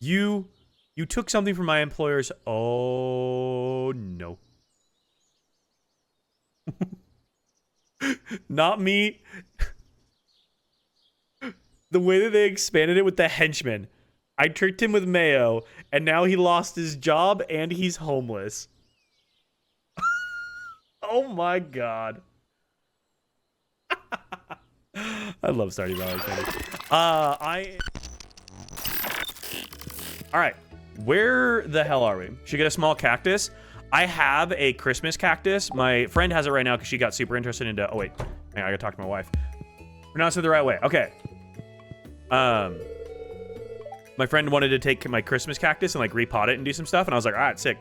You took something from my employers. Oh, no. Not me. The way that they expanded it with the henchman. I tricked him with mayo, and now he lost his job and he's homeless. Oh my god. I love Stardew Valley. Alright. Where the hell are we? Should get a small cactus. I have a Christmas cactus. My friend has it right now because she got super interested into... Oh, wait. Hang on, I gotta talk to my wife. Pronounce it the right way. Okay. My friend wanted to take my Christmas cactus and, like, repot it and do some stuff. And I was like, all right, sick.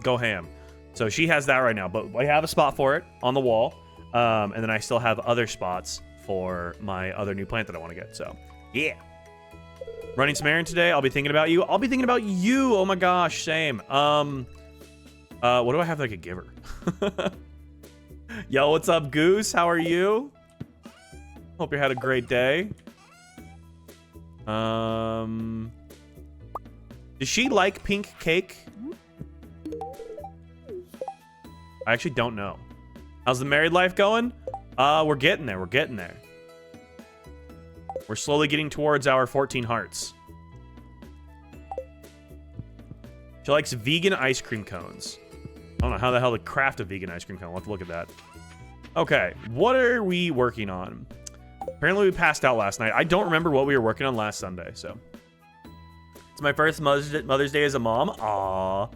Go ham. So she has that right now. But I have a spot for it on the wall. And then I still have other spots for my other new plant that I want to get. So, yeah. Running some errands today. I'll be thinking about you. I'll be thinking about you. Oh, my gosh. Same. What do I have like a giver? Yo, what's up, Goose? How are you? Hope you had a great day. Does she like pink cake? I actually don't know. How's the married life going? We're getting there. We're getting there. We're slowly getting towards our 14 hearts. She likes vegan ice cream cones. I don't know how the hell to craft a vegan ice cream cone. We'll have to look at that. Okay, what are we working on? Apparently we passed out last night. I don't remember what we were working on last Sunday, so. It's my first Mother's Day as a mom. Aww. All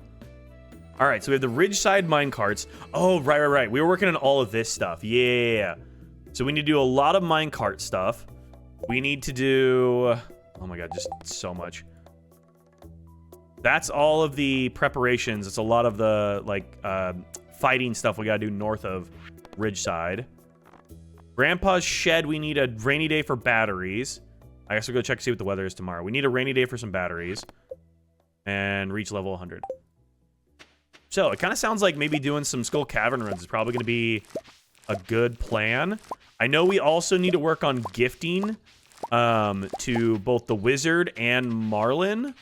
right, so we have the Ridgeside minecarts. Oh, right. We were working on all of this stuff. Yeah. So we need to do a lot of minecart stuff. We need to do... Oh my god, just so much. That's all of the preparations. It's a lot of the, like, fighting stuff we gotta do north of Ridgeside. Grandpa's shed, we need a rainy day for batteries. I guess we'll go check to see what the weather is tomorrow. We need a rainy day for some batteries. And reach level 100. So, it kind of sounds like maybe doing some Skull Cavern runs is probably going to be a good plan. I know we also need to work on gifting to both the Wizard and Marlin.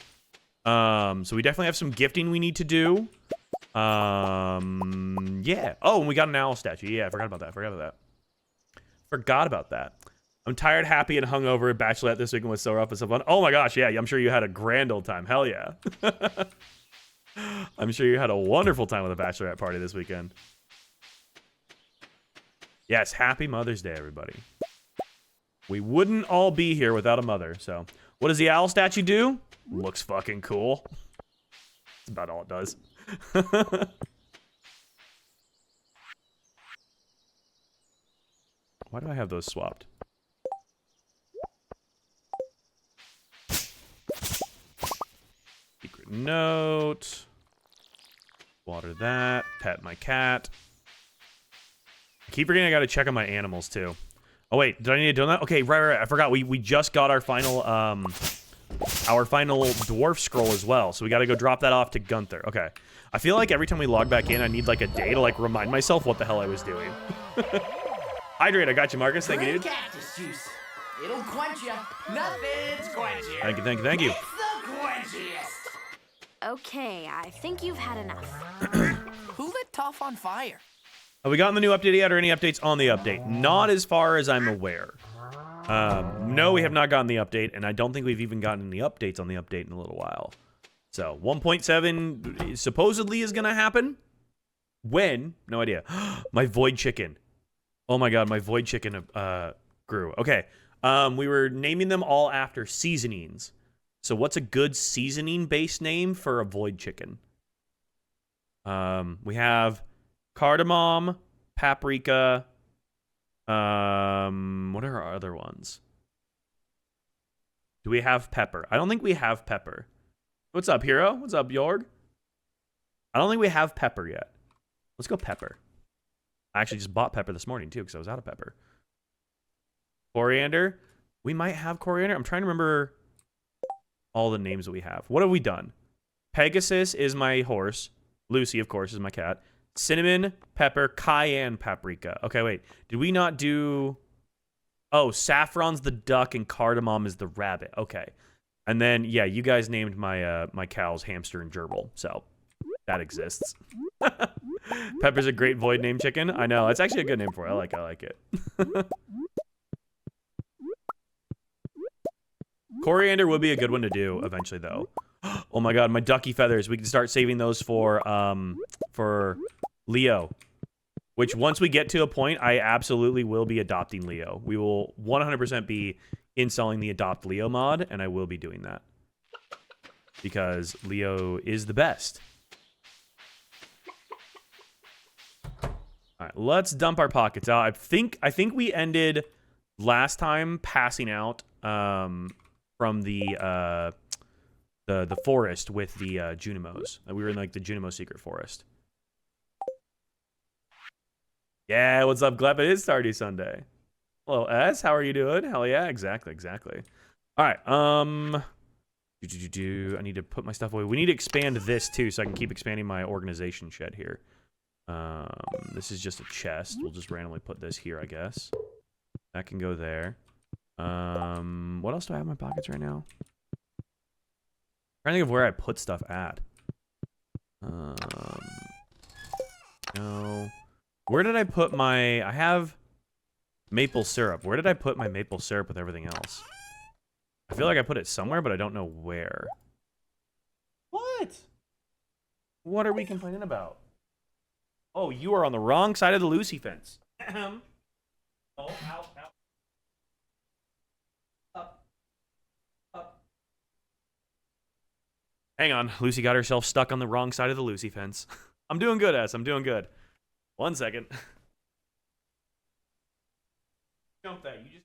So we definitely have some gifting we need to do. Yeah. Oh, and we got an owl statue. Yeah, I forgot about that. Forgot about that. I'm tired, happy, and hungover. Bachelorette this weekend was so rough and so fun. Oh my gosh, yeah, I'm sure you had a grand old time. Hell yeah. I'm sure you had a wonderful time with a bachelorette party this weekend. Yes, happy Mother's Day, everybody. We wouldn't all be here without a mother, so. What does the owl statue do? Looks fucking cool. That's about all it does. Why do I have those swapped? Secret note. Water that. Pet my cat. I keep forgetting I gotta check on my animals too. Oh wait, did I need to do that? Okay, right. I forgot. We just got our final dwarf scroll as well. So we gotta go drop that off to Gunther. Okay. I feel like every time we log back in, I need like a day to like remind myself what the hell I was doing. Hydrate, I got you, Marcus. Thank you, dude. Cactus juice. It'll quench you. Nothing's quenchier. Thank you. It's the quenchiest. Okay, I think you've had enough. Who lit Toff on fire? Have we gotten the new update yet or any updates on the update? Not as far as I'm aware. No, we have not gotten the update, and I don't think we've even gotten any updates on the update in a little while. So, 1.7 supposedly is going to happen. When? No idea. My void chicken. Oh my god, my void chicken grew. Okay, we were naming them all after seasonings. So what's a good seasoning-based name for a void chicken? We have cardamom, paprika. What are our other ones? Do we have pepper? I don't think we have pepper. What's up, Hero? What's up, Jorg? I don't think we have pepper yet. Let's go pepper. I actually just bought pepper this morning, too, because I was out of pepper. Coriander. We might have coriander. I'm trying to remember all the names that we have. What have we done? Pegasus is my horse. Lucy, of course, is my cat. Cinnamon, pepper, cayenne, paprika. Okay, wait. Did we not do... Oh, saffron's the duck and cardamom is the rabbit. Okay. And then, yeah, you guys named my my cows Hamster and Gerbil, so that exists. Pepper's a great void name chicken. I know, it's actually a good name for it. I like it. Coriander would be a good one to do eventually, though. Oh my god, my ducky feathers. We can start saving those for Leo. Which, once we get to a point, I absolutely will be adopting Leo. We will 100% be installing the Adopt Leo mod, and I will be doing that. Because Leo is the best. Alright, let's dump our pockets out. I think we ended last time passing out from the forest with the Junimos. We were in like the Junimo secret forest. Yeah, what's up, Gleb? It is Stardew Sunday. Hello, S. How are you doing? Hell yeah, exactly. All right, I need to put my stuff away. We need to expand this too, so I can keep expanding my organization shed here. This is just a chest. We'll just randomly put this here, I guess. That can go there. What else do I have in my pockets right now? I'm trying to think of where I put stuff at. No. Where did I put my... I have maple syrup. Where did I put my maple syrup with everything else? I feel like I put it somewhere, but I don't know where. What? What are we complaining about? Oh, you are on the wrong side of the Lucy fence. Oh, ow, ow. Up. Hang on. Lucy got herself stuck on the wrong side of the Lucy fence. I'm doing good, S. I'm doing good. 1 second. Jump that. You just...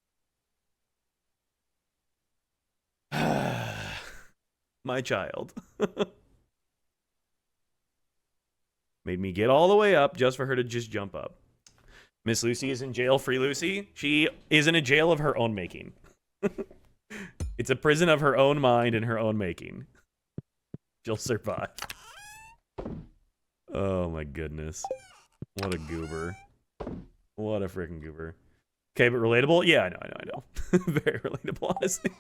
My child. Made me get all the way up just for her to just jump up. Miss Lucy is in jail. Free Lucy. She is in a jail of her own making. It's a prison of her own mind and her own making. She'll survive. Oh my goodness. What a goober. What a freaking goober. Okay, but relatable? Yeah, I know. Very relatable, honestly.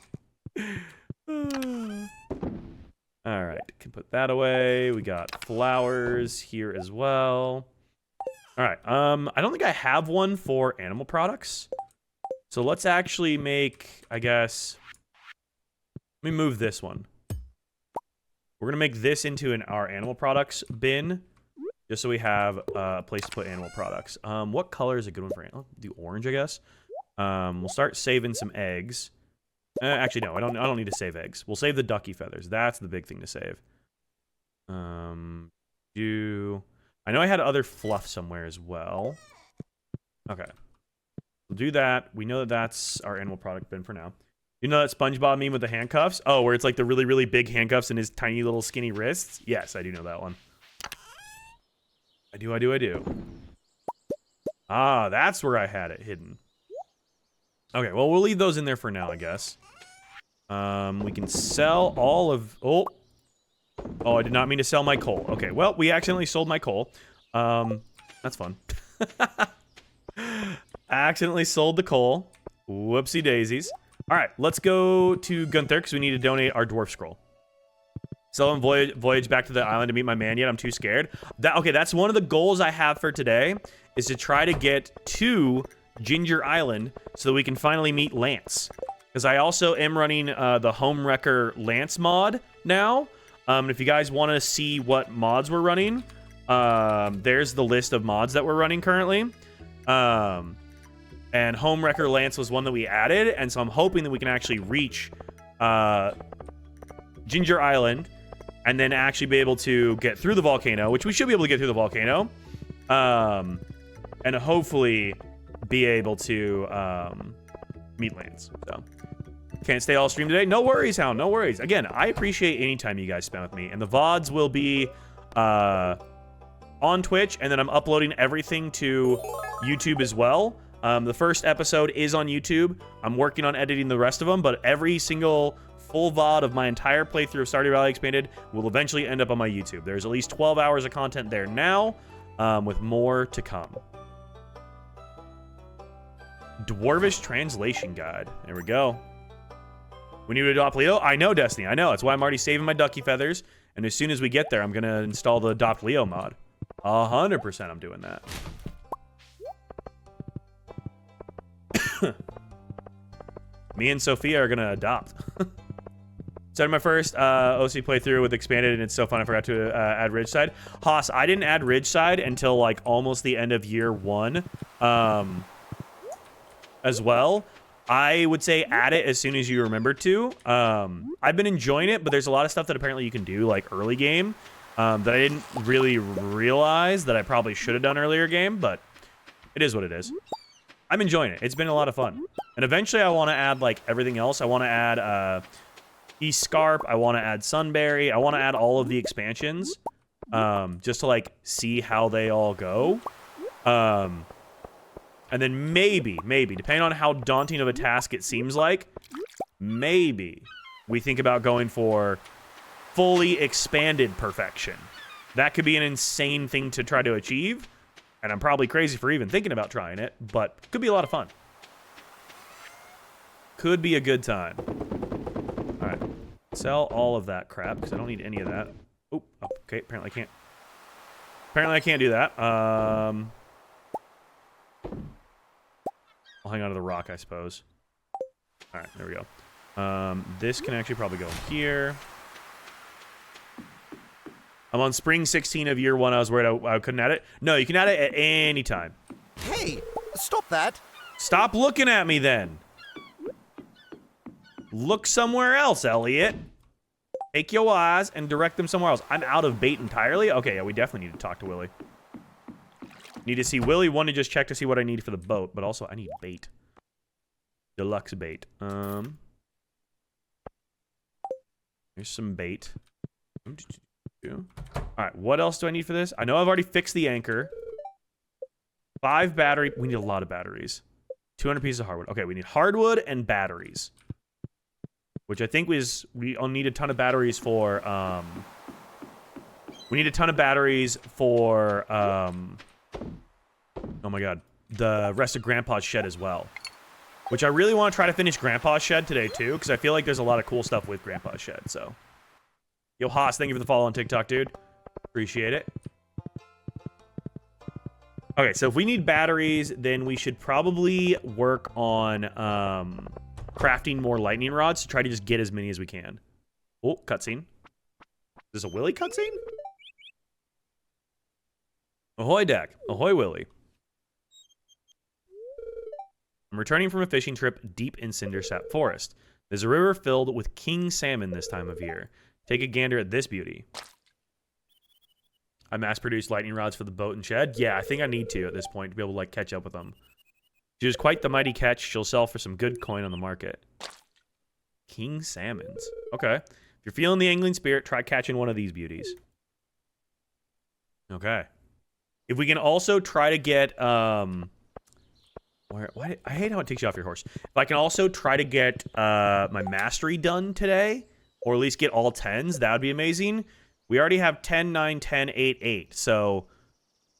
Alright, can put that away. We got flowers here as well. Alright, I don't think I have one for animal products. So let's actually make, I guess... Let me move this one. We're gonna make this into our animal products bin. Just so we have a place to put animal products. What color is a good one for animal? Do orange, I guess. We'll start saving some eggs. Actually, no, I don't need to save eggs. We'll save the ducky feathers. That's the big thing to save. I know I had other fluff somewhere as well. Okay. We'll do that. We know that that's our animal product bin for now. You know that SpongeBob meme with the handcuffs? Oh, where it's like the really, really big handcuffs in his tiny little skinny wrists? Yes, I do know that one. I do. Ah, that's where I had it hidden. Okay, well, we'll leave those in there for now, I guess. We can sell all of... Oh, I did not mean to sell my coal. Okay, well, we accidentally sold my coal. That's fun. Accidentally sold the coal. Whoopsie daisies. All right, let's go to Gunther, because we need to donate our dwarf scroll. Still haven't voyage back to the island to meet my man yet. I'm too scared. Okay, that's one of the goals I have for today, is to try to get to Ginger Island so that we can finally meet Lance. Because I also am running the Homewrecker Lance mod now. And if you guys want to see what mods we're running, there's the list of mods that we're running currently. And Homewrecker Lance was one that we added, and so I'm hoping that we can actually reach Ginger Island and then actually be able to get through the volcano, which we should be able to get through the volcano, and hopefully be able to meet Lance. So can't stay all stream today. No worries, Hound. No worries. Again, I appreciate any time you guys spend with me, and the VODs will be on Twitch, and then I'm uploading everything to YouTube as well. The first episode is on YouTube. I'm working on editing the rest of them, but every single full VOD of my entire playthrough of Stardew Valley Expanded will eventually end up on my YouTube. There's at least 12 hours of content there now, with more to come. Dwarvish Translation Guide. There we go. We need to adopt Leo. I know, Destiny. I know. That's why I'm already saving my ducky feathers. And as soon as we get there, I'm going to install the adopt Leo mod. 100% I'm doing that. Me and Sophia are going to adopt. Started my first OC playthrough with expanded, and it's so fun. I forgot to add Ridgeside. Haas, I didn't add Ridgeside until like almost the end of year 1 as well. I would say add it as soon as you remember to. I've been enjoying it, but there's a lot of stuff that apparently you can do like early game that I didn't really realize that I probably should have done earlier game, but it is what it is. I'm enjoying it. It's been a lot of fun. And eventually I want to add like everything else. I want to add East Scarp. I want to add Sunberry. I want to add all of the expansions just to like see how they all go. And then maybe, depending on how daunting of a task it seems like, maybe we think about going for fully expanded perfection. That could be an insane thing to try to achieve, and I'm probably crazy for even thinking about trying it, but could be a lot of fun. Could be a good time. All right, sell all of that crap, because I don't need any of that. Oh, okay, apparently I can't. Apparently I can't do that. I'll hang on to the rock, I suppose. All right, there we go. This can actually probably go in here. I'm on spring 16 of year 1. I was worried I couldn't add it. No, you can add it at any time. Hey, stop that. Stop looking at me then. Look somewhere else, Elliot. Take your eyes and direct them somewhere else. I'm out of bait entirely? Okay, yeah, we definitely need to talk to Willie. Need to see Willie. One, to just check to see what I need for the boat, but also I need bait. Deluxe bait. Here's some bait. Alright, what else do I need for this? I know I've already fixed the anchor. 5 battery. We need a lot of batteries. 200 pieces of hardwood. Okay, we need hardwood and batteries. Which I think we'll need a ton of batteries for, we need a ton of batteries for, oh my god, the rest of Grandpa's shed as well. Which I really want to try to finish Grandpa's shed today too, because I feel like there's a lot of cool stuff with Grandpa's shed, so. Yo, Haas, thank you for the follow on TikTok, dude. Appreciate it. Okay, so if we need batteries, then we should probably work on crafting more lightning rods to try to just get as many as we can. Oh, cutscene. Is this a Willy cutscene? Ahoy, Dak. Ahoy, Willy. I'm returning from a fishing trip deep in Cindersap Forest. There's a river filled with king salmon this time of year. Take a gander at this beauty. I mass-produced lightning rods for the boat and shed. Yeah, I think I need to at this point to be able to like catch up with them. She was quite the mighty catch. She'll sell for some good coin on the market. King salmons. Okay. If you're feeling the angling spirit, try catching one of these beauties. Okay. If we can also try to get I hate how it takes you off your horse. If I can also try to get my mastery done today, or at least get all 10s, that would be amazing. We already have 10, 9, 10, 8, 8. So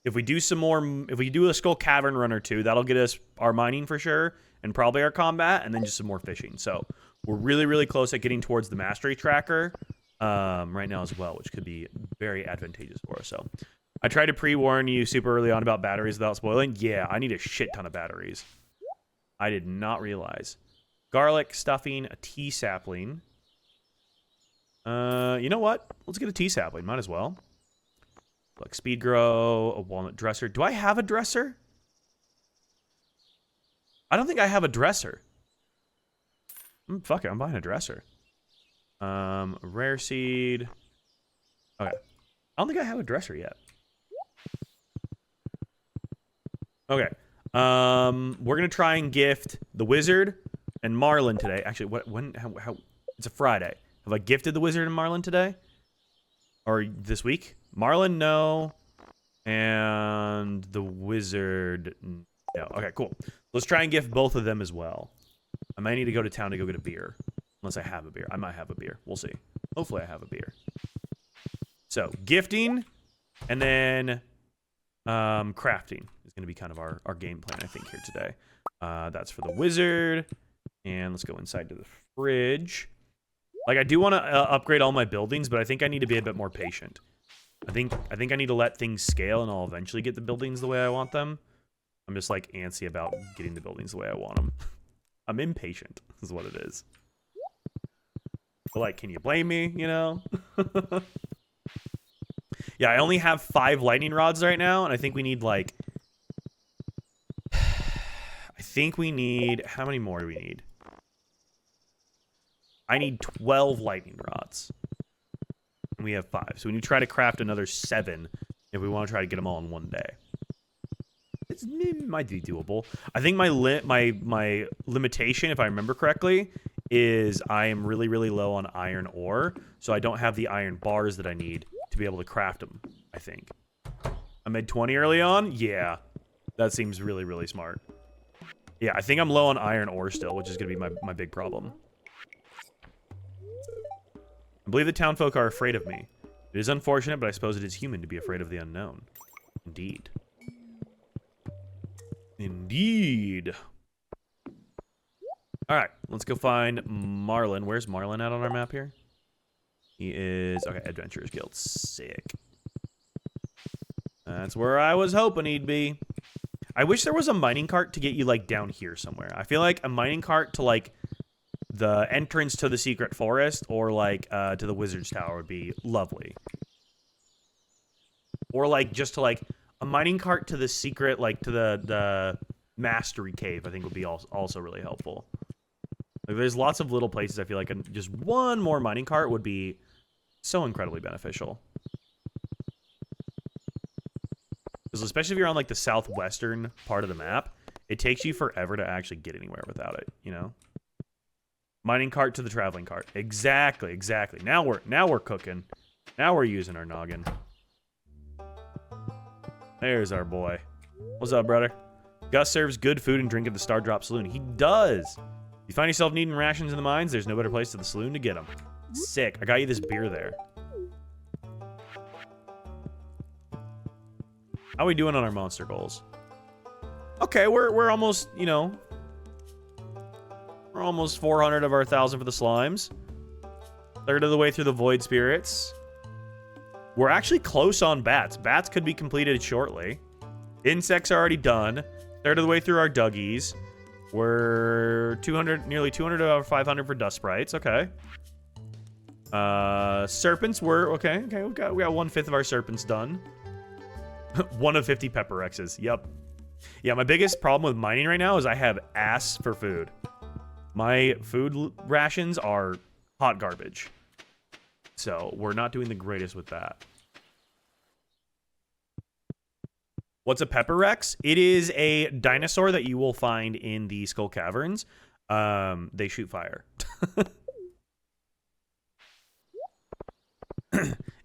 if we do some more, if we do a Skull Cavern run or 2, that'll get us our mining for sure, and probably our combat, and then just some more fishing. So we're really, really close at getting towards the mastery tracker right now as well, which could be very advantageous for us. So I tried to pre-warn you super early on about batteries without spoiling. Yeah, I need a shit ton of batteries. I did not realize. Garlic, stuffing, a tea sapling. You know what? Let's get a tea sapling. Might as well. Like speed grow, a walnut dresser. Do I have a dresser? I don't think I have a dresser. Fuck it, I'm buying a dresser. Rare seed. Okay. I don't think I have a dresser yet. Okay. We're gonna try and gift the wizard and Marlin today. Actually, how it's a Friday. Have I gifted the wizard and Marlin today? Or this week? Marlin, no. And the wizard, no. Okay, cool. Let's try and gift both of them as well. I might need to go to town to go get a beer. Unless I have a beer. I might have a beer. We'll see. Hopefully I have a beer. So, gifting, and then crafting is going to be kind of our game plan, I think, here today. That's for the wizard. And let's go inside to the fridge. Like, I do want to upgrade all my buildings, but I think I need to be a bit more patient. I think I need to let things scale, and I'll eventually get the buildings the way I want them. I'm just, like, antsy about getting the buildings the way I want them. I'm impatient, is what it is. But, like, can you blame me, you know? Yeah, I only have 5 lightning rods right now, and I think we need, like... I think we need... How many more do we need? I need 12 lightning rods. And we have 5. So we need to try to craft another 7 if we want to try to get them all in one day. It might be doable. I think my limitation, if I remember correctly, is I am really, really low on iron ore. So I don't have the iron bars that I need to be able to craft them, I think. I made 20 early on? Yeah. That seems really, really smart. Yeah, I think I'm low on iron ore still, which is going to be my big problem. I believe the townfolk are afraid of me. It is unfortunate, but I suppose it is human to be afraid of the unknown. Indeed. Indeed. Alright, let's go find Marlin. Where's Marlin at on our map here? He is... Okay, Adventurers Guild. Sick. That's where I was hoping he'd be. I wish there was a mining cart to get you, like, down here somewhere. I feel like a mining cart to, like, the entrance to the secret forest or, like, to the wizard's tower would be lovely. Or, like, just to, like, a mining cart to the secret, like, to the mastery cave, I think would be also really helpful. Like, there's lots of little places I feel like just one more mining cart would be so incredibly beneficial. Because especially if you're on, like, the southwestern part of the map, it takes you forever to actually get anywhere without it, you know? Mining cart to the traveling cart. Exactly, exactly. Now we're cooking. Now we're using our noggin. There's our boy. What's up, brother? Gus serves good food and drink at the Star Drop Saloon. He does. If you find yourself needing rations in the mines, there's no better place than the saloon to get them. Sick. I got you this beer there. How are we doing on our monster goals? Okay, we're almost, you know, we're almost 400 of our 1,000 for the slimes. Third of the way through the void spirits. We're actually close on bats. Bats could be completed shortly. Insects are already done. Third of the way through our duggies. We're 200, nearly 200 out of 500 for dust sprites. Okay. Serpents were okay. Okay, we got 1/5 of our serpents done. 1 of 50 pepper Rexes. Yep. Yeah, my biggest problem with mining right now is I have ass for food. My food rations are hot garbage. So we're not doing the greatest with that. What's a pepper Rex? It is a dinosaur that you will find in the Skull Caverns. They shoot fire.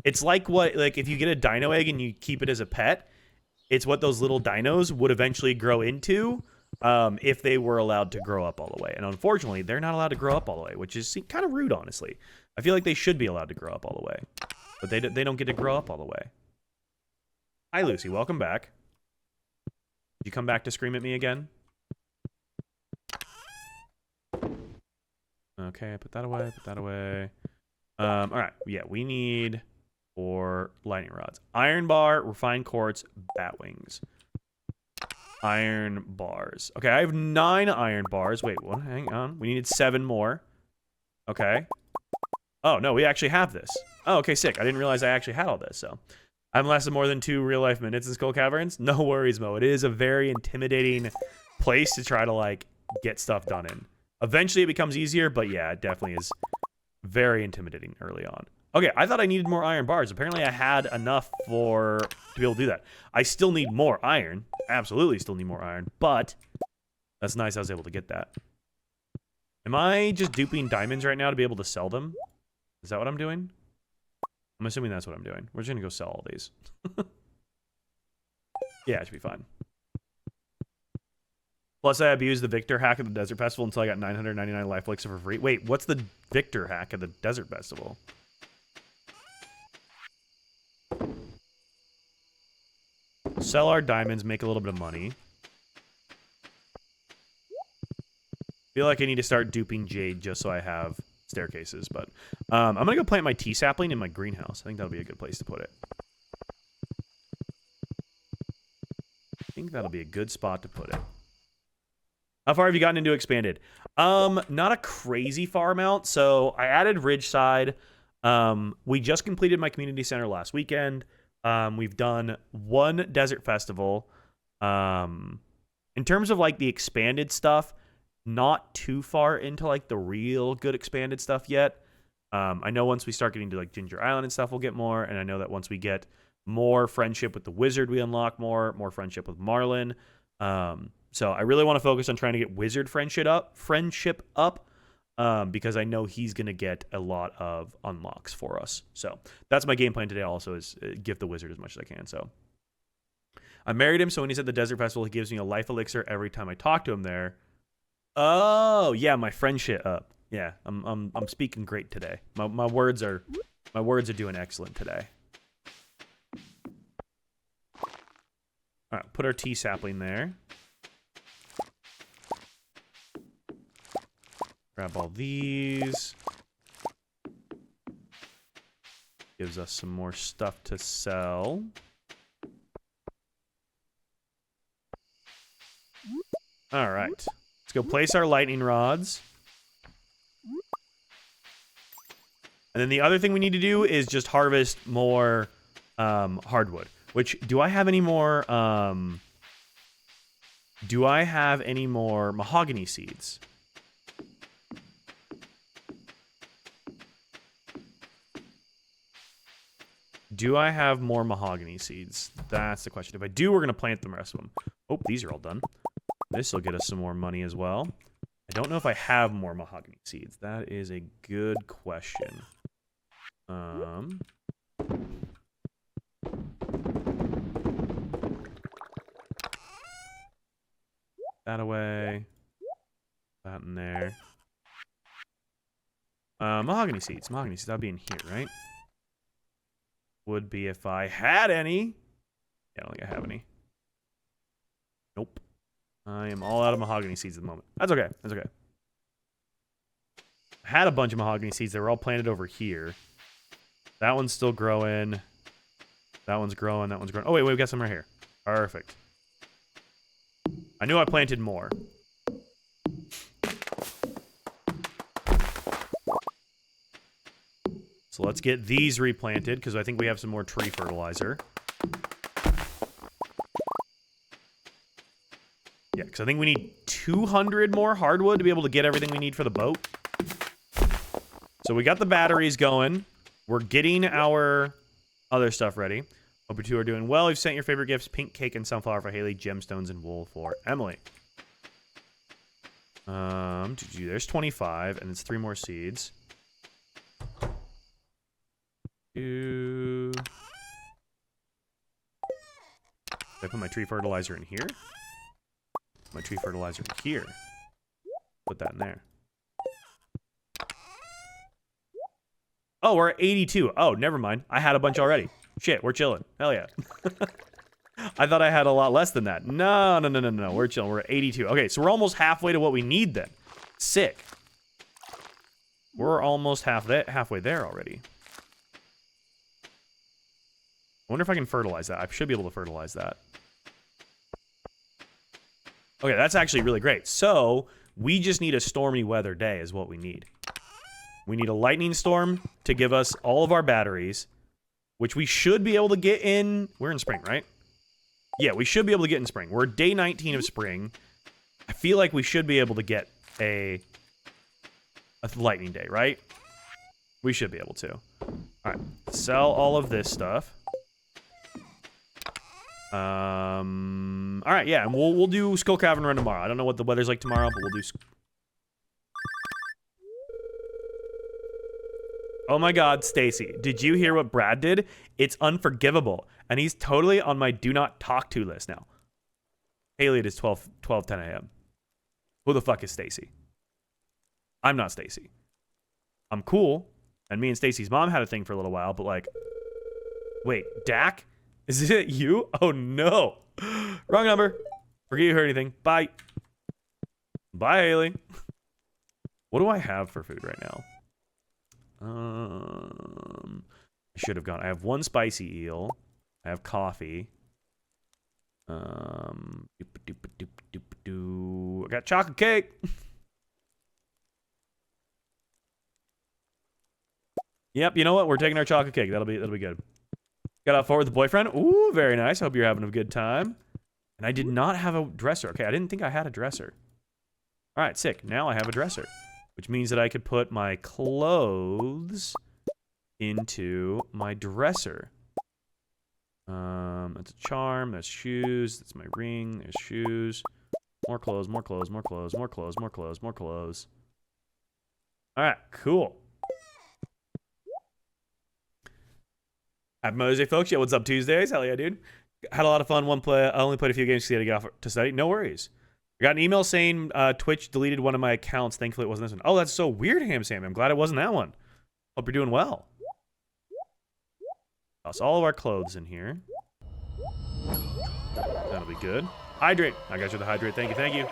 It's like if you get a dino egg and you keep it as a pet, it's what those little dinos would eventually grow into if they were allowed to grow up all the way. And unfortunately, they're not allowed to grow up all the way, which is kind of rude, honestly. I feel like they should be allowed to grow up all the way, but they don't get to grow up all the way. Hi, Lucy. Welcome back. Did you come back to scream at me again? Okay, put that away, put that away. All right, yeah, we need 4 lightning rods. Iron bar, refined quartz, bat wings. Iron bars. Okay, I have 9 iron bars. Wait, what? Hang on. We needed 7 more. Okay. Oh, no, we actually have this. Oh, okay, sick. I didn't realize I actually had all this, so. I haven't lasted more than 2 real-life minutes in Skull Caverns. No worries, Mo. It is a very intimidating place to try to, like, get stuff done in. Eventually, it becomes easier, but yeah, it definitely is very intimidating early on. Okay, I thought I needed more iron bars. Apparently, I had enough to be able to do that. I still need more iron. Absolutely still need more iron, but that's nice I was able to get that. Am I just duping diamonds right now to be able to sell them? Is that what I'm doing? I'm assuming that's what I'm doing. We're just going to go sell all these. Yeah, it should be fine. Plus, I abused the Victor hack at the Desert Festival until I got 999 life elixir for free. Wait, what's the Victor hack at the Desert Festival? Sell our diamonds, make a little bit of money. Feel like I need to start duping Jade just so I have staircases. But I'm gonna go plant my tea sapling in my greenhouse. I think that'll be a good place to put it. I think that'll be a good spot to put it. How far have you gotten into expanded? Not a crazy far amount. So I added Ridgeside. We just completed my community center last weekend. We've done one desert festival. In terms of like the expanded stuff, not too far into like the real good expanded stuff yet. I know once we start getting to like Ginger Island and stuff, we'll get more. And I know that once we get more friendship with the wizard, we unlock more friendship with Marlin. So I really want to focus on trying to get wizard friendship up, because I know he's going to get a lot of unlocks for us. So that's my game plan today also, is gift the wizard as much as I can. So I married him, so when he's at the desert festival, he gives me a life elixir every time I talk to him there. Oh, yeah, my friendship up. Yeah, I'm speaking great today. My words are doing excellent today. All right, put our tea sapling there. Grab all these. Gives us some more stuff to sell. All right. Let's go place our lightning rods. And then the other thing we need to do is just harvest more hardwood. Which, do I have any more mahogany seeds? Do I have more mahogany seeds? That's the question. If I do, we're going to plant the rest of them. Oh, these are all done. This will get us some more money as well. I don't know if I have more mahogany seeds. That is a good question. That away. That in there. Mahogany seeds. Mahogany seeds. That'll be in here, right? Would be if I had any. Yeah, I don't think I have any. Nope. I am all out of mahogany seeds at the moment. That's okay. That's okay. I had a bunch of mahogany seeds. They were all planted over here. That one's still growing. That one's growing. That one's growing. Oh, wait, we got some right here. Perfect. I knew I planted more. So let's get these replanted, because I think we have some more tree fertilizer. Yeah, because I think we need 200 more hardwood to be able to get everything we need for the boat. So we got the batteries going. We're getting our other stuff ready. Hope you two are doing well. We've sent your favorite gifts: pink cake and sunflower for Haley, gemstones and wool for Emily. There's 25, and it's 3 more seeds. Did I put my tree fertilizer in here? My tree fertilizer in here. Put that in there. Oh, we're at 82. Oh, never mind. I had a bunch already. Shit, we're chilling. Hell yeah. I thought I had a lot less than that. No. We're chilling. We're at 82. Okay, so we're almost halfway to what we need then. Sick. We're almost halfway there already. I wonder if I can fertilize that. I should be able to fertilize that. Okay, that's actually really great. So, we just need a stormy weather day is what we need. We need a lightning storm to give us all of our batteries, which we should be able to get in... We're in spring, right? Yeah, we should be able to get in spring. We're day 19 of spring. I feel like we should be able to get a lightning day, right? We should be able to. All right, sell all of this stuff. All right, yeah, and we'll do Skull Cavern run tomorrow. I don't know what the weather's like tomorrow, but we'll do... Oh my god, Stacy, did you hear what Brad did? It's unforgivable, and he's totally on my do not talk to list now. Haley, it is 10 a.m. Who the fuck is Stacy? I'm not Stacy. I'm cool, and me and Stacy's mom had a thing for a little while, but like... Wait, Dak? Is it you? Oh no. Wrong number. Forget you heard anything. Bye. Bye, Haley. What do I have for food right now? I should have gone. I have 1 spicy eel. I have coffee. I got chocolate cake. Yep, you know what? We're taking our chocolate cake. That'll be good. Got out forward with the boyfriend. Ooh, very nice. Hope you're having a good time. And I did not have a dresser. Okay, I didn't think I had a dresser. All right, sick. Now I have a dresser, which means that I could put my clothes into my dresser. That's a charm. That's shoes. That's my ring. There's shoes. More clothes. More clothes. More clothes. More clothes. More clothes. More clothes. All right, cool. Happy Mother's Day, folks. Yeah, what's up, Tuesdays? Hell yeah, dude. Had a lot of fun. I only played a few games because I had to get off to study. No worries. I got an email saying Twitch deleted one of my accounts. Thankfully, it wasn't this one. Oh, that's so weird, Ham Sam. I'm glad it wasn't that one. Hope you're doing well. Toss all of our clothes in here. That'll be good. Hydrate. I got you the hydrate. Thank you. Thank you.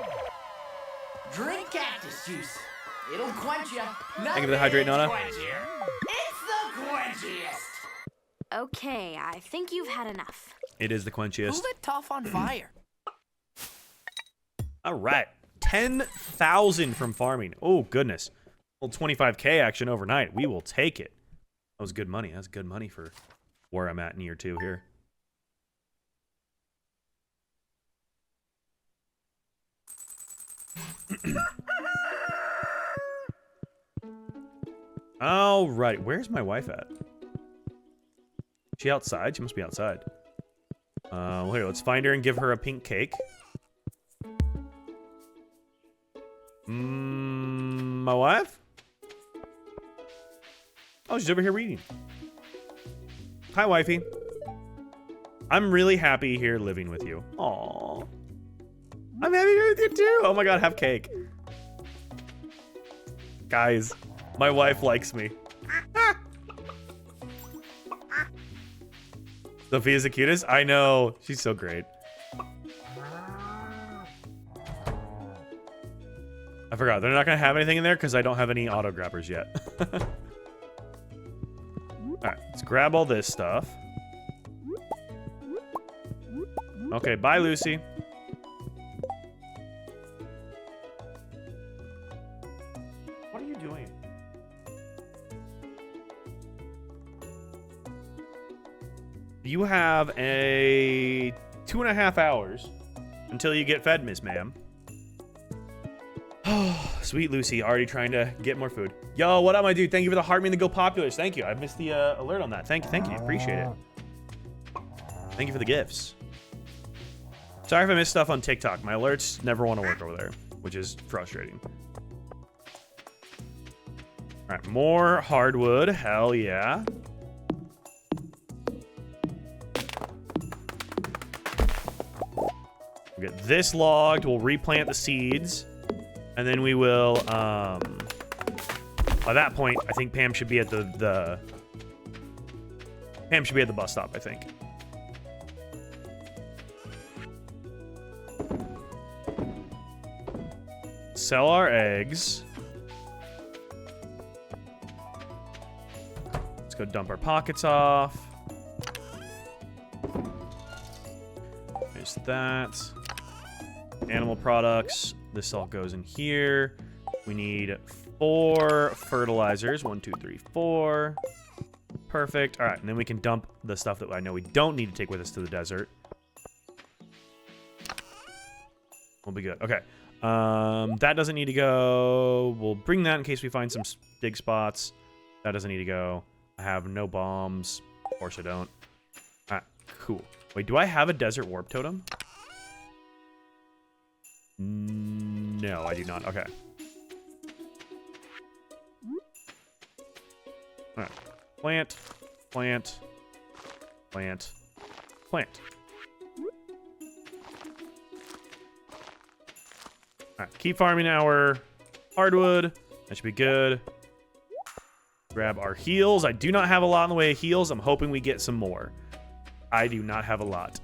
Drink cactus juice. It'll quench you. Thank you for the hydrate, Nona. It's the quenchiest. Okay, I think you've had enough. It is the quenchiest. Who lit Tough on fire? All right. 10,000 from farming. Oh, goodness. Well, 25K action overnight. We will take it. That was good money. That's good money for where I'm at in year 2 here. All right. Where's my wife at? She outside? She must be outside. Well, here, let's find her and give her a pink cake. My wife? Oh, she's over here reading. Hi, wifey. I'm really happy here living with you. Aww. I'm happy here with you too. Oh my god, have cake. Guys, my wife likes me. Sophia's the cutest? I know. She's so great. I forgot. They're not going to have anything in there because I don't have any auto grabbers yet. Alright, let's grab all this stuff. Okay, bye, Lucy. What are you doing? You have a 2.5 hours until you get fed, Miss Ma'am. Oh, sweet Lucy, already trying to get more food. Yo, what up, my dude? Thank you for the heart me and the go populars. Thank you. I missed the alert on that. Thank you. Appreciate it. Thank you for the gifts. Sorry if I missed stuff on TikTok. My alerts never want to work over there, which is frustrating. All right, more hardwood. Hell yeah. We'll get this logged. We'll replant the seeds. And then we will, by that point, I think Pam should be at Pam should be at the bus stop, I think. Sell our eggs. Let's go dump our pockets off. There's that. Animal products. This all goes in here. We need 4 fertilizers. 1, 2, 3, 4. Perfect. All right, and then we can dump the stuff that I know we don't need to take with us to the desert. We'll be good. Okay. That doesn't need to go. We'll bring that in case we find some big spots. That doesn't need to go. I have no bombs. Of course I don't. All right, cool. Wait, do I have a desert warp totem? No, I do not. Okay. All right. Plant, plant, plant, plant. All right. Keep farming our hardwood. That should be good. Grab our heals. I do not have a lot in the way of heals. I'm hoping we get some more. I do not have a lot.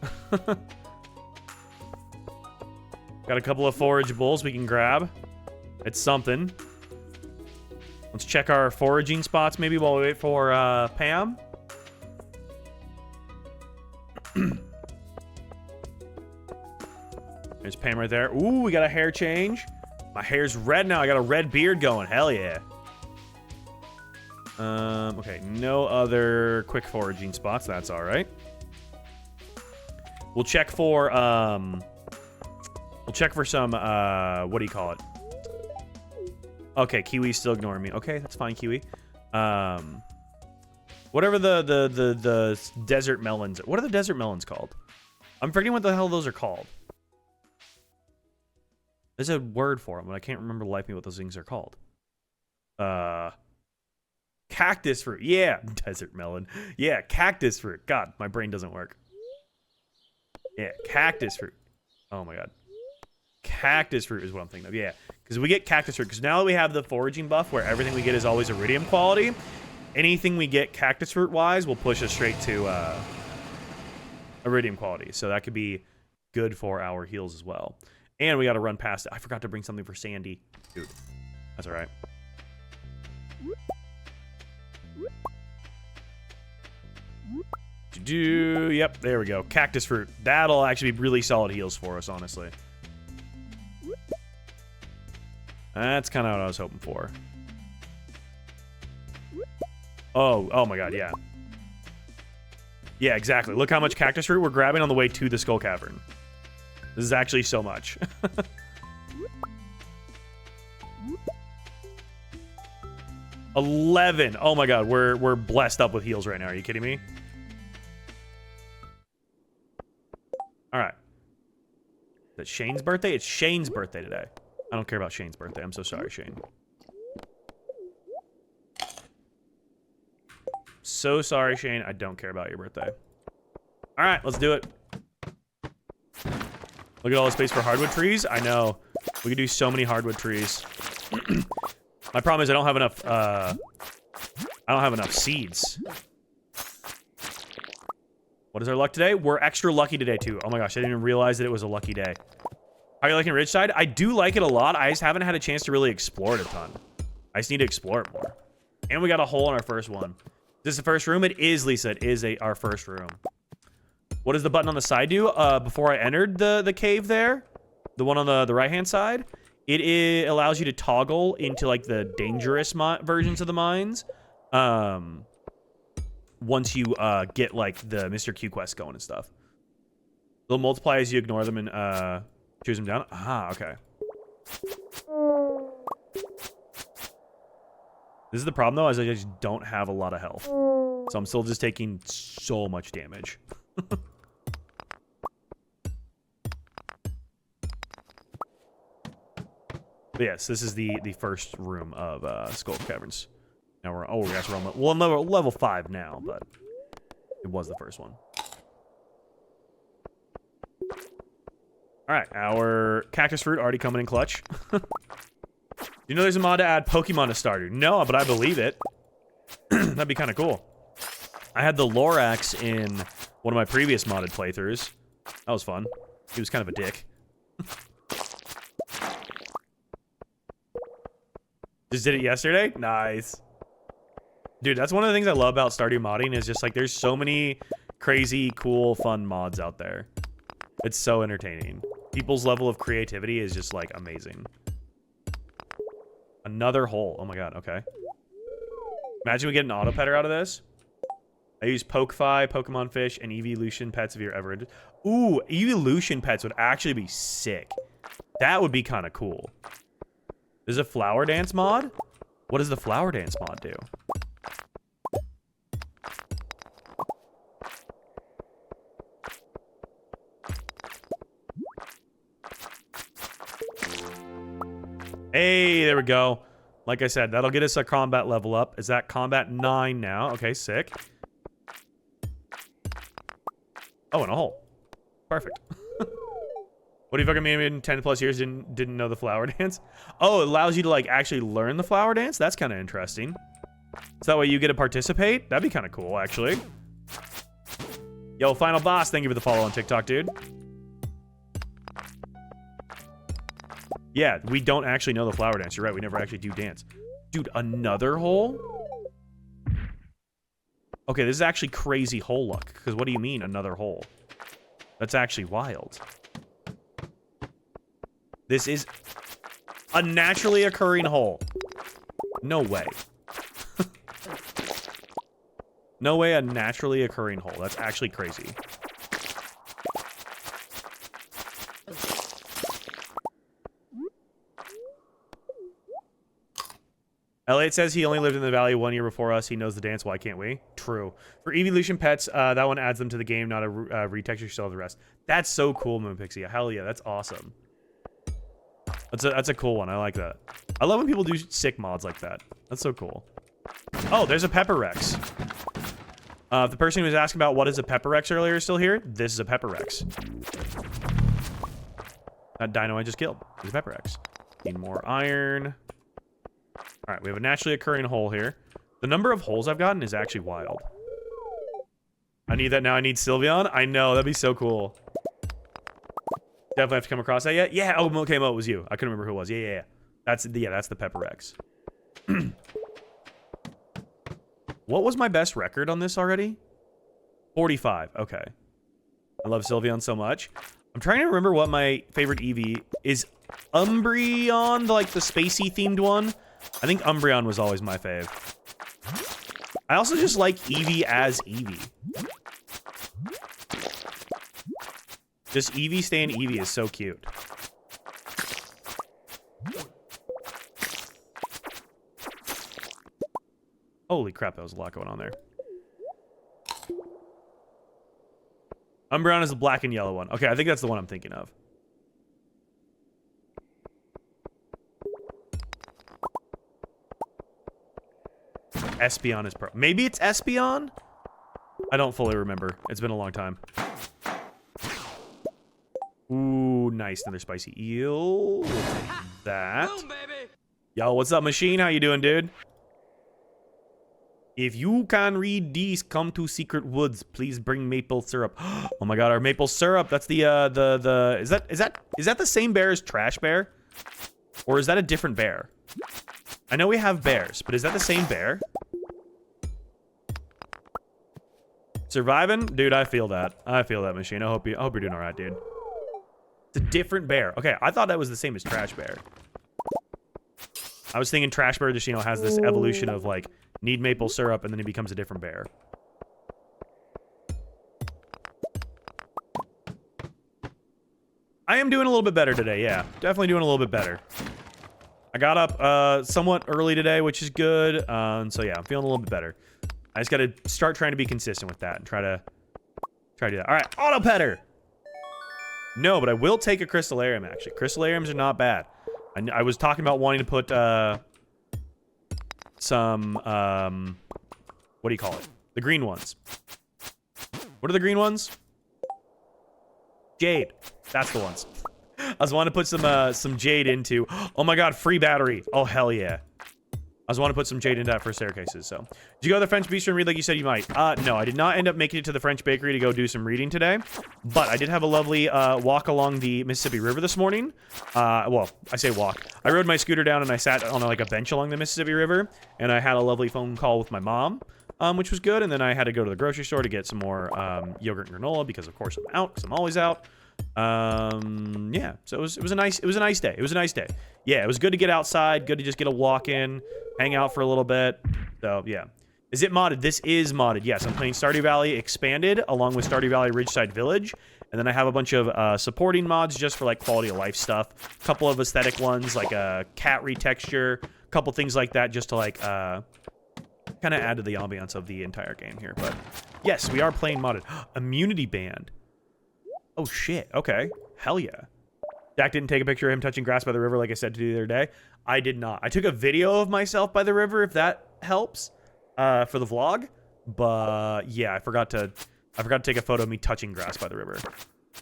Got a couple of forageables we can grab. It's something. Let's check our foraging spots maybe while we wait for Pam. There's Pam right there. Ooh, we got a hair change. My hair's red now. I got a red beard going. Hell yeah. Okay, no other quick foraging spots. That's all right. We'll check for some what do you call it? Okay, Kiwi's still ignoring me. Okay, that's fine, Kiwi. Whatever the desert melons. What are the desert melons called? I'm forgetting what the hell those are called. There's a word for them, but I can't remember the life of me what those things are called. Cactus fruit. Yeah, desert melon. Yeah, cactus fruit. God, my brain doesn't work. Yeah, cactus fruit. Oh my god. Cactus fruit is what I'm thinking of. Yeah, because we get cactus fruit. Because now that we have the foraging buff where everything we get is always iridium quality, anything we get cactus fruit wise will push us straight to iridium quality. So that could be good for our heals as well. And we got to run past it. I forgot to bring something for Sandy. Dude, that's all right. Yep, there we go. Cactus fruit. That'll actually be really solid heals for us, honestly. That's kind of what I was hoping for. Oh my god, yeah. Yeah, exactly. Look how much cactus fruit we're grabbing on the way to the Skull Cavern. This is actually so much. 11. Oh my god, we're blessed up with heals right now. Are you kidding me? All right. Is it Shane's birthday? It's Shane's birthday today. I don't care about Shane's birthday. I'm so sorry, Shane. So sorry, Shane. I don't care about your birthday. All right, let's do it. Look at all the space for hardwood trees. I know. We could do so many hardwood trees. My problem is I don't have enough seeds. What is our luck today? We're extra lucky today, too. Oh my gosh, I didn't even realize that it was a lucky day. How are you liking Ridgeside? I do like it a lot. I just haven't had a chance to really explore it a ton. I just need to explore it more. And we got a hole in our first one. Is this the first room? It is, Lisa. It is our first room. What does the button on the side do? Before I entered the cave there, the one on the right-hand side, it allows you to toggle into, like, the dangerous versions of the mines. Once you get, like, the Mr. Q quest going and stuff. They'll multiply as you ignore them and choose them down. Ah, okay. This is the problem, though, is I just don't have a lot of health. So I'm still just taking so much damage. But yes, this is the first room of Skull Caverns. Now we're on level 5 now, but it was the first one. All right, our cactus fruit already coming in clutch. You know there's a mod to add Pokemon to Stardew? No, but I believe it. That'd be kind of cool. I had the Lorax in one of my previous modded playthroughs. That was fun. He was kind of a dick. Just did it yesterday? Nice. Dude, that's one of the things I love about Stardew modding is just like there's so many crazy, cool, fun mods out there. It's so entertaining. People's level of creativity is just like amazing. Another hole. Oh my god, okay. Imagine we get an auto-petter out of this. I use Pokefy, Pokemon Fish, and Evolution Pets if you're ever... Ooh, Evolution Pets would actually be sick. That would be kind of cool. There's a Flower Dance mod? What does the Flower Dance mod do? Hey, there we go. Like I said, that'll get us a combat level up. Is that combat 9 now? Okay, sick. Oh, and a hole. Perfect. What do you fucking mean in 10 plus years didn't know the flower dance? Oh, it allows you to like actually learn the flower dance? That's kind of interesting. So that way you get to participate? That'd be kind of cool, actually. Yo, Final Boss, thank you for the follow on TikTok, dude. Yeah, we don't actually know the flower dance. You're right, we never actually do dance. Dude, another hole? Okay, this is actually crazy hole luck. Because what do you mean, another hole? That's actually wild. This is a naturally occurring hole. No way. No way a naturally occurring hole. That's actually crazy. Elliot says he only lived in the valley 1 year before us. He knows the dance. Why can't we? True. For evolution pets, that one adds them to the game, not a retexture. You still have the rest. That's so cool, Moonpixie. Hell yeah, that's awesome. That's a cool one. I like that. I love when people do sick mods like that. That's so cool. Oh, there's a Pepper Rex. If the person who was asking about what is a Pepper Rex earlier is still here, this is a Pepper Rex. That dino I just killed is a Pepper Rex. Need more iron. All right, we have a naturally occurring hole here. The number of holes I've gotten is actually wild. I need that now. I need Sylveon. I know, that'd be so cool. Definitely have to come across that yet. Yeah. Oh, okay, Mo, it was you. I couldn't remember who it was. Yeah. That's the Pepper Rex. What was my best record on this already? 45. Okay. I love Sylveon so much. I'm trying to remember what my favorite Eevee is. Umbreon, like the spacey themed one. I think Umbreon was always my fave. I also just like Eevee as Eevee. Just Eevee staying Eevee is so cute. Holy crap, that was a lot going on there. Umbreon is the black and yellow one. Okay, I think that's the one I'm thinking of. Espeon is pro. Maybe it's Espeon? I don't fully remember. It's been a long time. Ooh, nice. Another spicy eel. We'll take that. Boom, baby. Yo, what's up, Machine? How you doing, dude? If you can read these, come to Secret Woods. Please bring maple syrup. Oh my god, our maple syrup. That's the is that the same bear as Trash Bear? Or is that a different bear? I know we have bears, but is that the same bear? Surviving? Dude, I feel that. I feel that, Machine. I hope you're doing all right, dude. It's a different bear. Okay, I thought that was the same as Trash Bear. I was thinking Trash Bear just, has this evolution of, like, need maple syrup, and then he becomes a different bear. I am doing a little bit better today, yeah. Definitely doing a little bit better. I got up somewhat early today, which is good. So yeah, I'm feeling a little bit better. I just got to start trying to be consistent with that and try to do that. All right, Auto Petter. No, but I will take a Crystallarium, actually. Crystallariums are not bad. I was talking about wanting to put some, what do you call it? The green ones. What are the green ones? Jade. That's the ones. I was wanting to put some jade into. Oh my god, free battery. Oh hell yeah. I was wanting to put some jade into that for staircases. So, did you go to the French bistro and read like you said you might? No, I did not end up making it to the French bakery to go do some reading today, but I did have a lovely walk along the Mississippi River this morning. Well, I say walk. I rode my scooter down and I sat on like a bench along the Mississippi River, and I had a lovely phone call with my mom, which was good. And then I had to go to the grocery store to get some more yogurt and granola because of course I'm out, because I'm always out. Yeah, so it was a nice day. It was a nice day. Yeah, it was good to get outside, good to just get a walk in, hang out for a little bit. So yeah. Is it modded? This is modded. Yes, I'm playing Stardew Valley Expanded along with Stardew Valley Ridgeside Village, and then I have a bunch of supporting mods just for like quality of life stuff. A couple of aesthetic ones like a cat retexture, a couple things like that just to like kind of add to the ambiance of the entire game here. But yes, we are playing modded. Immunity Band. Oh shit, okay. Hell yeah. Dak didn't take a picture of him touching grass by the river like I said to do the other day. I did not. I took a video of myself by the river, if that helps, for the vlog. But yeah, I forgot to take a photo of me touching grass by the river.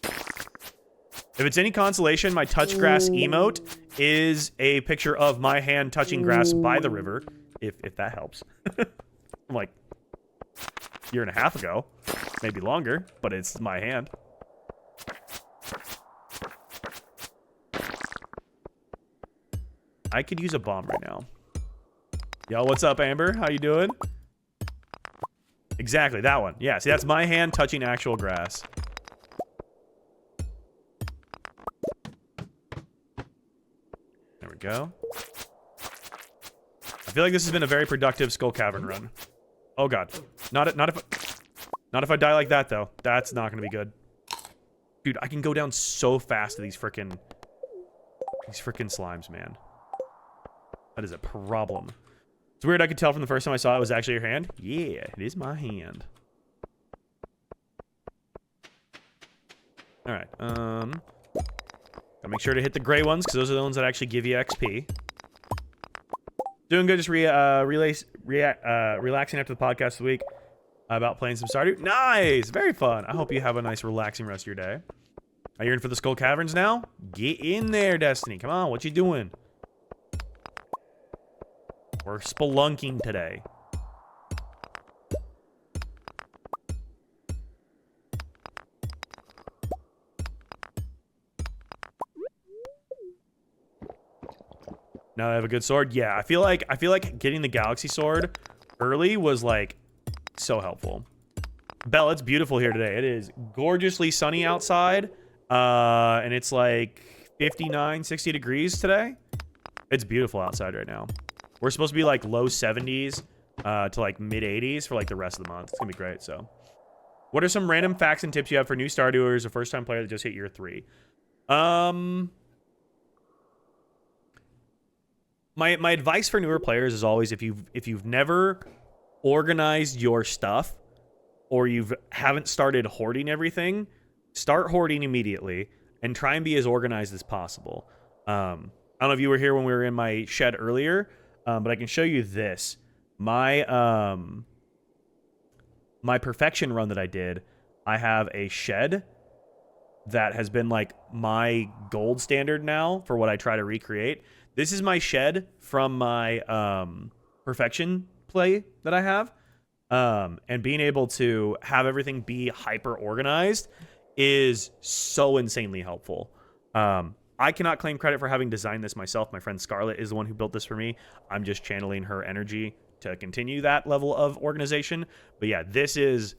If it's any consolation, my touch grass emote is a picture of my hand touching grass by the river, if that helps. I'm like, a year and a half ago, maybe longer, but it's my hand. I could use a bomb right now. Yo, what's up, Amber? How you doing? Exactly, that one. Yeah, see, that's my hand touching actual grass. There we go. I feel like this has been a very productive Skull Cavern run. Oh god. Not if I die like that, though. That's not gonna be good. Dude, I can go down so fast to these frickin' slimes, man. That is a problem. It's weird, I could tell from the first time I saw it was actually your hand. Yeah, it is my hand. Alright, gotta make sure to hit the gray ones, because those are the ones that actually give you XP. Doing good, just relaxing after the podcast this week about playing some Stardew. Nice! Very fun. I hope you have a nice, relaxing rest of your day. Are you in for the Skull Caverns now? Get in there, Destiny. Come on, what you doing? We're spelunking today. Now I have a good sword. Yeah, I feel like getting the Galaxy Sword early was like so helpful. Belle, it's beautiful here today. It is gorgeously sunny outside. And it's like 59, 60 degrees today. It's beautiful outside right now. We're supposed to be like low 70s to like mid 80s for like the rest of the month. It's gonna be great. So, what are some random facts and tips you have for new Stardewers, a first-time player that just hit year 3? My advice for newer players is always if you've never organized your stuff or haven't started hoarding everything, start hoarding immediately and try and be as organized as possible. I don't know if you were here when we were in my shed earlier, but I can show you this. My my perfection run that I did, I have a shed that has been like my gold standard now for what I try to recreate. This is my shed from my perfection play that I have. And being able to have everything be hyper organized is so insanely helpful. I cannot claim credit for having designed this myself. My friend Scarlett is the one who built this for me. I'm just channeling her energy to continue that level of organization. But yeah, this is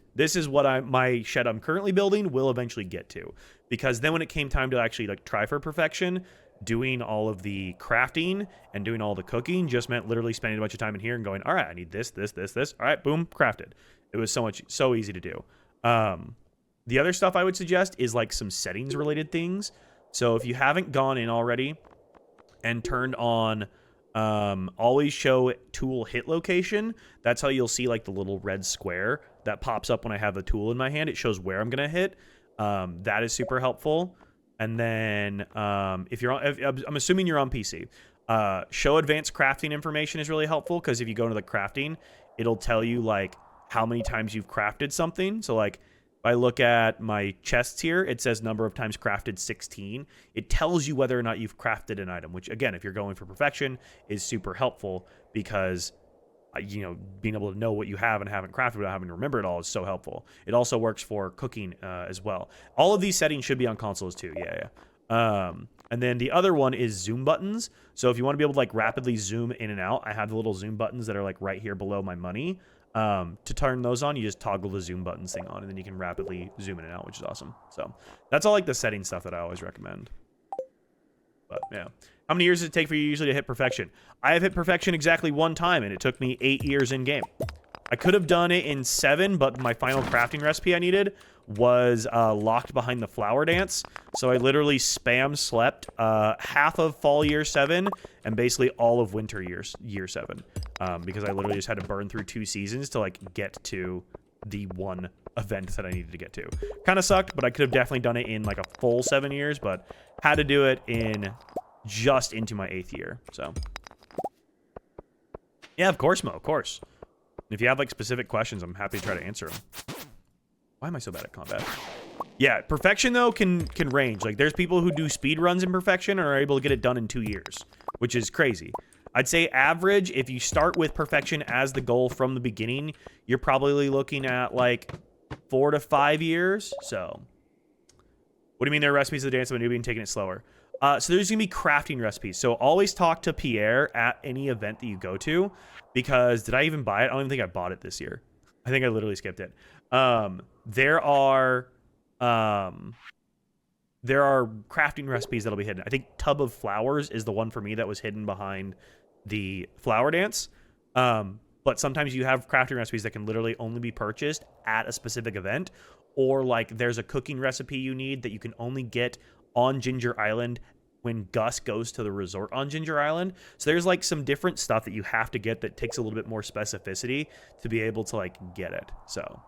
what my shed I'm currently building will eventually get to. Because then when it came time to actually like try for perfection, doing all of the crafting and doing all the cooking just meant literally spending a bunch of time in here and going, all right, I need this. All right, boom, crafted. It was so easy to do. The other stuff I would suggest is like some settings related things. So if you haven't gone in already and turned on always show tool hit location, that's how you'll see like the little red square that pops up when I have a tool in my hand. It shows where I'm going to hit. That is super helpful. And then I'm assuming you're on PC. Show advanced crafting information is really helpful because if you go into the crafting, it'll tell you like how many times you've crafted something. So like if I look at my chests here, it says number of times crafted 16. It tells you whether or not you've crafted an item, which again, if you're going for perfection, is super helpful because being able to know what you have and haven't crafted without having to remember it all is so helpful. It also works for cooking as well. All of these settings should be on consoles too. Yeah. And then the other one is zoom buttons. So if you want to be able to like rapidly zoom in and out, I have the little zoom buttons that are like right here below my money. To turn those on, you just toggle the zoom buttons thing on, and then you can rapidly zoom in and out, which is awesome. So that's all like the setting stuff that I always recommend. But yeah. How many years does it take for you usually to hit perfection? I have hit perfection exactly one time, and it took me 8 years in game. I could have done it in 7, but my final crafting recipe I needed was locked behind the flower dance. So I literally spam slept half of fall year 7 and basically all of winter year 7. Because I literally just had to burn through 2 seasons to like get to the one event that I needed to get to. Kind of sucked, but I could have definitely done it in like a full 7 years, but had to do it in just into my 8th year. So yeah, of course, Mo, of course. If you have like specific questions, I'm happy to try to answer them. Why am I so bad at combat? Yeah, perfection though can range. Like there's people who do speed runs in perfection and are able to get it done in 2 years, which is crazy. I'd say average, if you start with perfection as the goal from the beginning, you're probably looking at like 4 to 5 years. So what do you mean there are recipes of the dance of a newbie and taking it slower? So there's going to be crafting recipes. So always talk to Pierre at any event that you go to, because did I even buy it? I don't even think I bought it this year. I think I literally skipped it. There are crafting recipes that'll be hidden. I think Tub of Flowers is the one for me that was hidden behind the flower dance. But sometimes you have crafting recipes that can literally only be purchased at a specific event, or like there's a cooking recipe you need that you can only get on Ginger Island when Gus goes to the resort on Ginger Island. So there's like some different stuff that you have to get that takes a little bit more specificity to be able to like get it. So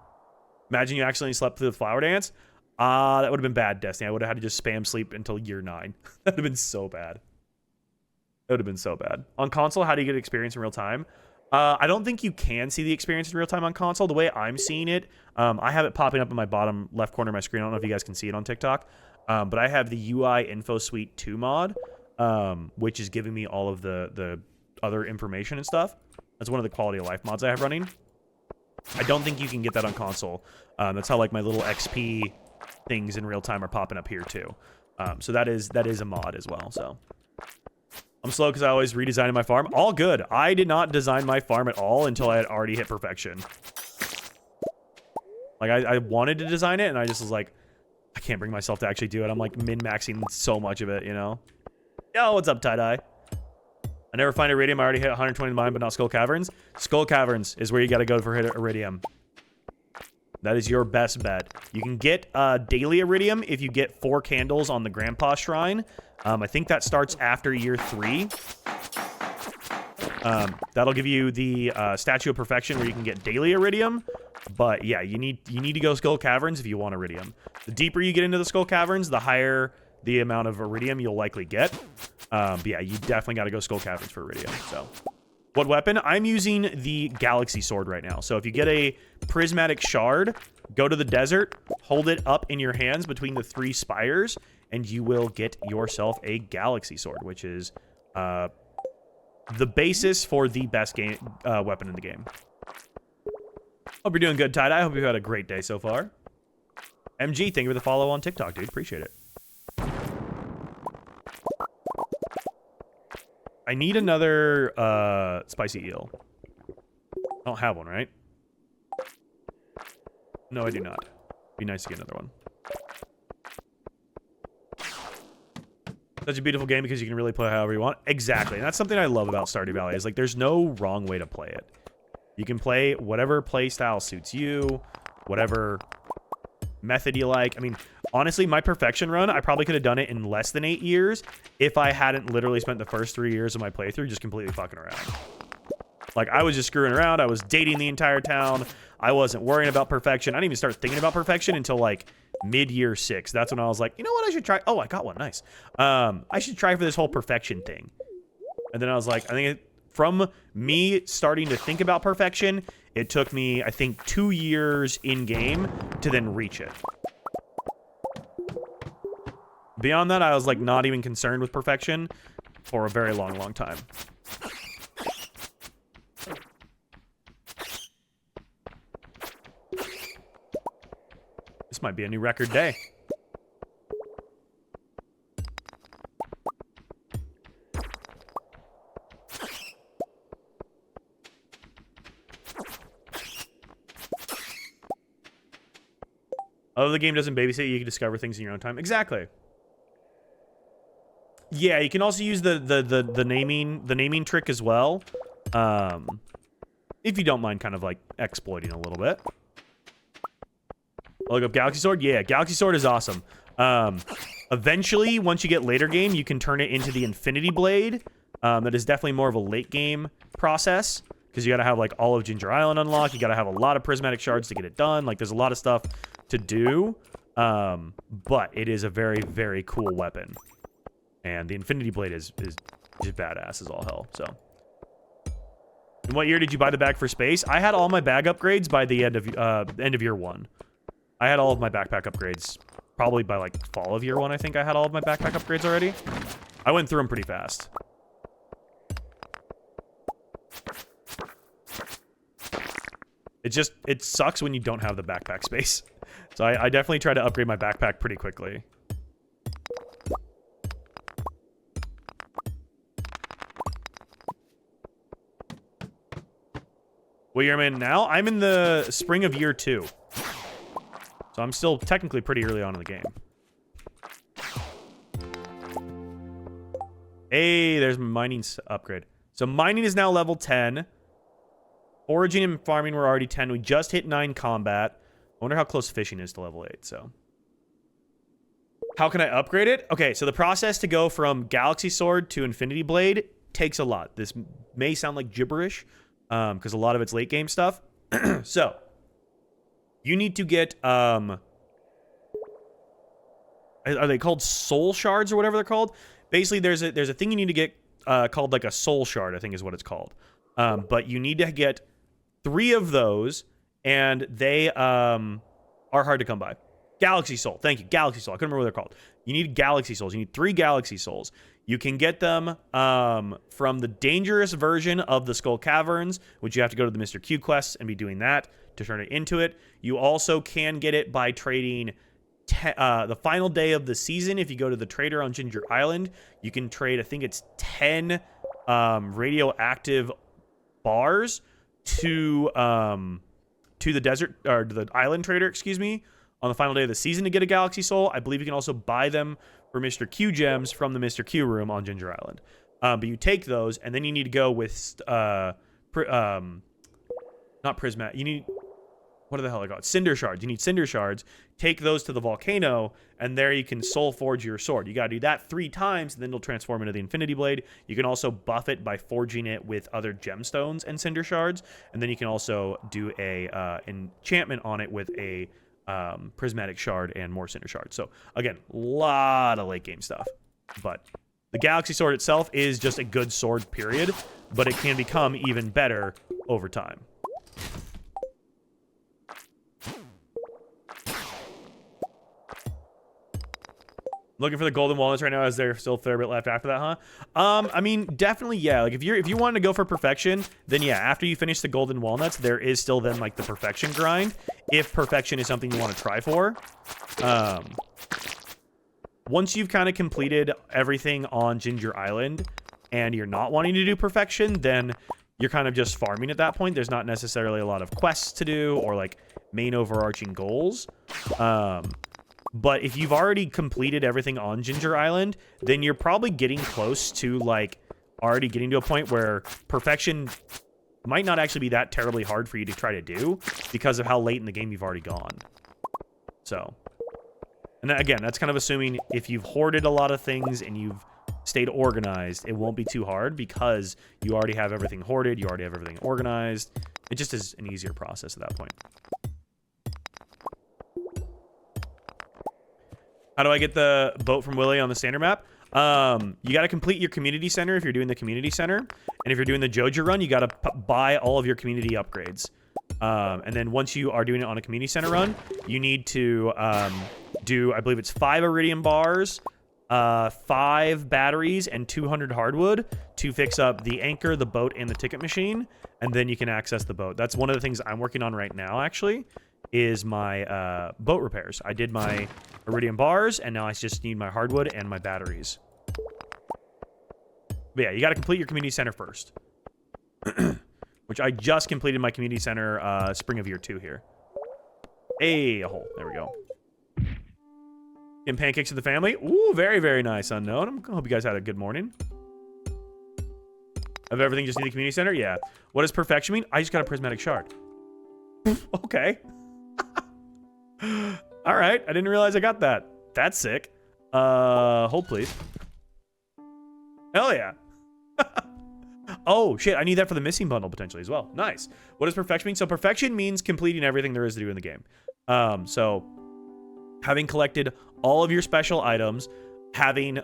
imagine you accidentally slept through the flower dance. That would have been bad, Destiny. I would have had to just spam sleep until year 9. That would have been so bad. That would have been so bad. On console, how do you get experience in real time? I don't think you can see the experience in real time on console. The way I'm seeing it, I have it popping up in my bottom left corner of my screen. I don't know if you guys can see it on TikTok. But I have the UI Info Suite 2 mod, which is giving me all of the other information and stuff. That's one of the quality of life mods I have running. I don't think you can get that on console. That's how like my little XP things in real time are popping up here too. So that is a mod as well. So I'm slow because I always redesign my farm. All good. I did not design my farm at all until I had already hit perfection. Like I wanted to design it and I just was like, I can't bring myself to actually do it. I'm like min-maxing so much of it, you know? Yo, what's up, Tie-Dye? I never find Iridium. I already hit 120 in mine, but not Skull Caverns. Skull Caverns is where you got to go for Iridium. That is your best bet. You can get daily Iridium if you get 4 candles on the Grandpa Shrine. I think that starts after year 3. That'll give you the Statue of Perfection where you can get daily Iridium. But yeah, you need to go Skull Caverns if you want Iridium. The deeper you get into the Skull Caverns, the higher the amount of Iridium you'll likely get. But yeah, you definitely got to go Skull Caverns for Iridium. So, what weapon? I'm using the Galaxy Sword right now. So if you get a Prismatic Shard, go to the desert, hold it up in your hands between the 3 spires, and you will get yourself a Galaxy Sword, which is the basis for the best weapon in the game. Hope you're doing good, Tie-Dye. I hope you've had a great day so far. MG, thank you for the follow on TikTok, dude. Appreciate it. I need another spicy eel. I don't have one, right? No, I do not. Be nice to get another one. Such a beautiful game because you can really play however you want. Exactly. And that's something I love about Stardew Valley is like there's no wrong way to play it. You can play whatever play style suits you, whatever method you like. I mean, honestly, my perfection run, I probably could have done it in less than 8 years if I hadn't literally spent the first 3 years of my playthrough just completely fucking around. Like, I was just screwing around. I was dating the entire town. I wasn't worrying about perfection. I didn't even start thinking about perfection until, like, mid-year 6. That's when I was like, you know what? I should try. Oh, I got one. Nice. I should try for this whole perfection thing. And then I was like, I think from me starting to think about perfection, it took me, I think, 2 years in-game to then reach it. Beyond that, I was, like, not even concerned with perfection for a very long, long time. This might be a new record day. Although the game doesn't babysit, you can discover things in your own time. Exactly. Yeah, you can also use the naming trick as well. If you don't mind kind of like exploiting a little bit. Look up Galaxy Sword. Yeah, Galaxy Sword is awesome. Eventually, once you get later game, you can turn it into the Infinity Blade. That is definitely more of a late game process because you got to have like all of Ginger Island unlocked. You got to have a lot of prismatic shards to get it done. Like there's a lot of stuff to do. But it is a very, very cool weapon. And the Infinity Blade is badass as all hell. So, in what year did you buy the bag for space? I had all my bag upgrades by the end of year 1. I had all of my backpack upgrades probably by like fall of year 1. I think I had all of my backpack upgrades already. I went through them pretty fast. It sucks when you don't have the backpack space. So I definitely try to upgrade my backpack pretty quickly. What year am I in now? I'm in the spring of year 2. So I'm still technically pretty early on in the game. Hey, there's mining upgrade. So mining is now level 10. Foraging and farming were already 10. We just hit 9 combat. I wonder how close fishing is to level 8, so. How can I upgrade it? Okay, so the process to go from Galaxy Sword to Infinity Blade takes a lot. This may sound like gibberish, because a lot of it's late game stuff. So, you need to get, are they called soul shards or whatever they're called? Basically, there's a thing you need to get called like a soul shard, I think is what it's called. But you need to get 3 of those, and they are hard to come by. Galaxy Soul. Thank you. Galaxy Soul. I couldn't remember what they're called. You need Galaxy Souls. You need 3 Galaxy Souls. You can get them from the dangerous version of the Skull Caverns, which you have to go to the Mr. Q quests and be doing that to turn it into it. You also can get it by trading the final day of the season. If you go to the trader on Ginger Island, you can trade, I think it's 10 radioactive bars to the desert, or to the island trader, excuse me, on the final day of the season to get a Galaxy Soul. I believe you can also buy them for Mr. Q gems from the Mr. Q room on Ginger Island. But you take those, and then you need to go with not Prismat. You need, what the hell are they called? Cinder shards. You need cinder shards. Take those to the volcano, and there you can soul forge your sword. You got to do that 3 times, and then it'll transform into the Infinity Blade. You can also buff it by forging it with other gemstones and cinder shards, and then you can also do a enchantment on it with a prismatic shard and more cinder shards. So again, a lot of late game stuff. But the Galaxy Sword itself is just a good sword, period, but it can become even better over time. Looking for the golden walnuts right now, as there's still a fair bit left after that, huh? I mean, definitely, yeah. Like, if you wanted to go for perfection, then yeah, after you finish the golden walnuts, there is still then, like, the perfection grind, if perfection is something you want to try for. Once you've kind of completed everything on Ginger Island, and you're not wanting to do perfection, then you're kind of just farming at that point. There's not necessarily a lot of quests to do, or, like, main overarching goals. But if you've already completed everything on Ginger Island, then you're probably getting close to, like, already getting to a point where perfection might not actually be that terribly hard for you to try to do because of how late in the game you've already gone. So, and then, again, that's kind of assuming if you've hoarded a lot of things and you've stayed organized, it won't be too hard because you already have everything hoarded, you already have everything organized. It just is an easier process at that point. How do I get the boat from Willie on the standard map? You got to complete your community center if you're doing the community center. And if you're doing the Joja run, you got to buy all of your community upgrades. And then once you are doing it on a community center run, you need to do, I believe it's 5 iridium bars, 5 batteries, and 200 hardwood to fix up the anchor, the boat, and the ticket machine. And then you can access the boat. That's one of the things I'm working on right now, actually, is my boat repairs. I did my iridium bars, and now I just need my hardwood and my batteries. But yeah, you got to complete your community center first. Which I just completed my community center spring of year 2 here. Hey, a hole. There we go. Getting pancakes to the family. Ooh, very, very nice, Unknown. I hope you guys had a good morning. Of everything, just need the community center? Yeah. What does perfection mean? I just got a prismatic shard. Okay. All right. I didn't realize I got that. That's sick. Hold, please. Hell yeah. Oh, shit. I need that for the missing bundle potentially as well. Nice. What does perfection mean? So perfection means completing everything there is to do in the game. So having collected all of your special items, having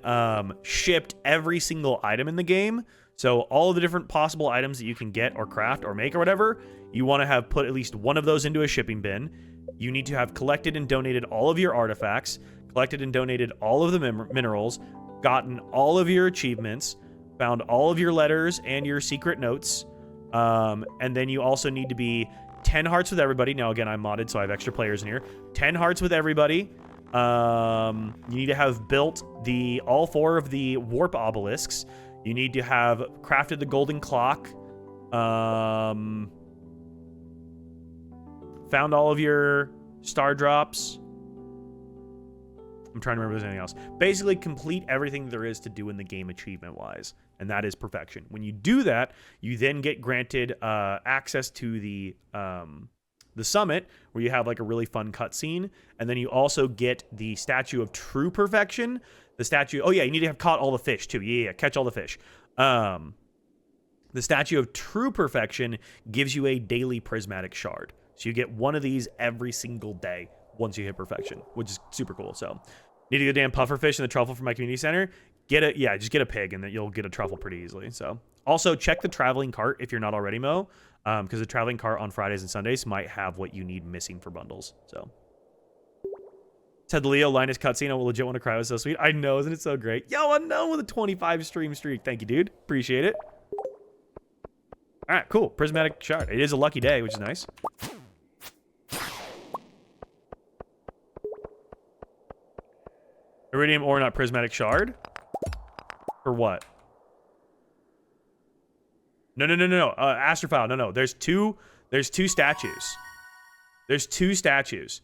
shipped every single item in the game, so all of the different possible items that you can get or craft or make or whatever, you want to have put at least one of those into a shipping bin. You need to have collected and donated all of your artifacts, collected and donated all of the minerals, gotten all of your achievements, found all of your letters and your secret notes, and then you also need to be 10 hearts with everybody. Now, again, I'm modded, so I have extra players in here. 10 hearts with everybody. You need to have built all 4 of the warp obelisks. You need to have crafted the golden clock. found all of your star drops. I'm trying to remember if there's anything else. Basically, complete everything there is to do in the game achievement-wise, and that is perfection. When you do that, you then get granted access to the summit, where you have like a really fun cutscene, and then you also get the statue of true perfection. The statue. Oh yeah, you need to have caught all the fish too. Yeah, catch all the fish. The statue of true perfection gives you a daily prismatic shard, so you get one of these every single day once you hit perfection, which is super cool. So, need to get a damn pufferfish and the truffle from my community center. Just get a pig, and then you'll get a truffle pretty easily. So, also check the traveling cart if you're not already, Mo, because the traveling cart on Fridays and Sundays might have what you need missing for bundles. So, Ted Leo Linus cutscene. I will legit want to cry. It was so sweet. I know, isn't it so great? Yo, I know, with a 25 stream streak. Thank you, dude. Appreciate it. All right, cool. Prismatic shard. It is a lucky day, which is nice. Iridium ore, not prismatic shard? For what? No. Astrophile. No. There's two statues. There's two statues.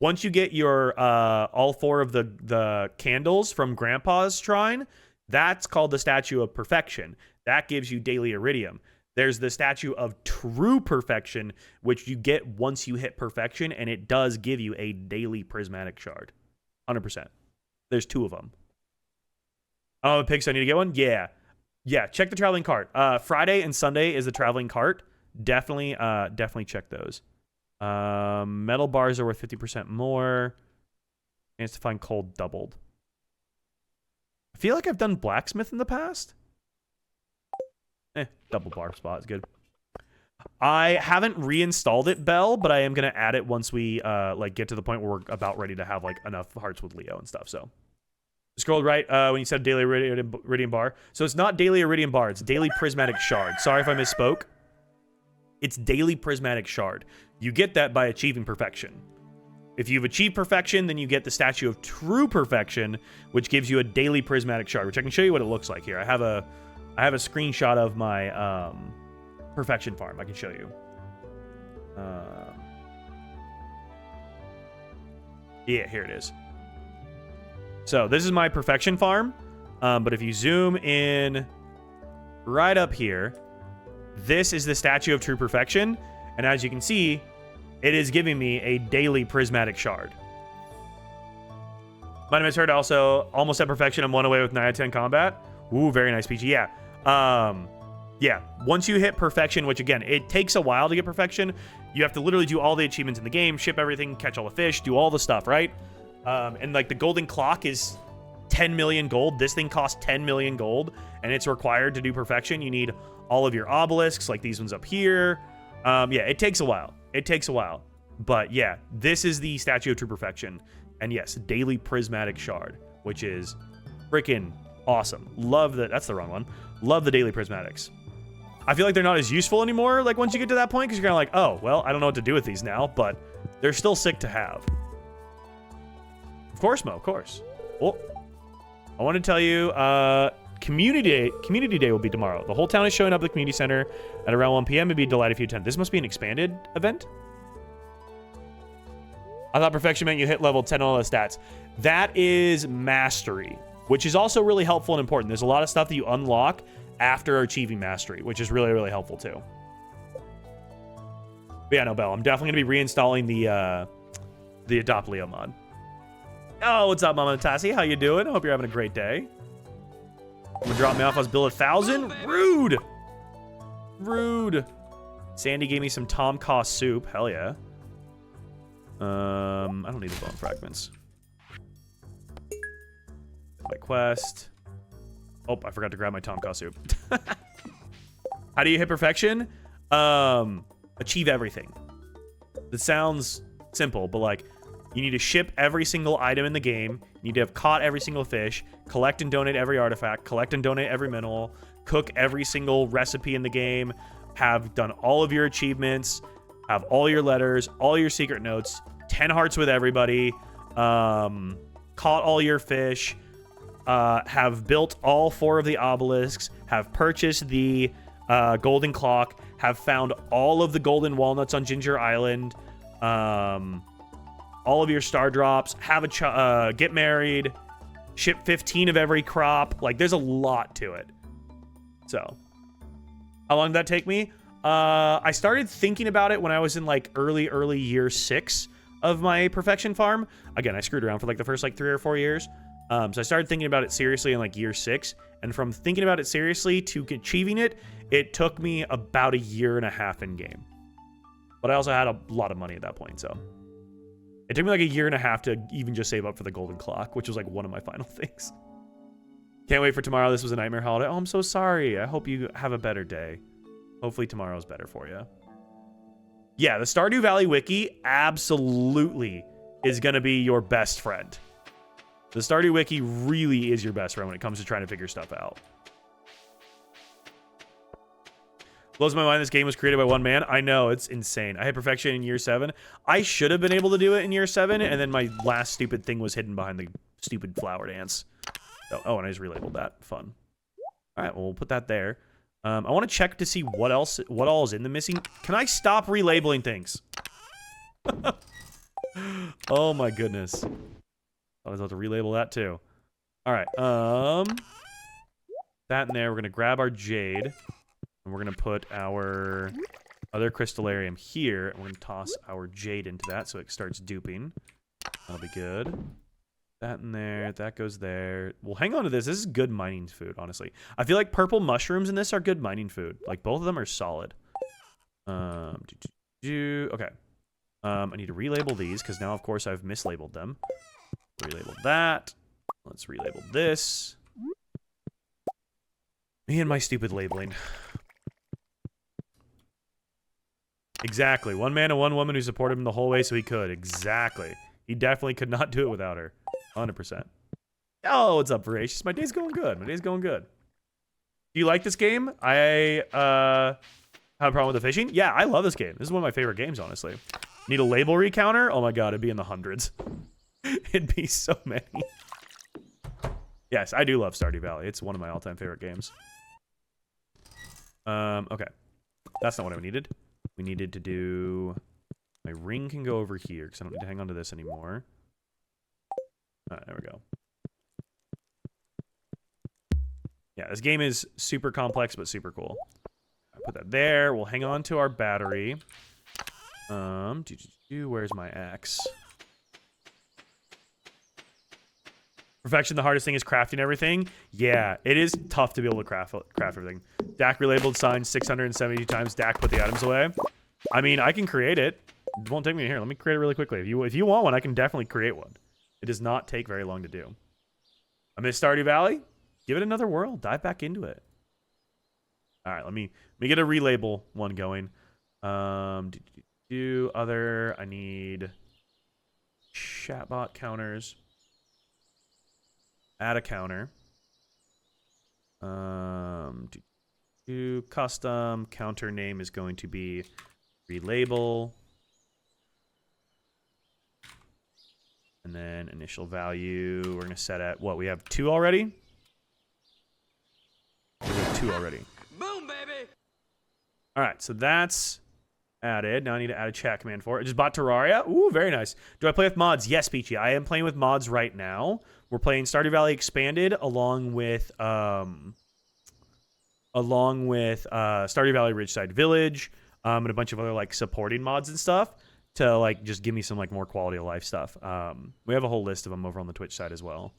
Once you get your all four of the candles from Grandpa's shrine, that's called the Statue of Perfection. That gives you daily iridium. There's the Statue of True Perfection, which you get once you hit perfection, and it does give you a daily prismatic shard. 100%. There's two of them. Oh, the pigs, I need to get one? Yeah. Check the traveling cart. Friday and Sunday is the traveling cart. Definitely check those. Metal bars are worth 50% more. Chance to find coal doubled. I feel like I've done blacksmith in the past. Double bar spot is good. I haven't reinstalled it, Bell, but I am gonna add it once we get to the point where we're about ready to have like enough hearts with Leo and stuff. So scrolled right when you said daily iridium bar. So it's not daily iridium bar, it's daily prismatic shard. Sorry if I misspoke. It's daily prismatic shard. You get that by achieving perfection. If you've achieved perfection, then you get the Statue of True Perfection, which gives you a daily prismatic shard, which I can show you what it looks like here. I have a screenshot of my perfection farm. I can show you. Yeah, here it is. So this is my perfection farm. But if you zoom in right up here, this is the Statue of True Perfection. And as you can see, it is giving me a daily prismatic shard. My name is Heard. Also, almost at perfection. I'm 1 away with 9 out of 10 combat. Ooh, very nice, PG. Yeah. Yeah. Once you hit perfection, which again, it takes a while to get perfection. You have to literally do all the achievements in the game, ship everything, catch all the fish, do all the stuff, right? And like the golden clock is 10 million gold. This thing costs 10 million gold, and it's required to do perfection. You need all of your obelisks, like these ones up here. Yeah, it takes a while. But yeah, this is the Statue of True Perfection. And yes, daily prismatic shard, which is freaking awesome. Love that. That's the wrong one. Love the daily prismatics. I feel like they're not as useful anymore, like once you get to that point, because you're kind of like, oh, well, I don't know what to do with these now, but they're still sick to have. Of course, Mo, of course. Well, I want to tell you, Community Day will be tomorrow. The whole town is showing up at the community center at around 1 p.m. It'd be delighted if you attend. This must be an expanded event. I thought perfection meant you hit level 10 on all the stats. That is mastery, which is also really helpful and important. There's a lot of stuff that you unlock after achieving mastery, which is really, really helpful too. But yeah, no, Bell, I'm definitely going to be reinstalling the Adopt Leo mod. Oh, what's up, Mama Natassi? How you doing? I hope you're having a great day. I'm gonna drop me off. I was billed 1,000. Rude. Sandy gave me some Tom Kah soup. Hell yeah. I don't need the bone fragments. My quest. Oh, I forgot to grab my Tom Kah soup. How do you hit perfection? Achieve everything. That sounds simple, but like, you need to ship every single item in the game. You need to have caught every single fish, collect and donate every artifact, collect and donate every mineral, cook every single recipe in the game, have done all of your achievements, have all your letters, all your secret notes, 10 hearts with everybody, caught all your fish, have built all 4 of the obelisks, have purchased the golden clock, have found all of the golden walnuts on Ginger Island, all of your star drops, have a get married, ship 15 of every crop. Like, there's a lot to it. So, how long did that take me? I started thinking about it when I was in like early year 6 of my perfection farm. Again, I screwed around for like the first like 3 or 4 years. So I started thinking about it seriously in like year 6. And from thinking about it seriously to achieving it, it took me about a year and a half in game. But I also had a lot of money at that point, so. It took me like a year and a half to even just save up for the golden clock, which was like one of my final things. Can't wait for tomorrow. This was a nightmare holiday. Oh, I'm so sorry. I hope you have a better day. Hopefully tomorrow's better for you. Yeah, the Stardew Valley wiki absolutely is going to be your best friend. The Stardew wiki really is your best friend when it comes to trying to figure stuff out. Blows my mind this game was created by one man. I know, it's insane. I had perfection in year 7. I should have been able to do it in year 7, and then my last stupid thing was hidden behind the stupid flower dance. Oh, and I just relabeled that. Fun. All right, well, we'll put that there. I want to check to see what all is in the missing. Can I stop relabeling things? Oh my goodness. I was about to relabel that too. All right. That in there. We're gonna grab our jade, and we're gonna put our other crystallarium here, and we're gonna toss our jade into that so it starts duping. That'll be good. That in there. That goes there. We'll hang on to this. This is good mining food, honestly. I feel like purple mushrooms in this are good mining food. Like, both of them are solid. Okay. I need to relabel these, because now, of course, I've mislabeled them. Relabel that. Let's relabel this. Me and my stupid labeling. Exactly. One man and one woman who supported him the whole way so he could. Exactly. He definitely could not do it without her. 100%. Oh, what's up, Voracious? My day's going good. My day's going good. Do you like this game? I have a problem with the fishing. Yeah, I love this game. This is one of my favorite games, honestly. Need a label recounter? Oh my god, it'd be in the hundreds. It'd be so many. Yes, I do love Stardew Valley. It's one of my all-time favorite games. Okay. That's not what I needed. We needed to do... My ring can go over here, because I don't need to hang on to this anymore. Alright, there we go. Yeah, this game is super complex, but super cool. I'll put that there. We'll hang on to our battery. Where's my axe? Perfection, the hardest thing is crafting everything. Yeah, it is tough to be able to craft everything. Dak relabeled sign 672 times. Dak put the items away. I mean, I can create it. It won't take me here. Let me create it really quickly. If you want one, I can definitely create one. It does not take very long to do. I miss Stardew Valley. Give it another whirl. Dive back into it. All right, let me get a relabel one going. Other. I need chatbot counters. Add a counter. Custom counter name is going to be relabel. And then initial value, we're going to set at what? We have 2 already? We have 2 already. Boom, baby! All right, so that's added. Now I need to add a chat command for it. I just bought Terraria. Ooh, very nice. Do I play with mods? Yes, Peachy. I am playing with mods right now. We're playing Stardew Valley Expanded along with Stardew Valley Ridgeside Village, and a bunch of other like supporting mods and stuff to like just give me some like more quality of life stuff. We have a whole list of them over on the Twitch side as well.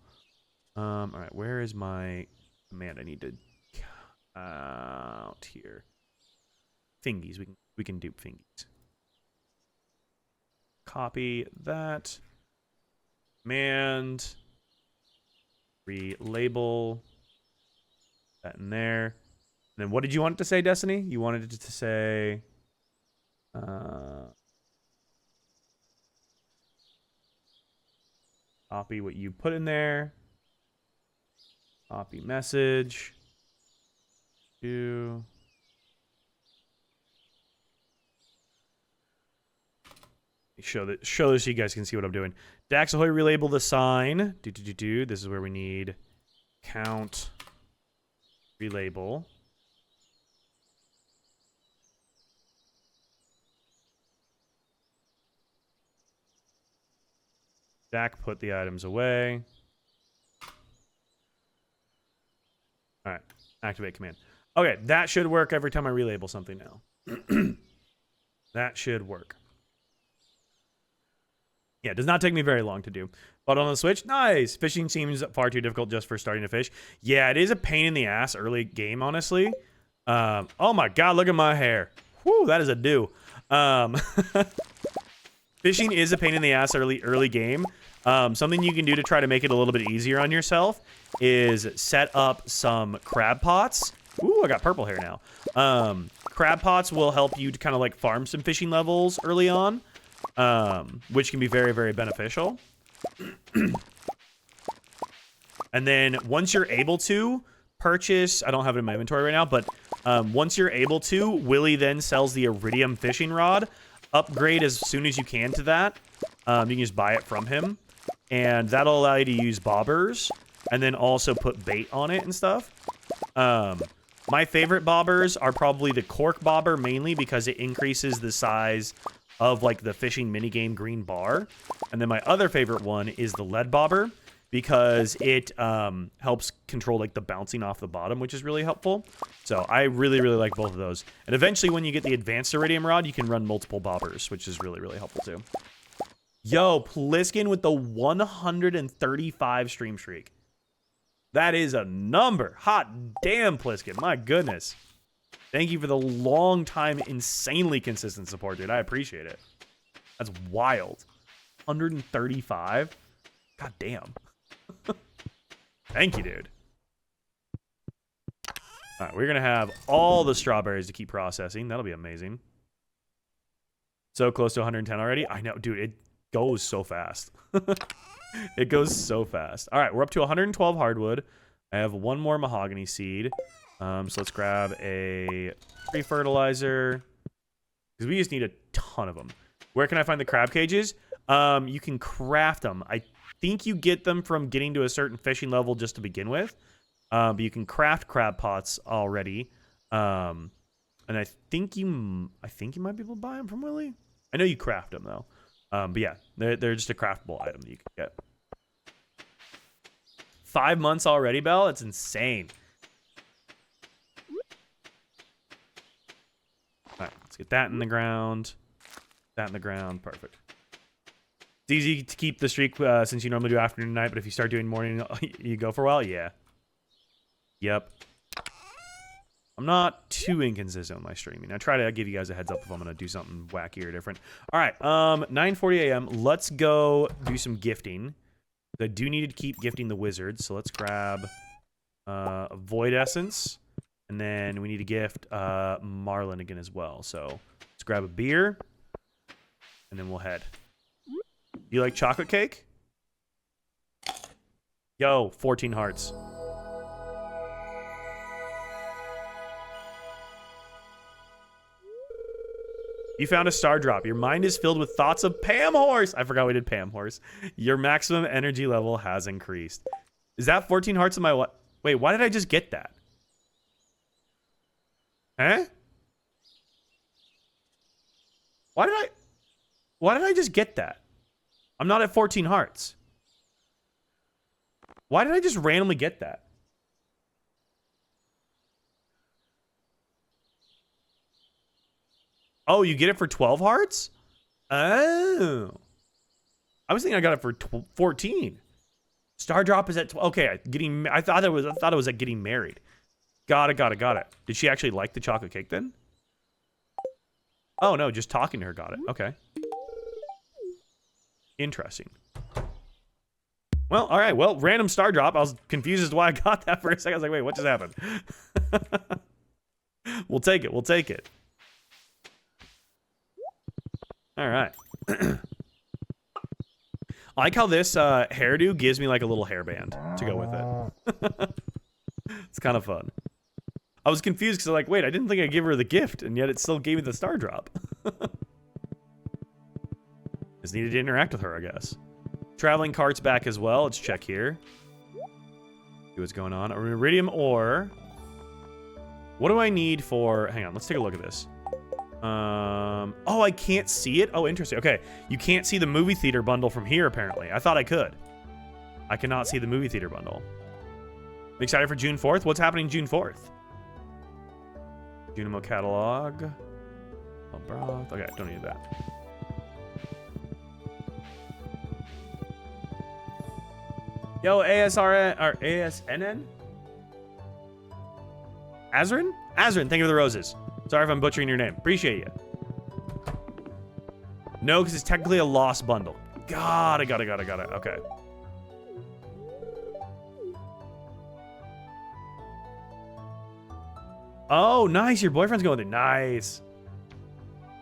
All right, where is my command? I need to out here. Fingies. We can dupe fingies. Copy that. Command. Relabel that in there. And then what did you want it to say, Destiny? You wanted it to say copy what you put in there. Copy message. Show this so you guys can see what I'm doing. Dax Ahoy relabel the sign. This is where we need count relabel. Jack, put the items away. All right, activate command. Okay, that should work every time I relabel something now. That should work. Yeah, it does not take me very long to do. But on the Switch, nice. Fishing seems far too difficult just for starting to fish. Yeah, it is a pain in the ass early game, honestly. Oh my God, look at my hair. Whew, that is a do. Fishing is a pain in the ass early game. Something you can do to try to make it a little bit easier on yourself is set up some crab pots. Ooh, I got purple hair now. Crab pots will help you to kind of like farm some fishing levels early on, which can be very, very beneficial. And then once you're able to purchase, I don't have it in my inventory right now, but once you're able to, Willie then sells the iridium fishing rod. Upgrade as soon as you can to that. You can just buy it from him, and that'll allow you to use bobbers and then also put bait on it and stuff. My favorite bobbers are probably the cork bobber, mainly because it increases the size of like the fishing minigame green bar. And then my other favorite one is the lead bobber because it helps control like the bouncing off the bottom, which is really helpful. So I really, really like both of those. And eventually when you get the advanced iridium rod, you can run multiple bobbers, which is really, really helpful too. Yo, Pliskin with the 135 stream streak. That is a number. Hot damn, Pliskin. My goodness. Thank you for the long time, insanely consistent support, dude. I appreciate it. That's wild. 135? God damn. Thank you, dude. All right, we're going to have all the strawberries to keep processing. That'll be amazing. So close to 110 already. I know, dude. It goes so fast. It goes so fast. All right, we're up to 112 hardwood. I have one more mahogany seed. So let's grab a tree fertilizer because we just need a ton of them. Where can I find the crab cages? You can craft them. I think you get them from getting to a certain fishing level just to begin with. But you can craft crab pots already. And I think you might be able to buy them from Willie. I know you craft them though. But yeah, they're just a craftable item that you can get. 5 months already, Belle? That's insane. All right, let's get that in the ground. That in the ground. Perfect. It's easy to keep the streak since you normally do afternoon and night, but if you start doing morning, you go for a while? Yeah. Yep. I'm not too inconsistent with my streaming. I try to give you guys a heads up if I'm going to do something wacky or different. All right, 9:40 a.m. Let's go do some gifting. I do need to keep gifting the wizards, so let's grab a void essence, and then we need to gift Marlin again as well. So let's grab a beer, and then we'll head. You like chocolate cake? Yo, 14 hearts. You found a star drop. Your mind is filled with thoughts of Pam Horse. I forgot we did Pam Horse. Your maximum energy level has increased. Is that 14 hearts in my what? Wait, why did I just get that? Huh? Why did I just get that? I'm not at 14 hearts. Why did I just randomly get that? Oh, you get it for 12 hearts? Oh. I was thinking I got it for 14. Star drop is at 12. Okay, I thought it was at getting married. Got it. Did she actually like the chocolate cake then? Oh no, just talking to her got it. Okay. Interesting. Well, all right. Well, random star drop. I was confused as to why I got that for a second. I was like, wait, what just happened? We'll take it. All right. I like how this hairdo gives me like a little hairband to go with it. It's kind of fun. I was confused because I'm like, wait, I didn't think I'd give her the gift, and yet it still gave me the star drop. Just needed to interact with her, I guess. Traveling cart's back as well. Let's check here. See what's going on. An iridium ore. What do I need for... Hang on, let's take a look at this. Oh, I can't see it? Oh, interesting. Okay, you can't see the movie theater bundle from here, apparently. I thought I could. I cannot see the movie theater bundle. Excited for June 4th? What's happening June 4th? Junimo catalog. Oh, broth. Okay, don't need that. Yo, ASRN or ASNN? Azrin? Azrin, thank you for the roses. Sorry if I'm butchering your name. Appreciate you. No, because it's technically a lost bundle. Got it. Okay. Oh, nice. Your boyfriend's going there. Nice.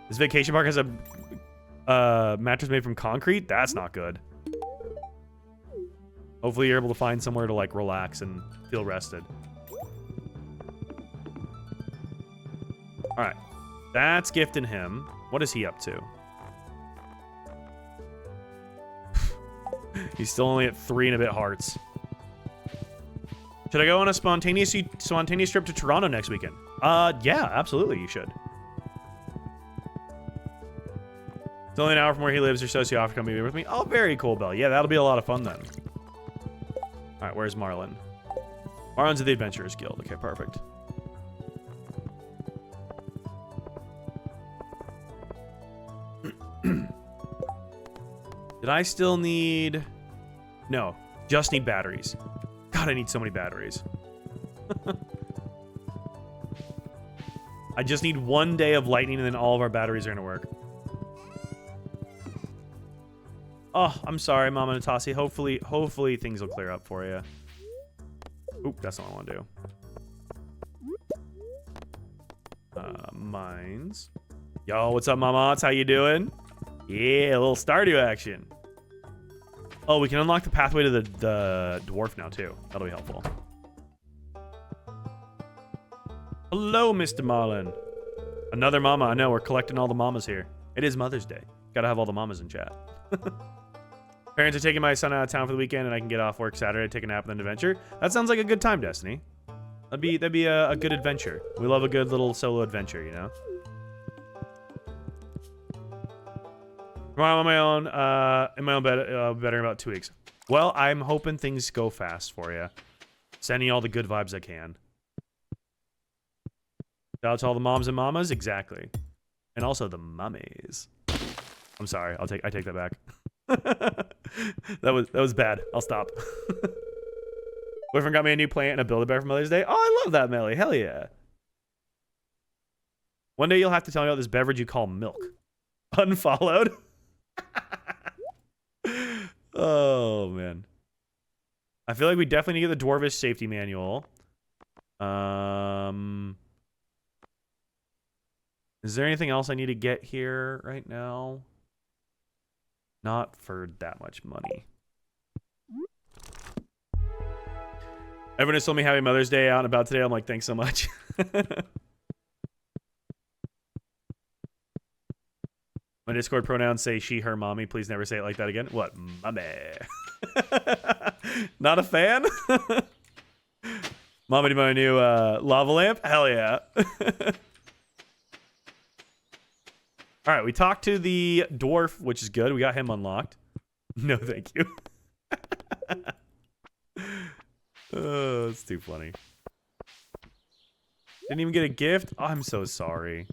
This vacation park has a mattress made from concrete? That's not good. Hopefully you're able to find somewhere to, like, relax and feel rested. All right. That's gifting him. What is he up to? He's still only at 3 and a bit hearts. Should I go on a spontaneous trip to Toronto next weekend? Yeah, absolutely you should. It's only an hour from where he lives. Your sociopath come be with me. Oh, very cool, Belle. Yeah, that'll be a lot of fun then. All right, where's Marlon? Marlon's at the Adventurers Guild. Okay, perfect. Did I still need... No, just need batteries. God, I need so many batteries. I just need 1 day of lightning and then all of our batteries are gonna work. Oh, I'm sorry, Mama Natasi. Hopefully things will clear up for you. Oop, that's not what I want to do. Mines. Yo, what's up, Mama? How you doing? Yeah, a little Stardew action. Oh, we can unlock the pathway to the dwarf now, too. That'll be helpful. Hello, Mr. Marlin. Another mama. I know, we're collecting all the mamas here. It is Mother's Day. Gotta have all the mamas in chat. Parents are taking my son out of town for the weekend, and I can get off work Saturday, take a nap, and then adventure. That sounds like a good time, Destiny. That'd be a good adventure. We love a good little solo adventure, you know? Tomorrow on my own, in my own bed, better in about 2 weeks. Well, I'm hoping things go fast for you. Sending you all the good vibes I can. Shout out to all the moms and mamas, exactly. And also the mummies. I'm sorry, I take that back. that was bad. I'll stop. Boyfriend got me a new plant and a Build-A-Bear for Mother's Day. Oh, I love that, Melly. Hell yeah. One day you'll have to tell me about this beverage you call milk. Unfollowed. Oh man, I feel like we definitely need to get the Dwarvish safety manual. Is there anything else I need to get here right now? Not for that much money. Everyone has told me Happy Mother's Day out and about today. I'm like, thanks so much. My Discord pronouns say she, her, mommy. Please never say it like that again. What? Mommy. Not a fan? Mommy to my new lava lamp? Hell yeah. All right, we talked to the dwarf, which is good. We got him unlocked. No, thank you. Oh, it's too funny. Didn't even get a gift? Oh, I'm so sorry.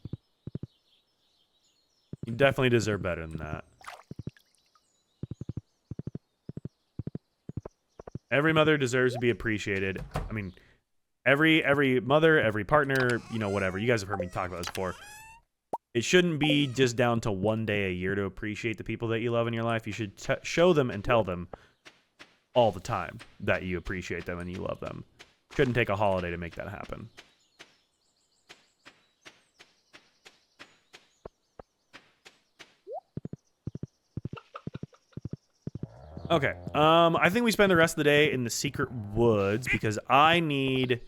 You definitely deserve better than that. Every mother deserves to be appreciated. I mean, every mother, every partner, you know, whatever. You guys have heard me talk about this before. It shouldn't be just down to 1 day a year to appreciate the people that you love in your life. You should show them and tell them all the time that you appreciate them and you love them. Shouldn't take a holiday to make that happen. Okay, I think we spend the rest of the day in the secret woods because I need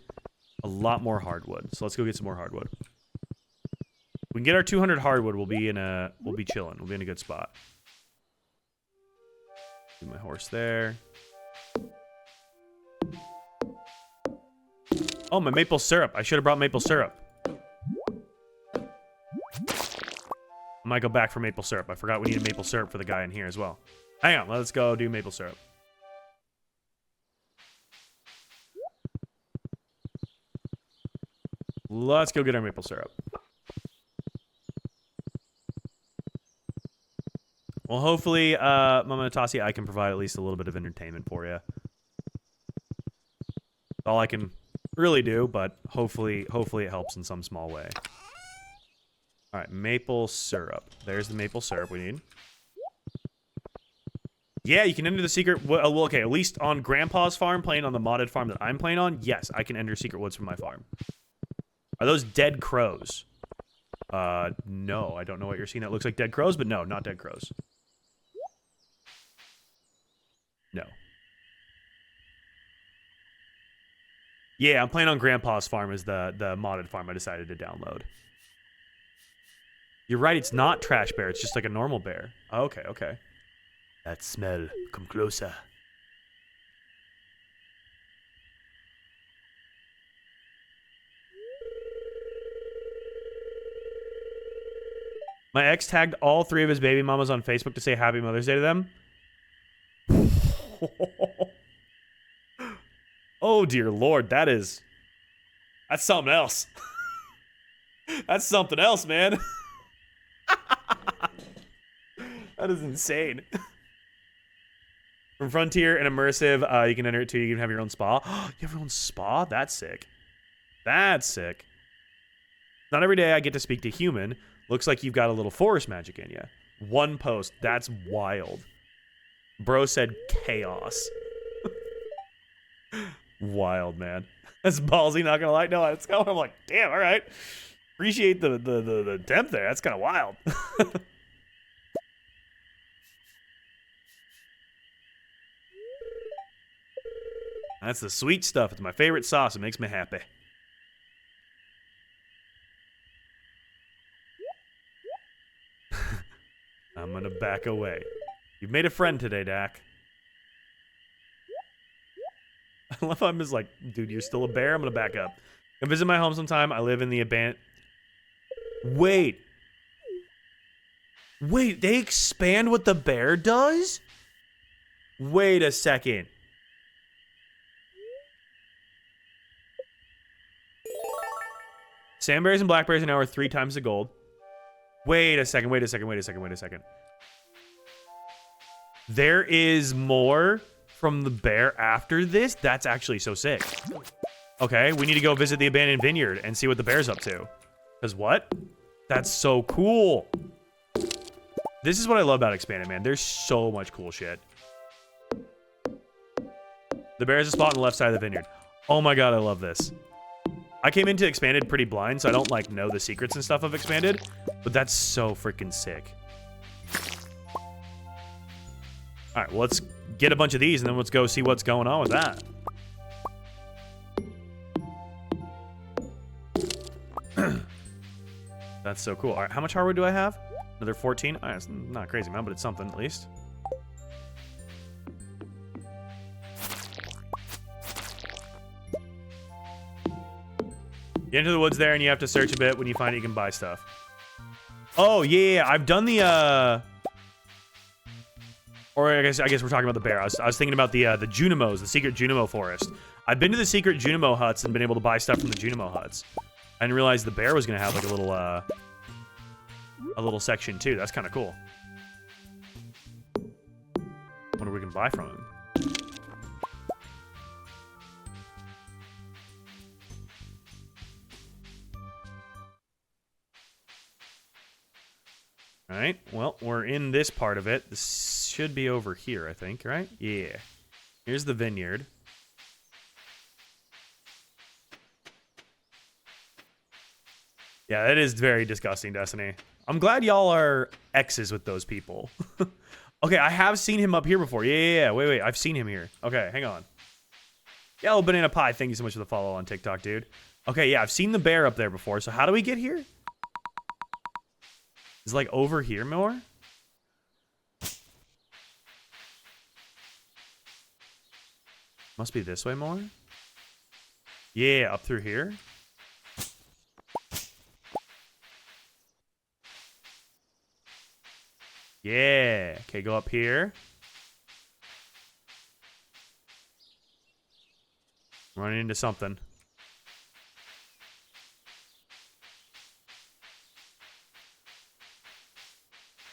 a lot more hardwood. So let's go get some more hardwood. We can get our 200 hardwood. We'll be chilling. We'll be in a good spot. Get my horse there. Oh, my maple syrup. I should have brought maple syrup. might go back for maple syrup. I forgot we needed maple syrup for the guy in here as well. Hang on, let's go do maple syrup. Let's go get our maple syrup. Well, hopefully, Mama Natasha, I can provide at least a little bit of entertainment for you. All I can really do, but hopefully it helps in some small way. All right, maple syrup. There's the maple syrup we need. Yeah, you can enter the secret. Well, okay, at least on Grandpa's farm, playing on the modded farm that I'm playing on, yes, I can enter secret woods from my farm. Are those dead crows? No, I don't know what you're seeing. That looks like dead crows, but no, not dead crows. No. Yeah, I'm playing on Grandpa's farm as the modded farm I decided to download. You're right, it's not trash bear. It's just like a normal bear. Okay, okay. That smell. Come closer. My ex tagged all 3 of his baby mamas on Facebook to say Happy Mother's Day to them. Oh, dear Lord. That's something else. That's something else, man. That is insane. From Frontier and Immersive, you can enter it too. You can have your own spa. You have your own spa? That's sick. That's sick. Not every day I get to speak to human. Looks like you've got a little forest magic in you. 1 post. That's wild. Bro said chaos. Wild, man. That's ballsy, not gonna lie. No, it's kind of, I'm like, damn, all right. Appreciate the temp there. That's kind of wild. That's the sweet stuff. It's my favorite sauce. It makes me happy. I'm gonna back away. You've made a friend today, Dak. I love how I'm just like, dude, you're still a bear? I'm gonna back up. Come visit my home sometime. I live in the abandoned... Wait, they expand what the bear does? Wait a second. Sandberries and blackberries are now worth 3 times the gold. Wait a second. There is more from the bear after this? That's actually so sick. Okay, we need to go visit the abandoned vineyard and see what the bear's up to. Because what? That's so cool. This is what I love about Expanded, man. There's so much cool shit. The bear is a spot on the left side of the vineyard. Oh my god, I love this. I came into Expanded pretty blind, so I don't like know the secrets and stuff of Expanded, but that's so freaking sick. All right, well, let's get a bunch of these and then let's go see what's going on with that. That's so cool. All right, how much hardwood do I have? Another 14? All right, it's not a crazy amount, but it's something at least. Get into the woods there and you have to search a bit. When you find it, you can buy stuff. Oh, yeah. I've done the, or I guess we're talking about the bear. I was thinking about the Junimos, the secret Junimo forest. I've been to the secret Junimo huts and been able to buy stuff from the Junimo huts. I didn't realize the bear was going to have like a little section too. That's kind of cool. Wonder what we can buy from him. All right, well, we're in this part of it. This should be over here, I think, right? Yeah. Here's the vineyard. Yeah, that is very disgusting, Destiny. I'm glad y'all are exes with those people. Okay, I have seen him up here before. Yeah. Wait. I've seen him here. Okay, hang on. Yellow Banana Pie, thank you so much for the follow on TikTok, dude. Okay, yeah, I've seen the bear up there before. So how do we get here? Is it like over here more? Must be this way more? Yeah, up through here. Yeah. Okay, go up here. Running into something.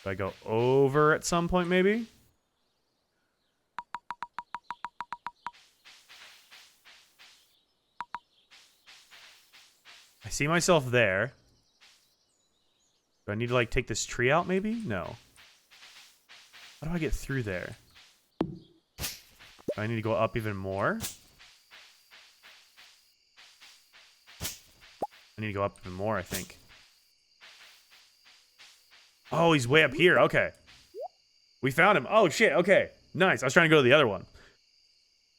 Do I go over at some point, maybe? I see myself there. Do I need to, like, take this tree out, maybe? No. How do I get through there? Do I need to go up even more? I need to go up even more, I think. Oh, he's way up here. Okay. We found him. Oh, shit. Okay. Nice. I was trying to go to the other one.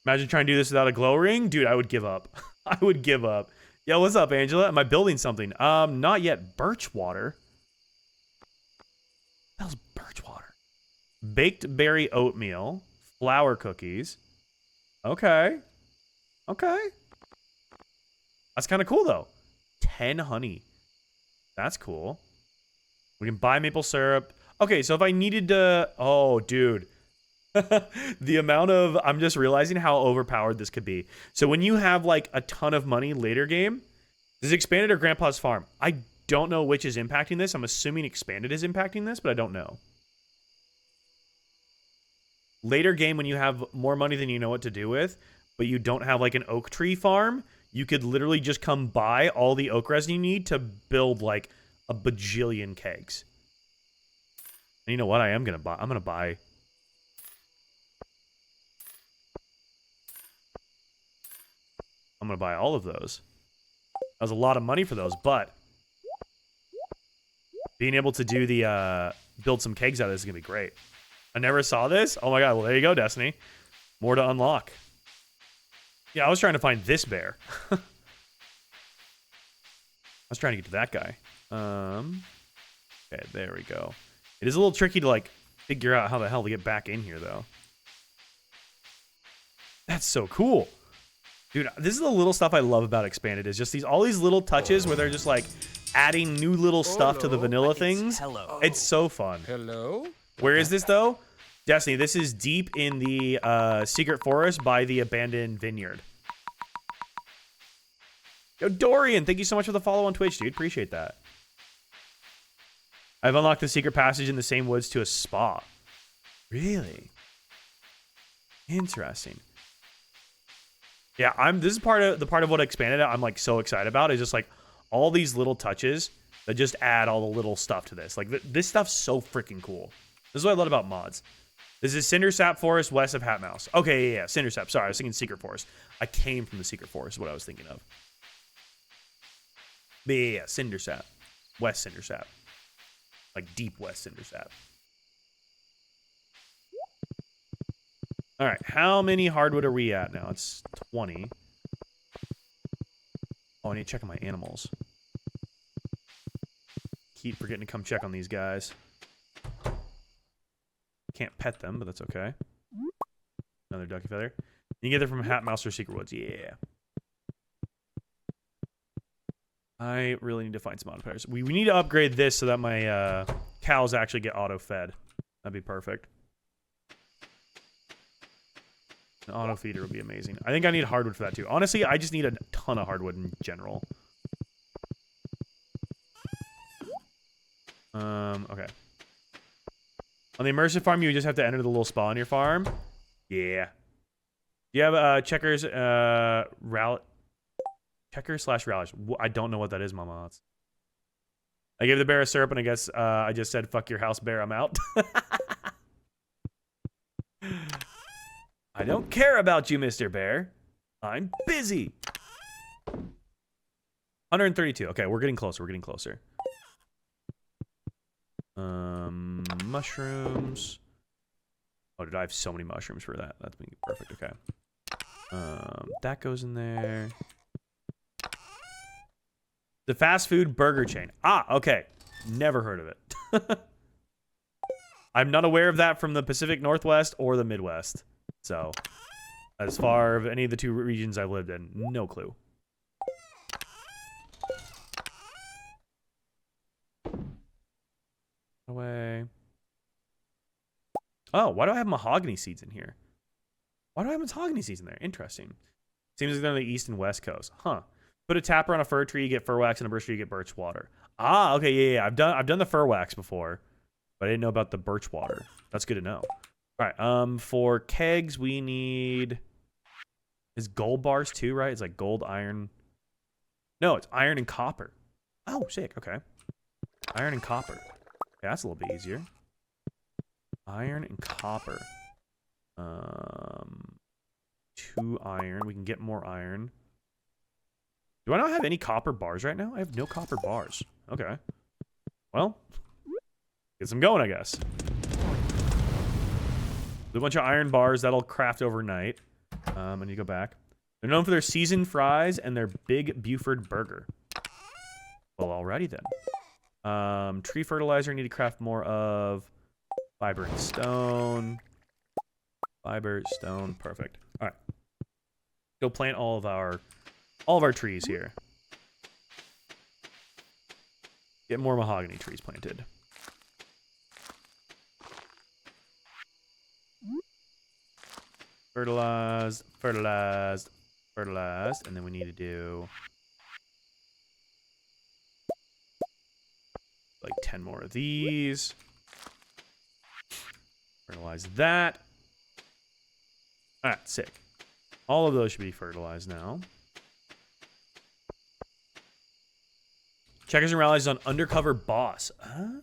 Imagine trying to do this without a glow ring. Dude, I would give up. I would give up. Yo, what's up, Angela? Am I building something? Not yet. Birch water? What the hell's birch water? Baked berry oatmeal. Flour cookies. Okay. Okay. That's kind of cool, though. 10 honey. That's cool. We can buy maple syrup. Okay, so if I needed to... Oh, dude. The amount of... I'm just realizing how overpowered this could be. So when you have, like, a ton of money later game... Is it expanded or Grandpa's farm? I don't know which is impacting this. I'm assuming expanded is impacting this, but I don't know. Later game, when you have more money than you know what to do with, but you don't have, like, an oak tree farm, you could literally just come buy all the oak resin you need to build, like, a bajillion kegs. And you know what? I am going to buy... I'm going to buy... I'm going to buy all of those. That was a lot of money for those, but... being able to do the, build some kegs out of this is going to be great. I never saw this. Oh my god, well, there you go, Destiny. More to unlock. Yeah, I was trying to find this bear. I was trying to get to that guy. Okay, there we go. It is a little tricky to, like, figure out how the hell to get back in here, though. That's so cool. Dude, this is the little stuff I love about Expanded, is just all these little touches where they're just, like, adding new little stuff to the vanilla things. Hello. It's so fun. Hello? Where is this, though? Destiny, this is deep in the secret forest by the abandoned vineyard. Yo, Dorian, thank you so much for the follow on Twitch, dude. Appreciate that. I've unlocked the secret passage in the same woods to a spa. Really? Interesting. Yeah, this is part of what Expanded I'm, like, so excited about, is just, like, all these little touches that just add all the little stuff to this. Like, this stuff's so freaking cool. This is what I love about mods. This is Cindersap Forest west of Hatmouse. Okay, yeah, Cindersap. Sorry, I was thinking Secret Forest. I came from the Secret Forest, is what I was thinking of. But yeah, Cindersap. West Cindersap. Like, deep west Cindersap. All right, how many hardwood are we at now? It's 20. Oh, I need to check on my animals. Keep forgetting to come check on these guys. Can't pet them, but that's okay. Another ducky feather. You can get it from Hatmouse or Secret Woods. Yeah. I really need to find some modifiers. We need to upgrade this so that my cows actually get auto-fed. That'd be perfect. An auto-feeder would be amazing. I think I need hardwood for that, too. Honestly, I just need a ton of hardwood in general. Okay. On the immersive farm, you just have to enter the little spa on your farm. Yeah. Do you have checkers, checkers/relish? I don't know what that is, Mama. I gave the bear a syrup, and I guess I just said, "Fuck your house, bear. I'm out." I don't care about you, Mr. Bear. I'm busy. 132. Okay, we're getting closer. We're getting closer. Mushrooms. Oh, dude, I have so many mushrooms for that. That's perfect. Okay. That goes in there. The fast food burger chain. Ah, okay. Never heard of it. I'm not aware of that from the Pacific Northwest or the Midwest. So, as far as any of the two regions I've lived in, no clue. Away. Oh, why do I have mahogany seeds in here? Why do I have mahogany seeds in there? Interesting. Seems like they're on the east and west coast. Huh. Put a tapper on a fir tree, you get fir wax, and a birch tree, you get birch water. Ah, okay, yeah. I've done the fir wax before, but I didn't know about the birch water. That's good to know. All right. For kegs, we need is gold bars too, right? It's like gold, iron. No, it's iron and copper. Oh, sick. Okay. Iron and copper. Yeah, that's a little bit easier. Iron and copper. 2 iron. We can get more iron. Do I not have any copper bars right now? I have no copper bars. Okay. Well, get some going, I guess. Do a bunch of iron bars. That'll craft overnight. I need to go back. They're known for their seasoned fries and their big Buford burger. Well, alrighty then. Tree fertilizer. I need to craft more of. Fiber and stone. Fiber, stone. Perfect. All right. Go plant all of our trees here. Get more mahogany trees planted. Fertilized, fertilized, fertilized, and then we need to do like 10 more of these. Fertilize that. All right, sick. All of those should be fertilized now. Checkers and Rallies is on Undercover Boss. Oh.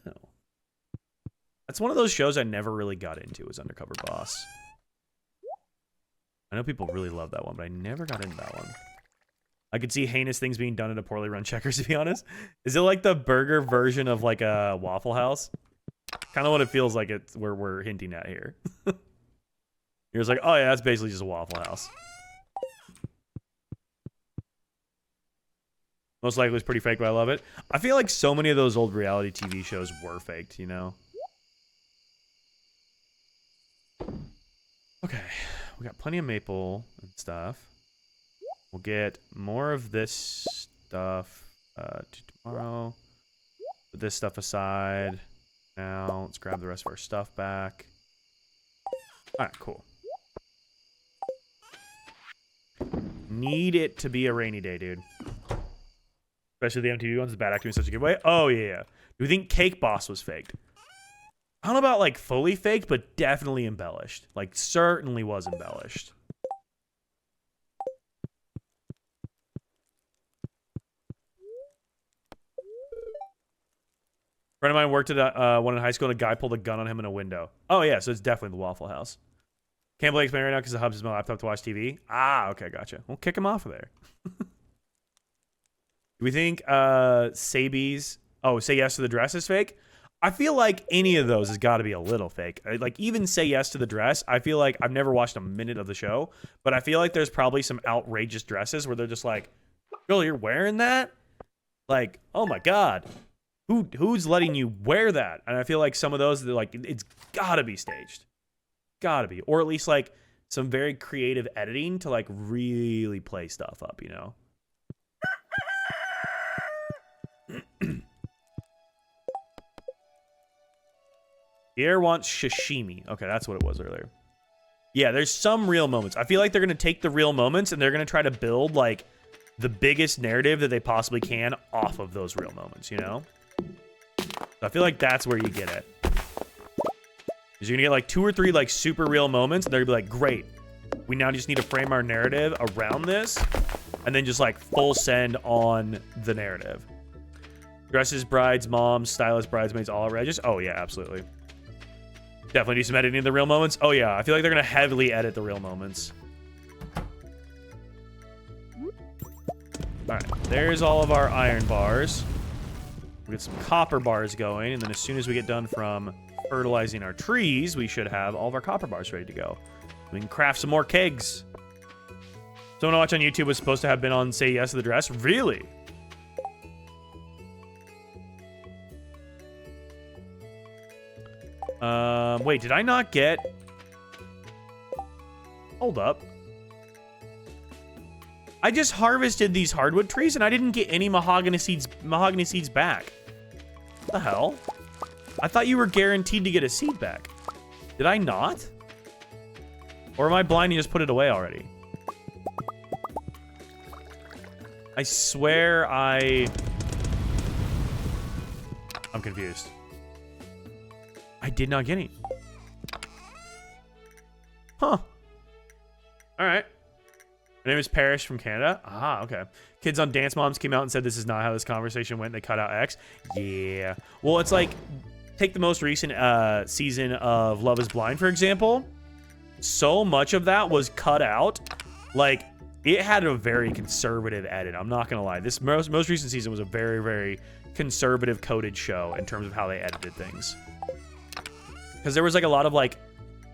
That's one of those shows I never really got into, was Undercover Boss. I know people really love that one, but I never got into that one. I could see heinous things being done at a poorly run Checkers, to be honest. Is it like the burger version of like a Waffle House? Kind of what it feels like it's where we're hinting at here. You're just like, oh yeah, that's basically just a Waffle House. Most likely it's pretty fake, but I love it. I feel like so many of those old reality TV shows were faked, you know? Okay, we got plenty of maple and stuff. We'll get more of this stuff tomorrow. Put this stuff aside. Now, let's grab the rest of our stuff back. Alright, cool. Need it to be a rainy day, dude. Especially the MTV ones, the bad acting in such a good way. Oh, yeah. Do we think Cake Boss was faked? I don't know about, like, fully faked, but definitely embellished. Like, certainly was embellished. A friend of mine worked at one in high school, and a guy pulled a gun on him in a window. Oh, yeah, so it's definitely the Waffle House. Can't play X-Men right now because the hub is my laptop to watch TV. Ah, okay, gotcha. We'll kick him off of there. Do we think Sabi's... Oh, Say Yes to the Dress is fake? I feel like any of those has got to be a little fake. Like, even Say Yes to the Dress, I feel like... I've never watched a minute of the show, but I feel like there's probably some outrageous dresses where they're just like, girl, you're wearing that? Like, oh my God. Who's letting you wear that? And I feel like some of those, they're like, it's got to be staged. Got to be. Or at least, like, some very creative editing to, like, really play stuff up, you know? Pierre wants sashimi. Okay, that's what it was earlier. Yeah, there's some real moments. I feel like they're going to take the real moments and they're going to try to build, like, the biggest narrative that they possibly can off of those real moments, you know? So I feel like that's where you get it. Because you're going to get, like, 2 or 3, like, super real moments, and they're going to be like, great. We now just need to frame our narrative around this, and then just, like, full send on the narrative. Dresses, brides, moms, stylists, bridesmaids, all outrageous. Oh, yeah, absolutely. Definitely do some editing of the real moments. Oh, yeah. I feel like they're going to heavily edit the real moments. All right. There's all of our iron bars. We'll get some copper bars going. And then as soon as we get done from fertilizing our trees, we should have all of our copper bars ready to go. We can craft some more kegs. Someone I watch on YouTube was supposed to have been on Say Yes to the Dress. Really? Wait, did I not get... Hold up. I just harvested these hardwood trees and I didn't get any mahogany seeds back. What the hell? I thought you were guaranteed to get a seed back. Did I not? Or am I blind and just put it away already? I swear I'm confused. I did not get any. Huh. All right. My name is Parrish from Canada. Ah, okay. Kids on Dance Moms came out and said this is not how this conversation went. They cut out X. Yeah. Well, it's like, take the most recent season of Love is Blind, for example. So much of that was cut out. Like, it had a very conservative edit. I'm not going to lie. This most recent season was a very, very conservative coded show in terms of how they edited things. Because there was like a lot of like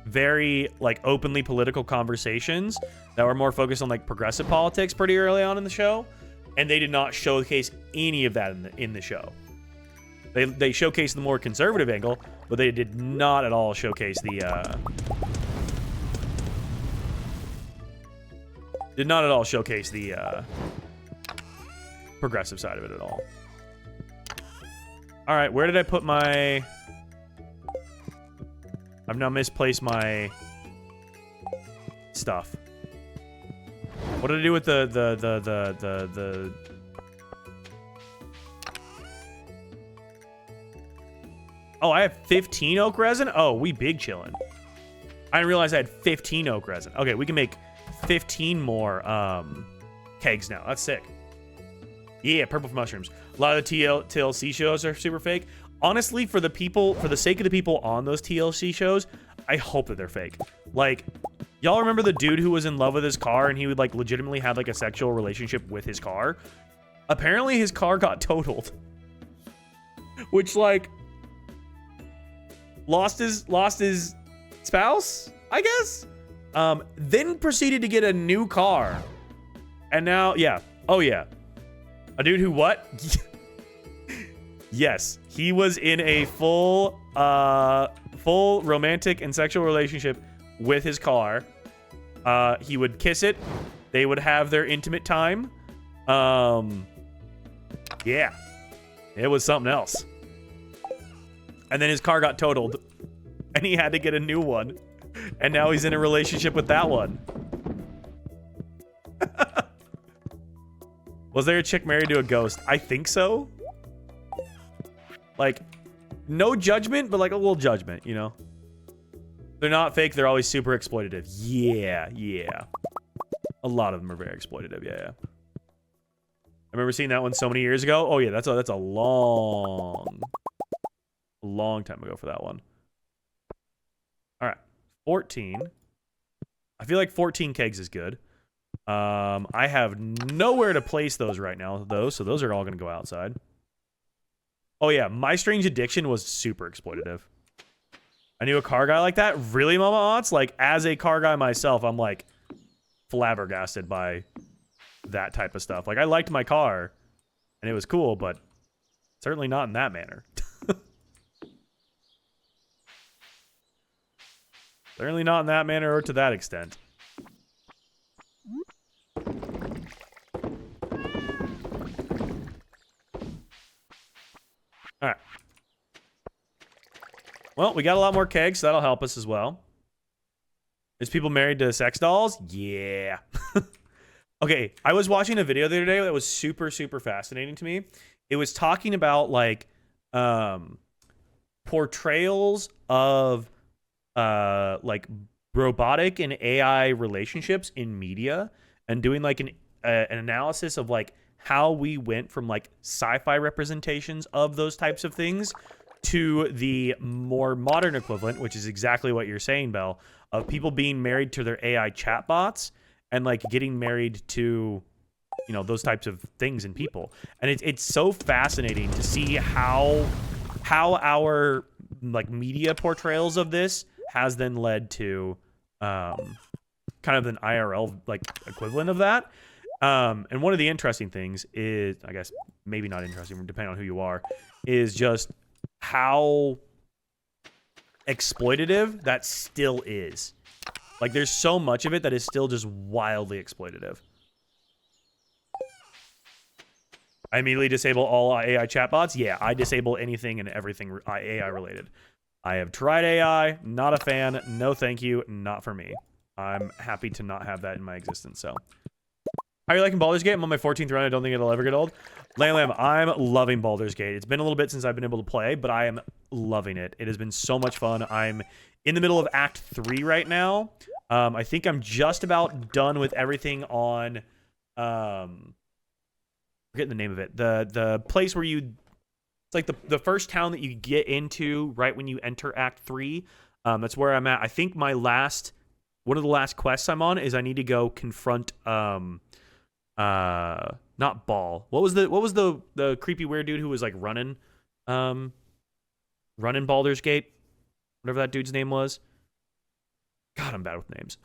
very like openly political conversations that were more focused on like progressive politics pretty early on in the show, and they did not showcase any of that in the show. They showcased the more conservative angle, but they did not at all showcase the progressive side of it at all. All right, where did I put my? I've now misplaced my stuff. What did I do with the Oh, I have 15 oak resin? Oh, we big chillin'. I didn't realize I had 15 oak resin. Okay, we can make 15 more kegs now. That's sick. Yeah, purple mushrooms. A lot of the TLC shows are super fake. Honestly, for the sake of the people on those TLC shows, I hope that they're fake. Like, y'all remember the dude who was in love with his car and he would like legitimately have like a sexual relationship with his car? Apparently his car got totaled. Which like lost his spouse, I guess? Then proceeded to get a new car. And now, yeah. Oh yeah. A dude who what? Yes, he was in a full romantic and sexual relationship with his car. He would kiss it. They would have their intimate time. Yeah, it was something else. And then his car got totaled, and he had to get a new one. And now he's in a relationship with that one. Was there a chick married to a ghost? I think so. Like, no judgment, but like a little judgment, you know? They're not fake. They're always super exploitative. Yeah, yeah. A lot of them are very exploitative. Yeah, yeah. I remember seeing that one so many years ago. Oh yeah, that's a long time ago for that one. All right, 14. I feel like 14 kegs is good. I have nowhere to place those right now, though, so those are all going to go outside. Oh yeah, My Strange Addiction was super exploitative. I knew a car guy like that. Really, Mama Aunts? Like, as a car guy myself, I'm like flabbergasted by that type of stuff. Like, I liked my car, and it was cool, but certainly not in that manner. Certainly not in that manner or to that extent. All right. Well, we got a lot more kegs, so that'll help us as well. Is people married to sex dolls? Yeah. Okay, I was watching a video the other day that was super, super fascinating to me. It was talking about, like, portrayals of, like, robotic and AI relationships in media and doing, like, an analysis of, like, how we went from like sci-fi representations of those types of things to the more modern equivalent, which is exactly what you're saying, Belle, of people being married to their AI chatbots and like getting married to, you know, those types of things and people. And it's so fascinating to see how our like media portrayals of this has then led to kind of an IRL like equivalent of that. And one of the interesting things is, I guess maybe not interesting, depending on who you are, is just how exploitative that still is. Like, there's so much of it that is still just wildly exploitative. I immediately disable all AI chatbots. Yeah, I disable anything and everything AI related. I have tried AI, not a fan, no thank you, not for me. I'm happy to not have that in my existence, so. How are you liking Baldur's Gate? I'm on my 14th run, I don't think it'll ever get old. Lamb, I'm loving Baldur's Gate. It's been a little bit since I've been able to play, but I am loving it. It has been so much fun. I'm in the middle of Act 3 right now. I think I'm just about done with everything on, forgetting the name of it. The place where you, it's like the first town that you get into right when you enter Act 3. That's where I'm at. I think my one of the last quests I'm on is I need to go confront, not Ball. What was the creepy weird dude who was like running Baldur's Gate? Whatever that dude's name was. God, I'm bad with names.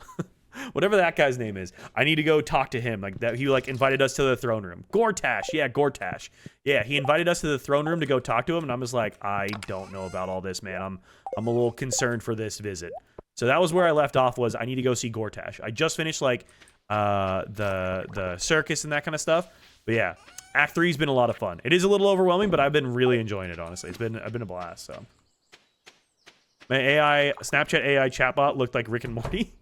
Whatever that guy's name is, I need to go talk to him. Like that, he like invited us to the throne room. Gortash, yeah, Gortash. Yeah, he invited us to the throne room to go talk to him, and I'm just like, I don't know about all this, man. I'm a little concerned for this visit. So that was where I left off. Was I need to go see Gortash. I just finished like the circus and that kind of stuff. But yeah, Act 3's been a lot of fun. It is a little overwhelming, but I've been really enjoying it. Honestly, I've been a blast. So my Snapchat AI chatbot looked like Rick and Morty.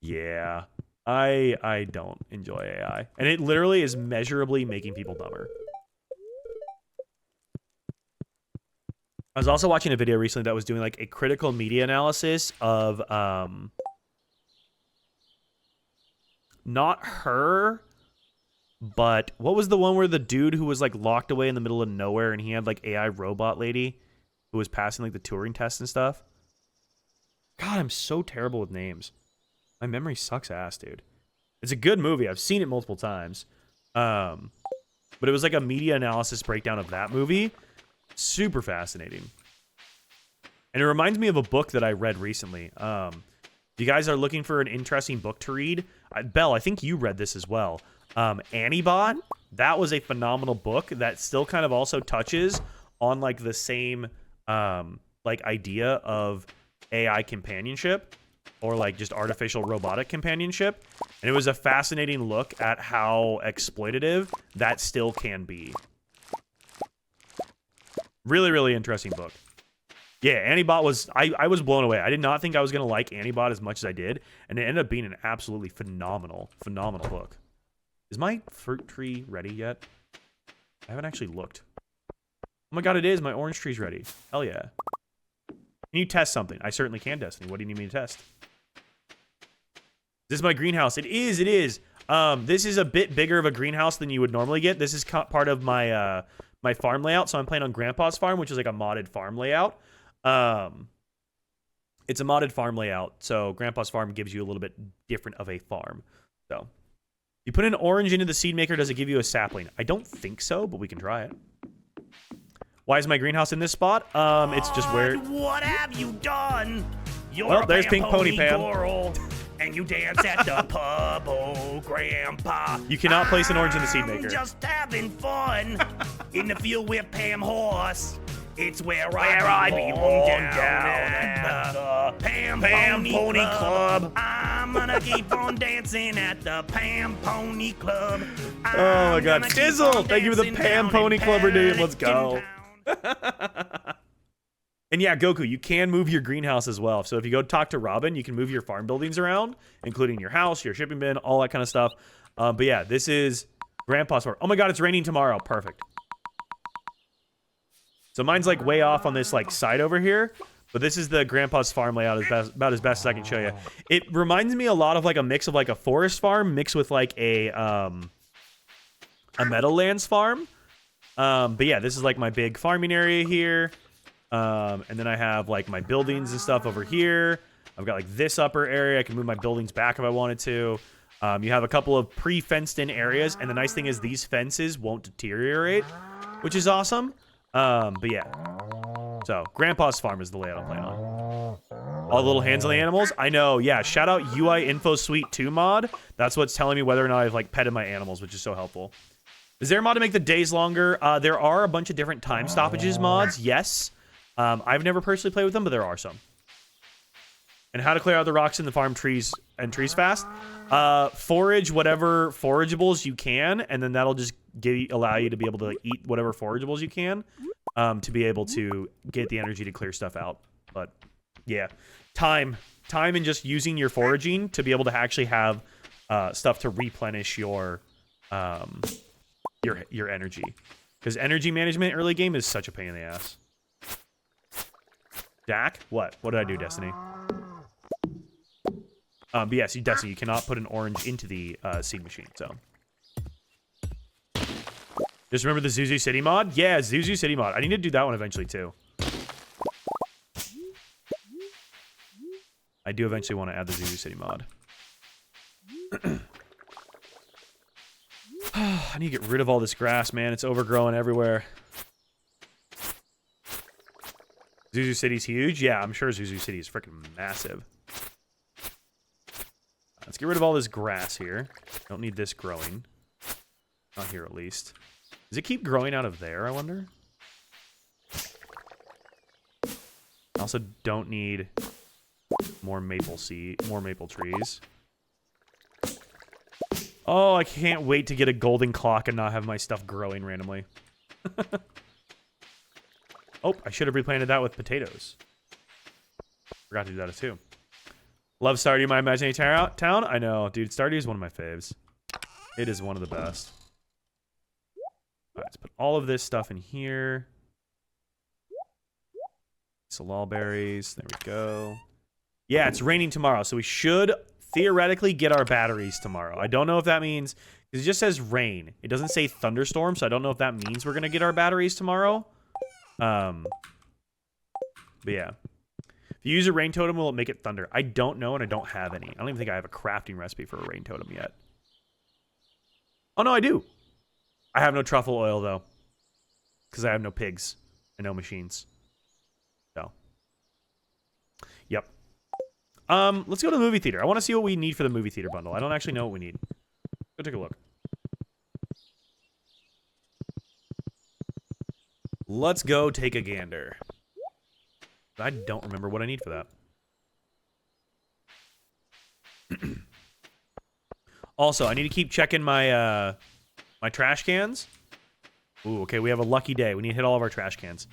Yeah, I don't enjoy AI, and it literally is measurably making people dumber. I was also watching a video recently that was doing like a critical media analysis of not her, but what was the one where the dude who was like locked away in the middle of nowhere and he had like AI robot lady who was passing like the Turing test and stuff? God, I'm so terrible with names. My memory sucks ass, dude. It's a good movie. I've seen it multiple times. But it was like a media analysis breakdown of that movie. Super fascinating. And it reminds me of a book that I read recently. If you guys are looking for an interesting book to read, Belle, I think you read this as well. Antibot, that was a phenomenal book that still kind of also touches on like the same like idea of AI companionship or like just artificial robotic companionship. And it was a fascinating look at how exploitative that still can be. Really, really interesting book. Yeah, Antibot was... I was blown away. I did not think I was going to like Antibot as much as I did. And it ended up being an absolutely phenomenal book. Is my fruit tree ready yet? I haven't actually looked. Oh my god, it is. My orange tree's ready. Hell yeah. Can you test something? I certainly can, Destiny. What do you need me to test? This is my greenhouse. It is, it is. This is a bit bigger of a greenhouse than you would normally get. This is part of my my farm layout. So I'm playing on Grandpa's farm, which is like a modded farm layout. It's a modded farm layout. So Grandpa's farm gives you a little bit different of a farm. So you put an orange into the seed maker. Does it give you a sapling? I don't think so, but we can try it. Why is my greenhouse in this spot? It's just where... What have you done? You're well, there's Pink Pony Pam. Girl, and you dance at the pub, oh, Grandpa. You cannot place an orange in the seed maker. I'm just having fun in the field with Pam Horse. It's where I belong down at the Pam Pony Club. I'm gonna keep on dancing at the Pam Pony Club. Oh my god, Sizzle! Thank you for the Pam Pony Club redeem. Let's go. And yeah, Goku, you can move your greenhouse as well. So if you go talk to Robin, you can move your farm buildings around, including your house, your shipping bin, all that kind of stuff. But yeah, this is Grandpa's farm. Oh my god, it's raining tomorrow. Perfect. So mine's like way off on this like side over here. But this is the Grandpa's farm layout, about as best as I can show you. It reminds me a lot of like a mix of like a forest farm mixed with like a Meadowlands farm. But yeah, this is like my big farming area here. And then I have like my buildings and stuff over here. I've got like this upper area. I can move my buildings back if I wanted to. You have a couple of pre-fenced in areas. And the nice thing is these fences won't deteriorate, which is awesome. But yeah. So Grandpa's farm is the layout I'm playing on. All the little hands on the animals. I know. Yeah. Shout out UI Info Suite 2 mod. That's what's telling me whether or not I've like petted my animals, which is so helpful. Is there a mod to make the days longer? There are a bunch of different time stoppages mods. Yes. I've never personally played with them, but there are some. And how to clear out the rocks in the farm trees fast. Forage whatever forageables you can, and then that'll just allow you to be able to like, eat whatever forageables you can. to be able to get the energy to clear stuff out. But yeah, time and just using your foraging to be able to actually have stuff to replenish your energy, because energy management early game is such a pain in the ass. Dak, what did I do, Destiny? But yes, Destiny, you cannot put an orange into the seed machine. So just remember the Zuzu City mod. Yeah, Zuzu City mod. I need to do that one eventually too. I do eventually want to add the Zuzu City mod. I need to get rid of all this grass, man. It's overgrowing everywhere. Zuzu City's huge. Yeah, I'm sure Zuzu City is freaking massive. Let's get rid of all this grass here. Don't need this growing. Not here, at least. Does it keep growing out of there, I wonder? I also don't need more maple trees. Oh, I can't wait to get a golden clock and not have my stuff growing randomly. Oh, I should have replanted that with potatoes. Forgot to do that too. Love Stardew, my imaginary town. I know, dude. Stardew is one of my faves. It is one of the best. All right, let's put all of this stuff in here. Salal berries. There we go. Yeah, it's raining tomorrow, so we should theoretically get our batteries tomorrow. I don't know if that means, because it just says rain. It doesn't say thunderstorm, so I don't know if that means we're gonna get our batteries tomorrow. But yeah. If you use a rain totem, will it make it thunder? I don't know, and I don't have any. I don't even think I have a crafting recipe for a rain totem yet. Oh, no, I do. I have no truffle oil, though. Because I have no pigs and no machines. So. Yep. Let's go to the movie theater. I want to see what we need for the movie theater bundle. I don't actually know what we need. Go take a look. Let's go take a gander. I don't remember what I need for that. Also, I need to keep checking my my trash cans. Ooh, okay, we have a lucky day. We need to hit all of our trash cans.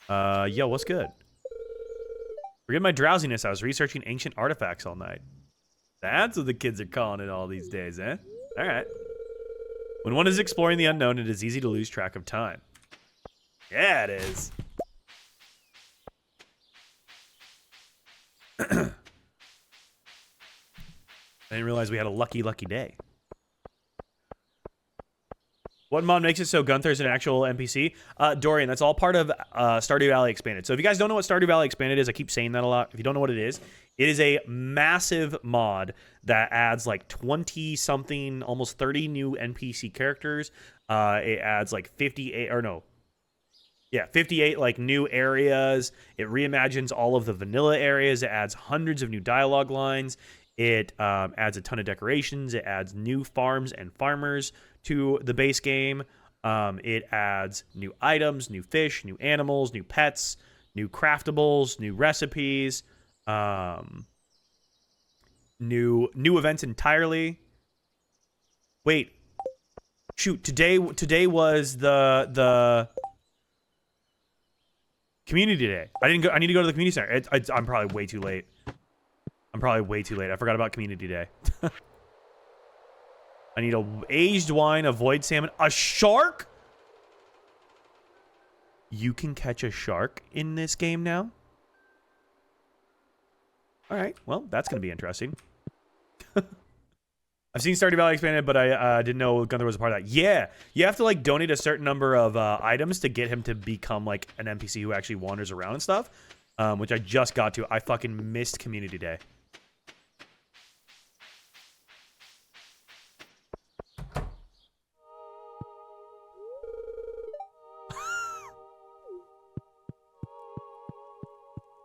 Yo, what's good? Forget my drowsiness. I was researching ancient artifacts all night. That's what the kids are calling it all these days, eh? All right. When one is exploring the unknown, it is easy to lose track of time. Yeah, it is. I didn't realize we had a lucky day. What mod makes it so Gunther's an actual NPC? Dorian, that's all part of Stardew Valley Expanded. So if you guys don't know what Stardew Valley Expanded is, I keep saying that a lot. If you don't know what it is a massive mod that adds like 20-something, almost 30 new NPC characters. It adds like 58 like new areas. It reimagines all of the vanilla areas. It adds hundreds of new dialogue lines. It adds a ton of decorations. It adds new farms and farmers to the base game. It adds new items, new fish, new animals, new pets, new craftables, new recipes, new events entirely. Wait, shoot! Today was the community day. I didn't go. I need to go to the community center. I'm probably way too late. I forgot about community day. I need a aged wine, a void salmon, a shark. You can catch a shark in this game now. All right. Well, that's going to be interesting. I've seen Stardew Valley Expanded, but I didn't know Gunther was a part of that. Yeah, you have to like donate a certain number of items to get him to become like an NPC who actually wanders around and stuff, which I just got to. I fucking missed Community Day.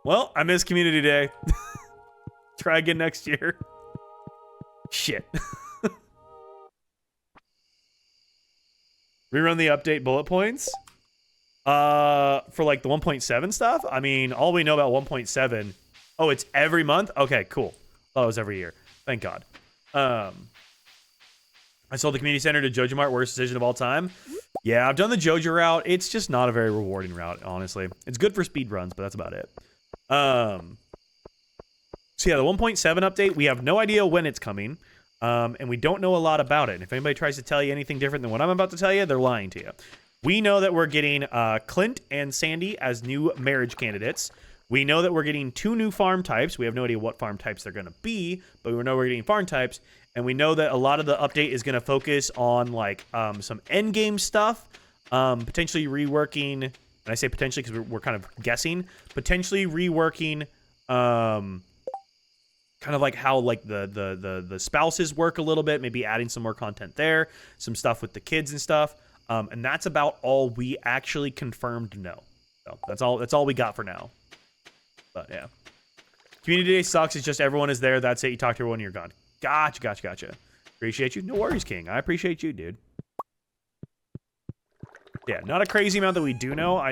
Well, I missed Community Day. Try again next year. Shit. Rerun the update bullet points. For like the 1.7 stuff. I mean, all we know about 1.7. Oh, it's every month? Okay, cool. Thought it was every year. Thank God. I I sold the community center to Jojo Mart, worst decision of all time. Yeah, I've done the Jojo route. It's just not a very rewarding route, honestly. It's good for speed runs, but that's about it. So yeah, the 1.7 update, we have no idea when it's coming, and we don't know a lot about it. And if anybody tries to tell you anything different than what I'm about to tell you, they're lying to you. We know that we're getting Clint and Sandy as new marriage candidates. We know that we're getting 2 new farm types. We have no idea what farm types they're going to be, but we know we're getting farm types. And we know that a lot of the update is going to focus on like some end game stuff, potentially reworking. And I say potentially because we're kind of guessing. Potentially reworking, kind of like how like the spouses work a little bit. Maybe adding some more content there, some stuff with the kids and stuff. And that's about all we actually confirmed know. So that's all we got for now. But yeah, community day sucks. It's just everyone is there. That's it. You talk to everyone, you're gone. Gotcha. Appreciate you. No worries, King. I appreciate you, dude. Yeah, not a crazy amount that we do know.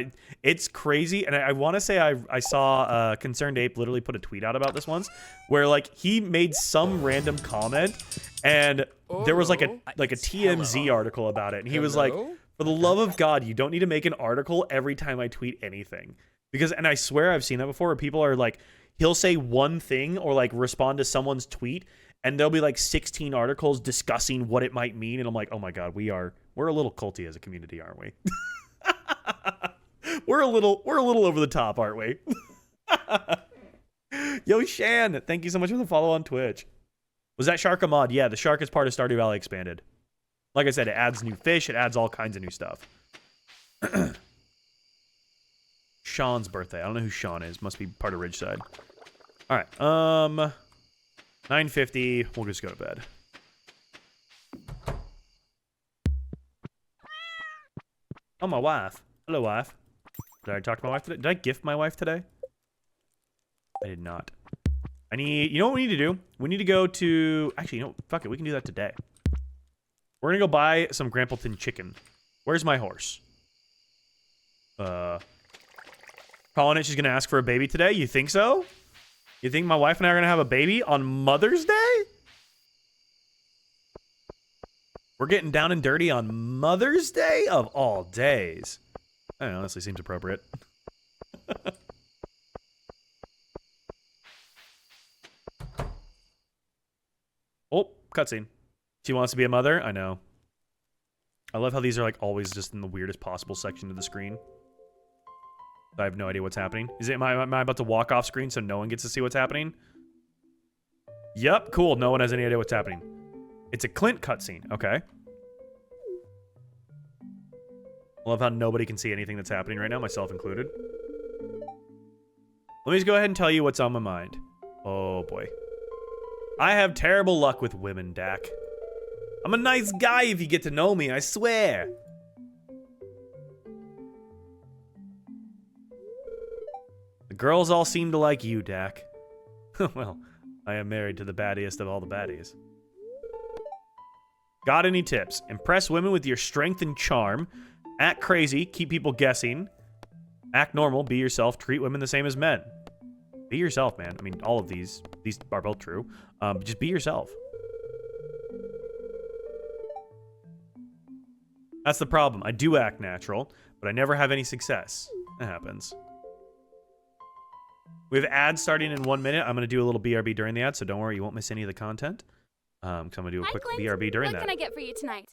It's crazy, and I want to say I saw Concerned Ape literally put a tweet out about this once, where like he made some random comment, and there was like a TMZ article about it, and he was like, "For the love of God, you don't need to make an article every time I tweet anything." Because, and I swear I've seen that before, where people are like, he'll say one thing or like respond to someone's tweet, and there'll be like 16 articles discussing what it might mean, and I'm like, oh my God, we're a little culty as a community, aren't we? we're a little over the top, aren't we? Yo, Shan, thank you so much for the follow on Twitch. Was that shark a mod? Yeah, the shark is part of Stardew Valley Expanded. Like I said, it adds new fish, it adds all kinds of new stuff. Sean's birthday. I don't know who Sean is. Must be part of Ridgeside. All right. 9:50. We'll just go to bed. Oh, my wife. Hello, wife. Did I talk to my wife today? Did I gift my wife today? I did not. You know what we need to do? We need to go to... Actually, you know, fuck it. We can do that today. We're going to go buy some Grampleton chicken. Where's my horse? Calling it, she's going to ask for a baby today? You think so? You think my wife and I are going to have a baby on Mother's Day? We're getting down and dirty on Mother's Day of all days. That honestly seems appropriate. Oh, cutscene. She wants to be a mother? I know. I love how these are like always just in the weirdest possible section of the screen. I have no idea what's happening. Am I about to walk off screen so no one gets to see what's happening? Yep, cool. No one has any idea what's happening. It's a Clint cutscene. Okay. I love how nobody can see anything that's happening right now, myself included. Let me just go ahead and tell you what's on my mind. Oh, boy. I have terrible luck with women, Dak. I'm a nice guy if you get to know me, I swear. The girls all seem to like you, Dak. Well, I am married to the baddiest of all the baddies. Got any tips? Impress women with your strength and charm. Act crazy, keep people guessing. Act normal, be yourself, treat women the same as men. Be yourself, man. I mean, all of these are both true. Just be yourself. That's the problem. I do act natural, but I never have any success. That happens. We have ads starting in 1 minute. I'm going to do a little BRB during the ad, so don't worry, you won't miss any of the content. So I'm going to do a quick Clint. BRB during that. What can I get for you tonight?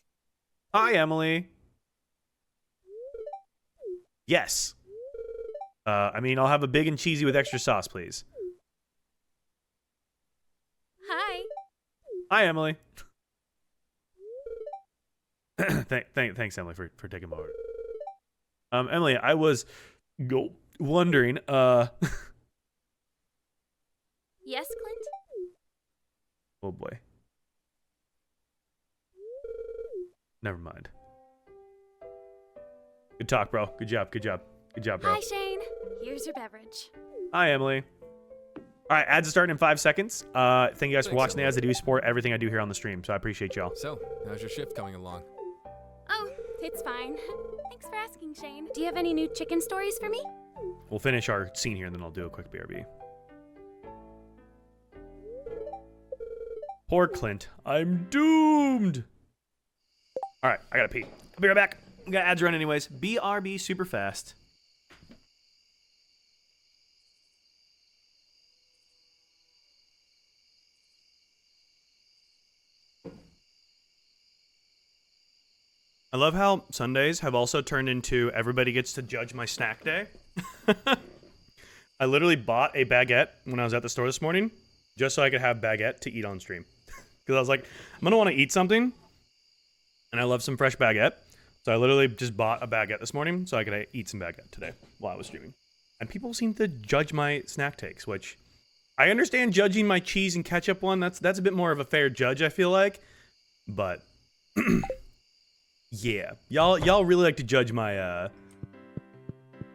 Hi, Emily. Yes. I mean, I'll have a big and cheesy with extra sauce, please. Hi. Hi, Emily. Thanks, Emily, for taking my order. Emily, I was wondering, Yes, Clint? Oh boy. Never mind. Good talk, bro. Good job, bro. Hi, Shane. Here's your beverage. Hi, Emily. All right, ads are starting in 5 seconds. Thank you guys for watching the ads. They do support everything I do here on the stream, so I appreciate y'all. So, how's your shift coming along? Oh, it's fine. Thanks for asking, Shane. Do you have any new chicken stories for me? We'll finish our scene here, and then I'll do a quick BRB. Poor Clint. I'm doomed. All right, I gotta pee. I'll be right back. We got ads run anyways. BRB super fast. I love how Sundays have also turned into everybody gets to judge my snack day. I literally bought a baguette when I was at the store this morning just so I could have baguette to eat on stream. Because I was like, I'm going to want to eat something, and I love some fresh baguette. So I literally just bought a baguette this morning so I could eat some baguette today while I was streaming. And people seem to judge my snack takes, which I understand judging my cheese and ketchup one. That's a bit more of a fair judge, I feel like. But yeah, y'all really like to judge my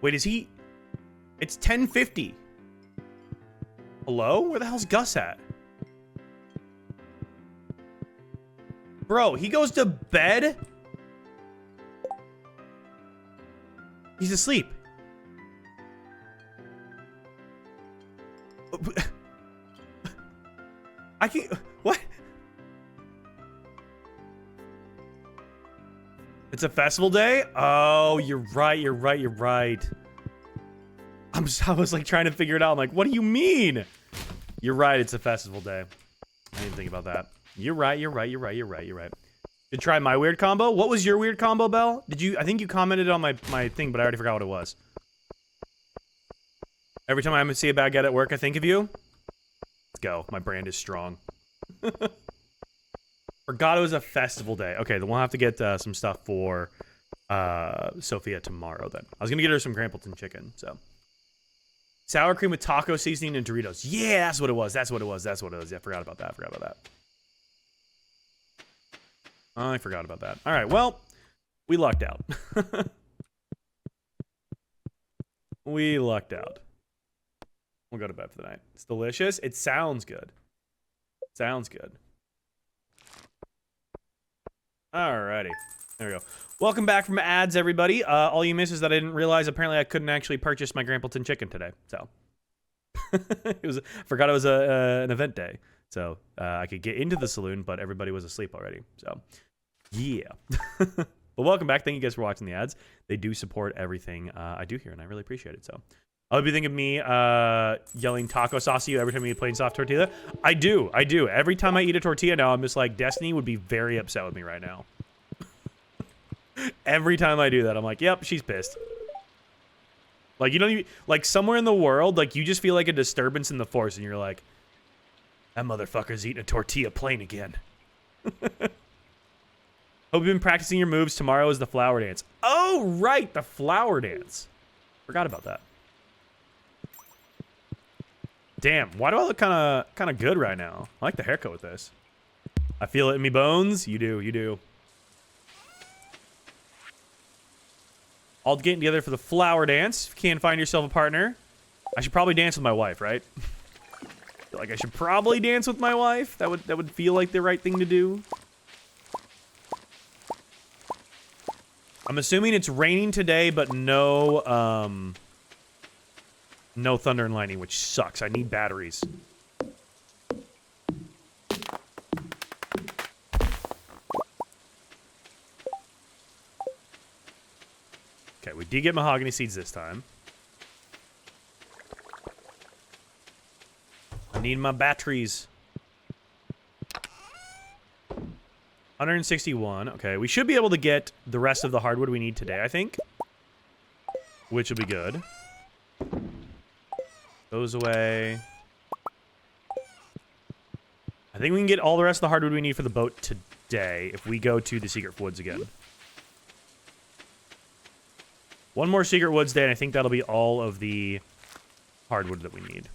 wait, is he? It's 10:50. Hello? Where the hell's Gus at? Bro, he goes to bed? He's asleep. I can't. What? It's a festival day? Oh, you're right. I was like trying to figure it out. I'm like, what do you mean? You're right. It's a festival day. I didn't think about that. You're right. Did try my weird combo? What was your weird combo, Belle? Did you? I think you commented on my thing, but I already forgot what it was. Every time I see a baguette at work, I think of you. Let's go. My brand is strong. Forgot it was a festival day. Okay, then we'll have to get some stuff for Sophia tomorrow then. I was going to get her some Grampleton chicken, so. Sour cream with taco seasoning and Doritos. Yeah, that's what it was. Yeah, I forgot about that. I forgot about that. All right, well, we lucked out. We'll go to bed for the night. It's delicious. It sounds good. Alrighty. There we go. Welcome back from ads, everybody. All you missed is that I didn't realize apparently I couldn't actually purchase my Grampleton chicken today. So forgot it was an event day. So I could get into the saloon, but everybody was asleep already. So yeah. But welcome back. Thank you guys for watching the ads. They do support everything I do here, and I really appreciate it. So I hope you think of me yelling taco sauce at you every time you eat plain soft tortilla. I do. Every time I eat a tortilla now, I'm just like, Destiny would be very upset with me right now. Every time I do that, I'm like, yep, she's pissed. Like, you don't even, like, somewhere in the world, like, you just feel like a disturbance in the force, and you're like, that motherfucker's eating a tortilla plain again. Hope you've been practicing your moves. Tomorrow is the flower dance. Oh, right, the flower dance. Forgot about that. Damn, why do I look kind of good right now? I like the haircut with this. I feel it in me bones. You do. All getting together for the flower dance. If you can't find yourself a partner, I should probably dance with my wife, right? I feel like I should probably dance with my wife. That would feel like the right thing to do. I'm assuming it's raining today, but no thunder and lightning, which sucks. I need batteries. Okay, we did get mahogany seeds this time. I need my batteries. 161. Okay, we should be able to get the rest of the hardwood we need today, I think. Which will be good. Goes away. I think we can get all the rest of the hardwood we need for the boat today if we go to the secret woods again. One more secret woods day, and I think that'll be all of the hardwood that we need.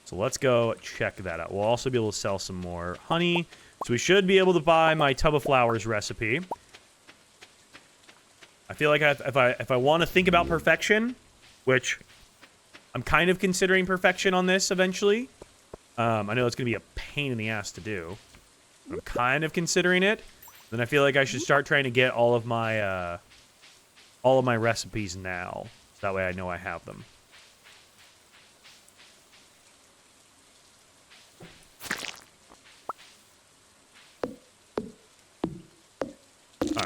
So let's go check that out. We'll also be able to sell some more honey. So we should be able to buy my tub of flowers recipe. I feel like if I want to think about perfection, which I'm kind of considering perfection on this eventually. I know it's going to be a pain in the ass to do. But I'm kind of considering it. Then I feel like I should start trying to get all of my recipes now. So that way I know I have them.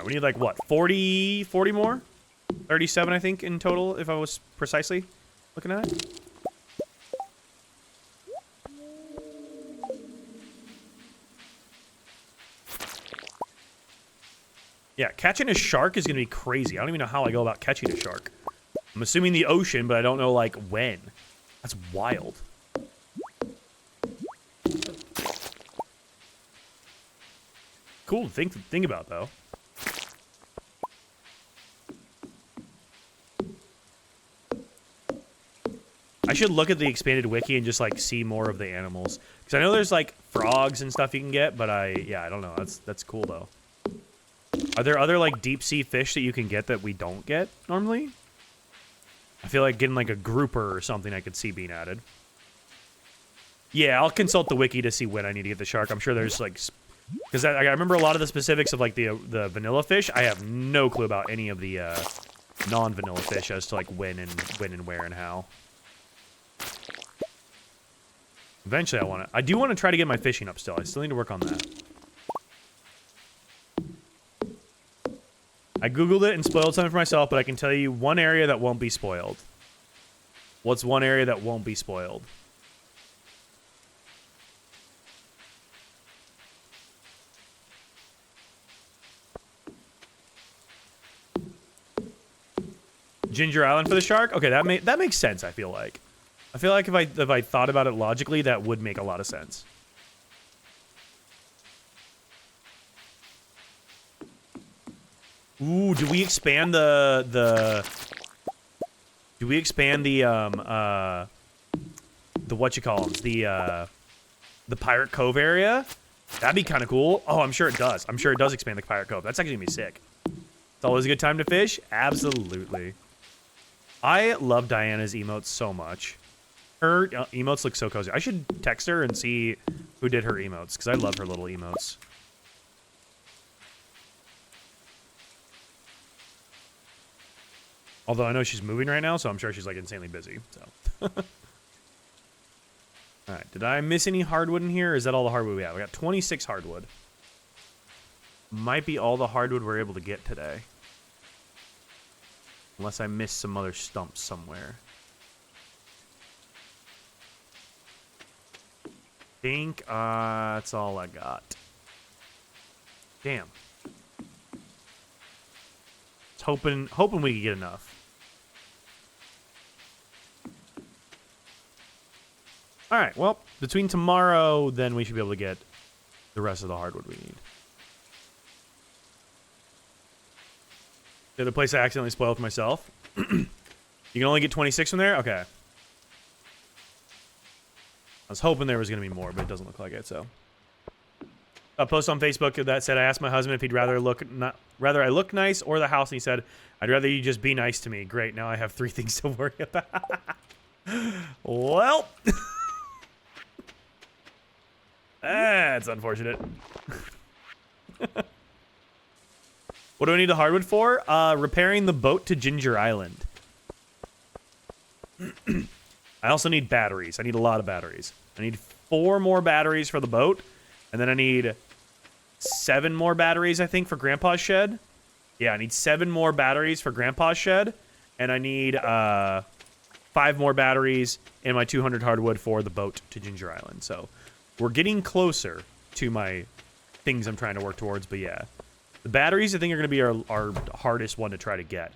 we need like what, 40 more? 37, I think, in total, if I was precisely looking at it. Yeah, catching a shark is gonna be crazy. I don't even know how I go about catching a shark. I'm assuming the ocean, but I don't know, like, when. That's wild. Cool to think about, though. I should look at the expanded wiki and just, like, see more of the animals. Because I know there's, like, frogs and stuff you can get, but I don't know. That's cool, though. Are there other, like, deep-sea fish that you can get that we don't get, normally? I feel like getting, like, a grouper or something I could see being added. Yeah, I'll consult the wiki to see when I need to get the shark. I'm sure there's, like... Because I remember a lot of the specifics of, like, the vanilla fish. I have no clue about any of the non-vanilla fish as to, like, when and where and how. Eventually, I do want to try to get my fishing up still. I still need to work on that. I googled it and spoiled something for myself, but I can tell you one area that won't be spoiled. What's one area that won't be spoiled? Ginger Island for the shark? Okay, that makes sense, I feel like. I feel like if I thought about it logically, that would make a lot of sense. Ooh, do we expand the whatchamacallits, the Pirate Cove area? That'd be kind of cool. Oh, I'm sure it does. I'm sure it does expand the Pirate Cove. That's actually gonna be sick. It's always a good time to fish. Absolutely. I love Diana's emotes so much. Her emotes look so cozy. I should text her and see who did her emotes, because I love her little emotes. Although I know she's moving right now, so I'm sure she's, like, insanely busy, so. Alright, did I miss any hardwood in here, or is that all the hardwood we have? I got 26 hardwood. Might be all the hardwood we're able to get today. Unless I missed some other stumps somewhere. Think that's all I got. Damn. Hoping we could get enough. All right, well, between tomorrow, then we should be able to get the rest of the hardwood we need. The other place I accidentally spoiled for myself. You can only get 26 from there? Okay. I was hoping there was going to be more, but it doesn't look like it, so. A post on Facebook that said, I asked my husband if he'd rather I look nice or the house, and he said, I'd rather you just be nice to me. Great, now I have 3 things to worry about. Well. That's unfortunate. What do I need the hardwood for? Repairing the boat to Ginger Island. I also need batteries. I need a lot of batteries. I need 4 more batteries for the boat. And then I need 7 more batteries, I think, for Grandpa's shed. Yeah, I need 7 more batteries for Grandpa's shed. And I need 5 more batteries in my 200 hardwood for the boat to Ginger Island. So we're getting closer to my things I'm trying to work towards. But yeah, the batteries, I think, are going to be our hardest one to try to get.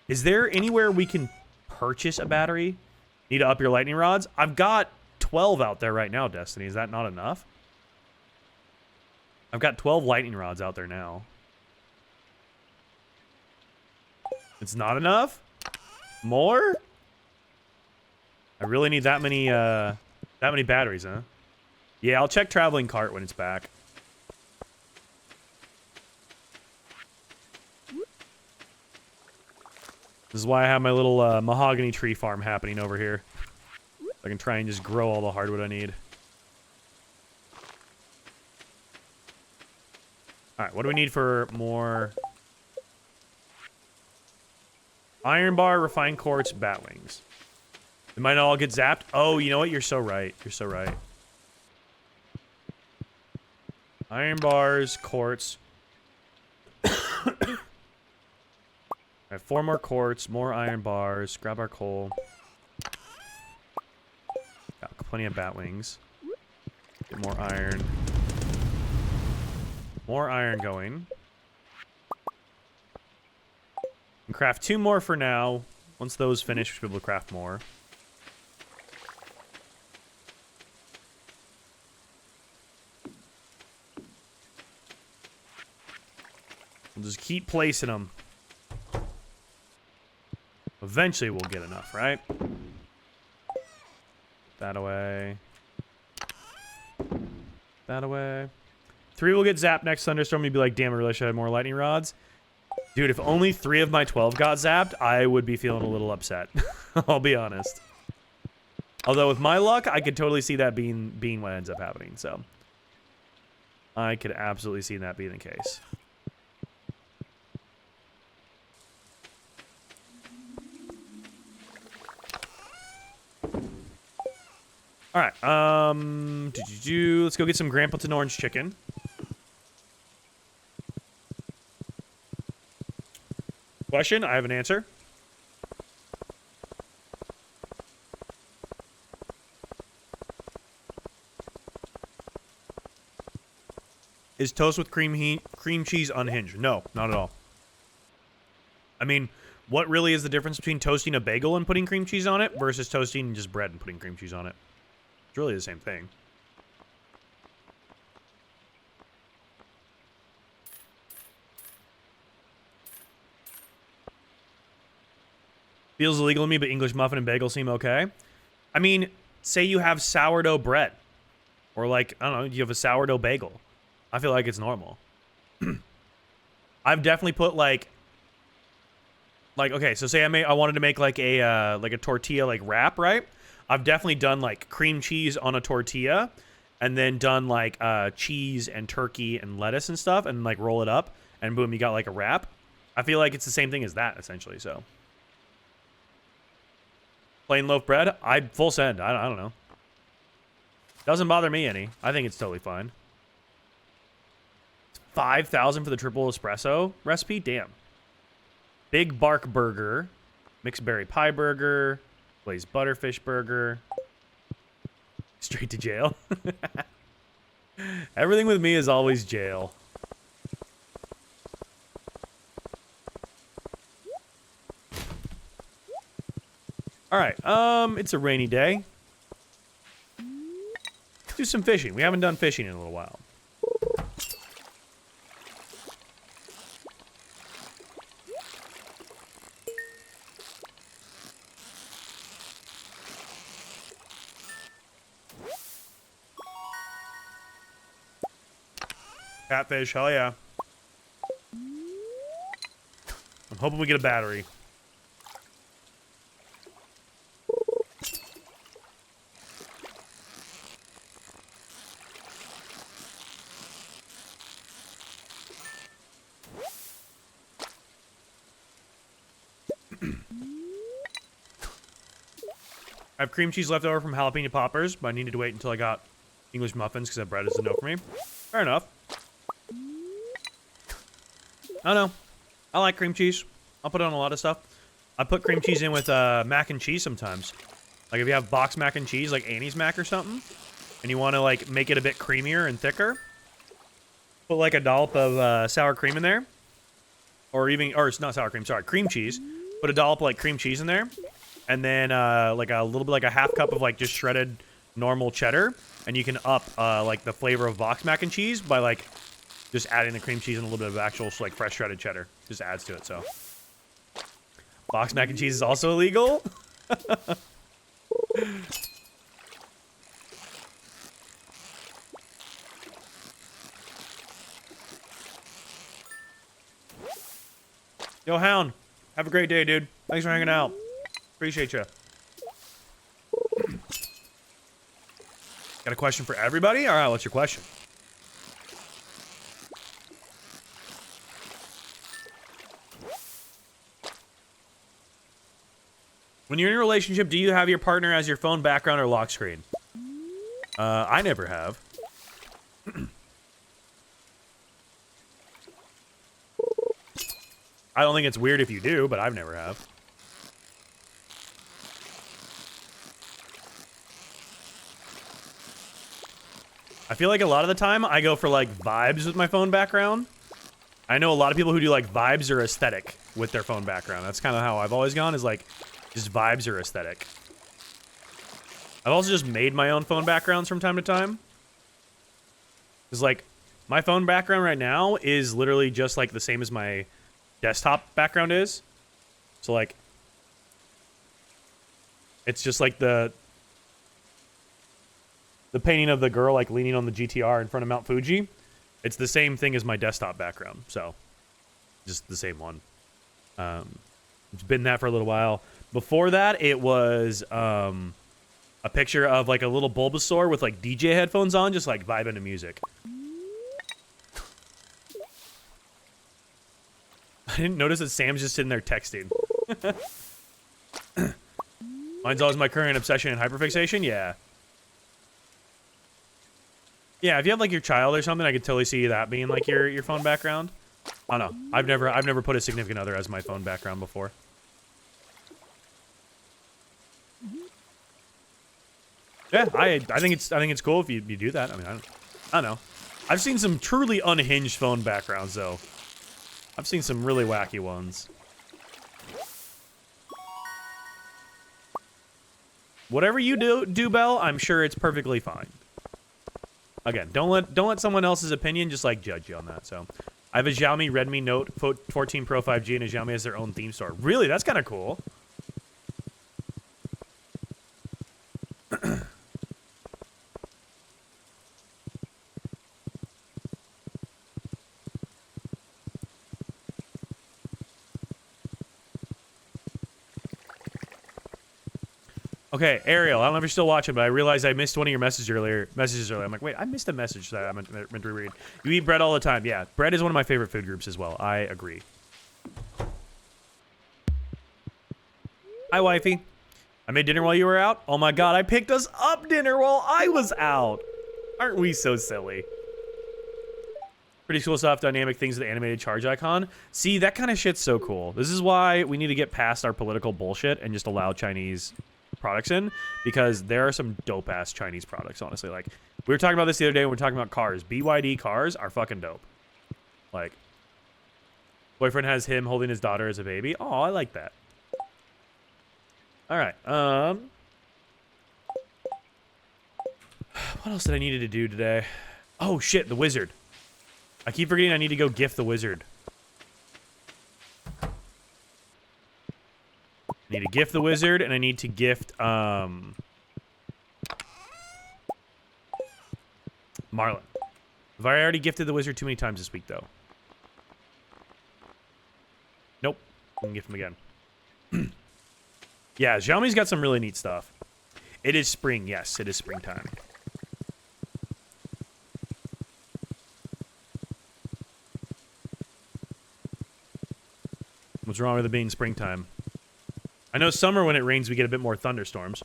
Is there anywhere we can purchase a battery? Need to up your lightning rods? I've got 12 out there right now, Destiny. Is that not enough? I've got 12 lightning rods out there now. It's not enough? More? I really need that many batteries, huh? Yeah, I'll check Traveling Cart when it's back. This is why I have my little mahogany tree farm happening over here. I can try and just grow all the hardwood I need. Alright, what do we need for more? Iron bar, refined quartz, bat wings. They might not all get zapped. Oh, you know what? You're so right. You're so right. Iron bars, quartz. I have 4 more quartz, more iron bars. Grab our coal. Got plenty of bat wings. Get more iron. More iron going. And craft 2 more for now. Once those finish, we should be able to craft more. We'll just keep placing them. Eventually we'll get enough, right? That away. That away. 3 will get zapped next thunderstorm. You'd be like, damn, I really should have more lightning rods. Dude, if only 3 of my 12 got zapped, I would be feeling a little upset. I'll be honest. Although with my luck, I could totally see that being what ends up happening. So I could absolutely see that being the case. All right. Let's go get some Grampleton orange chicken. Question? I have an answer. Is toast with cream cheese unhinged? No, not at all. I mean, what really is the difference between toasting a bagel and putting cream cheese on it versus toasting just bread and putting cream cheese on it? It's really the same thing. Feels illegal to me, but English muffin and bagel seem okay. I mean, say you have sourdough bread. Or like, I don't know, you have a sourdough bagel. I feel like it's normal. I've definitely put like okay, so say I wanted to make like a tortilla like wrap, right? I've definitely done like cream cheese on a tortilla and then done like cheese and turkey and lettuce and stuff and like roll it up and boom, you got like a wrap. I feel like it's the same thing as that essentially, so. Plain loaf bread, full send. I don't know. Doesn't bother me any. I think it's totally fine. 5,000 for the triple espresso recipe? Damn. Big bark burger. Mixed berry pie burger. Glazed butterfish burger. Straight to jail. Everything with me is always jail. Alright, it's a rainy day. Let's do some fishing. We haven't done fishing in a little while. Catfish, hell yeah. I'm hoping we get a battery. I have cream cheese left over from jalapeno poppers, but I needed to wait until I got English muffins because that bread is a no for me. Fair enough. I don't know. I like cream cheese. I'll put it on a lot of stuff. I put cream cheese in with mac and cheese sometimes. Like if you have boxed mac and cheese, like Annie's mac or something, and you want to like make it a bit creamier and thicker, put like a dollop of sour cream in there, or it's not sour cream, sorry, cream cheese. Put a dollop of like cream cheese in there, and then like a little bit, like a half cup of like just shredded normal cheddar, and you can up like the flavor of boxed mac and cheese by like just adding the cream cheese and a little bit of actual like fresh shredded cheddar. Just adds to it. So boxed mac and cheese is also illegal. Yo, Hound, have a great day, dude. Thanks for hanging out. Appreciate you. Got a question for everybody? All right, what's your question? When you're in a relationship, do you have your partner as your phone background or lock screen? I never have. I don't think it's weird if you do, but I've never have. I feel like a lot of the time I go for like vibes with my phone background. I know a lot of people who do like vibes or aesthetic with their phone background. That's kind of how I've always gone, is like just vibes or aesthetic. I've also just made my own phone backgrounds from time to time. It's like my phone background right now is literally just like the same as my desktop background is. So like it's just like the painting of the girl like leaning on the GTR in front of Mount Fuji. It's the same thing as my desktop background, so just the same one. It's been that for a little while. Before that, it was a picture of like a little Bulbasaur with like DJ headphones on, just like vibing to music. I didn't notice that Sam's just sitting there texting. Mine's always my current obsession and hyperfixation. Yeah. Yeah, if you have like your child or something, I could totally see that being like your phone background. I don't know. I've never put a significant other as my phone background before. Yeah, I think it's cool if you do that. I mean, I don't know. I've seen some truly unhinged phone backgrounds though. I've seen some really wacky ones. Whatever you do, Belle, I'm sure it's perfectly fine. Again, don't let someone else's opinion just like judge you on that. So, I have a Xiaomi Redmi Note 14 Pro 5G, and a Xiaomi has their own theme store. Really, that's kind of cool. Okay, Ariel, I don't know if you're still watching, but I realized I missed one of your messages earlier. I'm like, wait, I missed a message that I meant to reread. You eat bread all the time. Yeah, bread is one of my favorite food groups as well. I agree. Hi, wifey. I made dinner while you were out. Oh my god, I picked us up dinner while I was out. Aren't we so silly? Pretty cool stuff, dynamic things with the animated charge icon. See, that kind of shit's so cool. This is why we need to get past our political bullshit and just allow Chinese products in, because there are some dope ass Chinese products, honestly. Like, we were talking about this the other day when we were talking about cars. BYD cars are fucking dope. Like, boyfriend has him holding his daughter as a baby. Oh, I like that. All right. What else did I needed to do today? Oh shit, the wizard. I keep forgetting I need to go gift the wizard. I need to gift the wizard, and I need to gift, Marlon. Have I already gifted the wizard too many times this week, though? Nope. I can gift him again. Yeah, Xiaomi's got some really neat stuff. It is spring. Yes, it is springtime. What's wrong with it being springtime? I know summer, when it rains, we get a bit more thunderstorms.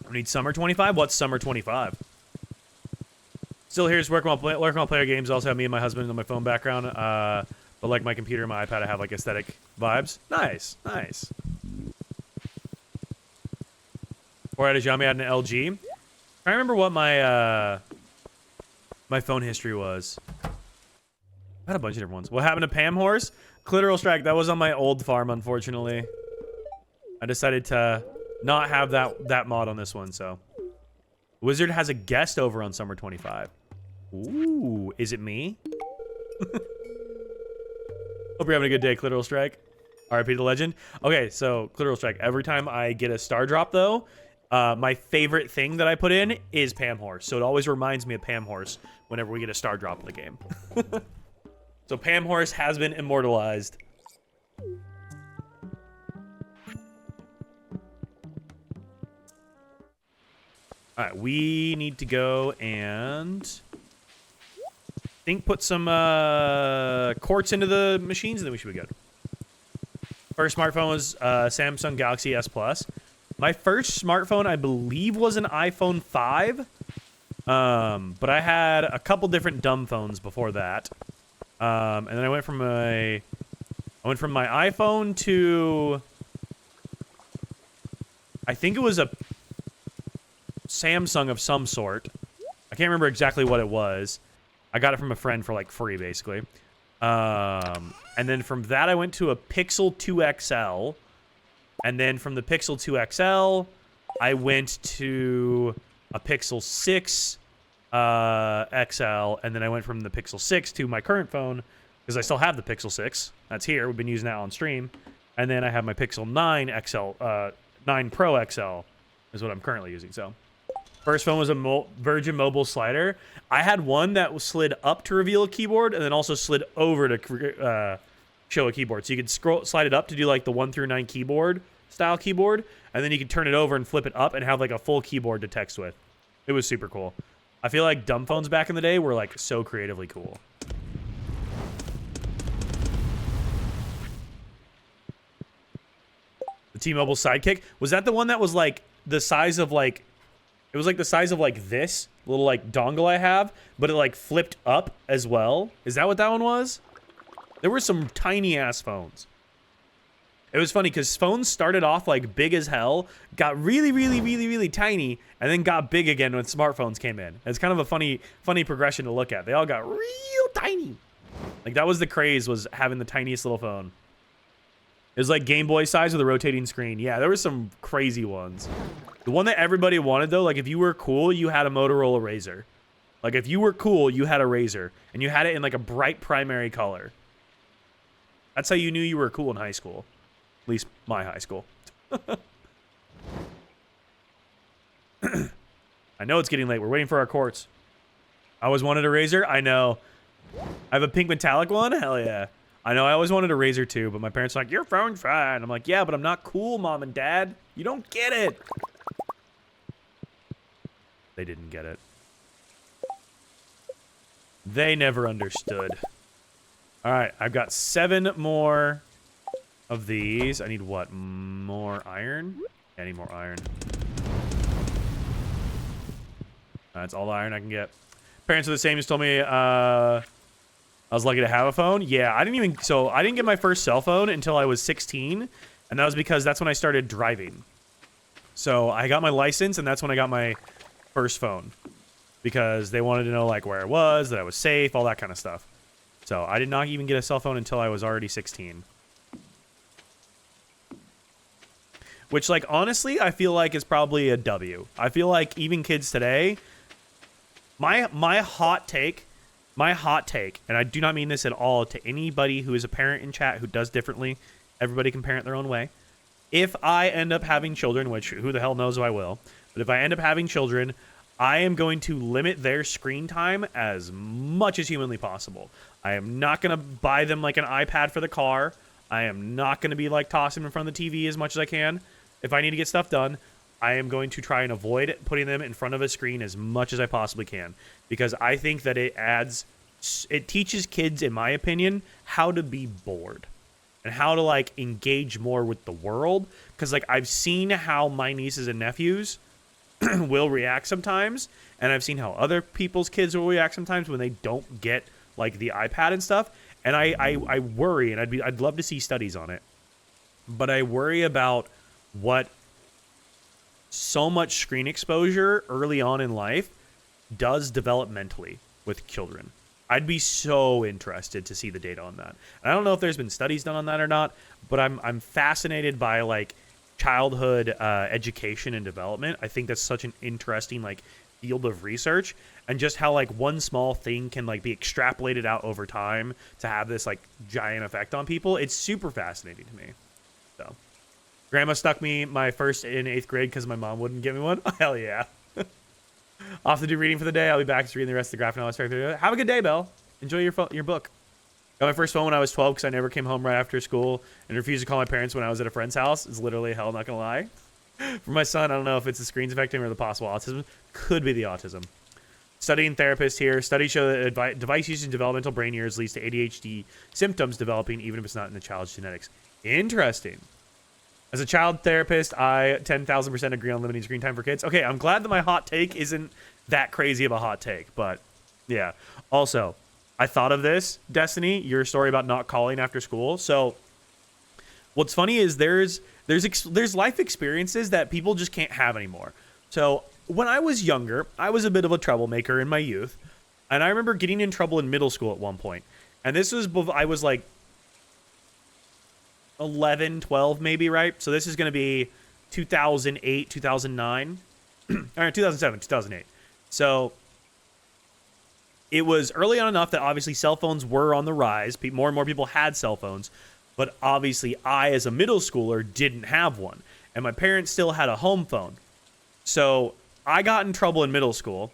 I need summer 25? What's summer 25? Still here, just working on player games. Also have me and my husband on my phone background. But like my computer and my iPad, I have like aesthetic vibes. Nice, nice. Or I had a Xiaomi, I had an LG. I remember what my my phone history was. I had a bunch of different ones. What happened to Pam Horse? Clitoral Strike, that was on my old farm, unfortunately. I decided to not have that mod on this one, so. Wizard has a guest over on Summer 25. Ooh, is it me? Hope you're having a good day, Clitoral Strike. RIP to the legend. Okay, so Clitoral Strike. Every time I get a star drop, though, my favorite thing that I put in is Pam Horse. So it always reminds me of Pam Horse whenever we get a star drop in the game. So Pam Horse has been immortalized. All right, we need to go and put some quartz into the machines, and then we should be good. First smartphone was Samsung Galaxy S Plus. My first smartphone, I believe, was an iPhone 5. But I had a couple different dumb phones before that. And then I went from my iPhone to, I think it was a Samsung of some sort. I can't remember exactly what it was. I got it from a friend for like free, basically. And then from that, I went to a Pixel 2 XL. And then from the Pixel 2 XL, I went to a Pixel 6 XL. And then I went from the Pixel 6 to my current phone, because I still have the Pixel 6. That's here. We've been using that on stream. And then I have my Pixel 9 XL, 9 Pro XL is what I'm currently using. So first phone was a Virgin Mobile slider. I had one that was slid up to reveal a keyboard and then also slid over to show a keyboard. So you could slide it up to do like the 1 through 9 keyboard style keyboard, and then you could turn it over and flip it up and have like a full keyboard to text with. It was super cool. I feel like dumb phones back in the day were like so creatively cool. The T-Mobile Sidekick, was that the one that was like the size of like, it was like the size of like this little like dongle I have, but it like flipped up as well? Is that what that one was? There were some tiny ass phones. It was funny because phones started off like big as hell, got really tiny, and then got big again when smartphones came in. It's kind of a funny progression to look at. They all got real tiny. Like that was the craze, was having the tiniest little phone. It was like Game Boy size with a rotating screen. Yeah, there were some crazy ones. The one that everybody wanted though, like if you were cool, you had a Motorola Razr. Like if you were cool, you had a Razr, and you had it in like a bright primary color. That's how you knew you were cool in high school. At least my high school. I know it's getting late. We're waiting for our quartz. I always wanted a Razr. I know. I have a pink metallic one. Hell yeah. I know I always wanted a Razr too, but my parents are like, your phone's fine. I'm like, yeah, but I'm not cool, Mom and Dad. You don't get it. They didn't get it. They never understood. All right, I've got 7 more of these. I need what? More iron? I need more iron. That's all the iron I can get. Parents are the same. Just told me I was lucky to have a phone. Yeah, I didn't get my first cell phone until I was 16, and that was because that's when I started driving. So I got my license, and that's when I got my first phone, because they wanted to know like where I was, that I was safe, all that kind of stuff. So I did not even get a cell phone until I was already 16. Which, like, honestly, I feel like is probably a W. I feel like even kids today, my hot take, and I do not mean this at all to anybody who is a parent in chat who does differently. Everybody can parent their own way. If I end up having children, which who the hell knows if I will, but if I end up having children, I am going to limit their screen time as much as humanly possible. I am not going to buy them like an iPad for the car. I am not going to be like tossing them in front of the TV as much as I can. If I need to get stuff done, I am going to try and avoid putting them in front of a screen as much as I possibly can, because I think that it teaches kids, in my opinion, how to be bored and how to like engage more with the world. Because like I've seen how my nieces and nephews will react sometimes, and I've seen how other people's kids will react sometimes when they don't get like the iPad and stuff. And I worry, and I'd love to see studies on it, but I worry about what so much screen exposure early on in life does developmentally with children. I'd be so interested to see the data on that. And I don't know if there's been studies done on that or not, but I'm fascinated by like childhood education and development. I think that's such an interesting like field of research, and just how like one small thing can like be extrapolated out over time to have this like giant effect on people. It's super fascinating to me. So Grandma stuck me my first in 8th grade because my mom wouldn't give me one. Hell yeah. Off to do reading for the day. I'll be back to reading the rest of the graphic novel. Have a good day, Belle. Enjoy your book. Got my first phone when I was 12 because I never came home right after school and refused to call my parents when I was at a friend's house. It's literally hell, not gonna lie. For my son, I don't know if it's the screens affecting him or the possible autism. Could be the autism. Studying therapist here. Studies show that device use in developmental brain years leads to ADHD symptoms developing, even if it's not in the child's genetics. Interesting. As a child therapist, I 10,000% agree on limiting screen time for kids. Okay, I'm glad that my hot take isn't that crazy of a hot take, but yeah. Also, I thought of this, Destiny, your story about not calling after school. So what's funny is there's life experiences that people just can't have anymore. So when I was younger, I was a bit of a troublemaker in my youth. And I remember getting in trouble in middle school at one point. And this was, I was like 11, 12 maybe, right? So this is going to be 2008, 2009. All right, 2007, 2008. So it was early on enough that obviously cell phones were on the rise. More and more people had cell phones. But obviously I, as a middle schooler, didn't have one. And my parents still had a home phone. So I got in trouble in middle school.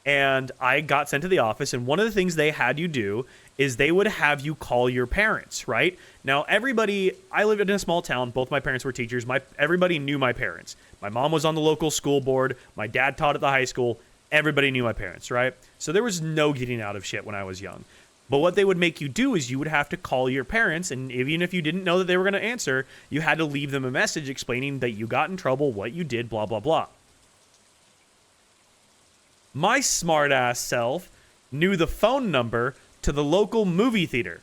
And I got sent to the office. And one of the things they had you do is they would have you call your parents, right? Now, everybody, I lived in a small town. Both my parents were teachers. Everybody knew my parents. My mom was on the local school board. My dad taught at the high school. Everybody knew my parents, right? So there was no getting out of shit when I was young. But what they would make you do is you would have to call your parents, and even if you didn't know that they were going to answer, you had to leave them a message explaining that you got in trouble, what you did, blah, blah, blah. My smart-ass self knew the phone number to the local movie theater.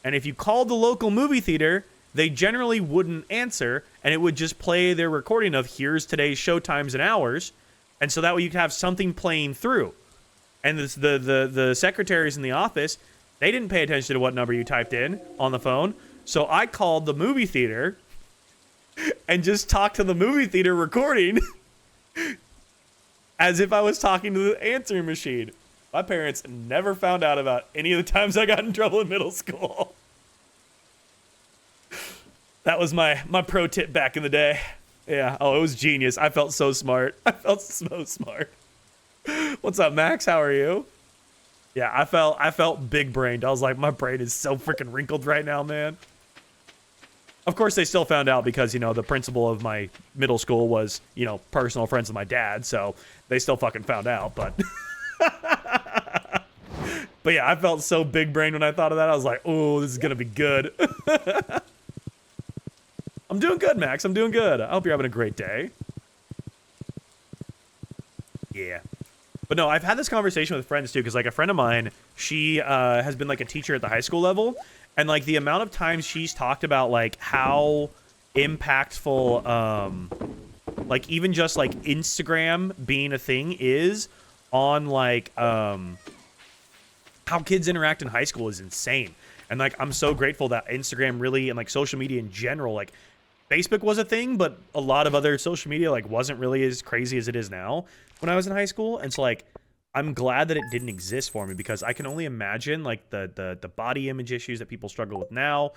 And if you called the local movie theater, they generally wouldn't answer, and it would just play their recording of here's today's show times and hours. And so that way you could have something playing through. And the secretaries in the office, they didn't pay attention to what number you typed in on the phone. So I called the movie theater and just talked to the movie theater recording as if I was talking to the answering machine. My parents never found out about any of the times I got in trouble in middle school. That was my pro tip back in the day. Yeah. Oh, it was genius. I felt so smart. I felt so smart. What's up, Max? How are you? Yeah, I felt big brained. I was like, my brain is so freaking wrinkled right now, man. Of course, they still found out because, you know, the principal of my middle school was, you know, personal friends with my dad. So they still fucking found out. But but yeah, I felt so big brained when I thought of that. I was like, oh, this is going to be good. I'm doing good, Max. I'm doing good. I hope you're having a great day. Yeah. But no, I've had this conversation with friends too, because like a friend of mine, she has been like a teacher at the high school level, and like the amount of times she's talked about like how impactful, like even just like Instagram being a thing is on like how kids interact in high school is insane. And like I'm so grateful that Instagram really, and like social media in general, like Facebook was a thing, but a lot of other social media like wasn't really as crazy as it is now when I was in high school. And so like I'm glad that it didn't exist for me, because I can only imagine like the body image issues that people struggle with now,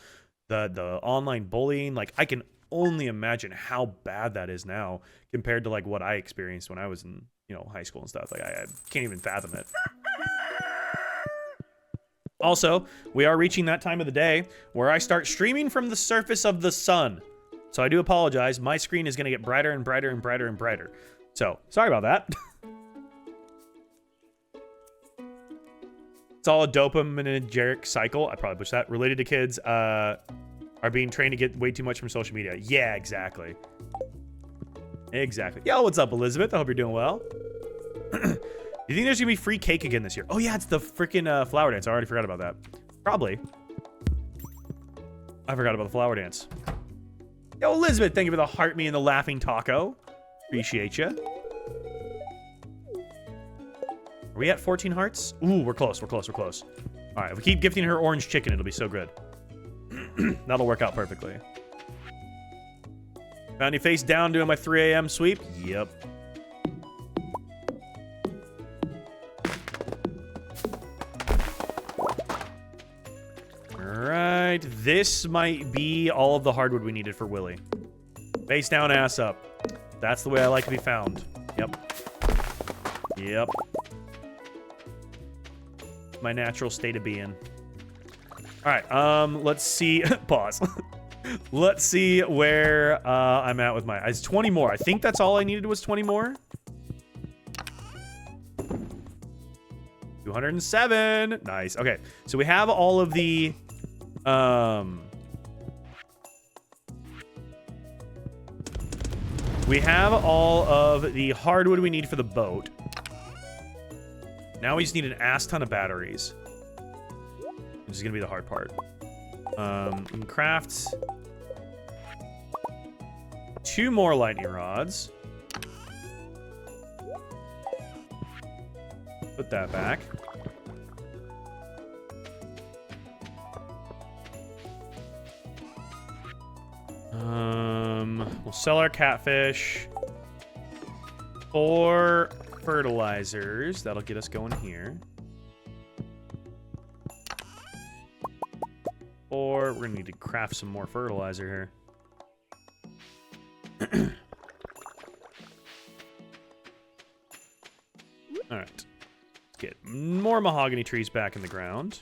the online bullying. Like I can only imagine how bad that is now compared to like what I experienced when I was in, you know, high school and stuff. Like I can't even fathom it. Also, we are reaching that time of the day where I start streaming from the surface of the sun. So I do apologize. My screen is going to get brighter and brighter and brighter and brighter. So, sorry about that. It's all a dopaminergic cycle. I probably pushed that. Related to kids are being trained to get way too much from social media. Yeah, exactly. Exactly. Yo, what's up, Elizabeth? I hope you're doing well. Do you think there's going to be free cake again this year? Oh, yeah, it's the freaking flower dance. I already forgot about that. Probably. I forgot about the flower dance. Yo, Elizabeth, thank you for the heart me and the laughing taco. Appreciate you. Are we at 14 hearts? Ooh, we're close, we're close, we're close. All right, if we keep gifting her orange chicken, it'll be so good. That'll work out perfectly. Found you face down doing my 3 a.m. sweep? Yep. Alright, this might be all of the hardwood we needed for Willy. Face down, ass up. That's the way I like to be found. Yep. Yep. My natural state of being. Alright, let's see. Pause. Let's see where I'm at with my... It's 20 more. I think that's all I needed was 20 more. 207. Nice. Okay, so we have all of the... we have all of the hardwood we need for the boat. Now we just need an ass ton of batteries. which is gonna be the hard part. We can craft 2 more lightning rods. Put that back. We'll sell our catfish. 4 fertilizers. That'll get us going here. Or we're gonna need to craft some more fertilizer here. All right. Let's get more mahogany trees back in the ground.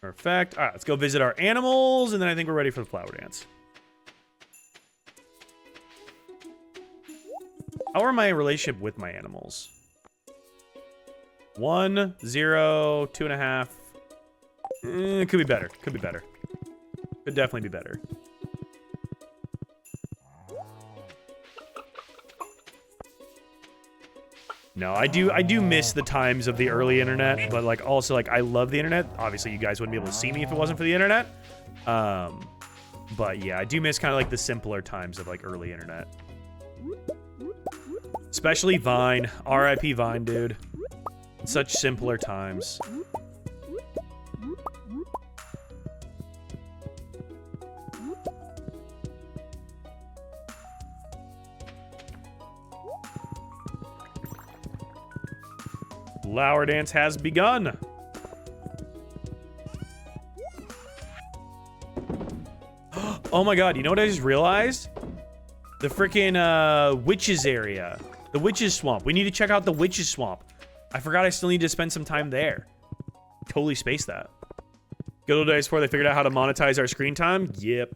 Perfect. All right, let's go visit our animals, and then I think we're ready for the flower dance. How are my relationship with my animals? 1, 0, 2.5. Could be better. Could be better. Could definitely be better. No, I do miss the times of the early internet, but like also like I love the internet. Obviously, you guys wouldn't be able to see me if it wasn't for the internet. But yeah, I do miss kind of like the simpler times of like early internet. Especially Vine. RIP Vine, dude. Such simpler times. Flower dance has begun. Oh my god, you know what I just realized? The freaking witches area. The witches swamp. We need to check out the witches swamp. I forgot I still need to spend some time there. Totally spaced that. Good old days before they figured out how to monetize our screen time? Yep.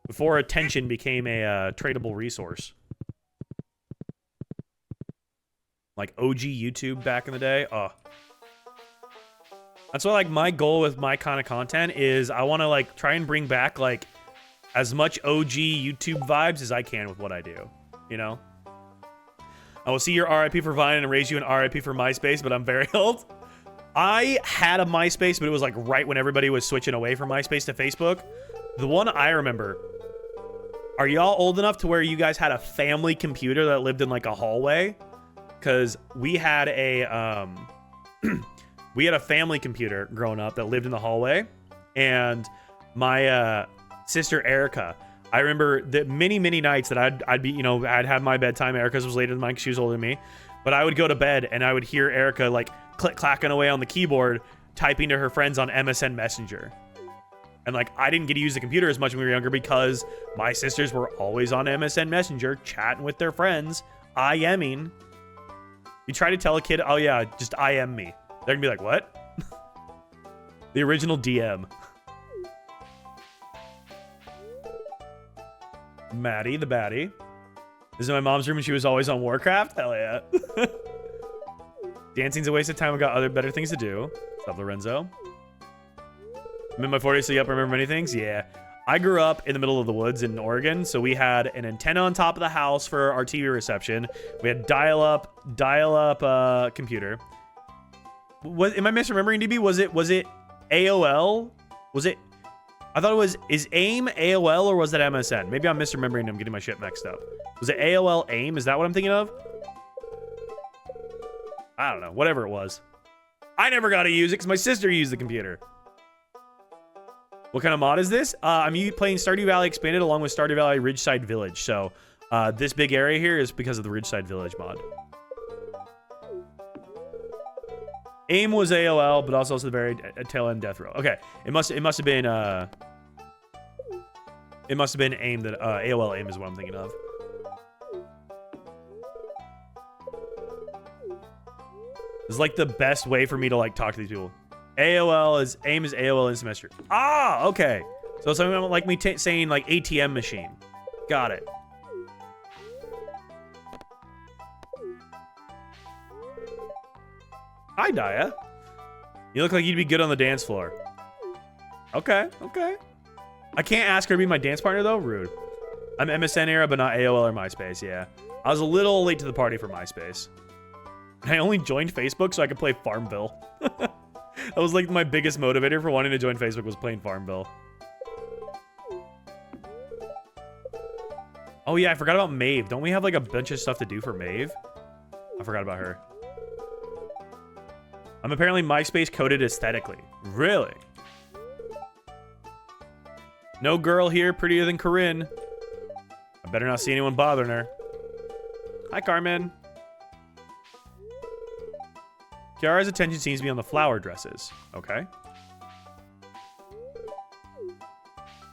Before attention became a tradable resource. Like OG YouTube back in the day. Oh. That's why like my goal with my kind of content is I want to like try and bring back like as much OG YouTube vibes as I can with what I do. You know? I will see your RIP for Vine and raise you an RIP for MySpace, but I'm very old. I had a MySpace, but it was like right when everybody was switching away from MySpace to Facebook. The one I remember. Are y'all old enough to where you guys had a family computer that lived in like a hallway? Because we had a family computer growing up that lived in the hallway, and my sister Erica, I remember that many nights that I'd be, you know, I'd have my bedtime. Erica's was later than mine 'cause she was older than me, but I would go to bed and I would hear Erica like clacking away on the keyboard, typing to her friends on MSN Messenger. And like I didn't get to use the computer as much when we were younger because my sisters were always on MSN Messenger chatting with their friends, IMing. You try to tell a kid, oh yeah, just IM me. They're gonna be like, what? The original DM. Maddie, the baddie. This is in my mom's room and she was always on Warcraft? Hell yeah. Dancing's a waste of time. I've got other better things to do. What's up, Lorenzo? I'm in my 40s, so yep, I remember many things. Yeah. I grew up in the middle of the woods in Oregon, so we had an antenna on top of the house for our TV reception. We had dial-up computer. Am I misremembering, DB? Was it AOL? Was it? I thought it was. Is AIM AOL or was that MSN? Maybe I'm misremembering. I'm getting my shit mixed up. Was it AOL AIM? Is that what I'm thinking of? I don't know. Whatever it was. I never got to use it because my sister used the computer. What kind of mod is this? I'm playing Stardew Valley Expanded along with Stardew Valley Ridgeside Village. So this big area here is because of the Ridgeside Village mod. AIM was AOL, but also the very tail end death row. Okay, it must have been AIM that AOL AIM is what I'm thinking of. It's like the best way for me to like talk to these people. AIM is AOL Instant Messenger. Ah, okay. So something like me saying like ATM machine. Got it. Hi, Daya. You look like you'd be good on the dance floor. Okay. I can't ask her to be my dance partner though. Rude. I'm MSN era, but not AOL or MySpace. Yeah. I was a little late to the party for MySpace. I only joined Facebook so I could play Farmville. That was like my biggest motivator for wanting to join Facebook was playing Farmville. Oh yeah, I forgot about Maeve. Don't we have like a bunch of stuff to do for Maeve? I forgot about her. I'm apparently MySpace coded aesthetically. Really? No girl here prettier than Corinne. I better not see anyone bothering her. Hi, Carmen. Kiara's attention seems to be on the flower dresses. Okay.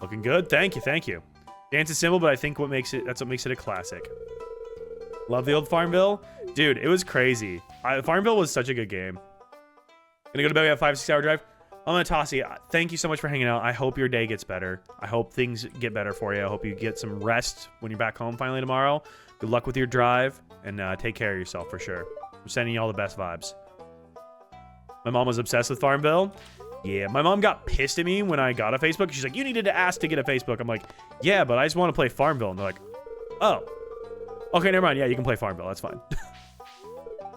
Looking good. Thank you, thank you. Dance is simple, but I think that's what makes it a classic. Love the old Farmville. Dude, it was crazy. Farmville was such a good game. Gonna go to bed. We have 5-6 hour drive. I'm gonna toss you. Thank you so much for hanging out. I hope your day gets better. I hope things get better for you. I hope you get some rest when you're back home finally tomorrow. Good luck with your drive, and take care of yourself for sure. I'm sending you all the best vibes. My mom was obsessed with Farmville. Yeah, my mom got pissed at me when I got a Facebook. She's like, you needed to ask to get a Facebook. I'm like, yeah, but I just want to play Farmville. And they're like, oh. Okay, never mind. Yeah, you can play Farmville. That's fine.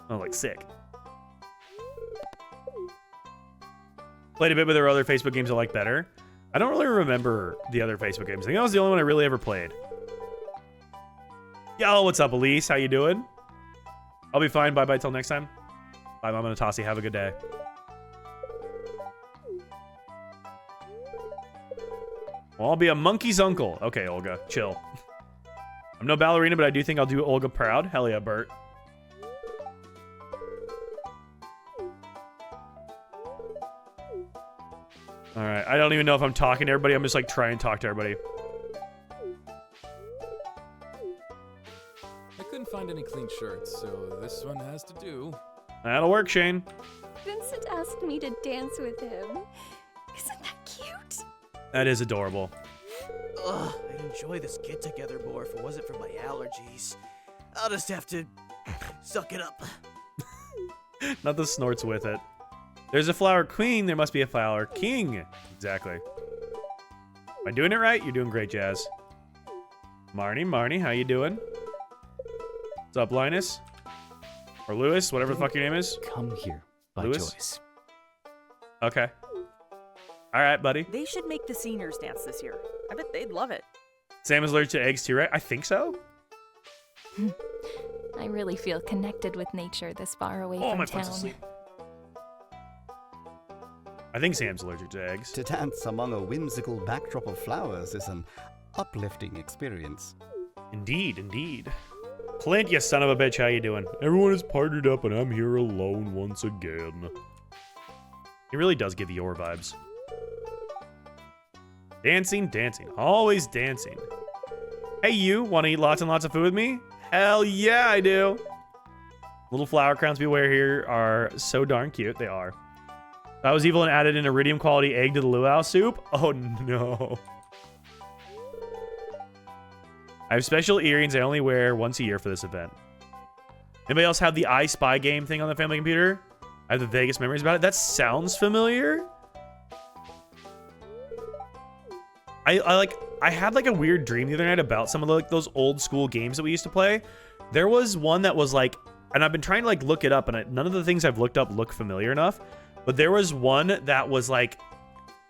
I was like, sick. Played a bit with their other Facebook games I like better. I don't really remember the other Facebook games. I think that was the only one I really ever played. Yo, what's up, Elise? How you doing? I'll be fine. Bye-bye till next time. Bye, Mama Natasi. Have a good day. Well, I'll be a monkey's uncle. Okay, Olga. Chill. I'm no ballerina, but I do think I'll do Olga proud. Hell yeah, Bert. All right. I don't even know if I'm talking to everybody. I'm just like trying to talk to everybody. I couldn't find any clean shirts, so this one has to do. That'll work, Shane. Vincent asked me to dance with him. Isn't that cute? That is adorable. Ugh, I'd enjoy this get-together more if it wasn't for my allergies. I'll just have to suck it up. Not the snorts with it. There's a flower queen. There must be a flower king. Exactly. Am I doing it right? You're doing great, Jazz. Marnie, how you doing? What's up, Linus? Or Lewis, whatever the fuck your name is. Come here by Lewis? choice. Okay. All right, buddy. They should make the seniors dance this year. I bet they'd love it. Sam is allergic to eggs too, right? I think so. I really feel connected with nature this far away Oh, from my phone's town. asleep. I think Sam's allergic to eggs. To dance among a whimsical backdrop of flowers is an uplifting experience. Indeed, indeed. Clint, you son of a bitch, how you doing? Everyone is partnered up and I'm here alone once again. He really does give Eeyore vibes. Dancing, dancing. Always dancing. Hey, you. Want to eat lots and lots of food with me? Hell yeah, I do. Little flower crowns we wear here are so darn cute. They are. I was evil and added an iridium quality egg to the luau soup. Oh, no. I have special earrings I only wear once a year for this event. Anybody else have the I Spy game thing on the family computer? I have the vaguest memories about it. That sounds familiar. I had like a weird dream the other night about some of the, like those old school games that we used to play. There was one that was like, and I've been trying to like look it up, and none of the things I've looked up look familiar enough. But there was one that was like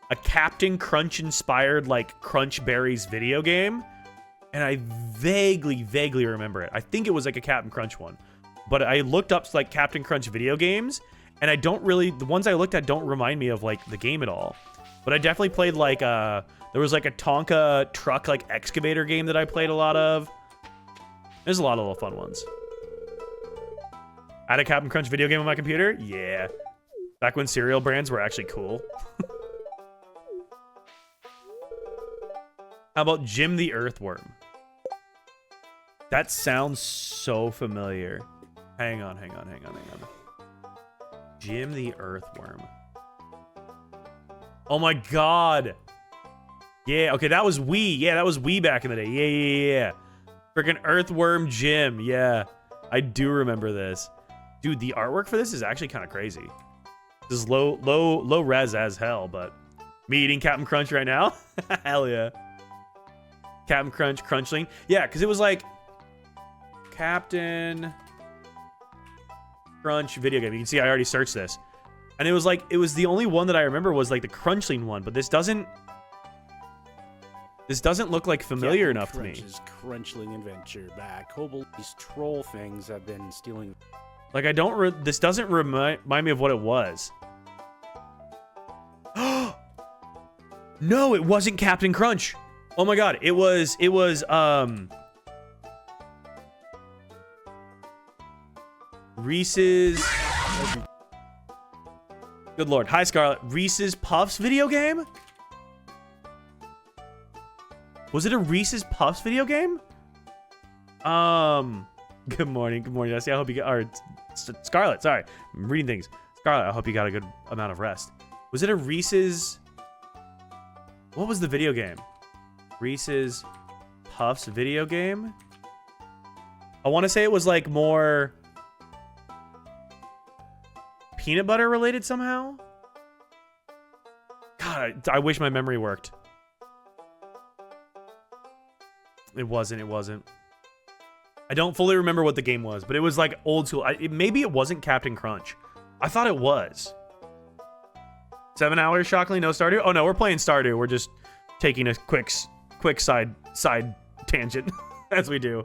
a Captain Crunch inspired like Crunch Berries video game, and I vaguely remember it. I think it was like a Captain Crunch one, but I looked up like Captain Crunch video games, and I don't really, the ones I looked at don't remind me of like the game at all. But I definitely played like there was like a Tonka truck like excavator game that I played a lot of. There's a lot of little fun ones. I had a Captain Crunch video game on my computer. Yeah. Back when cereal brands were actually cool. How about Jim the Earthworm? That sounds so familiar. Hang on. Jim the Earthworm. Oh my god. Yeah, okay, that was Wii. Yeah, that was Wii back in the day. Yeah. Freaking Earthworm Jim. Yeah, I do remember this. Dude, the artwork for this is actually kind of crazy. This is low res as hell, but me eating Captain Crunch right now? Hell yeah. Captain Crunch, Crunchling. Yeah, because it was like Captain Crunch video game. You can see I already searched this. And it was like, it was the only one that I remember was like the Crunchling one, but this doesn't look like familiar enough to me. Crunch's Crunchling adventure back. These troll things have been stealing. Like this doesn't remind me of what it was. No, it wasn't Captain Crunch. Oh my god, it was Reese's. Good lord. Hi Scarlett. Reese's Puffs video game? Was it a Reese's Puffs video game? Good morning. Good morning, Jesse. I hope you Scarlett, sorry. I'm reading things. Scarlett, I hope you got a good amount of rest. Was it a Reese's? What was the video game? Reese's Puffs video game? I want to say it was like more peanut butter related somehow. God, I wish my memory worked. It wasn't. I don't fully remember what the game was, but it was like old school. Maybe it wasn't Captain Crunch. I thought it was. 7 hours, shockingly, no Stardew. Oh no, we're playing Stardew. We're just taking a quick side tangent as we do.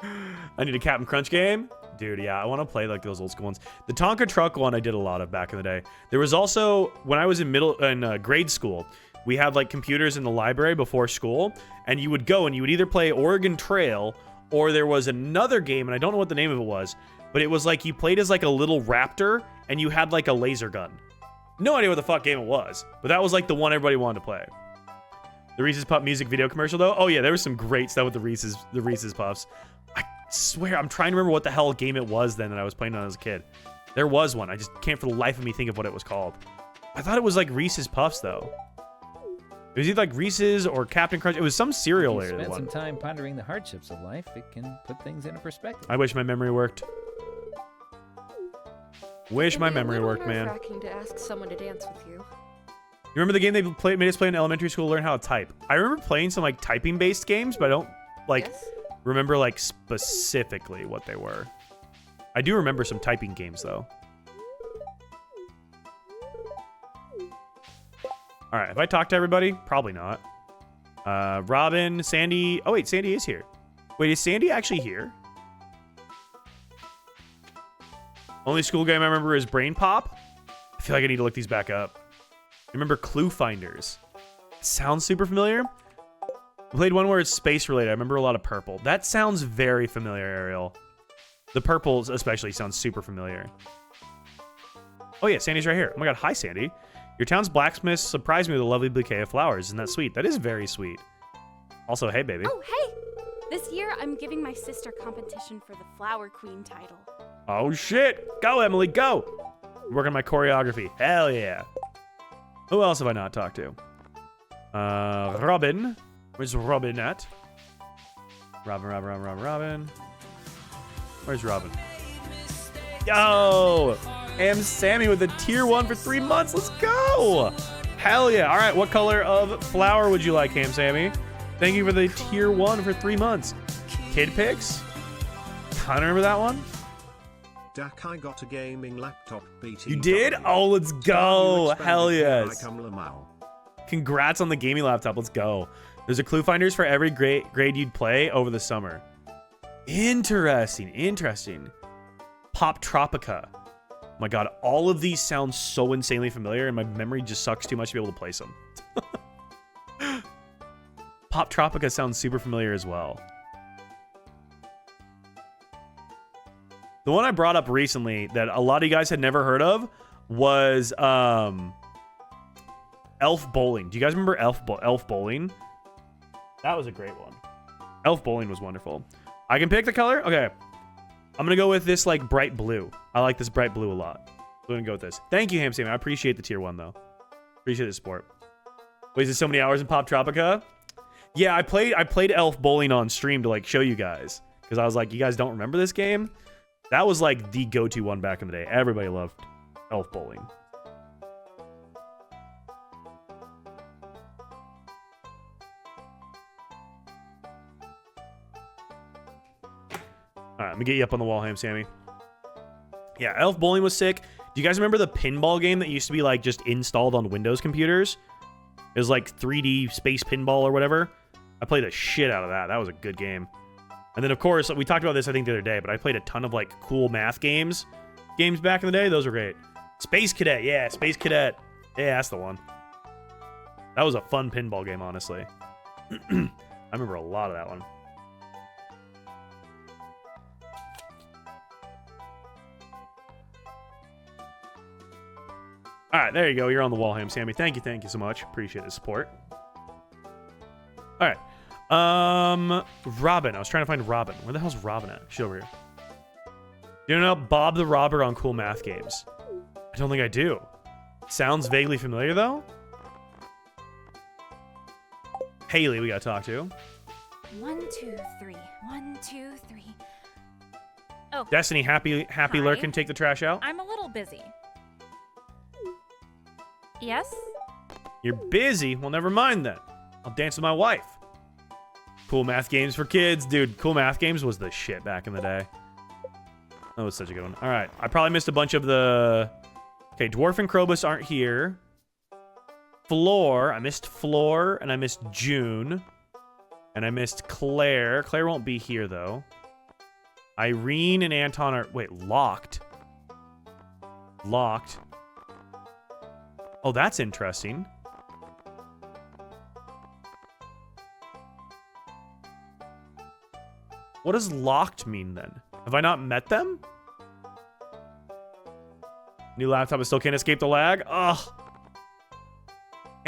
I need a Captain Crunch game. Dude, yeah, I want to play like those old school ones. The Tonka truck one I did a lot of back in the day. There was also, when I was in grade school, we had like computers in the library before school, and you would go and you would either play Oregon Trail, or there was another game, and I don't know what the name of it was, but it was like you played as like a little raptor, and you had like a laser gun. No idea what the fuck game it was, but that was like the one everybody wanted to play. The Reese's Puff music video commercial though, oh yeah, there was some great stuff with the Reese's Puffs. I swear, I'm trying to remember what the hell game it was then that I was playing on as a kid. There was one, I just can't for the life of me think of what it was called. I thought it was like Reese's Puffs though. It was either like Reese's or Captain Crunch. It was some cereal If you related spend one. some time pondering the hardships of life, it can put things into perspective. I wish my memory worked. Wish my memory worked, man. Nerve-wracking to ask someone to dance with you. You remember the game they made us play in elementary school to learn how to type? I remember playing some like typing based games, but I don't like remember like specifically what they were. I do remember some typing games though. All right, have I talked to everybody? Probably not. Robin, Sandy. Oh wait, Sandy is here. Wait, is Sandy actually here? Only school game I remember is Brain Pop. I feel like I need to look these back up. I remember Clue Finders. Sounds super familiar. I played one where it's space related. I remember a lot of purple. That sounds very familiar, Ariel. The purples especially sound super familiar. Oh yeah, Sandy's right here. Oh my god, hi Sandy. Your town's blacksmith surprised me with a lovely bouquet of flowers. Isn't that sweet? That is very sweet. Also, hey baby. Oh, hey! This year, I'm giving my sister competition for the Flower Queen title. Oh shit! Go, Emily, go! Working on my choreography. Hell yeah. Who else have I not talked to? Robin. Where's Robin at? Robin. Where's Robin? Yo! Am Sammy with a tier 1 for 3 months. Let's go! Hell yeah. All right, what color of flower would you like, Ham Sammy? Thank you for the tier 1 for 3 months. Kid Pics? Kind of remember that one? Dak, I got a gaming laptop. BT. You did? Oh, let's go. Hell yes. Congrats on the gaming laptop. Let's go. There's a Clue Finders for every grade you'd play over the summer. Interesting. Pop Tropica. Oh my god, all of these sound so insanely familiar, and my memory just sucks too much to be able to place them. Pop Tropica sounds super familiar as well. The one I brought up recently that a lot of you guys had never heard of was Elf Bowling. Do you guys remember Elf Bowling? That was a great one. Elf Bowling was wonderful. I can pick the color? Okay. I'm going to go with this like bright blue. I like this bright blue a lot. I'm going to go with this. Thank you, Ham Sam. I appreciate the tier 1 though. Appreciate the support. Wasted so many hours in Pop Tropica. Yeah, I played Elf Bowling on stream to like show you guys. Because I was like, you guys don't remember this game? That was like the go-to one back in the day. Everybody loved Elf Bowling. All right, let me get you up on the wall, Ham Sammy. Yeah, Elf Bowling was sick. Do you guys remember the pinball game that used to be like just installed on Windows computers? It was like 3D space pinball or whatever. I played the shit out of that. That was a good game. And then of course, we talked about this I think the other day, but I played a ton of like cool math games back in the day. Those were great. Space Cadet, yeah, Space Cadet. Yeah, that's the one. That was a fun pinball game, honestly. I remember a lot of that one. All right, there you go. You're on the wall, Ham Sammy. Thank you so much. Appreciate the support. All right. Robin. I was trying to find Robin. Where the hell's Robin at? She's over here. You know Bob the Robber on cool math games? I don't think I do. Sounds vaguely familiar, though. Haley, we gotta talk to. 1, 2, 3. 1, 2, 3. Oh. Destiny, happy Hi. lurkin, take the trash out. I'm a little busy. Yes? You're busy? Well, never mind then. I'll dance with my wife. Cool math games for kids. Dude, cool math games was the shit back in the day. That was such a good one. All right. I probably missed a bunch of the... Okay, Dwarf and Krobus aren't here. Floor. I missed Floor, and I missed June. And I missed Claire. Claire won't be here, though. Irene and Anton are... Wait, locked. Locked. Oh, that's interesting. What does locked mean then? Have I not met them? New laptop, I still can't escape the lag. Ugh.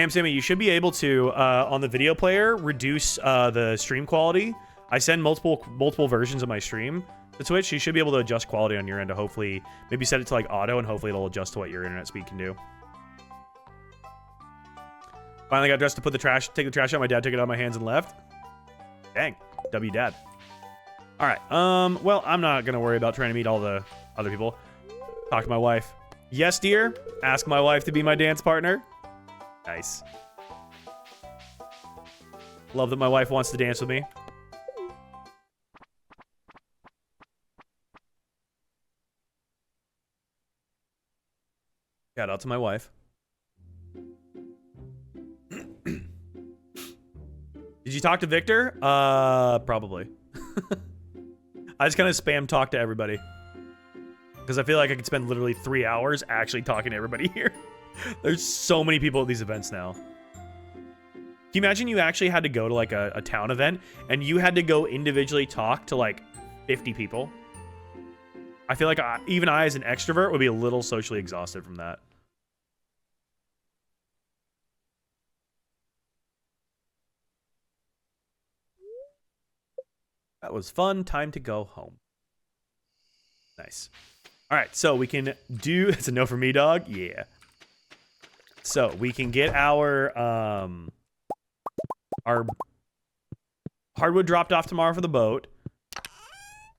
Sammy, you should be able to, on the video player, reduce the stream quality. I send multiple versions of my stream to Twitch. You should be able to adjust quality on your end to hopefully maybe set it to like auto, and hopefully it'll adjust to what your internet speed can do. Finally got dressed to take the trash out. My dad took it out of my hands and left. Dang. W dad. All right. Well, I'm not going to worry about trying to meet all the other people. Talk to my wife. Yes, dear. Ask my wife to be my dance partner. Nice. Love that my wife wants to dance with me. Shout out to my wife. Did you talk to Victor? Probably. I just kind of spam talk to everybody. Because I feel like I could spend literally 3 hours actually talking to everybody here. There's so many people at these events now. Can you imagine you actually had to go to like a town event and you had to go individually talk to like 50 people? I feel like even I as an extrovert would be a little socially exhausted from that. That was fun. Time to go home. Nice. All right, so we can do... It's a no for me, dog? Yeah. So we can get our hardwood dropped off tomorrow for the boat.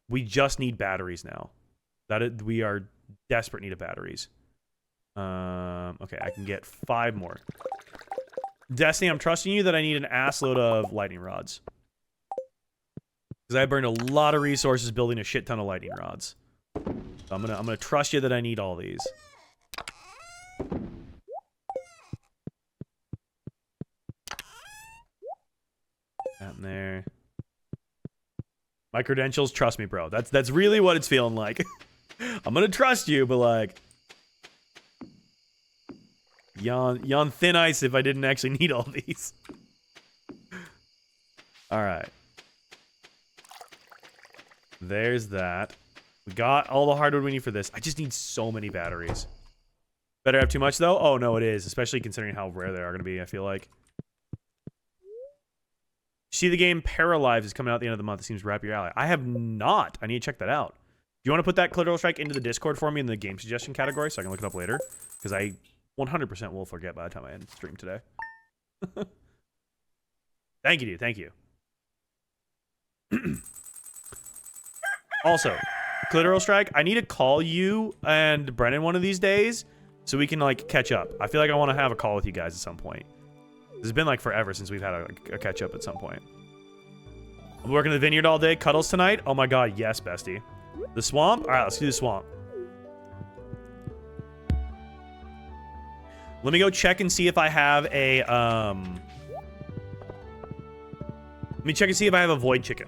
We just need batteries now. We are desperate need of batteries. Okay, I can get 5 more. Destiny, I'm trusting you that I need an ass load of lightning rods. Because I burned a lot of resources building a shit ton of lightning rods. So I'm gonna trust you that I need all these. That in there. My credentials, trust me, bro. That's really what it's feeling like. I'm gonna trust you, but like, yawn thin ice if I didn't actually need all these. All right. There's that. We got all the hardwood we need for this. I just need so many batteries. Better have too much, though? Oh, no, it is. Especially considering how rare they are going to be, I feel like. See the game Paralives is coming out at the end of the month. It seems right up your alley. I have not. I need to check that out. Do you want to put that Clitoral Strike into the Discord for me in the game suggestion category so I can look it up later? Because I 100% will forget by the time I end stream today. Thank you, dude. Thank you. Also, Clitoral Strike, I need to call you and Brennan one of these days so we can, like, catch up. I feel like I want to have a call with you guys at some point. It's been, like, forever since we've had a catch-up at some point. I'm working the vineyard all day. Cuddles tonight? Oh, my God. Yes, bestie. The swamp? All right, let's do the swamp. Let me go check and see if I have a, Let me check and see if I have a void chicken.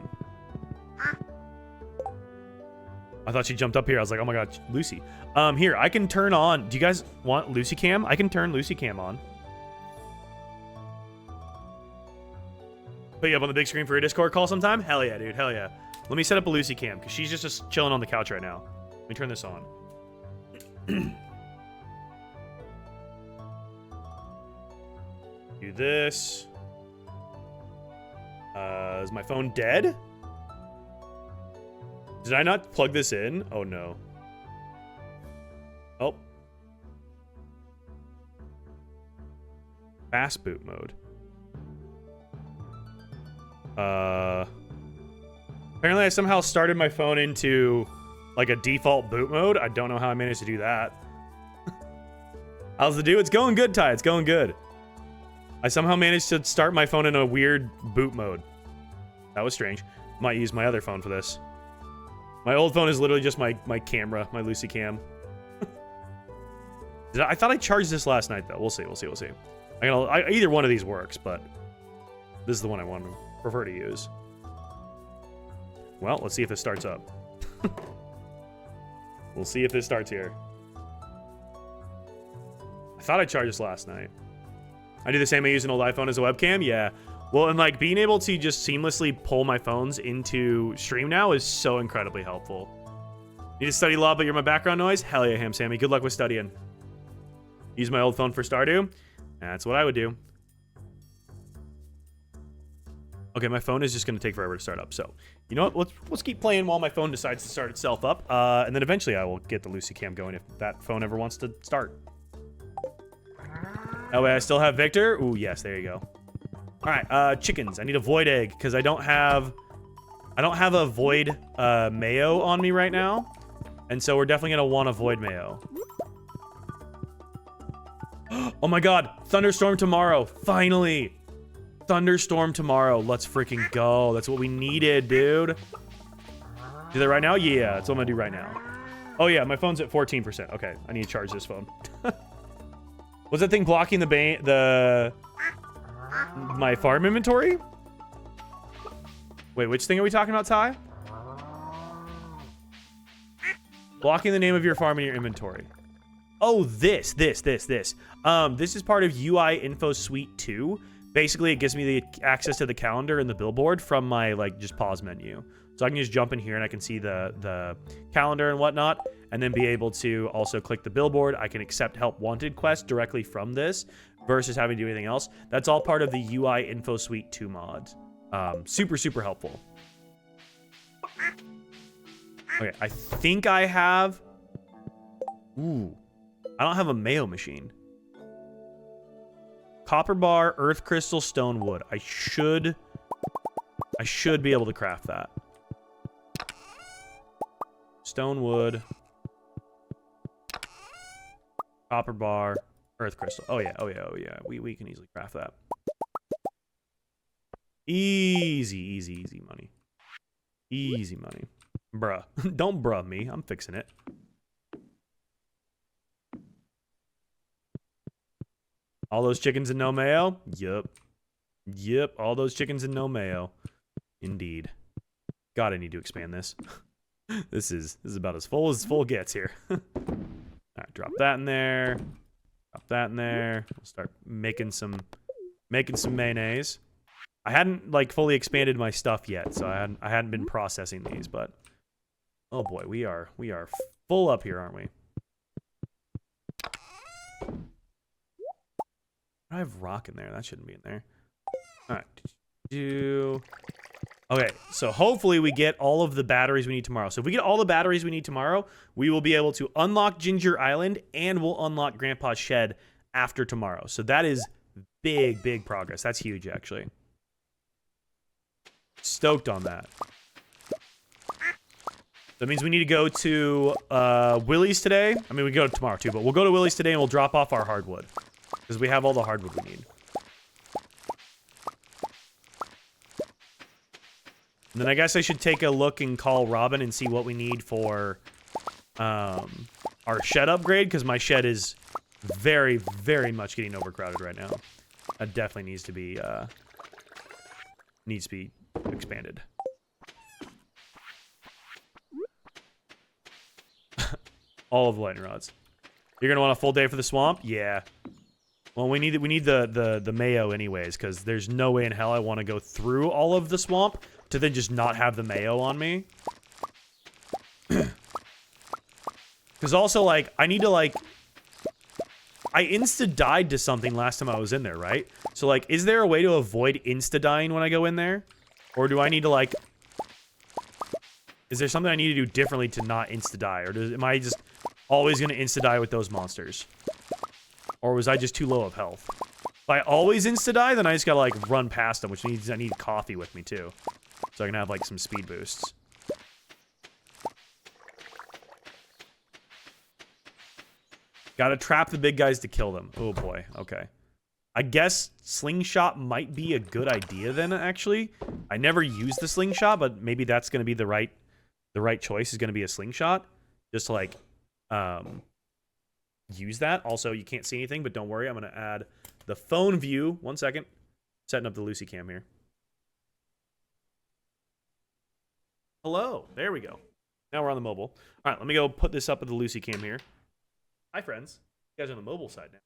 I thought she jumped up here. I was like, oh my god, Lucy. Here, I can turn on... Do you guys want Lucy Cam? I can turn Lucy Cam on. Put you up on the big screen for a Discord call sometime? Hell yeah, dude. Hell yeah. Let me set up a Lucy Cam, because she's just chilling on the couch right now. Let me turn this on. Do this. Is my phone dead? Did I not plug this in? Oh, no. Oh. Fast boot mode. Apparently I somehow started my phone into, like, a default boot mode. I don't know how I managed to do that. How's the do? It's going good, Ty. It's going good. I somehow managed to start my phone in a weird boot mode. That was strange. Might use my other phone for this. My old phone is literally just my camera, my Lucy Cam. I thought I charged this last night, though. We'll see. Either one of these works, but this is the one I want to prefer to use. Well, let's see if this starts up. We'll see if this starts here. I thought I charged this last night. I do the same. I use an old iPhone as a webcam. Yeah. Well, and like being able to just seamlessly pull my phones into stream now is so incredibly helpful. Need to study law, but you're my background noise? Hell yeah, Ham Sammy. Good luck with studying. Use my old phone for Stardew? That's what I would do. Okay, my phone is just going to take forever to start up. So, you know what? Let's keep playing while my phone decides to start itself up. And then eventually I will get the Lucy Cam going if that phone ever wants to start. Oh, wait, I still have Victor? Ooh, yes, there you go. All right, chickens. I need a void egg because I don't have a void mayo on me right now. And so we're definitely going to want a void mayo. Oh my god, thunderstorm tomorrow. Finally. Thunderstorm tomorrow. Let's freaking go. That's what we needed, dude. Do that right now? Yeah, that's what I'm gonna do right now. Oh yeah, my phone's at 14%. Okay, I need to charge this phone. Was that thing blocking my farm inventory? Wait, which thing are we talking about, Ty? Blocking the name of your farm in your inventory. Oh, this. This is part of UI Info Suite 2. Basically, it gives me the access to the calendar and the billboard from my, like, just pause menu. So I can just jump in here and I can see the calendar and whatnot, and then be able to also click the billboard. I can accept help wanted quests directly from this versus having to do anything else. That's all part of the UI Info Suite 2 mods. Super, super helpful. Okay, I think I have... Ooh. I don't have a mayo machine. Copper bar, earth crystal, stone wood. I should be able to craft that. Stone wood. Copper bar, earth crystal. Oh yeah. We can easily craft that. Easy money. Easy money. Bruh. Don't bruh me. I'm fixing it. All those chickens and no mayo? Yep. All those chickens and no mayo. Indeed. God, I need to expand this. This is about as full gets here. All right, drop that in there. Drop that in there. We'll start making some mayonnaise. I hadn't like fully expanded my stuff yet, so I hadn't been processing these, but oh boy, we are full up here, aren't we? I have rock in there. That shouldn't be in there. All right. Okay, so hopefully we get all of the batteries we need tomorrow. So if we get all the batteries we need tomorrow, we will be able to unlock Ginger Island and we'll unlock Grandpa's Shed after tomorrow. So that is big progress. That's huge, actually. Stoked on that. That means we need to go to Willie's today. I mean, we go tomorrow too, but we'll go to Willie's today and we'll drop off our hardwood. Because we have all the hardwood we need. And then I guess I should take a look and call Robin and see what we need for our shed upgrade, because my shed is very, very much getting overcrowded right now. That definitely needs to be expanded. All of the lightning rods. You're gonna want a full day for the swamp? Yeah. Well, we need the mayo anyways, because there's no way in hell I want to go through all of the swamp to then just not have the mayo on me. Because also, like, I need to, like... I insta-died to something last time I was in there, right? So, like, is there a way to avoid insta-dying when I go in there? Or do I need to, like... Is there something I need to do differently to not insta-die? Or am I just always going to insta-die with those monsters? Or was I just too low of health? If I always insta-die, then I just gotta, like, run past them, which means I need coffee with me, too. So I can have, like, some speed boosts. Gotta trap the big guys to kill them. Oh, boy. Okay. I guess slingshot might be a good idea then, actually. I never used the slingshot, but maybe that's gonna be the right choice is gonna be a slingshot. Just to, like, use that. Also, you can't see anything, but don't worry. I'm gonna add the phone view. 1 second. Setting up the Lucy cam here. Hello. There we go. Now we're on the mobile. All right, let me go put this up with the Lucy cam here. Hi, friends. You guys are on the mobile side now.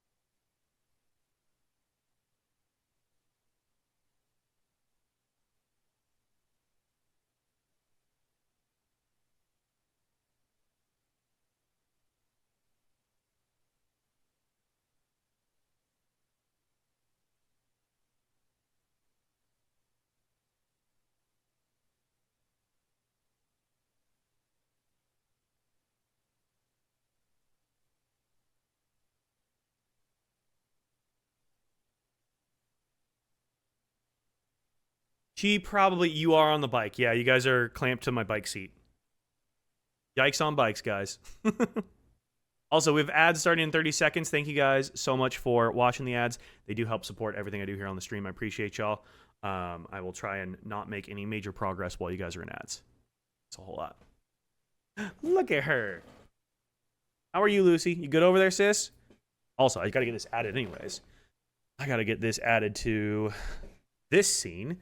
You are on the bike. Yeah, you guys are clamped to my bike seat. Yikes on bikes, guys. Also, we have ads starting in 30 seconds. Thank you guys so much for watching the ads. They do help support everything I do here on the stream. I appreciate y'all. I will try and not make any major progress while you guys are in ads. It's a whole lot. Look at her. How are you, Lucy? You good over there, sis? Also, I gotta get this added anyways. I gotta get this added to this scene.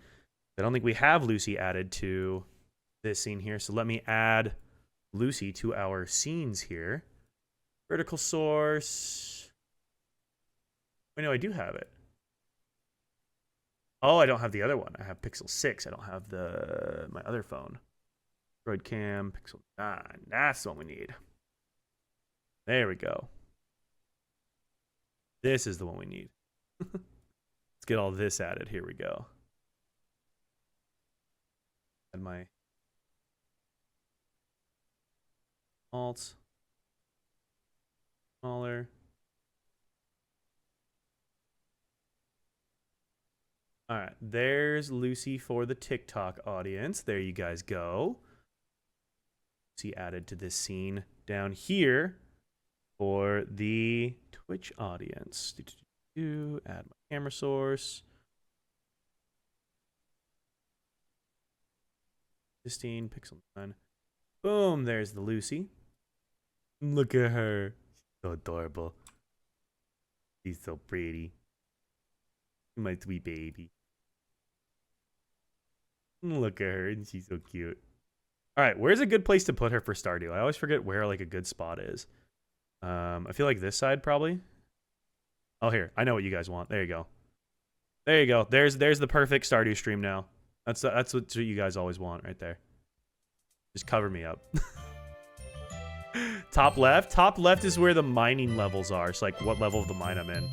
I don't think we have Lucy added to this scene here, so let me add Lucy to our scenes here. Vertical source. Wait, no, I do have it. Oh, I don't have the other one. I have Pixel 6. I don't have my other phone. Droid Cam, Pixel 9. That's the one we need. There we go. This is the one we need. Let's get all this added. Here we go. Add my alt. Smaller. All right, there's Lucy for the TikTok audience. There you guys go. Lucy added to this scene down here for the Twitch audience. Add my camera source. 16 pixel 9. Boom, there's the Lucy. Look at her. So adorable. She's so pretty. My sweet baby. Look at her, and she's so cute. All right, where's a good place to put her for Stardew? I always forget where like a good spot is. I feel like this side probably. Oh, here. I know what you guys want. There you go. There you go. There's the perfect Stardew stream now. That's what you guys always want right there. Just cover me up. Top left? Top left is where the mining levels are. It's like what level of the mine I'm in.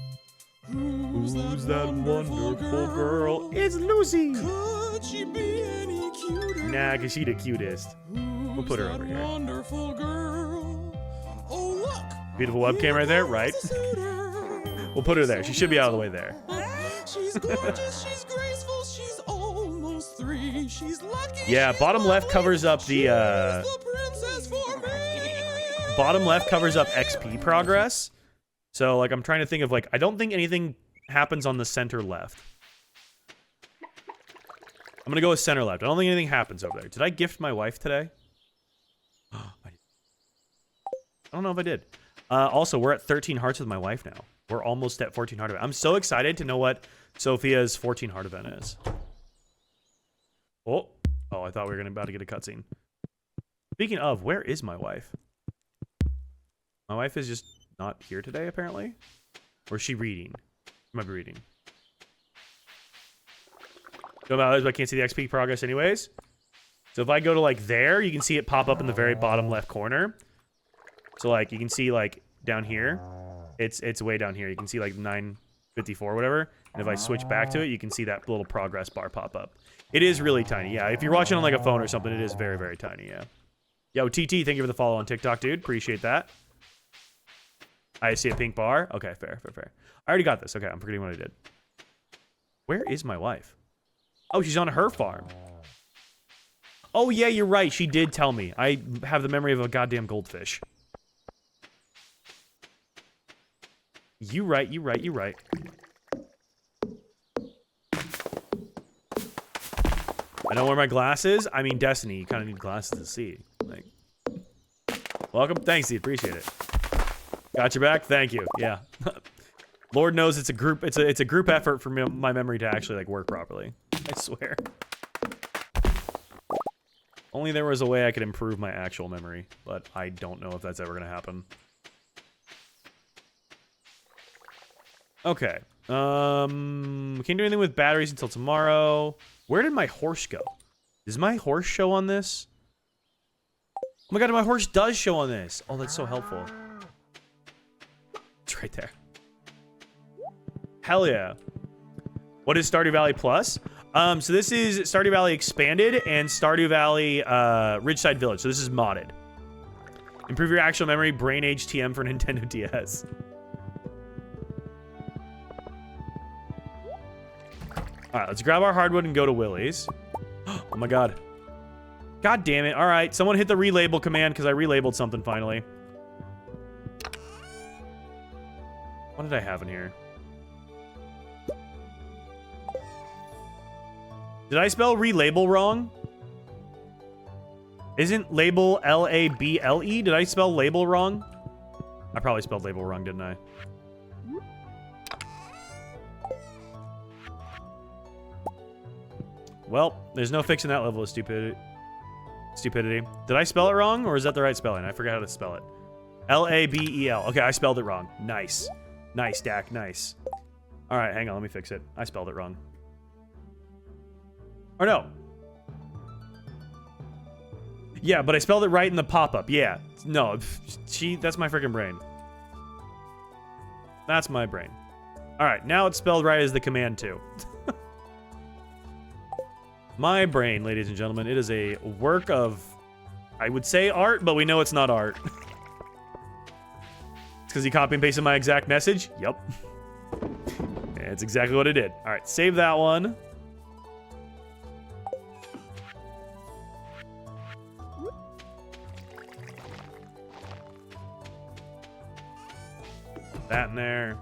Who's that wonderful girl? It's Lucy! Could she be any cuter? Nah, because she the cutest. We'll put her over here. Wonderful girl. Oh, look! Beautiful webcam right there, right? We'll put her there. She should be out of the way there. She's gorgeous, she's graceful, she's almost 3. She's lucky. Yeah, bottom left covers up the bottom left covers up XP progress. So like I'm trying to think of like I don't think anything happens on the center left. I'm gonna go with center left. I don't think anything happens over there. Did I gift my wife today? I don't know if I did. Also, we're at 13 hearts with my wife now. We're almost at 14 heart event. I'm so excited to know what Sophia's 14 heart event is. Oh, I thought we were about to get a cutscene. Speaking of, where is my wife? My wife is just not here today, apparently. Or is she reading? She might be reading. Don't matter, but I can't see the XP progress anyways. So if I go to like there, you can see it pop up in the very bottom left corner. So like you can see like down here, it's way down here. You can see like 954 or whatever. And if I switch back to it, you can see that little progress bar pop up. It is really tiny. Yeah, if you're watching on like a phone or something, it is very, very tiny. Yeah. Yo, TT, thank you for the follow on TikTok, dude. Appreciate that. I see a pink bar. Okay, fair. I already got this. Okay, I'm forgetting what I did. Where is my wife? Oh, she's on her farm. Oh, yeah, you're right. She did tell me. I have the memory of a goddamn goldfish. You right. I don't wear my glasses. I mean, Destiny, you kind of need glasses to see. Like, welcome. Thanks, dude. Appreciate it. Got your back. Thank you. Yeah. Lord knows it's a group. It's a group effort for my memory to actually like work properly. I swear. Only there was a way I could improve my actual memory, but I don't know if that's ever gonna happen. Okay. We can't do anything with batteries until tomorrow. Where did my horse go? Does my horse show on this? Oh my god, my horse does show on this. Oh, that's so helpful. It's right there. Hell yeah. What is Stardew Valley Plus? So this is Stardew Valley Expanded and Stardew Valley Ridgeside Village. So this is modded. Improve your actual memory, brain age TM for Nintendo DS. Alright, let's grab our hardwood and go to Willie's. Oh my god. God damn it. Alright, someone hit the relabel command because I relabeled something finally. What did I have in here? Did I spell relabel wrong? Isn't label L-A-B-L-E? Did I spell label wrong? I probably spelled label wrong, didn't I? Well, there's no fixing that level of stupidity. Did I spell it wrong, or is that the right spelling? I forgot how to spell it. L-A-B-E-L. Okay, I spelled it wrong. Nice. Nice, Dak. Nice. All right, hang on. Let me fix it. I spelled it wrong. Or no. Yeah, but I spelled it right in the pop-up. Yeah. No, that's my freaking brain. That's my brain. All right, now it's spelled right as the command too. My brain, ladies and gentlemen, it is a work of, I would say art, but we know it's not art. It's because he copy and pasted my exact message? Yep. Yeah, it's exactly what it did. All right, save that one. That in there.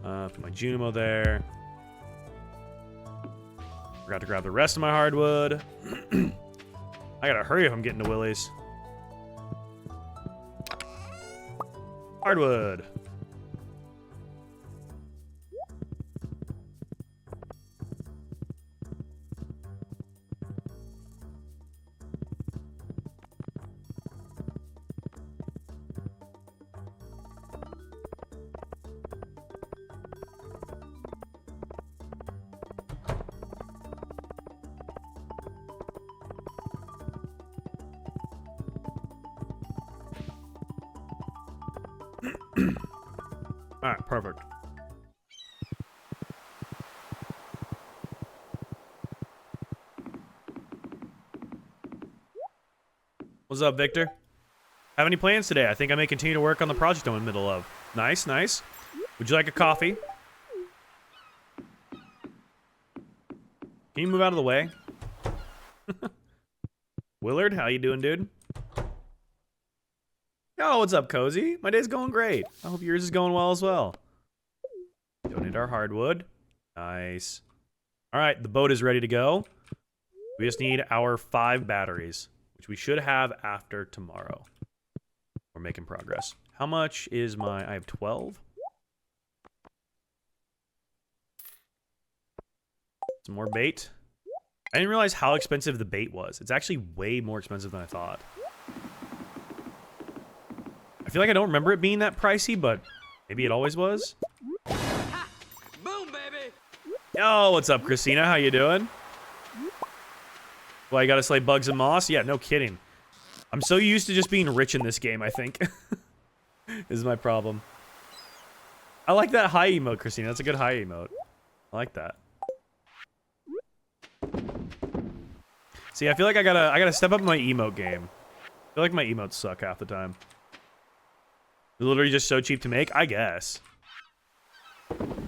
Put my Junimo there. Forgot to grab the rest of my hardwood. I gotta hurry if I'm getting to Willie's. Hardwood. Alright, perfect. What's up, Victor? Have any plans today? I think I may continue to work on the project I'm in the middle of. Nice, nice. Would you like a coffee? Can you move out of the way? Willard, how you doing, dude? Yo, what's up, Cozy? My day's going great. I hope yours is going well as well. Donate our hardwood. Nice. All right, the boat is ready to go. We just need our 5 batteries, which we should have after tomorrow. We're making progress. How much is my... I have 12. Some more bait. I didn't realize how expensive the bait was. It's actually way more expensive than I thought. I feel like I don't remember it being that pricey, but maybe it always was. Boom, baby. Oh, what's up, Christina? How you doing? Well, you gotta slay bugs and moss? Yeah, no kidding. I'm so used to just being rich in this game, I think. Is my problem. I like that high emote, Christina. That's a good high emote. I like that. See, I feel like I gotta step up my emote game. I feel like my emotes suck half the time. They're literally just so cheap to make, I guess. Alright,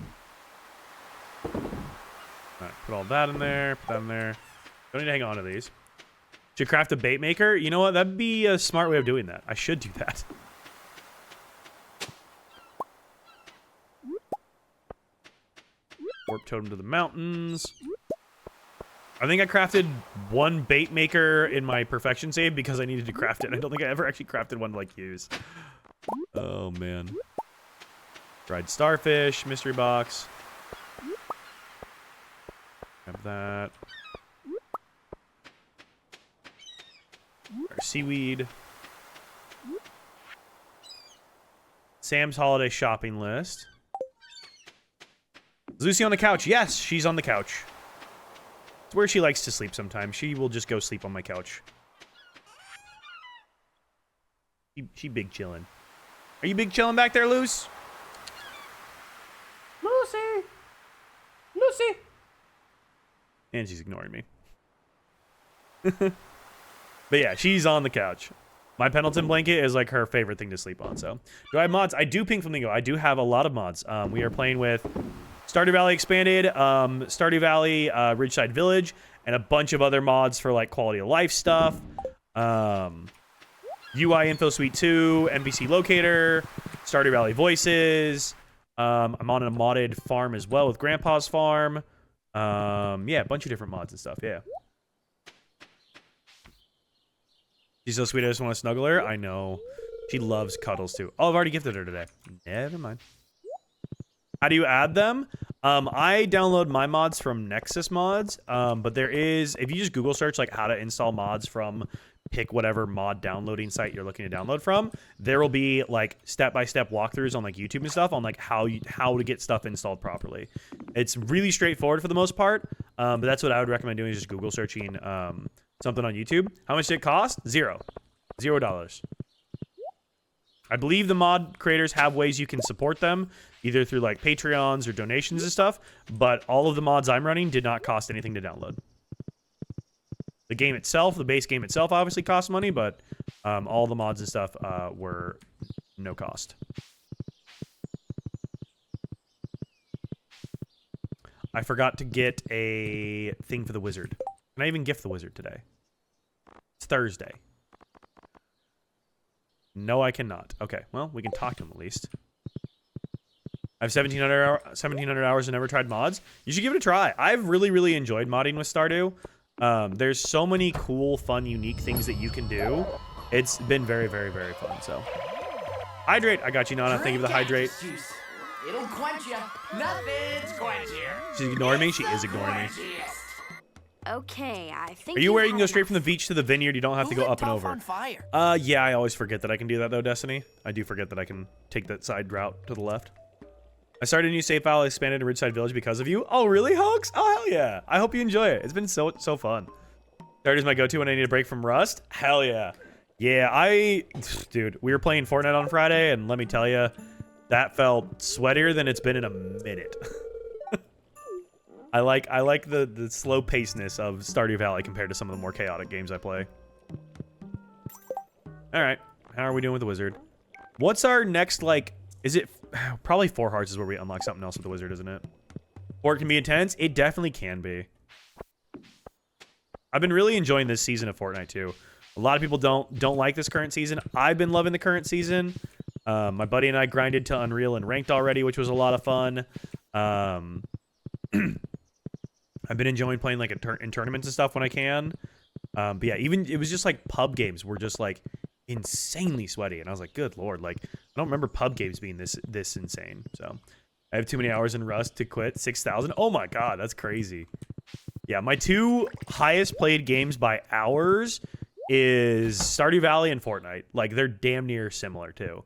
put all that in there, put that in there. Don't need to hang on to these. Should craft a bait maker? You know what? That'd be a smart way of doing that. I should do that. Warp totem to the mountains. I think I crafted one bait maker in my perfection save because I needed to craft it. I don't think I ever actually crafted one to, like, use. Oh, man. Dried starfish, mystery box. Have that. Our seaweed. Sam's holiday shopping list. Is Lucy on the couch? Yes, she's on the couch. It's where she likes to sleep sometimes. She will just go sleep on my couch. She big chillin'. Are you big chillin' back there, Luce? Lucy! Lucy! And she's ignoring me. But yeah, she's on the couch. My Pendleton blanket is like her favorite thing to sleep on, so. Do I have mods? I do, Pink Flamingo. I do have a lot of mods. We are playing with Stardew Valley Expanded, Stardew Valley, Ridgeside Village, and a bunch of other mods for like quality of life stuff. UI Info Suite 2, NPC Locator, Stardew Valley Voices. I'm on a modded farm as well with Grandpa's farm. Yeah, a bunch of different mods and stuff, yeah. She's so sweet, I just want to snuggle her. I know. She loves cuddles too. Oh, I've already gifted her today. Never mind. How do you add them? I download my mods from Nexus Mods, but there is, if you just Google search like how to install mods from, pick whatever mod downloading site you're looking to download from, there will be like step-by-step walkthroughs on like YouTube and stuff on like how to get stuff installed properly. It's really straightforward for the most part, but that's what I would recommend doing is just Google searching something on YouTube. How much did it cost? $0. I believe the mod creators have ways you can support them, either through like Patreons or donations and stuff, but all of the mods I'm running did not cost anything to download. The game itself, the base game itself obviously costs money, but all the mods and stuff were no cost. I forgot to get a thing for the wizard. Can I even gift the wizard today? It's Thursday. No, I cannot. Okay, well, we can talk to him at least. I have 1,700 hours and never tried mods. You should give it a try. I've really, really enjoyed modding with Stardew. There's so many cool, fun, unique things that you can do. It's been very, very, very fun, so. Hydrate. I got you, Nana. Thank you for the hydrate. It'll quench you. Nothing's quenchier. She's ignoring me? She is ignoring me. Okay, I think. Are you where you can go straight from the beach to the vineyard? You don't have to go up and over. On fire? Yeah, I always forget that I can do that though, Destiny. I do forget that I can take that side route to the left. I started a new save file, expanded to Ridgeside Village because of you. Oh, really, Hoax? Oh, hell yeah. I hope you enjoy it. It's been so fun. Stardew is my go-to when I need a break from Rust. Hell yeah. Yeah, dude, we were playing Fortnite on Friday, and let me tell you, that felt sweatier than it's been in a minute. I like the slow pacedness of Stardew Valley compared to some of the more chaotic games I play. All right, how are we doing with the wizard? What's our next, like, is it probably 4 hearts is where we unlock something else with the wizard, isn't it? Or it can be intense. It definitely can be. I've been really enjoying this season of Fortnite too. A lot of people don't like this current season. I've been loving the current season. My buddy and I grinded to Unreal and ranked already, which was a lot of fun. I've been enjoying playing like in tournaments and stuff when I can. But yeah, even it was just like pub games were just like insanely sweaty. And I was like, good Lord, like, I don't remember pub games being this insane. So I have too many hours in Rust to quit. 6,000. Oh my God, that's crazy. Yeah, my 2 highest played games by hours is Stardew Valley and Fortnite. Like, they're damn near similar too.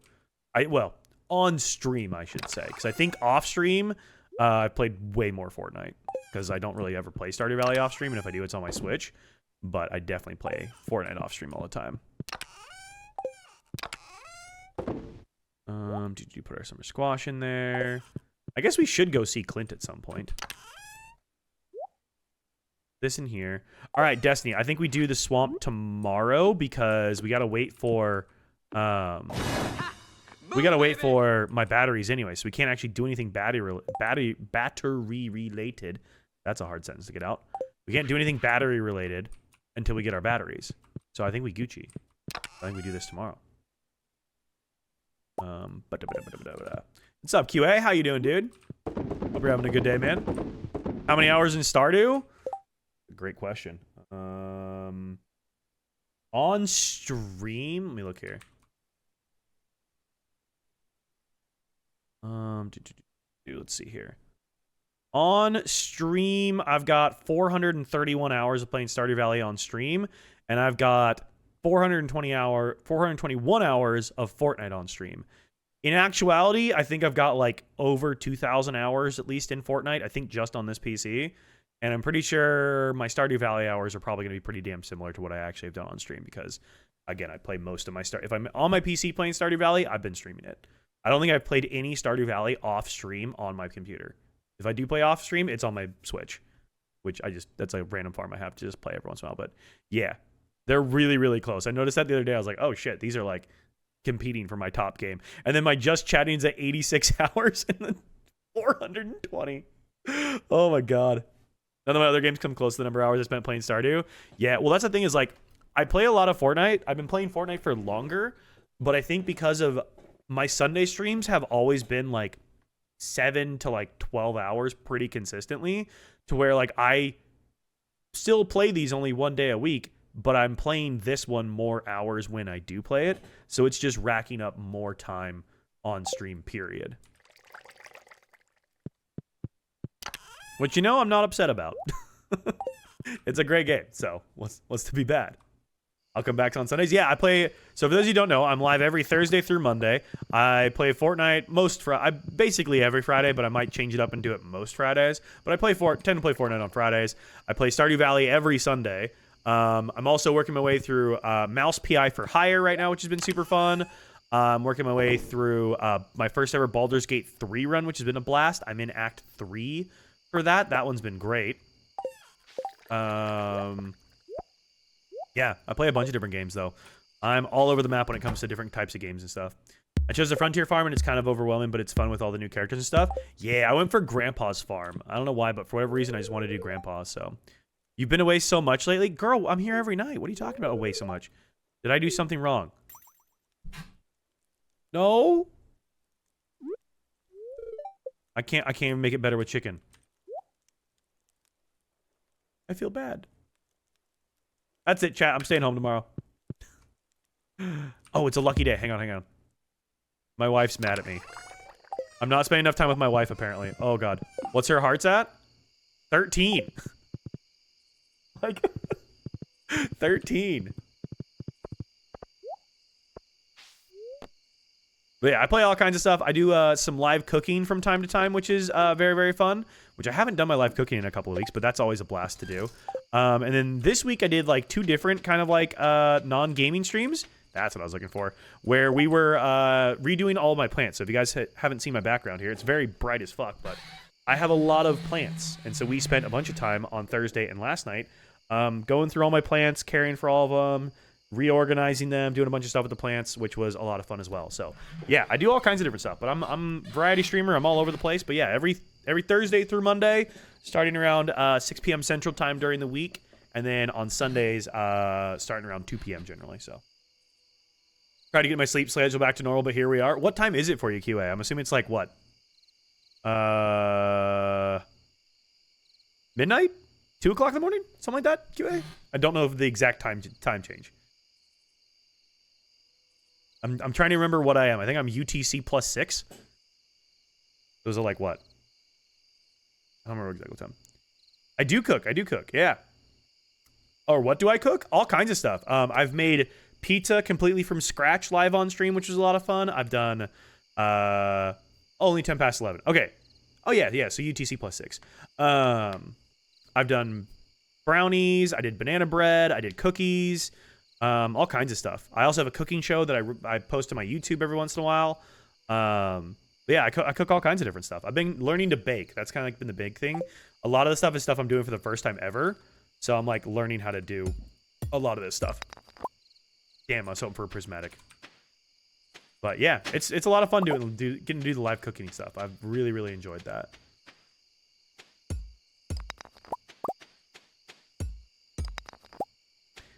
Well, on stream, I should say. Because I think off stream, I played way more Fortnite. Because I don't really ever play Stardew Valley off stream. And if I do, it's on my Switch. But I definitely play Fortnite off stream all the time. Did you put our summer squash in there? I guess we should go see Clint at some point. This in here. All right, Destiny. I think we do the swamp tomorrow because we gotta wait for my batteries anyway, so we can't actually do anything battery related. That's a hard sentence to get out. We can't do anything battery related until we get our batteries. So I think we Gucci. I think we do this tomorrow. What's up, QA? How you doing, dude? Hope you're having a good day, man. How many hours in Stardew? Great question. On stream, let me look here. Let's see here. On stream, I've got 431 hours of playing Stardew Valley on stream, and I've got 421 hours of Fortnite on stream. In actuality, I think I've got like over 2,000 hours at least in Fortnite. I think just on this PC. And I'm pretty sure my Stardew Valley hours are probably going to be pretty damn similar to what I actually have done on stream because, again, I play most of my if I'm on my PC playing Stardew Valley, I've been streaming it. I don't think I've played any Stardew Valley off stream on my computer. If I do play off stream, it's on my Switch, which that's a random farm I have to just play every once in a while. But yeah, they're really, really close. I noticed that the other day. I was like, oh shit, these are like competing for my top game. And then my Just Chatting's at 86 hours and then 420. Oh my God. None of my other games come close to the number of hours I spent playing Stardew. Yeah, well, that's the thing is, like, I play a lot of Fortnite. I've been playing Fortnite for longer, but I think because of my Sunday streams have always been, like, 7 to, like, 12 hours pretty consistently to where, like, I still play these only one day a week, but I'm playing this one more hours when I do play it, so it's just racking up more time on stream, period. Which, you know, I'm not upset about. It's a great game, so what's to be bad? I'll come back on Sundays. Yeah, I play... So for those of you who don't know, I'm live every Thursday through Monday. I play Fortnite basically every Friday, but I might change it up and do it most Fridays. But I tend to play Fortnite on Fridays. I play Stardew Valley every Sunday. I'm also working my way through Mouse PI for Hire right now, which has been super fun. I'm working my way through my first ever Baldur's Gate 3 run, which has been a blast. I'm in Act 3 for that. That one's been great. Yeah, I play a bunch of different games, though. I'm all over the map when it comes to different types of games and stuff. I chose the Frontier Farm, and it's kind of overwhelming, but it's fun with all the new characters and stuff. Yeah, I went for Grandpa's Farm. I don't know why, but for whatever reason, I just wanted to do Grandpa's, so... You've been away so much lately? Girl, I'm here every night. What are you talking about away so much? Did I do something wrong? No? I can't even make it better with chicken. I feel bad. That's it, chat. I'm staying home tomorrow. Oh, it's a lucky day. Hang on. My wife's mad at me. I'm not spending enough time with my wife, apparently. Oh, God. What's her heart's at? 13. Like, 13. But yeah, I play all kinds of stuff. I do some live cooking from time to time, which is very, very fun. Which I haven't done my live cooking in a couple of weeks, but that's always a blast to do. And then this week I did like 2 different kind of like non-gaming streams. That's what I was looking for. Where we were redoing all of my plants. So if you guys haven't seen my background here, it's very bright as fuck, but I have a lot of plants. And so we spent a bunch of time on Thursday and last night going through all my plants, caring for all of them, reorganizing them, doing a bunch of stuff with the plants, which was a lot of fun as well. So yeah, I do all kinds of different stuff, but I'm a variety streamer. I'm all over the place. But yeah, every Thursday through Monday, starting around 6 p.m. Central Time during the week, and then on Sundays, starting around 2 p.m. generally. So try to get my sleep schedule back to normal, but here we are. What time is it for you, QA? I'm assuming it's like what? Midnight? 2 o'clock in the morning? Something like that, QA? I don't know the exact time change. I'm trying to remember what I am. I think I'm UTC +6. Those are like what? I don't remember exactly what time. I do cook. Yeah. Or what do I cook? All kinds of stuff. I've made pizza completely from scratch live on stream, which was a lot of fun. I've done only 10 past 11. Okay. Oh yeah. So UTC +6. I've done brownies. I did banana bread. I did cookies. All kinds of stuff. I also have a cooking show that I post to my YouTube every once in a while. But yeah, I cook all kinds of different stuff. I've been learning to bake. That's kind of like been the big thing. A lot of the stuff is stuff I'm doing for the first time ever. So I'm like learning how to do a lot of this stuff. Damn, I was hoping for a prismatic. But yeah, it's a lot of fun getting to do the live cooking stuff. I've really enjoyed that.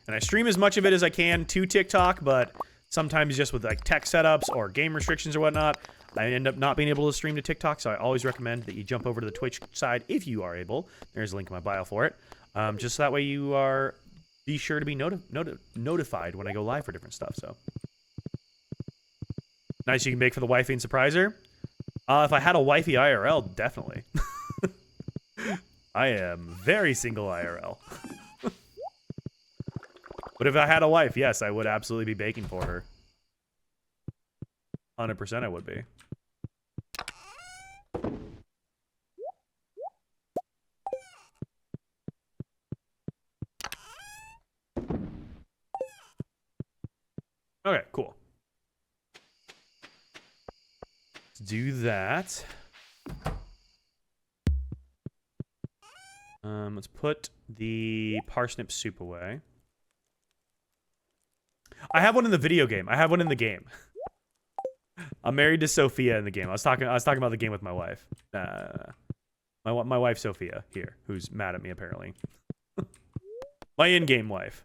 And I stream as much of it as I can to TikTok, but sometimes just with like tech setups or game restrictions or whatnot, I end up not being able to stream to TikTok. So I always recommend that you jump over to the Twitch side if you are able. There's a link in my bio for it. Just so that way you are be sure to be notified when I go live for different stuff. So nice, you can bake for the wifey and surprise her. If I had a wifey IRL, definitely. I am very single IRL. But if I had a wife, yes, I would absolutely be baking for her. 100% I would be. Okay, cool. Let's do that. Let's put the parsnip soup away. I have one in the video game. I have one in the game. I'm married to Sophia in the game. I was talking about the game with my wife. My wife Sophia here, who's mad at me apparently. My in-game wife.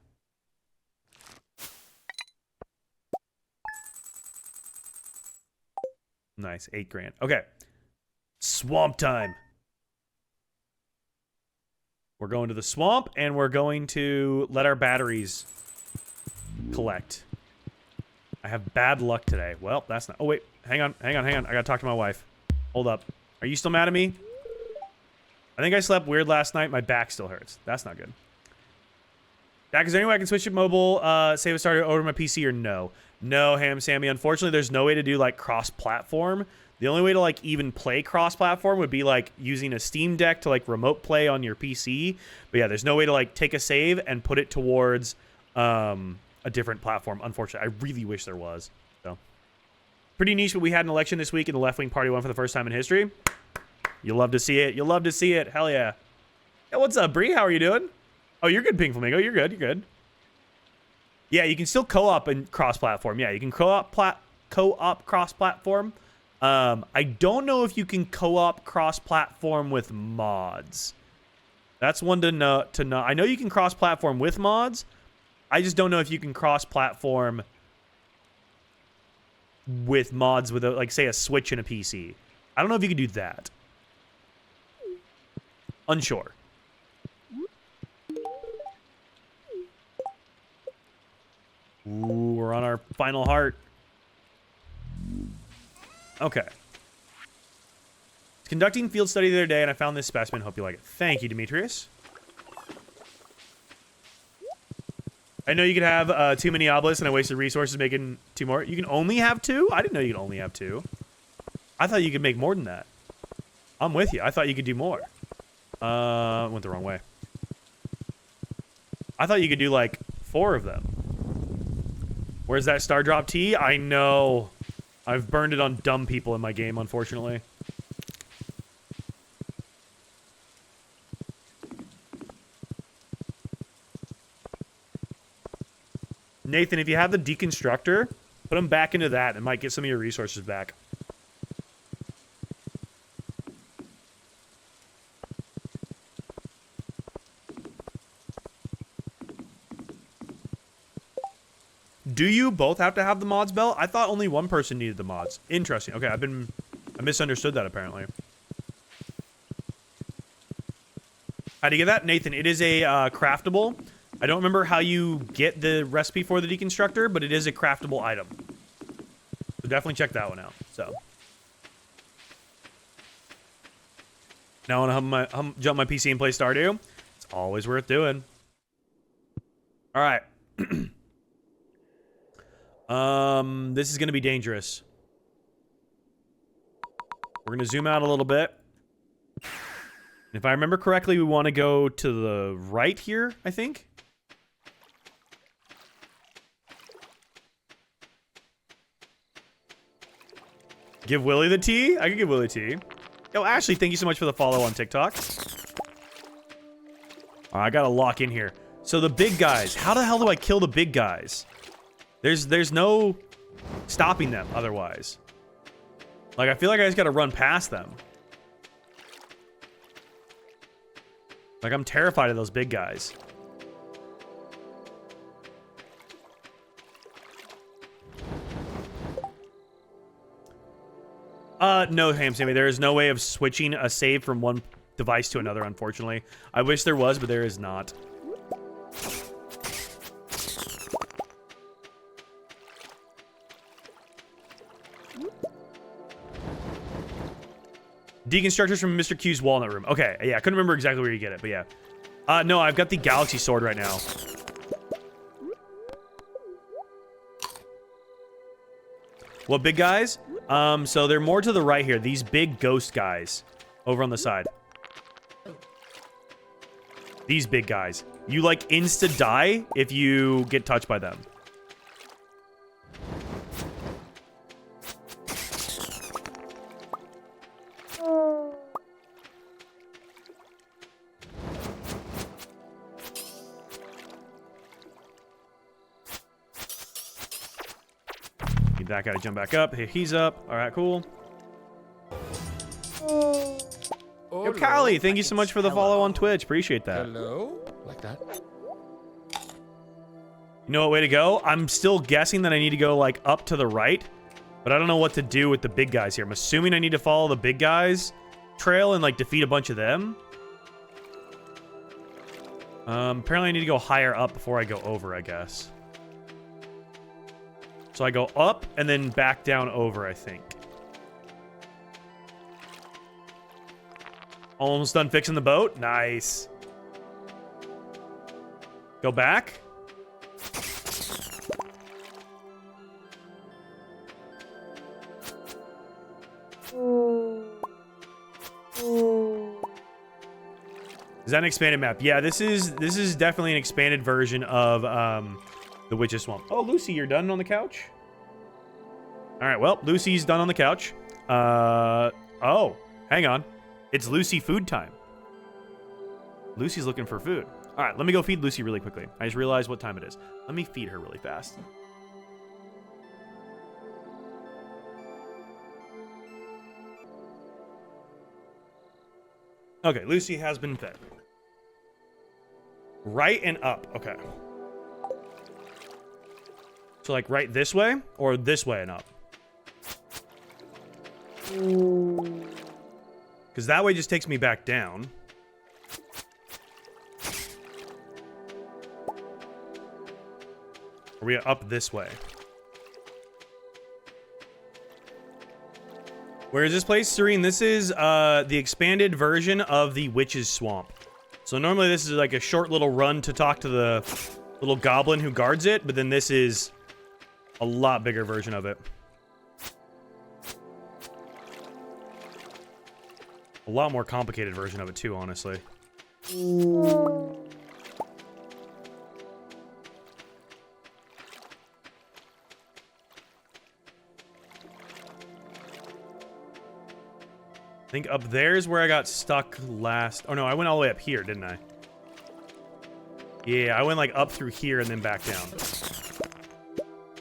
Nice, 8 grand. Okay. Swamp time. We're going to the swamp and we're going to let our batteries collect. I have bad luck today. Well, that's not... Oh, wait. Hang on. I gotta talk to my wife. Hold up. Are you still mad at me? I think I slept weird last night. My back still hurts. That's not good. Jack, is there any way I can switch to mobile, save a Stardew over my PC or no? No, Ham Sammy. Unfortunately, there's no way to do, like, cross-platform. The only way to, like, even play cross-platform would be, like, using a Steam Deck to, like, remote play on your PC. But, yeah, there's no way to, like, take a save and put it towards a different platform, unfortunately. I really wish there was. So, pretty niche, but we had an election this week, and the left-wing party won for the first time in history. You'll love to see it. You'll love to see it. Hell yeah. Hey, what's up, Bree? How are you doing? Oh, you're good, Pink Flamingo. You're good. You're good. Yeah, you can still co-op and cross-platform. Yeah, you can co-op cross-platform. I don't know if you can co-op cross-platform with mods. That's one to know. I know you can cross-platform with mods. I just don't know if you can cross-platform with mods with, like, say, a Switch and a PC. I don't know if you can do that. Unsure. Ooh, we're on our final heart. Okay. Conducting field study the other day, and I found this specimen. Hope you like it. Thank you, Demetrius. I know you could have too many obelisks, and I wasted resources making 2 more. You can only have 2? I didn't know you could only have 2. I thought you could make more than that. I'm with you. I thought you could do more. Went the wrong way. I thought you could do, like, 4 of them. Where's that star drop tea? I know. I've burned it on dumb people in my game, unfortunately. Nathan, if you have the deconstructor, put them back into that. It might get some of your resources back. Do you both have to have the mods belt? I thought only one person needed the mods. Interesting. Okay, I misunderstood that apparently. How do you get that? Nathan, it is a craftable. I don't remember how you get the recipe for the deconstructor, but it is a craftable item. definitely check that one out. So now I want to jump my PC and play Stardew. It's always worth doing. All right. This is going to be dangerous. We're going to zoom out a little bit. If I remember correctly, we want to go to the right here, I think. Give Willie the tea? I can give Willie tea. Yo, Ashley, thank you so much for the follow on TikTok. I gotta lock in here. So the big guys. How the hell do I kill the big guys? There's no stopping them otherwise. Like, I feel like I just gotta run past them. Like, I'm terrified of those big guys. No, Ham Sammy, there is no way of switching a save from one device to another, unfortunately. I wish there was, but there is not. Deconstructors from Mr. Q's Walnut Room. Okay, yeah, I couldn't remember exactly where you get it, but yeah. No, I've got the Galaxy Sword right now. What big guys? So they're more to the right here. These big ghost guys over on the side. These big guys. You, like, insta-die if you get touched by them. Need that guy to jump back up. Hey, he's up. All right, cool. Yo, Callie, thank you so much for the follow on Twitch. Appreciate that. Hello? Like that? You know what way to go? I'm still guessing that I need to go, like, up to the right, but I don't know what to do with the big guys here. I'm assuming I need to follow the big guys trail and, like, defeat a bunch of them. Apparently I need to go higher up before I go over, I guess. So I go up and then back down over, I think. Almost done fixing the boat. Nice. Go back. Is that an expanded map? Yeah, this is definitely an expanded version of the Witch's Swamp. Oh, Lucy, you're done on the couch? All right, well, Lucy's done on the couch. Oh, hang on. It's Lucy food time. Lucy's looking for food. All right, let me go feed Lucy really quickly. I just realized what time it is. Let me feed her really fast. Okay, Lucy has been fed. Right and up. Okay. So, like, right this way or this way and up? Because that way just takes me back down. Are we up this way? Where is this place, Serene? This is the expanded version of the Witch's Swamp. So normally this is like a short little run to talk to the little goblin who guards it, but then this is a lot bigger version of it. A lot more complicated version of it too, honestly. I think up there's where I got stuck last. Oh no, I went all the way up here, didn't I? Yeah, I went like up through here and then back down.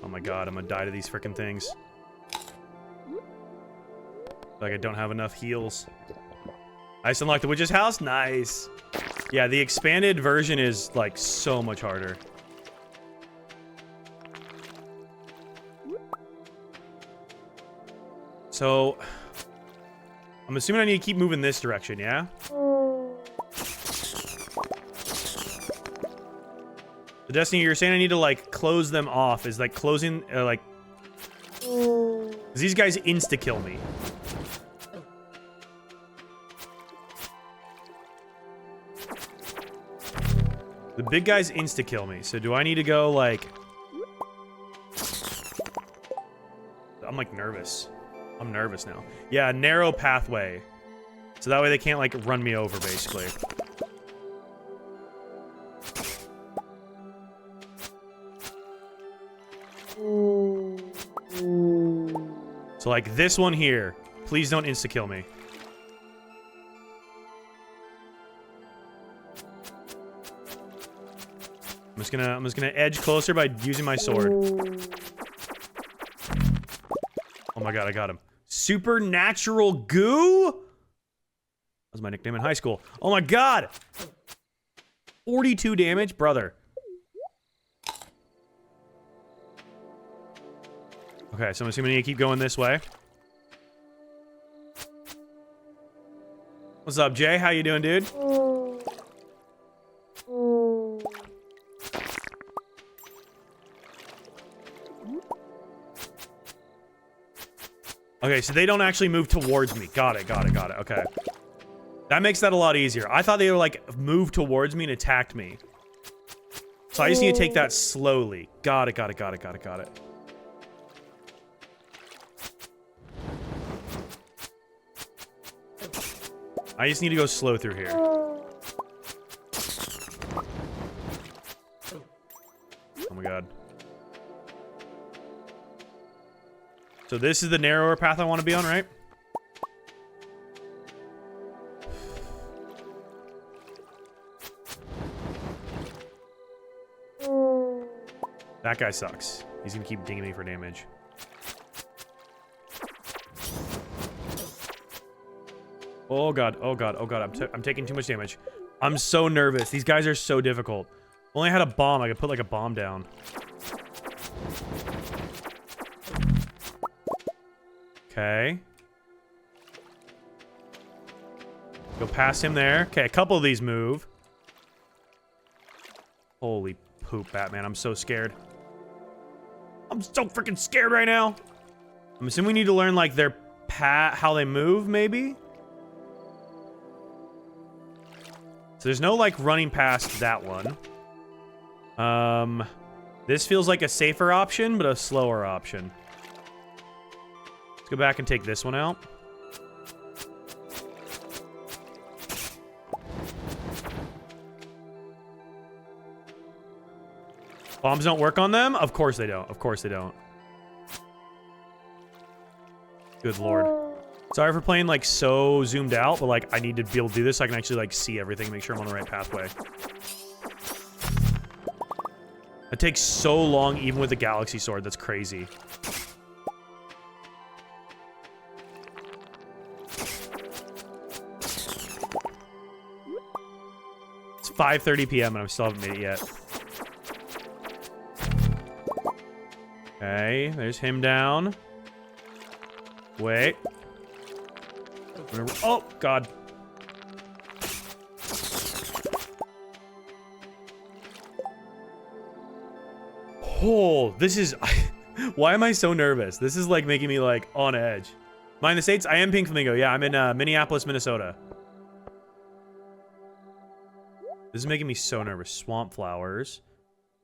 Oh my god, I'm gonna die to these frickin' things. Like I don't have enough heals. I just unlocked the witch's house. Nice. Yeah, the expanded version is like so much harder. So I'm assuming I need to keep moving this direction, yeah? The Destiny, you're saying I need to, like, close them off. Is, like, closing, like... Because these guys insta-kill me. The big guys insta-kill me. So do I need to go, like... I'm, like, nervous. I'm nervous now. Yeah, narrow pathway. So that way they can't, like, run me over, basically. So, like, this one here. Please don't insta-kill me. I'm just gonna edge closer by using my sword. Oh my god, I got him. Supernatural goo? That was my nickname in high school. Oh my god! 42 damage? Brother. Okay, so I'm assuming I need to keep going this way. What's up, Jay? How you doing, dude? Okay, so they don't actually move towards me. Got it, got it, got it. Okay. That makes that a lot easier. I thought they would, like, move towards me and attacked me. So I just need to take that slowly. Got it, got it, got it, got it, got it. I just need to go slow through here. Oh my god. So this is the narrower path I want to be on, right? That guy sucks. He's gonna keep dinging me for damage. Oh god, oh god, oh god, I'm taking too much damage. I'm so nervous. These guys are so difficult. If only I had a bomb, I could put like a bomb down. Okay. Go past him there. Okay, a couple of these move. Holy poop, Batman. I'm so scared. I'm so freaking scared right now. I'm assuming we need to learn, like, their how they move, maybe? So there's no, like, running past that one. This feels like a safer option, but a slower option. Let's go back and take this one out. Bombs don't work on them? Of course they don't. Of course they don't. Good lord. Sorry for playing, like, so zoomed out, but, like, I need to be able to do this so I can actually, like, see everything, make sure I'm on the right pathway. It takes so long, even with the Galaxy Sword. That's crazy. It's 5:30 p.m. and I still haven't made it yet. Okay, there's him down. Wait. Oh, God. Oh, this is... Why am I so nervous? This is, like, making me, like, on edge. Mind the States? I am Pink Flamingo. Yeah, I'm in Minneapolis, Minnesota. This is making me so nervous. Swamp flowers.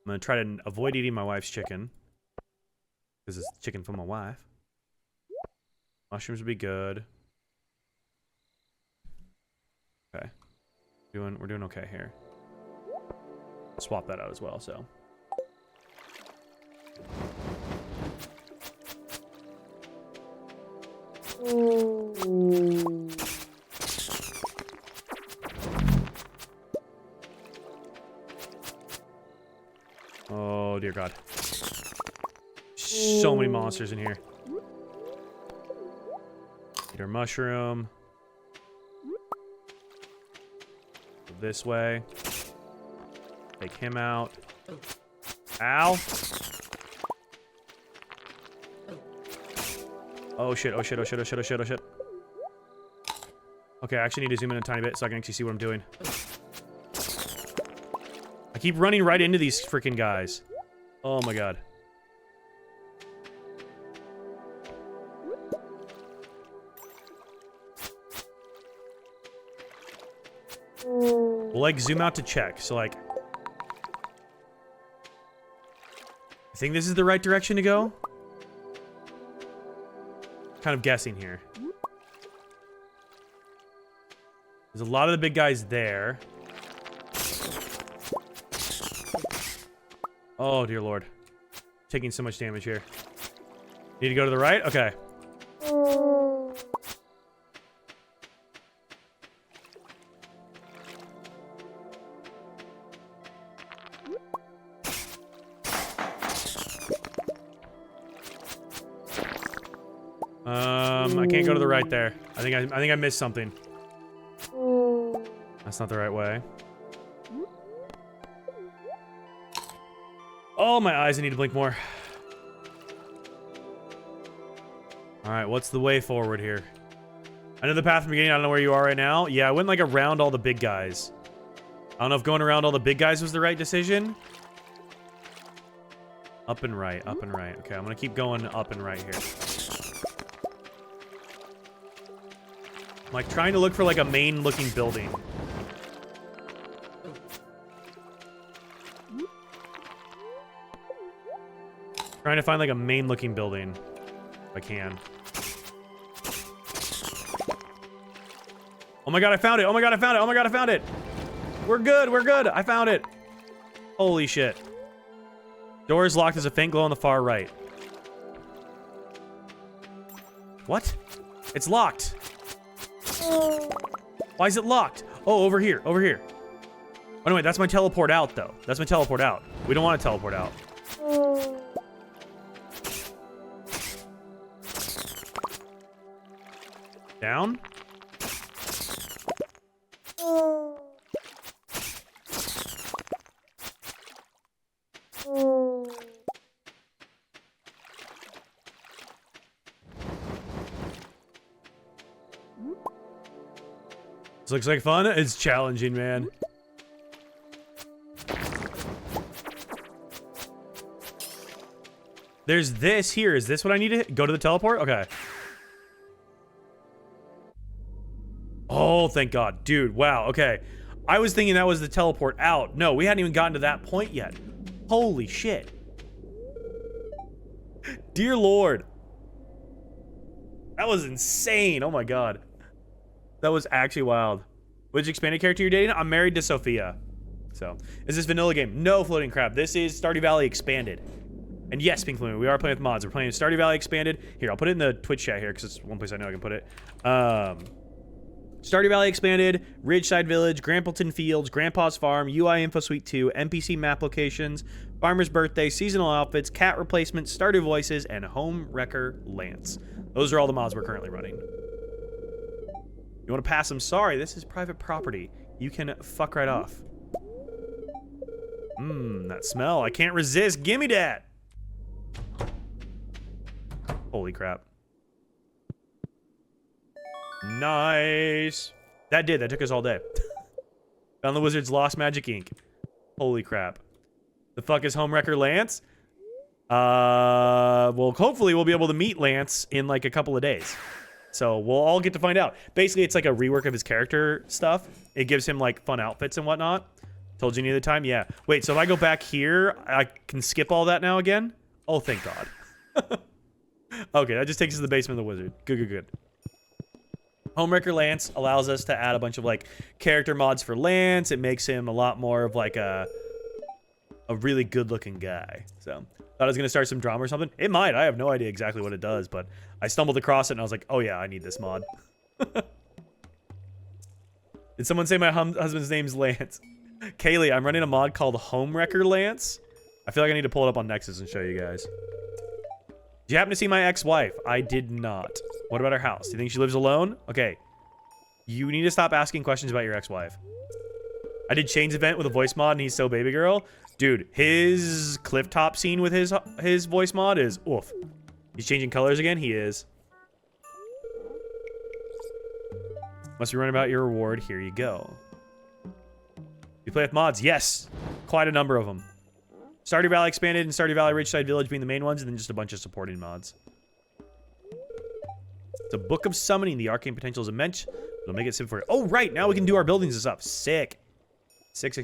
I'm gonna try to avoid eating my wife's chicken. Because it's chicken from my wife. Mushrooms would be good. Okay. We're doing okay here. Swap that out as well, so. Oh dear God. So many monsters in here. Eat our mushroom. Go this way. Take him out. Ow. Oh shit, oh shit, oh shit, oh shit, oh shit, oh shit. Okay, I actually need to zoom in a tiny bit so I can actually see what I'm doing. I keep running right into these freaking guys. Oh my God. We'll like zoom out to check. So like, I think this is the right direction to go. Kind of guessing here. There's a lot of the big guys there. Oh, dear Lord. Taking so much damage here. Need to go to the right? Okay. I can't go to the right there. I think I missed something. That's not the right way. Oh, my eyes, I need to blink more. Alright, what's the way forward here? I know the path from the beginning, I don't know where you are right now. Yeah, I went like around all the big guys. I don't know if going around all the big guys was the right decision. Up and right, up and right. Okay, I'm gonna keep going up and right here. I'm like trying to look for like a main looking building. Trying to find like a main looking building if I can. Oh my god, I found it! Oh my god, I found it! Oh my god, I found it! We're good, we're good! I found it! Holy shit. Door is locked. There's a faint glow on the far right. What? It's locked. Why is it locked? Oh, over here, over here. Oh no, wait, that's my teleport out though. That's my teleport out. We don't want to teleport out. Down. This looks like fun. It's challenging, man. There's this here. Is this what I need to go to the teleport? Okay. Oh, thank God. Dude, wow. Okay. I was thinking that was the teleport out. No, we hadn't even gotten to that point yet. Holy shit. Dear Lord. That was insane. Oh my God. That was actually wild. Which expanded character you're dating? I'm married to Sophia. So, is this vanilla game? No, Floating Crab. This is Stardew Valley Expanded. And yes, Pink Balloon, we are playing with mods. We're playing Stardew Valley Expanded. Here, I'll put it in the Twitch chat here because it's one place I know I can put it. Stardew Valley Expanded, Ridgeside Village, Grampleton Fields, Grandpa's Farm, UI Info Suite 2, NPC map locations, Farmer's Birthday, Seasonal Outfits, Cat Replacements, Stardew Voices, and Homewrecker Lance. Those are all the mods we're currently running. You want to pass them? Sorry, this is private property. You can fuck right off. Mmm, that smell. I can't resist. Gimme that! Holy crap. Nice. That took us all day. Found the Wizard's Lost Magic Ink. Holy crap. The fuck is Homewrecker Lance? Well, hopefully we'll be able to meet Lance in like a couple of days. So we'll all get to find out. Basically, it's like a rework of his character stuff. It gives him like fun outfits and whatnot. Told you any other time? Yeah. Wait, so if I go back here, I can skip all that now again? Oh, thank God. Okay, that just takes us to the basement of the wizard. Good, good, good. Homewrecker Lance allows us to add a bunch of like character mods for Lance. It makes him a lot more of like a really good looking guy. So thought I was gonna start some drama or something. It might. I have no idea exactly what it does, but I stumbled across it and I was like, oh yeah, I need this mod. Did someone say my husband's name's Lance? Kaylee, I'm running a mod called Homewrecker Lance. I feel like I need to pull it up on Nexus and show you guys. Did you happen to see my ex-wife? I did not. What about her house? Do you think she lives alone? Okay. You need to stop asking questions about your ex-wife. I did Shane's event with a voice mod and he's so baby girl. Dude, his cliff top scene with his voice mod is oof. He's changing colors again? He is. Must be running about your reward. Here you go. You play with mods? Yes. Quite a number of them. Stardew Valley Expanded and Stardew Valley Ridgeside Village being the main ones, and then just a bunch of supporting mods. It's a Book of Summoning. The arcane potential is immense. It'll make it simple for you. Oh, right. Now we can do our buildings and stuff. Sick. 6.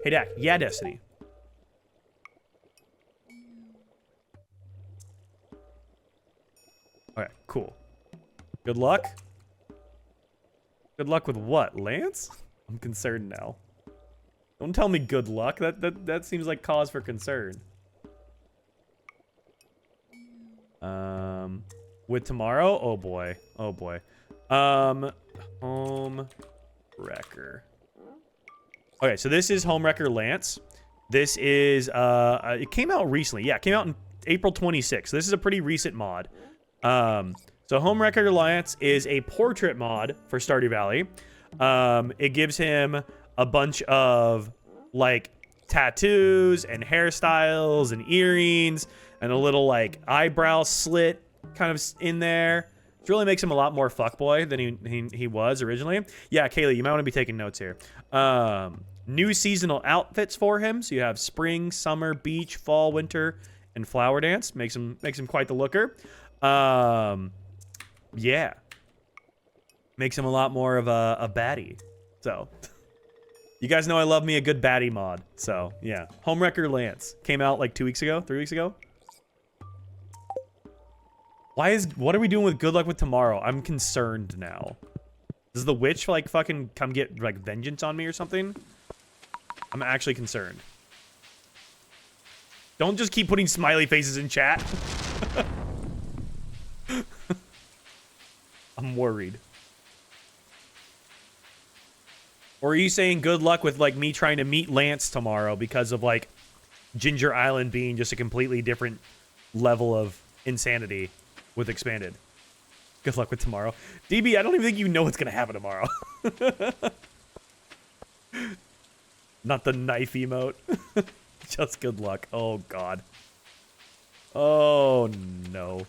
Hey, Dak. Yeah, Destiny. Okay, cool. Good luck. Good luck with what, Lance? I'm concerned now. Don't tell me good luck. That seems like cause for concern. With tomorrow? Oh boy. Oh boy. Homewrecker. Okay, so this is Homewrecker Lance. This is it came out recently. Yeah, it came out in April 26th. This is a pretty recent mod. So Homewrecker Lance is a portrait mod for Stardew Valley. It gives him a bunch of like tattoos and hairstyles and earrings and a little like eyebrow slit kind of in there. It really makes him a lot more fuckboy than he was originally. Yeah, Kaylee, you might want to be taking notes here. New seasonal outfits for him. So you have spring, summer, beach, fall, winter, and flower dance. Makes him quite the looker. Yeah. Makes him a lot more of a baddie. So, you guys know I love me a good baddie mod. So, yeah. Homewrecker Lance. Came out like 2 weeks ago? 3 weeks ago? What are we doing with good luck with tomorrow? I'm concerned now. Does the witch like fucking come get like vengeance on me or something? I'm actually concerned. Don't just keep putting smiley faces in chat. I'm worried. Or are you saying good luck with like me trying to meet Lance tomorrow because of like Ginger Island being just a completely different level of insanity with expanded? Good luck with tomorrow. DB, I don't even think you know what's gonna happen tomorrow. Not the knife emote. Just good luck. Oh god. Oh no.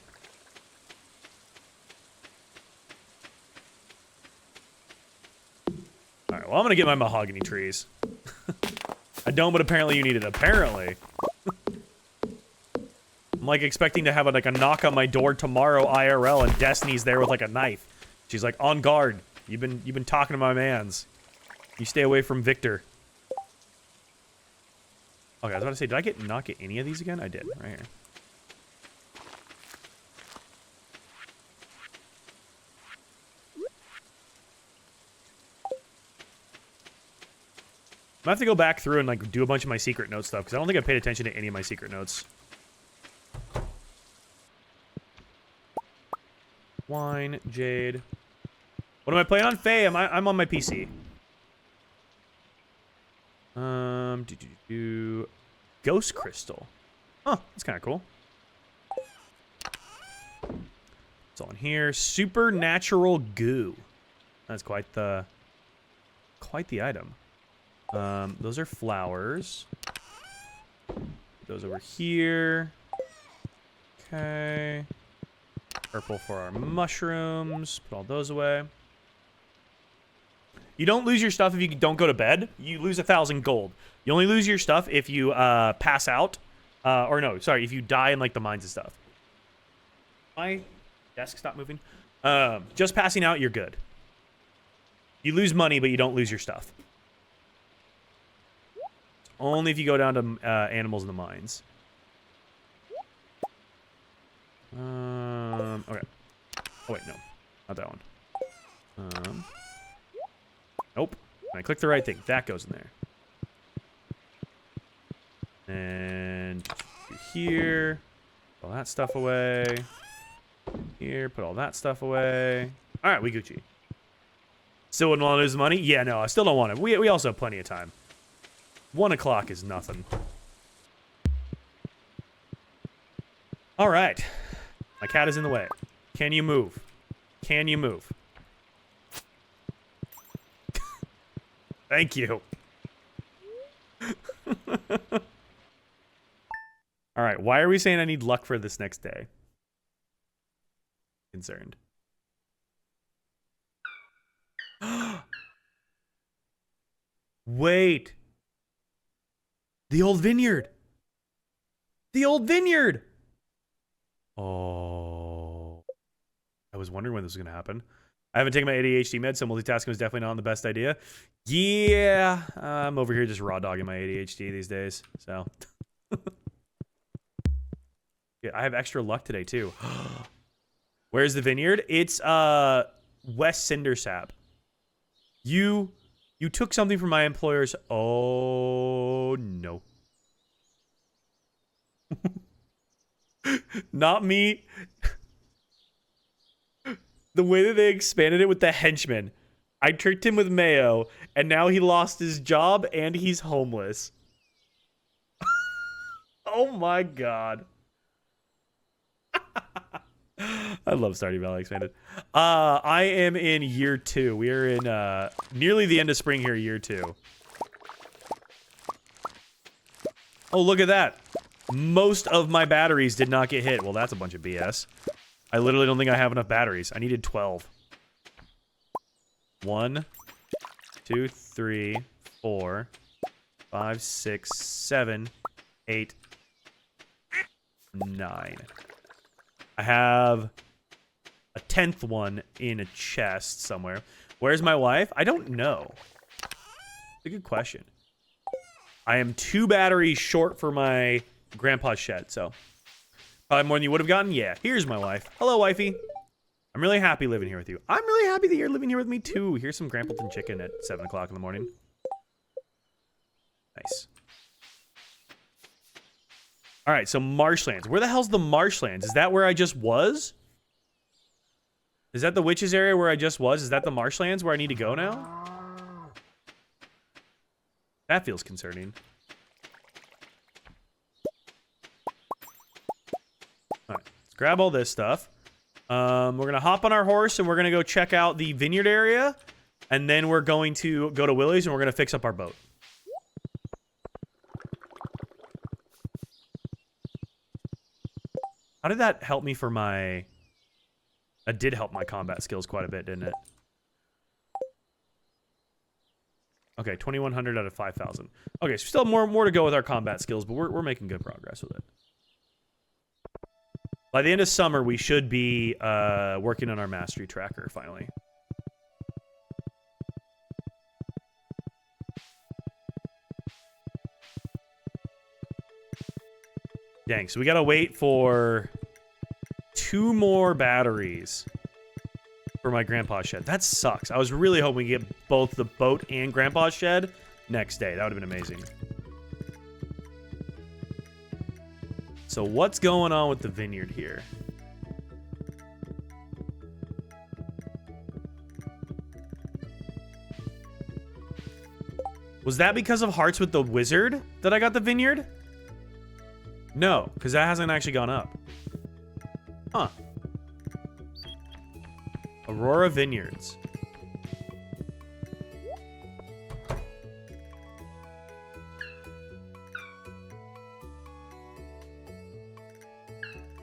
Alright, well I'm gonna get my mahogany trees. I don't, but apparently you need it. Apparently. I'm like expecting to have like a knock on my door tomorrow IRL and Destiny's there with like a knife. She's like, on guard. You've been talking to my mans. You stay away from Victor. Okay, I was about to say, did I not get any of these again? I did, right here. I'm gonna have to go back through and like do a bunch of my secret note stuff because I don't think I paid attention to any of my secret notes. Wine, jade. What am I playing on? Faye, I'm on my PC. Ghost crystal. Huh, that's kind of cool. It's on here. Supernatural goo. That's quite the item. Those are flowers. Those over here. Okay. Purple for our mushrooms. Put all those away. You don't lose your stuff if you don't go to bed. You lose 1,000 gold. You only lose your stuff if you pass out. Or no, sorry, if you die in like the mines and stuff. My desk stopped moving. Just passing out, you're good. You lose money, but you don't lose your stuff. Only if you go down to animals in the mines. Okay. Oh wait, no, not that one. Nope. I click the right thing. That goes in there. And here, put all that stuff away. Here, put all that stuff away. All right, we Gucci. Still wouldn't want to lose money? Yeah, no, I still don't want it. We also have plenty of time. 1 o'clock is nothing. All right. My cat is in the way. Can you move? Can you move? Thank you. All right, why are we saying I need luck for this next day? Concerned. Wait. The old vineyard. The old vineyard. Oh. I was wondering when this was going to happen. I haven't taken my ADHD meds, so multitasking was definitely not the best idea. Yeah, I'm over here just raw dogging my ADHD these days. So, yeah, I have extra luck today too. Where's the vineyard? It's West Cindersap. You took something from my employer's. Oh no. Not me. The way that they expanded it with the henchman. I tricked him with mayo, and now he lost his job and he's homeless. Oh my god. I love Stardew Valley Expanded. I am in year 2. We are in nearly the end of spring here, year 2. Oh, look at that. Most of my batteries did not get hit. Well, that's a bunch of BS. I literally don't think I have enough batteries. I needed 12. 1, 2, 3, 4, 5, 6, 7, 8, 9. I have a 10th one in a chest somewhere. Where's my wife? I don't know. It's a good question. I am 2 batteries short for my grandpa's shed, so probably more than you would have gotten. Yeah, here's my wife. Hello, wifey. I'm really happy living here with you. I'm really happy that you're living here with me, too. Here's some Grampleton chicken at 7 o'clock in the morning. Nice. All right, so marshlands. Where the hell's the marshlands? Is that where I just was? Is that the witches area where I just was? Is that the marshlands where I need to go now? That feels concerning. All right, let's grab all this stuff. We're gonna hop on our horse and we're gonna go check out the vineyard area, and then we're going to go to Willie's and we're gonna fix up our boat. How did that help me for my... That did help my combat skills quite a bit, didn't it? Okay, 2,100 out of 5,000. Okay, so still more to go with our combat skills, but we're making good progress with it. By the end of summer, we should be working on our mastery tracker, finally. Dang, so we gotta wait for 2 more batteries for my grandpa's shed. That sucks. I was really hoping we get both the boat and grandpa's shed next day. That would have been amazing. So what's going on with the vineyard here? Was that because of Hearts with the Wizard that I got the vineyard? No, because that hasn't actually gone up. Huh. Aurora Vineyards.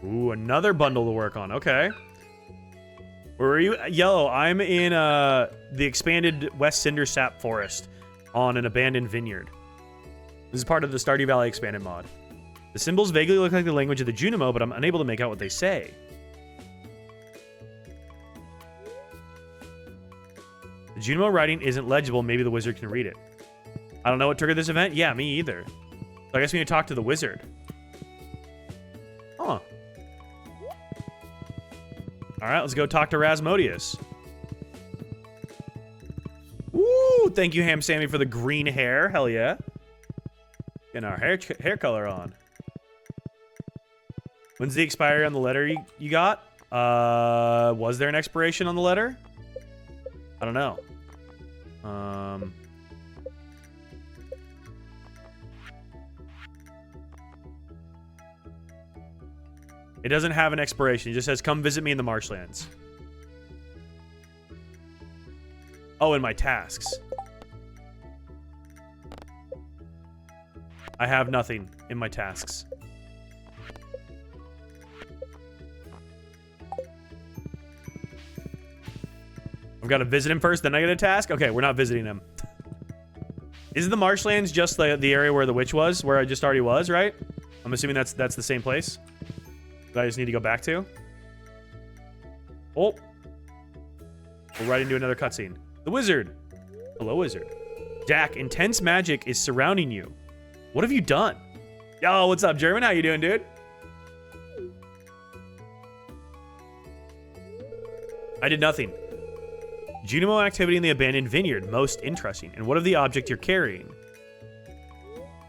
Ooh, another bundle to work on. Okay. Where are you? Yellow, I'm in the expanded West Cindersap Forest on an abandoned vineyard. This is part of the Stardew Valley expanded mod. The symbols vaguely look like the language of the Junimo, but I'm unable to make out what they say. The Junimo writing isn't legible. Maybe the wizard can read it. I don't know what triggered this event. Yeah, me either. So I guess we need to talk to the wizard. Huh. Alright, let's go talk to Rasmodius. Woo! Thank you, Ham Sammy, for the green hair. Hell yeah. Getting our hair color on. When's the expiry on the letter you got? Was there an expiration on the letter? I don't know. It doesn't have an expiration. It just says, come visit me in the marshlands. Oh, in my tasks. I have nothing in my tasks. I've got to visit him first, then I get a task? Okay, we're not visiting him. Isn't the marshlands just the area where the witch was? Where I just already was, right? I'm assuming that's the same place that I just need to go back to. Oh. We're right into another cutscene. The wizard. Hello, wizard. Dak, intense magic is surrounding you. What have you done? Yo, what's up, German? How you doing, dude? I did nothing. Junimo activity in the abandoned vineyard. Most interesting. And what of the object you're carrying?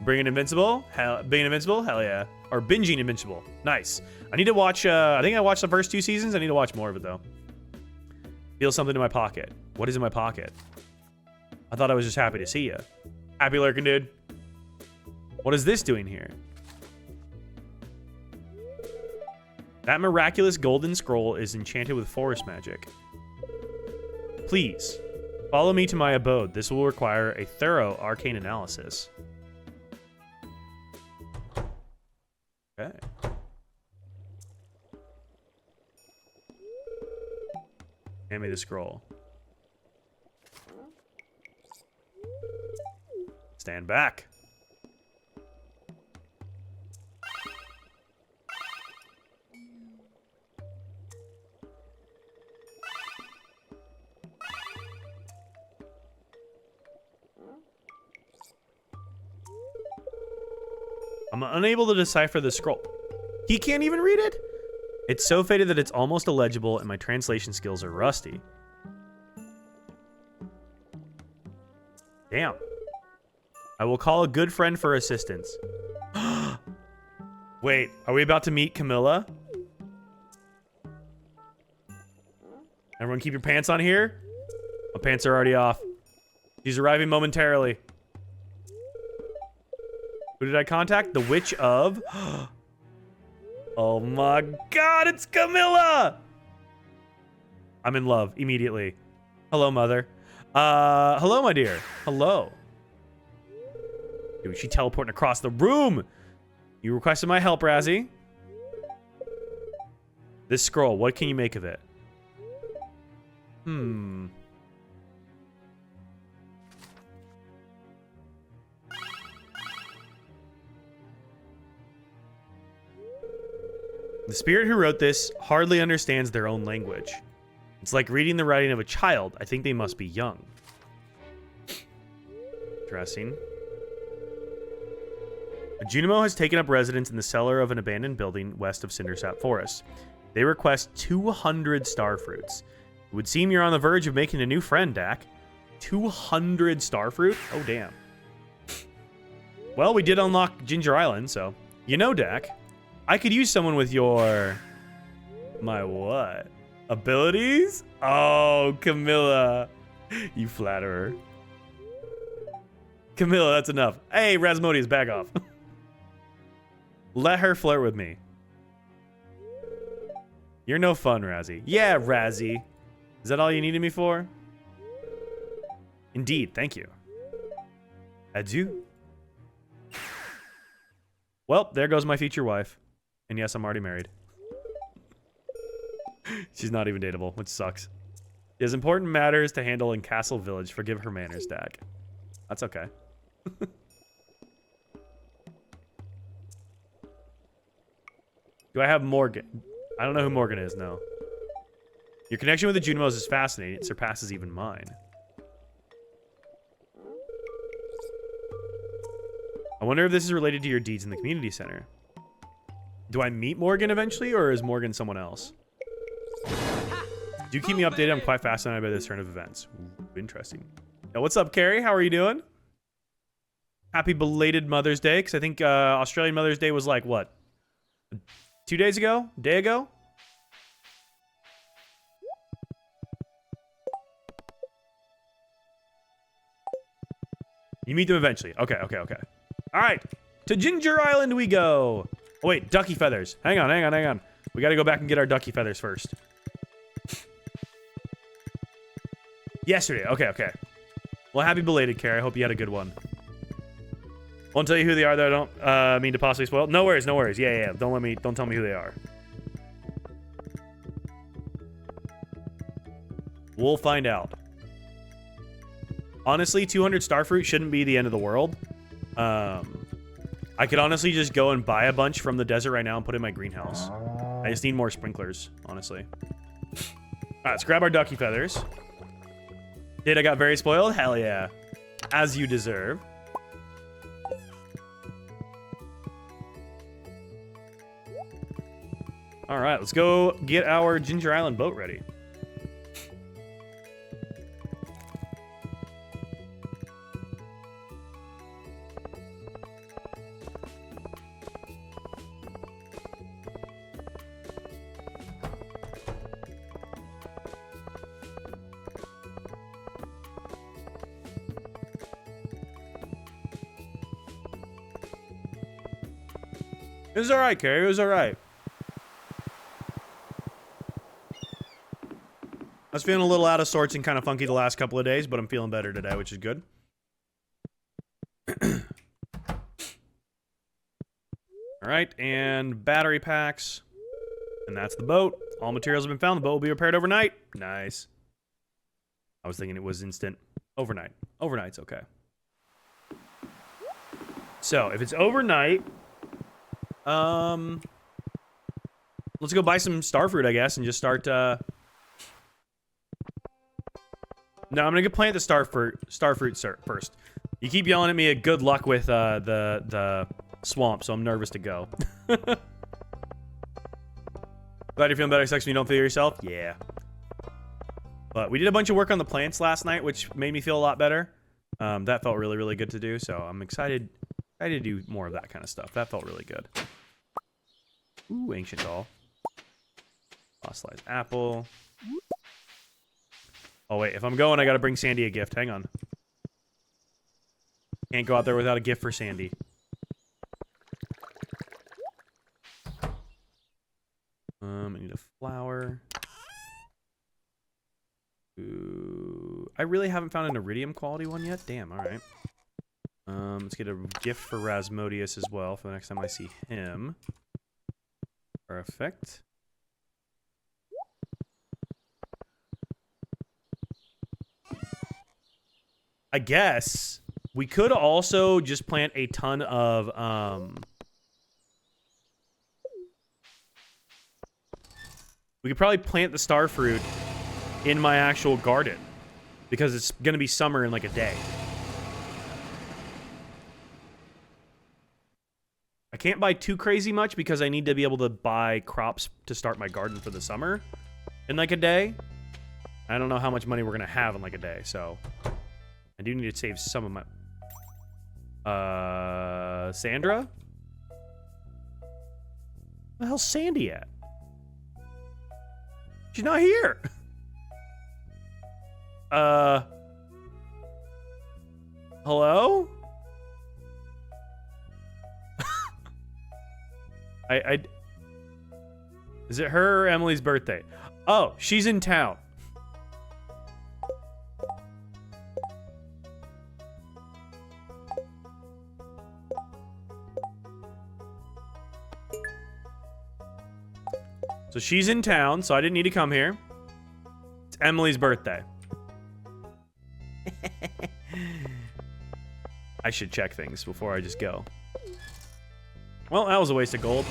Bringing invincible? Being invincible? Hell yeah. Or binging invincible. Nice. I need to watch, I think I watched the first 2 seasons. I need to watch more of it, though. Feel something in my pocket. What is in my pocket? I thought I was just happy to see you. Happy lurking, dude. What is this doing here? That miraculous golden scroll is enchanted with forest magic. Please, follow me to my abode. This will require a thorough arcane analysis. Okay. Hand me the scroll. Stand back. I'm unable to decipher the scroll. He can't even read it? It's so faded that it's almost illegible and my translation skills are rusty. Damn. I will call a good friend for assistance. Wait, are we about to meet Camilla? Everyone keep your pants on here? My pants are already off. She's arriving momentarily. Who did I contact? The Witch of... Oh my god, it's Camilla! I'm in love immediately. Hello, mother. Hello, my dear. Hello. Dude, she teleporting across the room. You requested my help, Razzie. This scroll, what can you make of it? The spirit who wrote this hardly understands their own language. It's like reading the writing of a child. I think they must be young. Dressing. Junimo has taken up residence in the cellar of an abandoned building west of Cindersap Forest. They request 200 starfruits. It would seem you're on the verge of making a new friend, Dak. 200 starfruit? Oh, damn. Well, we did unlock Ginger Island, so... You know, Dak, I could use someone with your... My what? Abilities? Oh, Camilla. You flatterer. Camilla, that's enough. Hey, Rasmodius, back off. Let her flirt with me. You're no fun, Razzie. Yeah, Razzie. Is that all you needed me for? Indeed, thank you. Adieu. Well, there goes my future wife. And yes, I'm already married. She's not even dateable, which sucks. She has important matters to handle in Castle Village. Forgive her manners, Dak. That's okay. Do I have Morgan? I don't know who Morgan is, no. Your connection with the Junimos is fascinating. It surpasses even mine. I wonder if this is related to your deeds in the community center. Do I meet Morgan eventually, or is Morgan someone else? Do keep me updated. I'm quite fascinated by this turn of events. Ooh, interesting. Now, what's up, Carrie? How are you doing? Happy belated Mother's Day, because I think Australian Mother's Day was like, what? 2 days ago? A day ago? You meet them eventually. Okay, okay, okay. All right. To Ginger Island we go. Oh, wait. Ducky feathers. Hang on, hang on, hang on. We got to go back and get our ducky feathers first. Yesterday. Okay, okay. Well, happy belated, Carrie. I hope you had a good one. Won't tell you who they are, though. I don't mean to possibly spoil. No worries, no worries. Yeah, yeah. Don't tell me who they are. We'll find out. Honestly, 200 starfruit shouldn't be the end of the world. I could honestly just go and buy a bunch from the desert right now and put it in my greenhouse. I just need more sprinklers, honestly. All right, let's grab our ducky feathers. Did I got very spoiled? Hell yeah. As you deserve. All right, let's go get our Ginger Island boat ready. It was all right, Carrie. It was all right. I was feeling a little out of sorts and kind of funky the last couple of days, but I'm feeling better today, which is good. All right, and battery packs. And that's the boat. All materials have been found. The boat will be repaired overnight. Nice. I was thinking it was instant. Overnight. Overnight's okay. So, if it's overnight... let's go buy some starfruit, I guess, and just start, No, I'm gonna go plant the starfruit first. You keep yelling at me at good luck with, the swamp, so I'm nervous to go. Glad you're feeling better, sucks when you don't feel yourself? Yeah. But we did a bunch of work on the plants last night, which made me feel a lot better. That felt really, really good to do, so I'm excited to do more of that kind of stuff. That felt really good. Ooh, ancient doll. Fossilized apple. Oh wait, if I'm going, I gotta bring Sandy a gift. Hang on. Can't go out there without a gift for Sandy. I need a flower. Ooh, I really haven't found an iridium quality one yet. Damn, alright. Let's get a gift for Rasmodius as well for the next time I see him. Perfect. I guess we could also just plant a ton of, we could probably plant the starfruit in my actual garden because it's going to be summer in like a day. I can't buy too crazy much because I need to be able to buy crops to start my garden for the summer in like a day. I don't know how much money we're going to have in like a day, so I do need to save some of my... Sandra? Where the hell's Sandy at? She's not here. Hello? Is it her or Emily's birthday? Oh, she's in town. So she's in town, so I didn't need to come here. It's Emily's birthday. I should check things before I just go. Well, that was a waste of gold.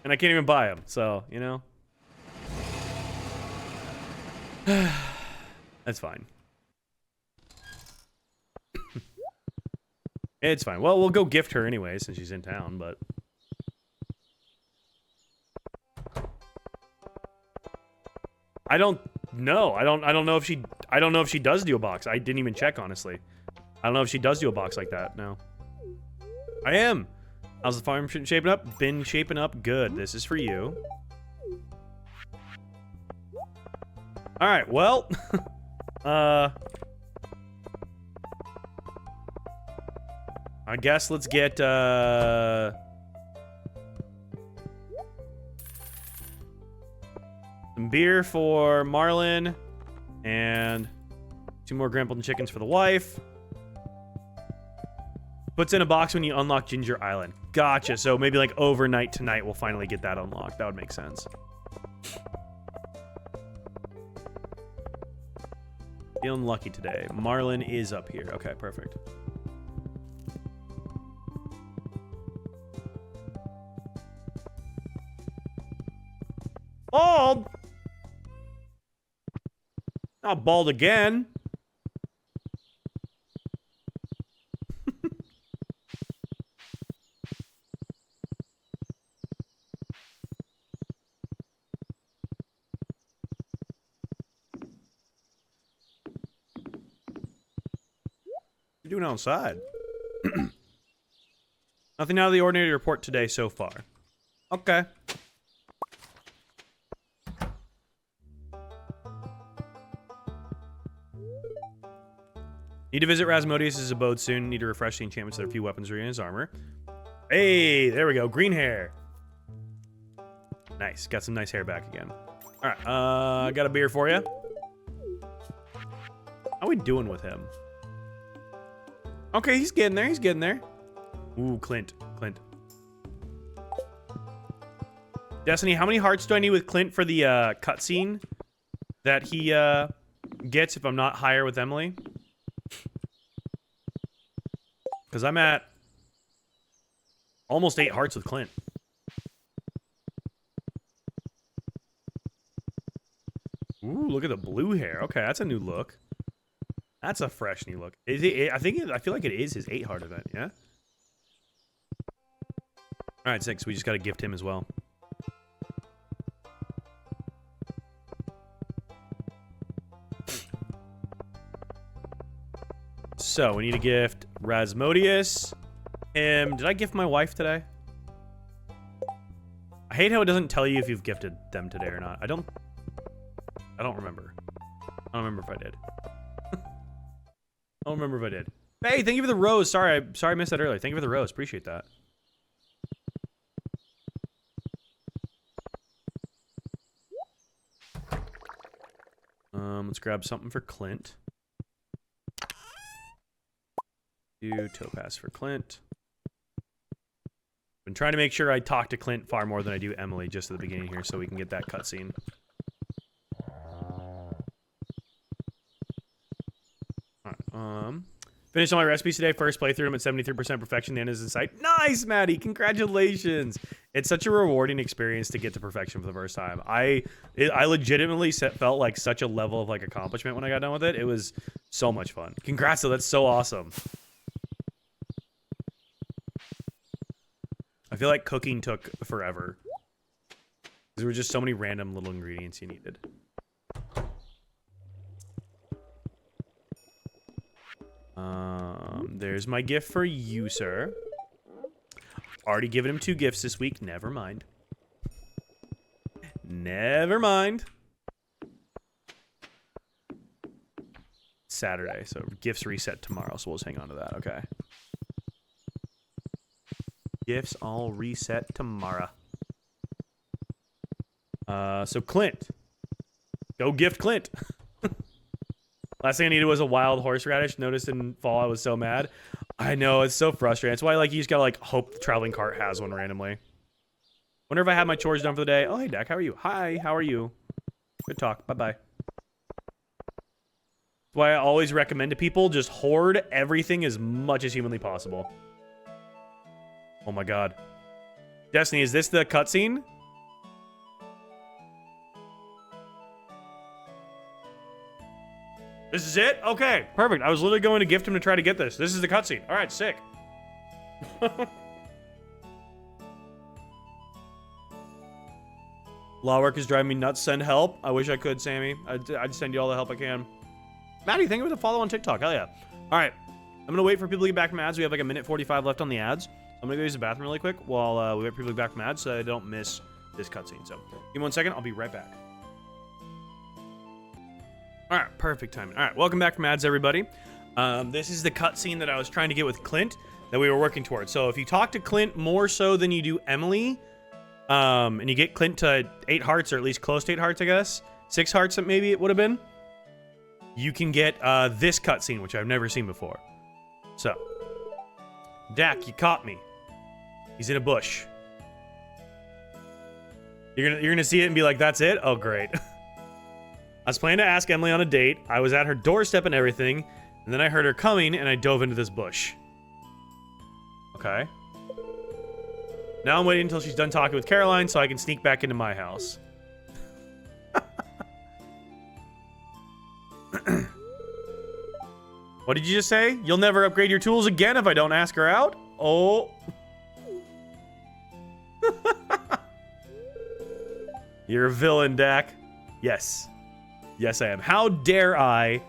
And I can't even buy them, so, you know. That's fine. It's fine. Well, we'll go gift her anyway since she's in town, but... I don't know. I don't know if she does do a box. I didn't even check, honestly. I don't know if she does do a box like that. No. I am. How's the farm shaping up? Been shaping up good. This is for you. All right. Well, I guess let's get some beer for Marlin and 2 more Grampleton chickens for the wife. Puts in a box when you unlock Ginger Island. Gotcha. So maybe like overnight tonight we'll finally get that unlocked. That would make sense. Feeling lucky today. Marlin is up here. Okay, perfect. Oh! Not bald again. What are you doing outside? Nothing out of the ordinary to report today so far. Okay. Need to visit Rasmodius' abode soon. Need to refresh the enchantments that a few weapons are in his armor. Hey, there we go. Green hair. Nice. Got some nice hair back again. All right. Got a beer for you. How we doing with him? Okay, he's getting there. He's getting there. Ooh, Clint. Clint. Destiny, how many hearts do I need with Clint for the cutscene that he gets if I'm not higher with Emily? Because I'm at almost 8 hearts with Clint. Ooh, look at the blue hair. Okay, that's a new look. That's a fresh new look. Is it? I feel like it is his 8 heart event. Yeah. All right, 6. We just got to gift him as well. So we need to gift Rasmodius. Did I gift my wife today? I hate how it doesn't tell you if you've gifted them today or not. I don't remember. I don't remember if I did. I don't remember if I did. Hey, thank you for the rose. Sorry I missed that earlier. Thank you for the rose. Appreciate that. Let's grab something for Clint. Do topaz for Clint. Been trying to make sure I talk to Clint far more than I do Emily just at the beginning here so we can get that cutscene. Alright, finished all my recipes today. First playthrough, I'm at 73% perfection. The end is in sight. Nice, Maddie! Congratulations! It's such a rewarding experience to get to perfection for the first time. I legitimately felt like such a level of like accomplishment when I got done with it. It was so much fun. Congrats, though. That's so awesome. I feel like cooking took forever. There were just so many random little ingredients you needed. There's my gift for you, sir. Already given him 2 gifts this week. Never mind. Never mind. Saturday, so gifts reset tomorrow, so we'll just hang on to that, okay? Gifts all reset tomorrow. So Clint. Go gift Clint. Last thing I needed was a wild horseradish. Noticed in fall I was so mad. I know, it's so frustrating. That's why like you just gotta like hope the traveling cart has one randomly. Wonder if I have my chores done for the day. Oh hey Dak, how are you? Hi, how are you? Good talk. Bye-bye. That's why I always recommend to people just hoard everything as much as humanly possible. Oh my god. Destiny, is this the cutscene? This is it? Okay, perfect. I was literally going to gift him to try to get this. This is the cutscene. All right, sick. Law work is driving me nuts. Send help. I wish I could, Sammy. I'd send you all the help I can. Maddie, thank you for the follow on TikTok. Hell yeah. All right. I'm going to wait for people to get back from ads. We have like a minute 45 left on the ads. I'm going to go use the bathroom really quick while we wait for people to get back from ads so I don't miss this cutscene. So give me 1 second. I'll be right back. All right, perfect timing. All right, welcome back from ads, everybody. This is the cutscene that I was trying to get with Clint that we were working towards. So if you talk to Clint more so than you do Emily, and you get Clint to 8 hearts, or at least close to 8 hearts, I guess, 6 hearts maybe it would have been, you can get this cutscene, which I've never seen before. So, Dak, you caught me. He's in a bush. You're gonna see it and be like, that's it? Oh, great. I was planning to ask Emily on a date. I was at her doorstep and everything, and then I heard her coming, and I dove into this bush. Okay. Now I'm waiting until she's done talking with Caroline so I can sneak back into my house. What did you just say? You'll never upgrade your tools again if I don't ask her out? Oh. You're a villain, Dak. Yes. Yes, I am. How dare I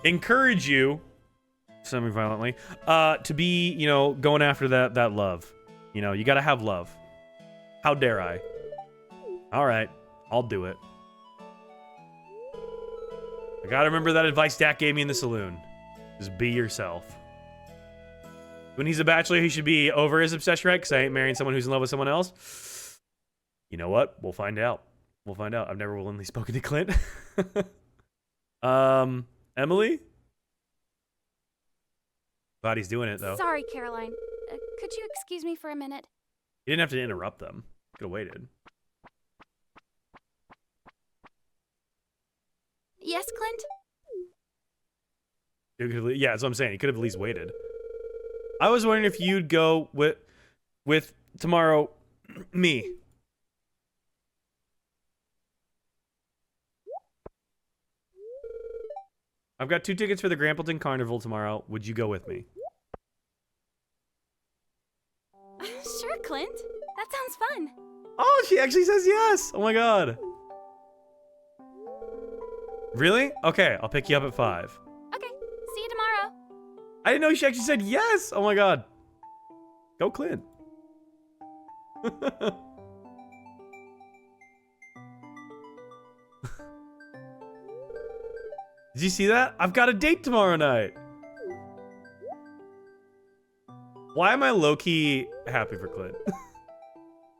encourage you, semi-violently, to be, you know, going after that love. You know, you gotta have love. How dare I? All right, I'll do it. I gotta remember that advice Dak gave me in the saloon. Just be yourself. When he's a bachelor, he should be over his obsession, right? Because I ain't marrying someone who's in love with someone else. You know what? We'll find out. We'll find out. I've never willingly spoken to Clint. Emily? Glad he's doing it, though. Sorry, Caroline. Could you excuse me for a minute? You didn't have to interrupt them. Could have waited. Yes, Clint? Yeah, that's what I'm saying. He could have at least waited. I was wondering if you'd go with tomorrow, me. I've got 2 tickets for the Grampleton Carnival tomorrow. Would you go with me? Sure, Clint. That sounds fun. Oh, she actually says yes. Oh my god. Really? Okay, I'll pick you up at 5. Okay, see you tomorrow. I didn't know she actually said yes. Oh my god. Go, Clint. Did you see that? I've got a date tomorrow night. Why am I low-key happy for Clint?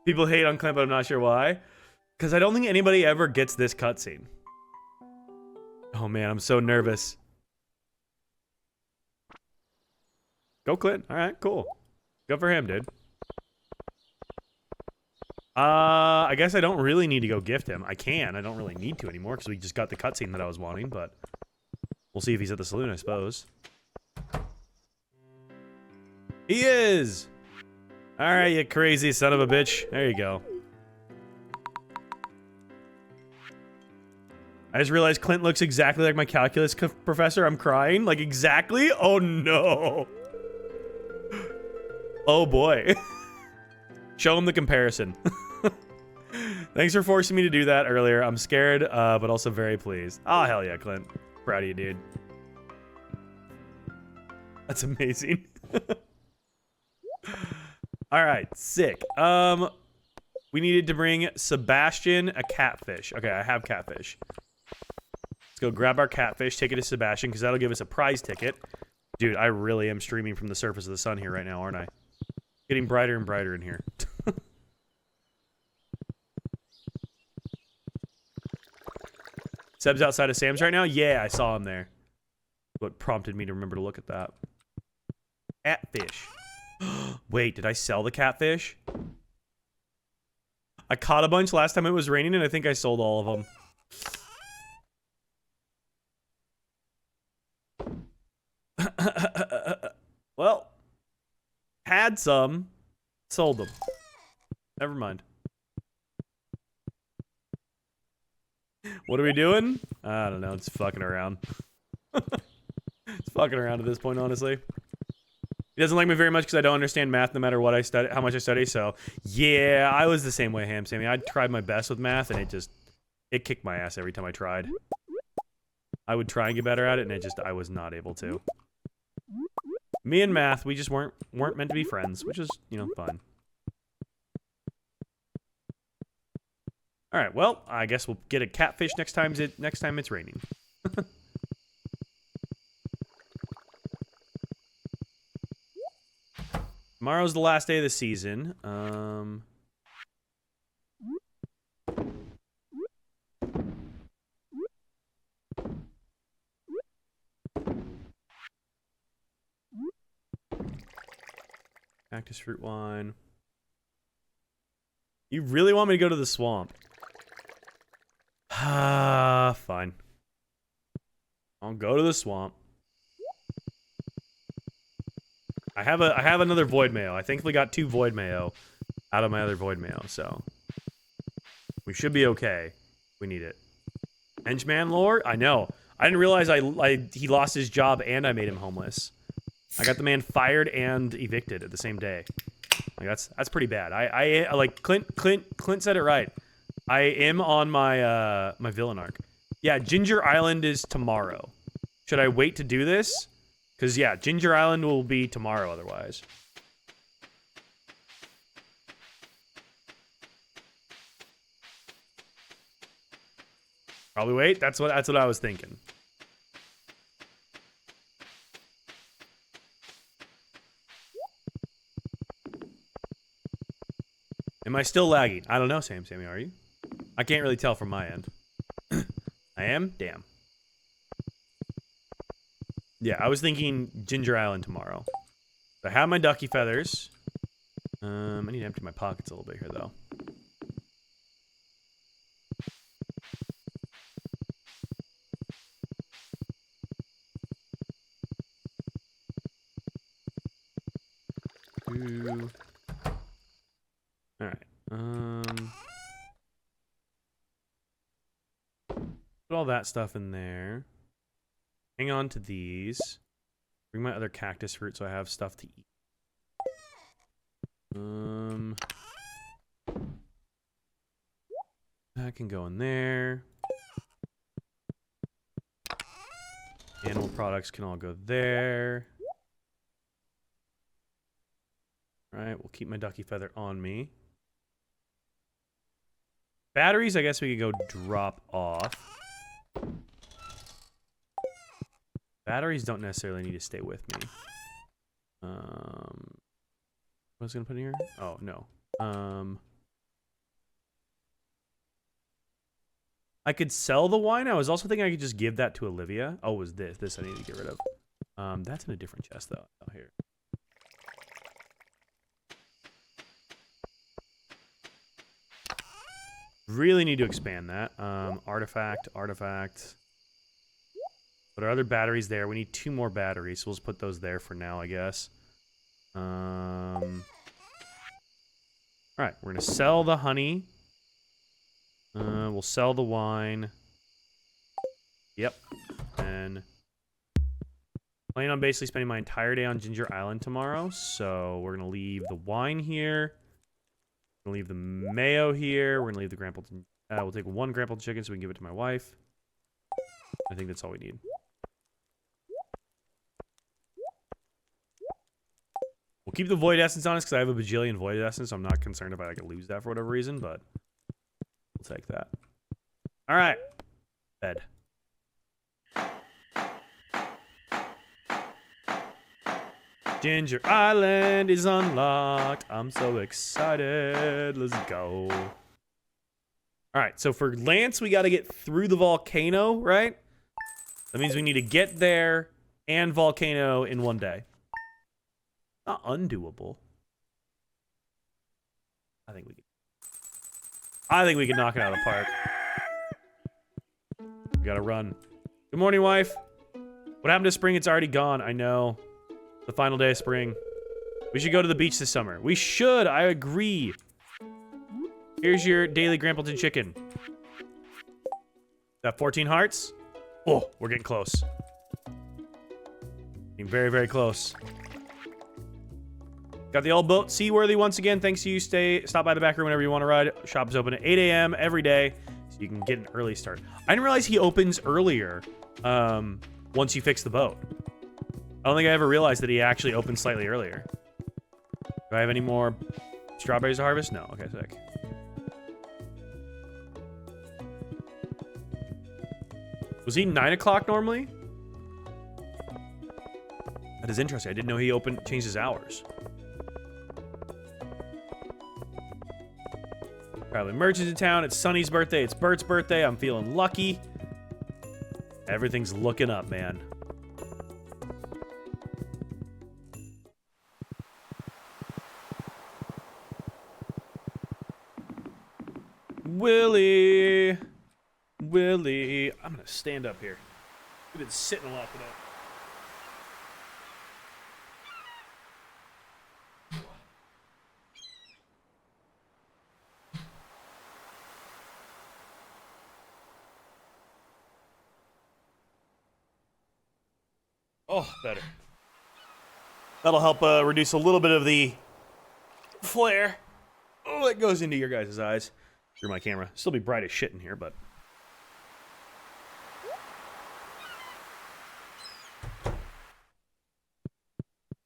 People hate on Clint, but I'm not sure why. Because I don't think anybody ever gets this cutscene. Oh man, I'm so nervous. Go, Clint. All right, cool. Good for him, dude. I guess I don't really need to go gift him. I can. I don't really need to anymore because we just got the cutscene that I was wanting, but we'll see if he's at the saloon, I suppose. He is! Alright, you crazy son of a bitch. There you go. I just realized Clint looks exactly like my calculus professor. I'm crying. Like, exactly? Oh, no. Oh, boy. Show him the comparison. Thanks for forcing me to do that earlier. I'm scared, but also very pleased. Oh, hell yeah, Clint. Proud of you, dude. That's amazing. All right, sick. We needed to bring Sebastian a catfish. Okay, I have catfish. Let's go grab our catfish, take it to Sebastian, because that'll give us a prize ticket. Dude, I really am streaming from the surface of the sun here right now, aren't I? Getting brighter and brighter in here. Seb's outside of Sam's right now? Yeah, I saw him there. What prompted me to remember to look at that. Catfish. Wait, did I sell the catfish? I caught a bunch last time it was raining, and I think I sold all of them. Well, had some, sold them. Never mind. What are we doing? I don't know. It's fucking around. It's fucking around at this point, honestly. He doesn't like me very much because I don't understand math no matter what I study, how much I study. So, yeah, I was the same way, Ham Sammy. I tried my best with math, and it kicked my ass every time I tried. I would try and get better at it, and I was not able to. Me and math, we just weren't meant to be friends, which is, you know, fun. All right, well, I guess we'll get a catfish next time it's raining. Tomorrow's the last day of the season. Cactus fruit wine. You really want me to go to the swamp? Ah, fine. I'll go to the swamp. I have another void mayo. I thankfully got 2 void mayo out of my other void mayo, so we should be okay. We need it. Henchman lore? I know. I didn't realize he lost his job and I made him homeless. I got the man fired and evicted at the same day. Like that's pretty bad. I like Clint said it right. I am on my my villain arc. Yeah, Ginger Island is tomorrow. Should I wait to do this? Because yeah, Ginger Island will be tomorrow otherwise. Probably wait. That's what I was thinking. Am I still lagging? I don't know, Sammy, are you? I can't really tell from my end. I am? Damn. Yeah, I was thinking Ginger Island tomorrow. I have my ducky feathers. I need to empty my pockets a little bit here, though. All right. Put all that stuff in there. Hang on to these. Bring my other cactus fruit so I have stuff to eat. That can go in there. Animal products can all go there. Alright, we'll keep my ducky feather on me. Batteries, I guess we could go drop off. Batteries don't necessarily need to stay with me. What was I gonna put in here? Oh, no. I could sell the wine. I was also thinking I could just give that to Olivia. Oh, it was this. This I need to get rid of. That's in a different chest, though. Oh, here. Really need to expand that. Artifact. But our other batteries there. We need 2 more batteries, so we'll just put those there for now, I guess. Alright, we're gonna sell the honey. We'll sell the wine. Yep. And plan on basically spending my entire day on Ginger Island tomorrow. So we're gonna leave the wine here. We're gonna leave the mayo here. We're gonna leave the Grampleton. We'll take 1 Grampleton chicken so we can give it to my wife. I think that's all we need. We'll keep the Void Essence on us because I have a bajillion Void Essence, so I'm not concerned if I could lose that for whatever reason, but we'll take that. All right. Bed. Ginger Island is unlocked. I'm so excited. Let's go. All right, so for Lance, we got to get through the volcano, right? That means we need to get there and volcano in 1 day. Not undoable. I think we can knock it out of the park. We gotta run. Good morning, wife. What happened to spring? It's already gone. I know. The final day of spring. We should go to the beach this summer. We should. I agree. Here's your daily Grampleton chicken. Got 14 hearts? Oh, we're getting close. Getting very, very close. Got the old boat seaworthy once again. Thanks to you. Stop by the back room whenever you want to ride. Shop is open at 8 a.m. every day, so you can get an early start. I didn't realize he opens earlier once you fix the boat. I don't think I ever realized that he actually opens slightly earlier. Do I have any more strawberries to harvest? No. Okay, sick. Was he 9 o'clock normally? That is interesting. I didn't know he changed his hours. Traveling merchants in town. It's Sunny's birthday. It's Bert's birthday. I'm feeling lucky. Everything's looking up, man. Willie. I'm gonna stand up here. We've been sitting a lot today. Oh, better. That'll help reduce a little bit of the flare that goes into your guys' eyes through my camera. Still be bright as shit in here, but...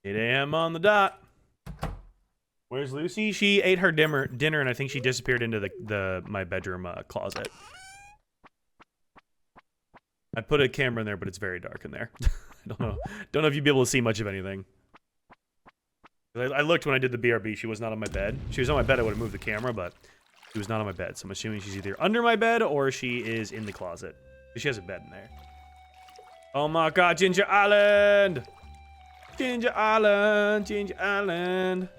Eight a.m. on the dot. Where's Lucy? She ate her dinner, and I think she disappeared into my bedroom closet. I put a camera in there, but it's very dark in there. I don't know if you'd be able to see much of anything. I looked when I did the BRB. She was not on my bed. If she was on my bed, I would have moved the camera, but she was not on my bed. So I'm assuming she's either under my bed or she is in the closet. She has a bed in there. Oh my God, Ginger Island! Ginger Island, Ginger Island.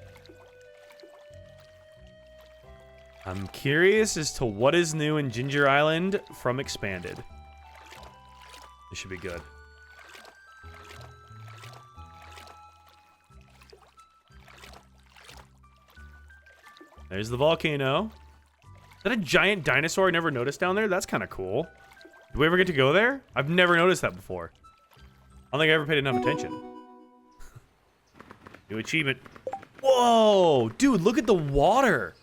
I'm curious as to what is new in Ginger Island from Expanded. This should be good. There's the volcano. Is that a giant dinosaur I never noticed down there? That's kind of cool. Did we ever get to go there? I've never noticed that before. I don't think I ever paid enough attention. New achievement. Whoa! Dude, look at the water!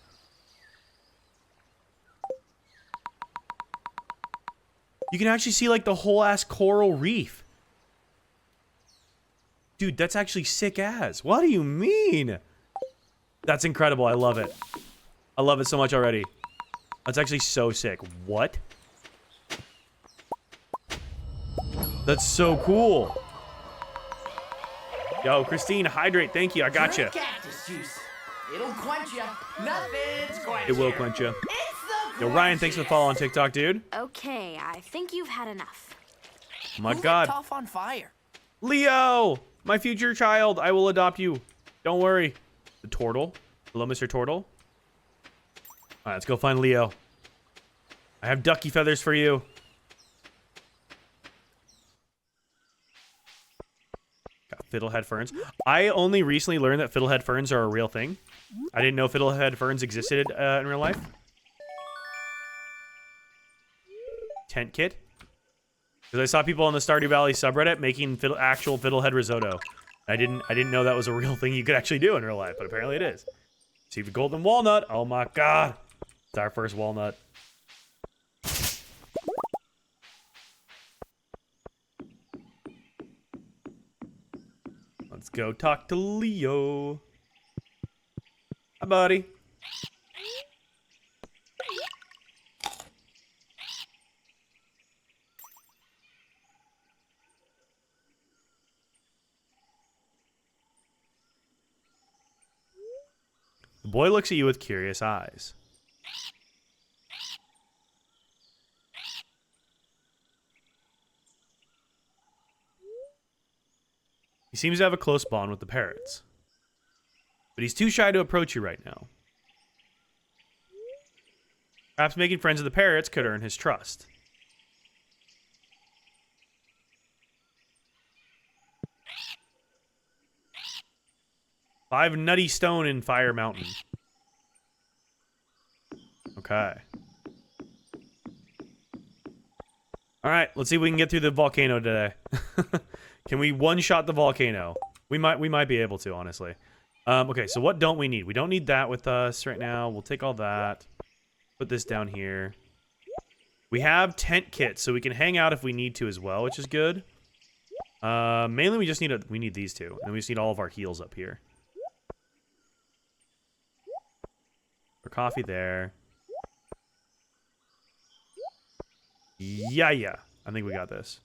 You can actually see, like, the whole-ass coral reef. Dude, that's actually sick as. What do you mean? That's incredible. I love it. I love it so much already. That's actually so sick. What? That's so cool. Yo, Christine, hydrate. Thank you. I got you. Cactus juice. It'll quench you. Nothing's quench It will quench you. Yo, Ryan, thanks for the follow on TikTok, dude. Okay, I think you've had enough. Oh my God. Tough on fire. Leo, my future child. I will adopt you. Don't worry. The turtle. Hello, Mr. Turtle. All right, let's go find Leo. I have ducky feathers for you. Got fiddlehead ferns. I only recently learned that fiddlehead ferns are a real thing. I didn't know fiddlehead ferns existed in real life. Tent kit. Because I saw people on the Stardew Valley subreddit making actual fiddlehead risotto. I didn't know that was a real thing you could actually do in real life, but apparently it is. See the golden walnut. Oh my God. It's our first walnut. Let's go talk to Leo. Hi, buddy. The boy looks at you with curious eyes. He seems to have a close bond with the parrots. But he's too shy to approach you right now. Perhaps making friends with the parrots could earn his trust. Five nutty stone in Fire Mountain. Okay. Alright, let's see if we can get through the volcano today. Can we one-shot the volcano? We might be able to, honestly. Okay, so what don't we need? We don't need that with us right now. We'll take all that. Put this down here. We have tent kits, so we can hang out if we need to as well, which is good. Mainly we just need we need these two, and we just need all of our heals up here. For coffee there. Yeah. I think we got this.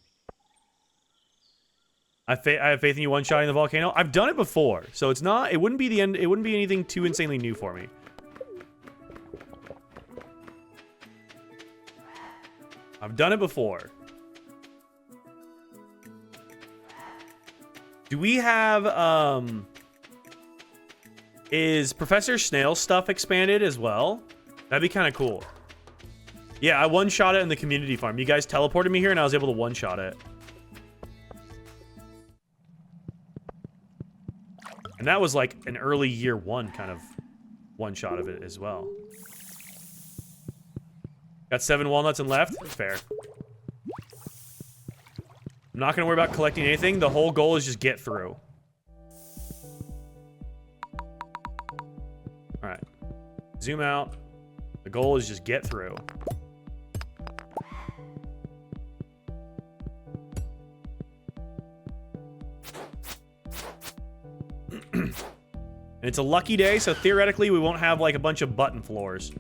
I have faith in you one-shotting the volcano. I've done it before, so it's not. It wouldn't be the end. It wouldn't be anything too insanely new for me. I've done it before. Do we have is Professor Snail's stuff expanded as well? That'd be kind of cool. Yeah, I one-shot it in the community farm. You guys teleported me here, and I was able to one-shot it. And that was like an early year one kind of one-shot of it as well. Got 7 walnuts and left? Fair. I'm not gonna worry about collecting anything. The whole goal is just get through. All right. Zoom out. The goal is just get through. And it's a lucky day, so theoretically we won't have like a bunch of button floors.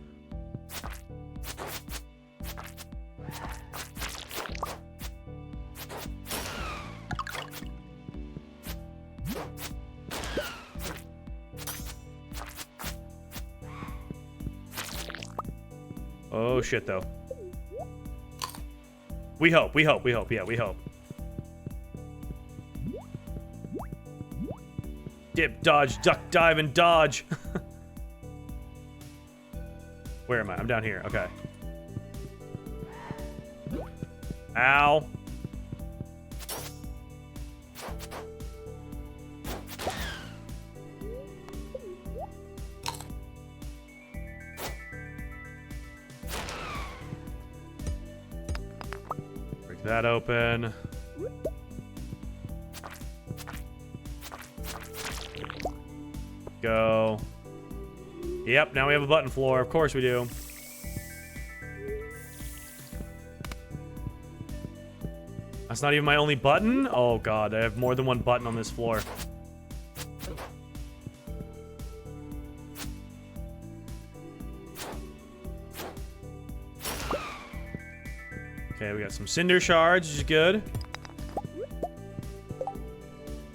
Oh shit, though. We hope, yeah, we hope. Dip, dodge, duck, dive, and dodge. Where am I? I'm down here, okay. Ow. Break that open. Go. Yep, now we have a button floor. Of course we do. That's not even my only button? Oh god, I have more than one button on this floor. Okay, we got some cinder shards, which is good.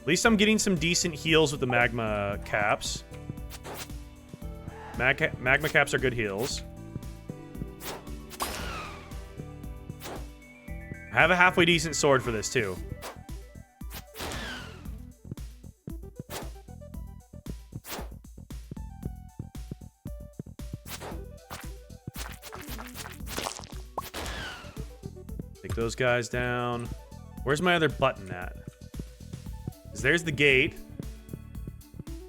At least I'm getting some decent heals with the magma caps. Magma caps are good heals. I have a halfway decent sword for this, too. Take those guys down. Where's my other button at? There's the gate.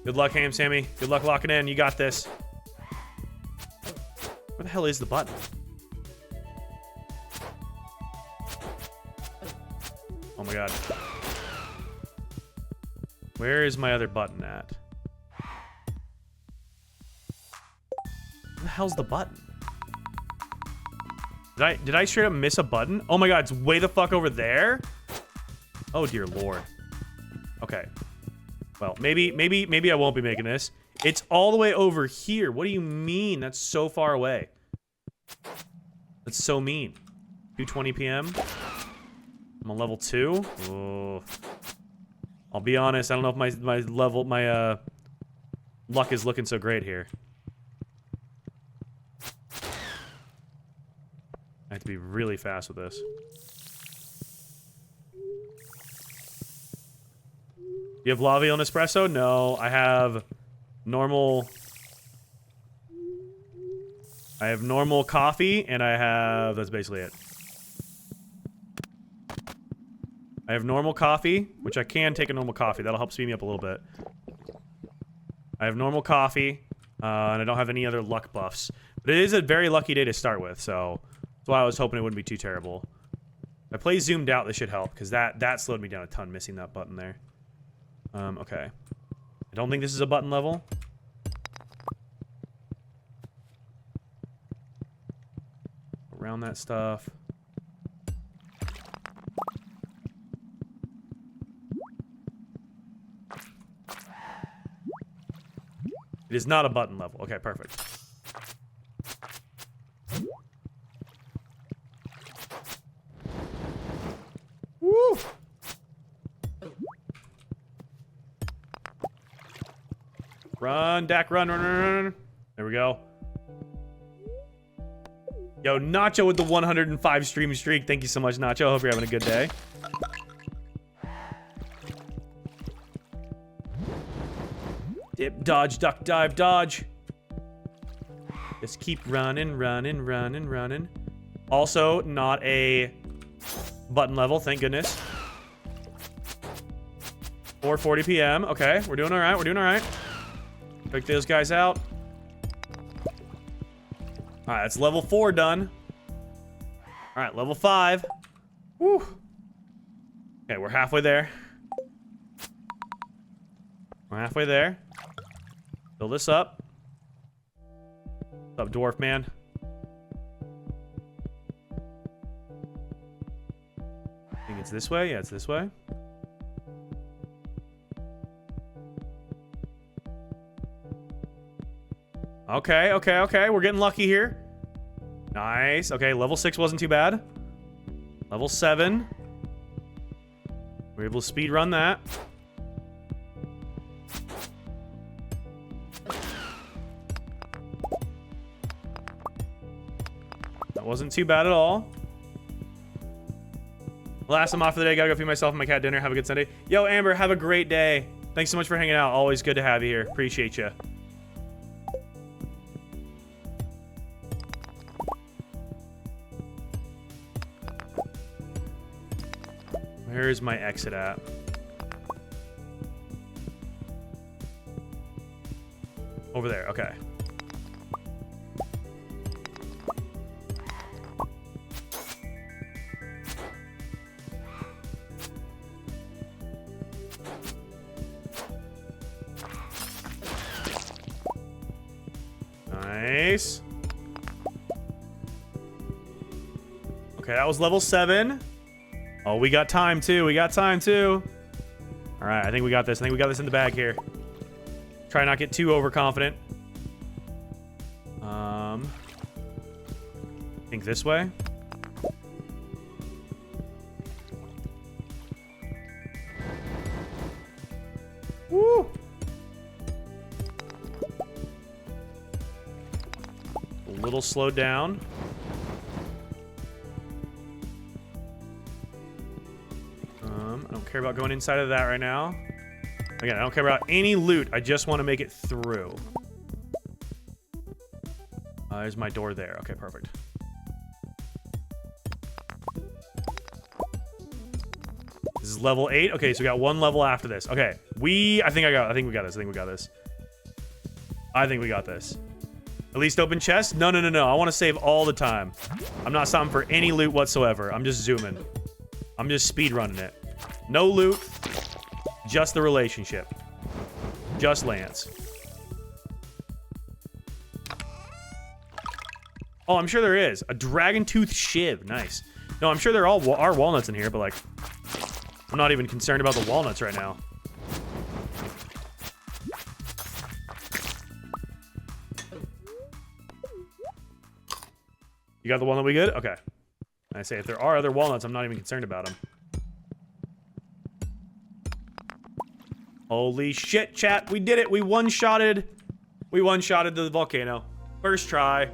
Good luck, Ham Sammy. Good luck locking in. You got this. Where the hell is the button? Oh my god. Where is my other button at? Where the hell's the button? Did I straight up miss a button? Oh my god, it's way the fuck over there? Oh dear lord. Okay. Well, maybe I won't be making this. It's all the way over here. What do you mean? That's so far away. That's so mean. 2:20 p.m. I'm on level 2. Oh. I'll be honest, I don't know if my luck is looking so great here. I have to be really fast with this. You have Lavi on espresso? No, I have normal. I have normal coffee, and I have. That's basically it. I have normal coffee, which I can take a normal coffee. That'll help speed me up a little bit. I have normal coffee, and I don't have any other luck buffs. But it is a very lucky day to start with, so that's why I was hoping it wouldn't be too terrible. If I play zoomed out, this should help, because that slowed me down a ton, missing that button there. Okay. I don't think this is a button level. Around that stuff. It is not a button level. Okay, perfect. Woo! Run, Dak, run, run, run, run. There we go. Yo, Nacho with the 105 stream streak. Thank you so much, Nacho. Hope you're having a good day. Dip, dodge, duck, dive, dodge. Just keep running, running, running, running. Also, not a button level, thank goodness. 4:40 p.m. Okay, we're doing all right. We're doing all right. Pick those guys out. All right, that's level 4 done. All right, level 5. Woo. Okay, Okay, we're halfway there. We're halfway there. Fill this up. What's up, dwarf man? I think it's this way. Yeah, it's this way. Okay, okay, okay. We're getting lucky here. Nice. Okay, level 6 wasn't too bad. Level 7. We're able to speed run that. That wasn't too bad at all. Last, I'm off for the day. Gotta go feed myself and my cat dinner. Have a good Sunday. Yo, Amber, have a great day. Thanks so much for hanging out. Always good to have you here. Appreciate you. Where's my exit at? Over there, okay. Nice. Okay, that was level 7. Oh, we got time too. We got time too. All right, I think we got this. I think we got this in the bag here. Try not get too overconfident. I think this way. Woo! A little slowed down. I don't care about going inside of that right now. Again, I don't care about any loot. I just want to make it through. There's my door there. Okay, perfect. This is level 8. Okay, so we got one level after this. Okay, I think we got this. I think we got this. At least open chest? No. I want to save all the time. I'm not stopping for any loot whatsoever. I'm just zooming. I'm just speed running it. No loot. Just the relationship. Just Lance. Oh, I'm sure there is. A dragon tooth shiv. Nice. No, I'm sure there are walnuts in here, but like, I'm not even concerned about the walnuts right now. You got the walnut we good? Okay. I say if there are other walnuts, I'm not even concerned about them. Holy shit, chat. We did it. We one-shotted the volcano. First try.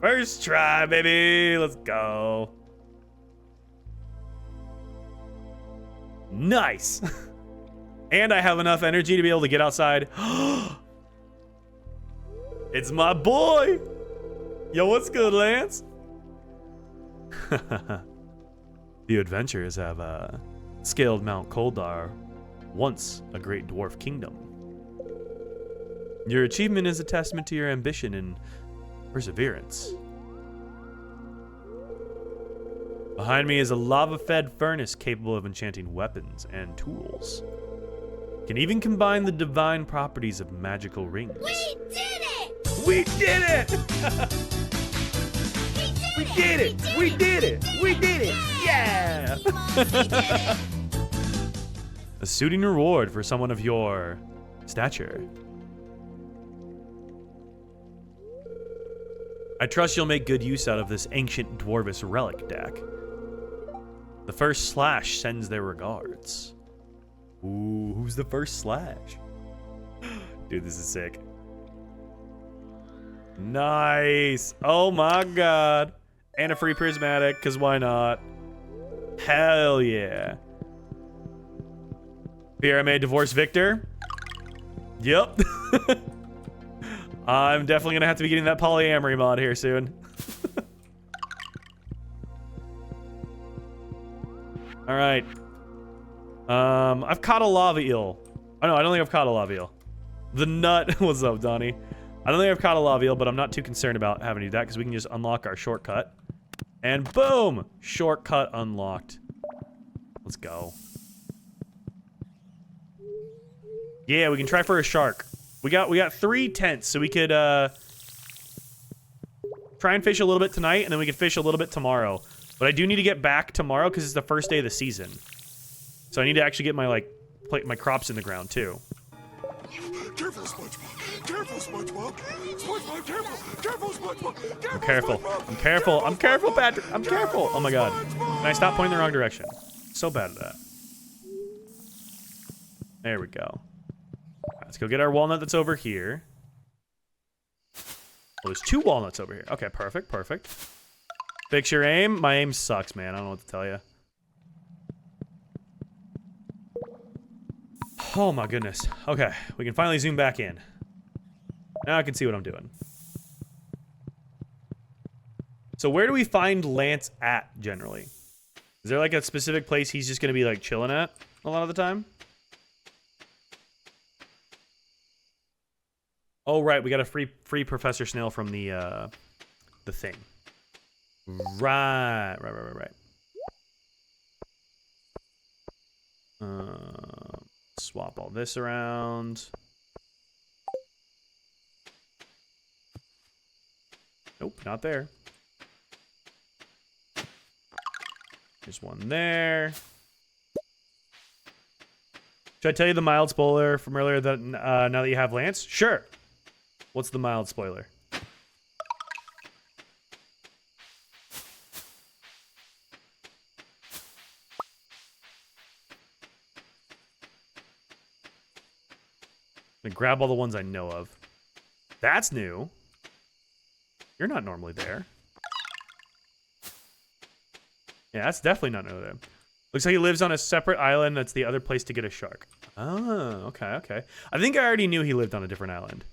First try, baby. Let's go. Nice. And I have enough energy to be able to get outside. It's my boy. Yo, what's good, Lance? The adventurers have scaled Mount Koldar, once a great dwarf kingdom. Your achievement is a testament to your ambition and perseverance. Behind me is a lava-fed furnace capable of enchanting weapons and tools. Can even combine the divine properties of magical rings. We did it! We did it! We did it! We did it! We did it! Yeah! A suiting reward for someone of your stature. I trust you'll make good use out of this ancient dwarvish relic deck. The first slash sends their regards. Ooh, who's the first slash? Dude, this is sick. Nice. Oh my god. And a free prismatic, because why not? Hell yeah. Here I made divorce Victor. Yep. I'm definitely gonna have to be getting that polyamory mod here soon. All right. I've caught a lava eel. Oh no, I don't think I've caught a lava eel. The nut. What's up, Donnie? I don't think I've caught a lava eel, but I'm not too concerned about having to do that because we can just unlock our shortcut. And boom! Shortcut unlocked. Let's go. Yeah, we can try for a shark. We got 3 tents, so we could try and fish a little bit tonight, and then we could fish a little bit tomorrow. But I do need to get back tomorrow because it's the first day of the season. So I need to actually get my my crops in the ground too. Careful, SpongeBob! Careful, SpongeBob! SpongeBob, careful! Careful, SpongeBob! I'm careful. I'm careful. I'm careful, Patrick. I'm careful. Oh my god. Can I stop pointing the wrong direction? So bad at that. There we go. Let's go get our walnut that's over here. Oh, there's 2 walnuts over here. Okay, perfect, perfect. Fix your aim. My aim sucks, man. I don't know what to tell you. Oh my goodness. Okay, we can finally zoom back in. Now I can see what I'm doing. So where do we find Lance at, generally? Is there like a specific place he's just gonna be like chilling at a lot of the time? Oh right, we got a free Professor Snail from the thing. Right. Swap all this around. Nope, not there. There's one there. Should I tell you the mild spoiler from earlier that now that you have Lance? Sure. What's the mild spoiler? I'm gonna grab all the ones I know of. That's new. You're not normally there. Yeah, that's definitely not new there. Looks like he lives on a separate island that's the other place to get a shark. Oh, okay, okay. I think I already knew he lived on a different island.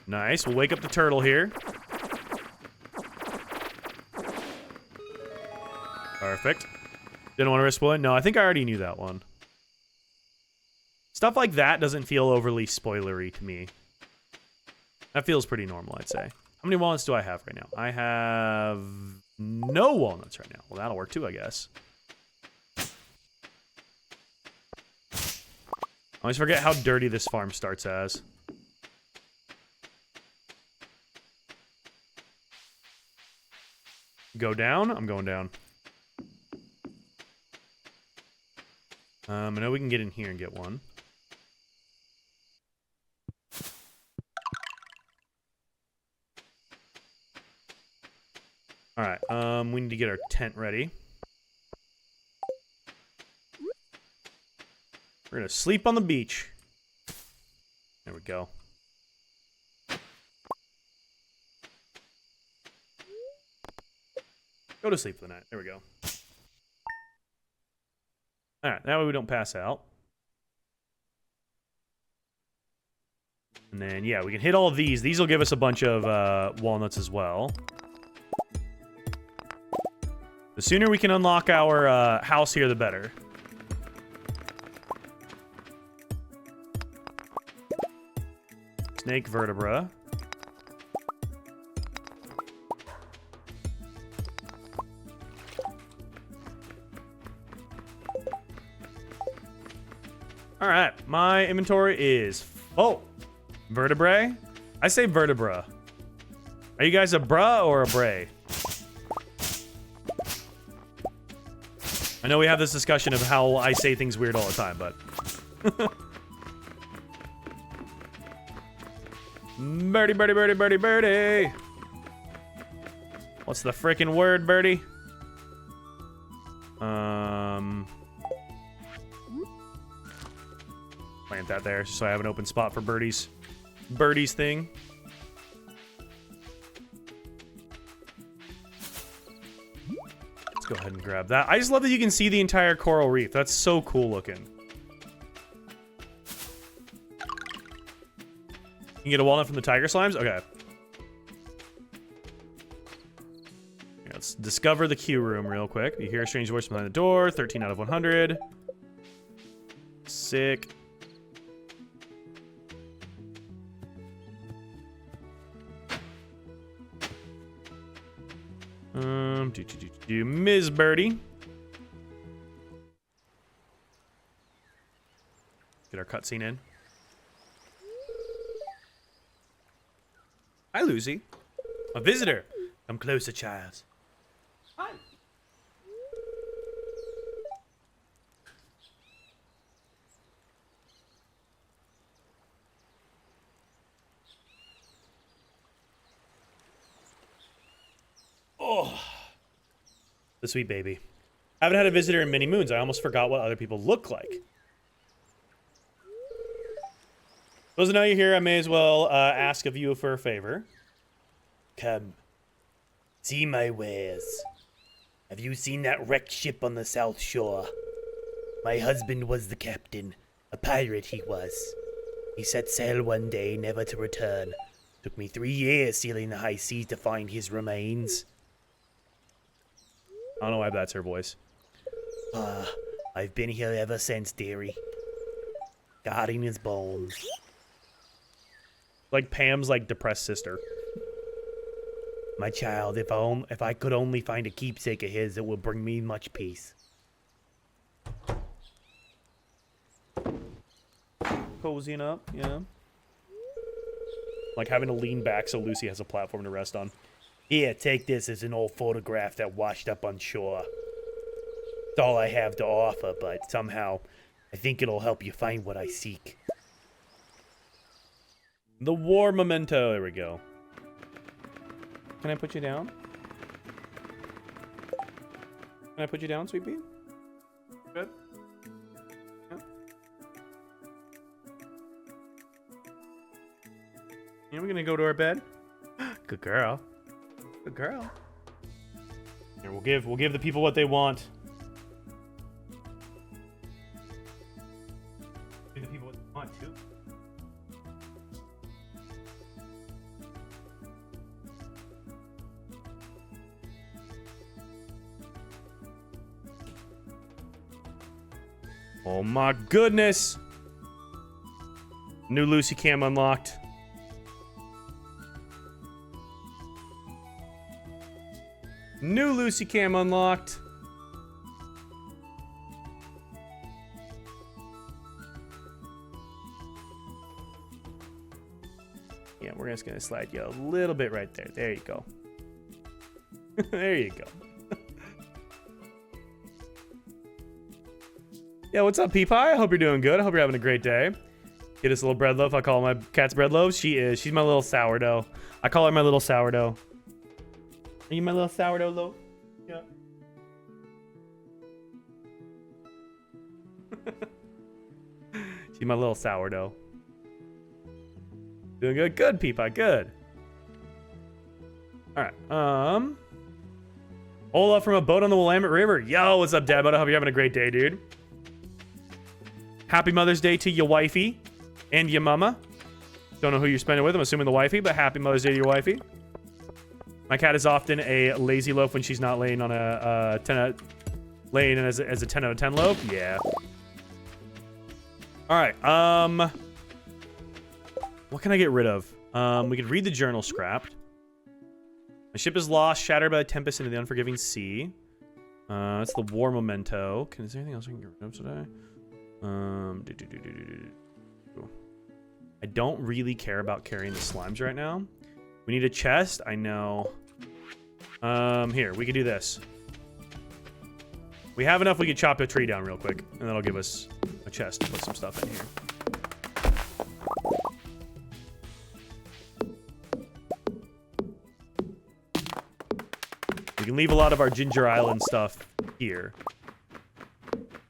Nice, we'll wake up the turtle here. Perfect. Didn't want to risk spoiling? No, I think I already knew that one. Stuff like that doesn't feel overly spoilery to me. That feels pretty normal, I'd say. How many walnuts do I have right now? I have no walnuts right now. Well, that'll work too, I guess. I always forget how dirty this farm starts as. Go down? I'm going down. I know we can get in here and get one. Alright, we need to get our tent ready. We're gonna sleep on the beach. There we go. Go to sleep for the night. There we go. Alright, that way we don't pass out. And then, yeah, we can hit all of these. These will give us a bunch of walnuts as well. The sooner we can unlock our house here, the better. Snake vertebra. All right, my inventory is full. Vertebrae? I say vertebra. Are you guys a bruh or a bray? I know we have this discussion of how I say things weird all the time, but... Birdie, birdie, birdie, birdie, birdie. What's the frickin' word, birdie? Plant that there so I have an open spot for birdies. Birdie's thing. Let's go ahead and grab that. I just love that you can see the entire coral reef. That's so cool looking. You can get a walnut from the tiger slimes? Okay. Yeah, let's discover the queue room real quick. You hear a strange voice behind the door. 13 out of 100. Sick. Ms. Birdie. Get our cutscene in. Hi, Lucy. A visitor. Come closer, child. Hi. Oh, the sweet baby. Haven't had a visitor in many moons. I almost forgot what other people look like. Those that know you're here, I may as well ask of you for a favor. Come, see my wares. Have you seen that wrecked ship on the South Shore? My husband was the captain. A pirate he was. He set sail one day, never to return. Took me 3 years sailing the high seas to find his remains. I don't know why that's her voice. I've been here ever since, dearie. Guarding his bones. Like Pam's, like, depressed sister. My child, if I could only find a keepsake of his, it would bring me much peace. Cozying up, yeah. Like having to lean back so Lucy has a platform to rest on. Here, take this as an old photograph that washed up on shore. It's all I have to offer, but somehow I think it'll help you find what I seek. The war memento. There we go. Can I put you down? Can I put you down, sweet pea? Good. Yeah. Yeah, we're gonna go to our bed. Good girl. Good girl. Here, we'll give the people what they want. Give the people what they want too. Oh my goodness! New Lucy Cam unlocked. New Lucy Cam unlocked. Yeah, we're just gonna slide you a little bit right there. There you go. There you go. Yeah, what's up, Pea Pie? I hope you're doing good. I hope you're having a great day. Get us a little bread loaf. I call my cat's bread loaves. She is. She's my little sourdough. I call her my little sourdough. Are you my little sourdough loaf? Yeah. She's my little sourdough. Doing good? Good, Pea Pie. Good. Alright, Ola from a boat on the Willamette River. Yo, what's up, Dad? I hope you're having a great day, dude. Happy Mother's Day to your wifey and your mama. Don't know who you're spending with. I'm assuming the wifey, but happy Mother's Day to your wifey. My cat is often a lazy loaf when she's not laying on a 10 laying as a 10 out of 10 loaf. Yeah. All right. What can I get rid of? We could read the journal scrapped. My ship is lost, shattered by a tempest into the unforgiving sea. That's the war memento. Is there anything else I can get rid of today? I don't really care about carrying the slimes right now. We need a chest. I know. Here, we could do this. We have enough. We could chop a tree down real quick, and that'll give us a chest to put some stuff in here. We can leave a lot of our Ginger Island stuff here.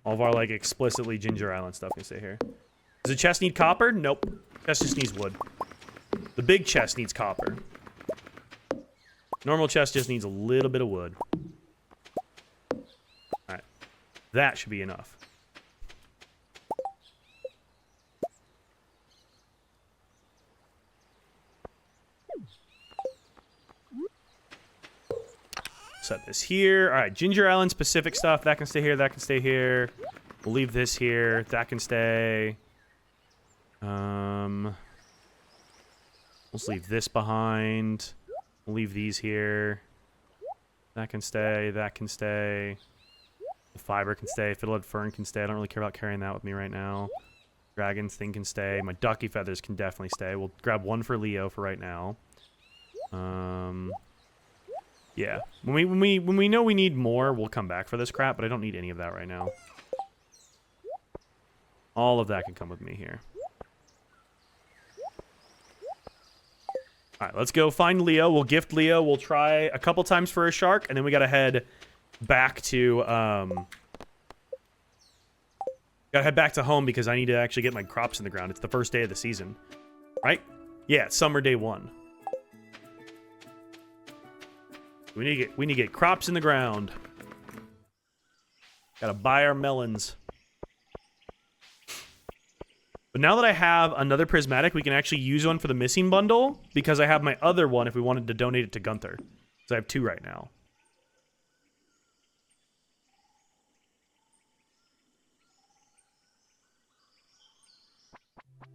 All of our, like, explicitly Ginger Island stuff can stay here. Does the chest need copper? Nope. Chest just needs wood. The big chest needs copper. Normal chest just needs a little bit of wood. Alright. That should be enough. Set this here. All right, Ginger Island specific stuff. That can stay here. That can stay here. We'll leave this here. That can stay. Let's leave this behind. We'll leave these here. That can stay. That can stay. The fiber can stay. Fiddlehead Fern can stay. I don't really care about carrying that with me right now. Dragon's thing can stay. My ducky feathers can definitely stay. We'll grab one for Leo for right now. Yeah. When we know we need more, we'll come back for this crap, but I don't need any of that right now. All of that can come with me here. All right, let's go find Leo. We'll gift Leo. We'll try a couple times for a shark, and then we gotta head back to home because I need to actually get my crops in the ground. It's the first day of the season, right? Yeah, it's summer day 1. We need to get crops in the ground. Gotta buy our melons. But now that I have another prismatic, we can actually use one for the missing bundle because I have my other one if we wanted to donate it to Gunther. So I have 2 right now.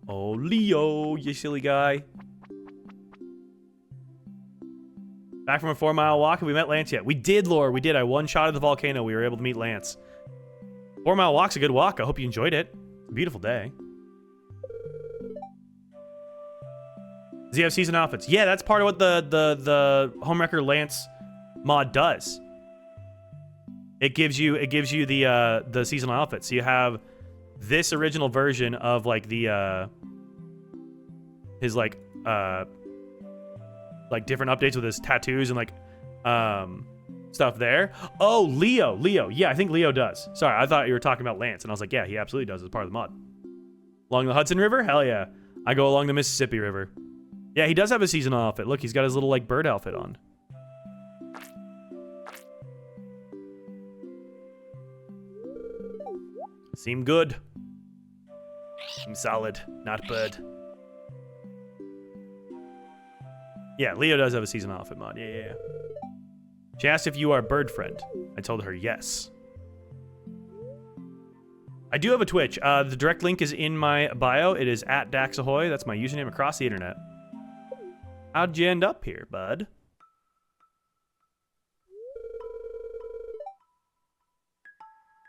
Oh, Leo, you silly guy. Back from a 4-mile walk. Have we met Lance yet? We did, Laura. We did. I one-shotted the volcano. We were able to meet Lance. 4-mile walk's a good walk. I hope you enjoyed it. It's a beautiful day. Does he have season outfits? Yeah, that's part of what the Homewrecker Lance mod does. It gives you the seasonal outfits. So you have this original version of like the his like different updates with his tattoos and like stuff there. Oh, Leo. Yeah, I think Leo does. Sorry, I thought you were talking about Lance, and I was like, yeah, he absolutely does as part of the mod. Along the Hudson River? Hell yeah. I go along the Mississippi River. Yeah, he does have a seasonal outfit. Look, he's got his little like bird outfit on. Seem good. Seem solid, not bird. Yeah, Leo does have a seasonal outfit mod. Yeah. She asked if you are a bird friend. I told her yes. I do have a Twitch. The direct link is in my bio. It is at Daxahoy. That's my username across the internet. How'd you end up here, bud?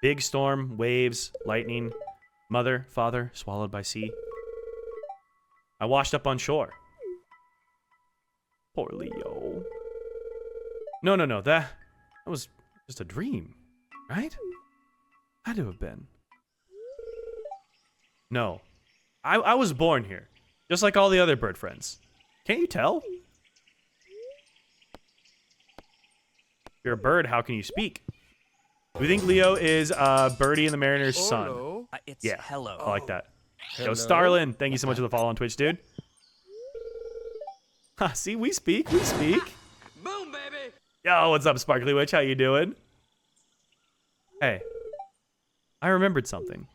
Big storm, waves, lightning, mother, father, swallowed by sea. I washed up on shore. Poor Leo. No. That was just a dream, right? Had to have been. No. I was born here, just like all the other bird friends. Can't you tell? If you're a bird, how can you speak? We think Leo is Birdie and the Mariner's son. It's yeah, hello. I like that. Hello. Yo, Starlin, thank you so much for the follow on Twitch, dude. Ha, see, we speak. Boom, baby. Yo, what's up, Sparkly Witch? How you doing? Hey, I remembered something.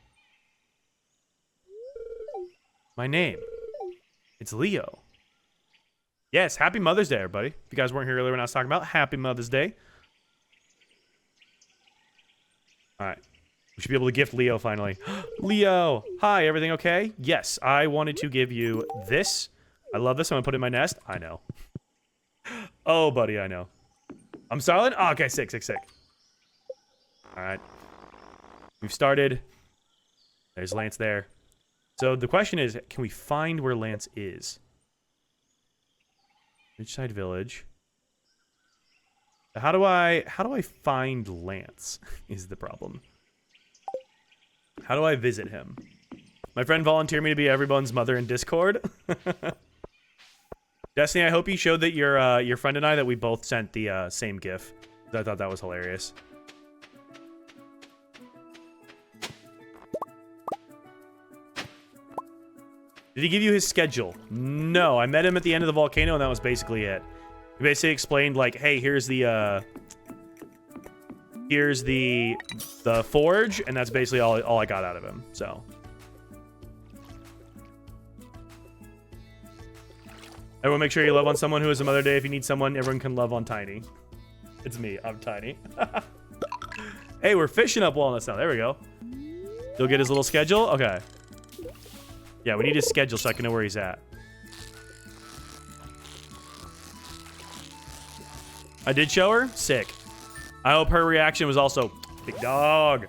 My name. It's Leo. Yes, happy Mother's Day, everybody. If you guys weren't here earlier when I was talking about happy Mother's Day. All right. We should be able to gift Leo finally. Leo, hi, everything okay? Yes, I wanted to give you this. I love this. I'm going to put it in my nest. I know. Oh, buddy, I know. I'm silent? Oh, okay, sick. All right. We've started. There's Lance there. So the question is, can we find where Lance is? Ridgeside Village. How do I find Lance is the problem. How do I visit him? My friend volunteered me to be everyone's mother in Discord. Destiny, I hope you showed that your friend and I that we both sent the same GIF. I thought that was hilarious. Did he give you his schedule? No, I met him at the end of the volcano, and that was basically it. He basically explained, like, hey, here's the forge, and that's basically all I got out of him, so. Everyone make sure you love on someone who is a Mother Day. If you need someone, everyone can love on Tiny. It's me, I'm Tiny. Hey, we're fishing up walnuts now, there we go. You'll get his little schedule? Okay. Yeah, we need his schedule so I can know where he's at. I did show her? Sick. I hope her reaction was also, big dog.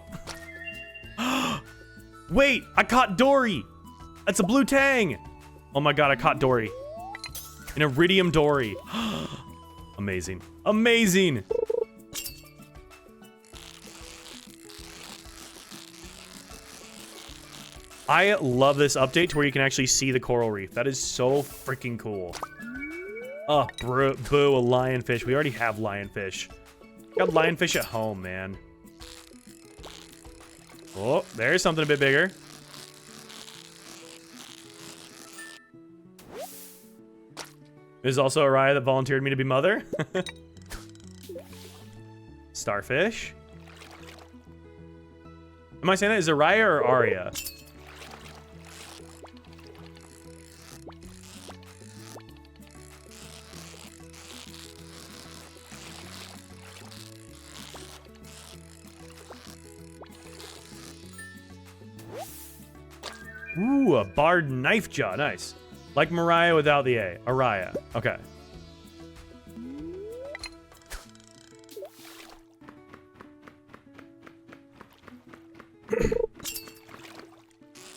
Wait, I caught Dory. That's a blue tang. Oh my god, I caught Dory. An iridium Dory. Amazing. Amazing. I love this update to where you can actually see the coral reef. That is so freaking cool. Oh, boo, a lionfish. We already have lionfish. Got lionfish at home, man. Oh, there's something a bit bigger. There's also Araya that volunteered me to be mother. Starfish. Am I saying that? Is it Araya or Aria? Ooh, a barred knife jaw. Nice. Like Mariah without the A. Araya. Okay.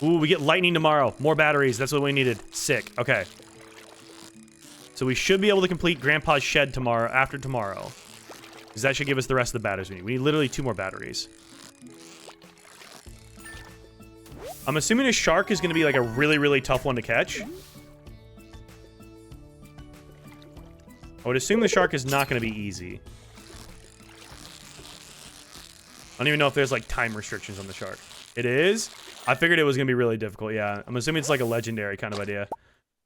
Ooh, we get lightning tomorrow. More batteries. That's what we needed. Sick. Okay. So we should be able to complete Grandpa's shed tomorrow, after tomorrow. Because that should give us the rest of the batteries we need. We need literally 2 more batteries. I'm assuming a shark is going to be like a really, really tough one to catch. I would assume the shark is not going to be easy. I don't even know if there's like time restrictions on the shark. It is? I figured it was going to be really difficult, yeah. I'm assuming it's like a legendary kind of idea.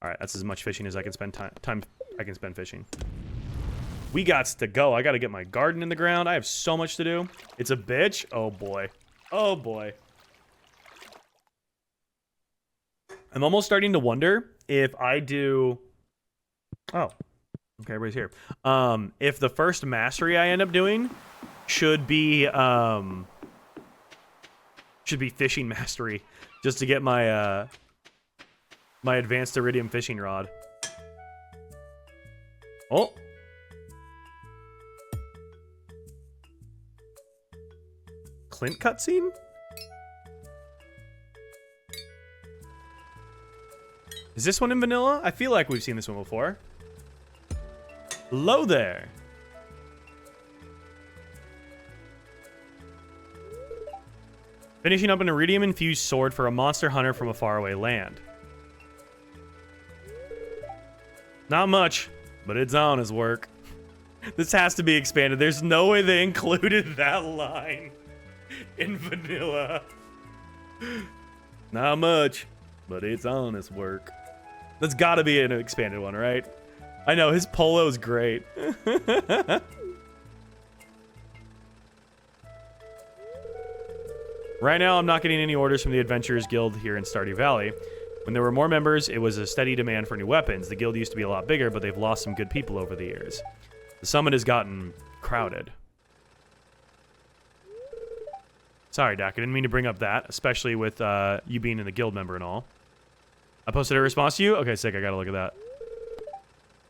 Alright, that's as much fishing as I can spend time I can spend fishing. We gots to go. I got to get my garden in the ground. I have so much to do. It's a bitch. Oh boy. Oh boy. I'm almost starting to wonder if I do... Oh. Okay, everybody's here. If the first mastery I end up doing should be fishing mastery, just to get my my advanced iridium fishing rod. Oh. Clint cutscene? Is this one in vanilla? I feel like we've seen this one before. Hello there. Finishing up an iridium-infused sword for a monster hunter from a faraway land. Not much, but it's on his work. This has to be expanded. There's no way they included that line in vanilla. Not much, but it's on his work. That's gotta be an expanded one, right? I know, his polo is great. Right now, I'm not getting any orders from the Adventurers Guild here in Stardew Valley. When there were more members, it was a steady demand for new weapons. The guild used to be a lot bigger, but they've lost some good people over the years. The summit has gotten crowded. Sorry, Dak, I didn't mean to bring up that, especially with you being in the guild member and all. I posted a response to you? Okay, sick, I gotta look at that.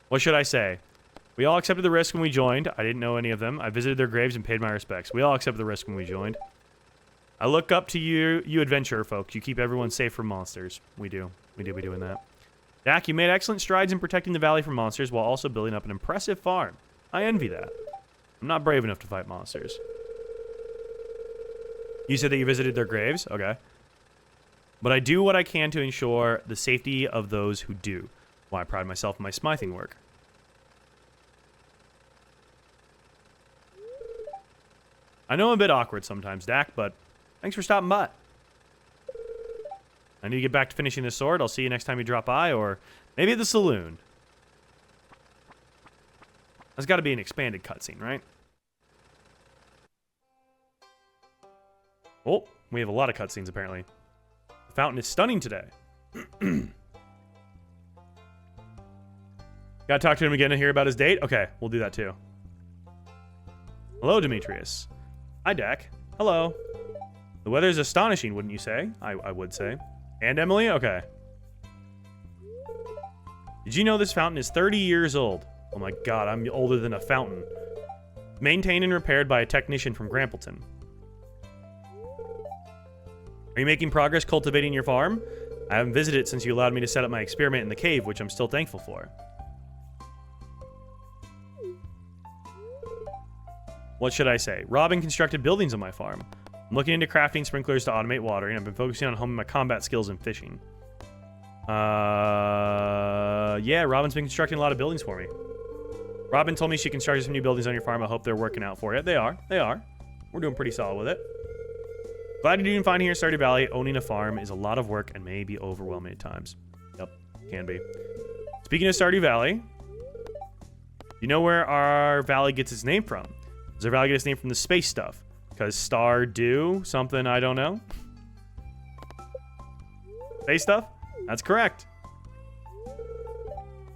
What should I say? We all accepted the risk when we joined. I didn't know any of them. I visited their graves and paid my respects. We all accepted the risk when we joined. I look up to you adventurer folks. You keep everyone safe from monsters. We do. We do be doing that. Dak, you made excellent strides in protecting the valley from monsters while also building up an impressive farm. I envy that. I'm not brave enough to fight monsters. You said that you visited their graves? Okay. But I do what I can to ensure the safety of those who do. Why I pride myself in my smithing work. I know I'm a bit awkward sometimes, Dak, but thanks for stopping by. I need to get back to finishing this sword. I'll see you next time you drop by, or maybe at the saloon. That's got to be an expanded cutscene, right? Oh, we have a lot of cutscenes, apparently. The fountain is stunning today. Gotta talk to him again and hear about his date? Okay, we'll do that too. Hello, Demetrius. Hi, Dak. Hello. The weather is astonishing, wouldn't you say? I would say. And Emily? Okay. Did you know this fountain is 30 years old? Oh my god, I'm older than a fountain. Maintained and repaired by a technician from Grampleton. Are you making progress cultivating your farm? I haven't visited it since you allowed me to set up my experiment in the cave, which I'm still thankful for. What should I say? Robin constructed buildings on my farm. I'm looking into crafting sprinklers to automate watering. I've been focusing on honing my combat skills and fishing. Yeah, Robin's been constructing a lot of buildings for me. Robin told me she constructed some new buildings on your farm. I hope they're working out for you. They are. They are. We're doing pretty solid with it. Glad you're doing fine here in Stardew Valley. Owning a farm is a lot of work and may be overwhelming at times. Yep, can be. Speaking of Stardew Valley, you know where our valley gets its name from? Does our valley get its name from the space stuff? Because Stardew, something I don't know. Space stuff? That's correct.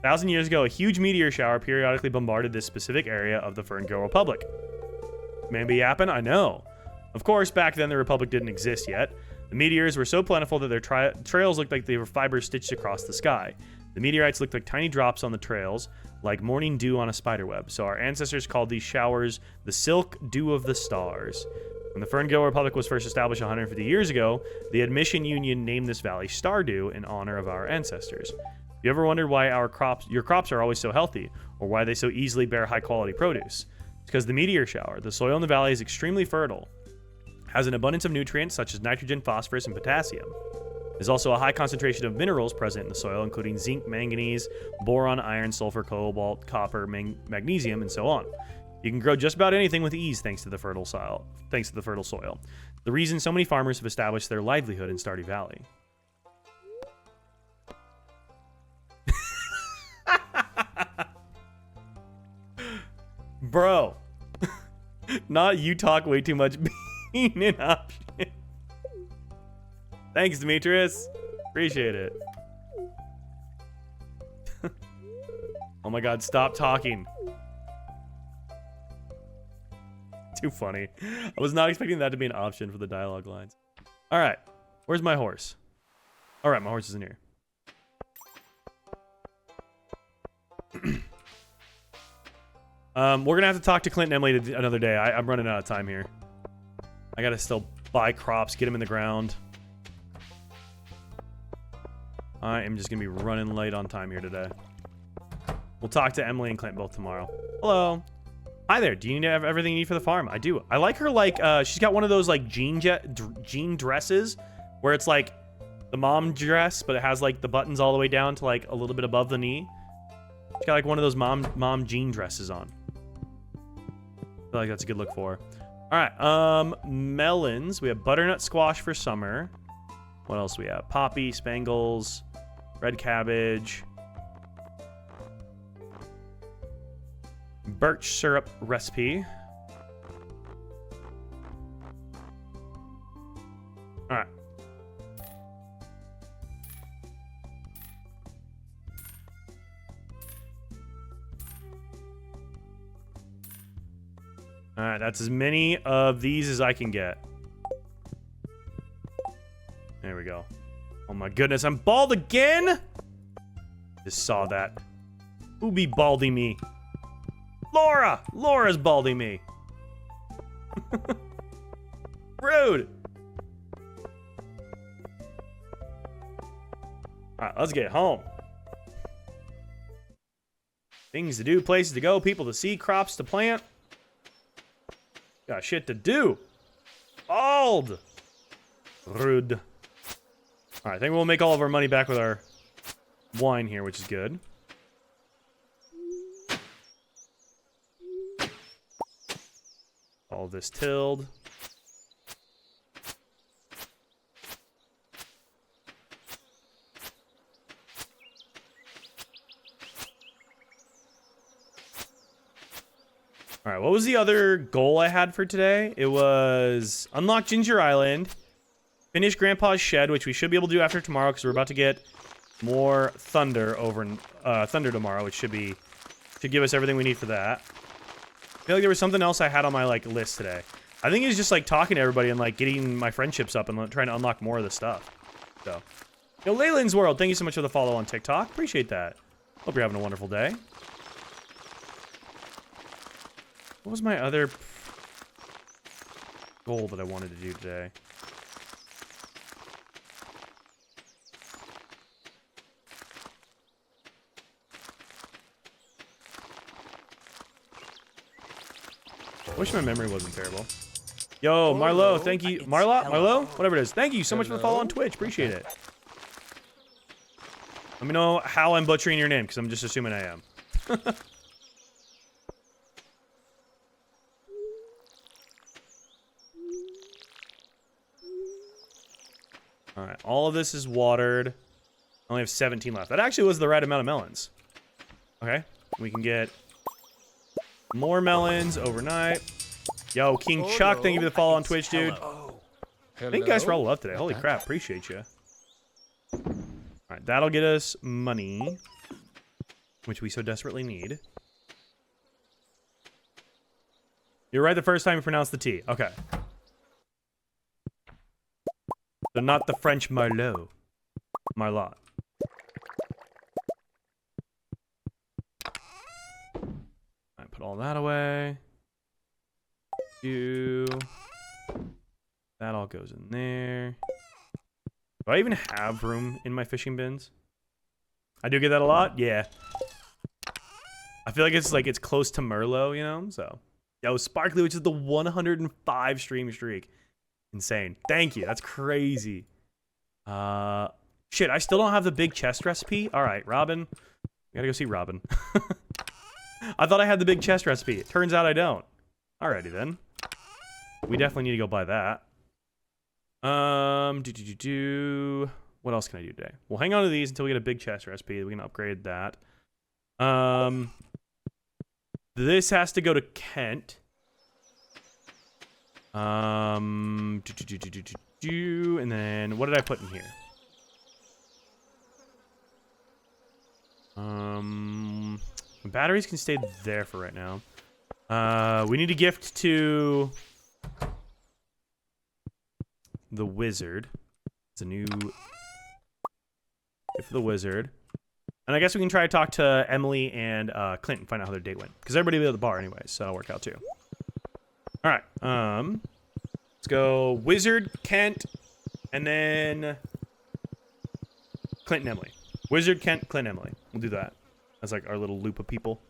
1,000 years ago, a huge meteor shower periodically bombarded this specific area of the Ferngale Republic. Man be yapping? I know. Of course, back then the Republic didn't exist yet. The meteors were so plentiful that their trails looked like they were fibers stitched across the sky. The meteorites looked like tiny drops on the trails, like morning dew on a spiderweb. So our ancestors called these showers the Silk Dew of the Stars. When the Ferngale Republic was first established 150 years ago, the Admission Union named this valley Stardew in honor of our ancestors. You ever wondered why your crops are always so healthy, or why they so easily bear high-quality produce? It's because the meteor shower. The soil in the valley is extremely fertile, has an abundance of nutrients such as nitrogen, phosphorus, and potassium. There's also a high concentration of minerals present in the soil, including zinc, manganese, boron, iron, sulfur, cobalt, copper, magnesium, and so on. You can grow just about anything with ease thanks to the fertile soil. The reason so many farmers have established their livelihood in Stardew Valley. Bro. Not you talk way too much being an option. Thanks, Demetrius. Appreciate it. Oh my god, stop talking. Too funny. I was not expecting that to be an option for the dialogue lines. Alright, where's my horse? Alright, my horse is in here. We're gonna have to talk to Clint and Emily another day. I'm running out of time here. I gotta still buy crops, get them in the ground. I am just gonna be running late on time here today. We'll talk to Emily and Clint both tomorrow. Hello. Hi there. Do you need to have everything you need for the farm? I do. I like her, like, she's got one of those, like, jean dresses where it's, like, the mom dress, but it has, like, the buttons all the way down to, like, a little bit above the knee. She's got, like, one of those mom jean dresses on. I feel like that's a good look for her. All right, melons. We have butternut squash for summer. What else do we have? Poppy, spangles, red cabbage, birch syrup recipe. All right. All right, that's as many of these as I can get. There we go. Oh my goodness, I'm bald again? Just saw that. Who be balding me? Laura! Laura's balding me. Rude. Alright, let's get home. Things to do, places to go, people to see, crops to plant. Got shit to do. Bald. Rude. Alright, I think we'll make all of our money back with our wine here, which is good. All of this tilled. Alright, what was the other goal I had for today? It was unlock Ginger Island, finish Grandpa's shed, which we should be able to do after tomorrow because we're about to get more thunder thunder tomorrow, which should give us everything we need for that. I feel like there was something else I had on my list today. I think it's just like talking to everybody and like getting my friendships up and trying to unlock more of the stuff. So, yo, Leyland's World, thank you so much for the follow on TikTok. Appreciate that. Hope you're having a wonderful day. What was my other goal that I wanted to do today? I wish my memory wasn't terrible. Yo, Marlo, thank you. Marlo? Whatever it is. Thank you so much for the follow on Twitch. Appreciate it. Let me know how I'm butchering your name, because I'm just assuming I am. Alright, all of this is watered. I only have 17 left. That actually was the right amount of melons. Okay, we can get more melons overnight. Yo, King Chuck, thank you for the follow on Twitch, dude. Thank you guys for all the love today. Holy crap, appreciate you. Alright, that'll get us money, which we so desperately need. You're right the first time you pronounced the T. Okay. So not the French Marlot. Marlot. I put all that away. That all goes in there. Do I even have room in my fishing bins? I do get that a lot? Yeah. I feel like it's close to Merlot, you know? So, yo, Sparkly, which is the 105 stream streak. Insane. Thank you. That's crazy. Shit, I still don't have the big chest recipe. All right, Robin. We gotta go see Robin. I thought I had the big chest recipe. It turns out I don't. Alrighty then. We definitely need to go buy that. What else can I do today? We'll hang on to these until we get a big chest recipe. We can upgrade that. This has to go to Kent. And then what did I put in here? Batteries can stay there for right now. We need a gift to the wizard. It's a new gift for the wizard. And I guess we can try to talk to Emily and Clint and find out how their date went. Because everybody will be at the bar anyway, so that'll work out too. Alright, let's go Wizard, Kent, and then Clint and Emily. Wizard, Kent, Clint, Emily. We'll do that. That's like our little loop of people.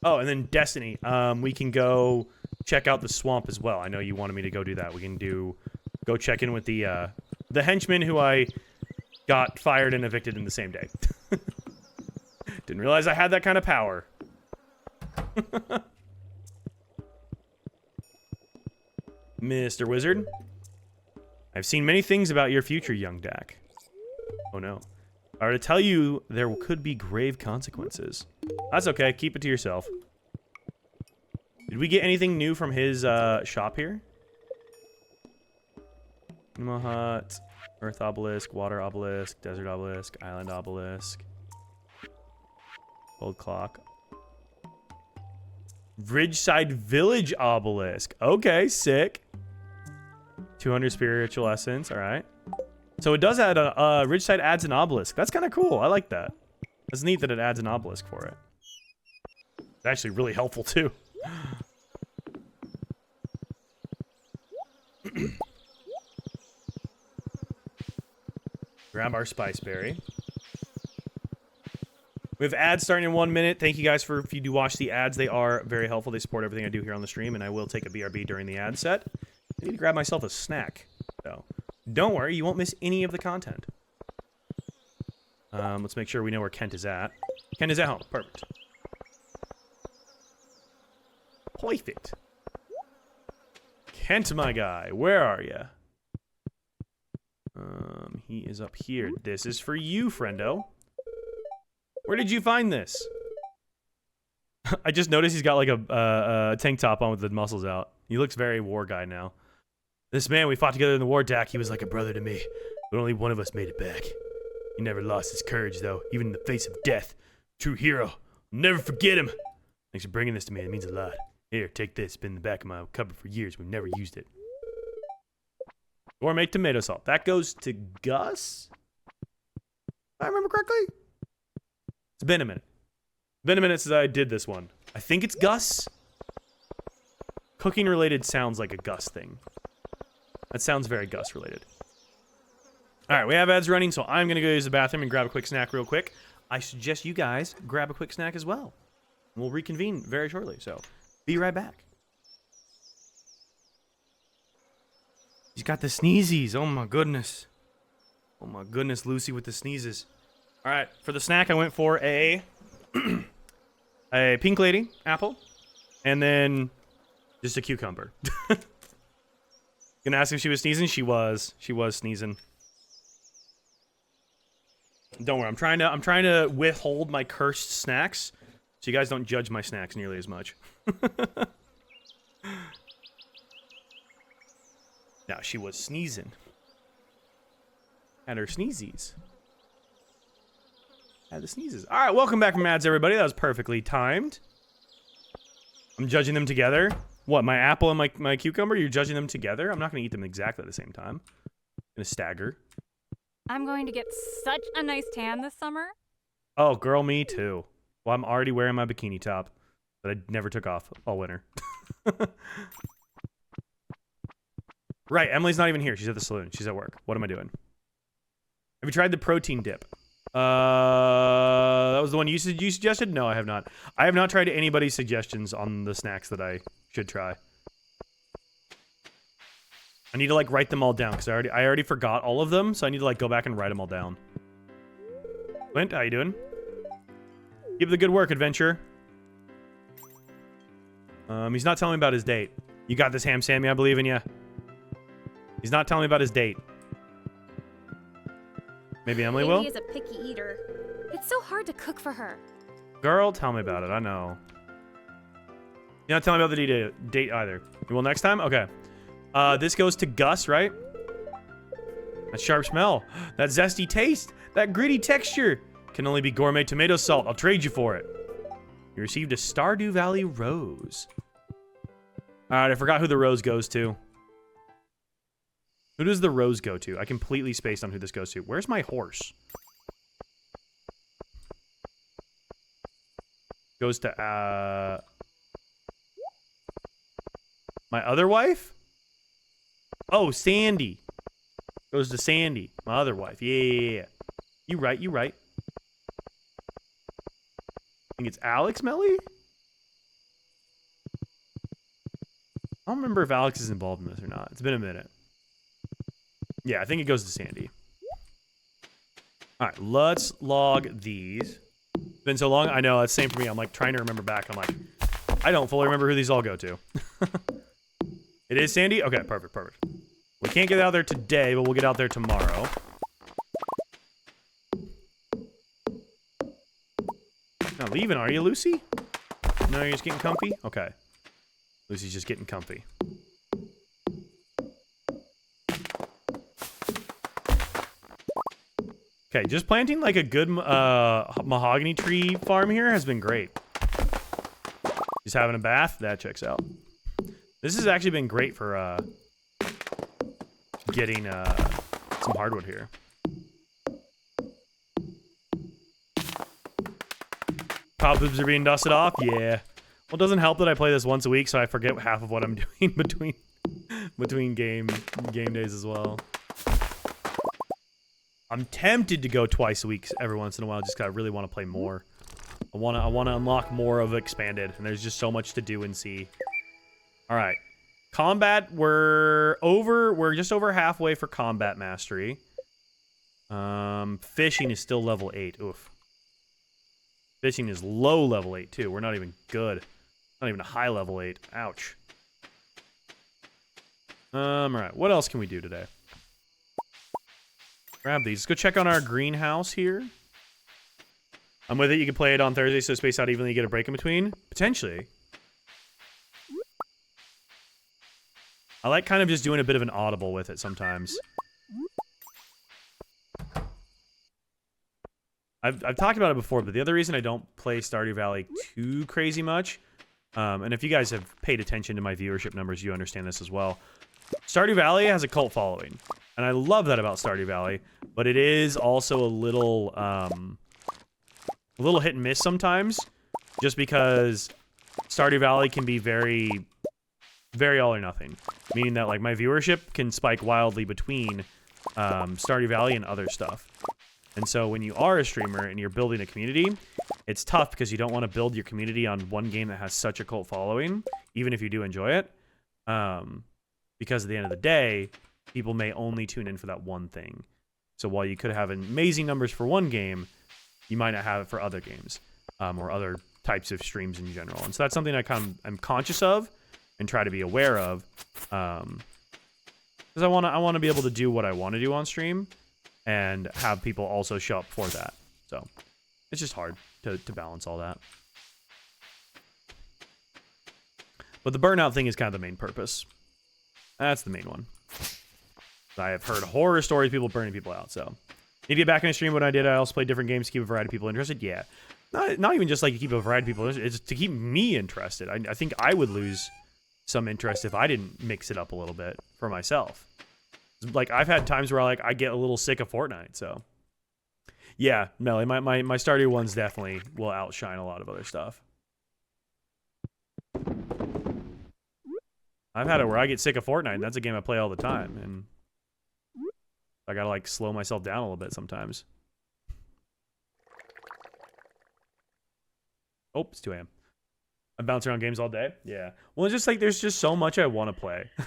Oh, and then Destiny. We can go check out the swamp as well. I know you wanted me to go do that. We can go check in with the henchman who I got fired and evicted in the same day. Didn't realize I had that kind of power. Mr. Wizard, I've seen many things about your future, young Dak. Oh no. I were to tell you there could be grave consequences. That's okay, keep it to yourself. Did we get anything new from his shop here? Animal Hut, Earth Obelisk, Water Obelisk, Desert Obelisk, Island Obelisk. Old Clock. Ridgeside Village Obelisk. Okay, sick. 200 spiritual essence. All right. So it does add a Ridgeside adds an obelisk. That's kind of cool. I like that. That's neat that it adds an obelisk for it. It's actually really helpful too. Grab our spice berry. We have ads starting in 1 minute. Thank you guys for if you do watch the ads. They are very helpful. They support everything I do here on the stream, and I will take a BRB during the ad set. I need to grab myself a snack, though. Don't worry, you won't miss any of the content. Let's make sure we know where Kent is at. Kent is at home. Perfect. Perfect. Kent, my guy, where are you? He is up here. This is for you, friendo. Where did you find this? I just noticed he's got like a tank top on with the muscles out. He looks very war guy now. This man we fought together in the war, Dak, he was like a brother to me. But only one of us made it back. He never lost his courage, though, even in the face of death. True hero. I'll never forget him. Thanks for bringing this to me. It means a lot. Here, take this. It's been in the back of my cupboard for years. We've never used it. Gourmet tomato salt. That goes to Gus? If I remember correctly? It's been a minute. Been a minute since I did this one. I think it's Gus. Cooking related sounds like a Gus thing. That sounds very Gus related. All right, we have ads running, so I'm gonna go use the bathroom and grab a quick snack real quick. I suggest you guys grab a quick snack as well. We'll reconvene very shortly, so be right back. He's got the sneezies. Oh my goodness. Oh my goodness, Lucy with the sneezes. All right, for the snack, I went for a a pink lady apple, and then just a cucumber. Gonna ask if she was sneezing. She was sneezing. Don't worry, I'm trying to withhold my cursed snacks, so you guys don't judge my snacks nearly as much. Now she was sneezing. Had her sneezies. Had the sneezes. All right, welcome back from ads, everybody. That was perfectly timed. I'm judging them together. What, my apple and my cucumber? You're judging them together? I'm not going to eat them exactly at the same time. I'm going to stagger. I'm going to get such a nice tan this summer. Oh, girl, me too. Well, I'm already wearing my bikini top that I never took off all winter. Right, Emily's not even here. She's at the saloon. She's at work. What am I doing? Have you tried the protein dip? That was the one you suggested? No, I have not. I have not tried anybody's suggestions on the snacks that I should try. I need to like write them all down because I already forgot all of them, so I need to like go back and write them all down. Clint, how you doing? Keep the good work, adventure. He's not telling me about his date. You got this, Ham Sammy. I believe in you. He's not telling me about his date. Maybe Emily will? Amy is a picky eater. It's so hard to cook for her. Girl, tell me about it. I know. You're not telling me about the date either. You will next time? Okay. This goes to Gus, right? That sharp smell. That zesty taste. That gritty texture. Can only be gourmet tomato salt. I'll trade you for it. You received a Stardew Valley rose. Alright, I forgot who the rose goes to. Who does the rose go to? I completely spaced on who this goes to. Where's my horse? Goes to, my other wife? Oh, Sandy. Goes to Sandy, my other wife. Yeah. You right. I think it's Alex Melly? I don't remember if Alex is involved in this or not. It's been a minute. Yeah, I think it goes to Sandy. All right, let's log these. It's been so long. I know, that's the same for me. I'm like trying to remember back. I'm like, I don't fully remember who these all go to. It is Sandy? Okay, perfect. We can't get out there today, but we'll get out there tomorrow. Not leaving, are you, Lucy? No, you're just getting comfy? Okay. Lucy's just getting comfy. Okay, just planting like a good mahogany tree farm here has been great. Just having a bath, that checks out. This has actually been great for getting some hardwood here. Cobwebs are being dusted off? Yeah. Well, it doesn't help that I play this once a week, so I forget half of what I'm doing between game days as well. I'm tempted to go twice a week every once in a while, just 'cause I really want to play more. I want to unlock more of Expanded, and there's just so much to do and see. All right. Combat, we're just over halfway for combat mastery. Fishing is still level 8. Oof. Fishing is low level 8 too. We're not even good. Not even a high level 8. Ouch. All right. What else can we do today? Grab these. Let's go check on our greenhouse here. I'm with it. You can play it on Thursday, so space out evenly. You get a break in between. Potentially. I like kind of just doing a bit of an audible with it sometimes. I've talked about it before, but the other reason I don't play Stardew Valley too crazy much, and if you guys have paid attention to my viewership numbers, you understand this as well. Stardew Valley has a cult following, and I love that about Stardew Valley, but it is also a little hit and miss sometimes. just because Stardew Valley can be very, very all or nothing. Meaning that like my viewership can spike wildly between Stardew Valley and other stuff. And so when you are a streamer and you're building a community, it's tough because you don't want to build your community on one game that has such a cult following, even if you do enjoy it. Because at the end of the day, people may only tune in for that one thing. So while you could have amazing numbers for one game, you might not have it for other games or other types of streams in general. And so that's something I kind of am conscious of and try to be aware of, because I want to be able to do what I want to do on stream and have people also show up for that. So it's just hard to balance all that. But the burnout thing is kind of the main purpose. That's the main one. I have heard horror stories of people burning people out, so. Need to get back in the stream. When I did, I also played different games to keep a variety of people interested. Yeah. Not even just like to keep a variety of people interested. It's to keep me interested. I think I would lose some interest if I didn't mix it up a little bit for myself. Like, I've had times where like I get a little sick of Fortnite, so. Yeah, Melly, my Stardew ones definitely will outshine a lot of other stuff. I've had it where I get sick of Fortnite, and that's a game I play all the time, and I gotta like slow myself down a little bit sometimes. Oh, it's 2 a.m. I'm bouncing around games all day? Yeah. Well, it's just like, there's just so much I want to play. I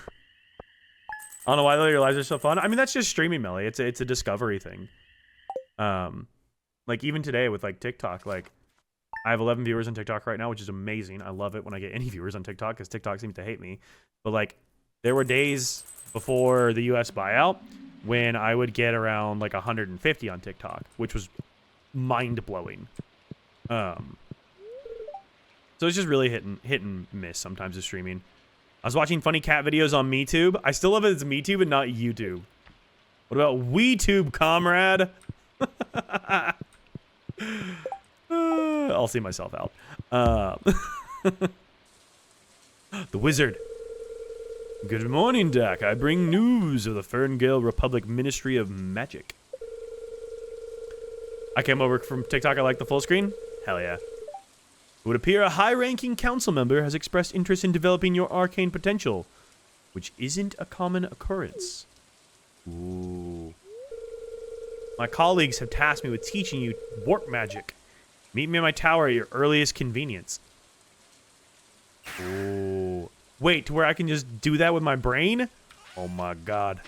don't know why though, your lives are so fun. I mean, that's just streaming, Melly. It's a discovery thing. Like even today with like TikTok, like I have 11 viewers on TikTok right now, which is amazing. I love it when I get any viewers on TikTok because TikTok seems to hate me. But like there were days before the US buyout when I would get around like 150 on TikTok, which was mind-blowing. So it's just really hit and miss sometimes with streaming. I was watching funny cat videos on MeTube. I still love it as MeTube and not YouTube. What about WeTube, comrade? I'll see myself out. The Wizard. Good morning, Dak. I bring news of the Ferngale Republic Ministry of Magic. I came over from TikTok. I like the full screen. Hell yeah. It would appear a high-ranking council member has expressed interest in developing your arcane potential, which isn't a common occurrence. Ooh. My colleagues have tasked me with teaching you warp magic. Meet me in my tower at your earliest convenience. Ooh. Wait, to where I can just do that with my brain? Oh my god.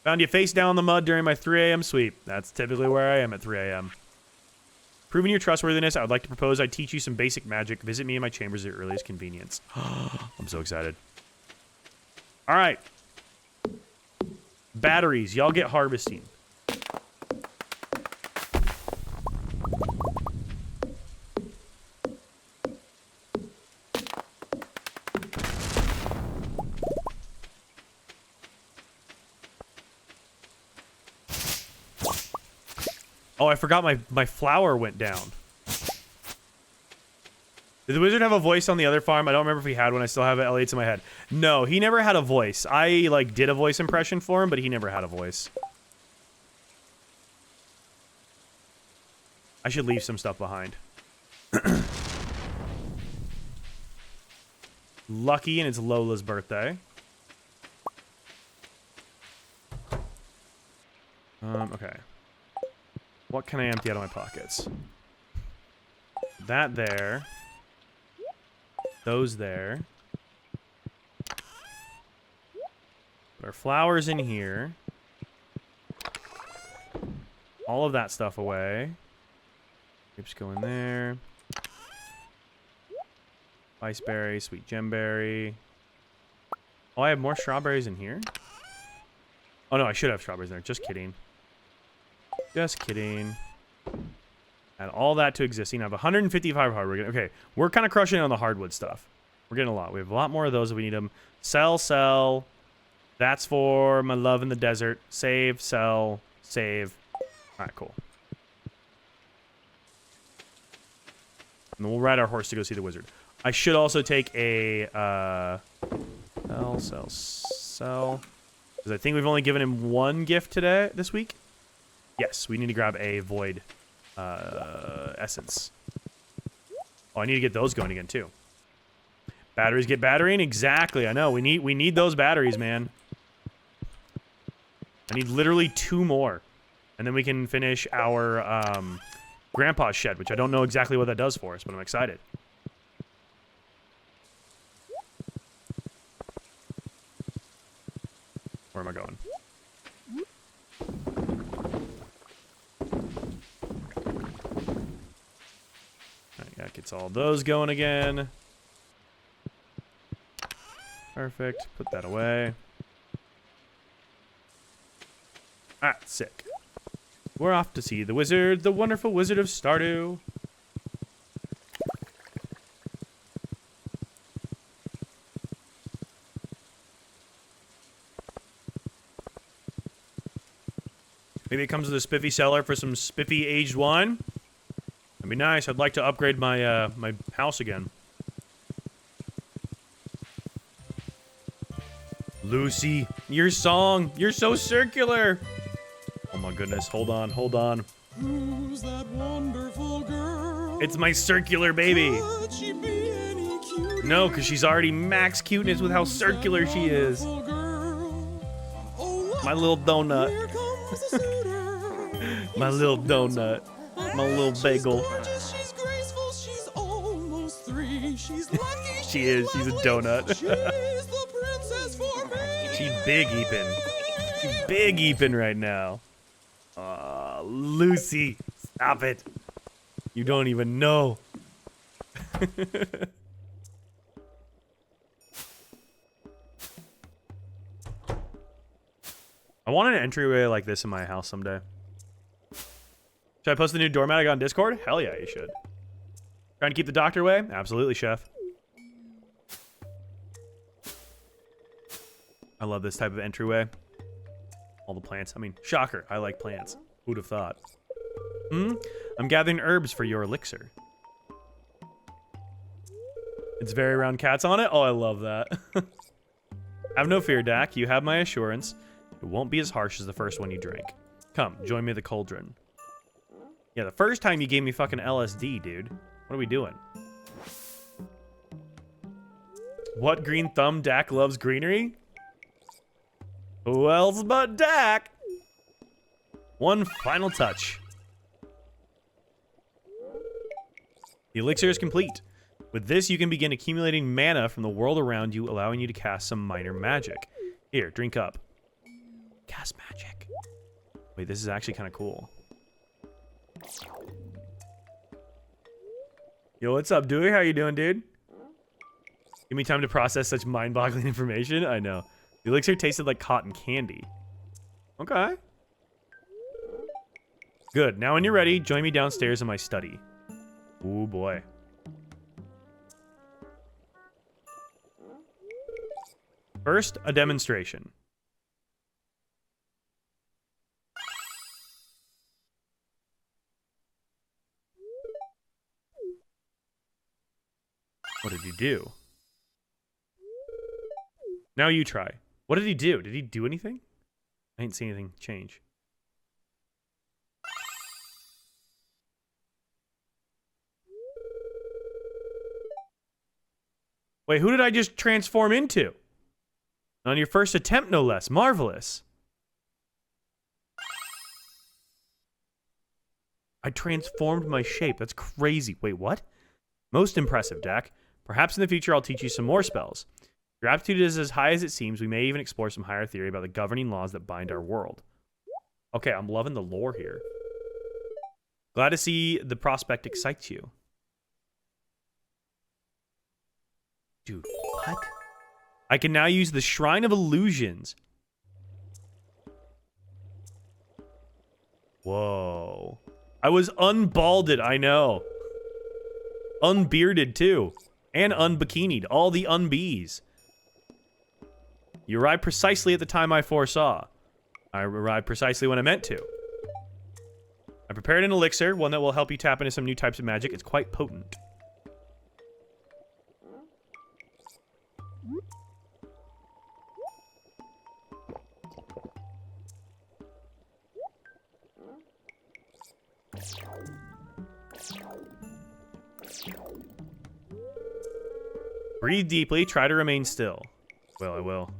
Found you face down in the mud during my 3 a.m. sweep. That's typically where I am at 3 a.m. Proving your trustworthiness, I would like to propose I teach you some basic magic. Visit me in my chambers at your earliest convenience. I'm so excited. All right. Batteries. Y'all get harvesting. Oh, I forgot my flower went down. Did the wizard have a voice on the other farm? I don't remember if he had one. I still have Elliot's in my head. No, he never had a voice. I, like, did a voice impression for him, but he never had a voice. I should leave some stuff behind. Lucky, and it's Lola's birthday. Okay. What can I empty out of my pockets? That there. Those there. Put our flowers in here. All of that stuff away. Grapes go in there. Iceberry, sweet gemberry. Oh, I have more strawberries in here? Oh no, I should have strawberries in there. Just kidding. Just kidding. Add all that to existing. I have 155 hardwood. Okay, we're kind of crushing it on the hardwood stuff. We're getting a lot. We have a lot more of those if we need them. Sell, sell. That's for my love in the desert. Save, sell, save. All right, cool. And then we'll ride our horse to go see the wizard. I should also take a sell. Because I think we've only given him one gift this week. Yes, we need to grab a void essence. Oh, I need to get those going again too. Batteries get battering? Exactly, I know. We need those batteries, man. I need literally 2 more. And then we can finish our grandpa's shed, which I don't know exactly what that does for us, but I'm excited. Where am I going? Alright, that gets all those going again. Perfect. Put that away. Ah, sick. We're off to see the wizard, the wonderful wizard of Stardew. Maybe it comes with a spiffy cellar for some spiffy aged wine. That'd be nice. I'd like to upgrade my my house again. Lucy, your song. You're so circular. Oh my goodness. Hold on. Hold on. Who's that wonderful girl? It's my circular baby. Could she be any cuter? No, because she's already max cuteness with how circular she is. My little donut. My little donut. My little bagel. She's graceful, she's almost 3. She's lucky. She is. She's a donut. She's the princess for me. She's big Eepin. She's big Eepin right now. Aw, Lucy. Stop it. You don't even know. I want an entryway like this in my house someday. Should I post the new doormat I got on Discord? Hell yeah, you should. Trying to keep the doctor away? Absolutely, chef. I love this type of entryway. All the plants. I mean, shocker, I like plants. Who'd have thought? I'm gathering herbs for your elixir. It's very round cats on it? Oh, I love that. Have no fear, Dak. You have my assurance. It won't be as harsh as the first one you drank. Come, join me at the cauldron. Yeah, the first time you gave me fucking LSD, dude. What are we doing? What green thumb Dak loves greenery? Who else but Dak? One final touch. The elixir is complete. With this, you can begin accumulating mana from the world around you, allowing you to cast some minor magic. Here, drink up. Cast magic. Wait, this is actually kind of cool. Yo, what's up, Dewey? How you doing, dude? Give me time to process such mind-boggling information. I know. The elixir tasted like cotton candy. Okay. Good. Now when you're ready, join me downstairs in my study. Ooh, boy. First, a demonstration. What did he do? Now you try. What did he do? Did he do anything? I didn't see anything change. Wait, who did I just transform into? On your first attempt, no less. Marvelous. I transformed my shape. That's crazy. Wait, what? Most impressive, Dak. Perhaps in the future I'll teach you some more spells. Your aptitude is as high as it seems. We may even explore some higher theory about the governing laws that bind our world. Okay, I'm loving the lore here. Glad to see the prospect excites you. Dude, what? I can now use the Shrine of Illusions. Whoa. I was unbalded, I know. Unbearded, too. And unbikinied. All the unbees. You arrived precisely at the time I foresaw. I arrived precisely when I meant to. I prepared an elixir, one that will help you tap into some new types of magic. It's quite potent. Breathe deeply. Try to remain still. Well, I will.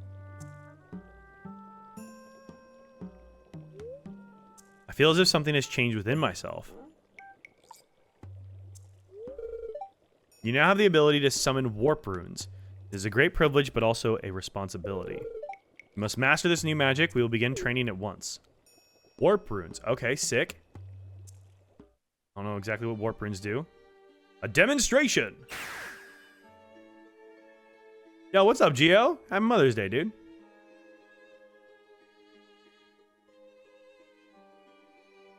I feel as if something has changed within myself. You now have the ability to summon warp runes. It is a great privilege, but also a responsibility. You must master this new magic. We will begin training at once. Warp runes. Okay, sick. I don't know exactly what warp runes do. A demonstration! Yo, what's up, Gio? Happy Mother's Day, dude.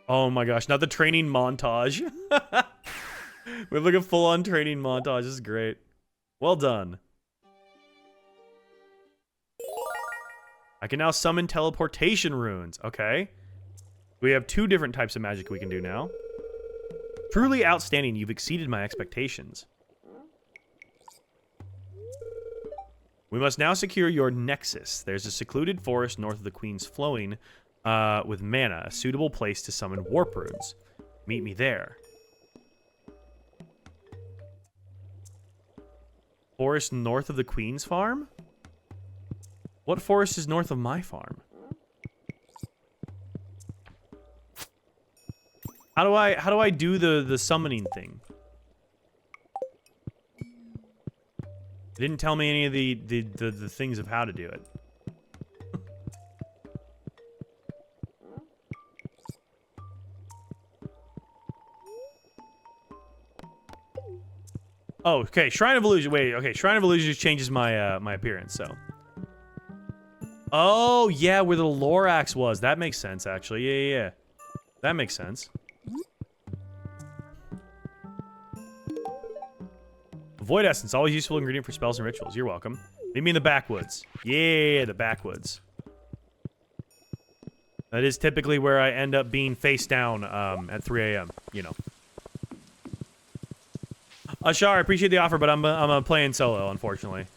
Oh my gosh, not the training montage. We have like a full-on training montage. This is great. Well done. I can now summon teleportation runes. Okay. We have 2 different types of magic we can do now. Truly outstanding. You've exceeded my expectations. We must now secure your nexus. There's a secluded forest north of the Queen's Flowing with mana, a suitable place to summon warp runes. Meet me there. Forest north of the Queen's farm? What forest is north of my farm? How do I do the summoning thing? It didn't tell me any of the things of how to do it. Oh, okay. Shrine of Illusion. Wait, okay. Shrine of Illusion just changes my my appearance, so. Oh, yeah, where the Lorax was. That makes sense, actually. Yeah. That makes sense. Void Essence, always useful ingredient for spells and rituals. You're welcome. Meet me in the backwoods. Yeah, the backwoods. That is typically where I end up being face down at 3 a.m., you know. Ashar, I appreciate the offer, but I'm playing solo, unfortunately.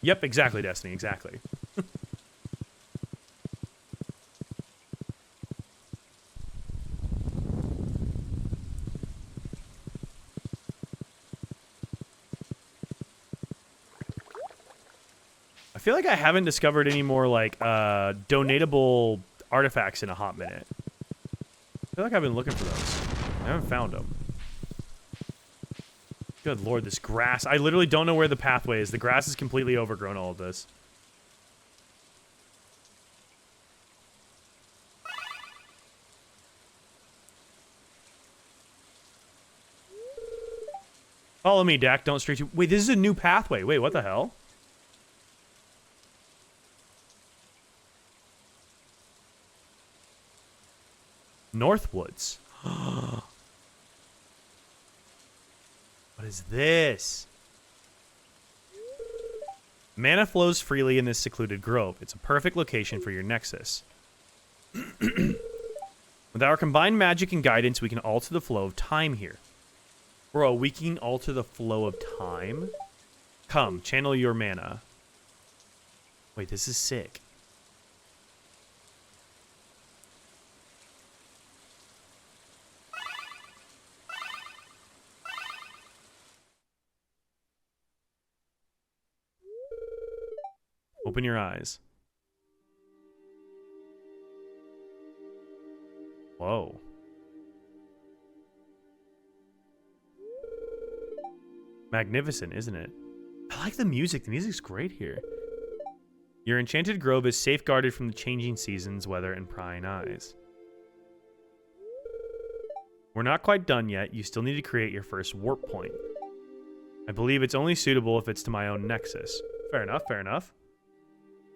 Yep, exactly, Destiny, exactly. I feel like I haven't discovered any more, like, donatable artifacts in a hot minute. I feel like I've been looking for those. I haven't found them. Good lord, this grass. I literally don't know where the pathway is. The grass is completely overgrown all of this. Follow me, Dak. Don't stray too... Wait, this is a new pathway. Wait, what the hell? Northwoods. What is this? Mana flows freely in this secluded grove. It's a perfect location for your nexus. With our combined magic and guidance, we can alter the flow of time here. Bro, we can alter the flow of time? Come, channel your mana. Wait, this is sick. Open your eyes. Whoa. Magnificent, isn't it? I like the music. The music's great here. Your enchanted grove is safeguarded from the changing seasons, weather, and prying eyes. We're not quite done yet. You still need to create your first warp point. I believe it's only suitable if it's to my own nexus. Fair enough, fair enough.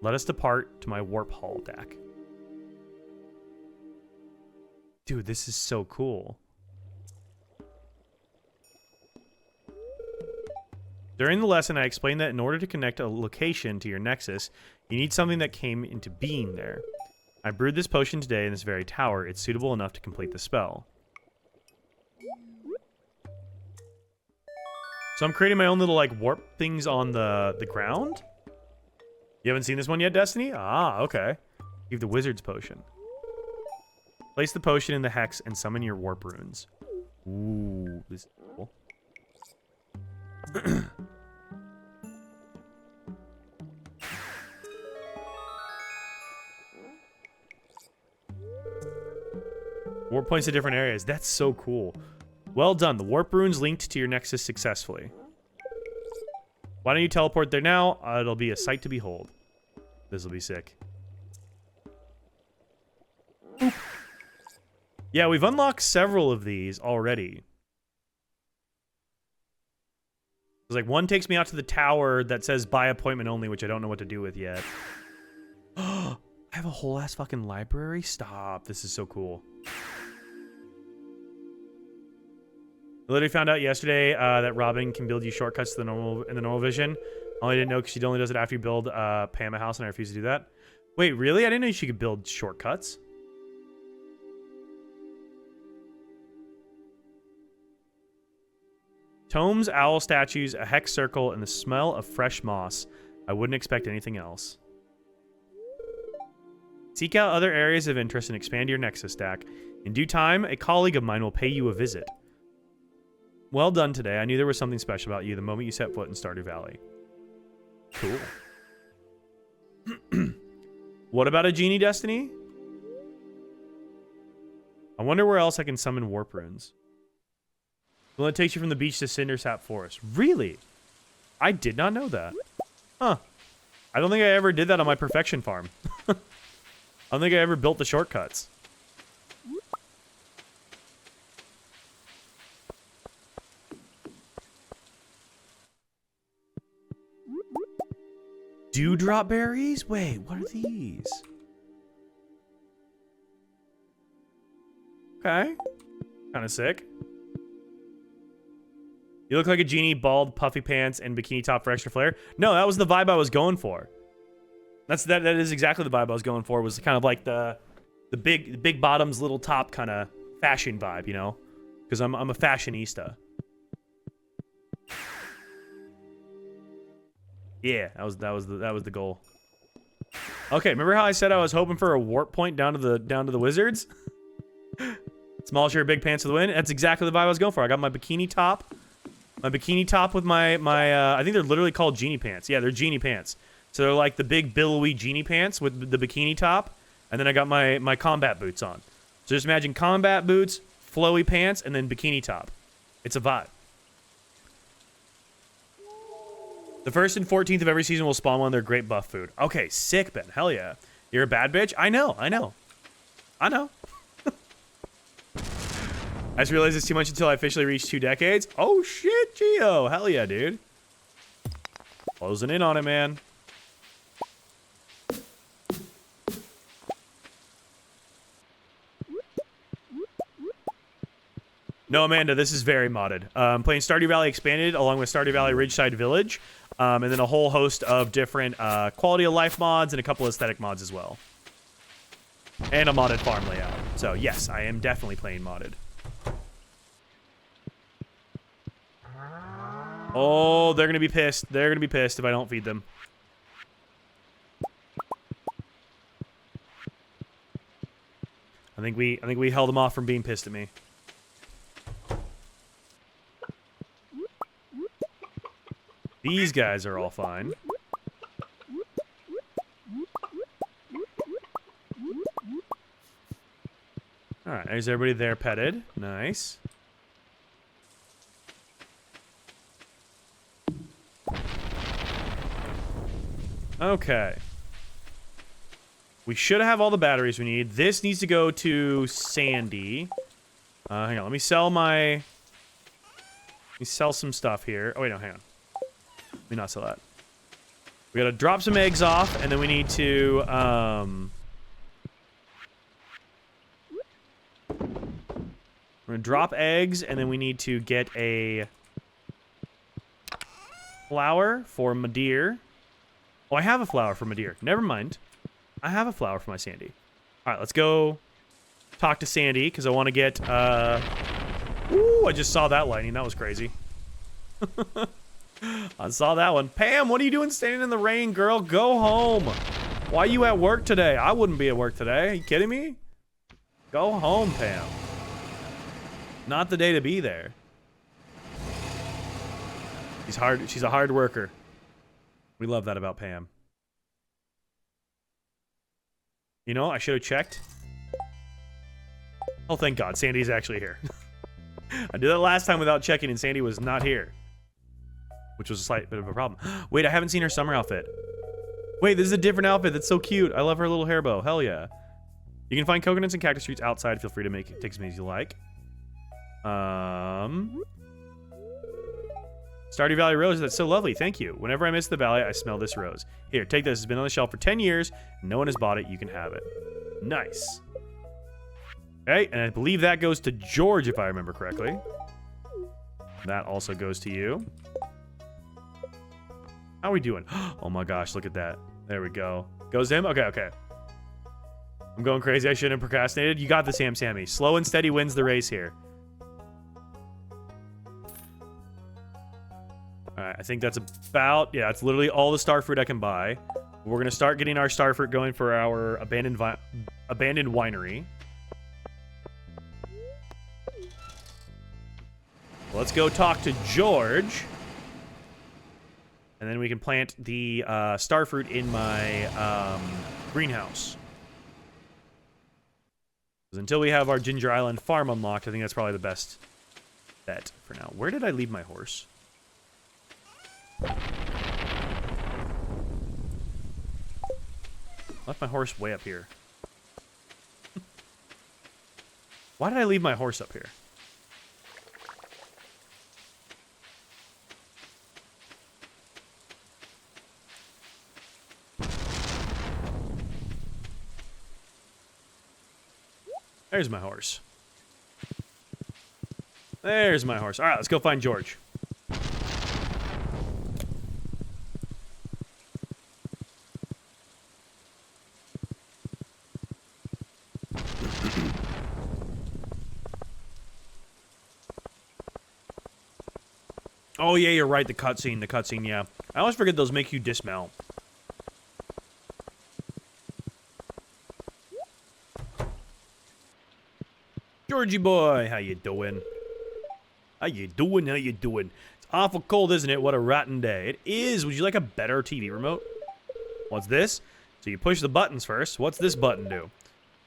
Let us depart to my warp hall, Dak. Dude, this is so cool. During the lesson, I explained that in order to connect a location to your nexus, you need something that came into being there. I brewed this potion today in this very tower. It's suitable enough to complete the spell. So I'm creating my own little, like, warp things on the ground? You haven't seen this one yet, Destiny? Ah, okay. You have the wizard's potion. Place the potion in the hex and summon your warp runes. Ooh, this is cool. Warp points to different areas. That's so cool. Well done. The warp runes linked to your nexus successfully. Why don't you teleport there now? It'll be a sight to behold. This will be sick. Boop. Yeah, we've unlocked several of these already. There's like one takes me out to the tower that says by appointment only, which I don't know what to do with yet. I have a whole ass fucking library? Stop. This is so cool. I literally found out yesterday that Robin can build you shortcuts to the normal vision. Only didn't know because she only does it after you build Pam a house, and I refuse to do that. Wait, really? I didn't know she could build shortcuts. Tomes, owl statues, a hex circle, and the smell of fresh moss. I wouldn't expect anything else. Seek out other areas of interest and expand your nexus stack. In due time, a colleague of mine will pay you a visit. Well done today. I knew there was something special about you the moment you set foot in Stardew Valley. Cool. What about a genie destiny? I wonder where else I can summon warp runes. Well, it takes you from the beach to Cindersap Forest. Really? I did not know that. Huh. I don't think I ever did that on my perfection farm. I don't think I ever built the shortcuts. Dewdrop berries? Wait, what are these? Okay. Kind of sick. You look like a genie, bald, puffy pants, and bikini top for extra flair. No, that was the vibe I was going for. That is exactly the vibe I was going for. Was kind of like the big bottoms, little top kind of fashion vibe, you know? Because I'm a fashionista. Yeah, that was the goal. Okay, remember how I said I was hoping for a warp point down to the wizards? Small shirt, big pants for the win. That's exactly the vibe I was going for. I got my bikini top. My bikini top with my I think they're literally called genie pants. Yeah, they're genie pants. So they're like the big billowy genie pants with the bikini top. And then I got my combat boots on. So just imagine combat boots, flowy pants, and then bikini top. It's a vibe. The 1st and 14th of every season will spawn one of their great buff food. Okay, sick, Ben. Hell yeah. You're a bad bitch? I know. I just realized it's too much until I officially reach 2 decades. Oh, shit, Geo. Hell yeah, dude. Closing in on it, man. No, Amanda, this is very modded. I'm playing Stardew Valley Expanded along with Stardew Valley Ridgeside Village. And then a whole host of different quality of life mods and a couple aesthetic mods as well. And a modded farm layout. So, yes, I am definitely playing modded. Oh, they're going to be pissed. They're going to be pissed if I don't feed them. I think we held them off from being pissed at me. These guys are all fine. Alright, there's everybody there petted. Nice. Okay. We should have all the batteries we need. This needs to go to Sandy. Hang on, let me sell some stuff here. Oh, wait, no, hang on. Let me not sell that. We gotta drop some eggs off, and then we need to, we're gonna drop eggs, and then we need to get a flower for my deer. Oh, I have a flower for my deer. Never mind. I have a flower for my Sandy. All right, let's go talk to Sandy, because I want to get, ooh, I just saw that lightning. That was crazy. I saw that one. Pam, what are you doing standing in the rain, girl? Go home. Why are you at work today? I wouldn't be at work today. Are you kidding me? Go home, Pam. Not the day to be there. She's a hard worker. We love that about Pam. You know, I should have checked. Oh, thank God, Sandy's actually here. I did that last time without checking, and Sandy was not here. Which was a slight bit of a problem. Wait, I haven't seen her summer outfit. Wait, this is a different outfit. That's so cute. I love her little hair bow. Hell yeah. You can find coconuts and cactus trees outside. Feel free to take as many as you like. Stardew Valley rose. That's so lovely. Thank you. Whenever I miss the valley, I smell this rose. Here, take this. It's been on the shelf for 10 years. No one has bought it. You can have it. Nice. Okay, and I believe that goes to George, if I remember correctly. That also goes to you. How are we doing? Oh my gosh, look at that. There we go. Goes to him? Okay, okay. I'm going crazy. I shouldn't have procrastinated. You got this, Ham Sammy. Slow and steady wins the race here. Alright, I think that's about... Yeah, it's literally all the starfruit I can buy. We're going to start getting our starfruit going for our abandoned winery. Let's go talk to George. And then we can plant the starfruit in my greenhouse. Because until we have our Ginger Island farm unlocked, I think that's probably the best bet for now. Where did I leave my horse? Left my horse way up here. Why did I leave my horse up here? There's my horse. There's my horse. All right, let's go find George. Oh, yeah, you're right. The cutscene, yeah. I always forget those make you dismount. Georgie boy, how you doing? How you doing? How you doing? It's awful cold, isn't it? What a rotten day. It is. Would you like a better TV remote? What's this? So you push the buttons first. What's this button do?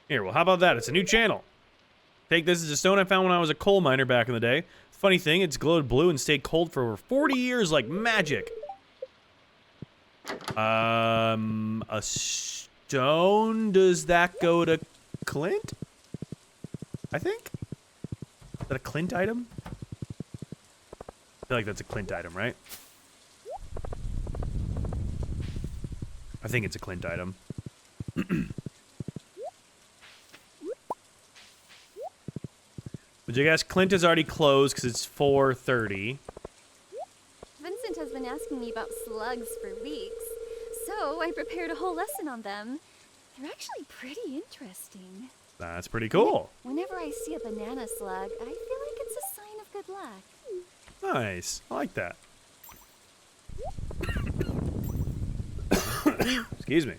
Here, well, how about that? It's a new channel. Take this as a stone I found when I was a coal miner back in the day. Funny thing, it's glowed blue and stayed cold for over 40 years like magic. A stone? Does that go to Clint? I think? Is that a Clint item? I feel like that's a Clint item, right? I think it's a Clint item. But I guess Clint is already closed because it's 4:30. Vincent has been asking me about slugs for weeks, so I prepared a whole lesson on them. They're actually pretty interesting. That's pretty cool. Whenever I see a banana slug, I feel like it's a sign of good luck. Nice. I like that. Excuse me.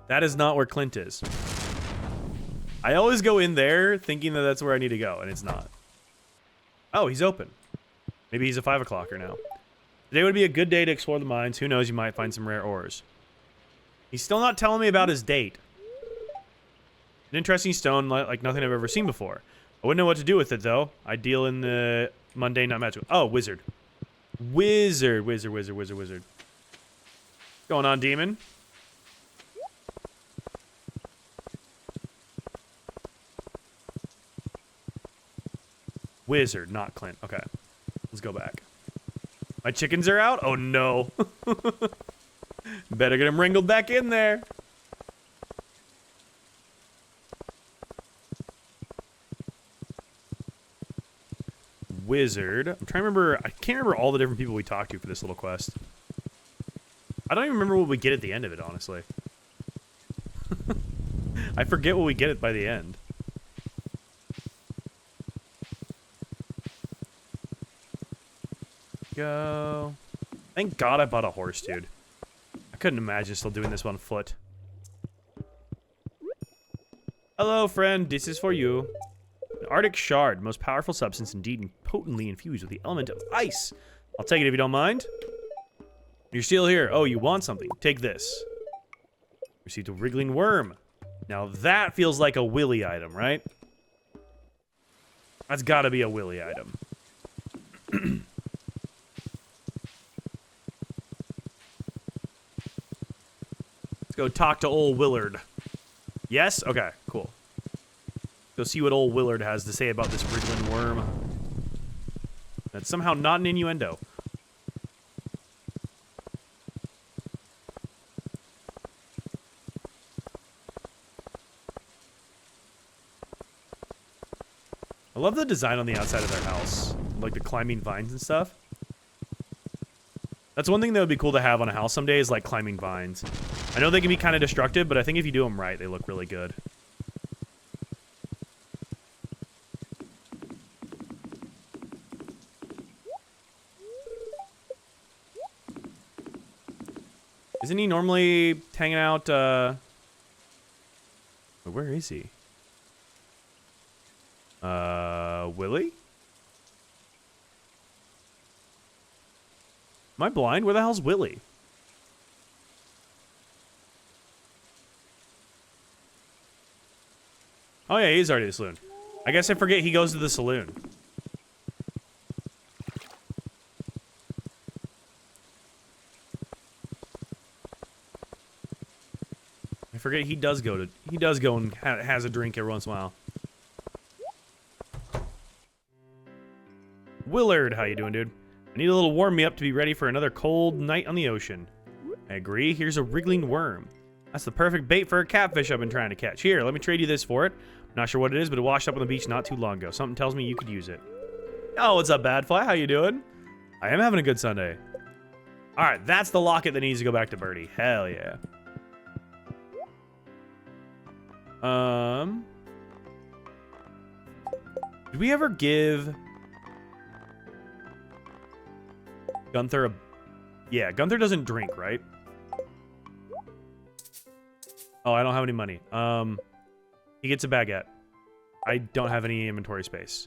That is not where Clint is. I always go in there thinking that that's where I need to go, and it's not. Oh, he's open. Maybe he's a 5 o'clocker now. Today would be a good day to explore the mines. Who knows, you might find some rare ores. He's still not telling me about his date. An interesting stone like nothing I've ever seen before. I wouldn't know what to do with it, though. I deal in the mundane, not magical. Oh, wizard. Wizard. What's going on, demon? Wizard, not Clint. Okay. Let's go back. My chickens are out? Oh, no. Better get them wrangled back in there. Wizard. I'm trying to remember. I can't remember all the different people we talked to for this little quest. I don't even remember what we get at the end of it, honestly. I forget what we get by the end. Go. Thank God I bought a horse, dude. I couldn't imagine still doing this on foot. Hello, friend. This is for you. An Arctic shard, most powerful substance indeed, and potently infused with the element of ice. I'll take it if you don't mind. You're still here. Oh, you want something? Take this. Received a wriggling worm. Now that feels like a Willy item, right? That's gotta be a Willy item. Let's go talk to old Willard. Yes? Okay, cool. Go see what old Willard has to say about this wriggling worm. That's somehow not an innuendo. I love the design on the outside of their house. Like the climbing vines and stuff. That's one thing that would be cool to have on a house someday is like climbing vines. I know they can be kind of destructive, but I think if you do them right, they look really good. Isn't he normally hanging out, where is he? Willy? Am I blind? Where the hell's Willy? Oh yeah, he's already at the saloon. I guess I forget he goes to the saloon. I forget he does go and has a drink every once in a while. Willard, how you doing, dude? I need a little warm me up to be ready for another cold night on the ocean. I agree. Here's a wriggling worm. That's the perfect bait for a catfish I've been trying to catch. Here, let me trade you this for it. I'm not sure what it is, but it washed up on the beach not too long ago. Something tells me you could use it. Oh, what's up, Badfly? How you doing? I am having a good Sunday. All right, that's the locket that needs to go back to Birdie. Hell yeah. Did we ever give Gunther a... Yeah, Gunther doesn't drink, right? Oh, I don't have any money. He gets a baguette. I don't have any inventory space.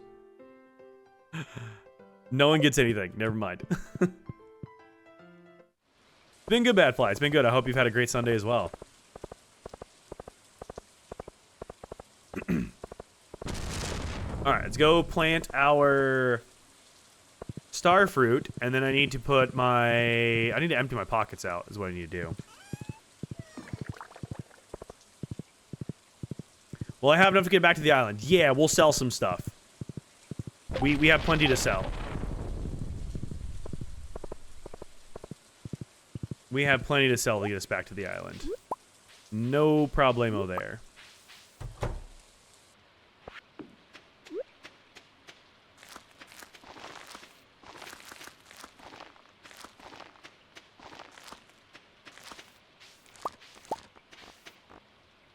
No one gets anything. Never mind. It's been good, Badfly. It's been good. I hope you've had a great Sunday as well. Alright, let's go plant our star fruit, and then I need to put my... I need to empty my pockets out, is what I need to do. Well, I have enough to get back to the island. Yeah, we'll sell some stuff. We have plenty to sell. We have plenty to sell to get us back to the island. No problemo there.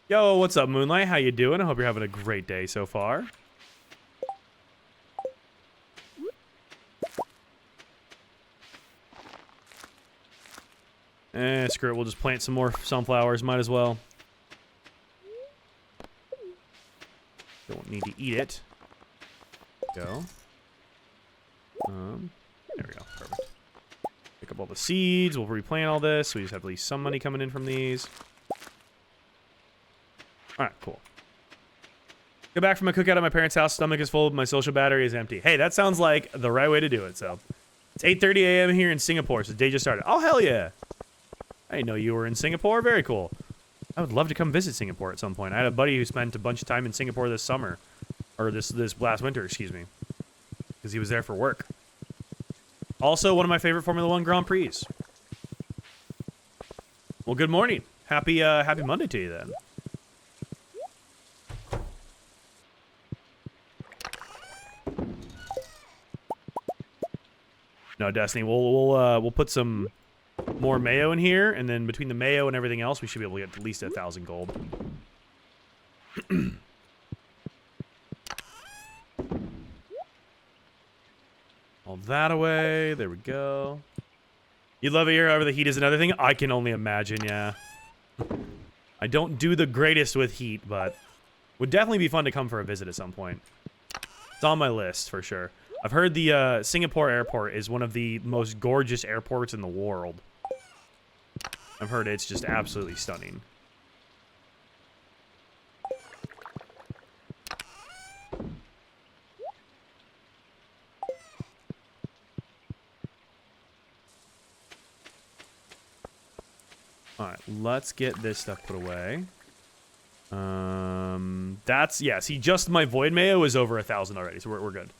Yo, what's up, Moonlight? How you doing? I hope you're having a great day so far. Screw it. We'll just plant some more sunflowers. Might as well. Don't need to eat it. Go. There we go. Perfect. Pick up all the seeds. We'll replant all this. So we just have at least some money coming in from these. Alright, cool. Go back from a cookout at my parents' house. Stomach is full. My social battery is empty. Hey, that sounds like the right way to do it. So, it's 8:30 a.m. here in Singapore. So the day just started. Oh, hell yeah. I didn't know you were in Singapore. Very cool. I would love to come visit Singapore at some point. I had a buddy who spent a bunch of time in Singapore this summer. Or this last winter, excuse me. Because he was there for work. Also, one of my favorite Formula 1 Grand Prix. Well, good morning. Happy Monday to you then. No, Destiny, we'll put some more mayo in here, and then between the mayo and everything else, we should be able to get at least 1,000 gold. All that away. There we go. You love it here, however the heat is another thing. I can only imagine, yeah. I don't do the greatest with heat, but Would definitely be fun to come for a visit at some point. It's on my list for sure. I've heard the Singapore airport is one of the most gorgeous airports in the world. I've heard it's just absolutely stunning. Alright, let's get this stuff put away. Yeah, see, just my Void Mayo is over 1,000 already, so we're good.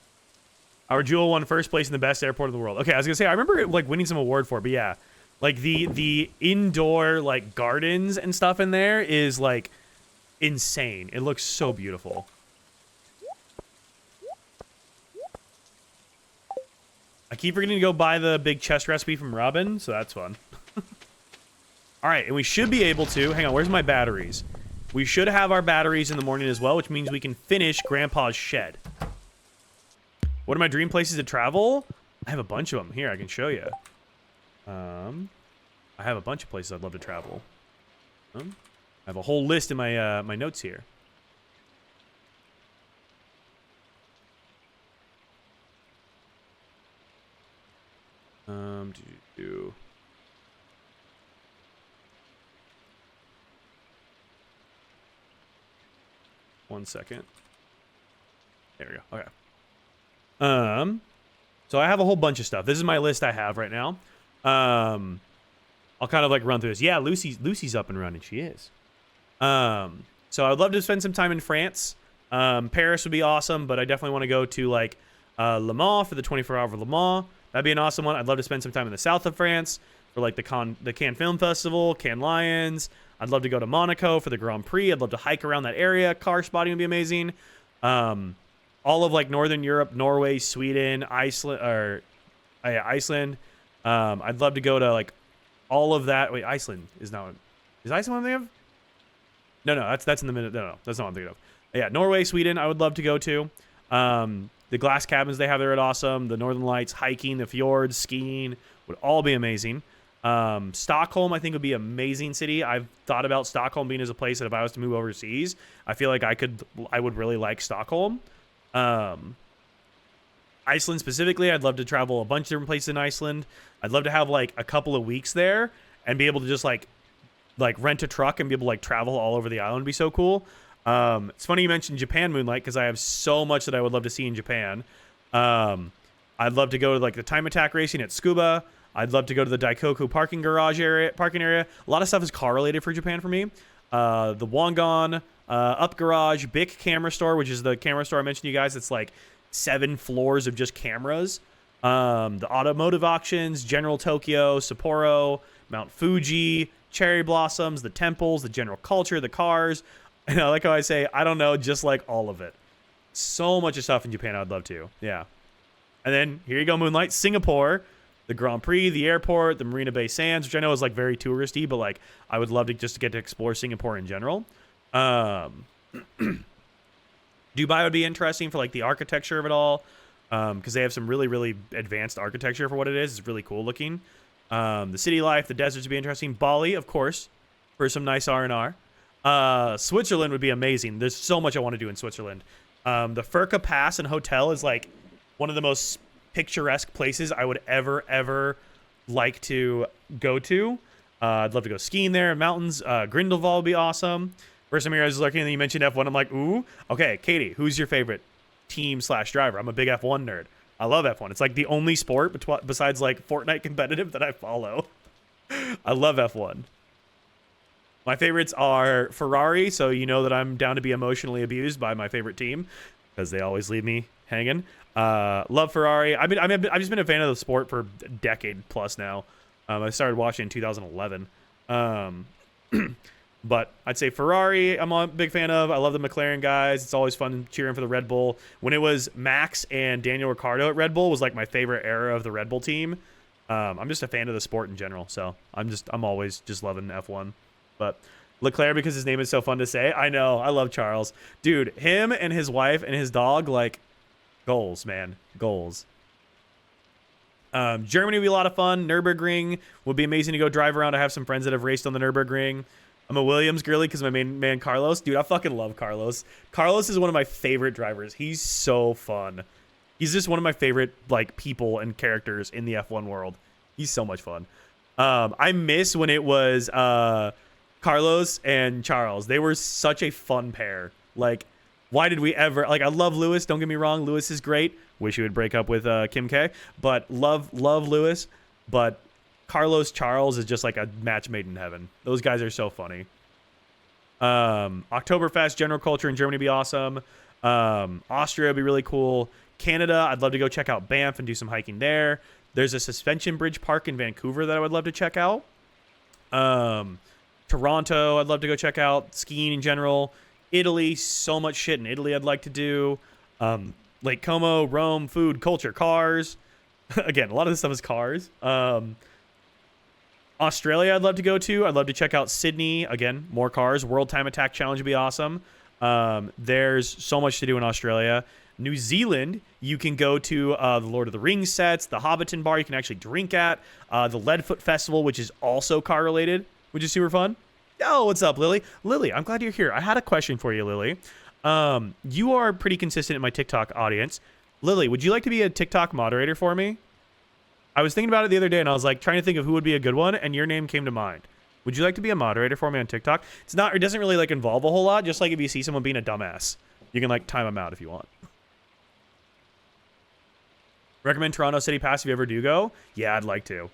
Our Jewel won first place in the best airport in the world. Okay, I was gonna say, I remember, like, winning some award for it, but yeah. Like, the indoor, like, gardens and stuff in there is, like, insane. It looks so beautiful. I keep forgetting to go buy the big chest recipe from Robin, so that's fun. Alright, and we should be able to... Hang on, where's my batteries? We should have our batteries in the morning as well, which means we can finish Grandpa's shed. What are my dream places to travel? I have a bunch of them. Here, I can show you. I have a bunch of places I'd love to travel. I have a whole list in my my notes here. One second. There we go. Okay. So I have a whole bunch of stuff. This is my list I have right now. I'll kind of like run through this. Yeah, Lucy's up and running. She is. So I'd love to spend some time in France. Paris would be awesome, but I definitely want to go to like Le Mans for the 24-hour Le Mans. That'd be an awesome one. I'd love to spend some time in the south of France for like the Cannes Film Festival, Cannes Lions. I'd love to go to Monaco for the Grand Prix. I'd love to hike around that area. Car spotting would be amazing. All of like Northern Europe, Norway, Sweden, Iceland, Iceland. I'd love to go to like all of that. Wait, Iceland is not. Is Iceland one they have? No, that's in the minute. No, that's not what I'm thinking of. Yeah, Norway, Sweden. I would love to go to. The glass cabins they have there are awesome. The Northern Lights, hiking, the fjords, skiing would all be amazing. Stockholm, I think, would be an amazing city. I've thought about Stockholm being as a place that if I was to move overseas, I feel like I would really like Stockholm. Iceland specifically, I'd love to travel a bunch of different places in Iceland. I'd love to have like a couple of weeks there and be able to just like rent a truck and be able to like travel all over the island. Would be so cool. It's funny you mentioned Japan Moonlight because I have so much that I would love to see in Japan. I'd love to go to like the time attack racing at Tsukuba. I'd love to go to the Daikoku parking area. A lot of stuff is car related for Japan for me. The Wangan, Up Garage, Bic Camera Store, which is the camera store I mentioned to you guys. It's like 7 floors of just cameras. The automotive auctions, General Tokyo, Sapporo, Mount Fuji, cherry blossoms, the temples, the general culture, the cars. And I like how I say, I don't know, just like all of it. So much of stuff in Japan I'd love to. Yeah. And then here you go, Moonlight, Singapore. The Grand Prix, the airport, the Marina Bay Sands, which I know is like very touristy, but like I would love to just get to explore Singapore in general. Dubai would be interesting for like the architecture of it all, because they have some really, really advanced architecture for what it is. It's really cool looking. The city life, the deserts would be interesting. Bali, of course, for some nice R&R. Switzerland would be amazing. There's so much I want to do in Switzerland. The Furka Pass and Hotel is like one of the most picturesque places I would ever like to go to. I'd love to go skiing there, mountains. Grindelwald would be awesome. First time here I was looking and you mentioned F1. I'm like, ooh. Okay, Katie, who's your favorite team/driver? I'm a big F1 nerd. I love F1. It's like the only sport besides like Fortnite competitive that I follow. I love F1. My favorites are Ferrari, so you know that I'm down to be emotionally abused by my favorite team because they always leave me hanging. Love Ferrari. I've just been a fan of the sport for a decade plus now. I started watching in 2011. But I'd say Ferrari, I'm a big fan of. I love the McLaren guys. It's always fun cheering for the Red Bull. When it was Max and Daniel Ricciardo at Red Bull was like my favorite era of the Red Bull team. I'm just a fan of the sport in general, so I'm always just loving F1. But Leclerc, because his name is so fun to say. I know. I love Charles. Dude, him and his wife and his dog, like, goals, man. Goals. Germany would be a lot of fun. Nürburgring would be amazing to go drive around. I have some friends that have raced on the Nürburgring. I'm a Williams girly because my main man Carlos. Dude, I fucking love Carlos. Carlos is one of my favorite drivers. He's so fun. He's just one of my favorite like people and characters in the F1 world. He's so much fun. I miss when it was Carlos and Charles. They were such a fun pair. Like, why did we ever... Like, I love Lewis. Don't get me wrong. Lewis is great. Wish he would break up with Kim K. But love Lewis. But Carlos Charles is just like a match made in heaven. Those guys are so funny. Oktoberfest, general culture in Germany would be awesome. Austria would be really cool. Canada, I'd love to go check out Banff and do some hiking there. There's a suspension bridge park in Vancouver that I would love to check out. Toronto, I'd love to go check out. Skiing in general. Italy, so much shit in Italy I'd like to do. Lake Como, Rome, food, culture, cars. Again, a lot of this stuff is cars. Australia, I'd love to go to. I'd love to check out Sydney. Again, more cars. World Time Attack Challenge would be awesome. There's so much to do in Australia. New Zealand, you can go to the Lord of the Rings sets, the Hobbiton bar you can actually drink at, the Leadfoot Festival, which is also car related, which is super fun. Oh, what's up, Lily? Lily, I'm glad you're here. I had a question for you, Lily. You are pretty consistent in my TikTok audience. Lily, would you like to be a TikTok moderator for me? I was thinking about it the other day, and I was like trying to think of who would be a good one, and your name came to mind. Would you like to be a moderator for me on TikTok? It doesn't really like involve a whole lot. Just like if you see someone being a dumbass, you can like time them out if you want. Recommend Toronto City Pass if you ever do go. Yeah, I'd like to.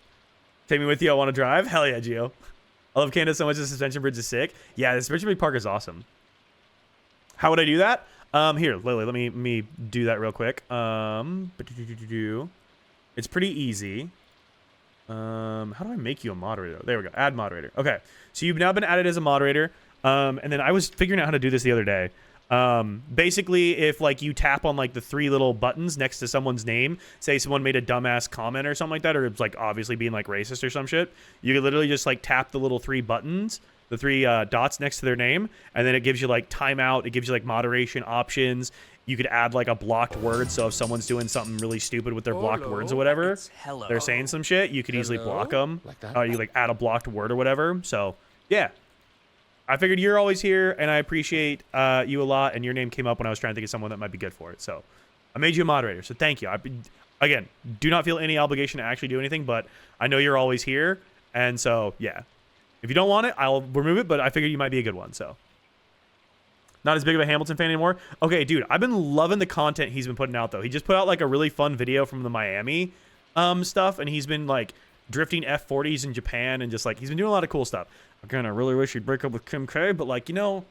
Take me with you. I want to drive. Hell yeah, Gio. I love Canada so much. The suspension bridge is sick. Yeah, the suspension bridge park is awesome. How would I do that? Here, Lily, let me do that real quick. It's pretty easy. How do I make you a moderator? There we go. Add moderator. Okay, so you've now been added as a moderator. And then I was figuring out how to do this the other day. Basically, if like you tap on like the three little buttons next to someone's name, say someone made a dumbass comment or something like that, or it's like obviously being like racist or some shit, you could literally just like tap the little three buttons, the three dots next to their name, and then it gives you like timeout, it gives you like moderation options. You could add like a blocked word, so if someone's doing something really stupid with their blocked words or whatever, they're saying some shit, you could easily block them. Like that? You like add a blocked word or whatever. So yeah, I figured you're always here, and I appreciate you a lot, and your name came up when I was trying to think of someone that might be good for it. So I made you a moderator, so thank you. Again, do not feel any obligation to actually do anything, but I know you're always here, and so yeah. If you don't want it, I'll remove it, but I figured you might be a good one, so. Not as big of a Hamilton fan anymore. Okay, dude, I've been loving the content he's been putting out, though. He just put out, like, a really fun video from the Miami stuff, and he's been, like, drifting F40s in Japan, and just, like, he's been doing a lot of cool stuff. Again, I really wish he'd break up with Kim K, but, like, you know,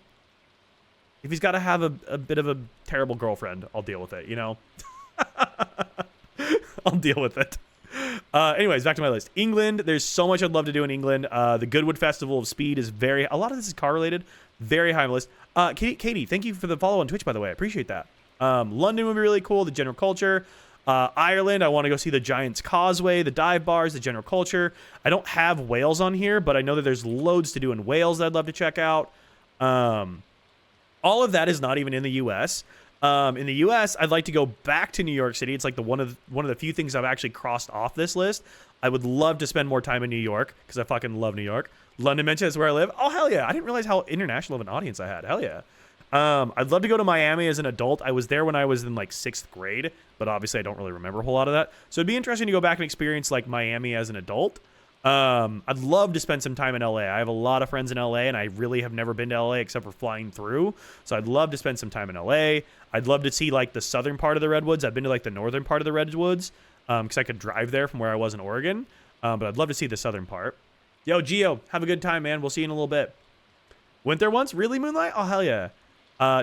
if he's got to have a bit of a terrible girlfriend, I'll deal with it, you know? I'll deal with it. Anyways, back to my list. England, there's so much I'd love to do in England. The Goodwood Festival of Speed is a lot of this is car related. Very high on the list. Katie, thank you for the follow on Twitch, by the way. I appreciate that. London would be really cool. The general culture. Ireland, I want to go see the Giant's Causeway, the dive bars, the general culture. I don't have Wales on here, but I know that there's loads to do in Wales that I'd love to check out. All of that is not even in the U.S. In the U.S., I'd like to go back to New York City. It's like one of the few things I've actually crossed off this list. I would love to spend more time in New York because I fucking love New York. London mentioned is where I live. Oh, hell yeah. I didn't realize how international of an audience I had. Hell yeah. I'd love to go to Miami as an adult. I was there when I was in like 6th grade, but obviously I don't really remember a whole lot of that. So it'd be interesting to go back and experience like Miami as an adult. I'd love to spend some time in LA. I have a lot of friends in LA, and I really have never been to LA except for flying through. So I'd love to spend some time in LA. I'd love to see like the southern part of the Redwoods. I've been to like the northern part of the Redwoods because I could drive there from where I was in Oregon. But I'd love to see the southern part. Yo, Gio, have a good time, man. We'll see you in a little bit. Went there once? Really, Moonlight? Oh, hell yeah.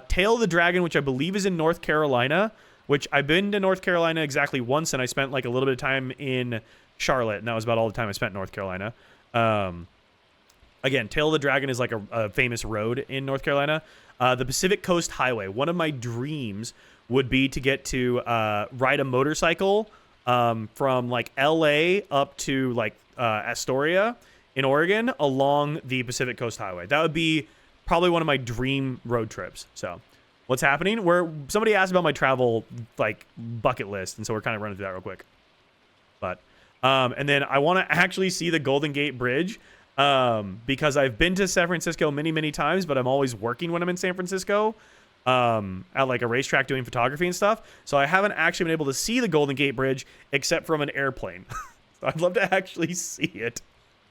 Tail of the Dragon, which I believe is in North Carolina, which I've been to North Carolina exactly once, and I spent like a little bit of time in Charlotte, and that was about all the time I spent in North Carolina. Again, Tail of the Dragon is like a famous road in North Carolina. The Pacific Coast Highway. One of my dreams would be to get to ride a motorcycle from like LA up to like Astoria in Oregon along the Pacific Coast Highway. That would be probably one of my dream road trips. So what's happening? Where somebody asked about my travel like bucket list, and so we're kind of running through that real quick. But and then I want to actually see the Golden Gate Bridge. because I've been to San Francisco many, many times, but I'm always working when I'm in San Francisco, at like a racetrack doing photography and stuff. So I haven't actually been able to see the Golden Gate Bridge except from an airplane. So I'd love to actually see it.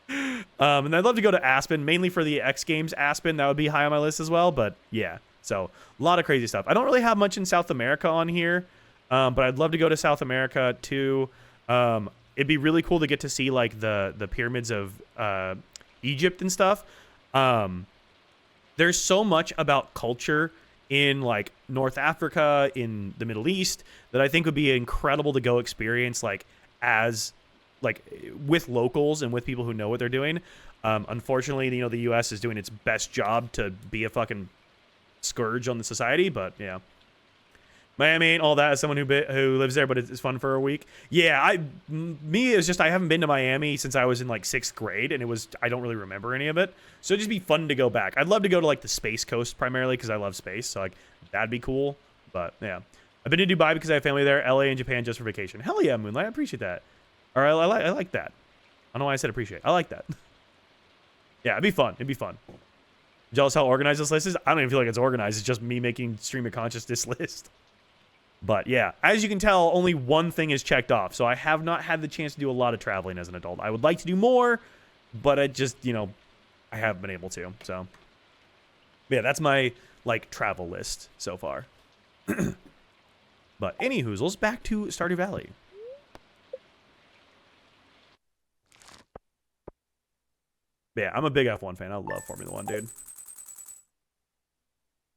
And I'd love to go to Aspen, mainly for the X Games Aspen. That would be high on my list as well. But yeah, so a lot of crazy stuff. I don't really have much in South America on here, but I'd love to go to South America too. It'd be really cool to get to see like the pyramids of Egypt and stuff. There's so much about culture in like North Africa, in the Middle East, that I think would be incredible to go experience, like as like with locals and with people who know what they're doing. Unfortunately, you know, the US is doing its best job to be a fucking scourge on the society, but yeah. Miami ain't all that as someone who lives there, but it's fun for a week. Yeah, I haven't been to Miami since I was in like 6th grade, and I don't really remember any of it. So it'd just be fun to go back. I'd love to go to like the Space Coast primarily because I love space, so like that'd be cool. But yeah, I've been to Dubai because I have family there, LA and Japan just for vacation. Hell yeah, Moonlight, I appreciate that. Or I like that. I don't know why I said appreciate. I like that. Yeah, it'd be fun. It'd be fun. Jealous how organized this list is? I don't even feel like it's organized. It's just me making stream of consciousness list. But yeah, as you can tell, only one thing is checked off. So I have not had the chance to do a lot of traveling as an adult. I would like to do more, but I just, you know, I haven't been able to. So yeah, that's my like travel list so far. But any hoozles, back to Stardew Valley. Yeah, I'm a big F1 fan. I love Formula 1, dude.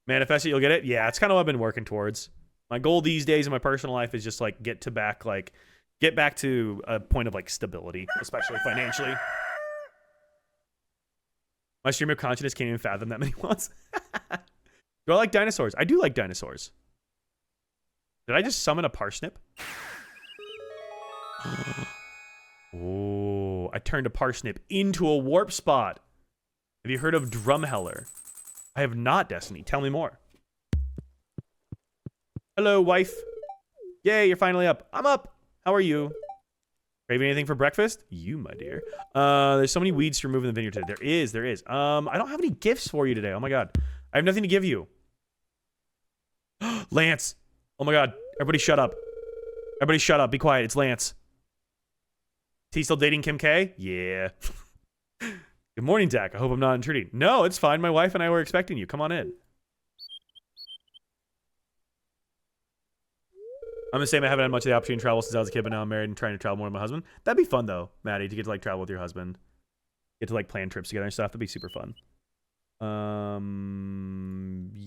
Manifest it, you'll get it? Yeah, it's kind of what I've been working towards. My goal these days in my personal life is just like get back to a point of like stability, especially financially. My stream of consciousness can't even fathom that many ones. Do I like dinosaurs? I do like dinosaurs. Did I just summon a parsnip? Oh, I turned a parsnip into a warp spot. Have you heard of Drumheller? I have not, Destiny. Tell me more. Hello, wife. Yay, you're finally up. I'm up. How are you? Craving anything for breakfast? You, my dear. There's so many weeds to remove in the vineyard today. There is. I don't have any gifts for you today. Oh my god. I have nothing to give you. Lance. Oh my god. Everybody shut up. Everybody shut up. Be quiet. It's Lance. Is he still dating Kim K? Yeah. Good morning, Dak. I hope I'm not intruding. No, it's fine. My wife and I were expecting you. Come on in. I'm the same. I haven't had much of the opportunity to travel since I was a kid, but now I'm married and trying to travel more with my husband. That'd be fun, though, Maddie, to get to, like, travel with your husband. Get to, like, plan trips together and stuff. That'd be super fun.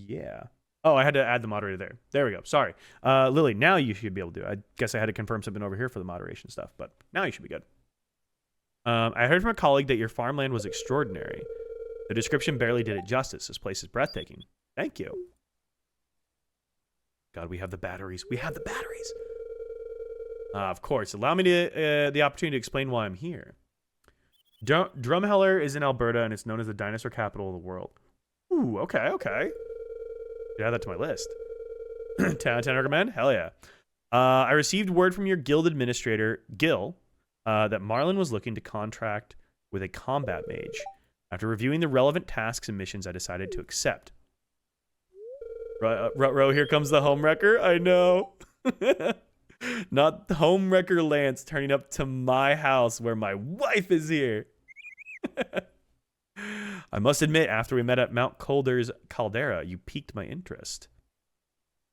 Yeah. Oh, I had to add the moderator there. There we go. Sorry. Lily, now you should be able to do it. I guess I had to confirm something over here for the moderation stuff, but now you should be good. I heard from a colleague that your farmland was extraordinary. The description barely did it justice. This place is breathtaking. Thank you. God, we have the batteries. We have the batteries. Of course. Allow me to the opportunity to explain why I'm here. Drumheller is in Alberta, and it's known as the dinosaur capital of the world. Ooh, okay. Add that to my list. 10 out of 10 recommend? Hell yeah. I received word from your guild administrator, Gil, that Marlin was looking to contract with a combat mage. After reviewing the relevant tasks and missions, I decided to accept. Ruh-roh, here comes the Homewrecker. I know. Not the Homewrecker Lance turning up to my house where my wife is here. I must admit, after we met at Mount Colder's caldera, you piqued my interest.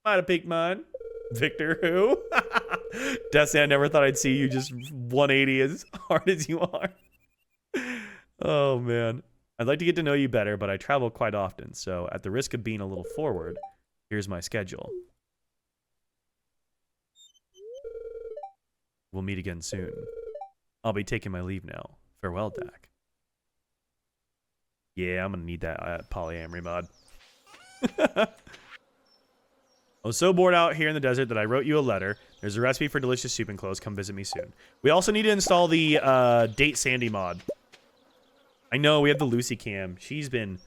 Might have piqued mine. Victor who? Destiny, I never thought I'd see you just 180 as hard as you are. Oh, man. I'd like to get to know you better, but I travel quite often, so at the risk of being a little forward, here's my schedule. We'll meet again soon. I'll be taking my leave now. Farewell, Dak. Yeah, I'm gonna need that polyamory mod. I was so bored out here in the desert that I wrote you a letter. There's a recipe for delicious soup enclosed. Come visit me soon. We also need to install the Date Sandy mod. I know, we have the Lucy cam. She's been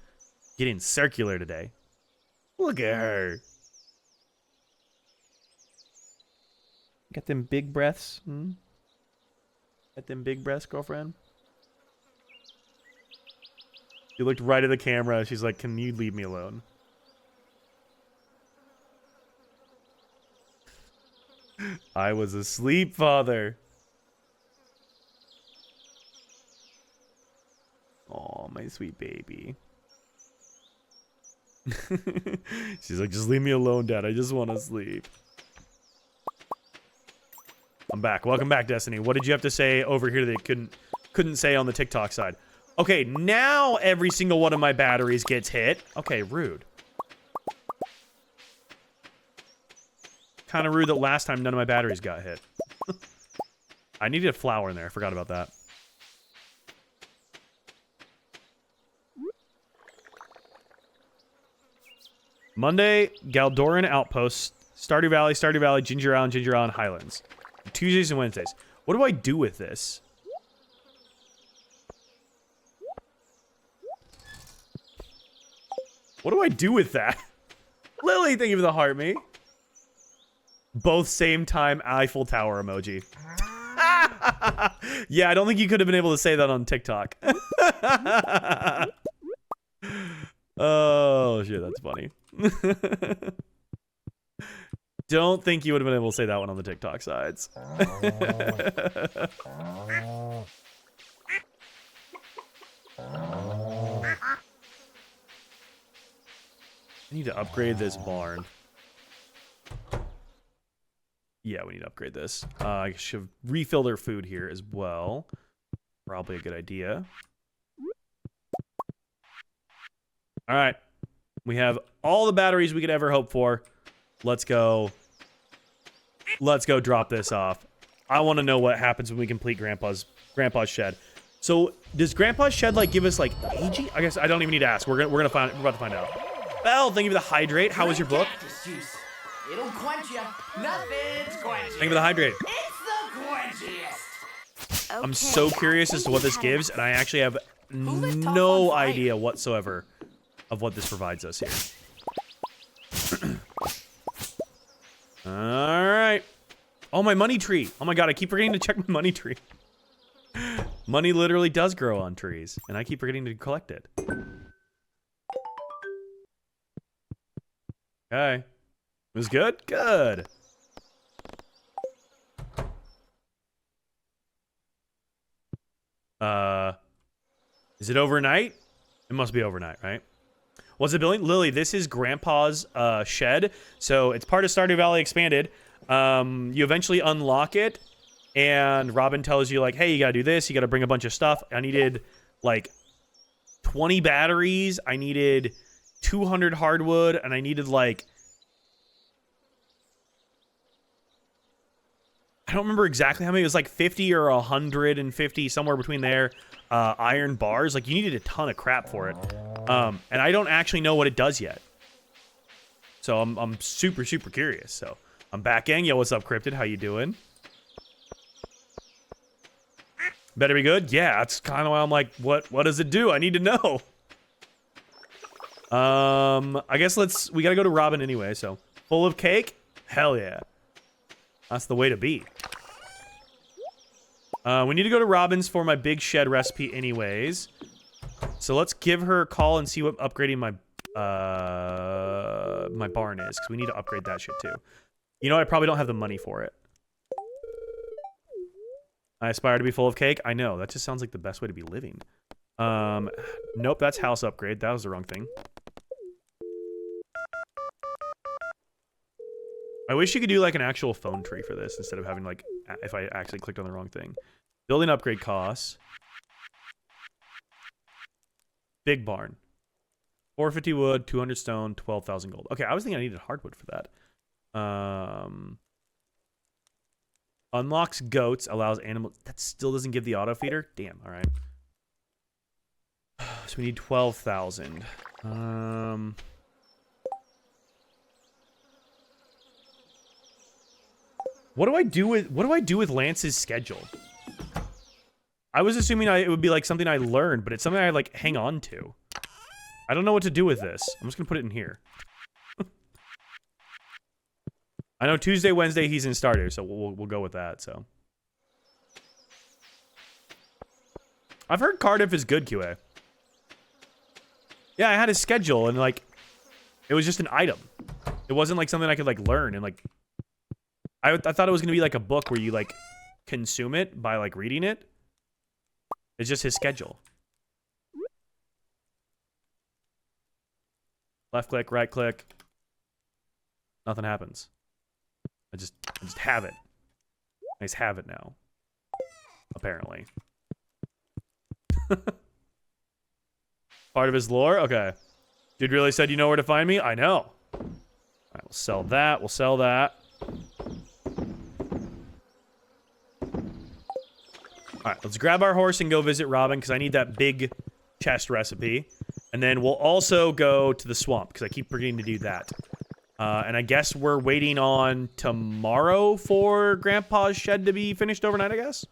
getting circular today. Look at her. Got them big breaths? Got them big breaths, girlfriend? She looked right at the camera. She's like, can you leave me alone? I was asleep, father. Oh, my sweet baby. She's like, just leave me alone, Dad. I just want to sleep. I'm back. Welcome back, Destiny. What did you have to say over here that you couldn't say on the TikTok side? Okay, now every single one of my batteries gets hit. Okay, rude. Kind of rude that last time none of my batteries got hit. I needed a flower in there. I forgot about that. Monday, Galdoran Outpost, Stardew Valley, Ginger Island, Highlands. Tuesdays and Wednesdays. What do I do with this? What do I do with that? Lily, thank you for the heart, me. Both same time Eiffel Tower emoji. Yeah, I don't think you could have been able to say that on TikTok. Oh, shit, that's funny. Don't think you would have been able to say that one on the TikTok sides. I need to upgrade this barn. Yeah, we need to upgrade this. I should refill their food here as well. Probably a good idea. All right. We have all the batteries we could ever hope for. Let's go. Let's go drop this off. I want to know what happens when we complete Grandpa's shed. So, does Grandpa's shed like give us like AG? I guess I don't even need to ask. We're about to find out. Belle, thank you for the hydrate. How was your book? It'll quench you. Nothing's quenching. Thank you for the hydrate. It's the quenchiest. I'm so curious as to what this gives, and I actually have no idea whatsoever of what this provides us here. All right. Oh, my money tree. Oh my god, I keep forgetting to check my money tree. Money literally does grow on trees, and I keep forgetting to collect it. Okay. It was good? Good. Is it overnight? It must be overnight, right? What's it building? Lily, this is Grandpa's shed. So it's part of Stardew Valley Expanded. You eventually unlock it, and Robin tells you, like, hey, you gotta do this. You gotta bring a bunch of stuff. I needed, like, 20 batteries. I needed 200 hardwood, and I needed, like... I don't remember exactly how many. It was like 50 or 150, somewhere between there. Iron bars. Like, you needed a ton of crap for it. And I don't actually know what it does yet. So I'm super, super curious. So I'm back in. Yo, what's up, Cryptid? How you doing? Better be good? Yeah, that's kind of why I'm like, what does it do? I need to know. I guess we gotta go to Robin anyway, so. Full of cake? Hell yeah. That's the way to be. We need to go to Robin's for my big shed recipe anyways. So let's give her a call and see what upgrading my my barn is, because we need to upgrade that shit too. You know, I probably don't have the money for it. I aspire to be full of cake. I know, that just sounds like the best way to be living. Nope, that's house upgrade. That was the wrong thing. I wish you could do like an actual phone tree for this instead of having like, if I actually clicked on the wrong thing. Building upgrade costs. Big barn. 450 wood, 200 stone, 12,000 gold. Okay, I was thinking I needed hardwood for that. Unlocks goats, allows animals. That still doesn't give the auto feeder? Damn, alright. So we need 12,000. What do I do with Lance's schedule? I was assuming it would be like something I learned, but it's something I like hang on to. I don't know what to do with this. I'm just gonna put it in here. I know Tuesday, Wednesday he's in Stardew, so we'll go with that. So I've heard Cardiff is good, QA. Yeah, I had a schedule, and like, it was just an item. It wasn't like something I could like learn, and like, I thought it was gonna be like a book where you like consume it by like reading it. It's just his schedule. Left click, right click. Nothing happens. I just have it. I just have it now. Apparently. Part of his lore? Okay. Dude really said you know where to find me? I know. Alright, we'll sell that. We'll sell that. Alright, let's grab our horse and go visit Robin, because I need that big chest recipe. And then we'll also go to the swamp, because I keep forgetting to do that. And I guess we're waiting on tomorrow for Grandpa's shed to be finished overnight, I guess?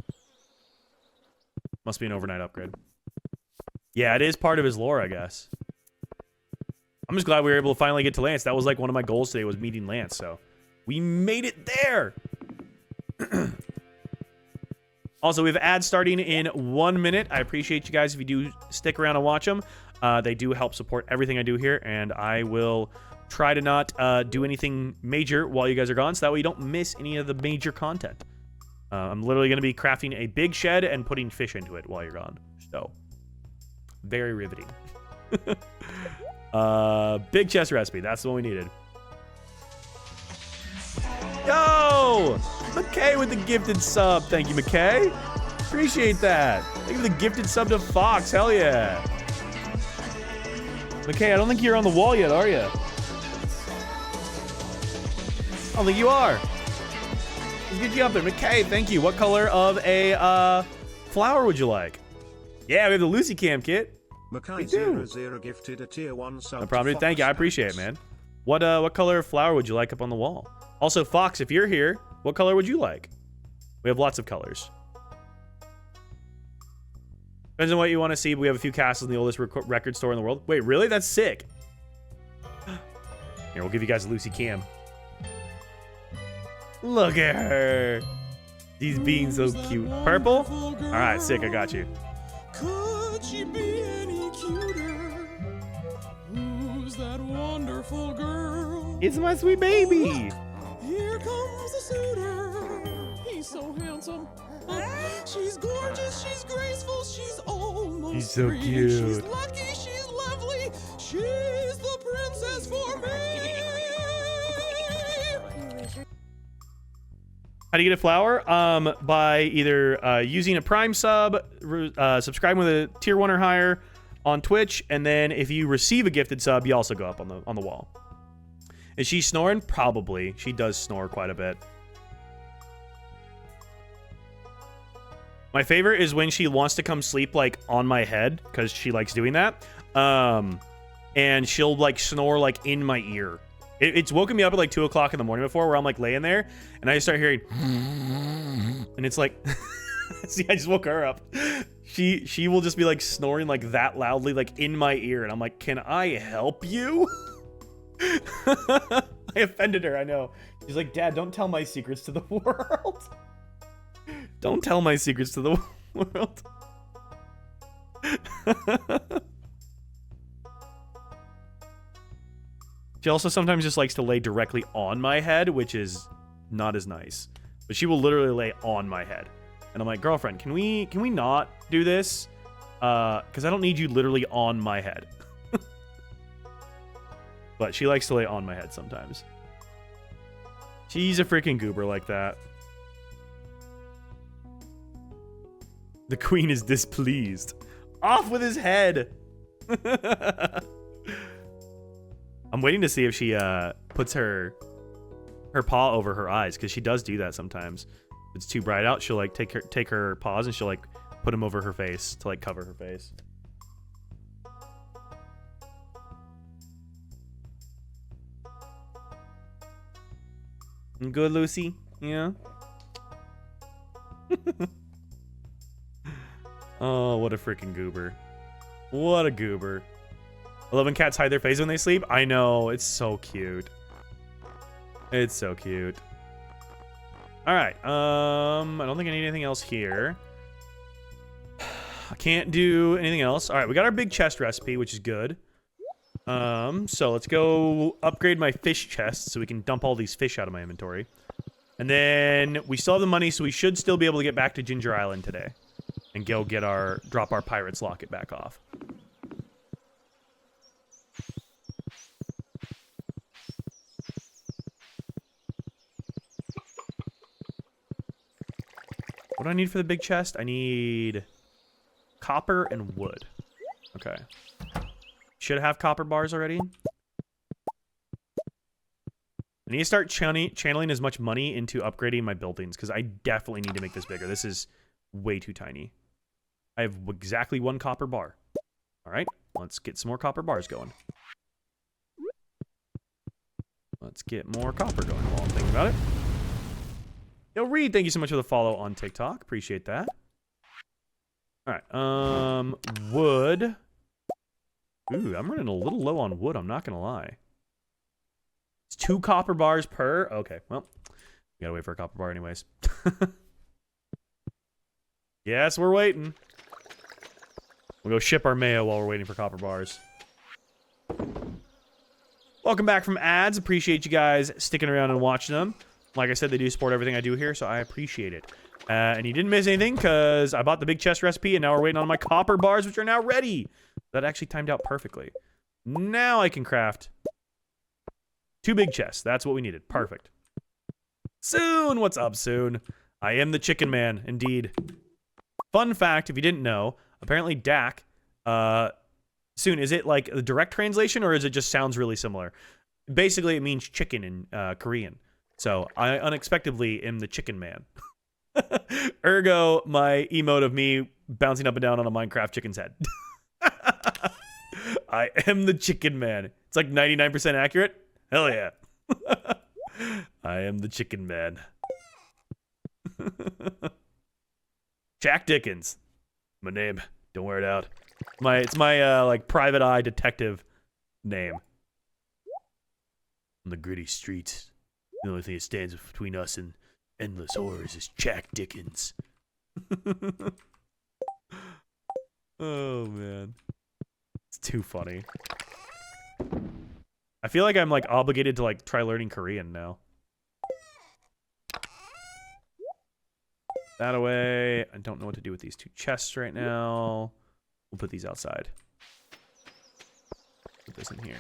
Must be an overnight upgrade. Yeah, it is part of his lore, I guess. I'm just glad we were able to finally get to Lance. That was like one of my goals today, was meeting Lance, so we made it there! Also, we have ads starting in 1 minute. I appreciate you guys if you do stick around and watch them. They do help support everything I do here, and I will try to not do anything major while you guys are gone, so that way you don't miss any of the major content. I'm literally going to be crafting a big shed and putting fish into it while you're gone. So, very riveting. Big chest recipe. That's the one we needed. Yo! McKay with the gifted sub. Thank you, McKay. Appreciate that. Thank you for the gifted sub to Fox. Hell yeah. McKay, I don't think you're on the wall yet, are you? I don't think you are. Let's get you up there. McKay, thank you. What color of a flower would you like? Yeah, we have the Lucy Cam kit. Mackay00 gifted a tier 1 sub. No problem. Thank you. I appreciate it, man. What color of flower would you like up on the wall? Also, Fox, if you're here, what color would you like? We have lots of colors. Depends on what you want to see. But we have a few castles in the oldest record store in the world. Wait, really? That's sick. Here, we'll give you guys a Lucy Cam. Look at her. She's being so cute. Purple? All right, sick. I got you. Could she be any cuter? Who's that wonderful girl? It's my sweet baby. Here comes the suitor. He's so handsome. She's gorgeous. She's graceful. She's almost She's so free. cute. She's lucky. She's lovely. She's the princess for me. How do you get a flower? By either using a Prime sub, subscribing with a tier 1 or higher on Twitch, and then if you receive a gifted sub, you also go up on the wall. Is she snoring? Probably. She does snore quite a bit. My favorite is when she wants to come sleep like on my head, because she likes doing that. And she'll like snore like in my ear. It's woken me up at like 2 o'clock in the morning before, where I'm like laying there and I just start hearing, and it's like, see, I just woke her up. She will just be like snoring like that loudly, like in my ear, and I'm like, can I help you? I offended her, I know. She's like, Dad, don't tell my secrets to the world. Don't tell my secrets to the world. She also sometimes just likes to lay directly on my head, which is not as nice. But she will literally lay on my head. And I'm like, girlfriend, can we not do this? Because I don't need you literally on my head. But she likes to lay on my head sometimes. She's a freaking goober like that. The queen is displeased. Off with his head! I'm waiting to see if she puts her paw over her eyes, because she does do that sometimes. If it's too bright out, she'll like take her paws and she'll like put them over her face to like cover her face. Good, Lucy? Yeah? Oh, what a freaking goober. What a goober. I love when cats hide their face when they sleep. I know, it's so cute. It's so cute. Alright, I don't think I need anything else here. I can't do anything else. Alright, we got our big chest recipe, which is good. So let's go upgrade my fish chest so we can dump all these fish out of my inventory. And then we still have the money, so we should still be able to get back to Ginger Island today. And go get drop our Pirate's Locket back off. What do I need for the big chest? I need copper and wood. Okay. Should have copper bars already. I need to start channeling as much money into upgrading my buildings, because I definitely need to make this bigger. This is way too tiny. I have exactly 1 copper bar. All right, let's get some more copper bars going. Let's get more copper going while I'm thinking about it. Yo, Reed, thank you so much for the follow on TikTok. Appreciate that. All right, wood. Ooh, I'm running a little low on wood, I'm not gonna lie. It's 2 copper bars per. Okay, well, we gotta wait for a copper bar anyways. Yes, we're waiting. We'll go ship our mayo while we're waiting for copper bars. Welcome back from ads. Appreciate you guys sticking around and watching them. Like I said, they do support everything I do here, so I appreciate it. And you didn't miss anything because I bought the big chest recipe, and now we're waiting on my copper bars, which are now ready. That actually timed out perfectly. Now I can craft 2 big chests. That's what we needed. Perfect. Soon. What's up, Soon? I am the chicken man, indeed. Fun fact, if you didn't know, apparently Dak, Soon, is it like a direct translation, or is it just sounds really similar? Basically, it means chicken in Korean. So I unexpectedly am the chicken man. Ergo, my emote of me bouncing up and down on a Minecraft chicken's head. I am the chicken man. It's like 99% accurate. Hell yeah. I am the chicken man. Jack Dickens. My name. Don't wear it out. It's my like private eye detective name. On the gritty streets. The only thing that stands between us and endless horrors is Jack Dickens. Oh, man. It's too funny. I feel like I'm, like, obligated to, like, try learning Korean now. That away. I don't know what to do with these 2 chests right now. We'll put these outside. Put this in here.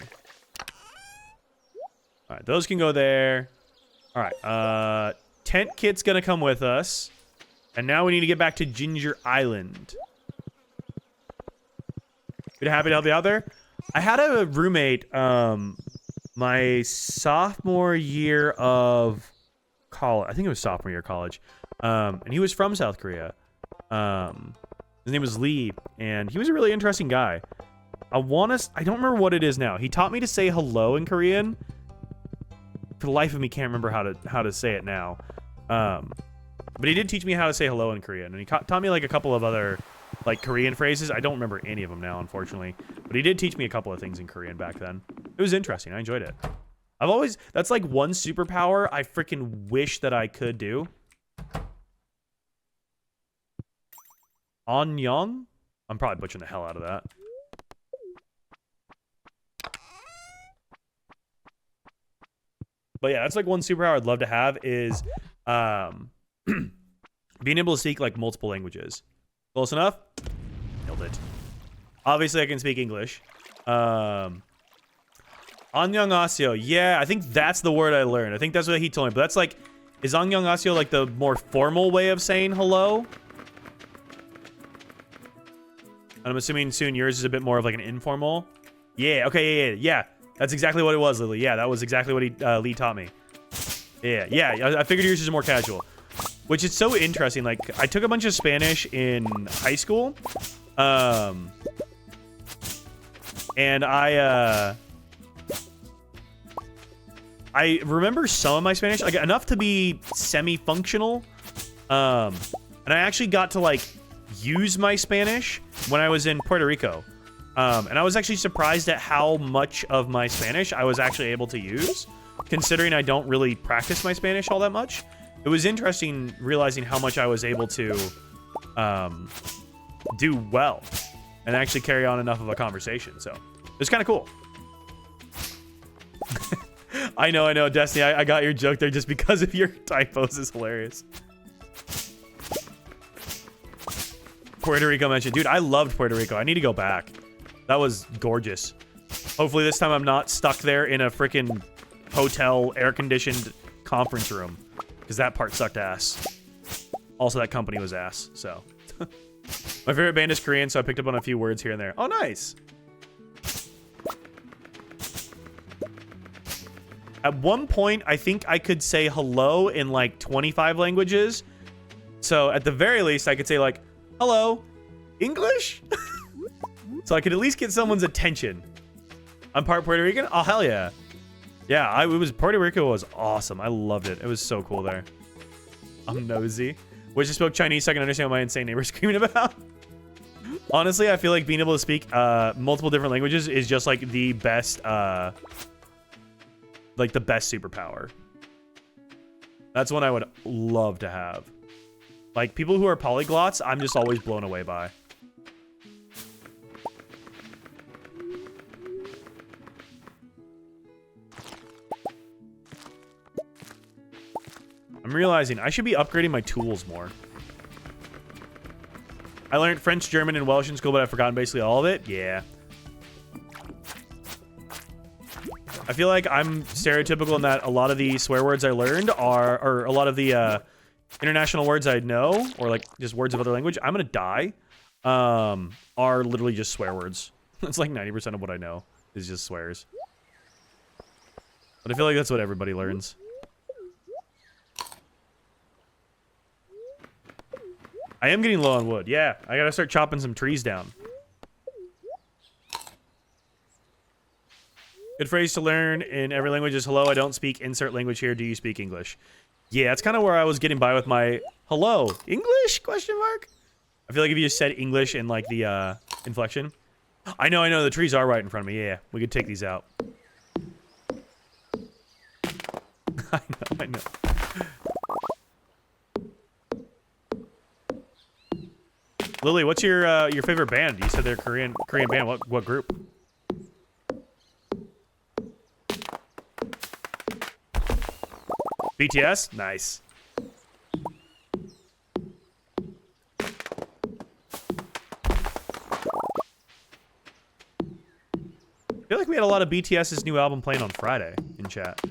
Alright, those can go there. Alright, tent kit's gonna come with us. And now we need to get back to Ginger Island. Good, happy to help you out there. I had a roommate, my sophomore year of college. I think it was sophomore year of college. And he was from South Korea. His name was Lee, and he was a really interesting guy. I don't remember what it is now. He taught me to say hello in Korean. For the life of me, can't remember how to say it now. But he did teach me how to say hello in Korean, and he taught me like a couple of other like Korean phrases. I don't remember any of them now, unfortunately. But he did teach me a couple of things in Korean back then. It was interesting. I enjoyed it. That's like one superpower I freaking wish that I could do. Anyong? I'm probably butchering the hell out of that. But yeah, that's like one superpower I'd love to have is being able to speak like multiple languages. Close enough? Nailed it. Obviously, I can speak English. Annyeonghaseyo. Yeah, I think that's the word I learned. I think that's what he told me. But that's like, is annyeonghaseyo like the more formal way of saying hello? I'm assuming soon yours is a bit more of like an informal. Yeah, okay, yeah. That's exactly what it was, Lily. Yeah, that was exactly what Lee taught me. Yeah, I figured yours is more casual. Which is so interesting. Like, I took a bunch of Spanish in high school. And I remember some of my Spanish, like enough to be semi-functional. And I actually got to like use my Spanish when I was in Puerto Rico. And I was actually surprised at how much of my Spanish I was actually able to use, considering I don't really practice my Spanish all that much. It was interesting realizing how much I was able to do well and actually carry on enough of a conversation. So it was kind of cool. I know, Destiny. I got your joke there just because of your typos is hilarious. Puerto Rico mentioned. Dude, I loved Puerto Rico. I need to go back. That was gorgeous. Hopefully this time I'm not stuck there in a freaking hotel air-conditioned conference room. Because that part sucked ass. Also, that company was ass, so. My favorite band is Korean, so I picked up on a few words here and there. Oh, nice. At one point, I think I could say hello in like 25 languages. So at the very least, I could say like, hello, English? So I could at least get someone's attention. I'm part Puerto Rican? Oh, hell yeah. Yeah, Puerto Rico was awesome. I loved it. It was so cool there. I'm nosy. Wish I spoke Chinese so I can understand what my insane neighbor's screaming about. Honestly, I feel like being able to speak multiple different languages is just like the best, superpower. That's one I would love to have. Like, people who are polyglots, I'm just always blown away by. I'm realizing I should be upgrading my tools more. I learned French, German, and Welsh in school, but I've forgotten basically all of it. Yeah. I feel like I'm stereotypical in that a lot of the swear words I learned or a lot of the international words I know, or like just words of other language, I'm gonna die, are literally just swear words. It's like 90% of what I know is just swears. But I feel like that's what everybody learns. I am getting low on wood. Yeah, I gotta start chopping some trees down. Good phrase to learn in every language is hello, I don't speak insert language here. Do you speak English? Yeah, that's kind of where I was getting by with my hello. English? Question mark? I feel like if you just said English in like the inflection. I know, the trees are right in front of me. Yeah, we could take these out. I know. Lily, what's your favorite band? You said they're Korean band. What group? BTS? Nice. I feel like we had a lot of BTS's new album playing on Friday in chat.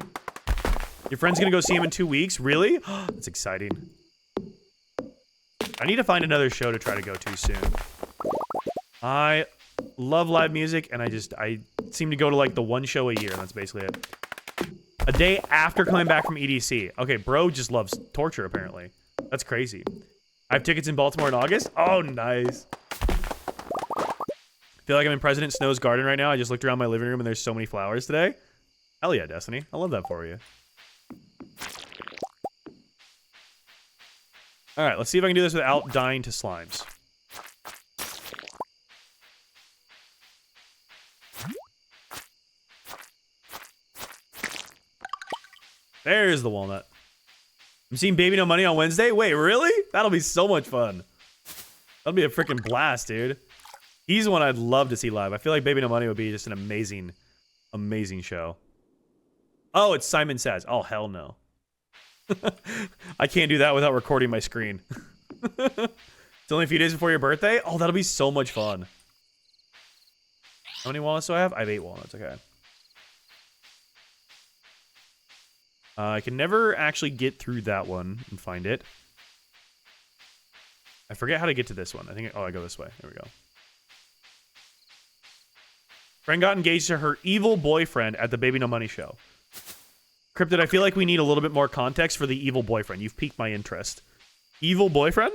Your friend's gonna go see him in 2 weeks? Really? That's exciting. I need to find another show to try to go to soon. I love live music, and I seem to go to like the one show a year, and that's basically it. A day after coming back from EDC. Okay, bro just loves torture, apparently. That's crazy. I have tickets in Baltimore in August? Oh, nice. I feel like I'm in President Snow's garden right now. I just looked around my living room, and there's so many flowers today. Hell yeah, Destiny. I love that for you. All right, let's see if I can do this without dying to slimes. There's the walnut. I'm seeing Baby No Money on Wednesday. Wait, really? That'll be so much fun. That'll be a freaking blast, dude. He's one I'd love to see live. I feel like Baby No Money would be just an amazing, amazing show. Oh, it's Simon Says. Oh, hell no. I can't do that without recording my screen. It's only a few days before your birthday? Oh, that'll be so much fun. How many walnuts do I have? I have 8 walnuts, okay. I can never actually get through that one and find it. I forget how to get to this one. I think, oh, I go this way. There we go. Friend got engaged to her evil boyfriend at the Baby No Money show. Cryptid, I feel like we need a little bit more context for the evil boyfriend. You've piqued my interest. Evil boyfriend?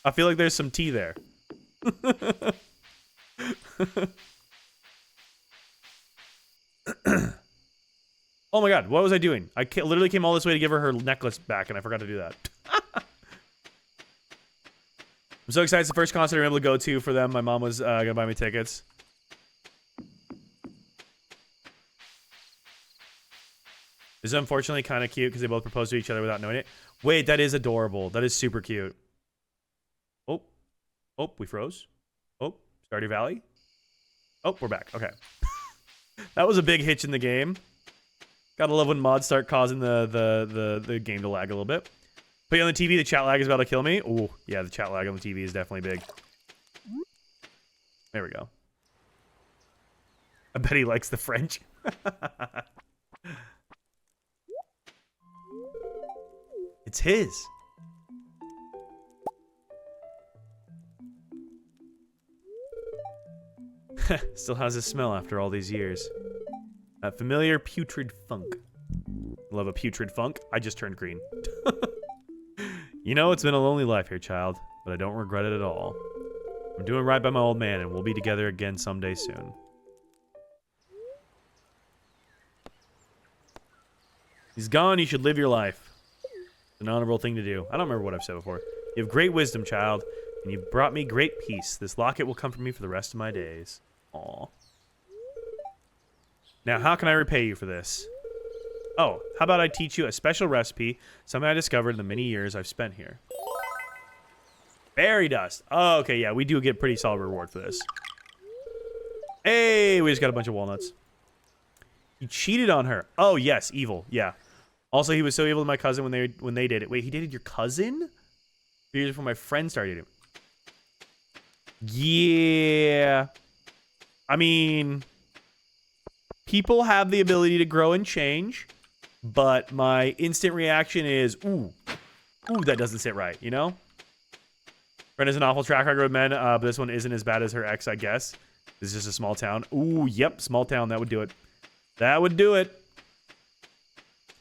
I feel like there's some tea there. Oh my god, what was I doing? I literally came all this way to give her necklace back, and I forgot to do that. I'm so excited. It's the first concert I'm able to go to for them. My mom was going to buy me tickets. This is unfortunately kind of cute because they both proposed to each other without knowing it. Wait, that is adorable. That is super cute. Oh. Oh, we froze. Oh, Stardew Valley. Oh, we're back. Okay. That was a big hitch in the game. Gotta love when mods start causing the game to lag a little bit. Put you on the TV, the chat lag is about to kill me. Ooh, yeah, the chat lag on the TV is definitely big. There we go. I bet he likes the French. It's his. Still has a smell after all these years. That familiar putrid funk. Love a putrid funk. I just turned green. You know, it's been a lonely life here, child, but I don't regret it at all. I'm doing right by my old man, and we'll be together again someday soon. He's gone, you should live your life. It's an honorable thing to do. I don't remember what I've said before. You have great wisdom, child, and you've brought me great peace. This locket will comfort me for the rest of my days. Aw. Now, how can I repay you for this? Oh, how about I teach you a special recipe, something I discovered in the many years I've spent here. Fairy dust. Oh, okay, yeah, we do get pretty solid reward for this. Hey, we just got a bunch of walnuts. He cheated on her. Oh, yes, evil. Yeah. Also, he was so evil to my cousin when they did it. Wait, he dated your cousin? 3 years before my friend started him. Yeah. I mean, people have the ability to grow and change, but my instant reaction is, ooh, that doesn't sit right, you know? Friend has an awful track record with men, but this one isn't as bad as her ex, I guess. This is just a small town. Ooh, yep, small town. That would do it. That would do it.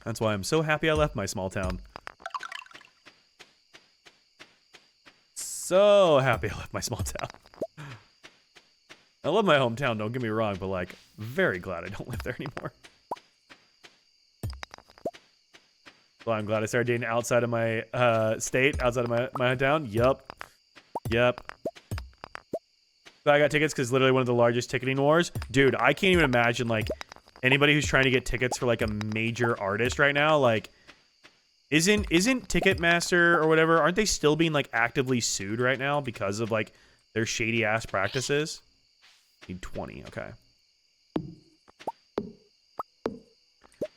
That's why I'm so happy I left my small town. So happy I left my small town. I love my hometown, don't get me wrong, but, like, very glad I don't live there anymore. Well, I'm glad I started dating outside of my state, outside of my town. Yup. Glad I got tickets because literally one of the largest ticketing wars. Dude, I can't even imagine, like, anybody who's trying to get tickets for, like, a major artist right now, like, isn't Ticketmaster or whatever, aren't they still being, like, actively sued right now because of, like, their shady-ass practices? Need 20, okay.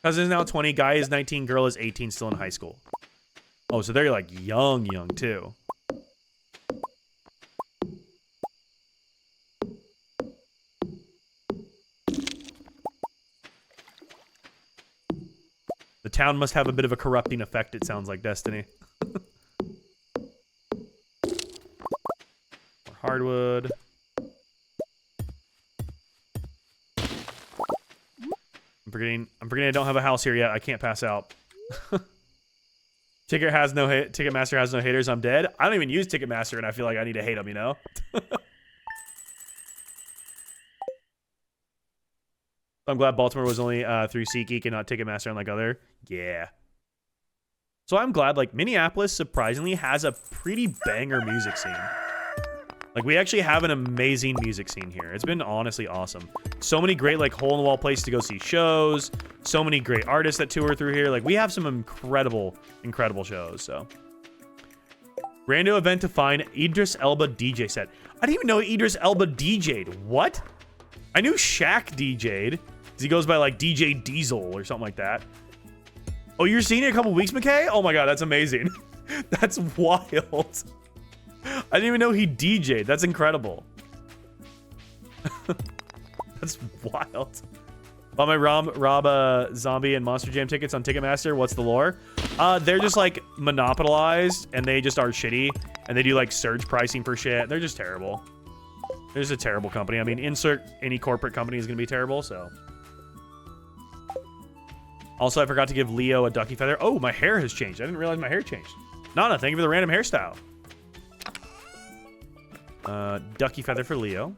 Cousin is now 20, guy is 19, girl is 18, still in high school. Oh, so they're, like, young, too. The town must have a bit of a corrupting effect, it sounds like, Destiny. More hardwood. I'm forgetting I don't have a house here yet. I can't pass out. Ticketmaster has no haters. I'm dead. I don't even use Ticketmaster, and I feel like I need to hate them, you know? I'm glad Baltimore was only through SeatGeek and not Ticketmaster unlike other. Yeah. So I'm glad, like, Minneapolis, surprisingly, has a pretty banger music scene. Like, we actually have an amazing music scene here. It's been honestly awesome. So many great, like, hole-in-the-wall places to go see shows. So many great artists that tour through here. Like, we have some incredible shows, so. Rando event to find Idris Elba DJ set. I didn't even know Idris Elba DJ'd. What? I knew Shaq DJ'd. He goes by, like, DJ Diesel or something like that. Oh, you're seeing it in a couple weeks, McKay? Oh my god, that's amazing. That's wild. I didn't even know he DJ'd. That's incredible. That's wild. Bought my Rob Zombie and Monster Jam tickets on Ticketmaster. What's the lore? They're just, like, monopolized, and they just are shitty. And they do, like, surge pricing for shit. They're just terrible. They're just a terrible company. I mean, insert any corporate company is going to be terrible, so. Also, I forgot to give Leo a ducky feather. Oh, my hair has changed. I didn't realize my hair changed. Nana, thank you for the random hairstyle. Ducky feather for Leo.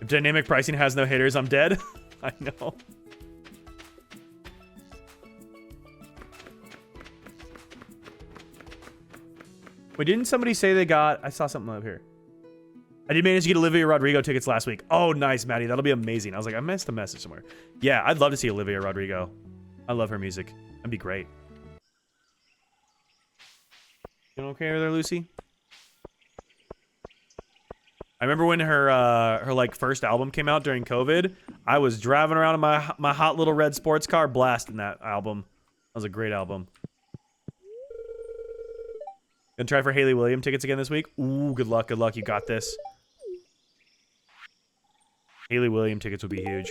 If dynamic pricing has no haters, I'm dead. I know. Wait, didn't somebody say they got... I saw something up here. I did manage to get Olivia Rodrigo tickets last week. Oh, nice, Maddie. That'll be amazing. I was like, I missed a message somewhere. Yeah, I'd love to see Olivia Rodrigo. I love her music. That'd be great. You okay over there, Lucy? I remember when her like first album came out during COVID. I was driving around in my hot little red sports car blasting that album. That was a great album. Gonna try for Haley Williams tickets again this week. Ooh, good luck, good luck. You got this. Haley Williams tickets would be huge.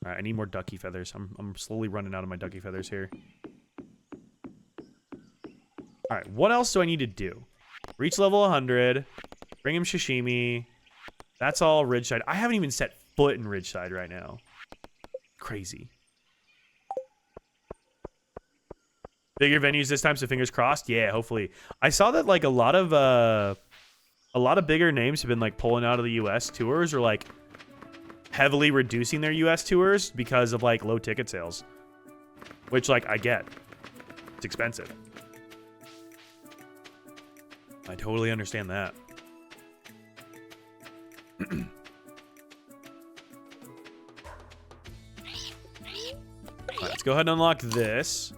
All right, I need more ducky feathers. I'm slowly running out of my ducky feathers here. All right, what else do I need to do? Reach level 100. Bring him sashimi. That's all Ridgeside. I haven't even set foot in Ridgeside right now. Crazy. Bigger venues this time, so fingers crossed. Yeah, hopefully. I saw that like a lot of bigger names have been like pulling out of the US tours or like heavily reducing their US tours because of like low ticket sales. Which like I get. It's expensive. I totally understand that. Alright, let's go ahead and unlock this.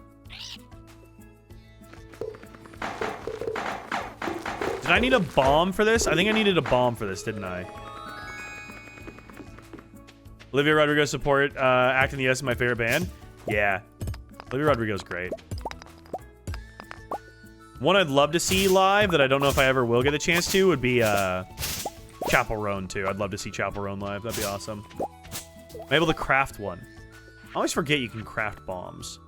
Did I need a bomb for this? I think I needed a bomb for this, didn't I? Olivia Rodrigo support acting the S is my favorite band. Yeah. Olivia Rodrigo's great. One I'd love to see live that I don't know if I ever will get a chance to would be Chapel Roan too. I'd love to see Chapel Roan live. That'd be awesome. I'm able to craft one. I always forget you can craft bombs.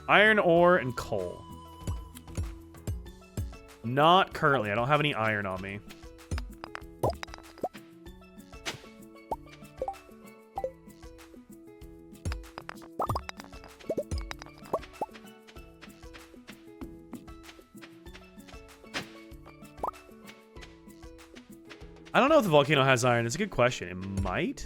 Iron ore and coal. Not currently. I don't have any iron on me. I don't know if the volcano has iron. It's a good question. It might.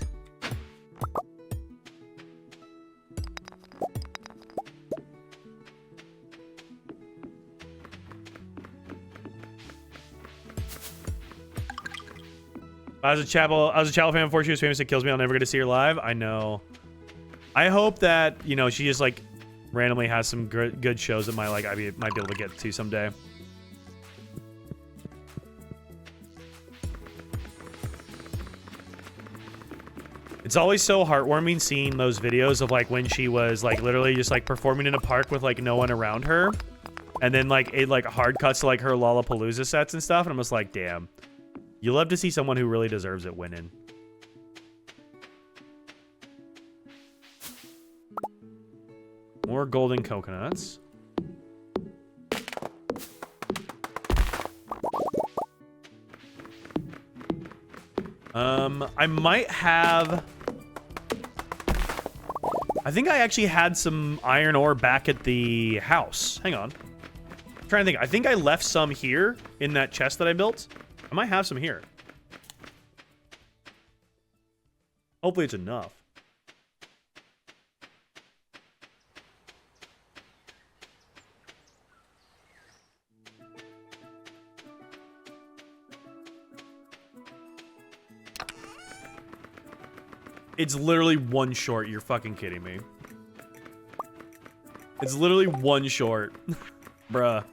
I was a Chapel fan before she was famous. It kills me. I'll never get to see her live. I know. I hope that, you know, she just like randomly has some good shows that might be able to get to someday. It's always so heartwarming seeing those videos of like when she was like literally just like performing in a park with like no one around her, and then like it like hard cuts to like her Lollapalooza sets and stuff, and I'm just like, damn, you love to see someone who really deserves it winning. More golden coconuts. I might have... I think I actually had some iron ore back at the house. Hang on. I'm trying to think. I think I left some here in that chest that I built. I might have some here. Hopefully it's enough. It's literally one short. You're fucking kidding me. It's literally one short. Bruh.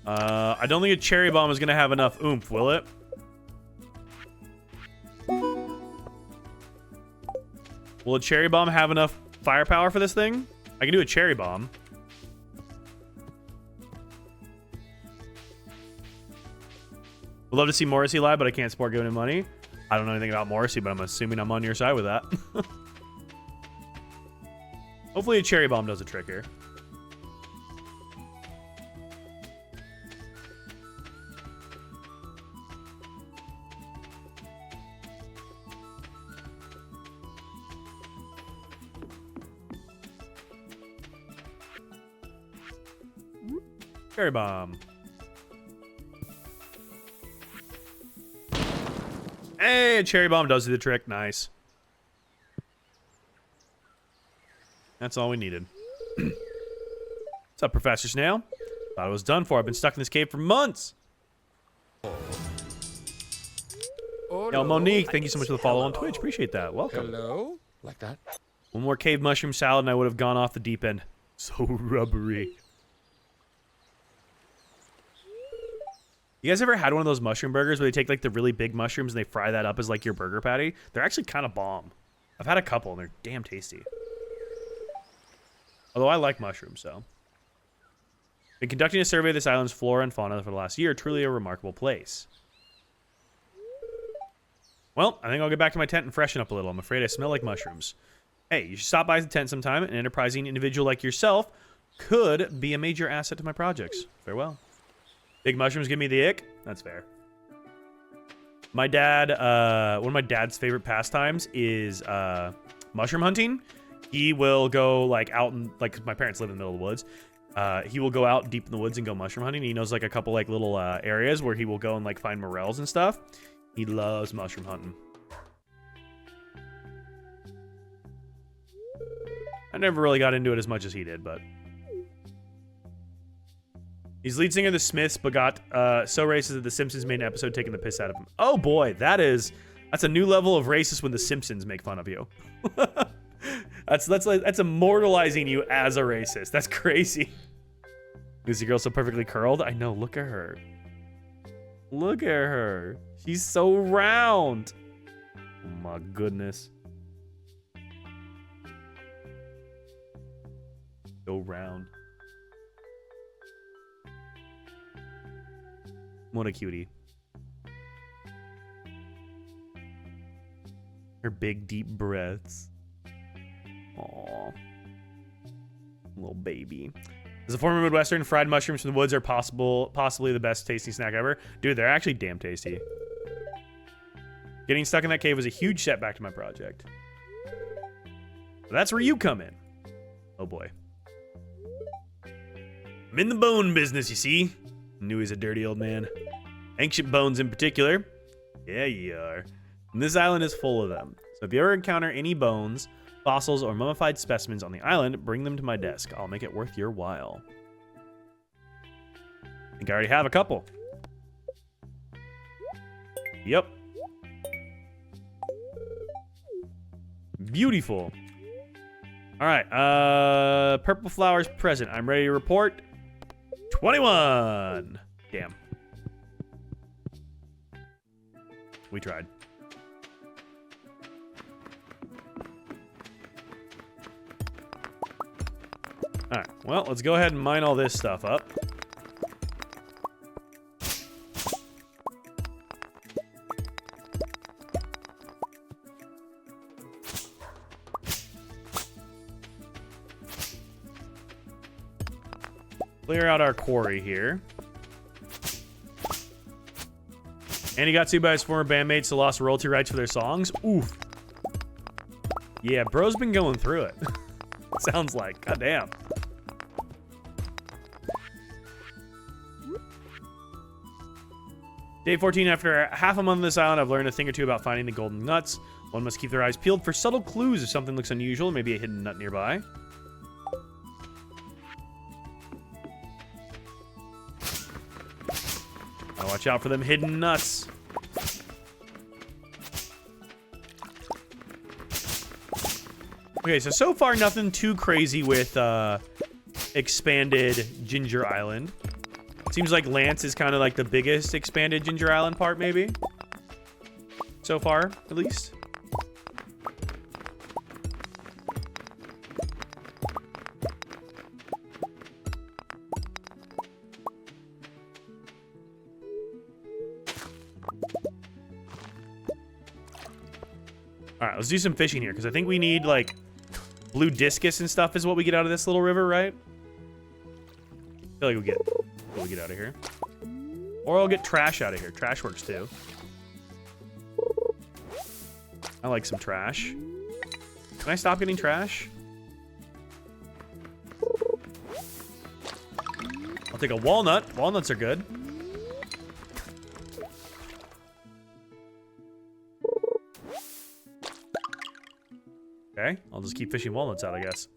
I don't think a cherry bomb is gonna have enough oomph, will it? Will a cherry bomb have enough firepower for this thing? I can do a cherry bomb. Would love to see Morrissey live, but I can't support giving him money. I don't know anything about Morrissey, but I'm assuming I'm on your side with that. Hopefully a cherry bomb does a trick here. Cherry bomb. Hey, a cherry bomb does do the trick. Nice. That's all we needed. What's up, Professor Snail? Thought it was done for. I've been stuck in this cave for months. Yo, Monique, thank you so much for the follow on Twitch. Appreciate that. Welcome. Hello? Like that? One more cave mushroom salad and I would have gone off the deep end. So rubbery. You guys ever had one of those mushroom burgers where they take like the really big mushrooms and they fry that up as like your burger patty? They're actually kind of bomb. I've had a couple and they're damn tasty. Although I like mushrooms, so. Been conducting a survey of this island's flora and fauna for the last year. Truly a remarkable place. Well, I think I'll get back to my tent and freshen up a little. I'm afraid I smell like mushrooms. Hey, you should stop by the tent sometime. An enterprising individual like yourself could be a major asset to my projects. Farewell. Big mushrooms give me the ick. That's fair. My dad, one of my dad's favorite pastimes is mushroom hunting. He will go like out and like my parents live in the middle of the woods. He will go out deep in the woods and go mushroom hunting. He knows like a couple like little areas where he will go and like find morels and stuff. He loves mushroom hunting. I never really got into it as much as he did, but he's lead singer of the Smiths, but got so racist that the Simpsons made an episode taking the piss out of him. Oh boy, that's a new level of racist when the Simpsons make fun of you. That's immortalizing you as a racist. That's crazy. Is the girl so perfectly curled? I know. Look at her. Look at her. She's so round. Oh my goodness. So round. What a cutie. Her big deep breaths. Aww. Little baby. As a former Midwestern, fried mushrooms from the woods are possibly the best tasting snack ever. Dude, they're actually damn tasty. Getting stuck in that cave was a huge setback to my project. But that's where you come in. Oh boy. I'm in the bone business, you see. Knew he's a dirty old man. Ancient bones in particular. Yeah, you are. And this island is full of them. So if you ever encounter any bones, fossils, or mummified specimens on the island, bring them to my desk. I'll make it worth your while. I think I already have a couple. Yep. Beautiful. All right. Purple flowers present. I'm ready to report. 21. Damn. We tried. All right, well, let's go ahead and mine all this stuff up. Clear out our quarry here. And he got sued by his former bandmates who lost royalty rights for their songs. Oof. Yeah, bro's been going through it. Sounds like. Goddamn. Day 14, after half a month on this island, I've learned a thing or two about finding the golden nuts. One must keep their eyes peeled for subtle clues if something looks unusual, maybe a hidden nut nearby. Gotta watch out for them hidden nuts. Okay, so far nothing too crazy with expanded Ginger Island. Seems like Lance is kind of like the biggest expanded Ginger Island part, maybe. So far, at least. All right, let's do some fishing here, because I think we need, like, blue discus and stuff is what we get out of this little river, right? I feel like we get out of here. Or I'll get trash out of here. Trash works too. I like some trash. Can I stop getting trash? I'll take a walnut. Walnuts are good. Okay, I'll just keep fishing walnuts out, I guess.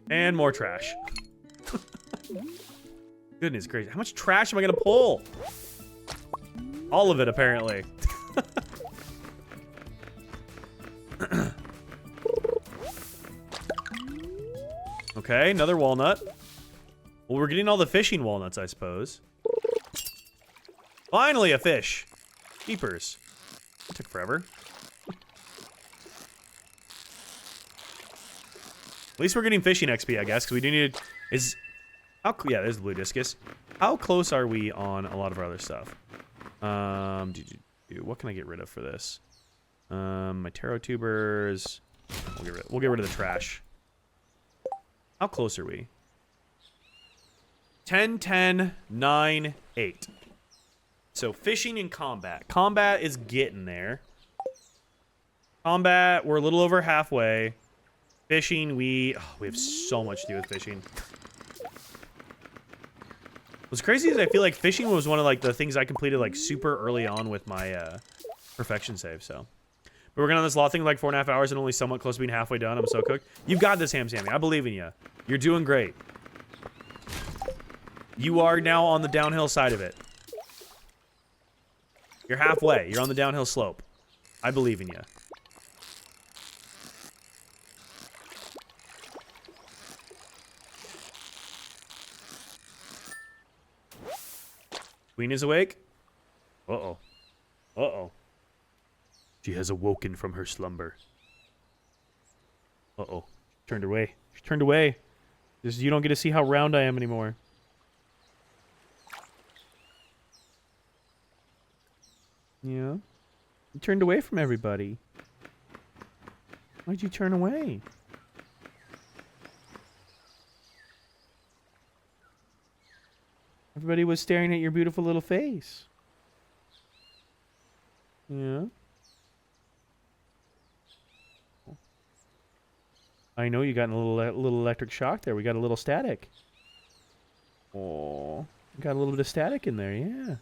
And more trash. Goodness gracious. How much trash am I going to pull? All of it, apparently. Okay, another walnut. Well, we're getting all the fishing walnuts, I suppose. Finally, a fish. Jeepers. It took forever. At least we're getting fishing XP, I guess, because we do need... Yeah, there's the blue discus. How close are we on a lot of our other stuff? What can I get rid of for this? My taro tubers. We'll get rid of the trash. How close are we? 10, 10, 9, 8. So fishing and combat. Combat is getting there. Combat, we're a little over halfway. Fishing, we have so much to do with fishing. What's crazy is I feel like fishing was one of like the things I completed like super early on with my perfection save. So, but we're working on this law thing like 4.5 hours and only somewhat close to being halfway done. I'm so cooked. You've got this, Ham Sammy. I believe in you. You're doing great. You are now on the downhill side of it. You're halfway. You're on the downhill slope. I believe in you. Queen is awake. Uh-oh. Uh-oh. She has awoken from her slumber. Uh-oh. Turned away. She turned away. You don't get to see how round I am anymore. Yeah. You turned away from everybody. Why'd you turn away? Everybody was staring at your beautiful little face. Yeah. I know you got a little electric shock there. We got a little static. Oh, got a little bit of static in there, yeah.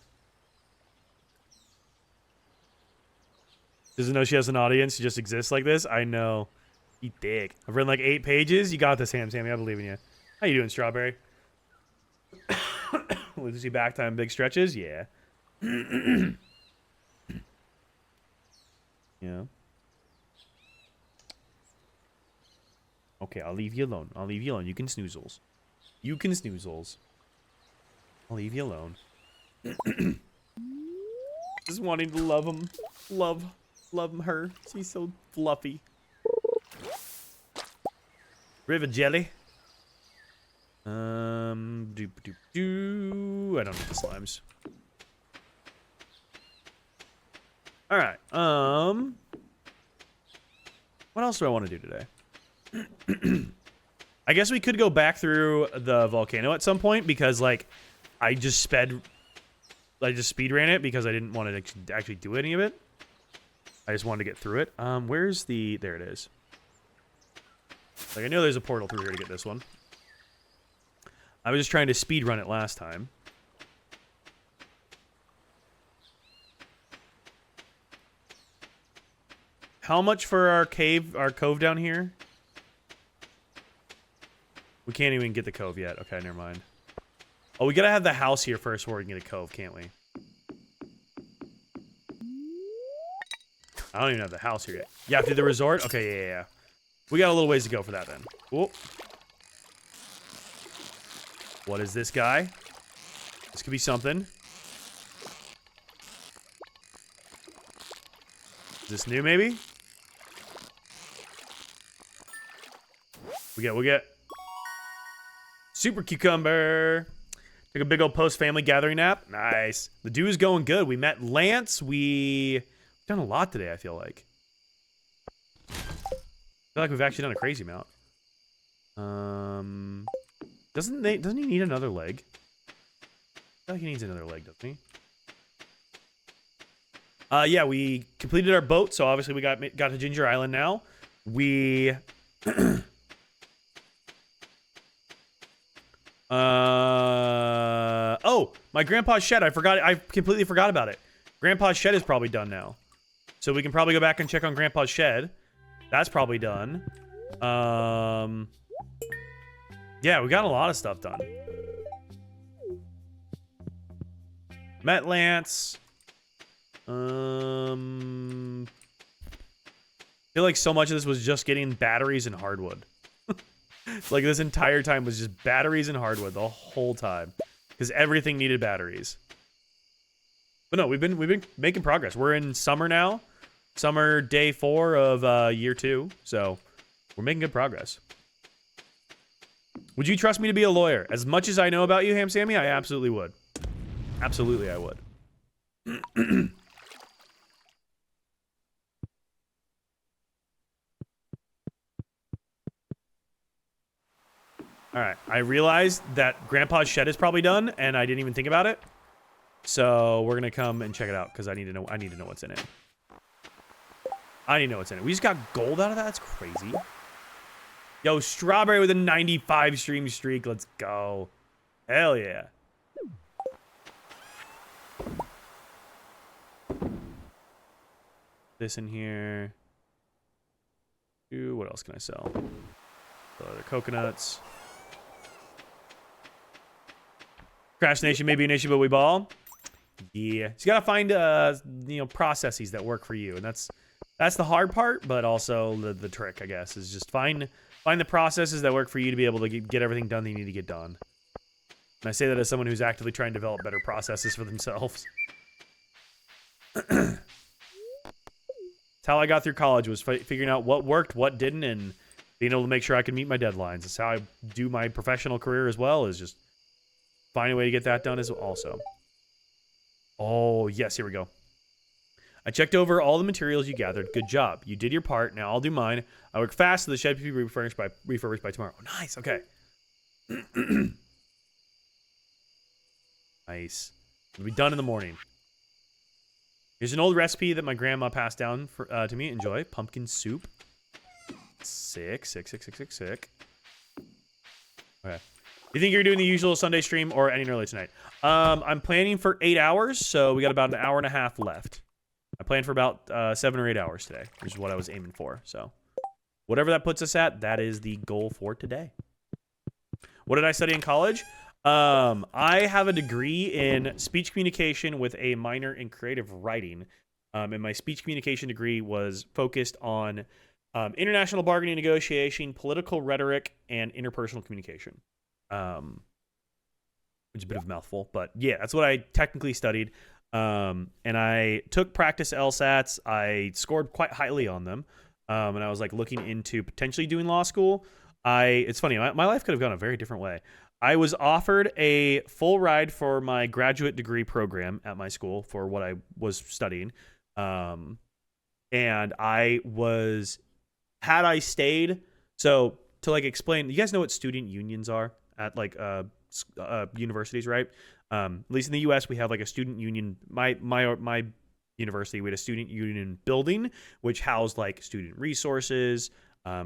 Doesn't know she has an audience. She just exists like this. I know. Eat dick. I've written like 8 pages. You got this, Ham Sammy. I believe in you. How you doing, Strawberry? Lucy back time, big stretches. Yeah. Yeah. Okay, I'll leave you alone. I'll leave you alone. You can snoozles. You can snoozles. I'll leave you alone. Just wanting to love him. Love her. She's so fluffy. River jelly. Doop doop doo. I don't need the slimes. All right. What else do I want to do today? I guess we could go back through the volcano at some point because, like, I just speed ran it because I didn't want to actually do any of it. I just wanted to get through it. Where's the... There it is. Like, I know there's a portal through here to get this one. I was just trying to speed run it last time. How much for our cove down here? We can't even get the cove yet. Okay, never mind. Oh, we gotta have the house here first before we can get a cove, can't we? I don't even have the house here yet. Yeah, through the resort? Okay, yeah. We got a little ways to go for that then. Cool. What is this guy? This could be something. Is this new, maybe? We get super cucumber. Took a big old post-family gathering nap. Nice. The dew is going good. We met Lance. We've done a lot today, I feel like. I feel like we've actually done a crazy amount. Doesn't he need another leg? I feel like he needs another leg, doesn't he? Yeah, we completed our boat, so obviously we got to Ginger Island now. We oh, my grandpa's shed. I completely forgot about it. Grandpa's shed is probably done now. So we can probably go back and check on Grandpa's shed. That's probably done. Yeah, we got a lot of stuff done. Met Lance. I feel like so much of this was just getting batteries and hardwood. Like this entire time was just batteries and hardwood the whole time, because everything needed batteries. But no, we've been making progress. We're in summer now, summer day 4 of year 2, so we're making good progress. Would you trust me to be a lawyer? As much as I know about you, Ham Sammy, I absolutely would. Absolutely, I would. All right, I realized that Grandpa's shed is probably done, and I didn't even think about it. So we're gonna come and check it out because I need to know what's in it. I need to know what's in it. We just got gold out of that. That's crazy. Yo, Strawberry with a 95 stream streak. Let's go. Hell yeah. This in here. Ooh, what else can I sell? Other coconuts. Crash Nation may be an issue, but we ball. Yeah, so you gotta find processes that work for you, and that's the hard part, but also the trick, I guess, is just find the processes that work for you to be able to get everything done that you need to get done. And I say that as someone who's actively trying to develop better processes for themselves. That's how I got through college, was figuring out what worked, what didn't, and being able to make sure I could meet my deadlines. That's how I do my professional career as well, is just find a way to get that done as also. Oh, yes, here we go. I checked over all the materials you gathered. Good job. You did your part. Now I'll do mine. I work fast so the shed can be refurbished by tomorrow. Oh, nice. Okay. Nice. It'll be done in the morning. Here's an old recipe that my grandma passed down to me. Enjoy. Pumpkin soup. Sick. Okay. You think you're doing the usual Sunday stream or ending early tonight? I'm planning for 8 hours, so we got about an hour and a half left. I planned for about 7 or 8 hours today, which is what I was aiming for. So whatever that puts us at, that is the goal for today. What did I study in college? I have a degree in speech communication with a minor in creative writing. And my speech communication degree was focused on international bargaining, negotiation, political rhetoric, and interpersonal communication. Which is a bit of a mouthful, but yeah, that's what I technically studied. And I took practice LSATs. I scored quite highly on them. And I was like looking into potentially doing law school. It's funny, my life could have gone a very different way. I was offered a full ride for my graduate degree program at my school for what I was studying. And had I stayed, so to like explain, you guys know what student unions are at like universities, right? At least in the U.S., we have like a student union. My university, we had a student union building, which housed like student resources,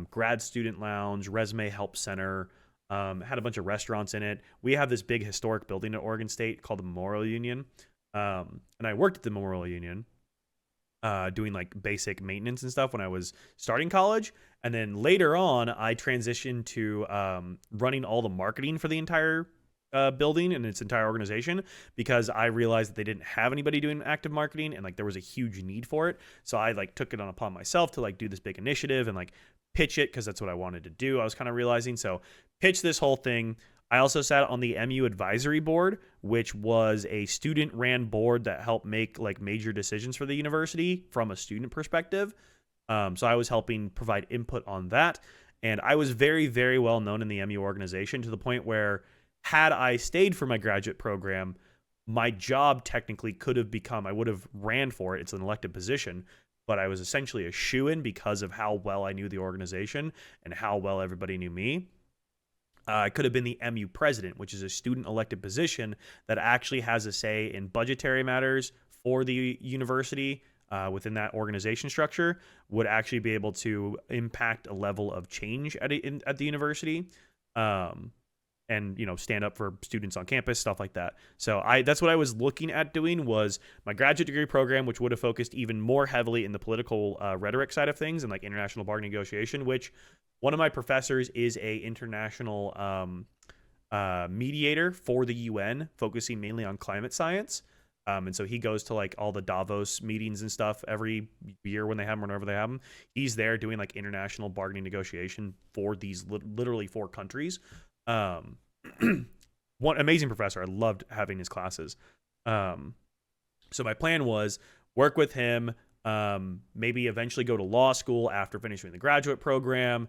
grad student lounge, resume help center, had a bunch of restaurants in it. We have this big historic building at Oregon State called the Memorial Union. And I worked at the Memorial Union doing like basic maintenance and stuff when I was starting college. And then later on, I transitioned to running all the marketing for the entire building and its entire organization, because I realized that they didn't have anybody doing active marketing and like there was a huge need for it. So I like took it on upon myself to like do this big initiative and like pitch it, because that's what I wanted to do. I was kind of realizing, so pitch this whole thing. I also sat on the MU advisory board, which was a student ran board that helped make like major decisions for the university from a student perspective. So I was helping provide input on that. And I was very, very well known in the MU organization, to the point where had I stayed for my graduate program, my job technically could have become, I would have ran for it. It's an elected position, but I was essentially a shoo-in because of how well I knew the organization and how well everybody knew me. I could have been the MU president, which is a student elected position that actually has a say in budgetary matters for the university within that organization structure, would actually be able to impact a level of change at the university. And, you know, stand up for students on campus, stuff like that. So that's what I was looking at doing, was my graduate degree program, which would have focused even more heavily in the political rhetoric side of things and like international bargaining negotiation, which one of my professors is a international mediator for the UN, focusing mainly on climate science. And so he goes to like all the Davos meetings and stuff every year when they have them, whenever they have them. He's there doing like international bargaining negotiation for these literally 4 countries. One amazing professor. I loved having his classes. So my plan was work with him, maybe eventually go to law school after finishing the graduate program,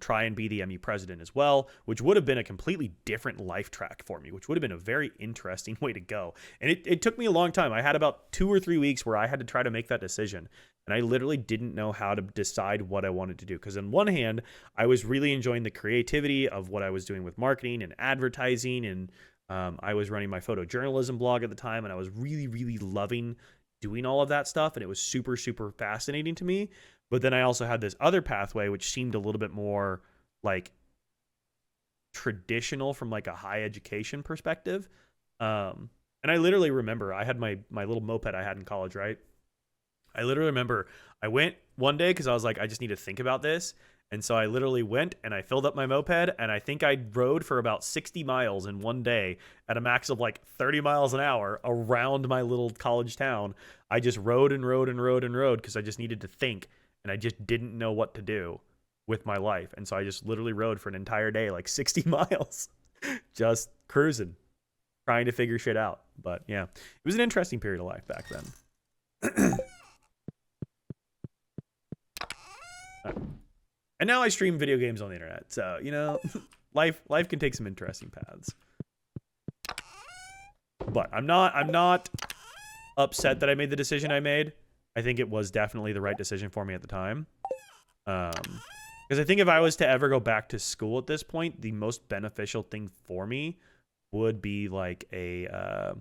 try and be the MU president as well, which would have been a completely different life track for me, which would have been a very interesting way to go. And it took me a long time. I had about 2 or 3 weeks where I had to try to make that decision. And I literally didn't know how to decide what I wanted to do. Because on one hand, I was really enjoying the creativity of what I was doing with marketing and advertising. And I was running my photojournalism blog at the time. And I was really, really loving doing all of that stuff. And it was super, super fascinating to me. But then I also had this other pathway, which seemed a little bit more like traditional from like a high education perspective. And I literally remember I had my little moped I had in college, right? I literally remember I went one day because I was like, I just need to think about this. And so I literally went and I filled up my moped, and I think I rode for about 60 miles in one day at a max of like 30 miles an hour around my little college town. I just rode and rode and rode and rode because I just needed to think. And I just didn't know what to do with my life. And so I just literally rode for an entire day, like 60 miles, just cruising, trying to figure shit out. But yeah, it was an interesting period of life back then. And now I stream video games on the internet. So, you know, life can take some interesting paths. But I'm not upset that I made the decision I made. I think it was definitely the right decision for me at the time. Because I think if I was to ever go back to school at this point, the most beneficial thing for me would be like an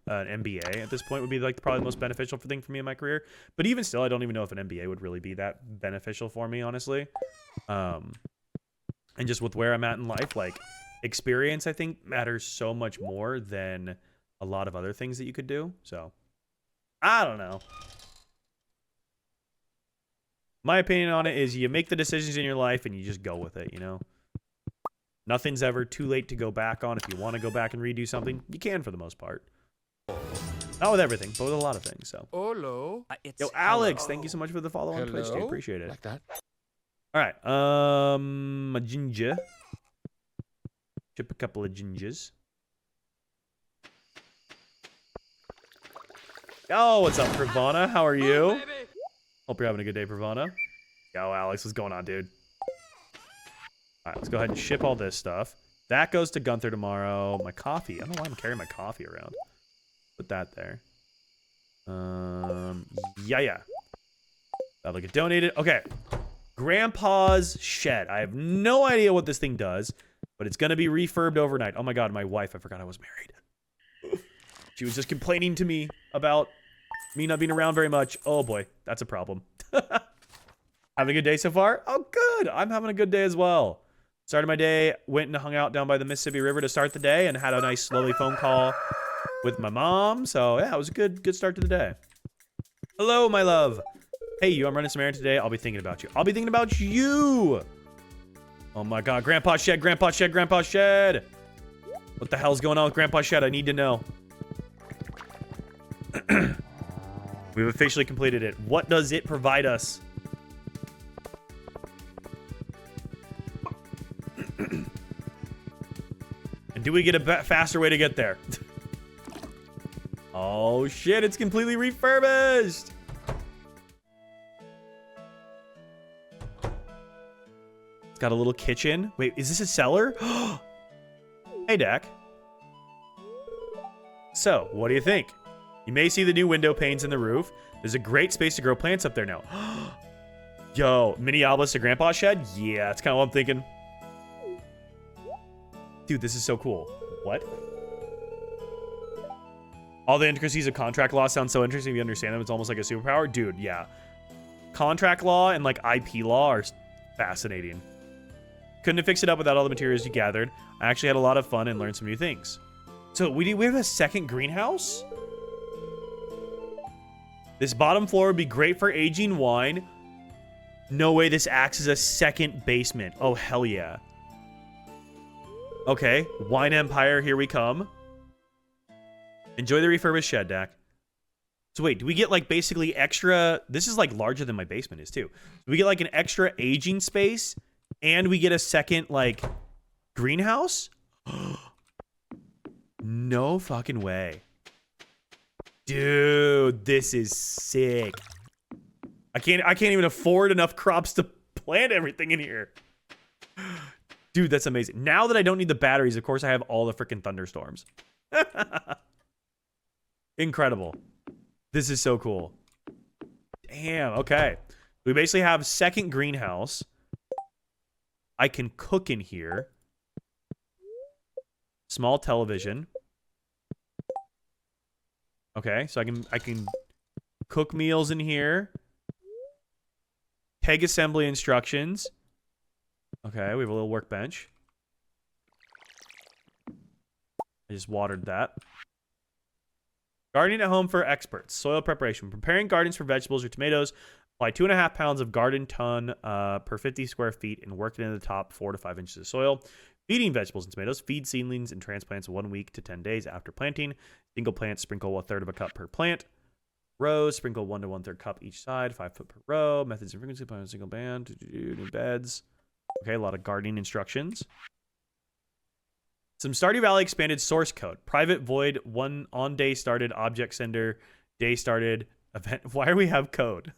MBA at this point would be like probably the most beneficial thing for me in my career. But even still, I don't even know if an MBA would really be that beneficial for me, honestly. And just with where I'm at in life, like experience, I think matters so much more than a lot of other things that you could do. So I don't know. My opinion on it is you make the decisions in your life and you just go with it, you know? Nothing's ever too late to go back on. If you want to go back and redo something, you can for the most part. Not with everything, but with a lot of things, so. Hello. Yo, Alex, thank you so much for the follow on Twitch, dude. Appreciate it. Like that. All right, a ginger. Chip a couple of gingers. Oh, what's up, Pravana? How are you? Hope you're having a good day, Pravana. Yo, Alex, what's going on, dude? All right, let's go ahead and ship all this stuff. That goes to Gunther tomorrow. My coffee. I don't know why I'm carrying my coffee around. Put that there. Yeah. That'll get donated. Okay. Grandpa's shed. I have no idea what this thing does, but it's going to be refurbed overnight. Oh my God, my wife. I forgot I was married. She was just complaining to me about me not being around very much. Oh boy, that's a problem. Having a good day so far? Oh, good. I'm having a good day as well. Started my day, went and hung out down by the Mississippi River to start the day and had a nice lovely phone call with my mom. So yeah, it was a good start to the day. Hello, my love. Hey, you, I'm running some errands today. I'll be thinking about you. I'll be thinking about you. Oh my God, Grandpa's shed, Grandpa's shed, Grandpa's shed. What the hell's going on with Grandpa's shed? I need to know. We've officially completed it. What does it provide us? And do we get a faster way to get there? Oh shit, it's completely refurbished. It's got a little kitchen. Wait, is this a cellar? Hey, Dak. So, what do you think? You may see the new window panes in the roof. There's a great space to grow plants up there now. Yo, mini obelisk to Grandpa's shed? Yeah, that's kind of what I'm thinking. Dude, this is so cool. What? All the intricacies of contract law sound so interesting if you understand them. It's almost like a superpower. Dude, yeah. Contract law and like IP law are fascinating. Couldn't have fixed it up without all the materials you gathered. I actually had a lot of fun and learned some new things. So we have a second greenhouse? This bottom floor would be great for aging wine. No way this acts as a second basement. Oh, hell yeah. Okay, Wine Empire, here we come. Enjoy the refurbished shed, Dak. So wait, do we get like basically extra? This is like larger than my basement is too. Do we get like an extra aging space and we get a second like greenhouse? No fucking way. Dude, this is sick. I can't even afford enough crops to plant everything in here. Dude, that's amazing. Now that I don't need the batteries, of course I have all the freaking thunderstorms. Incredible. This is so cool. Damn, okay. We basically have second greenhouse. I can cook in here. Small television. Okay, so I can cook meals in here. Peg assembly instructions. Okay, we have a little workbench. I just watered that. Gardening at home for experts. Soil preparation. Preparing gardens for vegetables or tomatoes. Apply 2.5 pounds of garden ton per 50 square feet and work it into the top 4 to 5 inches of soil. Feeding vegetables and tomatoes. Feed seedlings and transplants 1 week to 10 days after planting. Single plant, sprinkle 1/3 of a cup per plant. Rows, sprinkle 1 to 1/3 cup each side, 5 foot per row. Methods and frequency, plant a single band. New beds. Okay, a lot of gardening instructions. Some Stardew Valley expanded source code. Private void, 1 on day started, object sender, day started, event. Why do we have code?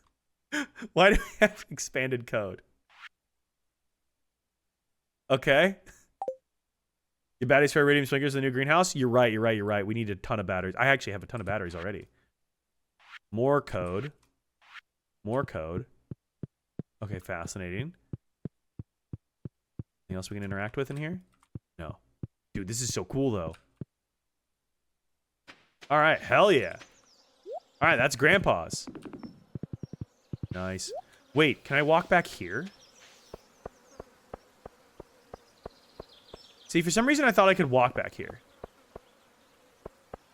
Why do we have expanded code? Okay. Your batteries for iridium sprinklers in the new greenhouse? You're right. We need a ton of batteries. I actually have a ton of batteries already. More code. More code. Okay, fascinating. Anything else we can interact with in here? No. Dude, this is so cool, though. All right, hell yeah. All right, that's Grandpa's. Nice. Wait, can I walk back here? See, for some reason, I thought I could walk back here.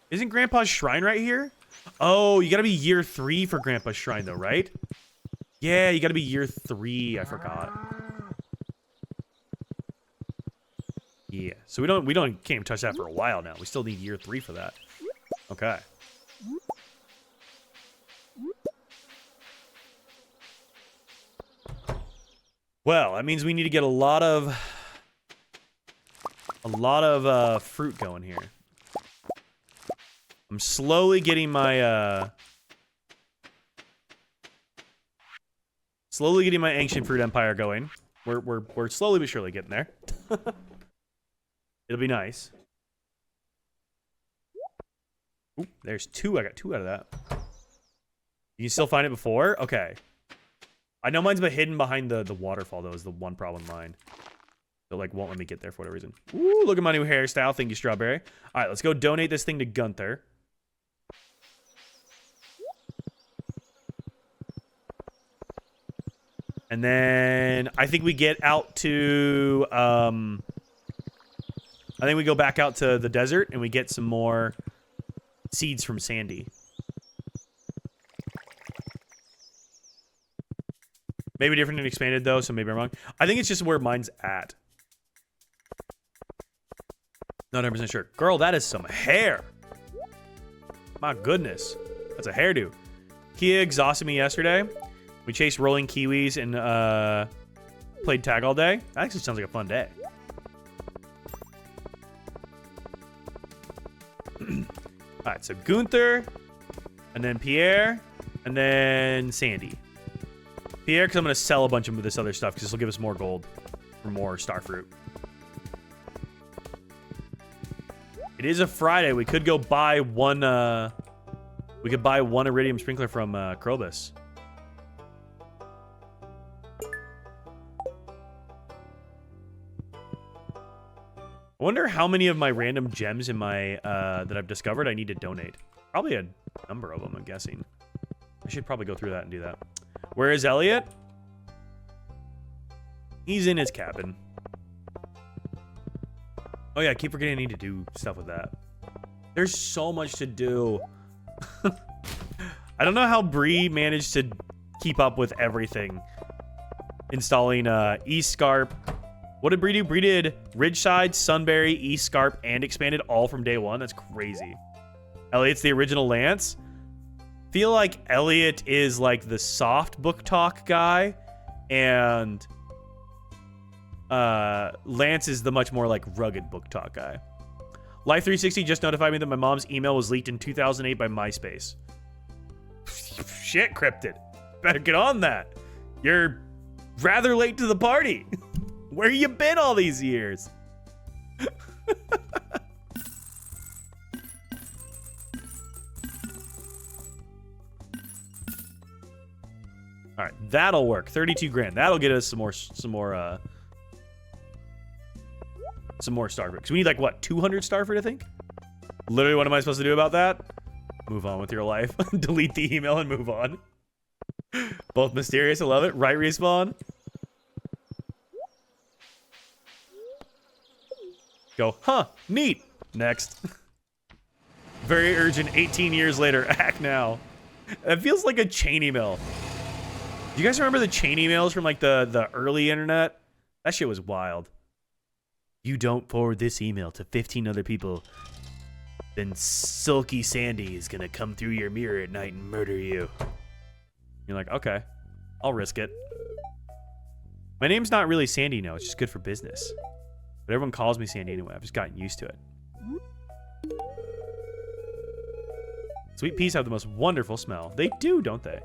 Isn't Grandpa's shrine right here? Oh, you gotta be year 3 for Grandpa's shrine, though, right? Yeah, you gotta be year 3. I forgot. Yeah, so we can't even touch that for a while now. We still need year 3 for that. Okay. Well, that means we need to get a lot of fruit going here. I'm slowly getting my ancient fruit empire going. We're slowly but surely getting there. It'll be nice. Ooh, there's 2. I got 2 out of that. You can still find it before? Okay. I know mine's been hidden behind the waterfall, though, is the one problem with mine. It, like, won't let me get there for whatever reason. Ooh, look at my new hairstyle. Thank you, Strawberry. All right, let's go donate this thing to Gunther. And then I think we get out to... I think we go back out to the desert and we get some more seeds from Sandy. Maybe different and expanded, though, so maybe I'm wrong. I think it's just where mine's at. Not 100% sure. Girl, that is some hair. My goodness. That's a hairdo. Kia exhausted me yesterday. We chased rolling kiwis and played tag all day. That actually sounds like a fun day. All right, so Gunther, and then Pierre, and then Sandy. Pierre, because I'm going to sell a bunch of this other stuff, because this will give us more gold for more starfruit. It is a Friday. We could go buy one, we could buy one iridium sprinkler from Krobus. I wonder how many of my random gems in my that I've discovered I need to donate. Probably a number of them, I'm guessing. I should probably go through that and do that. Where is Elliot? He's in his cabin. Oh yeah, I keep forgetting I need to do stuff with that. There's so much to do. I don't know how Bree managed to keep up with everything. Installing E-Scarp. What did Bree do? Bree did Ridgeside, Sunberry, E-Scarp, and Expanded all from day one. That's crazy. Elliot's the original Lance. Feel like Elliot is like the soft book talk guy, and Lance is the much more like rugged book talk guy. Life360 just notified me that my mom's email was leaked in 2008 by MySpace. Shit, Cryptid. Better get on that. You're rather late to the party. Where you been all these years? All right, that'll work. 32 grand. That'll get us some more starfruit. Because we need like what, 200 starfruit, I think? Literally, what am I supposed to do about that? Move on with your life. Delete the email and move on. Both mysterious. I love it. Right respawn. Go, huh, neat. Next. Very urgent, 18 years later, act now. That feels like a chain email. Do you guys remember the chain emails from like the early internet? That shit was wild. You don't forward this email to 15 other people, then Silky Sandy is gonna come through your mirror at night and murder you. You're like, okay, I'll risk it. My name's not really Sandy, no, it's just good for business. But everyone calls me Sandy anyway. I've just gotten used to it. Sweet peas have the most wonderful smell. They do, don't they?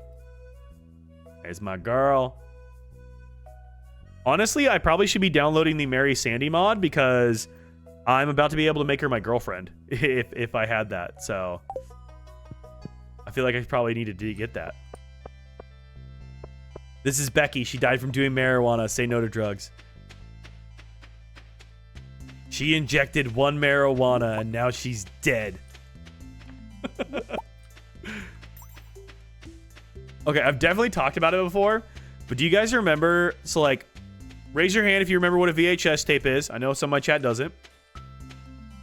There's my girl. Honestly, I probably should be downloading the Mary Sandy mod because I'm about to be able to make her my girlfriend if I had that. So I feel like I probably needed to get that. This is Becky. She died from doing marijuana. Say no to drugs. She injected one marijuana and now she's dead. Okay, I've definitely talked about it before, but do you guys remember? So like, raise your hand if you remember what a VHS tape is. I know some of my chat doesn't.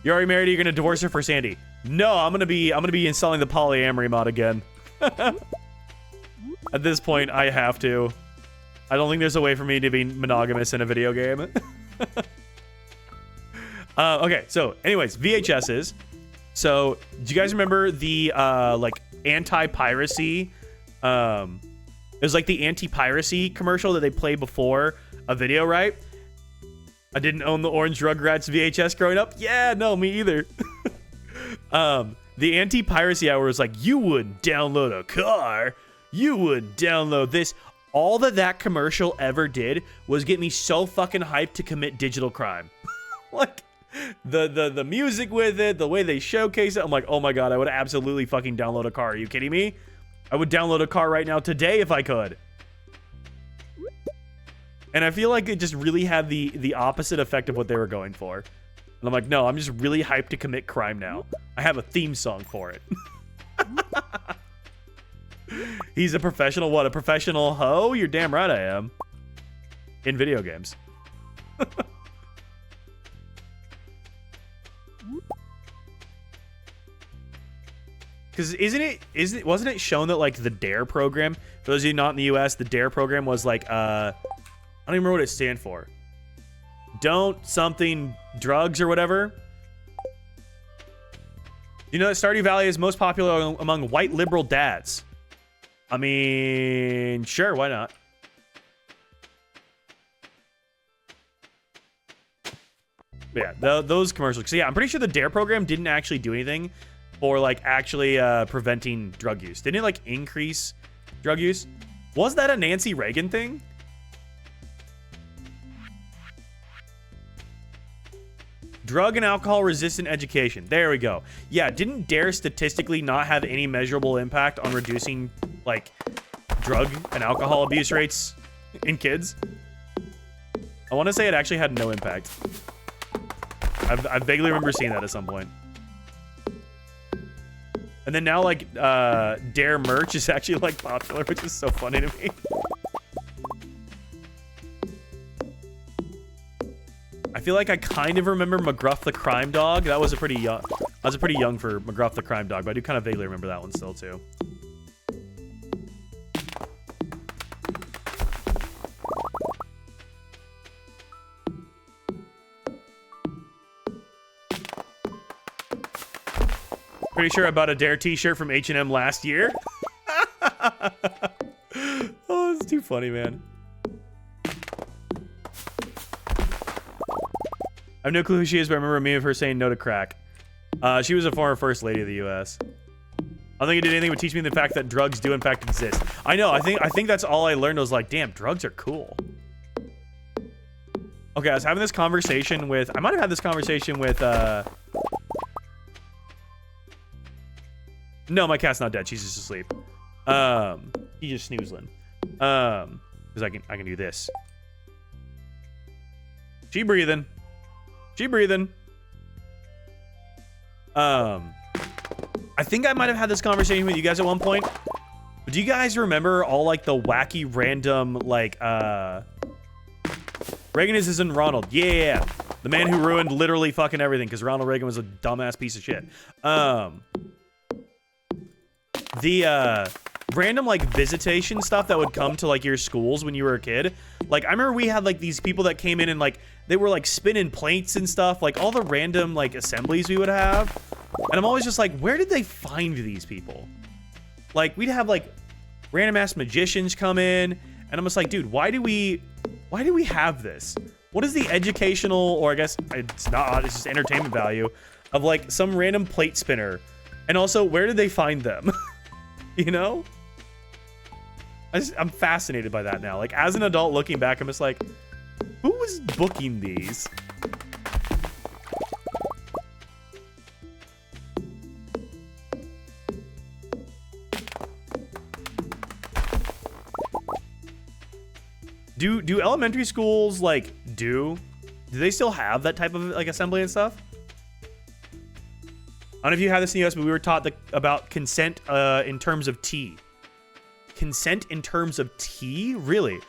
You're already married. Or you're gonna divorce her for Sandy? No, I'm gonna be installing the polyamory mod again. At this point, I have to. I don't think there's a way for me to be monogamous in a video game. Okay, so anyways, VHSs. So do you guys remember the like anti-piracy? It was like the anti-piracy commercial that they play before a video, right? I didn't own the Orange Rugrats VHS growing up. Yeah, no, me either. The anti-piracy hour was like, you wouldn't download a car. You wouldn't download this. All that commercial ever did was get me so fucking hyped to commit digital crime. Like, the music with it, the way they showcase it, I'm like, oh my god, I would absolutely fucking download a car. Are you kidding me? I would download a car right now today if I could. And I feel like it just really had the opposite effect of what they were going for. And I'm like, no, I'm just really hyped to commit crime now. I have a theme song for it. He's a professional, what, a professional hoe? You're damn right I am. In video games. Because wasn't it shown that like the DARE program, for those of you not in the US, the DARE program was like, I don't even remember what it stands for. Don't something drugs or whatever. You know that Stardew Valley is most popular among white liberal dads. I mean, sure, why not? But yeah, those commercials. So yeah, I'm pretty sure the DARE program didn't actually do anything for like actually preventing drug use. Didn't it like increase drug use? Was that a Nancy Reagan thing? Drug and alcohol resistant education. There we go. Yeah, didn't DARE statistically not have any measurable impact on reducing like drug and alcohol abuse rates in kids? I want to say it actually had no impact. I vaguely remember seeing that at some point. And then now like DARE merch is actually like popular, which is so funny to me. I feel like I kind of remember McGruff the Crime Dog. That was a pretty young. I was pretty young for McGruff the Crime Dog, but I do kind of vaguely remember that one still too. Pretty sure I bought a Dare t-shirt from H&M last year. Oh, it's too funny, man. I have no clue who she is, but I remember a meme of her saying no to crack. She was a former first lady of the U.S. I don't think it did anything but teach me the fact that drugs do in fact exist. I know. I think that's all I learned was like, damn, drugs are cool. Okay, I was having this conversation with... I might have had this conversation with... No, my cat's not dead. She's just asleep. He's just snoozling. Because I can do this. She breathing. She breathing. I think I might have had this conversation with you guys at one point. But do you guys remember all like the wacky random like Reagan isn't Ronald. Yeah. The man who ruined literally fucking everything because Ronald Reagan was a dumbass piece of shit. The random like visitation stuff that would come to like your schools when you were a kid. Like I remember we had like these people that came in and like they were like spinning plates and stuff, like all the random like assemblies we would have. And I'm always just like, where did they find these people? Like we'd have like random ass magicians come in and I'm just like, dude, why do we have this? What is the educational, or I guess it's not, it's just entertainment value of like some random plate spinner? And also, where did they find them? You know? I'm fascinated by that now. Like, as an adult looking back, I'm just like, who was booking these? Do elementary schools, like, do they still have that type of, like, assembly and stuff? I don't know if you have this in the US, but we were taught about consent in terms of tea. Consent in terms of tea? Really?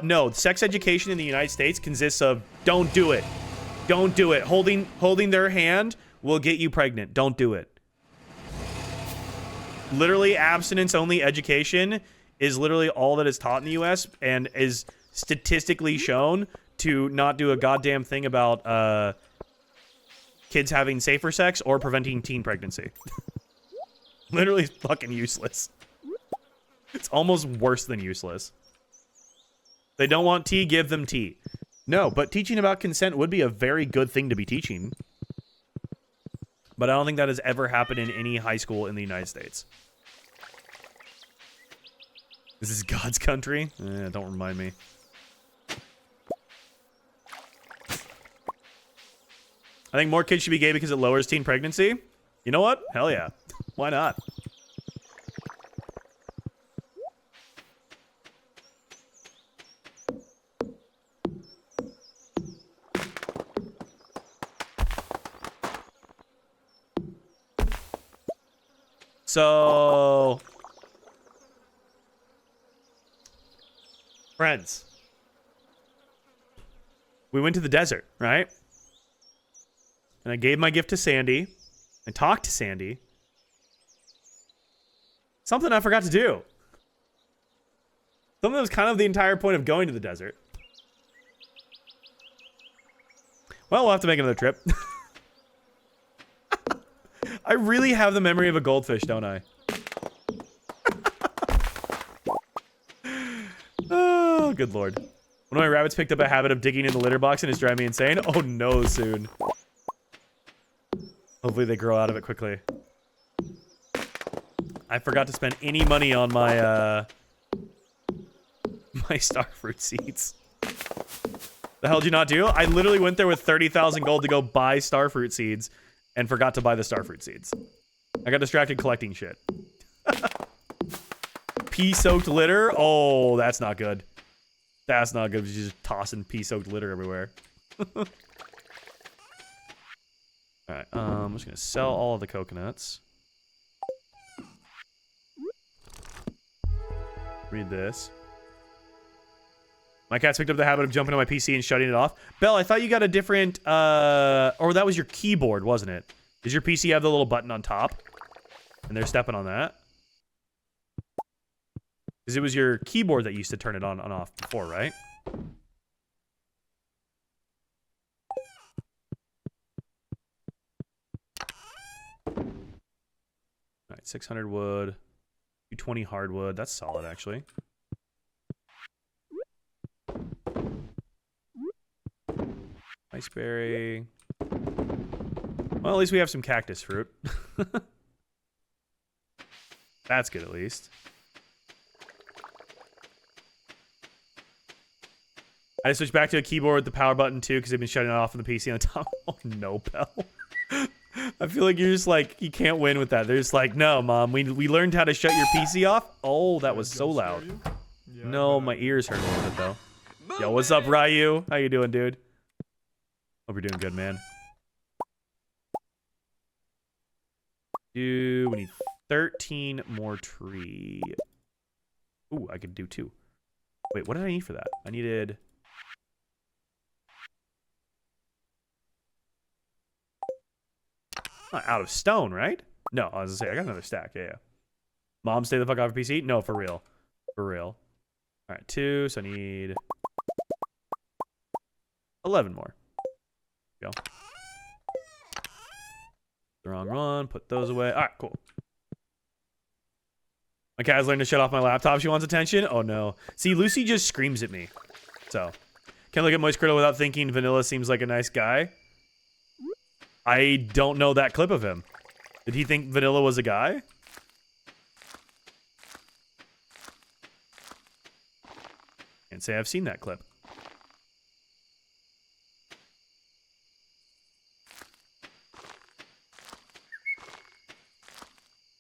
No, sex education in the United States consists of don't do it. Don't do it. Holding their hand will get you pregnant. Don't do it. Literally, abstinence-only education is literally all that is taught in the US and is statistically shown to not do a goddamn thing about kids having safer sex or preventing teen pregnancy. Literally fucking useless. It's almost worse than useless. They don't want tea, give them tea. No, but teaching about consent would be a very good thing to be teaching. But I don't think that has ever happened in any high school in the United States. This is God's country? Don't remind me. I think more kids should be gay because it lowers teen pregnancy. You know what? Hell yeah. Why not? So, friends, we went to the desert, right? And I gave my gift to Sandy. I talked to Sandy. Something I forgot to do. Something that was kind of the entire point of going to the desert. Well, we'll have to make another trip. I really have the memory of a goldfish, don't I? Oh, good lord. One of my rabbits picked up a habit of digging in the litter box and is driving me insane. Oh no, soon. Hopefully they grow out of it quickly. I forgot to spend any money on my, my starfruit seeds. The hell did you not do? I literally went there with 30,000 gold to go buy starfruit seeds and forgot to buy the starfruit seeds. I got distracted collecting shit. Pea-soaked litter? Oh, that's not good. That's not good. You're just tossing pea-soaked litter everywhere. Alright, I'm just gonna sell all of the coconuts. Read this. My cat's picked up the habit of jumping on my PC and shutting it off. Belle, I thought you got a different, or that was your keyboard, wasn't it? Does your PC have the little button on top? And they're stepping on that? Because it was your keyboard that used to turn it on and off before, right? right, 600 wood, 220 hardwood. That's solid, actually. Iceberry. Well, at least we have some cactus fruit. That's good, at least. I just switched back to a keyboard with the power button too because they've been shutting it off on the PC on the top. Oh no, Bell. I feel like you're just like, you can't win with that. They're just like, no, Mom, we learned how to shut your PC off. Oh, that was so loud. No, my ears hurt a little bit though. Yo, what's up, Ryu? How you doing, dude? Hope you're doing good, man. We need 13 more tree. Ooh, I could do 2. Wait, what did I need for that? I needed... Not out of stone, right? No, I was gonna say, I got another stack. Yeah. Mom, stay the fuck off your PC? No, for real. For real. All right, 2, so I need 11 more. Go. The wrong one. Put those away. All right, cool. My cat has learned to shut off my laptop. She wants attention. Oh, no. See, Lucy just screams at me. So, can't look at Moist Criddle without thinking Vanilla seems like a nice guy. I don't know that clip of him. Did he think Vanilla was a guy? Can't say I've seen that clip.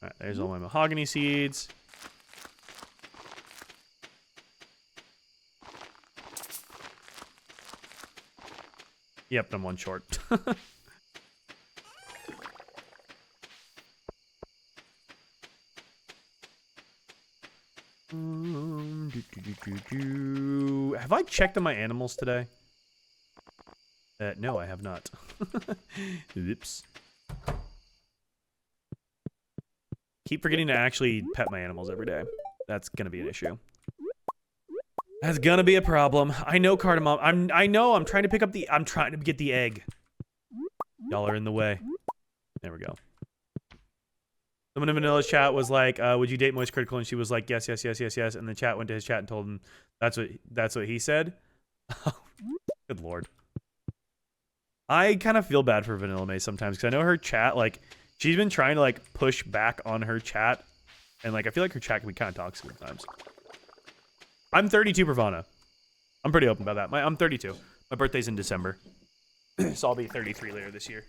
All right, there's all my mahogany seeds. Yep, I'm one short. Have I checked on my animals today? No, I have not. Oops. Keep forgetting to actually pet my animals every day. That's gonna be an issue. That's gonna be a problem. I know, Cardamom. I know. I'm trying to pick up the. I'm trying to get the egg. Y'all are in the way. There we go. Someone in Vanilla's chat was like, "Would you date Moist Critical?" And she was like, "Yes, yes, yes, yes, yes." And the chat went to his chat and told him that's what he said. Good lord. I kind of feel bad for Vanilla May sometimes because I know her chat, like, she's been trying to like push back on her chat, and like I feel like her chat can be kind of toxic sometimes. I'm 32, Pravana. I'm pretty open about that. I'm 32. My birthday's in December, so I'll be 33 later this year.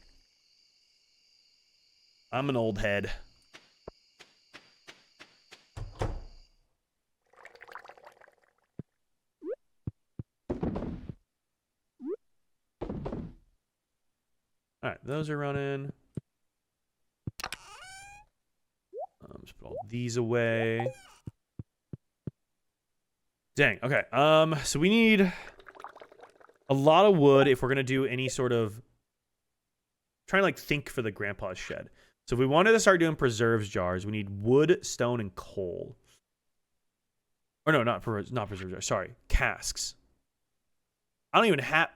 I'm an old head. All right, those are running. Just put all these away. Dang. Okay. So we need a lot of wood if we're gonna do any sort of trying to like think for the grandpa's shed. So if we wanted to start doing preserves jars, we need wood, stone, and coal. Or no, not preserves jars. Sorry, casks. I don't even have.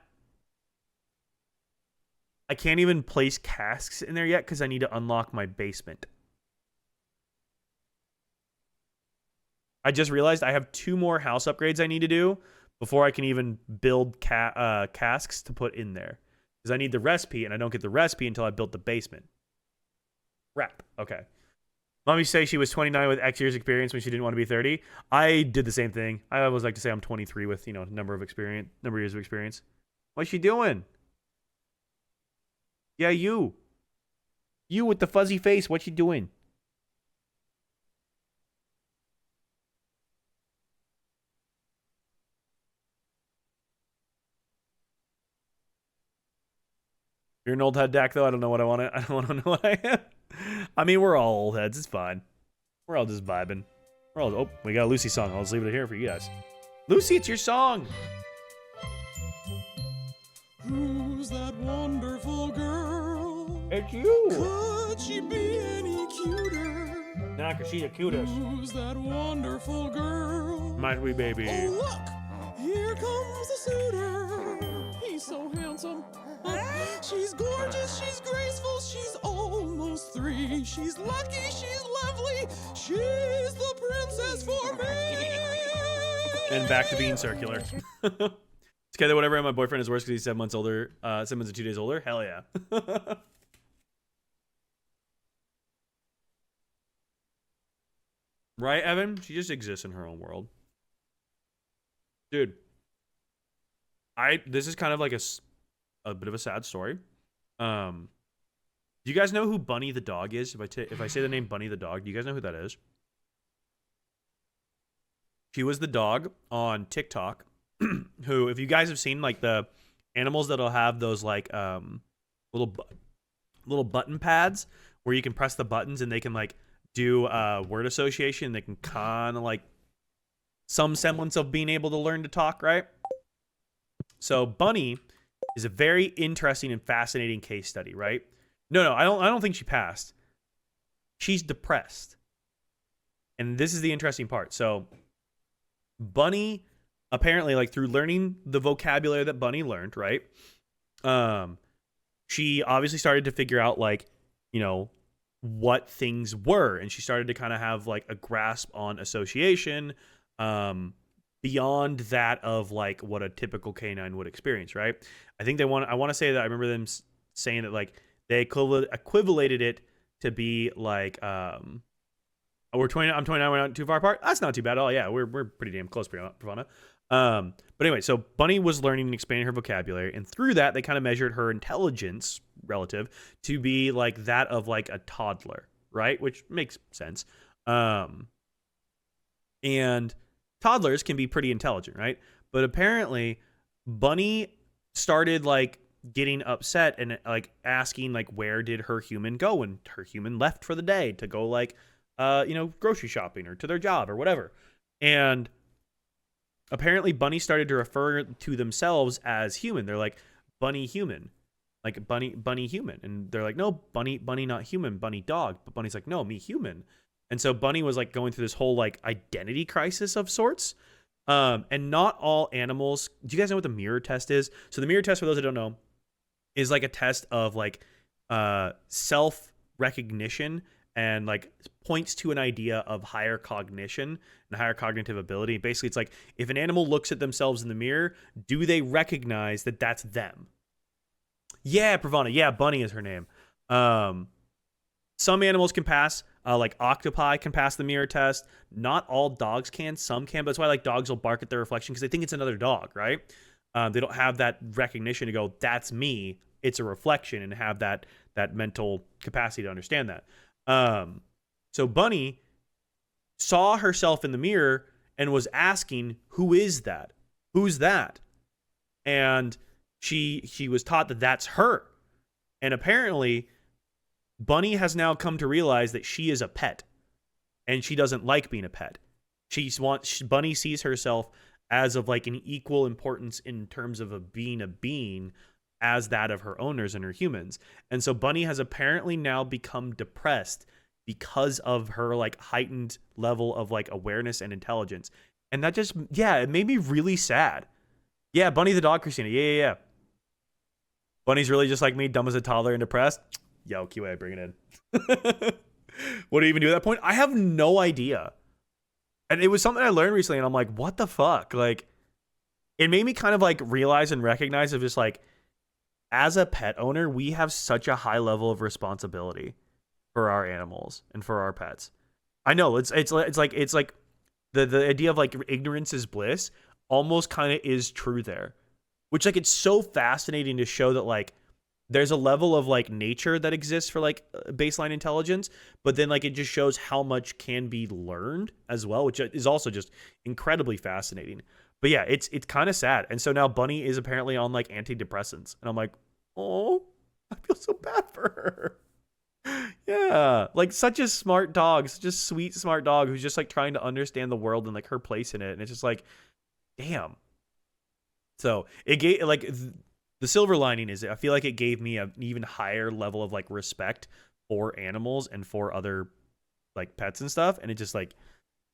I can't even place casks in there yet because I need to unlock my basement. I just realized I have 2 more house upgrades I need to do before I can even build casks to put in there. Because I need the recipe, and I don't get the recipe until I built the basement. Crap. Okay. Mommy say she was 29 with X years experience when she didn't want to be 30. I did the same thing. I always like to say I'm 23 with, you know, number of years of experience. What's she doing? Yeah, you. You with the fuzzy face, what you doing? You're an old head, Dak, though. I don't know what I want to. I don't want to know what I am. I mean, we're all old heads. It's fine. We're all just vibing. We're all. Oh, we got a Lucy song. I'll just leave it here for you guys. Lucy, it's your song. Who's that wonderful girl? It's you. Could she be any cuter? Nah, cause she's the cutest. Who's that wonderful girl? My sweet baby. Oh, look! Here comes the suitor. He's he's so handsome. She's gorgeous, she's graceful, she's almost 3. She's lucky, she's lovely, she's the princess for me. And back to being circular. Together, whatever. My boyfriend is worse because he's 7 months older. 7 months and 2 days older. Hell yeah. Right, Evan? She just exists in her own world. Dude. This is kind of like a bit of a sad story. Do you guys know who Bunny the dog is? If I say the name Bunny the dog, do you guys know who that is? She was the dog on TikTok who, if you guys have seen like the animals that'll have those like little button pads where you can press the buttons and they can like do word association. They can kind of like some semblance of being able to learn to talk, right? So Bunny is a very interesting and fascinating case study, right? No, I don't think she passed. She's depressed. And this is the interesting part. So Bunny, apparently, like through learning the vocabulary that Bunny learned, right? She obviously started to figure out like, you know, what things were. And she started to kind of have like a grasp on association, beyond that of like what a typical canine would experience, right? I want to say that I remember them saying that like they equivalated it to be like, I'm 29, we're not too far apart. That's not too bad at all. Yeah, we're pretty damn close, Pravana. But anyway, so Bunny was learning and expanding her vocabulary, and through that, they kind of measured her intelligence relative to be like that of like a toddler, right? Which makes sense. And toddlers can be pretty intelligent, right? But apparently, Bunny started like getting upset and like asking like where did her human go when her human left for the day to go like grocery shopping or to their job or whatever. And apparently Bunny started to refer to themselves as human. They're like Bunny human, like bunny human. And they're like, no, Bunny not human, Bunny dog. But Bunny's like, no, me human. And so Bunny was like going through this whole like identity crisis of sorts. And not all animals. Do you guys know what the mirror test is? So the mirror test, for those that don't know, is like a test of like self recognition and like points to an idea of higher cognition and higher cognitive ability. Basically, it's like if an animal looks at themselves in the mirror, do they recognize that that's them? Yeah, Pravana. Yeah, Bunny is her name. Some animals can pass. Like octopi can pass the mirror test. Not all dogs can. Some can. But that's why like dogs will bark at their reflection because they think it's another dog, right? They don't have that recognition to go, that's me. It's a reflection, and have that mental capacity to understand that. So Bunny saw herself in the mirror and was asking, who is that? Who's that? And she was taught that that's her. And apparently Bunny has now come to realize that she is a pet and she doesn't like being a pet. Bunny sees herself as of like an equal importance in terms of being a being as that of her owners and her humans. And so Bunny has apparently now become depressed because of her like heightened level of like awareness and intelligence. And that just, it made me really sad. Yeah, Bunny the dog, Christina. Yeah. Bunny's really just like me, dumb as a toddler and depressed. Yo, QA, bring it in. What do you even do at that point? I have no idea. And it was something I learned recently, and I'm like, what the fuck? Like, it made me kind of like realize and recognize of just like, as a pet owner, we have such a high level of responsibility for our animals and for our pets. I know it's like the idea of like ignorance is bliss almost kind of is true there, which like it's so fascinating to show that like there's a level of like nature that exists for like baseline intelligence, but then like it just shows how much can be learned as well, which is also just incredibly fascinating. But yeah, it's kind of sad. And so now Bunny is apparently on like antidepressants, and I'm like, oh, I feel so bad for her. Yeah, like such a smart dog, such a sweet, smart dog who's just like trying to understand the world and like her place in it. And it's just like, damn. So it gave like the silver lining is I feel like it gave me an even higher level of like respect for animals and for other like pets and stuff. And it just like,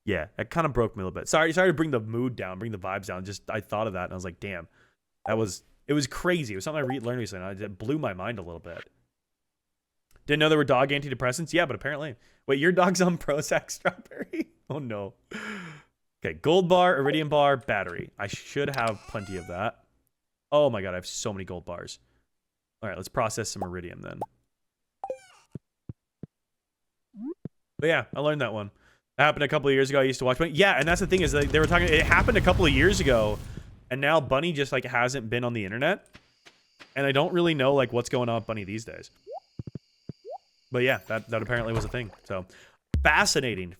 yeah, it kind of broke me a little bit. Sorry to bring the mood down, bring the vibes down. Just I thought of that and I was like, damn, that was It was crazy. It was something I learned recently. It blew my mind a little bit. Didn't know there were dog antidepressants? Yeah, but apparently. Wait, your dog's on Prozac strawberry? Oh, no. Okay, gold bar, iridium bar, battery. I should have plenty of that. Oh, my God. I have so many gold bars. All right, let's process some iridium then. But yeah, I learned that one. That happened a couple of years ago. I used to watch Bunny. Yeah, and that's the thing is like, they were talking. It happened a couple of years ago, and now Bunny just like hasn't been on the internet, and I don't really know like what's going on with Bunny these days. But yeah, that apparently was a thing. So fascinating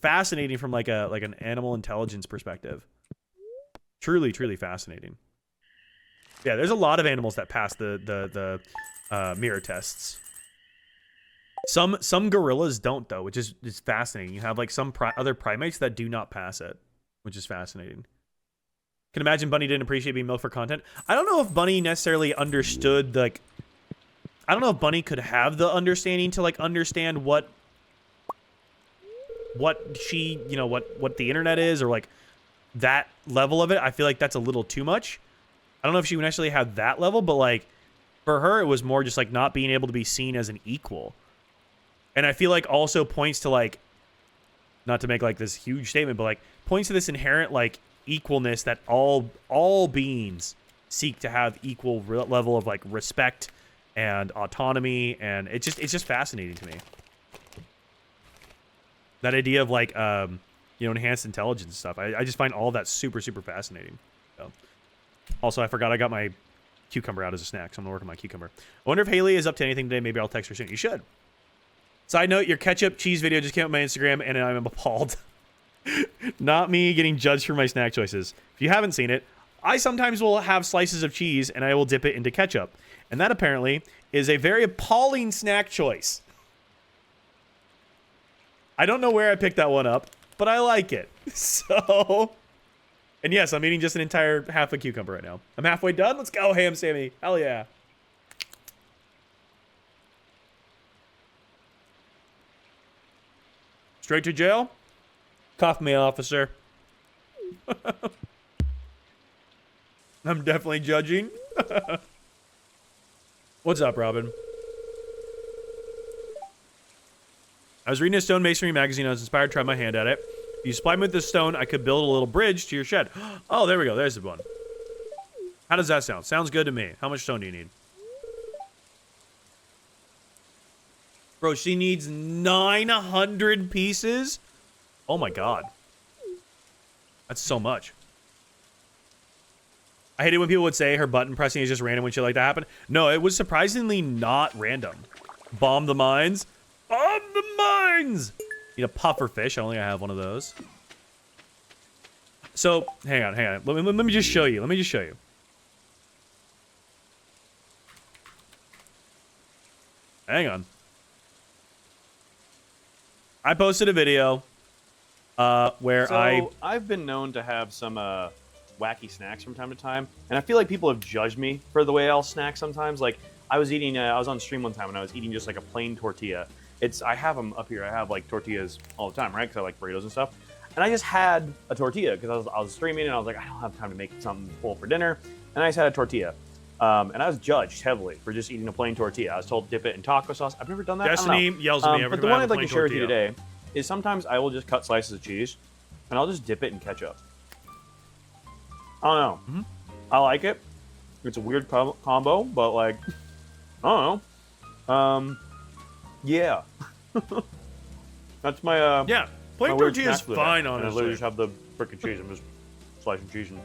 from like an animal intelligence perspective. Truly fascinating. Yeah, there's a lot of animals that pass the mirror tests. Some gorillas don't though, which is fascinating. You have like some other primates that do not pass it, which is fascinating. Can imagine Bunny didn't appreciate being milked for content. I don't know if Bunny necessarily understood like. I don't know if Bunny could have the understanding to like understand what she, you know, what the internet is or like that level of it. I feel like that's a little too much. I don't know if she necessarily had that level, but like for her, it was more just like not being able to be seen as an equal. And I feel like also points to like, not to make like this huge statement, but like points to this inherent like equalness that all beings seek to have equal level of like respect and autonomy, and it's just fascinating to me. That idea of like you know, enhanced intelligence and stuff. I just find all that super fascinating. So. Also, I forgot I got my cucumber out as a snack, so I'm gonna work on my cucumber. I wonder if Haley is up to anything today. Maybe I'll text her soon. You should. Side note, your ketchup cheese video just came up on my Instagram, and I'm appalled. Not me getting judged for my snack choices. If you haven't seen it, I sometimes will have slices of cheese, and I will dip it into ketchup. And that apparently is a very appalling snack choice. I don't know where I picked that one up, but I like it. So, and yes, I'm eating just an entire half a cucumber right now. I'm halfway done. Let's go, Ham Sammy. Hell yeah. Straight to jail? Cuff me, officer. I'm definitely judging. What's up, Robin? I was reading a stone masonry magazine. I was inspired to try my hand at it. If you supply me with this stone, I could build a little bridge to your shed. Oh, there we go. There's the one. How does that sound? Sounds good to me. How much stone do you need? Bro, she needs 900 pieces? Oh my god. That's so much. I hate it when people would say her button pressing is just random when shit like that happened. No, it was surprisingly not random. Bomb the mines. Bomb the mines! Need a puffer fish. I only have one of those. So, hang on. Let me just show you. Hang on. I posted a video where I've been known to have some wacky snacks from time to time, and I feel like people have judged me for the way I'll snack sometimes. Like I was eating, I was on stream one time and I was eating just like a plain tortilla. I have them up here. I have like tortillas all the time, right? Because I like burritos and stuff. And I just had a tortilla because I was streaming and I was like, I don't have time to make something full for dinner, and I just had a tortilla. And I was judged heavily for just eating a plain tortilla. I was told to dip it in taco sauce. I've never done that. Destiny yells at me every But the time I one have I'd a like to plain share with you tortilla. today is sometimes I will just cut slices of cheese and I'll just dip it in ketchup. I don't know. I like it. It's a weird combo, but like, I don't know. Yeah. That's my yeah. Plain my weird tortilla is snack for the fine, day. And I honestly. literally just have the freaking cheese. I'm just slicing cheese and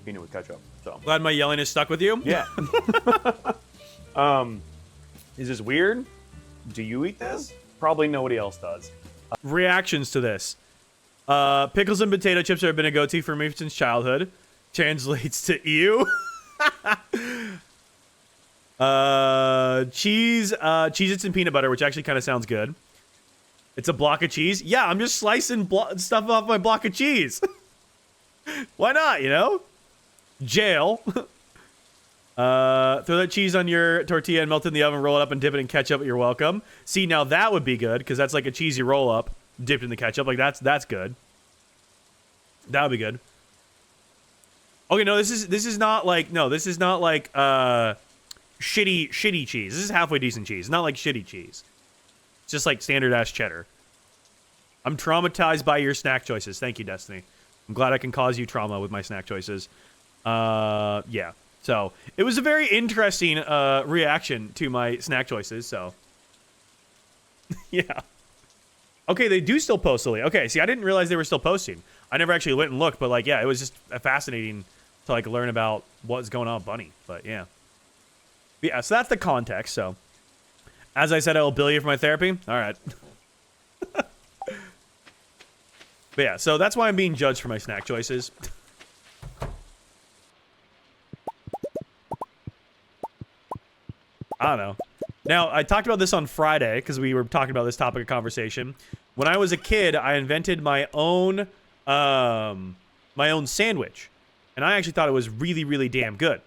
eating it with ketchup. So Glad my yelling is stuck with you. yeah. Is this weird? Do you eat this? Probably nobody else does. Reactions to this. Pickles and potato chips have been a go-to for me since childhood. Translates to ew. Cheese, Cheez-Its and peanut butter, which actually kind of sounds good. It's a block of cheese. Yeah, I'm just slicing stuff off my block of cheese. Why not, you know? Jail. Throw that cheese on your tortilla and melt it in the oven, roll it up and dip it in ketchup. You're welcome. See, now that would be good because that's like a cheesy roll up dipped in the ketchup. Like that's good. That would be good. Okay, no, this is not like shitty cheese. This is halfway decent cheese. Not like shitty cheese. It's just like standard ass cheddar. I'm traumatized by your snack choices. Thank you, Destiny. I'm glad I can cause you trauma with my snack choices. Yeah. So it was a very interesting reaction to my snack choices. So yeah. Okay, they do still post, Lily. Okay, see, I didn't realize they were still posting. I never actually went and looked, but like, yeah, it was just fascinating to like learn about what's going on with Bunny. But yeah. But yeah, so that's the context. So as I said, I will bill you for my therapy. All right. But yeah, so that's why I'm being judged for my snack choices. I don't know. Now, I talked about this on Friday because we were talking about this topic of conversation. When I was a kid, I invented my own sandwich, and I actually thought it was really, really damn good.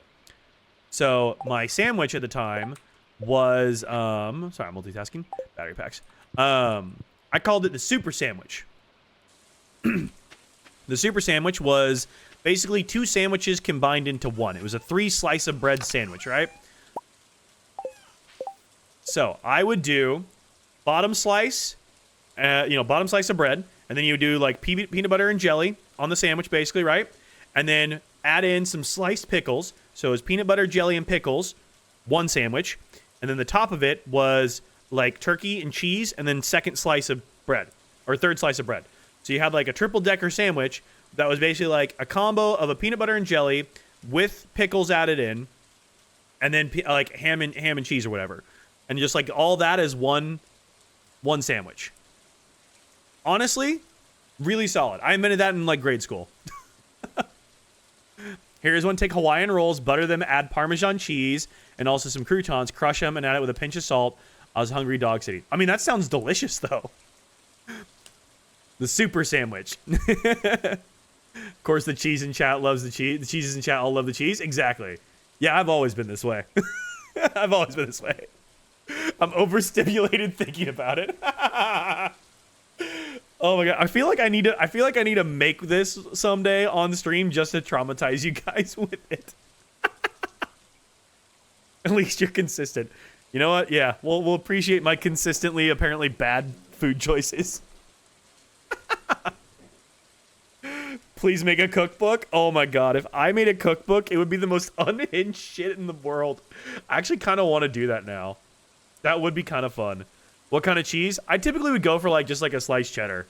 So my sandwich at the time was sorry, I'm multitasking. Battery packs. I called it the super sandwich. The super sandwich was basically 2 sandwiches combined into one. It was a 3 slice of bread sandwich, right? So I would do bottom slice of bread, and then you would do like peanut butter and jelly on the sandwich, basically, right? And then add in some sliced pickles. So it was peanut butter, jelly, and pickles, 1 sandwich. And then the top of it was like turkey and cheese, and then second slice of bread, or third slice of bread. So you had like a triple decker sandwich that was basically like a combo of a peanut butter and jelly with pickles added in, and then like ham and cheese or whatever. And just like all that is one sandwich. Honestly, really solid. I invented that in like grade school. Here's one. Take Hawaiian rolls, butter them, add Parmesan cheese, and also some croutons. Crush them and add it with a pinch of salt. I was hungry dog city. I mean, that sounds delicious though. The super sandwich. Of course, the cheese in chat loves the cheese. The cheeses in chat all love the cheese. Exactly. Yeah, I've always been this way. I've always been this way. I'm overstimulated thinking about it. Oh my god, I feel like I need to make this someday on stream just to traumatize you guys with it. At least you're consistent. You know what? Yeah, we'll appreciate my consistently apparently bad food choices. Please make a cookbook. Oh my god, if I made a cookbook, it would be the most unhinged shit in the world. I actually kind of want to do that now. That would be kind of fun. What kind of cheese? I typically would go for like just like a sliced cheddar.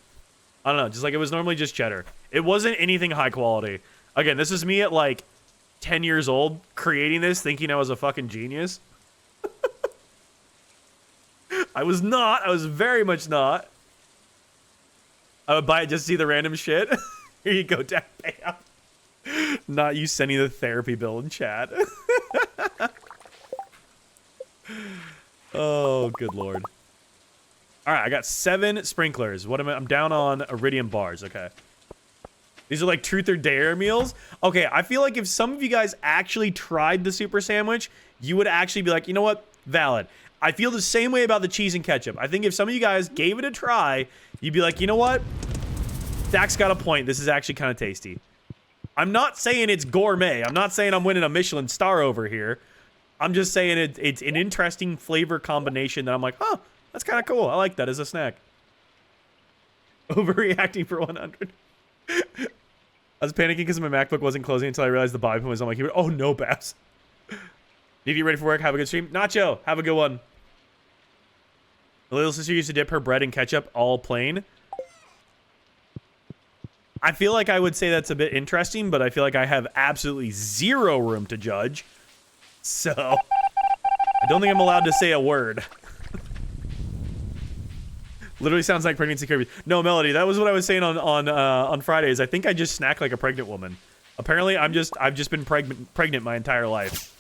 I don't know, just like it was normally just cheddar. It wasn't anything high quality. Again, this is me at like 10 years old creating this, thinking I was a fucking genius. I was not. I was very much not. I would buy it just to see the random shit. Here you go, Dad. Bam. Not you sending the therapy bill in chat. Oh, good lord. All right, I got 7 sprinklers. What am I? I'm down on iridium bars. Okay. These are like truth or dare meals. Okay, I feel like if some of you guys actually tried the super sandwich, you would actually be like, you know what? Valid. I feel the same way about the cheese and ketchup. I think if some of you guys gave it a try, you'd be like, you know what? Dak's got a point. This is actually kind of tasty. I'm not saying it's gourmet. I'm not saying I'm winning a Michelin star over here. I'm just saying it's an interesting flavor combination that I'm like, huh, that's kind of cool. I like that as a snack. Overreacting for 100. I was panicking because my MacBook wasn't closing until I realized the bobby pin was on my keyboard. Oh no, Babs. Need to get ready for work. Have a good stream. Nacho, have a good one. My little sister used to dip her bread in ketchup all plain. I feel like I would say that's a bit interesting, but I feel like I have absolutely zero room to judge. So, I don't think I'm allowed to say a word. Literally sounds like pregnancy curves. No, Melody, that was what I was saying on Fridays. I think I just snack like a pregnant woman. Apparently, I've just been pregnant my entire life.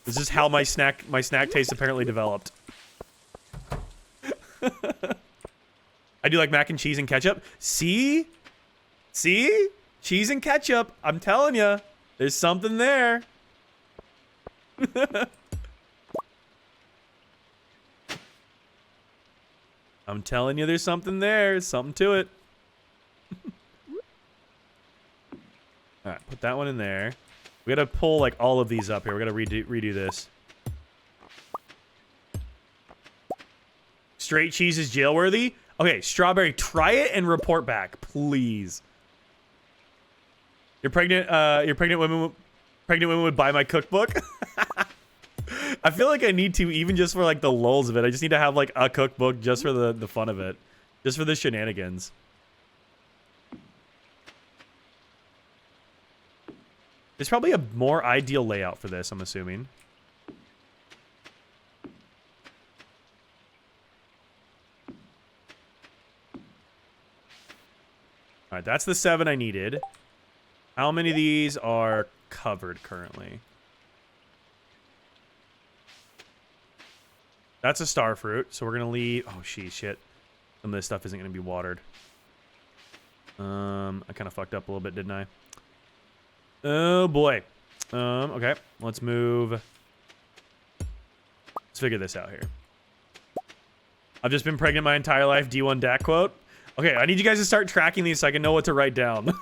This is how my snack taste apparently developed. I do like mac and cheese and ketchup. See? See? Cheese and ketchup. I'm telling you, there's something there. I'm telling you, there's something there. Something to it. All right, put that one in there. We gotta pull like all of these up here. We gotta redo this. Straight cheese is jailworthy. Okay, Strawberry, try it and report back, please. You're pregnant. Pregnant women would buy my cookbook. I feel like I need to, even just for like the lulz of it. I just need to have like a cookbook just for the fun of it, just for the shenanigans. There's probably a more ideal layout for this, I'm assuming. All right, that's the 7 I needed. How many of these are covered currently? That's a star fruit, so we're gonna leave. Oh, shit. Some of this stuff isn't gonna be watered. I kind of fucked up a little bit, didn't I? Oh boy. Okay. Let's move. Let's figure this out here. I've just been pregnant my entire life. D1 DAC quote. Okay, I need you guys to start tracking these so I can know what to write down.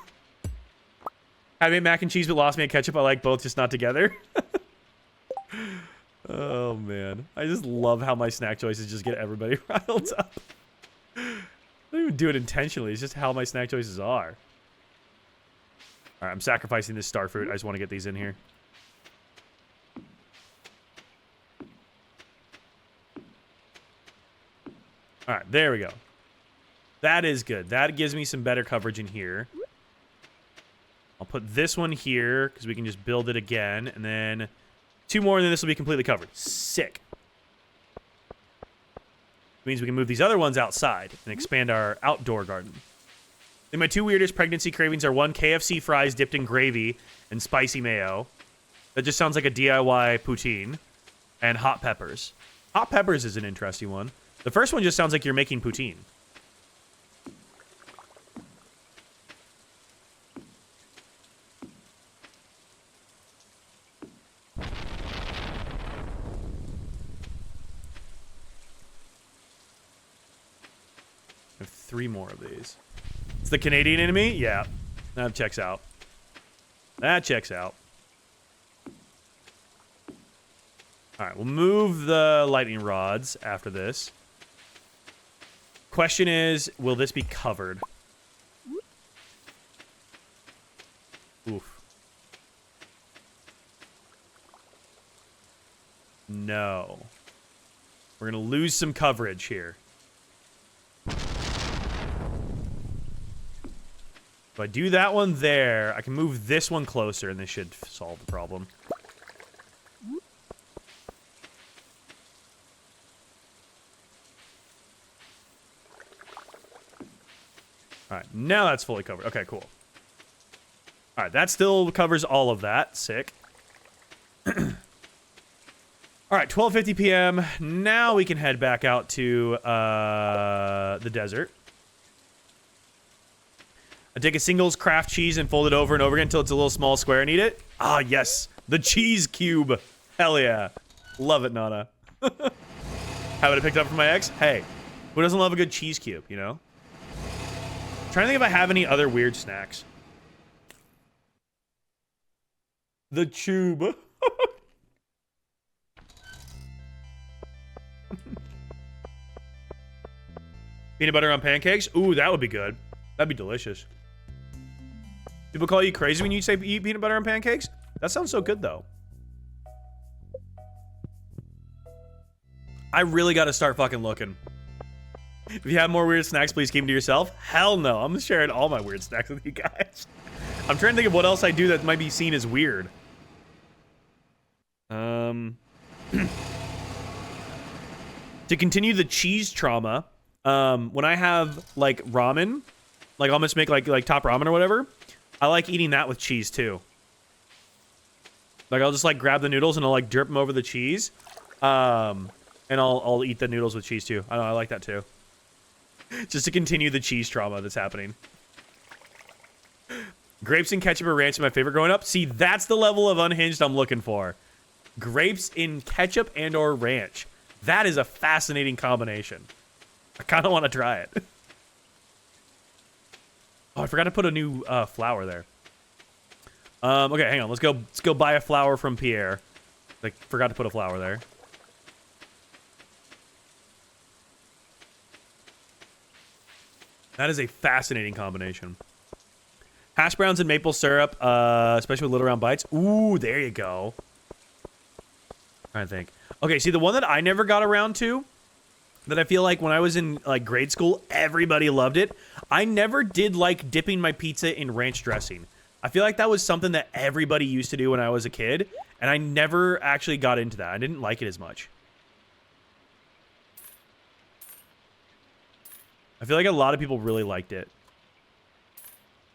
I made mac and cheese but lost me a ketchup. I like both, just not together. Oh man. I just love how my snack choices just get everybody riled up. I don't even do it intentionally. It's just how my snack choices are. All right, I'm sacrificing this star fruit. I just want to get these in here. All right, there we go. That is good. That gives me some better coverage in here. I'll put this one here because we can just build it again. And then 2 more, and then this will be completely covered. Sick. Means we can move these other ones outside and expand our outdoor garden. And my 2 weirdest pregnancy cravings are 1, KFC fries dipped in gravy and spicy mayo. That just sounds like a DIY poutine. And hot peppers. Hot peppers is an interesting one. The first one just sounds like you're making poutine. I have 3 more of these. It's the Canadian enemy? Yeah. That checks out. That checks out. Alright, we'll move the lightning rods after this. Question is, will this be covered? Oof. No. We're gonna lose some coverage here. If I do that one there, I can move this one closer, and this should solve the problem. Alright, now that's fully covered. Okay, cool. Alright, that still covers all of that. Sick. Alright, 12:50 p.m. Now we can head back out to the desert. I take a singles craft cheese and fold it over and over again until it's a little small square and eat it. Ah, yes. The cheese cube. Hell yeah. Love it, Nana. Have it picked up from my ex? Hey, who doesn't love a good cheese cube, you know? I'm trying to think if I have any other weird snacks. The tube. Peanut butter on pancakes? Ooh, that would be good. That'd be delicious. People call you crazy when you say eat peanut butter on pancakes? That sounds so good, though. I really gotta start fucking looking. If you have more weird snacks, please keep them to yourself. Hell no, I'm sharing all my weird snacks with you guys. I'm trying to think of what else I do that might be seen as weird. To continue the cheese trauma, when I have like ramen, like I'll just make like top ramen or whatever, I like eating that with cheese too. Like I'll just like grab the noodles and I'll like drip them over the cheese, and I'll eat the noodles with cheese too. I know, I like that too. Just to continue the cheese trauma that's happening. Grapes and ketchup or ranch are my favorite growing up. See, that's the level of unhinged I'm looking for. Grapes in ketchup and or ranch. That is a fascinating combination. I kind of want to try it. Oh, I forgot to put a new flower there. Okay, hang on. Let's go buy a flower from Pierre. Like, forgot to put a flower there. That is a fascinating combination. Hash browns and maple syrup, especially with little round bites. Ooh, there you go. Trying to think. Okay, see, the one that I never got around to, that I feel like when I was in like grade school, everybody loved it. I never did like dipping my pizza in ranch dressing. I feel like that was something that everybody used to do when I was a kid, and I never actually got into that. I didn't like it as much. I feel like a lot of people really liked it.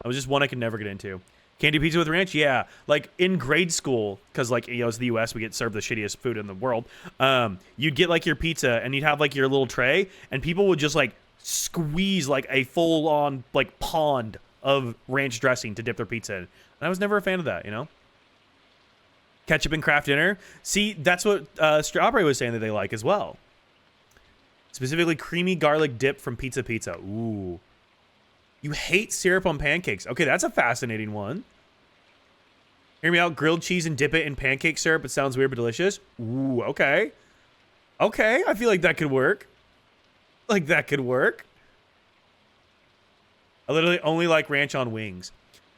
It was just one I could never get into. Can't do pizza with ranch? Yeah. Like, in grade school, because, like, you know, it's the U.S., we get served the shittiest food in the world. You'd get, like, your pizza, and you'd have, like, your little tray, and people would just, like, squeeze, like, a full-on, like, pond of ranch dressing to dip their pizza in. And I was never a fan of that, you know? Ketchup and Kraft Dinner. See, that's what Strawberry was saying that they like as well. Specifically, creamy garlic dip from Pizza Pizza. Ooh. You hate syrup on pancakes. Okay, that's a fascinating one. Hear me out. Grilled cheese and dip it in pancake syrup. It sounds weird but delicious. Ooh, okay. Okay, I feel like that could work. Like, that could work. I literally only like ranch on wings.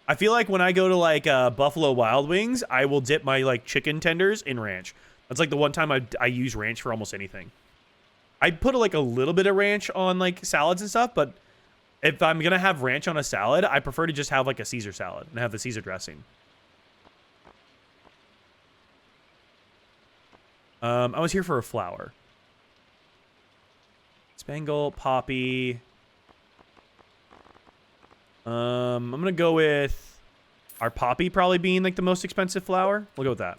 I feel like when I go to, like, Buffalo Wild Wings, I will dip my, like, chicken tenders in ranch. That's, like, the one time I use ranch for almost anything. I'd put, like, a little bit of ranch on, like, salads and stuff, but if I'm going to have ranch on a salad, I prefer to just have, like, a Caesar salad and have the Caesar dressing. I was here for a flower. Spangle, poppy. I'm going to go with our poppy probably being, like, the most expensive flower. We'll go with that.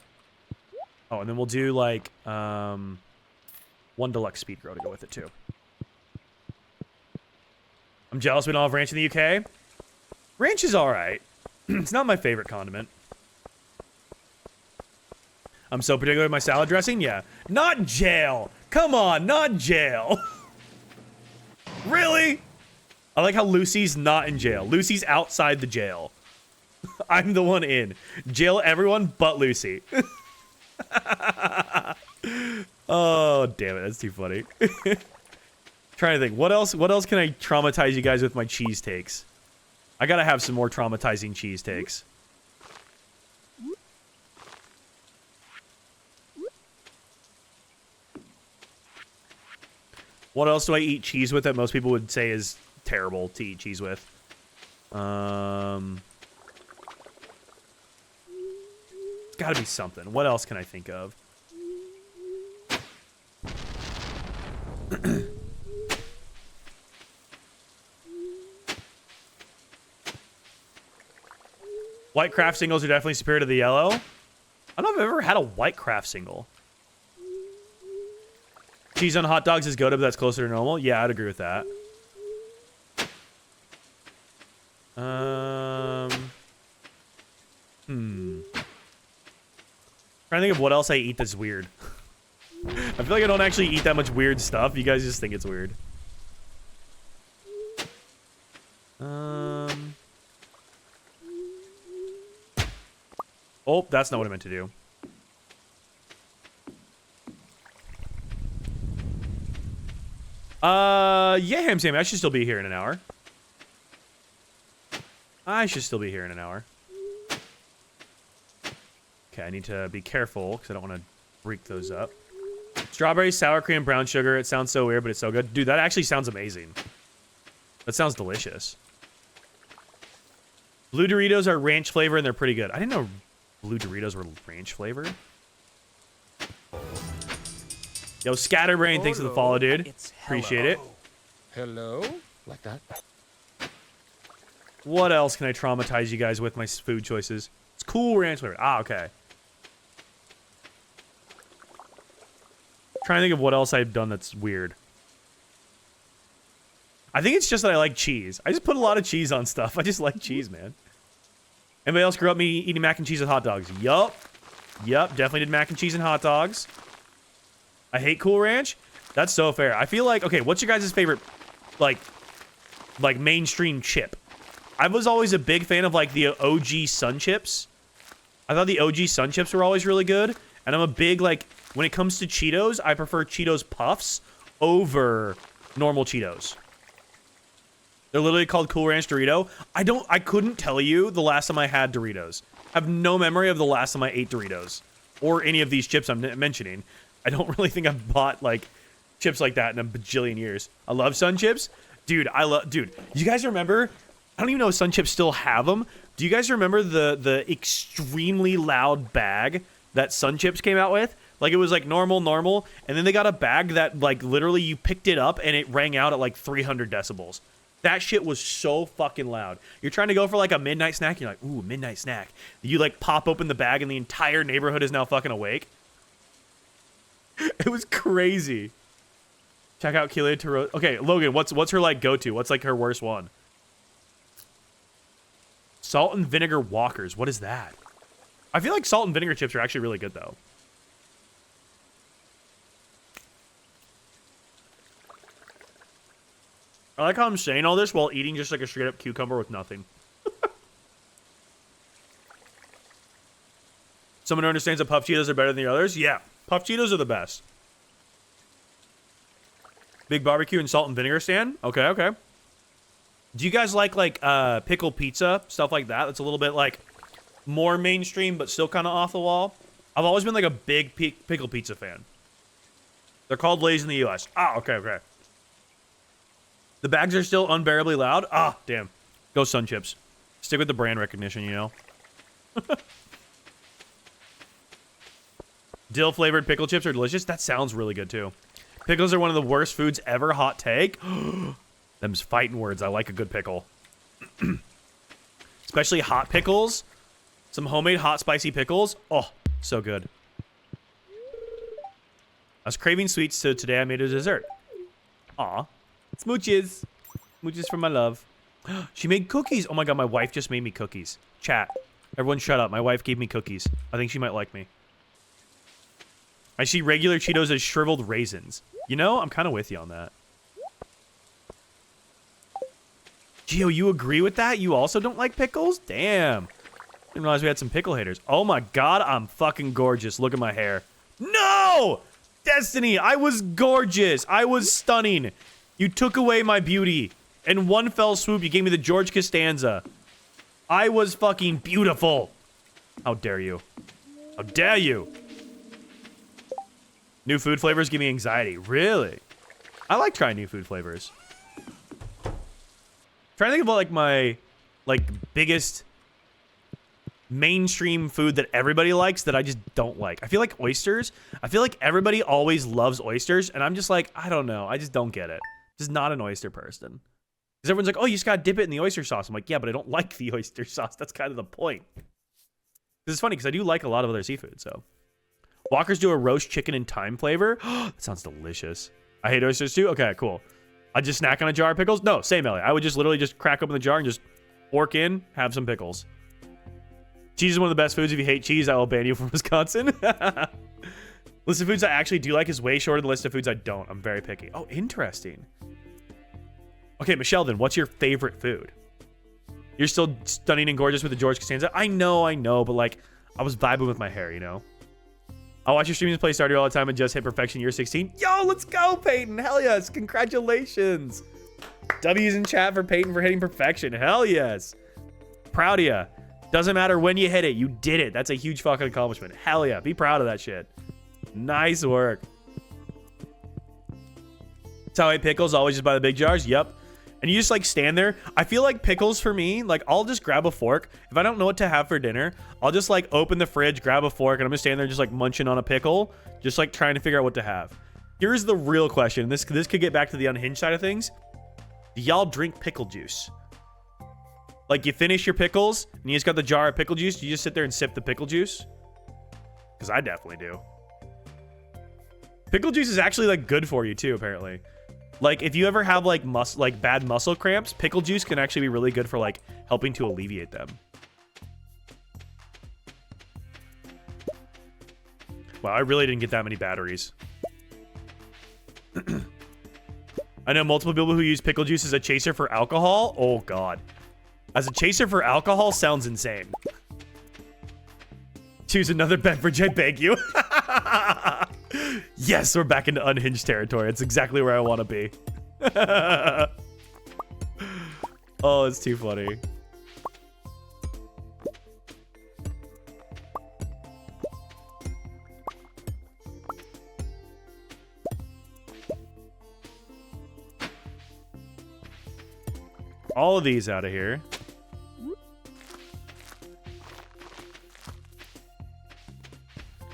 Oh, and then we'll do, like, one deluxe speed grow to go with it, too. I'm jealous we don't have ranch in the UK. Ranch is alright. It's not my favorite condiment. I'm so particular with my salad dressing? Yeah. Not jail! Come on, not jail! Really? I like how Lucy's not in jail. Lucy's outside the jail. I'm the one in. Jail everyone but Lucy. Oh, damn it. That's too funny. Trying to think. What else can I traumatize you guys with my cheese takes? I gotta have some more traumatizing cheese takes. What else do I eat cheese with that most people would say is terrible to eat cheese with? It's gotta be something. What else can I think of? White craft singles are definitely superior to the yellow. I don't know if I've ever had a white craft single. Cheese on hot dogs is good, but that's closer to normal. Yeah, I'd agree with that. Trying to think of what else I eat that's weird. I feel like I don't actually eat that much weird stuff. You guys just think it's weird. Oh, that's not what I meant to do. Yeah, Ham Sammy, I should still be here in an hour. Okay, I need to be careful because I don't want to break those up. Strawberry, sour cream, brown sugar. It sounds so weird, but it's so good. Dude, that actually sounds amazing. That sounds delicious. Blue Doritos are ranch flavor, and they're pretty good. I didn't know blue Doritos were ranch flavor. Yo, Scatterbrain, thanks for the follow, dude. Appreciate it. Hello? Like that? What else can I traumatize you guys with my food choices? It's cool ranch flavor. Ah, okay. Trying to think of what else I've done that's weird. I think it's just that I like cheese. I just put a lot of cheese on stuff. I just like cheese, man. Anybody else grew up me eating mac and cheese with hot dogs? Yup. Yup, definitely did mac and cheese and hot dogs. I hate Cool Ranch. That's so fair. I feel like, okay, what's your guys' favorite, like mainstream chip? I was always a big fan of, like, the OG Sun Chips. I thought the OG Sun Chips were always really good. And I'm a big, like, when it comes to Cheetos, I prefer Cheetos Puffs over normal Cheetos. They're literally called Cool Ranch Dorito. I couldn't tell you the last time I had Doritos. I have no memory of the last time I ate Doritos. Or any of these chips I'm mentioning. I don't really think I've bought, like, chips like that in a bajillion years. I love Sun Chips. Dude, you guys remember? I don't even know if Sun Chips still have them. Do you guys remember the extremely loud bag that Sun Chips came out with? Like, it was like normal, and then they got a bag that, like, literally you picked it up and it rang out at like 300 decibels. That shit was so fucking loud. You're trying to go for like a midnight snack, you're like, ooh, midnight snack. You like pop open the bag and the entire neighborhood is now fucking awake. It was crazy. Check out Keelia Taro. Okay, Logan, what's her like go-to? What's like her worst one? Salt and vinegar Walkers. What is that? I feel like salt and vinegar chips are actually really good though. I like how I'm saying all this while eating just like a straight up cucumber with nothing. Someone who understands that Puff Cheetos are better than the others? Yeah, Puff Cheetos are the best. Big barbecue and salt and vinegar stand? Okay, okay. Do you guys like pickle pizza, stuff like that? That's a little bit like more mainstream, but still kind of off the wall. I've always been like a big pickle pizza fan. They're called Lay's in the U.S. Ah, okay, okay. The bags are still unbearably loud? Ah, damn. Go Sun Chips. Stick with the brand recognition, you know? Dill-flavored pickle chips are delicious. That sounds really good, too. Pickles are one of the worst foods ever. Hot take. Them's fighting words. I like a good pickle. Especially hot pickles. Some homemade hot spicy pickles. Oh, so good. I was craving sweets, so today I made a dessert. Aw. Smooches. Smooches for my love. She made cookies. Oh my god, my wife just made me cookies. Chat. Everyone shut up. My wife gave me cookies. I think she might like me. I see regular Cheetos as shriveled raisins. You know, I'm kind of with you on that. Gio, you agree with that? You also don't like pickles? Damn. Didn't realize we had some pickle haters. Oh my god, I'm fucking gorgeous. Look at my hair. No! Destiny, I was gorgeous. I was stunning. You took away my beauty. In one fell swoop, you gave me the George Costanza. I was fucking beautiful. How dare you? How dare you? New food flavors give me anxiety. Really? I like trying new food flavors. Trying to think about like my biggest mainstream food that everybody likes that I just don't like. I feel like oysters. I feel like everybody always loves oysters, and I'm just like, I don't know. I just don't get it. Just not an oyster person. Because everyone's like, oh, you just gotta dip it in the oyster sauce. I'm like, yeah, but I don't like the oyster sauce. That's kind of the point. This is funny because I do like a lot of other seafood, so. Walkers do a roast chicken and thyme flavor. That sounds delicious. I hate oysters too. Okay, cool. I just snack on a jar of pickles. No, same, Ellie. I would just literally just crack open the jar and just fork in, have some pickles. Cheese is one of the best foods. If you hate cheese, I will ban you from Wisconsin. List of foods I actually do like is way shorter than the list of foods I don't. I'm very picky. Oh, interesting. Okay, Michelle, then what's your favorite food? You're still stunning and gorgeous with the George Costanza. I know, but like, I was vibing with my hair, you know? I watch your streamers play Stardew all the time and just hit perfection year 16. Yo, let's go, Peyton. Hell yes. Congratulations. W's in chat for Peyton for hitting perfection. Hell yes. Proud of ya. Doesn't matter when you hit it. You did it. That's a huge fucking accomplishment. Hell yeah. Be proud of that shit. Nice work. That's how I eat pickles. Always just buy the big jars. Yep. And you just like stand there. I feel like pickles for me, like I'll just grab a fork. If I don't know what to have for dinner, I'll just like open the fridge, grab a fork, and I'm just standing there just like munching on a pickle, just like trying to figure out what to have. Here's the real question. This could get back to the unhinged side of things. Do y'all drink pickle juice? Like you finish your pickles and you just got the jar of pickle juice. Do you just sit there and sip the pickle juice? Because I definitely do. Pickle juice is actually like good for you too, apparently. Like, if you ever have, like, bad muscle cramps, pickle juice can actually be really good for, like, helping to alleviate them. Wow, I really didn't get that many batteries. I know multiple people who use pickle juice as a chaser for alcohol. Oh, God. As a chaser for alcohol sounds insane. Choose another beverage, I beg you. Yes, we're back into unhinged territory. It's exactly where I want to be. Oh, it's too funny. All of these out of here.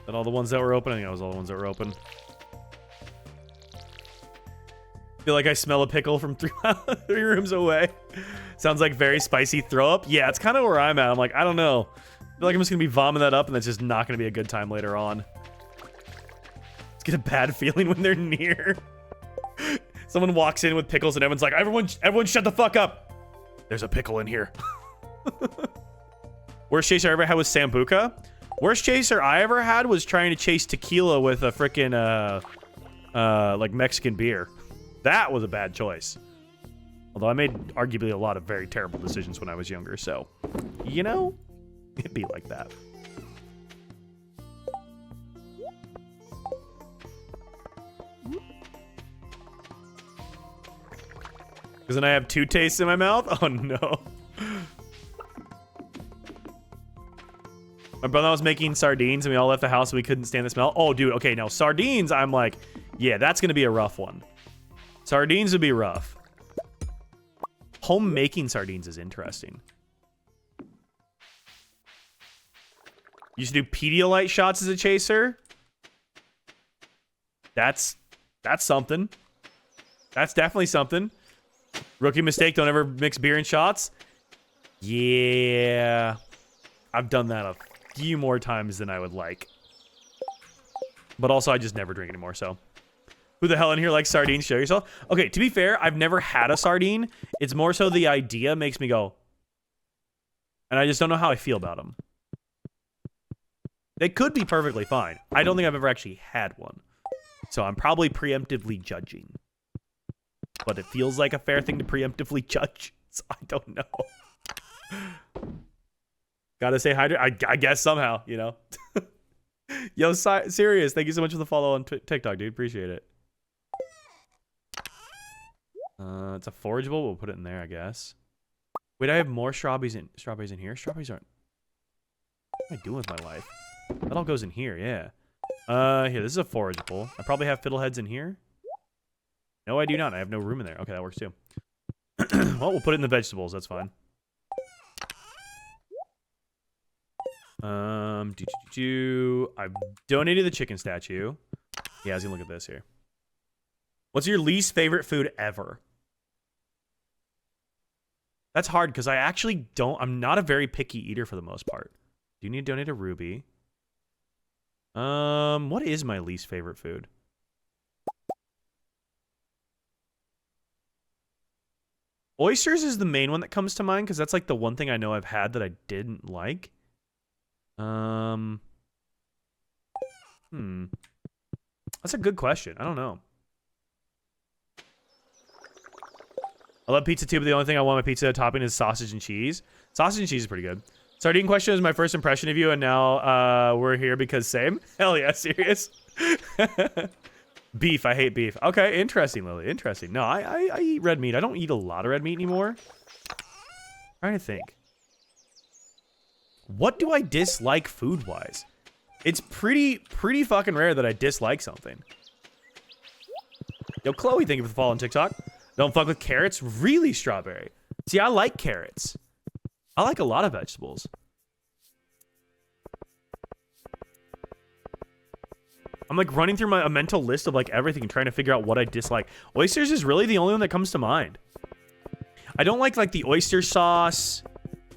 That all the ones that were open? I think that was all the ones that were open. Feel like I smell a pickle from 3 rooms away. Sounds like very spicy throw up. Yeah, it's kind of where I'm at. I'm like, I don't know. I feel like I'm just gonna be vomiting that up and that's just not gonna be a good time later on. Just get a bad feeling when they're near. Someone walks in with pickles and everyone's like, everyone shut the fuck up. There's a pickle in here. Worst chaser I ever had was Sambuca. Worst chaser I ever had was trying to chase tequila with a frickin' like Mexican beer. That was a bad choice. Although I made arguably a lot of very terrible decisions when I was younger, so, you know, it'd be like that. Because then I have 2 tastes in my mouth? Oh no. My brother was making sardines and we all left the house and we couldn't stand the smell. Oh, dude, okay, now sardines, I'm like, yeah, that's gonna be a rough one. Sardines would be rough. Home making sardines is interesting. Used to do Pedialyte shots as a chaser. That's something. That's definitely something. Rookie mistake, don't ever mix beer and shots. Yeah. I've done that a few more times than I would like. But also, I just never drink anymore, so. Who the hell in here likes sardines? Show yourself. Okay, to be fair, I've never had a sardine. It's more so the idea makes me go. And I just don't know how I feel about them. They could be perfectly fine. I don't think I've ever actually had one. So I'm probably preemptively judging. But it feels like a fair thing to preemptively judge. So I don't know. Gotta say hydrate. I guess somehow, you know. Yo, Sirius, thank you so much for the follow on TikTok, dude. Appreciate it. It's a forageable. We'll put it in there, I guess. Wait, I have more strawberries in here. Strawberries aren't. What am I doing with my life? That all goes in here, yeah. Here, this is a forageable. I probably have fiddleheads in here. No, I do not. I have no room in there. Okay, that works too. Well, we'll put it in the vegetables. That's fine. I've donated the chicken statue. Yeah, I was gonna look at this here. What's your least favorite food ever? That's hard because I actually don't. I'm not a very picky eater for the most part. Do you need to donate a ruby? What is my least favorite food? Oysters is the main one that comes to mind because that's like the one thing I know I've had that I didn't like. That's a good question. I don't know. I love pizza too, but the only thing I want my pizza topping is sausage and cheese. Sausage and cheese is pretty good. Sardine question is my first impression of you, and now we're here because same. Hell yeah, serious. Beef, I hate beef. Okay, interesting, Lily. Interesting. No, I eat red meat. I don't eat a lot of red meat anymore. I'm trying to think. What do I dislike food-wise? It's pretty fucking rare that I dislike something. Yo, Chloe, thank you for the follow on TikTok. Don't fuck with carrots? Really, strawberry? See, I like carrots. I like a lot of vegetables. I'm like running through a mental list of like everything and trying to figure out what I dislike. Oysters is really the only one that comes to mind. I don't like the oyster sauce.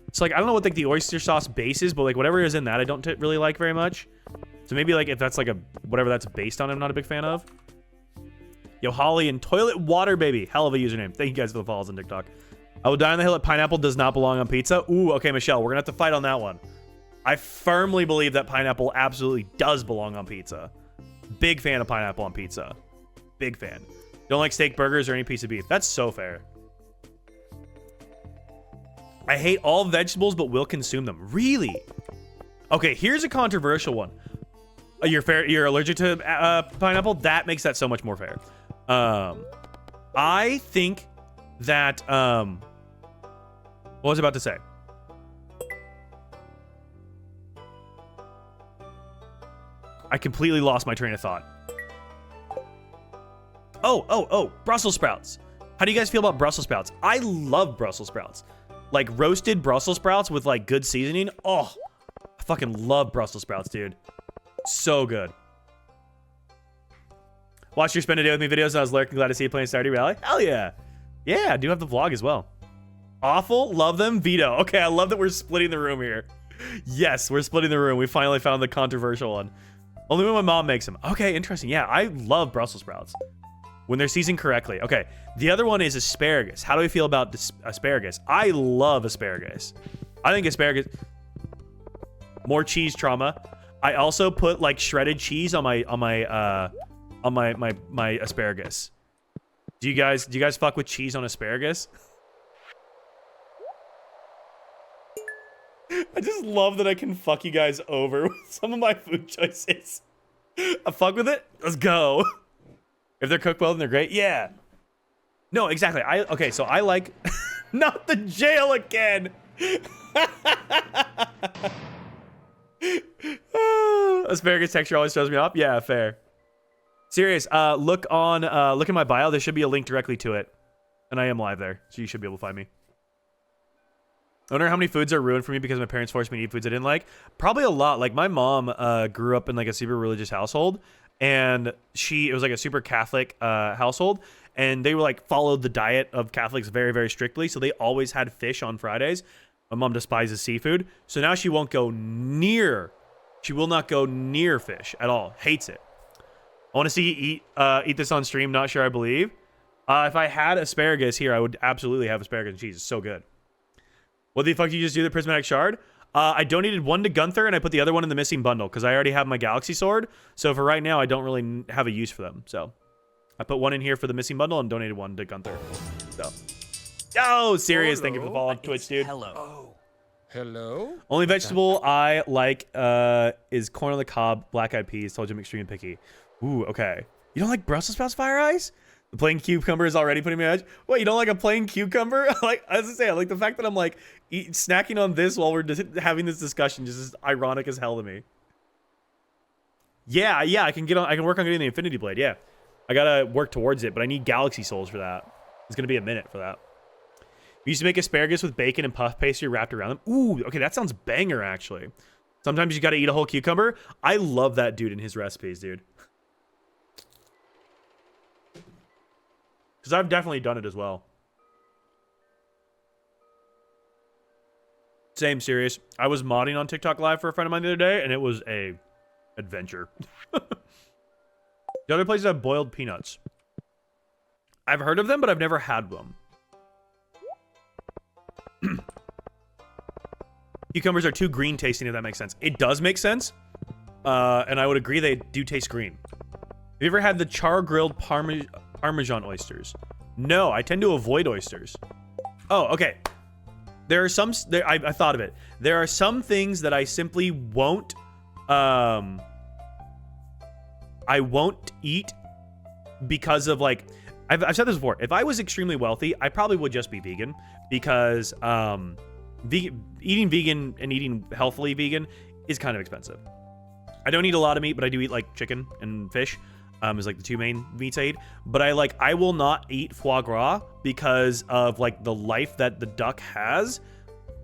It's like, I don't know what like the oyster sauce base is, but like whatever is in that I don't really like very much. So maybe like if that's like whatever that's based on, I'm not a big fan of. Yo, Holly and Toilet Water Baby. Hell of a username. Thank you guys for the follows on TikTok. I will die on the hill that pineapple does not belong on pizza. Ooh, okay, Michelle, we're gonna have to fight on that one. I firmly believe that pineapple absolutely does belong on pizza. Big fan of pineapple on pizza. Big fan. Don't like steak burgers or any piece of beef. That's so fair. I hate all vegetables, but will consume them. Really? Okay, here's a controversial one. You're allergic to pineapple? That makes that so much more fair. I think that what was I about to say? I completely lost my train of thought. Oh, Brussels sprouts. How do you guys feel about Brussels sprouts? I love Brussels sprouts. Like roasted Brussels sprouts with like good seasoning. Oh, I fucking love Brussels sprouts, dude. So good. Watch your spend a day with me videos. I was lurking. Glad to see you playing Stardew Valley. Hell yeah. Yeah, I do have the vlog as well. Awful. Love them. Veto. Okay, I love that we're splitting the room here. Yes, we're splitting the room. We finally found the controversial one. Only when my mom makes them. Okay, interesting. Yeah, I love Brussels sprouts. When they're seasoned correctly. Okay, the other one is asparagus. How do we feel about asparagus? I love asparagus. I think asparagus... More cheese trauma. I also put like shredded cheese on my asparagus. Do you guys fuck with cheese on asparagus? I just love that I can fuck you guys over with some of my food choices. I fuck with it. Let's go. If they're cooked well, then they're great. Yeah. No, exactly. Okay, so I like not the jail again. Asparagus texture always throws me off. Yeah, fair. Serious. Look in my bio. There should be a link directly to it, and I am live there, so you should be able to find me. I wonder how many foods are ruined for me because my parents forced me to eat foods I didn't like. Probably a lot. Like my mom grew up in like a super religious household, and it was like a super Catholic household, and they were like followed the diet of Catholics very, very strictly. So they always had fish on Fridays. My mom despises seafood, so now she will not go near fish at all. Hates it. I want to see you eat this on stream. Not sure I believe. If I had asparagus here, I would absolutely have asparagus and cheese. It's so good. What the fuck did you just do, the prismatic shard? I donated one to Gunther, and I put the other one in the missing bundle, because I already have my galaxy sword. So for right now, I don't really have a use for them. So I put one in here for the missing bundle and donated one to Gunther. So, oh, serious. Thank you for the follow on Twitch, dude. Hello. Oh. Hello? Only vegetable I like is corn on the cob, black eyed peas. Told you I'm extremely picky. Ooh, okay. You don't like Brussels sprouts, Fire Eyes? The plain cucumber is already putting me on edge. What, you don't like a plain cucumber? Like, as I say, I like the fact that I'm like snacking on this while we're just having this discussion. Just as ironic as hell to me. Yeah, I can work on getting the Infinity Blade. Yeah, I gotta work towards it, but I need Galaxy Souls for that. It's gonna be a minute for that. We used to make asparagus with bacon and puff pastry wrapped around them. Ooh, okay, that sounds banger actually. Sometimes you gotta eat a whole cucumber. I love that dude in his recipes, dude. Because I've definitely done it as well. Same, serious. I was modding on TikTok Live for a friend of mine the other day, and it was a adventure. The other places have boiled peanuts. I've heard of them, but I've never had them. Cucumbers are too green tasting, if that makes sense. It does make sense. And I would agree they do taste green. Have you ever had the char-grilled Parmesan oysters? No, I tend to avoid oysters. Oh, okay. There are some... I thought of it. There are some things that I simply won't... I won't eat because of, like... I've said this before. If I was extremely wealthy, I probably would just be vegan. Because eating vegan and eating healthily vegan is kind of expensive. I don't eat a lot of meat, but I do eat, like, chicken and fish. Is like the two main meats I eat. But I will not eat foie gras because of like the life that the duck has.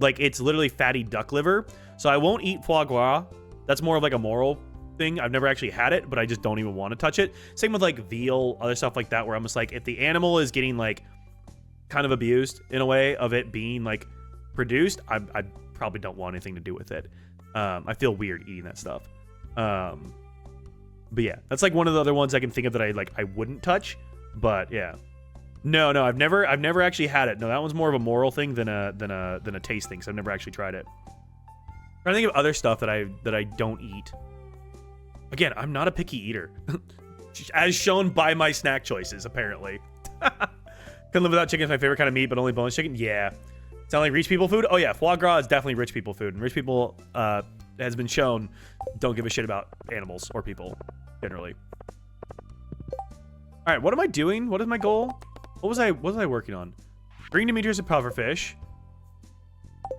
Like it's literally fatty duck liver. So I won't eat foie gras. That's more of like a moral thing. I've never actually had it, but I just don't even want to touch it. Same with like veal, other stuff like that, where I'm just like, if the animal is getting like kind of abused in a way of it being like produced, I probably don't want anything to do with it. I feel weird eating that stuff. But yeah, that's like one of the other ones I can think of that I wouldn't touch. But yeah, no, I've never actually had it. No, that one's more of a moral thing than a taste thing. So I've never actually tried it. I'm trying to think of other stuff that I don't eat. Again, I'm not a picky eater, as shown by my snack choices. Apparently, couldn't live without chicken. It's my favorite kind of meat, but only boneless chicken. Yeah, Sound like rich people food? Oh yeah, foie gras is definitely rich people food. And rich people, has been shown, don't give a shit about animals or people, generally. All right, what am I doing? What is my goal? What was I working on? Green Demetrius and pufferfish.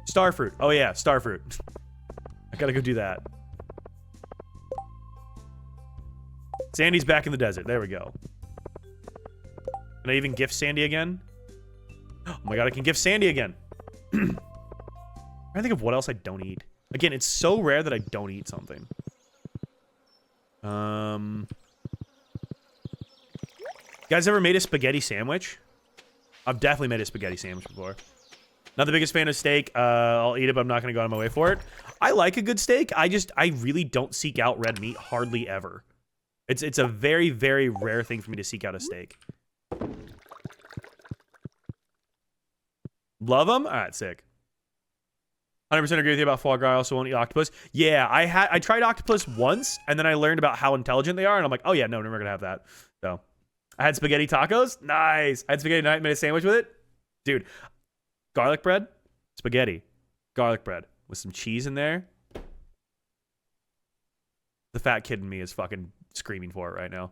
Starfruit. Oh yeah, starfruit. I gotta go do that. Sandy's back in the desert. There we go. Can I even gift Sandy again? Oh my god, I can gift Sandy again. I think of what else I don't eat. Again, it's so rare that I don't eat something. You guys ever made a spaghetti sandwich? I've definitely made a spaghetti sandwich before. Not the biggest fan of steak. I'll eat it, but I'm not going to go out of my way for it. I like a good steak. I really don't seek out red meat hardly ever. It's a very, very rare thing for me to seek out a steak. Love them? All right, sick. 100% agree with you about foie gras. I also won't eat octopus. Yeah, I tried octopus once, and then I learned about how intelligent they are, and I'm like, oh yeah, no, never gonna have that. So, I had spaghetti tacos. Nice. I had spaghetti tonight, made a sandwich with it. Dude, garlic bread, spaghetti, garlic bread with some cheese in there. The fat kid in me is fucking screaming for it right now.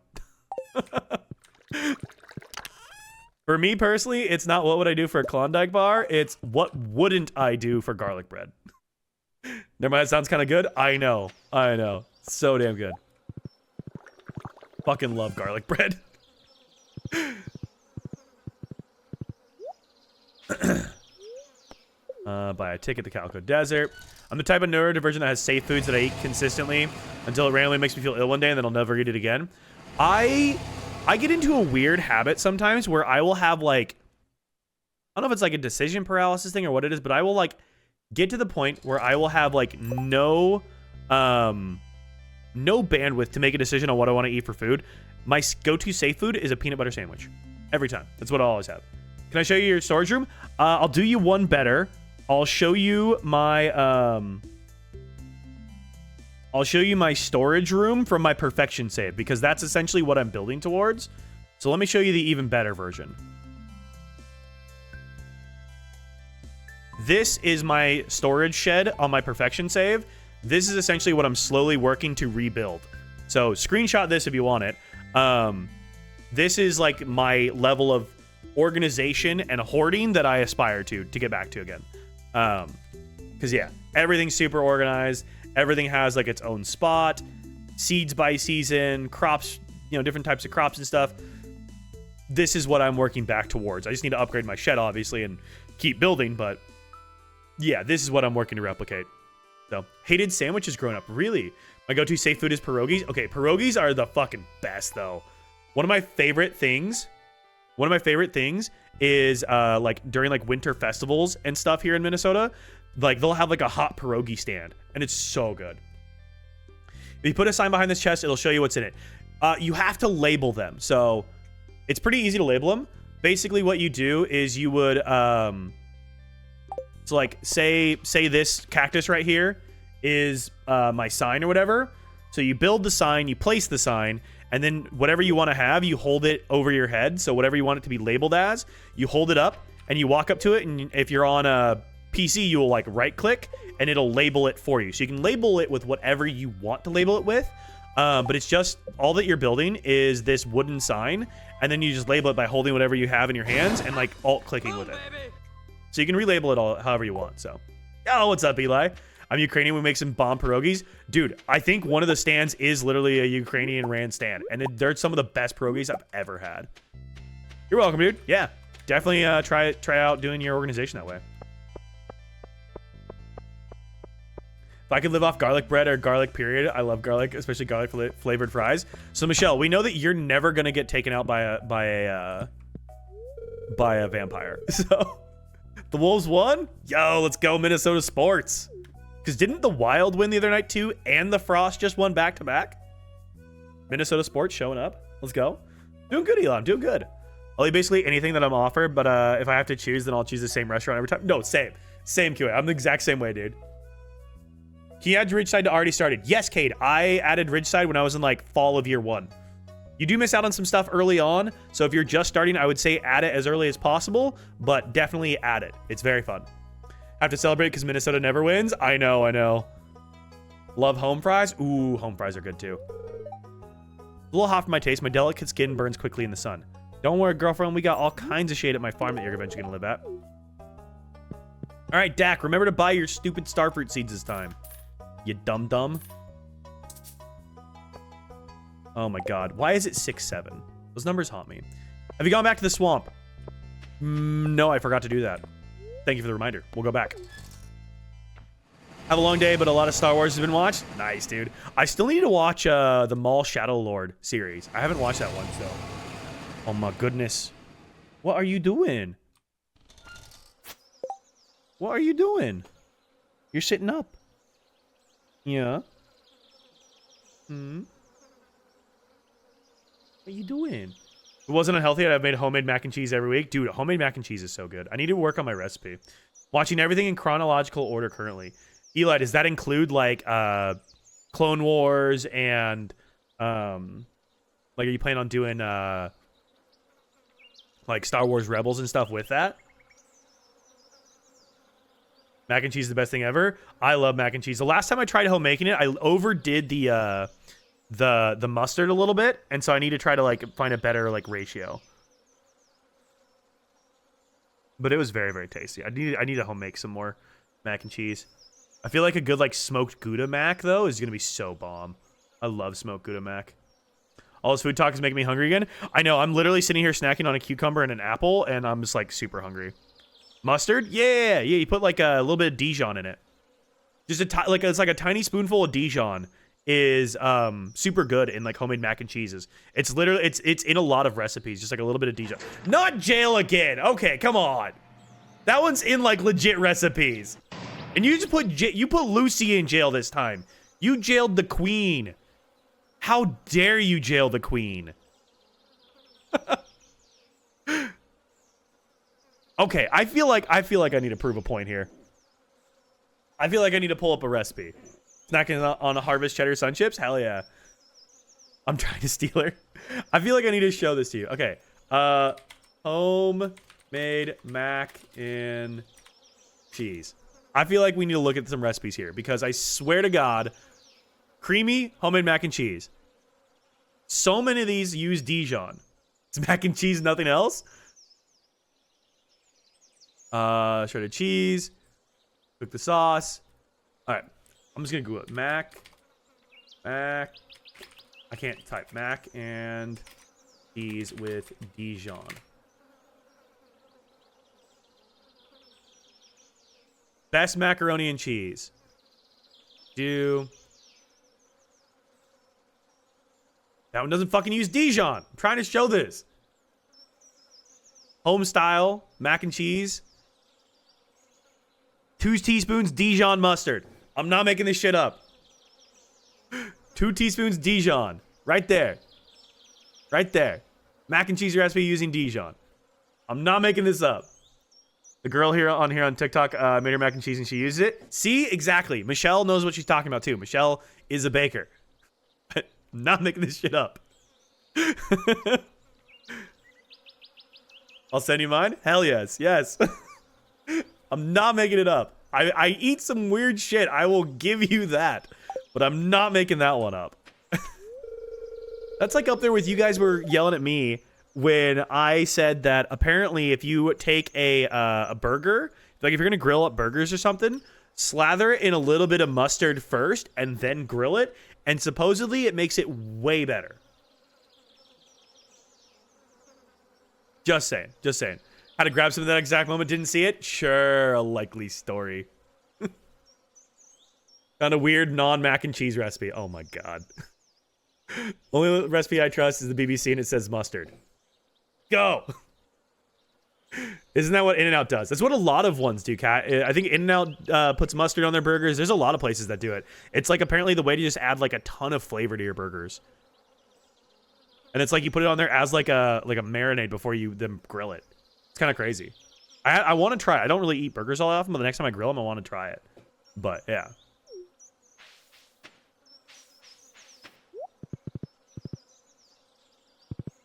For me personally, it's not what would I do for a Klondike bar. It's what wouldn't I do for garlic bread. Never mind, it sounds kind of good. I know. So damn good. Fucking love garlic bread. Buy a ticket to Calico Desert. I'm the type of neurodivergent that has safe foods that I eat consistently until it randomly makes me feel ill one day and then I'll never eat it again. I get into a weird habit sometimes where I will have like, I don't know if it's like a decision paralysis thing or what it is, but I will like get to the point where I will have like no bandwidth to make a decision on what I want to eat for food. My go-to safe food is a peanut butter sandwich. Every time. That's what I always have. Can I show you your storage room? I'll do you one better. I'll show you my storage room from my perfection save because that's essentially what I'm building towards. So let me show you the even better version. This is my storage shed on my perfection save. This is essentially what I'm slowly working to rebuild. So screenshot this if you want it. This is like my level of organization and hoarding that I aspire to get back to again. Because yeah, everything's super organized. Everything has like its own spot, seeds by season, crops, you know, different types of crops and stuff. This is what I'm working back towards. I just need to upgrade my shed, obviously, and keep building. But yeah, this is what I'm working to replicate. So hated sandwiches growing up. Really? My go-to safe food is pierogies. Okay, pierogies are the fucking best though. One of my favorite things is like during like winter festivals and stuff here in Minnesota, like they'll have like a hot pierogi stand and it's so good. If you put a sign behind this chest, it'll show you what's in it. You have to label them. So it's pretty easy to label them. Basically what you do is you would, so like say this cactus right here is my sign or whatever. So you build the sign, you place the sign, and then whatever you want to have, you hold it over your head. So whatever you want it to be labeled as, you hold it up and you walk up to it. And if you're on a PC, you will like right click and it'll label it for you. So you can label it with whatever you want to label it with. But it's just all that you're building is this wooden sign. And then you just label it by holding whatever you have in your hands and like alt clicking with it. So you can relabel it all however you want. So, oh, what's up, Eli? I'm Ukrainian. We make some bomb pierogies. Dude, I think one of the stands is literally a Ukrainian Rand stand. And they're some of the best pierogies I've ever had. You're welcome, dude. Yeah, definitely try out doing your organization that way. If I could live off garlic bread or garlic period, I love garlic, especially garlic flavored fries. So Michelle, we know that you're never gonna get taken out by a vampire. So the Wolves won? Yo, let's go Minnesota sports. Because didn't the Wild win the other night too, and the Frost just won back to back? Minnesota sports showing up. Let's go. Doing good, Elon. Doing good. I'll eat basically anything that I'm offered, but if I have to choose, then I'll choose the same restaurant every time. No, same QA. I'm the exact same way, dude. Can you add Ridgeside to already started? Yes, Cade. I added Ridgeside when I was in like fall of year 1. You do miss out on some stuff early on, so if you're just starting, I would say add it as early as possible, but definitely add it. It's very fun. Have to celebrate because Minnesota never wins. I know. Love home fries. Ooh, home fries are good too. A little hot for my taste. My delicate skin burns quickly in the sun. Don't worry, girlfriend. We got all kinds of shade at my farm that you're eventually gonna live at. All right, Dak. Remember to buy your stupid starfruit seeds this time. You dumb. Oh my God. Why is it 6-7? Those numbers haunt me. Have you gone back to the swamp? No, I forgot to do that. Thank you for the reminder. We'll go back. Have a long day, but a lot of Star Wars has been watched. Nice, dude. I still need to watch the Maul Shadow Lord series. I haven't watched that one, so. Oh my goodness. What are you doing? What are you doing? You're sitting up. Yeah. What are you doing? If it wasn't unhealthy, I'd have made homemade mac and cheese every week. Dude, homemade mac and cheese is so good. I need to work on my recipe. Watching everything in chronological order currently. Eli, does that include like Clone Wars and like are you planning on doing like Star Wars Rebels and stuff with that? Mac and cheese is the best thing ever. I love mac and cheese. The last time I tried home making it, I overdid the mustard a little bit, and so I need to try to like find a better like ratio. But it was very, very tasty. I need to home make some more mac and cheese. I feel like a good like smoked Gouda mac though is gonna be so bomb. I love smoked Gouda mac. All this food talk is making me hungry again. I know. I'm literally sitting here snacking on a cucumber and an apple, and I'm just like super hungry. Mustard? Yeah. You put like a little bit of Dijon in it. Just it's like a tiny spoonful of Dijon is super good in like homemade mac and cheeses. It's literally it's in a lot of recipes. Just like a little bit of Dijon. Not jail again. Okay, come on. That one's in like legit recipes. And you just put Lucy in jail this time. You jailed the queen. How dare you jail the queen? Okay, I feel like I need to prove a point here. I feel like I need to pull up a recipe. Snacking on a Harvest Cheddar Sun Chips? Hell yeah. I'm trying to steal her. I feel like I need to show this to you. Okay. Homemade mac and cheese. I feel like we need to look at some recipes here because I swear to God, creamy homemade mac and cheese. So many of these use Dijon. It's mac and cheese, nothing else. Shredded cheese. Cook the sauce. All right. I'm just going to go with mac. I can't type mac and cheese with Dijon. Best macaroni and cheese. That one doesn't fucking use Dijon. I'm trying to show this. Home style mac and cheese. 2 teaspoons Dijon mustard. I'm not making this shit up. 2 teaspoons Dijon. Right there. Right there. Mac and cheese recipe using Dijon. I'm not making this up. The girl here on TikTok made her mac and cheese and she used it. See? Exactly. Michelle knows what she's talking about too. Michelle is a baker. I'm not making this shit up. I'll send you mine? Hell yes. Yes. I'm not making it up. I eat some weird shit. I will give you that. But I'm not making that one up. That's like up there with you guys were yelling at me when I said that apparently if you take a burger, like if you're going to grill up burgers or something, slather it in a little bit of mustard first and then grill it. And supposedly it makes it way better. Just saying. Just saying. Had to grab something at that exact moment, didn't see it? Sure, a likely story. Found a weird non-mac and cheese recipe. Oh my God. Only recipe I trust is the BBC and it says mustard. Go! Isn't that what In-N-Out does? That's what a lot of ones do, Kat. I think In-N-Out puts mustard on their burgers. There's a lot of places that do it. It's like apparently the way to just add like a ton of flavor to your burgers. And it's like you put it on there as like a marinade before you then grill it. It's kind of crazy. I want to try it. I don't really eat burgers all that often, but the next time I grill them, I want to try it. But yeah.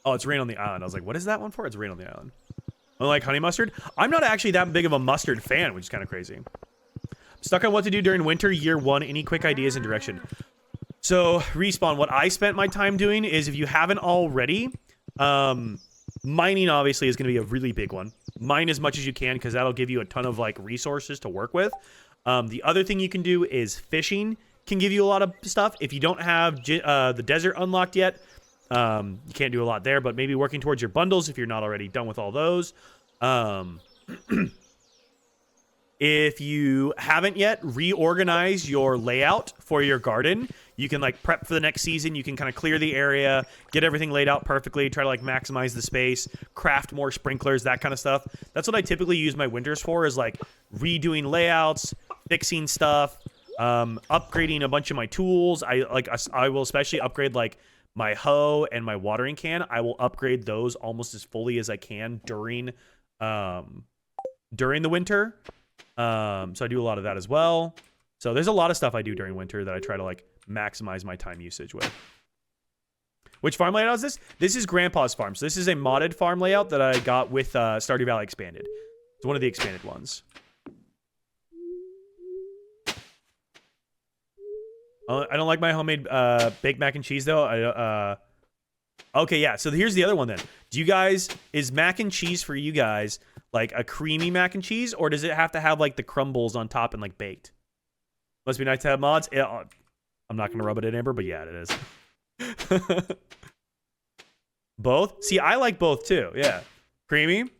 Oh, it's rain on the island. I was like, what is that one for? It's rain on the island. Like honey mustard? I'm not actually that big of a mustard fan, which is kind of crazy. Stuck on what to do during winter, year 1. Any quick ideas and direction? So, Respawn, what I spent my time doing is, if you haven't already, mining obviously is going to be a really big one. Mine as much as you can, because that'll give you a ton of like resources to work with. The other thing you can do is fishing can give you a lot of stuff. If you don't have the desert unlocked yet, you can't do a lot there, but maybe working towards your bundles if you're not already done with all those. If you haven't yet, reorganize your layout for your garden. You can like prep for the next season. You can kind of clear the area, get everything laid out perfectly, try to like maximize the space, craft more sprinklers, that kind of stuff. That's what I typically use my winters for, is like redoing layouts, fixing stuff, upgrading a bunch of my tools. I will especially upgrade like my hoe and my watering can. I will upgrade those almost as fully as I can during the winter. So I do a lot of that as well. So there's a lot of stuff I do during winter that I try to like maximize my time usage with. Which farm layout is this? This is Grandpa's farm. So this is a modded farm layout that I got with Stardew Valley Expanded. It's one of the expanded ones. I don't like my homemade baked mac and cheese though. Okay, yeah. So here's the other one then. Is mac and cheese for you guys like a creamy mac and cheese, or does it have to have like the crumbles on top and like baked? Must be nice to have mods. I'm not gonna rub it in, Amber, but yeah, it is. Both? See, I like both too. Yeah, creamy.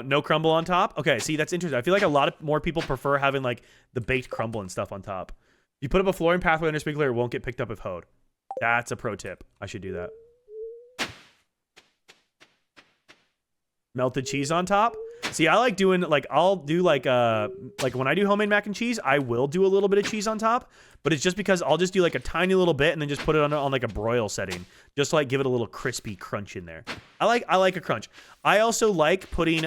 No crumble on top. Okay, see, that's interesting. I feel like a lot of more people prefer having like the baked crumble and stuff on top. If you put up a flooring pathway under sprinkler, it won't get picked up if hoed. That's a pro tip. I should do that. Melted cheese on top. See, I like doing like, I'll do like when I do homemade mac and cheese, I will do a little bit of cheese on top, but it's just because I'll just do like a tiny little bit and then just put it on like a broil setting, just to like give it a little crispy crunch in there. I like a crunch. I also like putting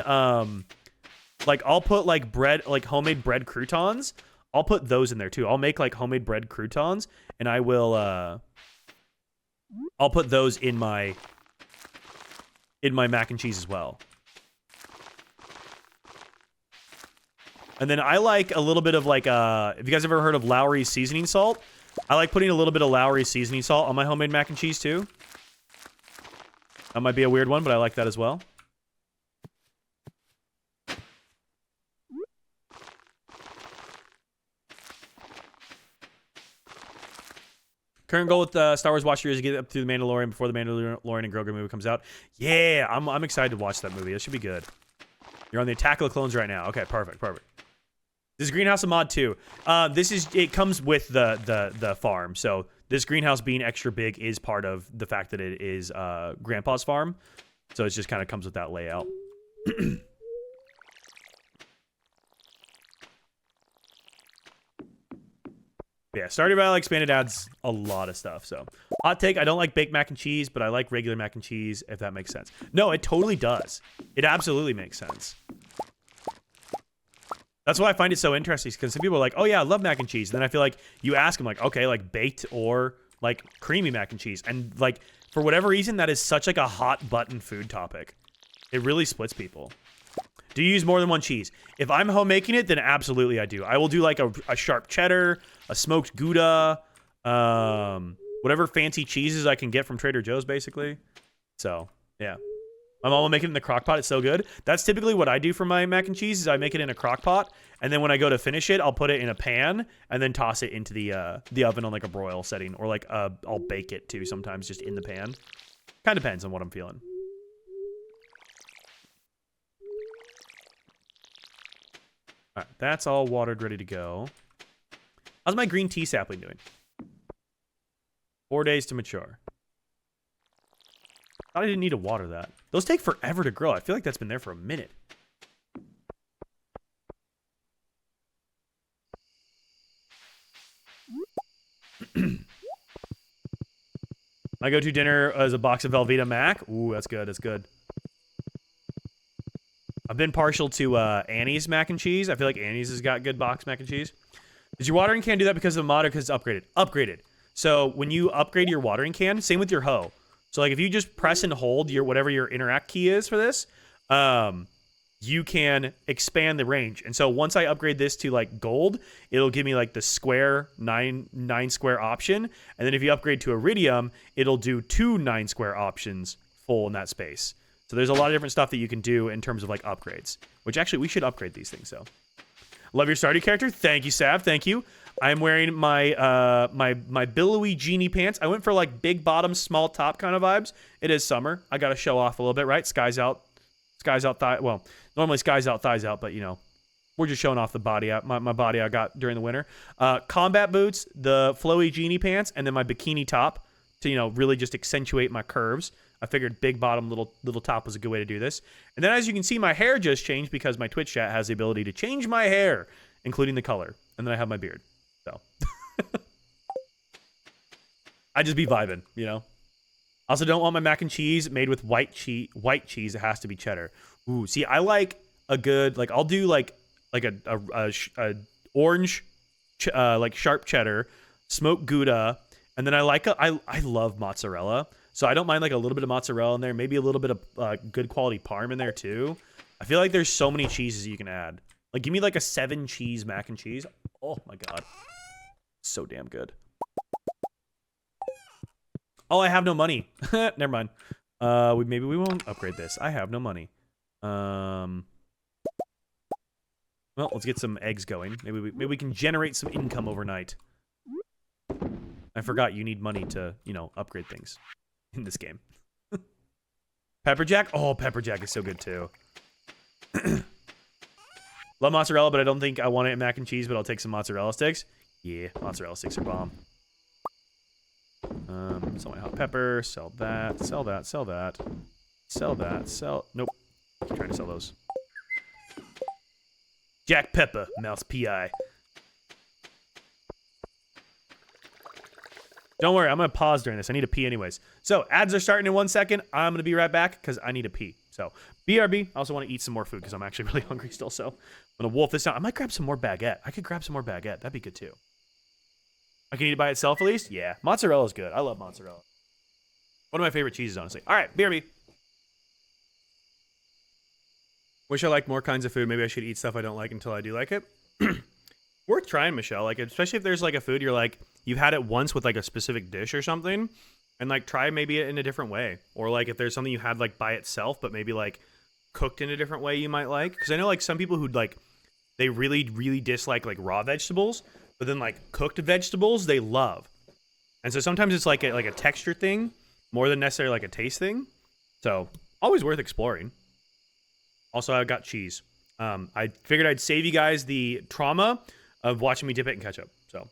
like I'll put like bread, like homemade bread croutons. I'll put those in there too. I'll make like homemade bread croutons, and I will I'll put those in my mac and cheese as well. And then I like a little bit of like, if you guys ever heard of Lowry's seasoning salt, I like putting a little bit of Lowry's seasoning salt on my homemade mac and cheese too. That might be a weird one, but I like that as well. Current goal with Star Wars Watch Series is to get up to the Mandalorian before the Mandalorian and Grogu movie comes out. Yeah, I'm excited to watch that movie. It should be good. You're on the Attack of the Clones right now. Okay, perfect. This is greenhouse a mod too. It comes with the farm. So this greenhouse being extra big is part of the fact that it is Grandpa's farm. So it just kind of comes with that layout. Yeah, Stardew Valley Expanded adds a lot of stuff. So hot take, I don't like baked mac and cheese, but I like regular mac and cheese, if that makes sense. No, it totally does. It absolutely makes sense. That's why I find it so interesting, because some people are like, oh yeah, I love mac and cheese. And then I feel like you ask them like, okay, like baked or like creamy mac and cheese. And like, for whatever reason, that is such like a hot button food topic. It really splits people. Do you use more than one cheese? If I'm homemaking it, then absolutely I do. I will do like a sharp cheddar, a smoked Gouda, whatever fancy cheeses I can get from Trader Joe's, basically. So, yeah. My mom will make it in the crock pot. It's so good. That's typically what I do for my mac and cheese is I make it in a crock pot, and then when I go to finish it, I'll put it in a pan and then toss it into the oven on like a broil setting, or like I'll bake it too sometimes just in the pan. Kind of depends on what I'm feeling. All right, that's all watered, ready to go. How's my green tea sapling doing? 4 days to mature. Thought I didn't need to water that. Those take forever to grow. I feel like that's been there for a minute. My go-to dinner is a box of Velveeta Mac. Ooh, that's good. That's good. I've been partial to Annie's mac and cheese. I feel like Annie's has got good box mac and cheese. Did your watering can do that because of the mod or because it's upgraded? Upgraded. So when you upgrade your watering can, same with your hoe. So like if you just press and hold your whatever your interact key is for this, you can expand the range. And so once I upgrade this to like gold, it'll give me like the square 9 square option. And then if you upgrade to iridium, it'll do 2 9 square options full in that space. So there's a lot of different stuff that you can do in terms of like upgrades, which actually we should upgrade these things. So love your Stardew character. Thank you, Sav. Thank you. I'm wearing my my billowy genie pants. I went for like big bottom, small top kind of vibes. It is summer. I got to show off a little bit, right? Sky's out thigh. Well, normally sky's out, thighs out, but you know, we're just showing off the body. My body I got during the winter. Combat boots, the flowy genie pants, and then my bikini top to, you know, really just accentuate my curves. I figured big bottom, little top was a good way to do this. And then as you can see, my hair just changed because my Twitch chat has the ability to change my hair, including the color. And then I have my beard. So I just be vibing, you know. Also, don't want my mac and cheese made with white cheese. It has to be cheddar. Ooh, see, I like a good, like, I'll do like a orange, like sharp cheddar, smoked Gouda, and then I love mozzarella, so I don't mind like a little bit of mozzarella in there, maybe a little bit of good quality parm in there too. I feel like there's so many cheeses you can add. Like, give me like a 7 cheese mac and cheese. Oh my god, so damn good. Oh, I have no money. Never mind. Maybe we won't upgrade this. I have no money. Well, let's get some eggs going. Maybe we can generate some income overnight. I forgot you need money to, you know, upgrade things in this game. Pepper Jack? Oh, Pepper Jack is so good too. Love mozzarella, but I don't think I want it in mac and cheese, but I'll take some mozzarella sticks. Yeah, mozzarella sticks are bomb. Sell my hot pepper, sell that, sell that, sell that, sell that, sell... Nope. Keep trying to sell those. Jack Pepper, Mouse P.I. Don't worry, I'm going to pause during this. I need to pee anyways. So, ads are starting in 1 second. I'm going to be right back because I need to pee. So, BRB. I also want to eat some more food because I'm actually really hungry still. So, I'm going to wolf this out. I might grab some more baguette. I could grab some more baguette. That'd be good too. I can eat it by itself at least? Yeah. Mozzarella's good. I love mozzarella. One of my favorite cheeses, honestly. All right, BRB. Wish I liked more kinds of food. Maybe I should eat stuff I don't like until I do like it. Worth trying, Michelle. Like, especially if there's like a food you're like, you've had it once with like a specific dish or something, and like try maybe it in a different way. Or like if there's something you had like by itself, but maybe like cooked in a different way you might like. Because I know like some people who like, they really, really dislike like raw vegetables, but then like cooked vegetables they love. And so sometimes it's like a texture thing more than necessarily like a taste thing. So always worth exploring. Also, I got cheese. I figured I'd save you guys the trauma of watching me dip it in ketchup. So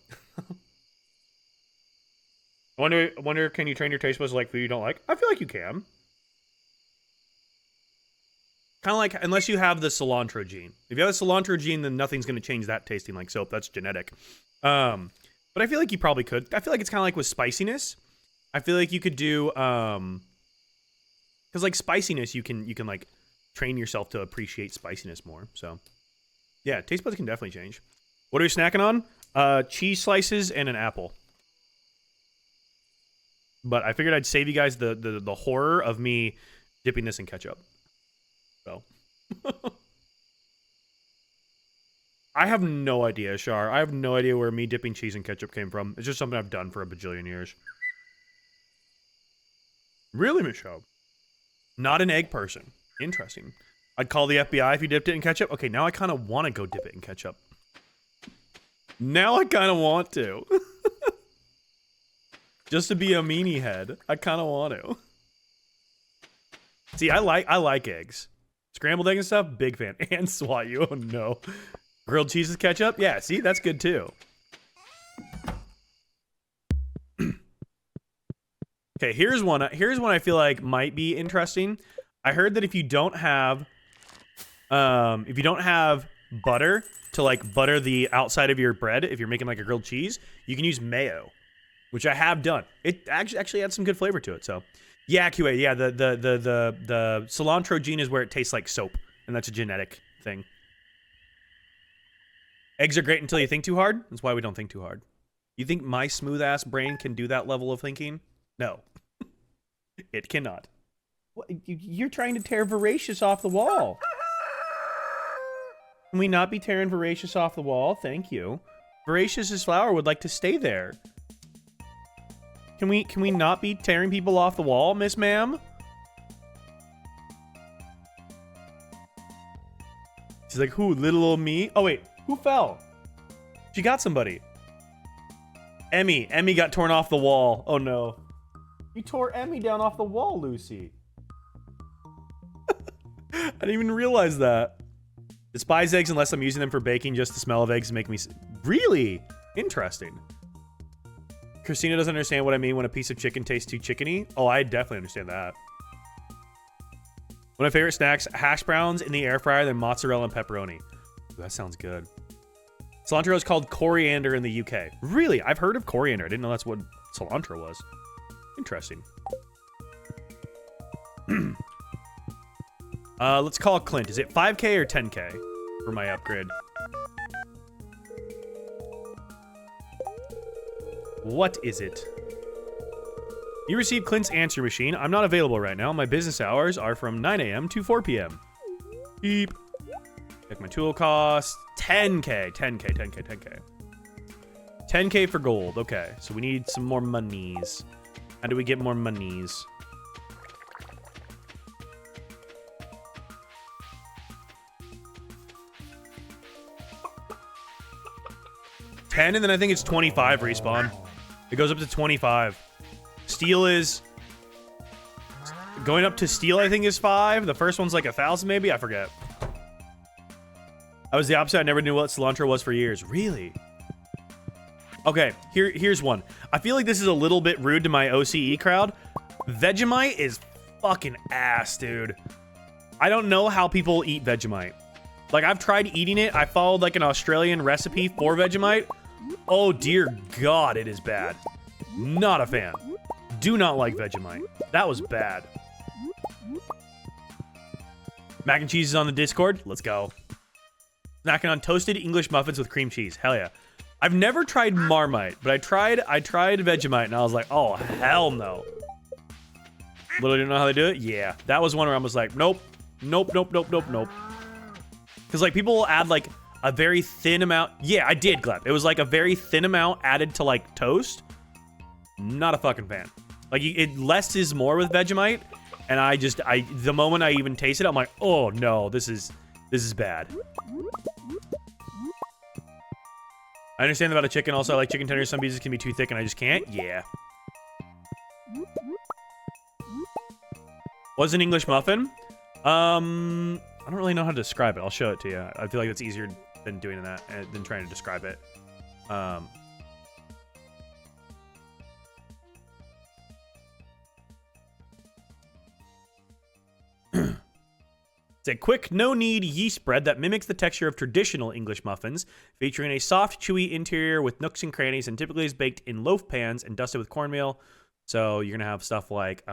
I wonder, can you train your taste buds to like food you don't like? I feel like you can. Kind of like, unless you have the cilantro gene. If you have a cilantro gene, then nothing's going to change that tasting like soap. That's genetic. But I feel like you probably could. I feel like it's kind of like with spiciness. I feel like you could do, because like spiciness, you can like train yourself to appreciate spiciness more. So yeah, taste buds can definitely change. What are you snacking on? Cheese slices and an apple. But I figured I'd save you guys the horror of me dipping this in ketchup. So I have no idea, Shar. I have no idea where me dipping cheese in ketchup came from. It's just something I've done for a bajillion years. Really, Michelle? Not an egg person. Interesting. I'd call the FBI if you dipped it in ketchup. Okay, now I kind of want to go dip it in ketchup. Now I kind of want to. Just to be a meanie head. I kind of want to. See, I like eggs. Scrambled egg and stuff, big fan. And swat you, oh no. Grilled cheese with ketchup? Yeah, see, that's good too. Okay, here's one I feel like might be interesting. I heard that if you don't have butter to like butter the outside of your bread, if you're making like a grilled cheese, you can use mayo, which I have done. It actually adds some good flavor to it. So yeah, QA, yeah, the cilantro gene is where it tastes like soap, and that's a genetic thing. Eggs are great until you think too hard. That's why we don't think too hard. You think my smooth ass brain can do that level of thinking? No. It cannot. You're trying to tear Voracious off the wall. Can we not be tearing Voracious off the wall? Thank you. Voracious's flower would like to stay there. Can we not be tearing people off the wall, Miss Ma'am? She's like, who, little old me? Oh wait, who fell? She got somebody. Emmy got torn off the wall. Oh no. You tore Emmy down off the wall, Lucy. I didn't even realize that. Despise eggs unless I'm using them for baking. Just the smell of eggs make me... Really? Interesting. Christina doesn't understand what I mean when a piece of chicken tastes too chickeny. Oh, I definitely understand that. One of my favorite snacks, hash browns in the air fryer, then mozzarella and pepperoni. Ooh, that sounds good. Cilantro is called coriander in the UK. Really? I've heard of coriander. I didn't know that's what cilantro was. Interesting. Let's call Clint. Is it 5K or 10K for my upgrade? What is it? You received Clint's answer machine. I'm not available right now. My business hours are from 9 a.m. to 4 p.m. Beep. Check my tool cost. 10K. 10K for gold. Okay, so we need some more monies. How do we get more monies? $10, and then I think it's 25 respawn. It goes up to 25. Steel is... Going up to steel, I think, is 5. The first one's like 1,000, maybe? I forget. I was the opposite. I never knew what cilantro was for years. Really? Okay, here's one. I feel like this is a little bit rude to my OCE crowd. Vegemite is fucking ass, dude. I don't know how people eat Vegemite. Like, I've tried eating it. I followed, like, an Australian recipe for Vegemite. Oh, dear God, it is bad. Not a fan. Do not like Vegemite. That was bad. Mac and cheese is on the Discord. Let's go. Snacking on toasted English muffins with cream cheese. Hell yeah. I've never tried Marmite, but I tried Vegemite, and I was like, oh, hell no. Literally didn't know how they do it? Yeah. That was one where I was like, nope. Nope. Because, like, people will add, like, a very thin amount. Yeah, I did, Gleb. It was, like, a very thin amount added to, like, toast. Not a fucking fan. Like, less is more with Vegemite. And the moment I even taste it, I'm like, oh, no, this is bad. I understand about a chicken. Also, I like chicken tenders. Some pieces can be too thick, and I just can't. Yeah. What's an English muffin? I don't really know how to describe it. I'll show it to you. I feel like it's easier than doing that, than trying to describe it. It's a quick, no-knead yeast bread that mimics the texture of traditional English muffins, featuring a soft, chewy interior with nooks and crannies, and typically is baked in loaf pans and dusted with cornmeal. So you're going to have stuff like...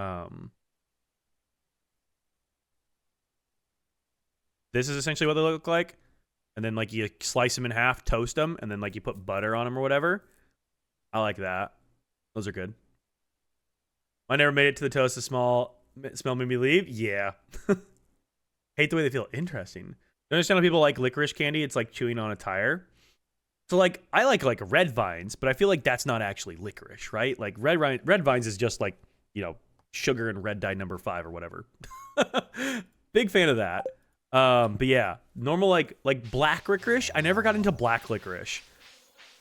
This is essentially what they look like. And then, like, you slice them in half, toast them, and then, like, you put butter on them or whatever. I like that. Those are good. I never made it to the toast. The smell made me leave. Yeah. Hate the way they feel. Interesting. You understand how people like licorice candy? It's like chewing on a tire. So, like, I like red vines, but I feel like that's not actually licorice, right? Like, red vines is just, like, you know, sugar and red dye number 5 or whatever. Big fan of that. But yeah, normal, like black licorice. I never got into black licorice.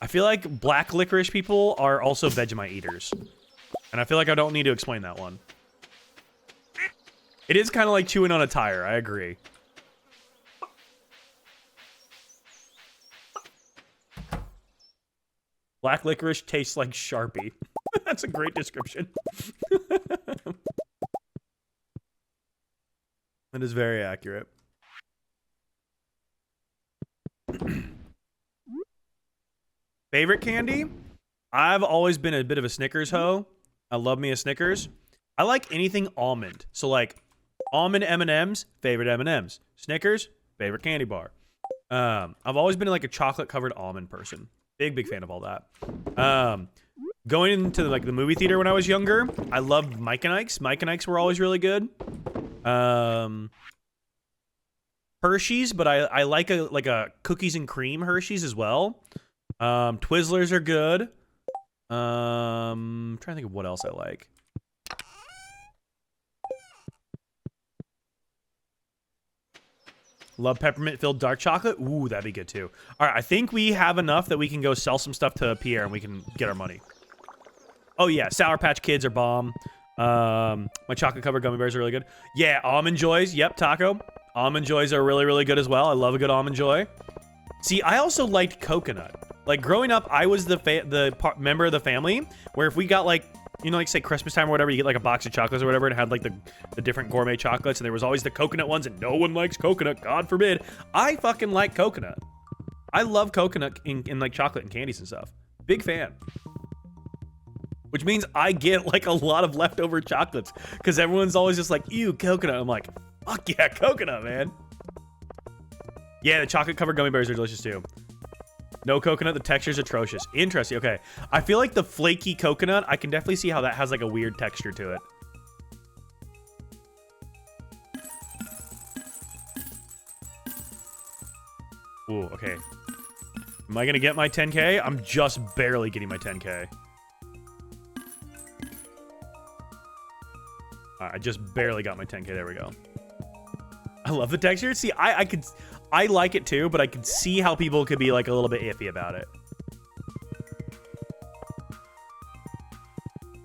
I feel like black licorice people are also Vegemite eaters. And I feel like I don't need to explain that one. It is kind of like chewing on a tire. I agree. Black licorice tastes like Sharpie. That's a great description. That is very accurate. Favorite candy? I've always been a bit of a Snickers hoe. I love me a Snickers. I like anything almond. So, like, almond M&Ms, favorite M&Ms. Snickers, favorite candy bar. I've always been like a chocolate-covered almond person. Big fan of all that. Going into like the movie theater when I was younger, I loved Mike and Ike's. Mike and Ike's were always really good. Hershey's, but I like a cookies and cream Hershey's as well. Twizzlers are good. I'm trying to think of what else I like. Love peppermint-filled dark chocolate. Ooh, that'd be good too. All right, I think we have enough that we can go sell some stuff to Pierre and we can get our money. Oh yeah, Sour Patch Kids are bomb. My chocolate-covered gummy bears are really good. Yeah, Almond Joys. Yep, Taco. Almond Joys are really, really good as well. I love a good Almond Joy. See, I also liked coconut. Like, growing up, I was the member of the family where if we got, like, you know, like, say, Christmas time or whatever, you get, like, a box of chocolates or whatever, and it had, like, the different gourmet chocolates, and there was always the coconut ones, and no one likes coconut, God forbid. I fucking like coconut. I love coconut in like, chocolate and candies and stuff. Big fan. Which means I get, like, a lot of leftover chocolates, because everyone's always just like, ew, coconut. I'm like, fuck yeah, coconut, man. Yeah, the chocolate-covered gummy bears are delicious, too. No coconut, the texture's atrocious. Interesting, okay. I feel like the flaky coconut, I can definitely see how that has like a weird texture to it. Ooh, okay. Am I gonna get my 10K? I'm just barely getting my 10K. I just barely got my 10K, there we go. I love the texture. See, I like it too, but I could see how people could be like a little bit iffy about it.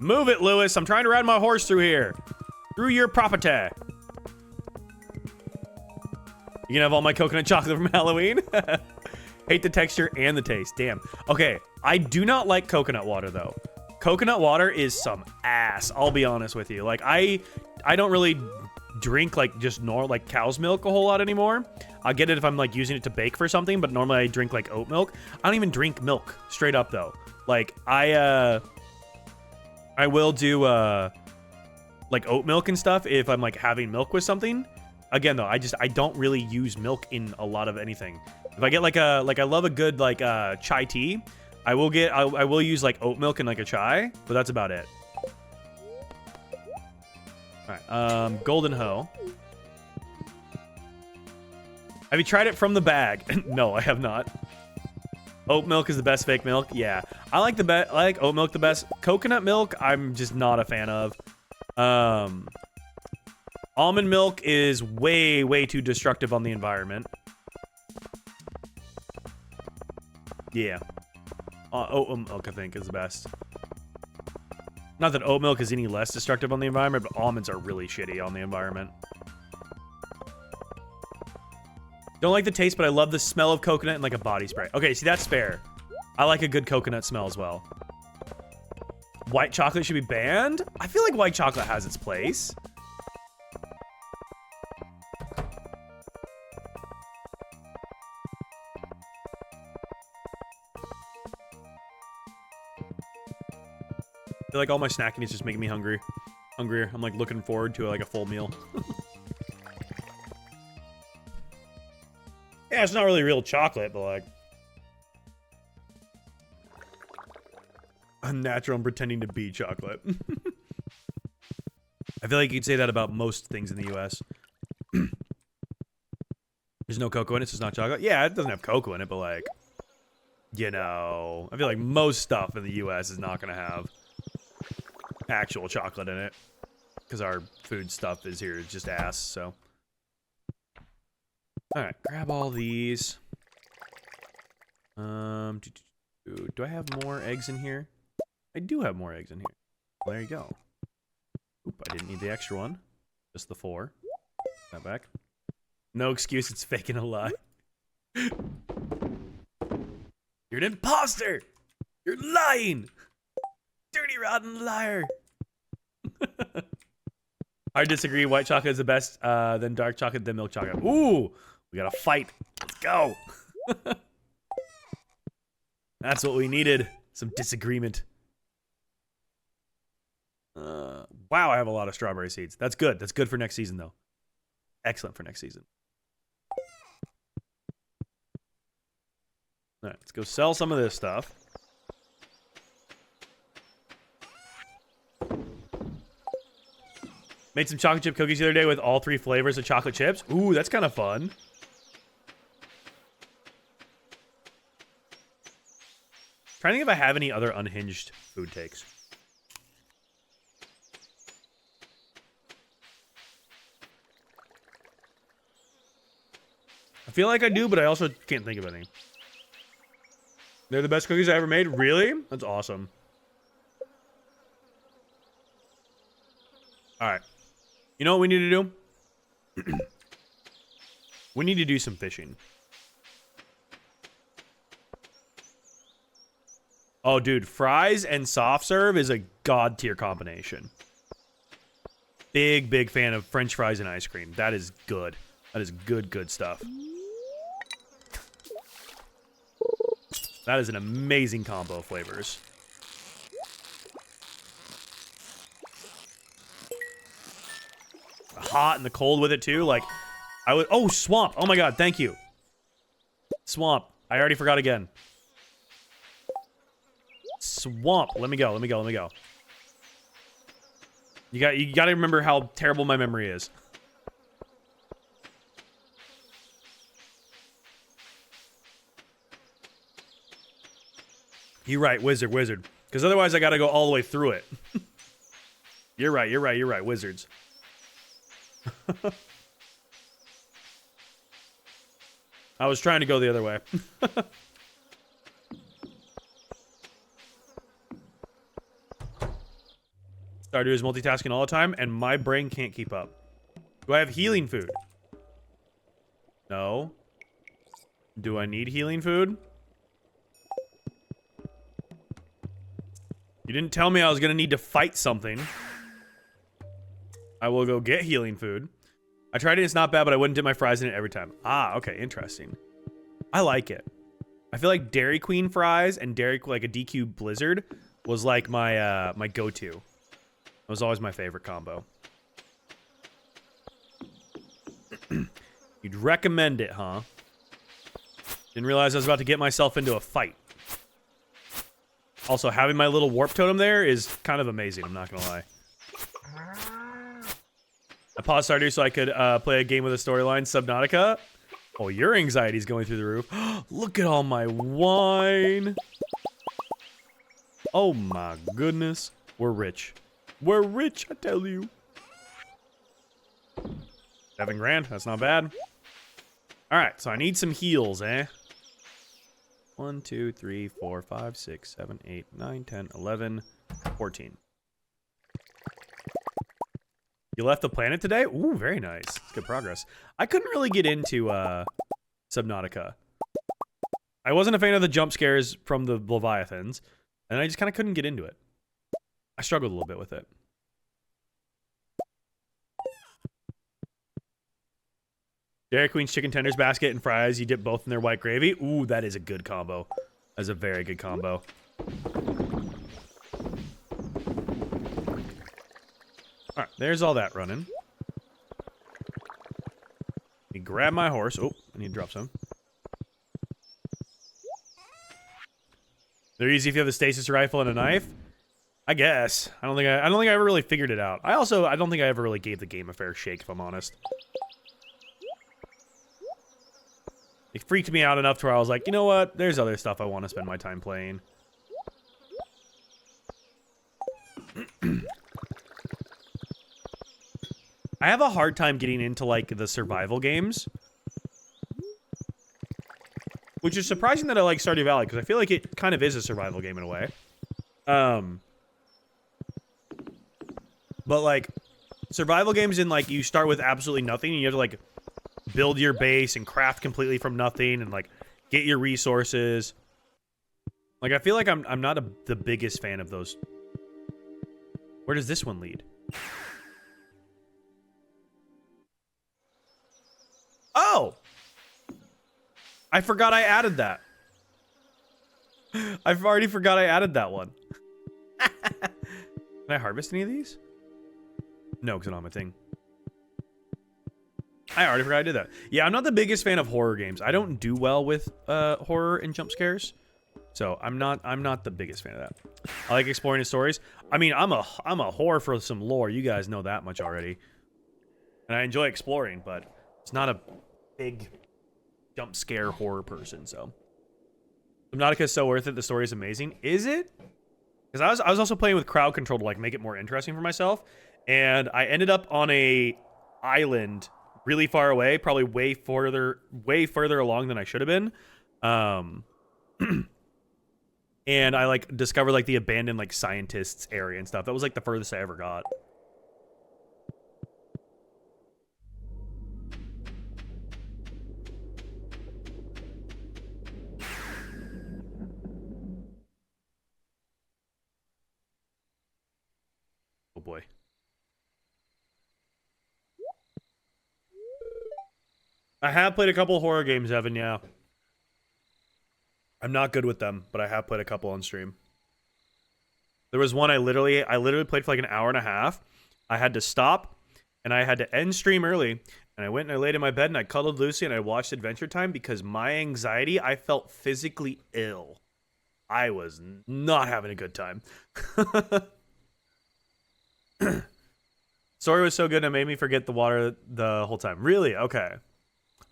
Move it, Lewis. I'm trying to ride my horse through here. Through your property. You can have all my coconut chocolate from Halloween. Hate the texture and the taste. Damn. Okay, I do not like coconut water though. Coconut water is some ass. I'll be honest with you. Like I don't really drink like just like cow's milk a whole lot anymore. I get it if I'm like using it to bake for something, but normally I drink like oat milk. I don't even drink milk straight up though. Like I will do like oat milk and stuff if I'm like having milk with something. Again though, I don't really use milk in a lot of anything. If I get like I love a good like chai tea, I will use like oat milk in like a chai, but that's about it. Alright, Golden Hoe. Have you tried it from the bag? No, I have not. Oat milk is the best fake milk. Yeah, I like oat milk the best. Coconut milk, I'm just not a fan of. Almond milk is way, way too destructive on the environment. Yeah. Oat milk, I think, is the best. Not that oat milk is any less destructive on the environment, but almonds are really shitty on the environment. Don't like the taste, but I love the smell of coconut and like a body spray. Okay, see, that's fair. I like a good coconut smell as well. White chocolate should be banned? I feel like white chocolate has its place. I feel like all my snacking is just making me hungrier. I'm like looking forward to like a full meal. Yeah, it's not really real chocolate, but like unnatural and pretending to be chocolate. I feel like you could say that about most things in the US. There's no cocoa in it, so it's not chocolate. Yeah, it doesn't have cocoa in it, but like, you know, I feel like most stuff in the US is not gonna have actual chocolate in it because our food stuff is here just ass. So all right, grab all these. Do I have more eggs in here? I do have more eggs in here. Well, there you go. Oop, I didn't need the extra one, just the 4. That back. No excuse, it's faking a lie. You're an imposter. You're lying. Dirty, rotten liar. I disagree. White chocolate is the best, then dark chocolate, then milk chocolate. Ooh, we got to fight. Let's go. That's what we needed. Some disagreement. Wow, I have a lot of strawberry seeds. That's good. That's good for next season, though. Excellent for next season. All right, let's go sell some of this stuff. Made some chocolate chip cookies the other day with all 3 flavors of chocolate chips. Ooh, that's kind of fun. Trying to think if I have any other unhinged food takes. I feel like I do, but I also can't think of any. They're the best cookies I ever made? Really? That's awesome. Alright. You know what we need to do? We need to do some fishing. Oh, dude. Fries and soft serve is a god tier combination. Big, big fan of French fries and ice cream. That is good. That is good, good stuff. That is an amazing combo of flavors. Hot and the cold with it too. Like, I would. Oh, swamp. Oh my god, thank you. Swamp. I already forgot again. Swamp. Let me go. Let me go. Let me go. You got to remember how terrible my memory is. You're right, wizard. Because otherwise I got to go all the way through it. You're right, wizards. I was trying to go the other way. Stardew is multitasking all the time, and my brain can't keep up. Do I have healing food? No. Do I need healing food? You didn't tell me I was gonna need to fight something. I will go get healing food. I tried it, it's not bad, but I wouldn't dip my fries in it every time. Ah, okay, interesting. I like it. I feel like Dairy Queen fries and like a DQ Blizzard was like my my go-to. It was always my favorite combo. You'd recommend it, huh? Didn't realize I was about to get myself into a fight. Also, having my little warp totem there is kind of amazing, I'm not gonna lie. I paused Stardew so I could play a game with a storyline. Subnautica. Oh, your anxiety's going through the roof. Look at all my wine. Oh my goodness. We're rich. We're rich, I tell you. 7 grand, that's not bad. Alright, so I need some heals, eh? 1, 2, 3, 4, 5, 6, 7, 8, 9, 10, 11, 14. You left the planet today? Ooh, very nice. Good progress. I couldn't really get into Subnautica. I wasn't a fan of the jump scares from the Leviathans, and I just kind of couldn't get into it. I struggled a little bit with it. Dairy Queen's chicken tenders basket and fries. You dip both in their white gravy. Ooh, that is a good combo. That's a very good combo. Alright, there's all that running. Let me grab my horse. Oh, I need to drop some. They're easy if you have the stasis rifle and a knife. I guess. I don't think I ever really figured it out. I don't think I ever really gave the game a fair shake, if I'm honest. It freaked me out enough to where I was like, you know what? There's other stuff I want to spend my time playing. I have a hard time getting into, like, the survival games. Which is surprising that I like Stardew Valley, because I feel like it kind of is a survival game in a way. But, like, survival games in, like, you start with absolutely nothing, and you have to, like, build your base and craft completely from nothing, and, like, get your resources. Like, I feel like I'm not the biggest fan of those. Where does this one lead? Oh! I forgot I added that. I've already forgot I added that one. Can I harvest any of these? No, because I don't have a thing. I already forgot I did that. Yeah, I'm not the biggest fan of horror games. I don't do well with horror and jump scares. So I'm not the biggest fan of that. I like exploring the stories. I mean, I'm a whore for some lore. You guys know that much already. And I enjoy exploring, but it's not a big jump scare horror person, so. Subnautica is so worth it. The story is amazing. Is it? Because I was also playing with crowd control to like make it more interesting for myself, and I ended up on a island really far away, probably way further along than I should have been. And I like discovered like the abandoned like scientists area and stuff. That was like the furthest I ever got. Oh boy. I have played a couple horror games, Evan, yeah. I'm not good with them, but I have played a couple on stream. There was one I literally played for like an hour and a half. I had to stop, and I had to end stream early, and I went and I laid in my bed, and I cuddled Lucy, and I watched Adventure Time because my anxiety, I felt physically ill. I was not having a good time. Story was so good, it made me forget the water the whole time. Really? Okay.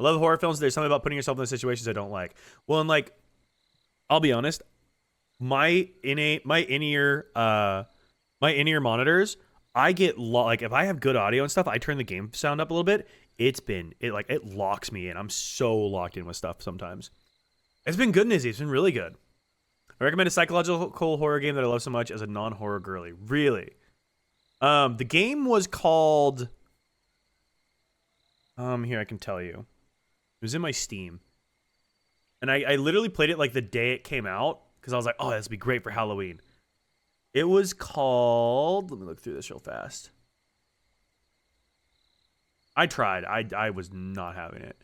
I love horror films. There's something about putting yourself in situations I don't like. Well, and like, I'll be honest, my in-ear monitors, I get like if I have good audio and stuff, I turn the game sound up a little bit. It locks me in. I'm so locked in with stuff sometimes. It's been good, Nizzy. It's been really good. I recommend a psychological horror game that I love so much as a non-horror girly. Really? The game was called here I can tell you. It was in my Steam. And I literally played it like the day it came out because I was like, oh, this would be great for Halloween. It was called... Let me look through this real fast. I tried. I was not having it.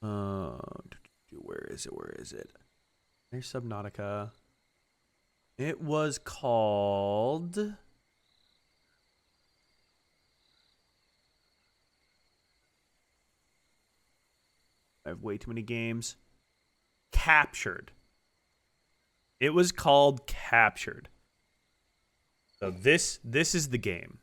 Where is it? There's Subnautica. It was called... I have way too many games. Captured. It was called Captured. So this is the game.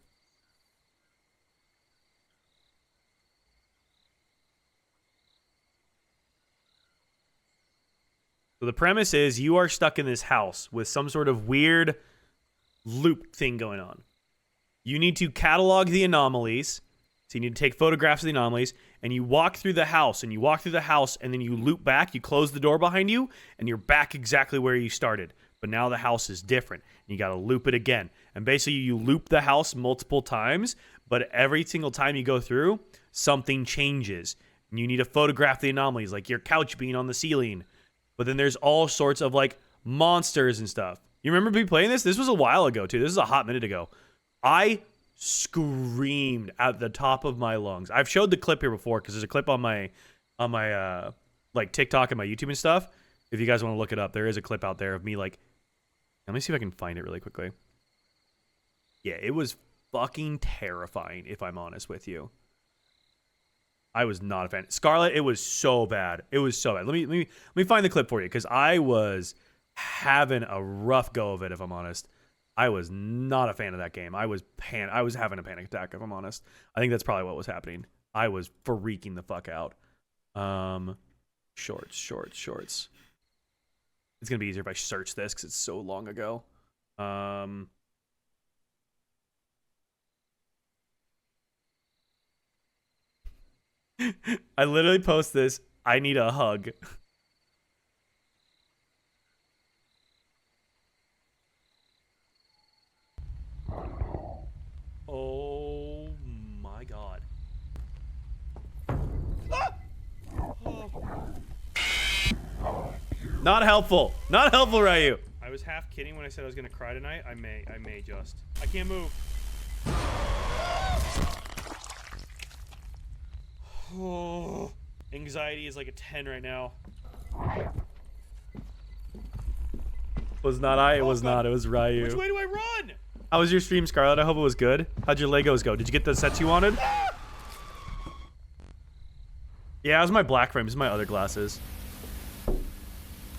So the premise is you are stuck in this house with some sort of weird loop thing going on. You need to catalog the anomalies. So you need to take photographs of the anomalies, and you walk through the house, and then you loop back, you close the door behind you, and you're back exactly where you started. But now the house is different, and you got to loop it again. And basically you loop the house multiple times, but every single time you go through, something changes. And you need to photograph the anomalies, like your couch being on the ceiling. But then there's all sorts of like monsters and stuff. You remember me playing this? This was a while ago, too. This is a hot minute ago. I screamed at the top of my lungs. I've showed the clip here before because there's a clip on my like TikTok and my YouTube and stuff. If you guys want to look it up, there is a clip out there of me like, let me see if I can find it really quickly. Yeah, it was fucking terrifying, if I'm honest with you. I was not a fan. Scarlet, it was so bad. It was so bad. Let me find the clip for you because I was having a rough go of it, if I'm honest. I was not a fan of that game. I was having a panic attack, if I'm honest. I think that's probably what was happening. I was freaking the fuck out. Shorts. It's going to be easier if I search this because it's so long ago. I literally post this. I need a hug. Oh my god. Ah! Oh. Not helpful. Not helpful, Ryu. I was half kidding when I said I was gonna cry tonight. I may just. I can't move. Oh. Anxiety is like a 10 right now. Was not I, it was not. It was Ryu. Which way do I run? How was your stream, Scarlett? I hope it was good. How'd your Legos go? Did you get the sets you wanted? Yeah, it was my black frame. This is my other glasses.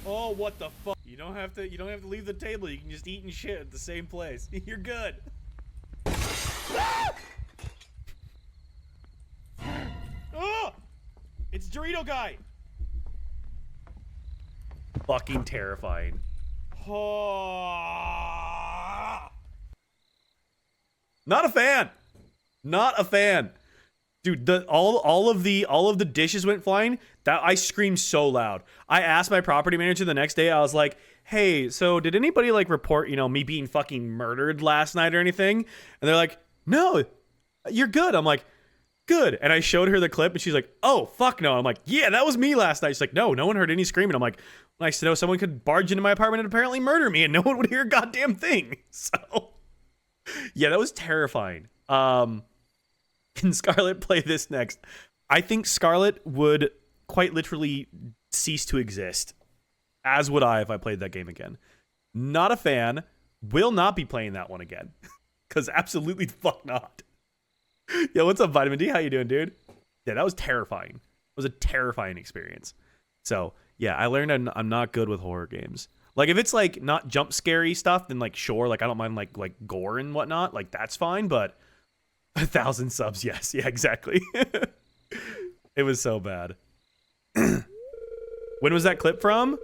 Oh, what the fuck? You don't have to leave the table. You can just eat and shit at the same place. You're good. Oh! It's Dorito guy. Fucking terrifying. Oh. Not a fan. Not a fan. Dude, all of the dishes went flying. That I screamed so loud. I asked my property manager the next day. I was like, "Hey, so did anybody like report, me being fucking murdered last night or anything?" And they're like, "No, you're good." I'm like, "Good." And I showed her the clip and she's like, "Oh, fuck no." I'm like, "Yeah, that was me last night." She's like, "No one heard any screaming." I'm like, "Nice to know someone could barge into my apartment and apparently murder me and no one would hear a goddamn thing." So, yeah, that was terrifying. Can Scarlet play this next? I think Scarlet would quite literally cease to exist, as would I if I played that game again. Not a fan. Will not be playing that one again. Because absolutely the fuck not. Yo, what's up, Vitamin D? How you doing, dude? Yeah, that was terrifying. It was a terrifying experience. So, yeah, I learned I'm not good with horror games. Like, if it's, like, not jump scary stuff, then, like, sure, like, I don't mind, like gore and whatnot. Like, that's fine, but 1,000 subs, yes. Yeah, exactly. It was so bad. When was that clip from?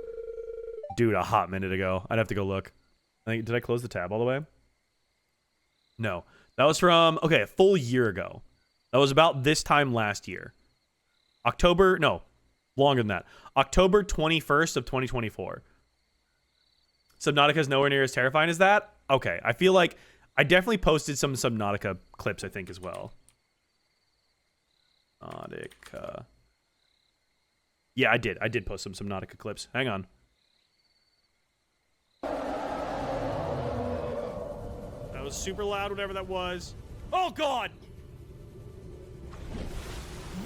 Dude, a hot minute ago. I'd have to go look. Did I close the tab all the way? No. That was from, okay, a full year ago. That was about this time last year. Longer than that. October 21st of 2024. Subnautica's nowhere near as terrifying as that? Okay, I feel like I definitely posted some Subnautica clips, I think, as well. Subnautica. Yeah, I did. I did post some Subnautica clips. Hang on. That was super loud, whatever that was. Oh, God!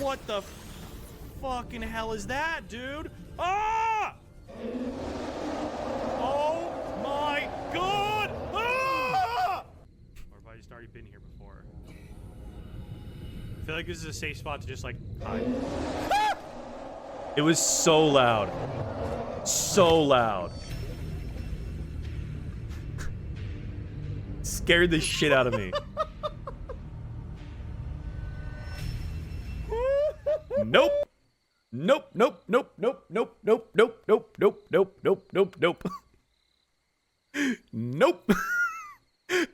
What the fucking hell is that, dude? Ah! Oh, my God! Ah! Or have I just already been here before? I feel like this is a safe spot to just, like, hide. Ah! It was so loud. So loud. Scared the shit out of me. Nope. Nope, nope, nope, nope, nope, nope, nope, nope, nope, nope, nope, nope, nope. Nope.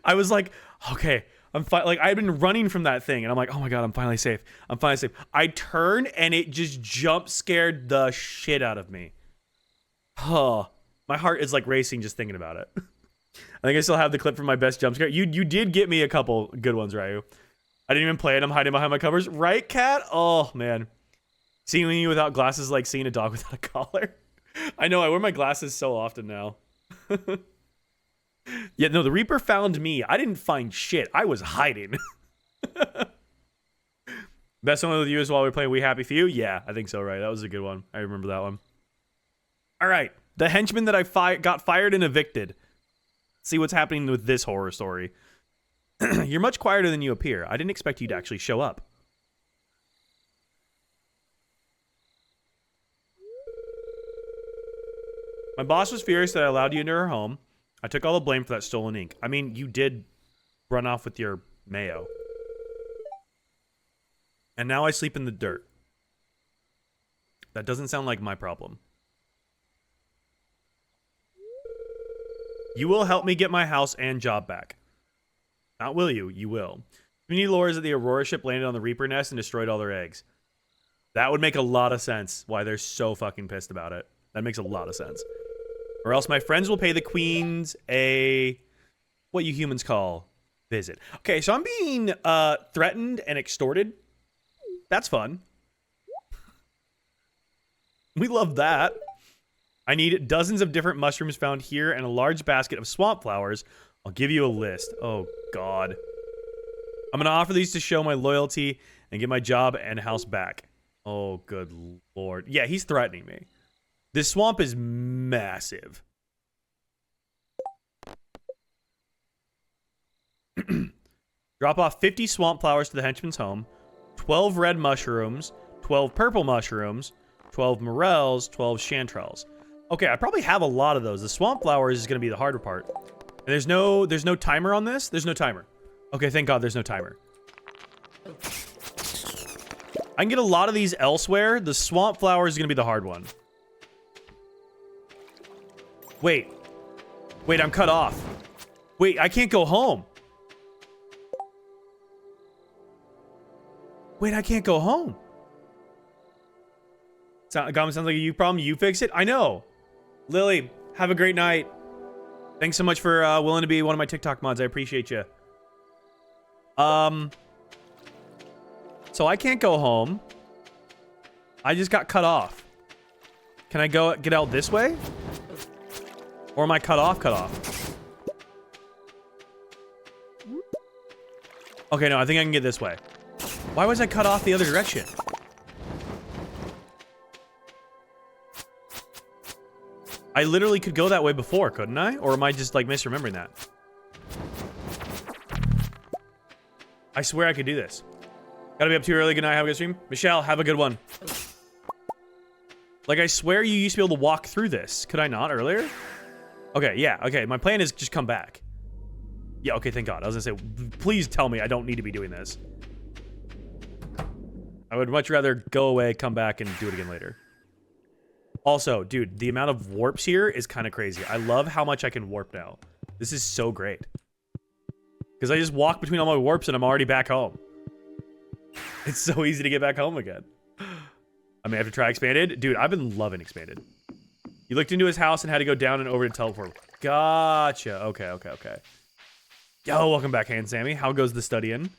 I was like, okay, I'm fine. Like, I'd been running from that thing, and I'm like, oh my God, I'm finally safe. I'm finally safe. I turned, and it just jump scared the shit out of me. Oh, my heart is like racing just thinking about it. I think I still have the clip from my best jump scare. You did get me a couple good ones, Ryu. I didn't even play it. I'm hiding behind my covers. Right, Cat? Oh, man. Seeing you without glasses is like seeing a dog without a collar. I know, I wear my glasses so often now. Yeah, no, the Reaper found me. I didn't find shit. I was hiding. Best one with you is while we were playing We Happy Few? Yeah, I think so, right? That was a good one. I remember that one. All right. The henchman that I got fired and evicted. See what's happening with this horror story. You're much quieter than you appear. I didn't expect you to actually show up. My boss was furious that I allowed you into her home. I took all the blame for that stolen ink. I mean, you did run off with your mayo. And now I sleep in the dirt. That doesn't sound like my problem. You will help me get my house and job back. Not will you, you will. Community lore is that the Aurora ship landed on the Reaper nest and destroyed all their eggs. That would make a lot of sense why they're so fucking pissed about it. That makes a lot of sense. Or else my friends will pay the queens a... what you humans call visit. Okay, so I'm being threatened and extorted. That's fun. We love that. I need dozens of different mushrooms found here and a large basket of swamp flowers. I'll give you a list. Oh, God. I'm going to offer these to show my loyalty and get my job and house back. Oh, good Lord. Yeah, he's threatening me. This swamp is massive. Drop off 50 swamp flowers to the henchman's home, 12 red mushrooms, 12 purple mushrooms, 12 morels, 12 chanterelles. Okay, I probably have a lot of those. The swamp flowers is gonna be the harder part. And there's no timer on this? There's no timer. Okay, thank God there's no timer. I can get a lot of these elsewhere. The swamp flower is gonna be the hard one. Wait, I'm cut off. Wait, I can't go home. Wait, I can't go home. Sounds like a you problem. You fix it? I know. Lily, have a great night. Thanks so much for willing to be one of my TikTok mods. I appreciate you. So I can't go home. I just got cut off. Can I get out this way? Or am I cut off? Okay, no, I think I can get this way. Why was I cut off the other direction? I literally could go that way before, couldn't I? Or am I just, like, misremembering that? I swear I could do this. Gotta be up too early. Good night. Have a good stream. Michelle, have a good one. Like, I swear you used to be able to walk through this. Could I not earlier? Okay, yeah. Okay, my plan is just come back. Yeah, okay, thank God. I was gonna say, please tell me I don't need to be doing this. I would much rather go away, come back, and do it again later. Also, dude, the amount of warps here is kind of crazy. I love how much I can warp now. This is so great. Because I just walk between all my warps and I'm already back home. It's so easy to get back home again. I may have to try expanded. Dude, I've been loving expanded. You looked into his house and had to go down and over to teleport. Gotcha. Okay. Yo, welcome back, Hand Sammy. How goes the studying?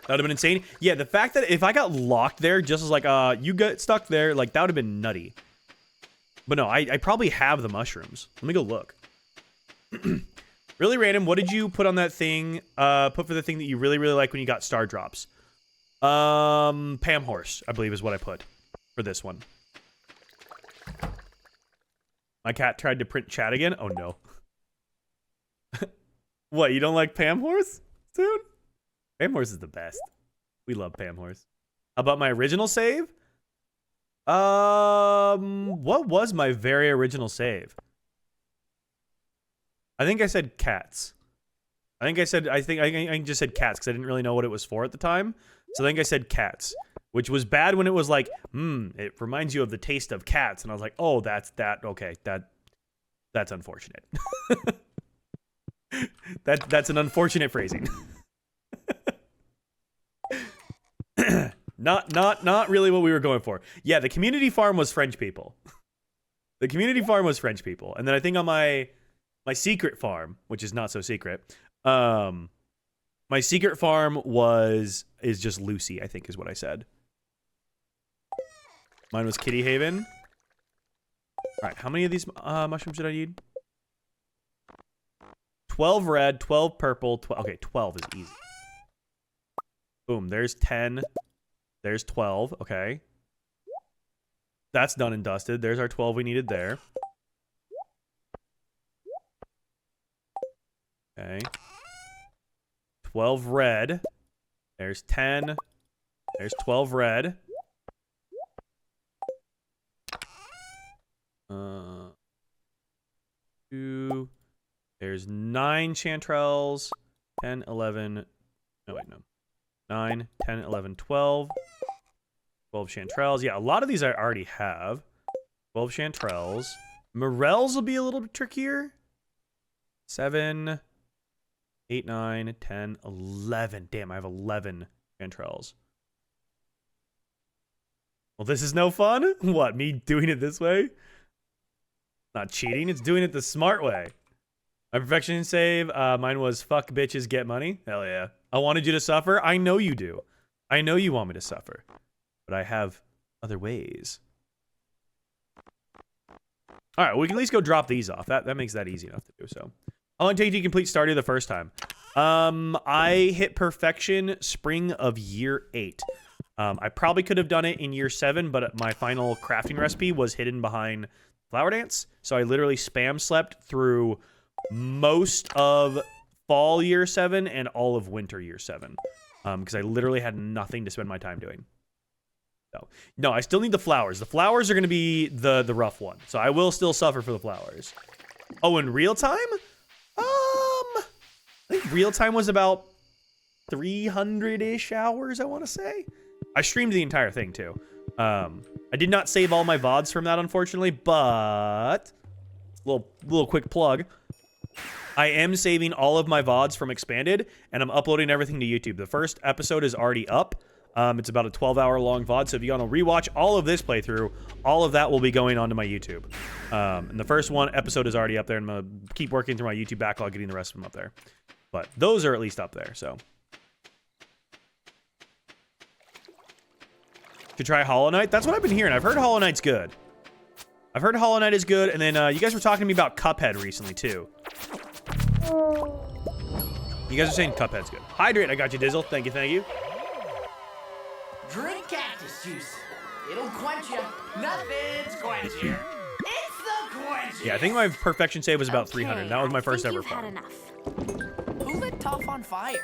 That would have been insane. Yeah, the fact that if I got locked there, just as like, you got stuck there, like, that would have been nutty. But no, I probably have the mushrooms. Let me go look. Really random, what did you put on that thing, put for the thing that you really, really like when you got star drops? Pam Horse, I believe is what I put for this one. My cat tried to print chat again? Oh, no. What, you don't like Pam Horse, dude? Pam Horse is the best. We love Pam Horse. How about my original save? What was my very original save? I think I said cats. I just said cats because I didn't really know what it was for at the time. So I think I said cats, which was bad when it was like, it reminds you of the taste of cats. And I was like, oh, that's unfortunate. That's an unfortunate phrasing. Not really what we were going for. Yeah, the community farm was French people. The community farm was French people. And then I think on my secret farm, which is not so secret, my secret farm is just Lucy, I think is what I said. Mine was Kitty Haven. All right, how many of these mushrooms did I need? 12 red, 12 purple, 12. Okay, 12 is easy. Boom, there's 10. There's 12, okay. That's done and dusted. There's our 12 we needed there. Okay. 12 red. There's 10. There's 12 red. Two. There's 9 chanterelles. 10, 11. Oh, wait, no. 9, 10, 11, 12. 12 chanterelles. Yeah, a lot of these I already have. 12 chanterelles. Morels will be a little bit trickier. 7, 8, 9, 10, 11. Damn, I have 11 chanterelles. Well, this is no fun? What, me doing it this way? Not cheating, it's doing it the smart way. My perfection save, mine was fuck bitches, get money. Hell yeah. I wanted you to suffer. I know you do. I know you want me to suffer. But I have other ways. All right, we can at least go drop these off. That makes that easy enough to do so. How long did it take you to complete Stardew the first time? I hit perfection spring of year 8. I probably could have done it in year 7, but my final crafting recipe was hidden behind Flower Dance. So I literally spam slept through most of fall year 7 and all of winter year 7. Because I literally had nothing to spend my time doing. So, no, I still need the flowers. The flowers are going to be the rough one. So I will still suffer for the flowers. Oh, in real time? I think real time was about 300-ish hours, I want to say. I streamed the entire thing, too. I did not save all my VODs from that, unfortunately, but... Little quick plug. I am saving all of my VODs from Expanded, and I'm uploading everything to YouTube. The first episode is already up. It's about a 12-hour-long VOD, so if you want to rewatch all of this playthrough, all of that will be going onto my YouTube. And the first episode is already up there, and I'm going to keep working through my YouTube backlog, getting the rest of them up there. But those are at least up there, so. Should try Hollow Knight? That's what I've been hearing. I've heard Hollow Knight's good. I've heard Hollow Knight is good, and then you guys were talking to me about Cuphead recently, too. You guys are saying Cuphead's good. Hydrate, I got you, Dizzle. Thank you, thank you. Drink cactus juice. It'll quench you. Nothing's quenchier. It's the quenchiest. Yeah, I think my perfection save was about 300. That was my first ever had fall. enough. Who lit Toph on fire?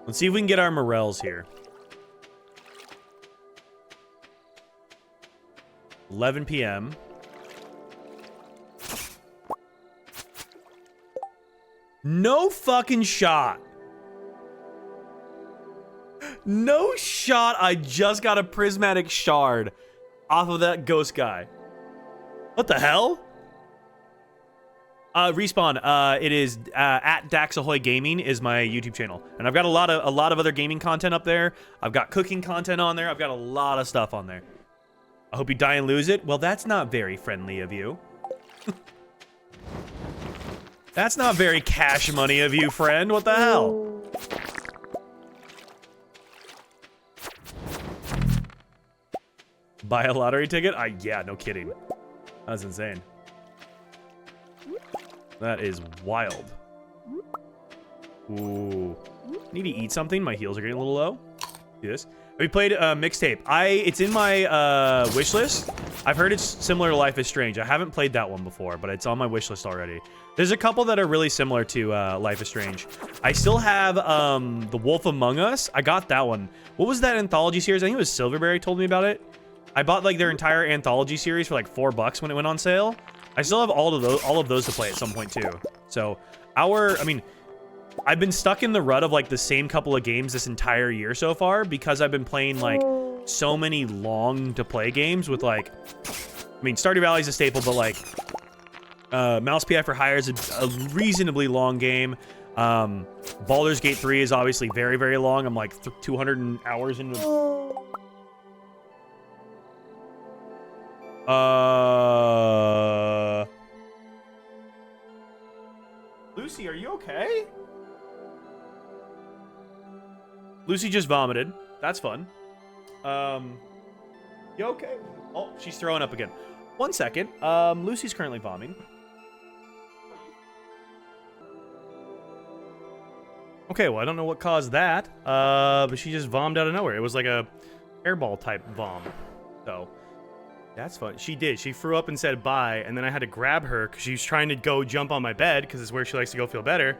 Let's see if we can get our morels here. 11 p.m. No fucking shot. No shot. I just got a prismatic shard off of that ghost guy. What the hell? Respawn. It is at Dax Ahoy Gaming is my YouTube channel, and I've got a lot of other gaming content up there. I've got cooking content on there. I've got a lot of stuff on there. I hope you die and lose it. Well, that's not very friendly of you. That's not very cash money of you, friend. What the hell? Buy a lottery ticket? Yeah, no kidding. That's insane. That is wild. Ooh. Need to eat something. My heels are getting a little low. Do this. Have you played Mixtape? It's in my wish list. I've heard it's similar to Life is Strange. I haven't played that one before, but it's on my wish list already. There's a couple that are really similar to Life is Strange. I still have The Wolf Among Us. I got that one. What was that anthology series? I think it was Silverberry told me about it. I bought like their entire anthology series for like $4 when it went on sale. I still have all of those to play at some point too. So I've been stuck in the rut of like the same couple of games this entire year so far because I've been playing like so many long to play games with like, Stardew Valley is a staple, but like Mouse PI for Hire is a reasonably long game. Baldur's Gate 3 is obviously very, very long. I'm like 200 hours into. Lucy, are you okay? Lucy just vomited. That's fun. You okay? Oh, she's throwing up again. 1 second. Lucy's currently vomiting. Okay, well, I don't know what caused that. But she just vomed out of nowhere. It was like a hairball type vom. So that's fun. She did. She threw up and said bye, and then I had to grab her because she was trying to go jump on my bed because it's where she likes to go feel better.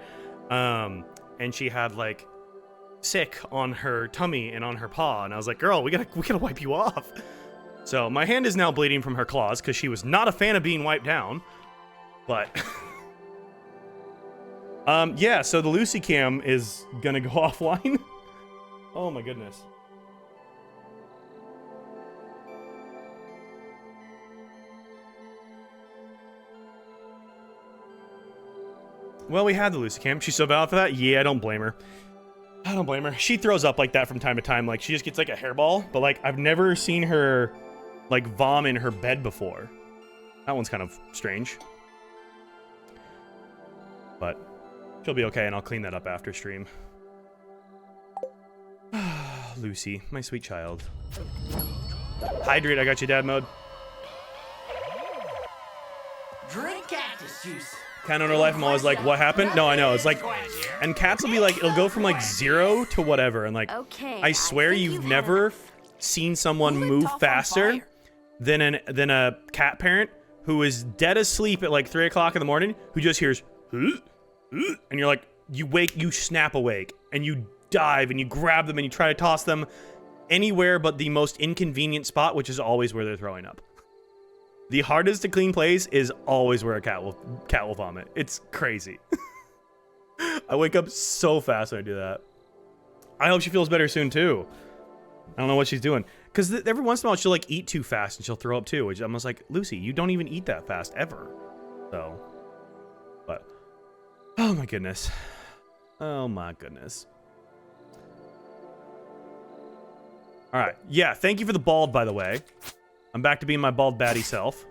And she had like sick on her tummy and on her paw, and I was like, "Girl, we gotta wipe you off." So my hand is now bleeding from her claws because she was not a fan of being wiped down. But yeah. So the Lucy cam is gonna go offline. Oh my goodness. Well, we had the Lucy cam. She's so valid for that? Yeah, I don't blame her. I don't blame her. She throws up like that from time to time. Like, she just gets like a hairball. But, like, I've never seen her, like, vom in her bed before. That one's kind of strange. But she'll be okay, and I'll clean that up after stream. Lucy, my sweet child. Hydrate, I got you, dad mode. Drink cactus juice. Cat owner life, I'm always like, what happened? No, I know. It's like, and cats will be like, it'll go from like 0 to whatever. And like, I swear you've never seen someone move faster than a cat parent who is dead asleep at like 3 o'clock in the morning, who just hears, and you're like, you snap awake, and you dive, and you grab them, and you try to toss them anywhere but the most inconvenient spot, which is always where they're throwing up. The hardest to clean place is always where a cat will vomit. It's crazy. I wake up so fast when I do that. I hope she feels better soon too. I don't know what she's doing. Because every once in a while she'll like eat too fast and she'll throw up too. Which I'm just like, Lucy, you don't even eat that fast ever. So, but, oh my goodness. Oh my goodness. All right. Yeah, thank you for the bald, by the way. I'm back to being my bald baddie self.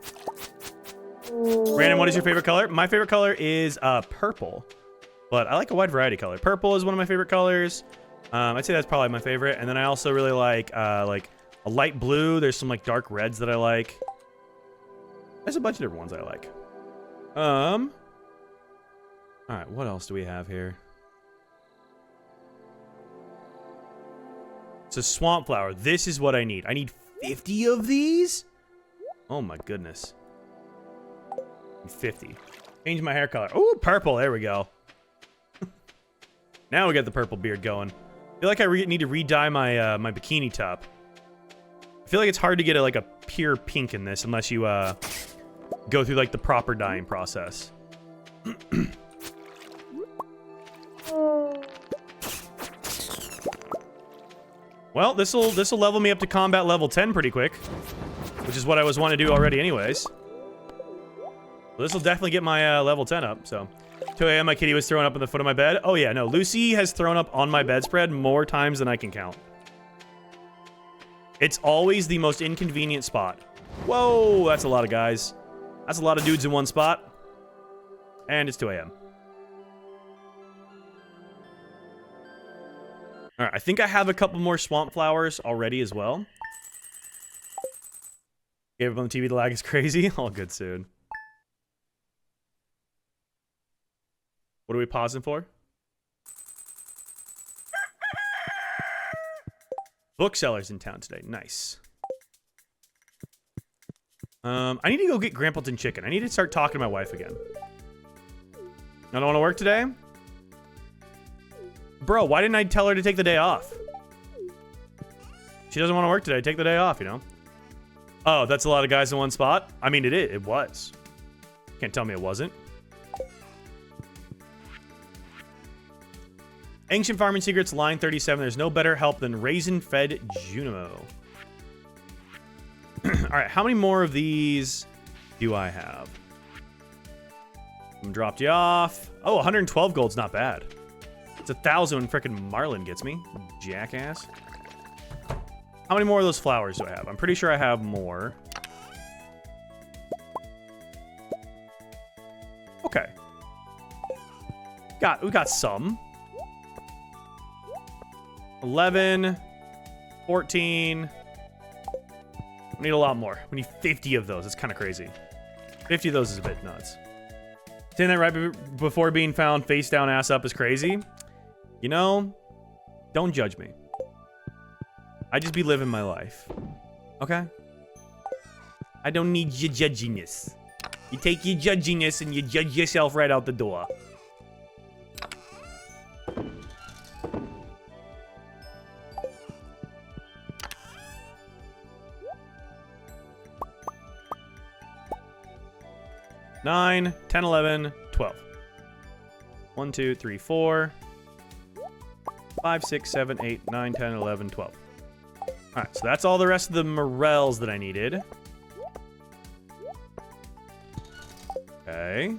Brandon, what is your favorite color? My favorite color is purple. But I like a wide variety of color. Purple is one of my favorite colors. I'd say that's probably my favorite. And then I also really like a light blue. There's some like dark reds that I like. There's a bunch of different ones I like. All right, what else do we have here? It's a swamp flower. This is what I need. I need 50 of these? Oh my goodness. 50. Change my hair color. Oh, purple. There we go. Now we got the purple beard going. I feel like I need to re-dye my my bikini top. I feel like it's hard to get a pure pink in this unless you go through like the proper dyeing process. Well, this'll level me up to combat level 10 pretty quick, which is what I was wanting to do already anyways. This will definitely get my level 10 up, so. 2 a.m. my kitty was throwing up on the foot of my bed. Oh yeah, no, Lucy has thrown up on my bedspread more times than I can count. It's always the most inconvenient spot. Whoa, that's a lot of guys. That's a lot of dudes in one spot. And it's 2 a.m. All right, I think I have a couple more swamp flowers already as well. Gave up on the TV, the lag is crazy. All good soon. What are we pausing for? Booksellers in town today. Nice. I need to go get Grampleton chicken. I need to start talking to my wife again. I don't want to work today? Bro, why didn't I tell her to take the day off? She doesn't want to work today. Take the day off, you know? Oh, that's a lot of guys in one spot? I mean, it was. Can't tell me it wasn't. Ancient Farming Secrets, line 37. There's no better help than raisin-fed Junimo. Alright, how many more of these do I have? I'm dropped you off. Oh, 112 gold's not bad. It's 1,000 when frickin' Marlin gets me. Jackass. How many more of those flowers do I have? I'm pretty sure I have more. Okay. We got some. 11, 14. We need a lot more. We need 50 of those. It's kind of crazy. 50 of those is a bit nuts. Saying that right before being found face down, ass up is crazy. You know, don't judge me. I just be living my life. Okay? I don't need your judginess. You take your judginess and you judge yourself right out the door. Nine, 10, 11, 12. 1, 2, 3, 4. 5, 6, 7, 8, 9, 10, 11, 12. Alright, so that's all the rest of the morels that I needed. Okay.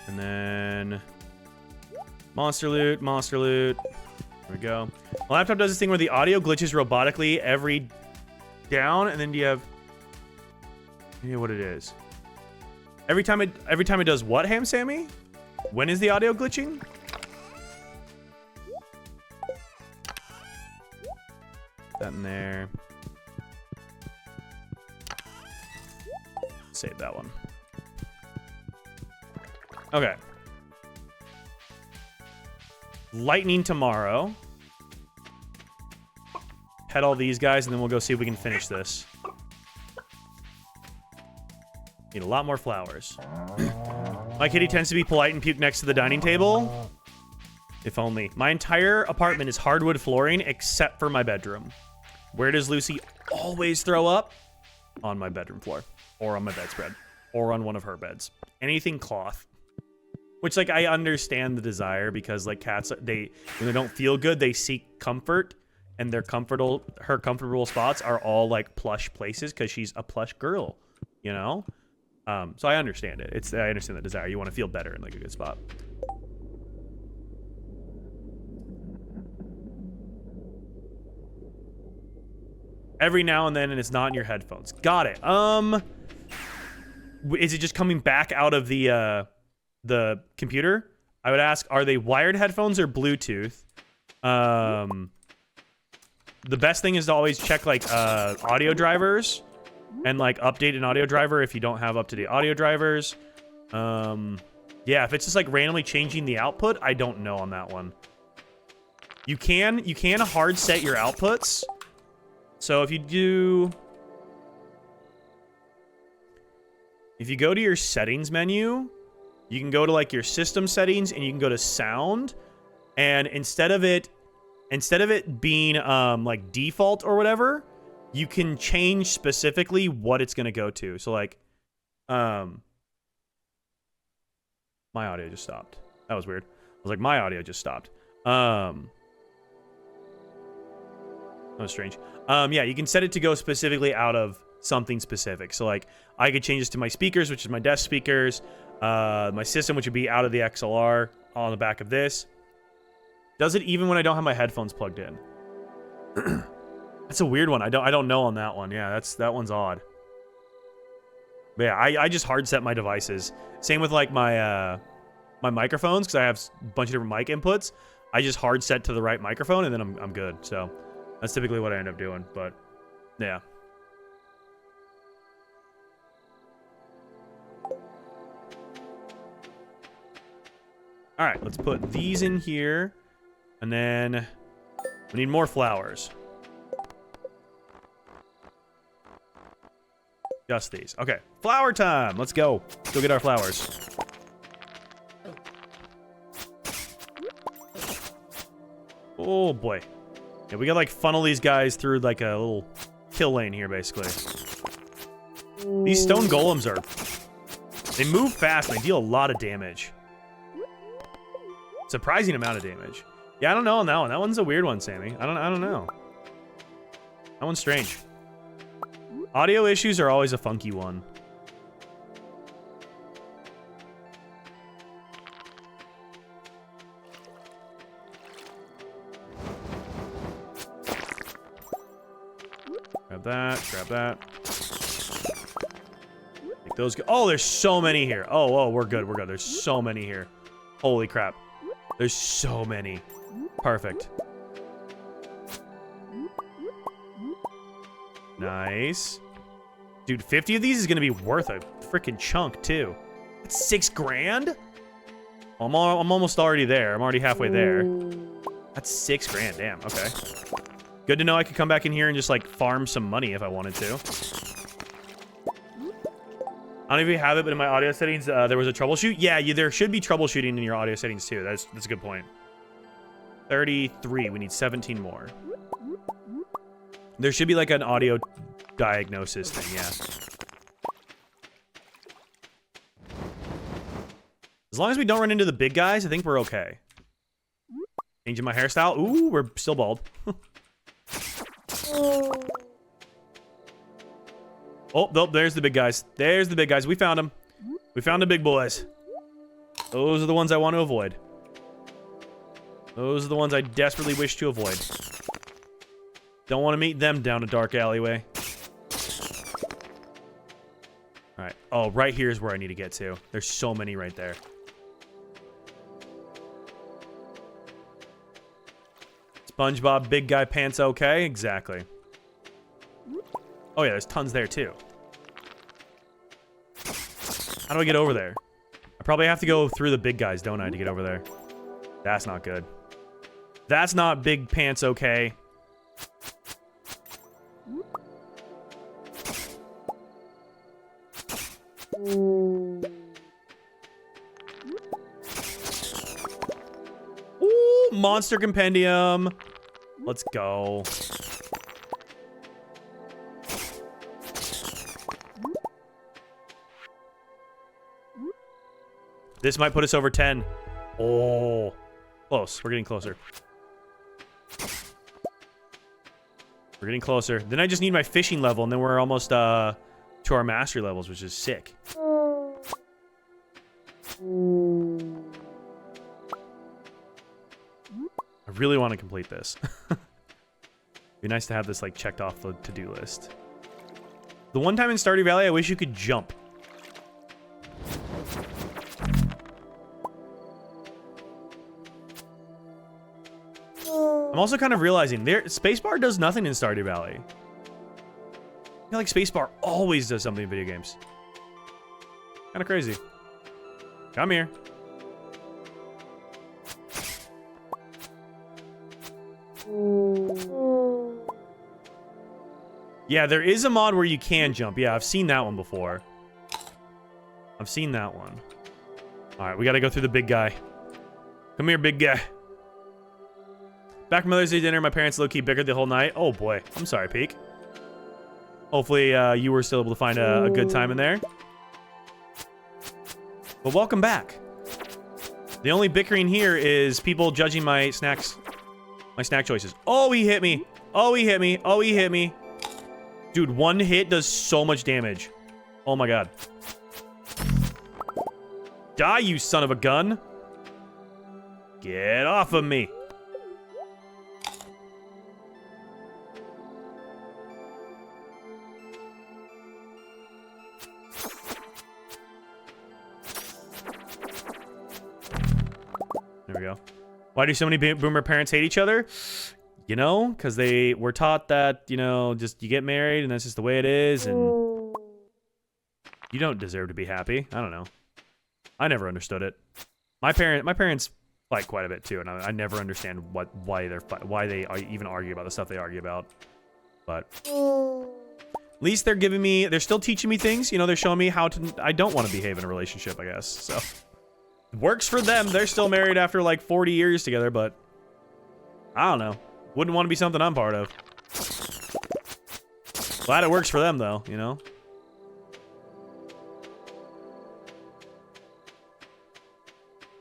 And then... monster loot, monster loot. There we go. My laptop does this thing where the audio glitches robotically every down, and then do you have... yeah, what it is. Every time it does what, Ham Sammy? When is the audio glitching? That in there. Save that one. Okay. Lightning tomorrow. Pet all these guys, and then we'll go see if we can finish this. Need a lot more flowers. My kitty tends to be polite and puke next to the dining table. If only. My entire apartment is hardwood flooring except for my bedroom. Where does Lucy always throw up? On my bedroom floor. Or on my bedspread. Or on one of her beds. Anything cloth. Which, like, I understand the desire because, like, cats, when they don't feel good, they seek comfort. And her comfortable spots are all, like, plush places because she's a plush girl. You know? So I understand it. I understand the desire. You want to feel better in, like, a good spot. Every now and then, and it's not in your headphones. Got it. Is it just coming back out of the computer? I would ask, are they wired headphones or Bluetooth? The best thing is to always check, like, audio drivers and, like, update an audio driver if you don't have up-to-date audio drivers. Yeah, if it's just, like, randomly changing the output, I don't know on that one. You can hard set your outputs. So if you go to your settings menu, you can go to like your system settings and you can go to sound, and instead of it being like default or whatever, you can change specifically what it's going to go to. So like my audio just stopped. That was weird. I was like, my audio just stopped. That was strange. Yeah, you can set it to go specifically out of something specific. So, like, I could change this to my speakers, which is my desk speakers. My system, which would be out of the XLR on the back of this. Does it even when I don't have my headphones plugged in? That's a weird one. I don't know on that one. Yeah, that one's odd. But yeah, I just hard set my devices. Same with like my my microphones, because I have a bunch of different mic inputs. I just hard set to the right microphone, and then I'm good. So that's typically what I end up doing. But yeah. All right, let's put these in here, and then we need more flowers. Just these. Okay, flower time. Let's go. Let's go get our flowers. Oh boy. Yeah, we gotta like funnel these guys through like a little kill lane here, basically. These stone golems they move fast and they deal a lot of damage. Surprising amount of damage. Yeah, I don't know on that one. That one's a weird one, Sammy. I don't know. That one's strange. Audio issues are always a funky one. Grab that, grab that. Make those go. Oh, there's so many here. Oh, we're good, we're good. There's so many here. Holy crap. There's so many. Perfect. Nice. Dude, 50 of these is gonna be worth a freaking chunk, too. That's $6 grand? I'm almost already there. I'm already halfway there. That's $6 grand, damn, okay. Good to know I could come back in here and just, like, farm some money if I wanted to. I don't know if you have it, but in my audio settings, there was a troubleshoot. Yeah, there should be troubleshooting in your audio settings, too. That's a good point. 33. We need 17 more. There should be, like, an audio diagnosis thing, yeah. As long as we don't run into the big guys, I think we're okay. Changing my hairstyle. Ooh, we're still bald. Oh, nope, there's the big guys. There's the big guys. We found them. We found the big boys. Those are the ones I want to avoid. Those are the ones I desperately wish to avoid. Don't want to meet them down a dark alleyway. Alright. Oh, right here is where I need to get to. There's so many right there. SpongeBob, big guy pants okay? Exactly. Oh yeah, there's tons there too. How do I get over there? I probably have to go through the big guys, don't I, to get over there? That's not good. That's not big pants okay. Ooh, monster compendium. Let's go. This might put us over 10. Oh, close. We're getting closer. We're getting closer. Then I just need my fishing level, and then we're almost to our mastery levels, which is sick. I really want to complete this. Be nice to have this like checked off the to-do list. The one time in Stardew Valley, I wish you could jump. I'm also kind of realizing spacebar does nothing in Stardew Valley. I feel like spacebar always does something in video games. Kind of crazy. Come here. Yeah, there is a mod where you can jump. Yeah, I've seen that one before. I've seen that one. All right, we got to go through the big guy. Come here, big guy. Back from Mother's Day dinner, my parents low-key bickered the whole night. Oh boy, I'm sorry, Peek. Hopefully you were still able to find a good time in there. But welcome back. The only bickering here is people judging my snack choices. Oh, he hit me. Oh, he hit me. Oh, he hit me. Dude, one hit does so much damage. Oh my god. Die, you son of a gun. Get off of me. There we go. Why do so many boomer parents hate each other? You know, because they were taught that, you know, just you get married and that's just the way it is, and you don't deserve to be happy. I don't know. I never understood it. My parents fight quite a bit too, and I never understand why they even argue about the stuff they argue about. But at least they're still teaching me things. You know, they're showing me how I don't want to behave in a relationship, I guess. So works for them. They're still married after like 40 years together, but I don't know. Wouldn't want to be something I'm part of. Glad it works for them, though, you know?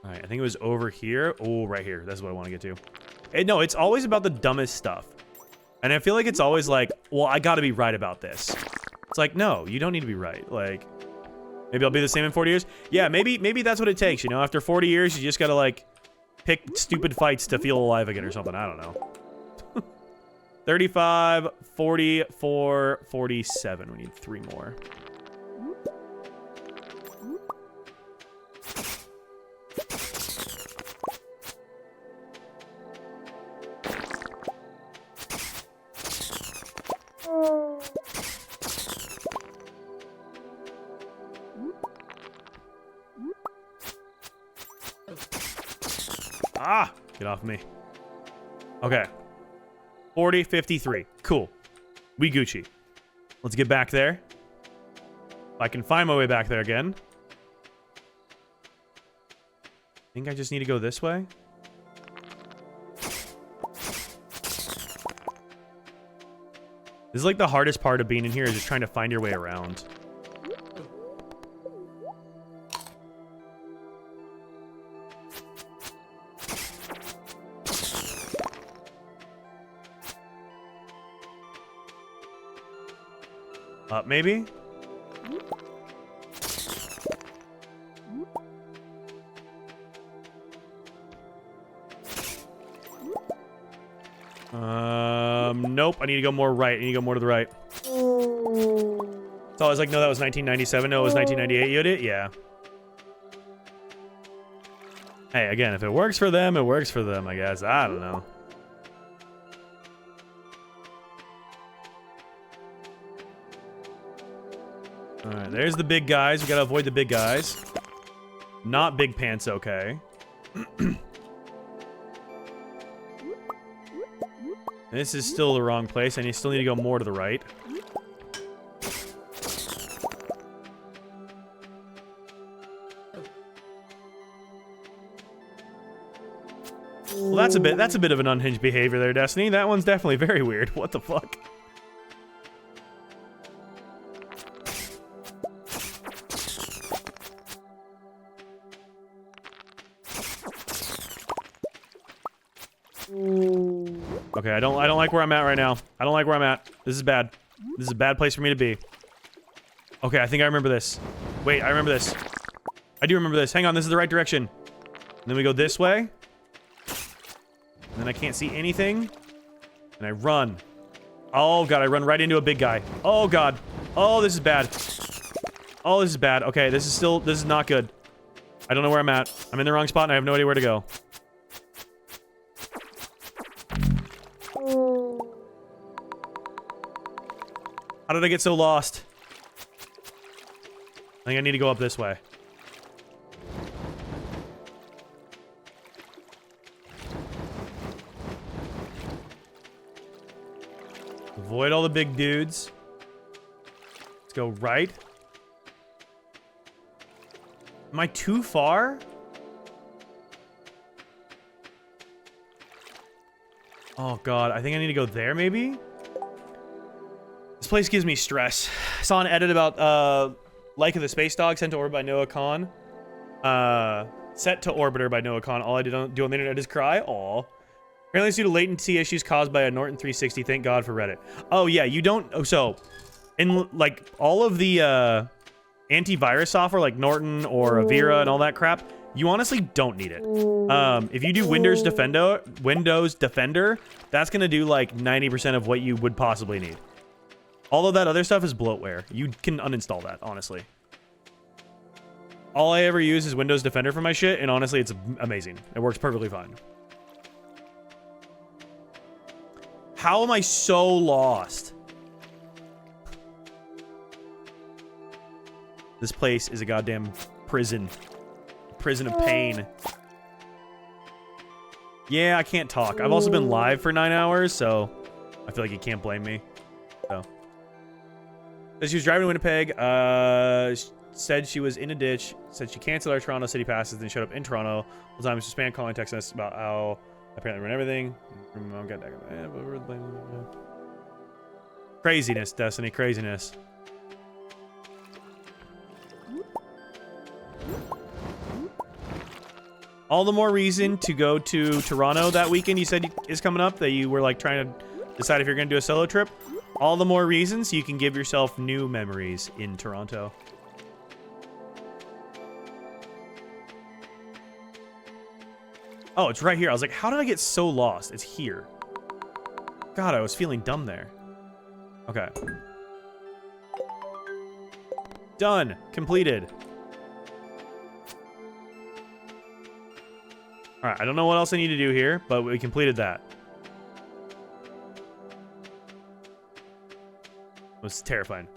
All right, I think it was over here. Oh, right here. That's what I want to get to. No, it's always about the dumbest stuff. And I feel like it's always like, well, I got to be right about this. It's like, no, you don't need to be right. Like, maybe I'll be the same in 40 years. Yeah, maybe that's what it takes, you know? After 40 years, you just got to, like, pick stupid fights to feel alive again or something. I don't know. 35, 44, 47. We need 3 more. Ah! Get off me. Okay. 40, 53. Cool. We Gucci. Let's get back there. If I can find my way back there again. I think I just need to go this way. This is like the hardest part of being in here, is just trying to find your way around. Up, maybe? Nope. I need to go more right. I need to go more to the right. So I was like, no, that was 1997. No, it was 1998. You did it? Yeah. Hey, again, if it works for them, it works for them, I guess. I don't know. Alright, there's the big guys. We gotta avoid the big guys. Not big pants, okay. This is still the wrong place. I still need to go more to the right. Well, that's a bit of an unhinged behavior there, Destiny. That one's definitely very weird. What the fuck? Okay, I don't like where I'm at right now. I don't like where I'm at. This is bad. This is a bad place for me to be. Okay, I think I remember this. Wait, I remember this. I do remember this. Hang on, this is the right direction. And then we go this way. And then I can't see anything. And I run. Oh god, I run right into a big guy. Oh god. Oh, this is bad. Oh, this is bad. Okay, this is not good. I don't know where I'm at. I'm in the wrong spot and I have no idea where to go. How did I get so lost? I think I need to go up this way. Avoid all the big dudes. Let's go right. Am I too far? Oh god, I think I need to go there maybe? This place gives me stress. I saw an edit about Like of the Space Dog sent to orbit by Noah Khan. Set to orbiter by Noah Khan. All I do on the internet is cry. Aw. Apparently it's due to latency issues caused by a Norton 360. Thank God for Reddit. Oh yeah, you don't. Oh, so in like all of the antivirus software like Norton or Avira and all that crap, you honestly don't need it. If you do Windows Defender, that's gonna do like 90% of what you would possibly need. All of that other stuff is bloatware. You can uninstall that, honestly. All I ever use is Windows Defender for my shit, and honestly, it's amazing. It works perfectly fine. How am I so lost? This place is a goddamn prison. Prison of pain. Yeah, I can't talk. I've also been live for 9 hours, so I feel like you can't blame me. So. Said she was driving to Winnipeg, said she was in a ditch, said she canceled our Toronto city passes, then showed up in Toronto. All the time she spam calling, texting us about how apparently run everything. Craziness, Destiny, craziness. All the more reason to go to Toronto that weekend you said is coming up, that you were like trying to decide if you're going to do a solo trip. All the more reasons you can give yourself new memories in Toronto. Oh, it's right here. I was like, how did I get so lost? It's here. God, I was feeling dumb there. Okay. Done. Completed. Alright, I don't know what else I need to do here, but we completed that. It was terrifying.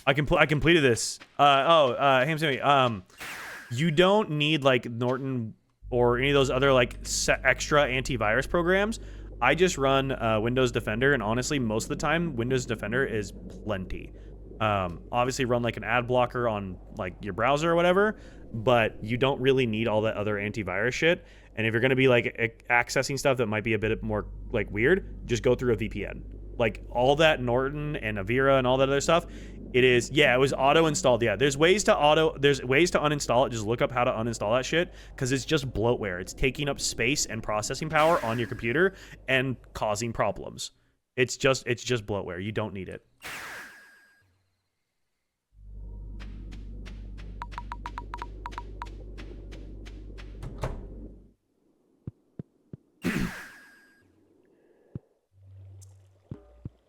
I completed this. Ham Sammy, you don't need like Norton or any of those other like extra antivirus programs. I just run Windows Defender, and honestly, most of the time, Windows Defender is plenty. Obviously, run like an ad blocker on like your browser or whatever, but you don't really need all that other antivirus shit. And if you're going to be like accessing stuff that might be a bit more like weird, just go through a VPN. Like all that Norton and Avira and all that other stuff, it is, yeah, it was auto installed. Yeah, there's ways to uninstall it. Just look up how to uninstall that shit, because it's just bloatware. It's taking up space and processing power on your computer and causing problems. It's just bloatware. You don't need it.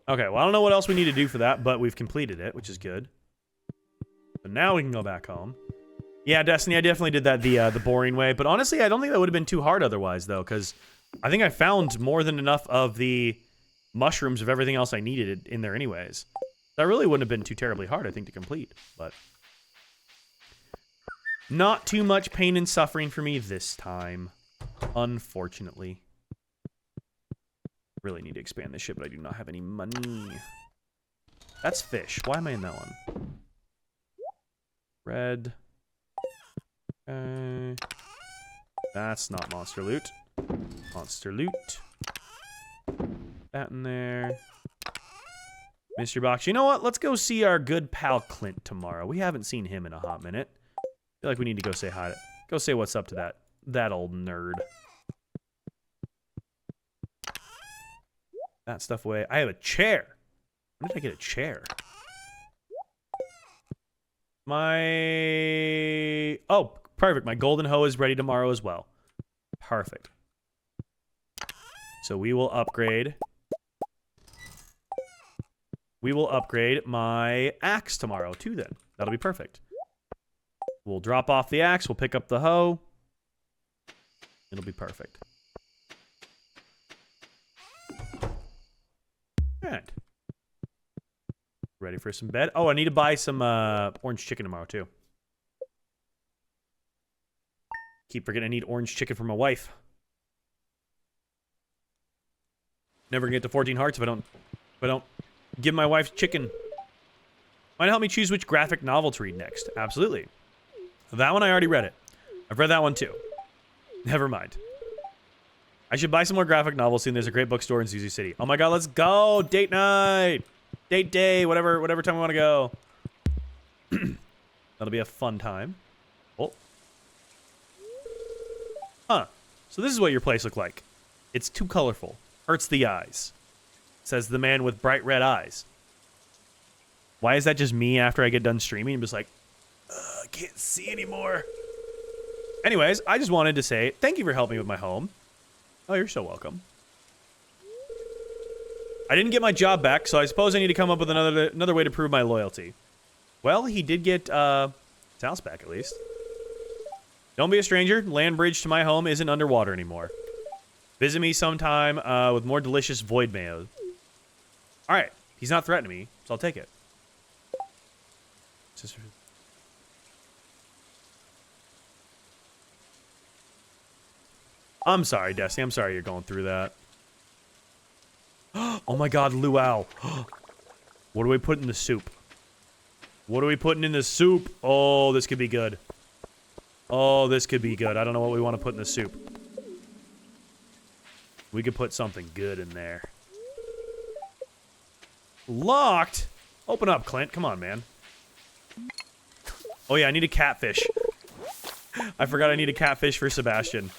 Okay, well, I don't know what else we need to do for that, but we've completed it, which is good. So now we can go back home. Yeah, Destiny, I definitely did that the boring way, but honestly, I don't think that would have been too hard otherwise, though, because I think I found more than enough of the mushrooms of everything else I needed in there anyways. That really wouldn't have been too terribly hard, I think, to complete, but not too much pain and suffering for me this time, unfortunately. Really need to expand this ship, but I do not have any money. That's fish. Why am I in that one? Red. Okay. That's not monster loot. Monster loot. That in there. Mystery box. You know what? Let's go see our good pal Clint tomorrow. We haven't seen him in a hot minute. I feel like we need to go say hi to... Go say what's up to that old nerd. That stuff away. I have a chair. When did I get a chair? Oh, perfect. My golden hoe is ready tomorrow as well. Perfect. So we will upgrade. We will upgrade my axe tomorrow too then. That'll be perfect. We'll drop off the axe. We'll pick up the hoe. It'll be perfect. Alright. Ready for some bed? Oh, I need to buy some orange chicken tomorrow too. Keep forgetting I need orange chicken for my wife. Never gonna get to 14 hearts if I don't give my wife chicken. Might help me choose which graphic novel to read next. Absolutely. That one I already read it. I've read that one too. Never mind. I should buy some more graphic novels soon. There's a great bookstore in Zuzu City. Oh my god, let's go! Date night! Date day, whatever time we want to go. That'll be a fun time. Oh. Huh. So this is what your place looked like. It's too colorful. Hurts the eyes. Says the man with bright red eyes. Why is that just me after I get done streaming? I'm just like, I can't see anymore. Anyways, I just wanted to say thank you for helping me with my home. Oh, you're so welcome. I didn't get my job back, so I suppose I need to come up with another way to prove my loyalty. Well, he did get his house back at least. Don't be a stranger. Land bridge to my home isn't underwater anymore. Visit me sometime with more delicious void mayo. All right, he's not threatening me, so I'll take it. I'm sorry, Destiny. I'm sorry you're going through that. Oh my god, luau. What do we put in the soup? What are we putting in the soup? Oh, this could be good. Oh, this could be good. I don't know what we want to put in the soup. We could put something good in there. Locked? Open up, Clint. Come on, man. Oh yeah, I need a catfish. I forgot I need a catfish for Sebastian.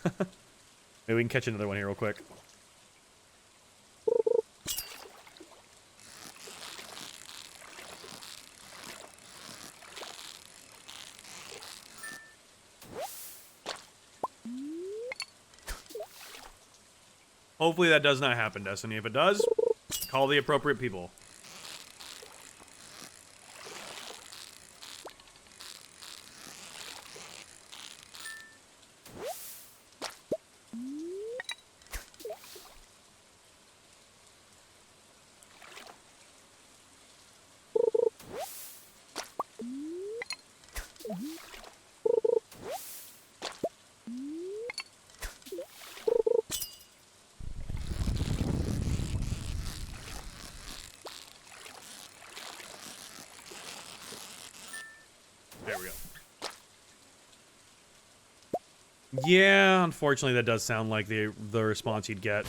Maybe we can catch another one here real quick. Hopefully that does not happen, Destiny. If it does, call the appropriate people. There we go. Yeah, unfortunately that does sound like the response you'd get.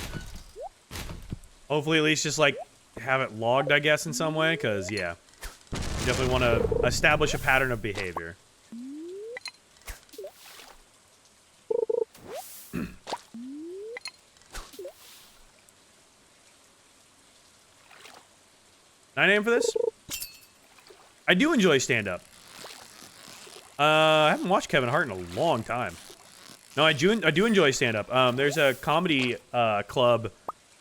Hopefully at least just like have it logged, I guess, in some way, because yeah. You definitely want to establish a pattern of behavior. 9 AM for this? I do enjoy stand-up. I haven't watched Kevin Hart in a long time. No, I do enjoy stand-up. There's a comedy club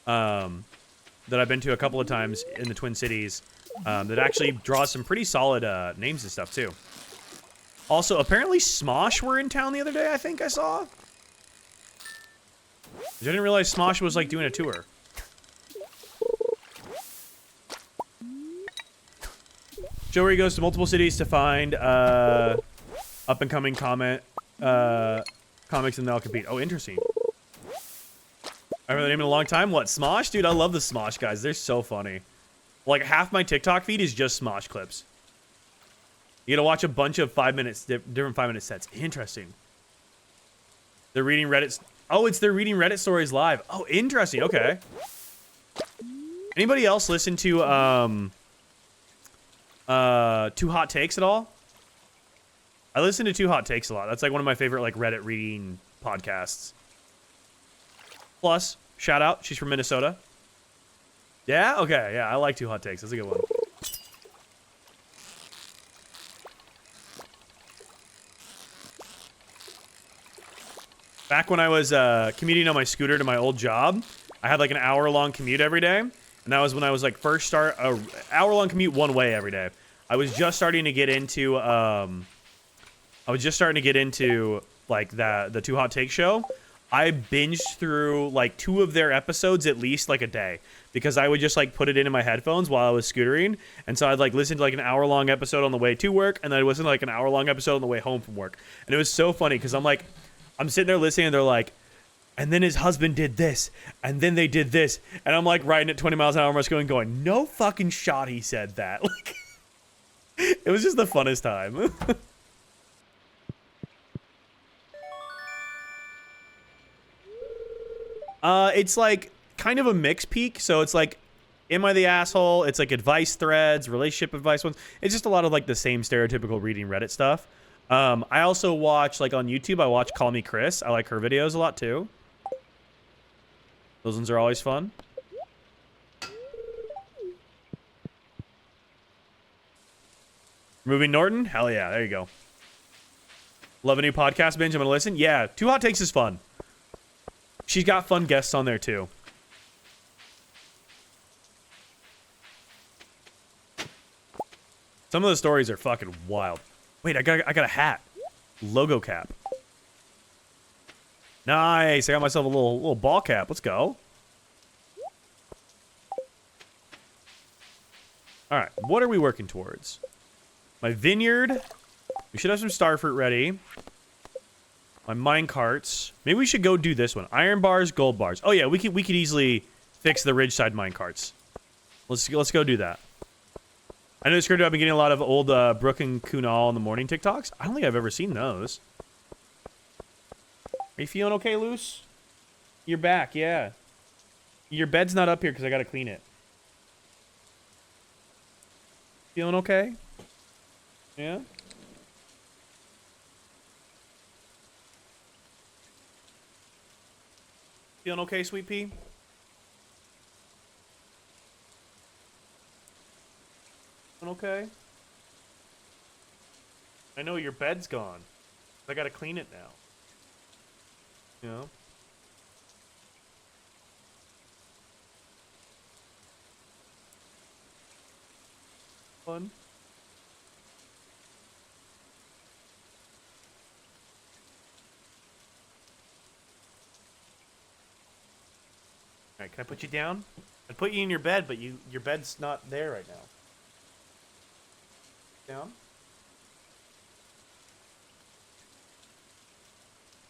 that I've been to a couple of times in the Twin Cities that actually draws some pretty solid names and stuff, too. Also, apparently Smosh were in town the other day, I think I saw. I didn't realize Smosh was, like, doing a tour. Show where he goes to multiple cities to find up-and-coming comics, and they'll compete. Oh, interesting. I remember the name in a long time. What, Smosh? Dude, I love the Smosh guys. They're so funny. Like, half my TikTok feed is just Smosh clips. You gotta watch a bunch of 5 minutes, different 5-minute sets. Interesting. They're reading Reddit. Oh, they're reading Reddit stories live. Oh, interesting. Okay. Anybody else listen to Two Hot Takes at all? I listen to Two Hot Takes a lot. That's like one of my favorite like Reddit reading podcasts. Plus, shout out, she's from Minnesota. Yeah? Okay, yeah, I like Two Hot Takes. That's a good one. Back when I was commuting on my scooter to my old job, I had like an hour-long commute every day. And that was when I was like first hour-long commute one way every day. I was just starting to get into like the Two Hot Take show. I binged through like 2 of their episodes at least like a day because I would just like put it into my headphones while I was scootering. And so I'd like listen to like an hour-long episode on the way to work, and then I'd listen to like an hour-long episode on the way home from work. And it was so funny because I'm sitting there listening, and they're like, and then his husband did this, and then they did this, and I'm like riding at 20 miles an hour, going, no fucking shot he said that. Like, it was just the funnest time. It's like kind of a mixed peak, so it's like, am I the asshole? It's like advice threads, relationship advice ones. It's just a lot of like the same stereotypical reading Reddit stuff. I also watch, like on YouTube, I watch Call Me Chris. I like her videos a lot too. Those ones are always fun. Removing Norton? Hell yeah, there you go. Love a new podcast binge, I'm gonna listen. Yeah, Two Hot Takes is fun. She's got fun guests on there too. Some of the stories are fucking wild. Wait, I got a hat. Logo cap. Nice. I got myself a little ball cap. Let's go. All right. What are we working towards? My vineyard. We should have some starfruit ready. My mine carts. Maybe we should go do this one. Iron bars, gold bars. Oh yeah, we could easily fix the Ridgeside mine carts. Let's go do that. I know I've been getting a lot of old Brooke and Kunal in the morning TikToks. I don't think I've ever seen those. Are you feeling okay, Luce? You're back, yeah. Your bed's not up here because I got to clean it. Feeling okay? Yeah? Feeling okay, Sweet Pea? Okay. I know your bed's gone. I gotta clean it now. You know? Fun. Alright, can I put you down? I'd put you in your bed, but your bed's not there right now. Down.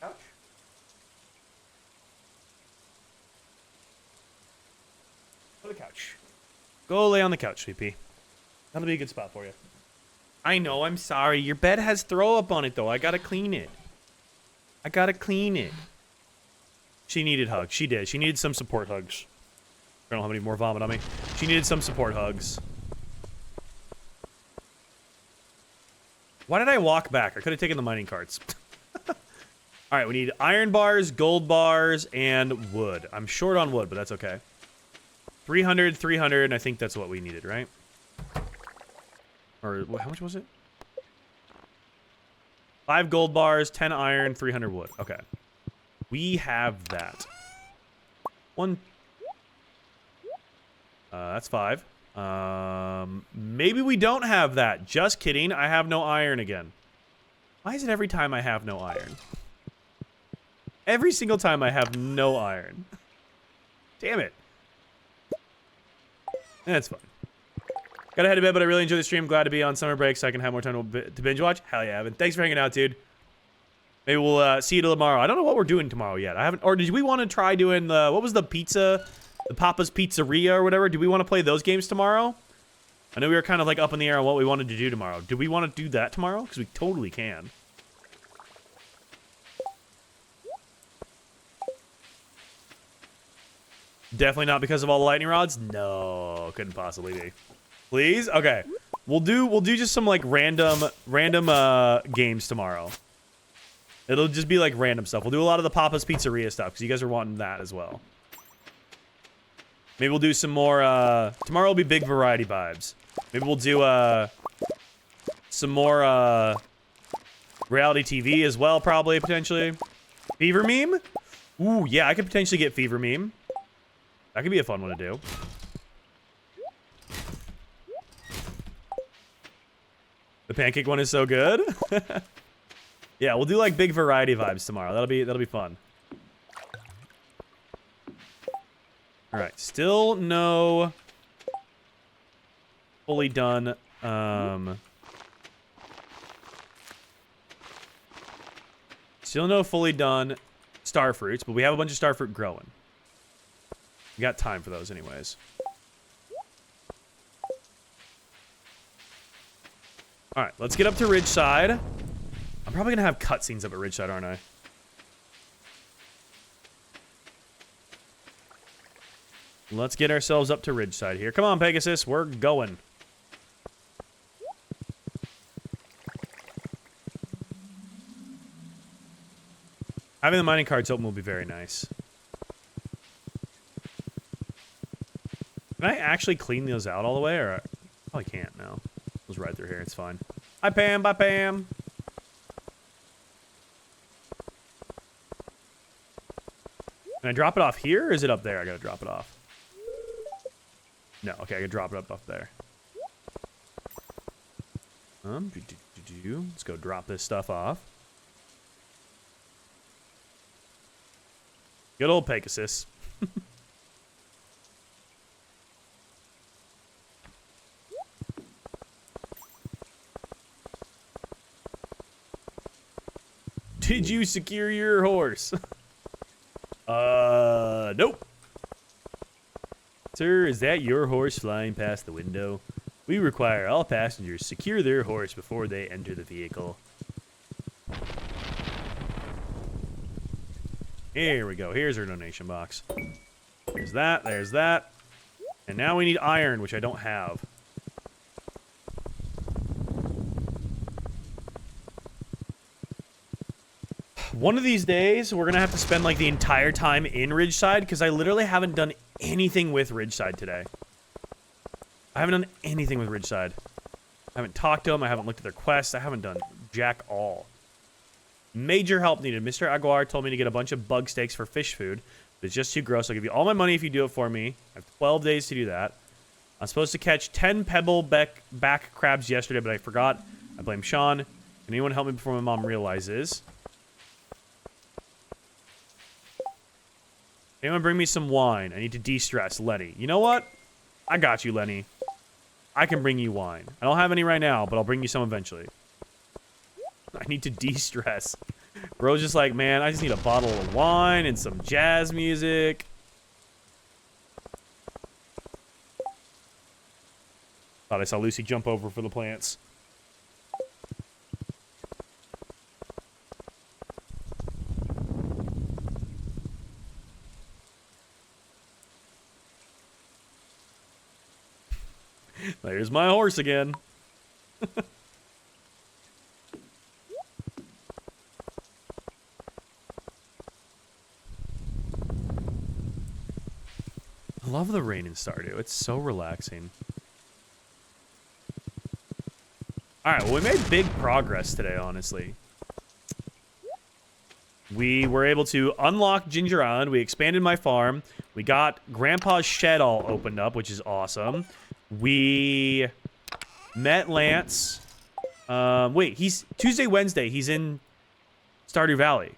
Couch. Go to the couch. Go lay on the couch, Sweet. That'll be a good spot for you. I know, I'm sorry. Your bed has throw up on it, though. I gotta clean it. She needed hugs. She did. She needed some support hugs. I don't have any more vomit on me. She needed some support hugs. Why did I walk back? I could have taken the mining carts. All right, we need iron bars, gold bars, and wood. I'm short on wood, but that's okay. 300, 300, and I think that's what we needed, right? Or how much was it? 5 gold bars, 10 iron, 300 wood. Okay. We have that. That's 5. Maybe we don't have that. Just kidding. I have no iron again. Why is it every time I have no iron? Every single time I have no iron. Damn it. That's fine. Gotta head to bed, but I really enjoy the stream. Glad to be on summer break so I can have more time to binge watch. Hell yeah, Evan. Thanks for hanging out, dude. Maybe we'll see you tomorrow. I don't know what we're doing tomorrow yet. I haven't. Or did we want to try doing the what was the pizza? The Papa's Pizzeria or whatever. Do we want to play those games tomorrow? I know we were kind of like up in the air on what we wanted to do tomorrow. Do we want to do that tomorrow? Because we totally can. Definitely not because of all the lightning rods? No, couldn't possibly be. Please? Okay. We'll do just some like random games tomorrow. It'll just be like random stuff. We'll do a lot of the Papa's Pizzeria stuff because you guys are wanting that as well. Maybe we'll do some more tomorrow will be big variety vibes. Maybe we'll do some more reality TV as well, probably, potentially. Fever meme? Ooh, yeah, I could potentially get Fever meme. That could be a fun one to do. The pancake one is so good. Yeah, we'll do like big variety vibes tomorrow. That'll be fun. All right, still no fully done. Still no fully done star fruits, but we have a bunch of star fruit growing. We got time for those anyways. All right, let's get up to Ridgeside. I'm probably gonna have cutscenes up at Ridgeside, aren't I? Let's get ourselves up to Ridgeside here. Come on, Pegasus, we're going. Having the mining carts open will be very nice. Can I actually clean those out all the way, or I can't now? It was right through here. It's fine. Hi, Pam. Bye, Pam. Can I drop it off here, or is it up there? I gotta drop it off. No, okay, I can drop it up there. Let's go drop this stuff off. Good old Pegasus. Did you secure your horse? Nope. Sir, is that your horse flying past the window? We require all passengers secure their horse before they enter the vehicle. Here we go. Here's our donation box. There's that. There's that. And now we need iron, which I don't have. One of these days, we're going to have to spend like the entire time in Ridgeside because I literally haven't done anything with Ridgeside today. I haven't done anything with Ridgeside. I haven't talked to them. I haven't looked at their quests. I haven't done jack all. Major help needed. Mr. Aguilar told me to get a bunch of bug steaks for fish food. But it's just too gross. I'll give you all my money if you do it for me. I have 12 days to do that. I'm supposed to catch 10 pebble back crabs yesterday, but I forgot. I blame Sean. Can anyone help me before my mom realizes? Anyone bring me some wine? I need to de-stress. Lenny. You know what? I got you, Lenny. I can bring you wine. I don't have any right now, but I'll bring you some eventually. I need to de-stress. Bro's just like, man, I just need a bottle of wine and some jazz music. Thought I saw Lucy jump over for the plants. There's my horse again. I love the rain in Stardew. It's so relaxing. Alright, well, we made big progress today, honestly. We were able to unlock Ginger Island. We expanded my farm. We got Grandpa's shed all opened up, which is awesome. We met Lance. Wait, he's Tuesday, Wednesday. He's in Stardew Valley.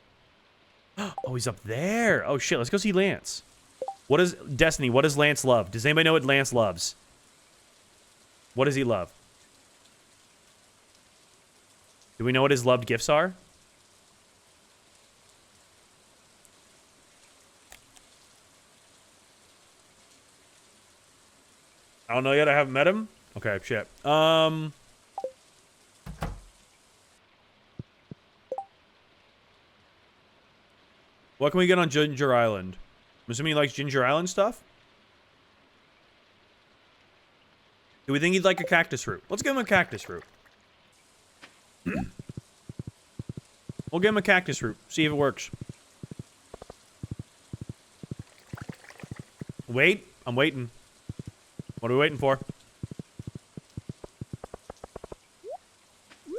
Oh, he's up there. Oh, shit. Let's go see Lance. What is Destiny? What does Lance love? Does anybody know what Lance loves? What does he love? Do we know what his loved gifts are? I don't know yet. I haven't met him. Okay, shit. What can we get on Ginger Island? I'm assuming he likes Ginger Island stuff? Do we think he'd like a cactus root? Let's give him a cactus root. We'll give him a cactus root. See if it works. Wait. I'm waiting. What are we waiting for?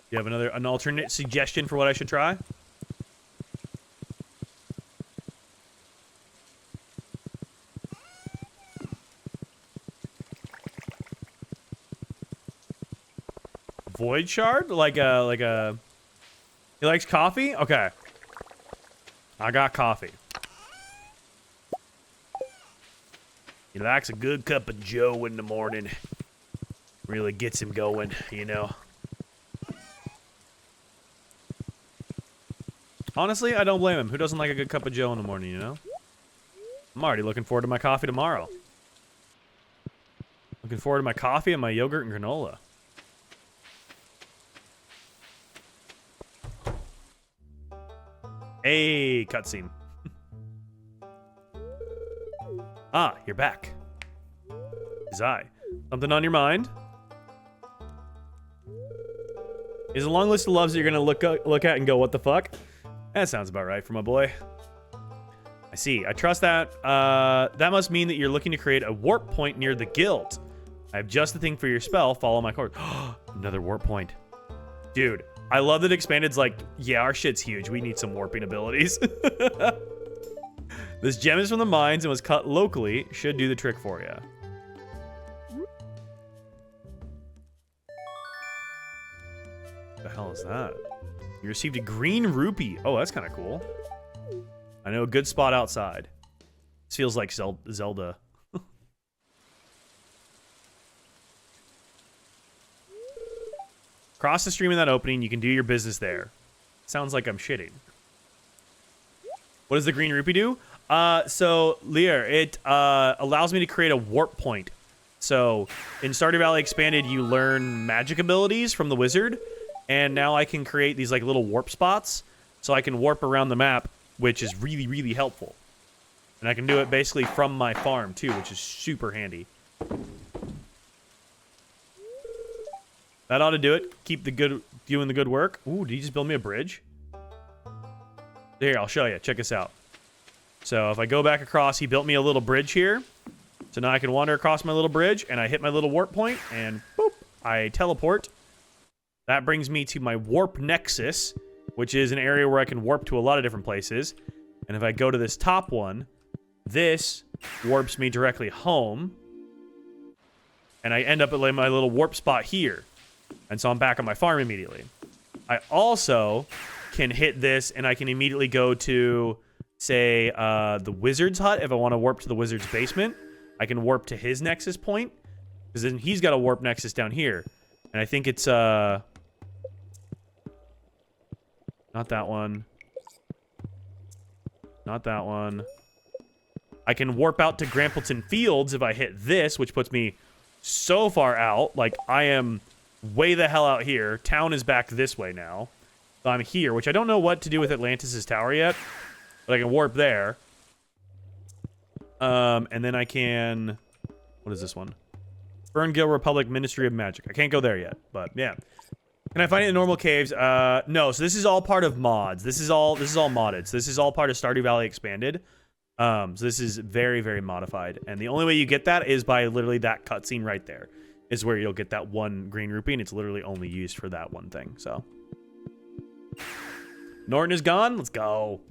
You have an alternate suggestion for what I should try? Void shard? Like a... He likes coffee? Okay. I got coffee. He likes a good cup of joe in the morning. Really gets him going, you know. Honestly, I don't blame him. Who doesn't like a good cup of joe in the morning, you know? I'm already looking forward to my coffee tomorrow. Looking forward to my coffee and my yogurt and granola. Hey, cutscene. Ah, you're back. Is I. Something on your mind? Is a long list of loves that you're gonna look at and go, what the fuck? That sounds about right for my boy. I see. I trust that. That must mean that you're looking to create a warp point near the guild. I have just the thing for your spell. Follow my course. Another warp point. Dude, I love that Expanded's like, yeah, our shit's huge. We need some warping abilities. This gem is from the mines and was cut locally. Should do the trick for you. What the hell is that? You received a green rupee. Oh, that's kind of cool. I know a good spot outside. This feels like Zelda. Cross the stream in that opening. You can do your business there. Sounds like I'm shitting. What does the green rupee do? So, Lear, it allows me to create a warp point. So, in Stardew Valley Expanded, you learn magic abilities from the wizard. And now I can create these like little warp spots. So I can warp around the map, which is really, really helpful. And I can do it basically from my farm, too, which is super handy. That ought to do it. Keep doing the good work. Ooh, did you just build me a bridge? Here, I'll show you. Check this out. So if I go back across, he built me a little bridge here. So now I can wander across my little bridge, and I hit my little warp point, and boop, I teleport. That brings me to my warp nexus, which is an area where I can warp to a lot of different places. And if I go to this top one, this warps me directly home. And I end up at my little warp spot here. And so I'm back on my farm immediately. I also can hit this, and I can immediately go to, say, the wizard's hut. If I want to warp to the wizard's basement, I can warp to his nexus point. Because then he's got a warp nexus down here. And I think it's, not that one. Not that one. I can warp out to Grampleton Fields if I hit this, which puts me so far out. Like, I am way the hell out here. Town is back this way now. So I'm here, which I don't know what to do with Atlantis' tower yet. But I can warp there. And then I can... What is this one? Ferngale Republic Ministry of Magic. I can't go there yet, but yeah. Can I find it in normal caves? No. So this is all part of mods. This is all modded. So this is all part of Stardew Valley Expanded. So this is very, very modified. And the only way you get that is by literally that cutscene right there. Is where you'll get that one green rupee, and it's literally only used for that one thing. So Norton is gone. Let's go.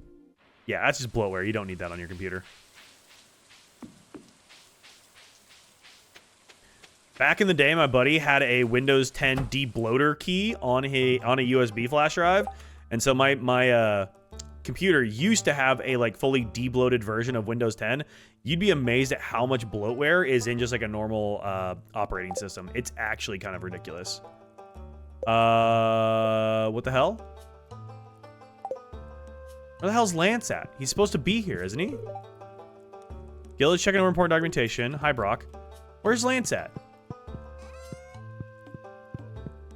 Yeah, that's just bloatware. You don't need that on your computer. Back in the day, my buddy had a Windows 10 debloater key on a USB flash drive, and so my computer used to have a like fully debloated version of Windows 10. You'd be amazed at how much bloatware is in just like a normal operating system. It's actually kind of ridiculous. What the hell? Where the hell's Lance at? He's supposed to be here, isn't he? Guild is checking over important documentation. Hi, Brock. Where's Lance at?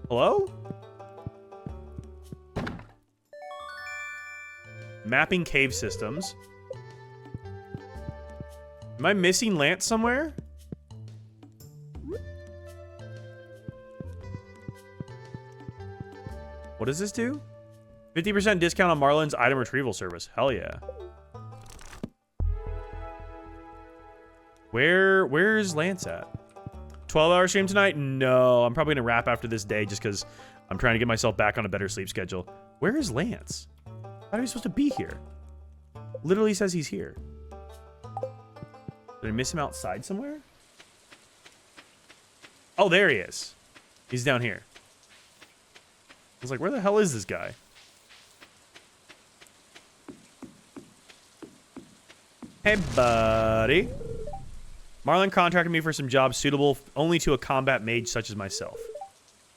Hello? Mapping cave systems. Am I missing Lance somewhere? What does this do? 50% discount on Marlin's item retrieval service. Hell yeah. Where's Lance at? 12-hour stream tonight? No, I'm probably gonna wrap after this day just because I'm trying to get myself back on a better sleep schedule. Where is Lance? How are we supposed to be here? Literally says he's here. Did I miss him outside somewhere? Oh, there he is. He's down here. I was like, where the hell is this guy? Hey, buddy. Marlin contracted me for some jobs suitable only to a combat mage such as myself.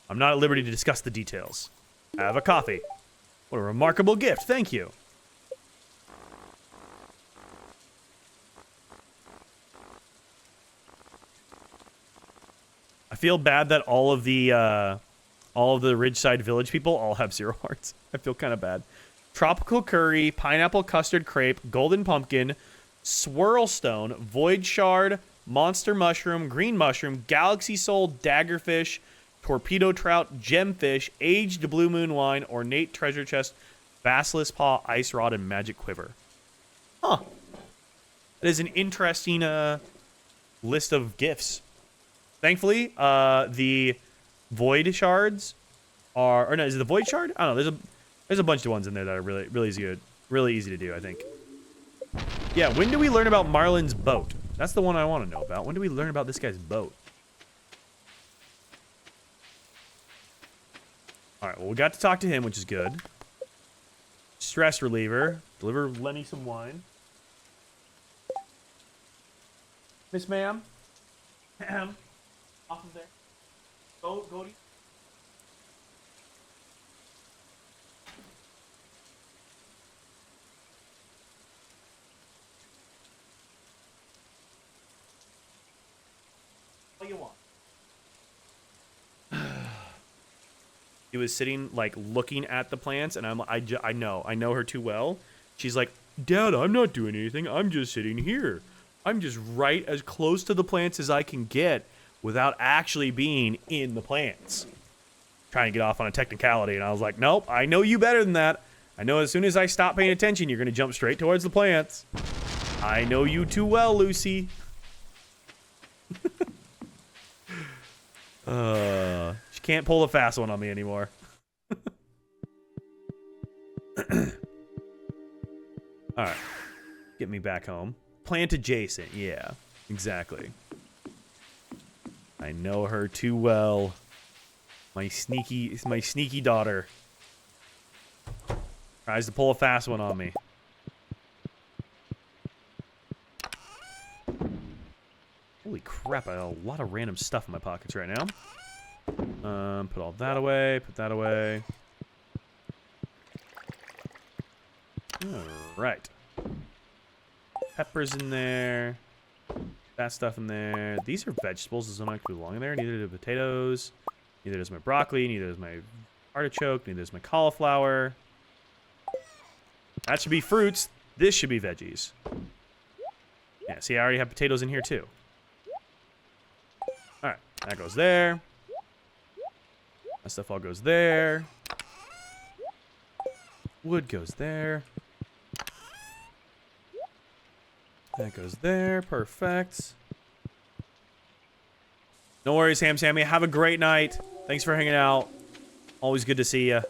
I'm not at liberty to discuss the details. Have a coffee. What a remarkable gift. Thank you. I feel bad that all of the Ridgeside Village people all have 0 hearts. I feel kind of bad. Tropical curry, pineapple custard crepe, golden pumpkin, swirl stone, void shard, monster mushroom, green mushroom, galaxy soul, daggerfish, torpedo trout, gemfish, aged blue moon wine, ornate treasure chest, basilisk paw, ice rod, and magic quiver. Huh. That is an interesting list of gifts. Thankfully, the void shards are, or no, is it the void shard? I don't know. There's a bunch of ones in there that are really easy to do, I think. Yeah, when do we learn about Marlin's boat? That's the one I want to know about. When do we learn about this guy's boat? All right, well, we got to talk to him, which is good. Stress reliever. Deliver Lenny some wine. Miss ma'am. Ma'am. Off of there. Go. What do you want? He was sitting, like, looking at the plants, and I know her too well. She's like, Dad, I'm not doing anything. I'm just sitting here. I'm just right as close to the plants as I can get without actually being in the plants. Trying to get off on a technicality, and I was like, nope, I know you better than that. I know as soon as I stop paying attention, you're going to jump straight towards the plants. I know you too well, Lucy. She can't pull a fast one on me anymore. Alright. Get me back home. Plant adjacent, yeah. Exactly. I know her too well. My sneaky daughter. Tries to pull a fast one on me. Holy crap, I have a lot of random stuff in my pockets right now. Put all that away, put that away. Alright. Peppers in there. That stuff in there. These are vegetables. Does not actually belong in there. Neither do potatoes. Neither does my broccoli. Neither does my artichoke. Neither does my cauliflower. That should be fruits. This should be veggies. Yeah, see, I already have potatoes in here too. Alright, that goes there. That stuff all goes there. Wood goes there. That goes there. Perfect. No worries, Ham Sammy. Have a great night. Thanks for hanging out. Always good to see you.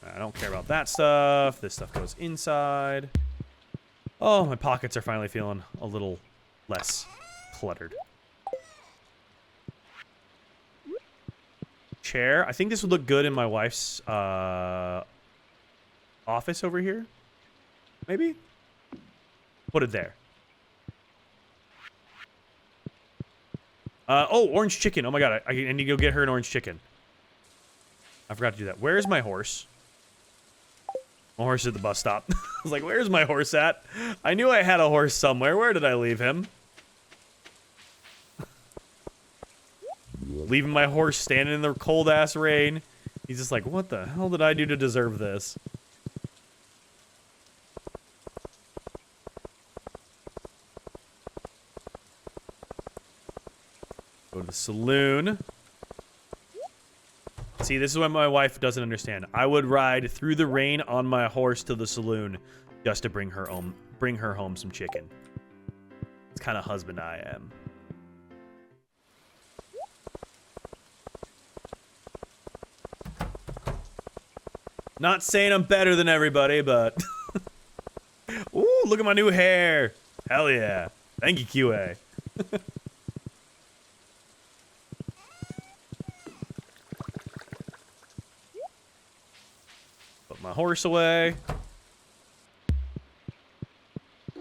I don't care about that stuff. This stuff goes inside. Oh, my pockets are finally feeling a little less cluttered. Chair. I think this would look good in my wife's office over here. Maybe? Put it there. Oh, orange chicken. Oh my god, I need to go get her an orange chicken. I forgot to do that. Where's my horse? My horse is at the bus stop. I was like, where's my horse at? I knew I had a horse somewhere. Where did I leave him? leaving my horse standing in the cold ass rain. He's just like, what the hell did I do to deserve this? Go to the saloon. See, this is what my wife doesn't understand. I would ride through the rain on my horse to the saloon just to bring her home some chicken. It's kind of husband I am. Not saying I'm better than everybody, but ooh, look at my new hair. Hell yeah. Thank you, QA. Put my horse away.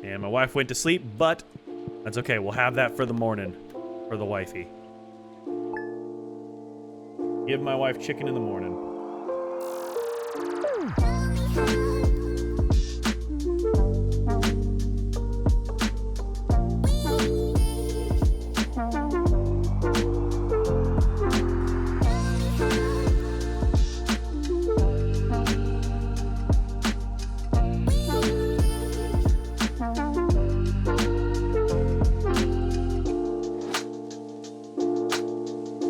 And my wife went to sleep, but that's okay. We'll have that for the morning, for the wifey. Give my wife chicken in the morning.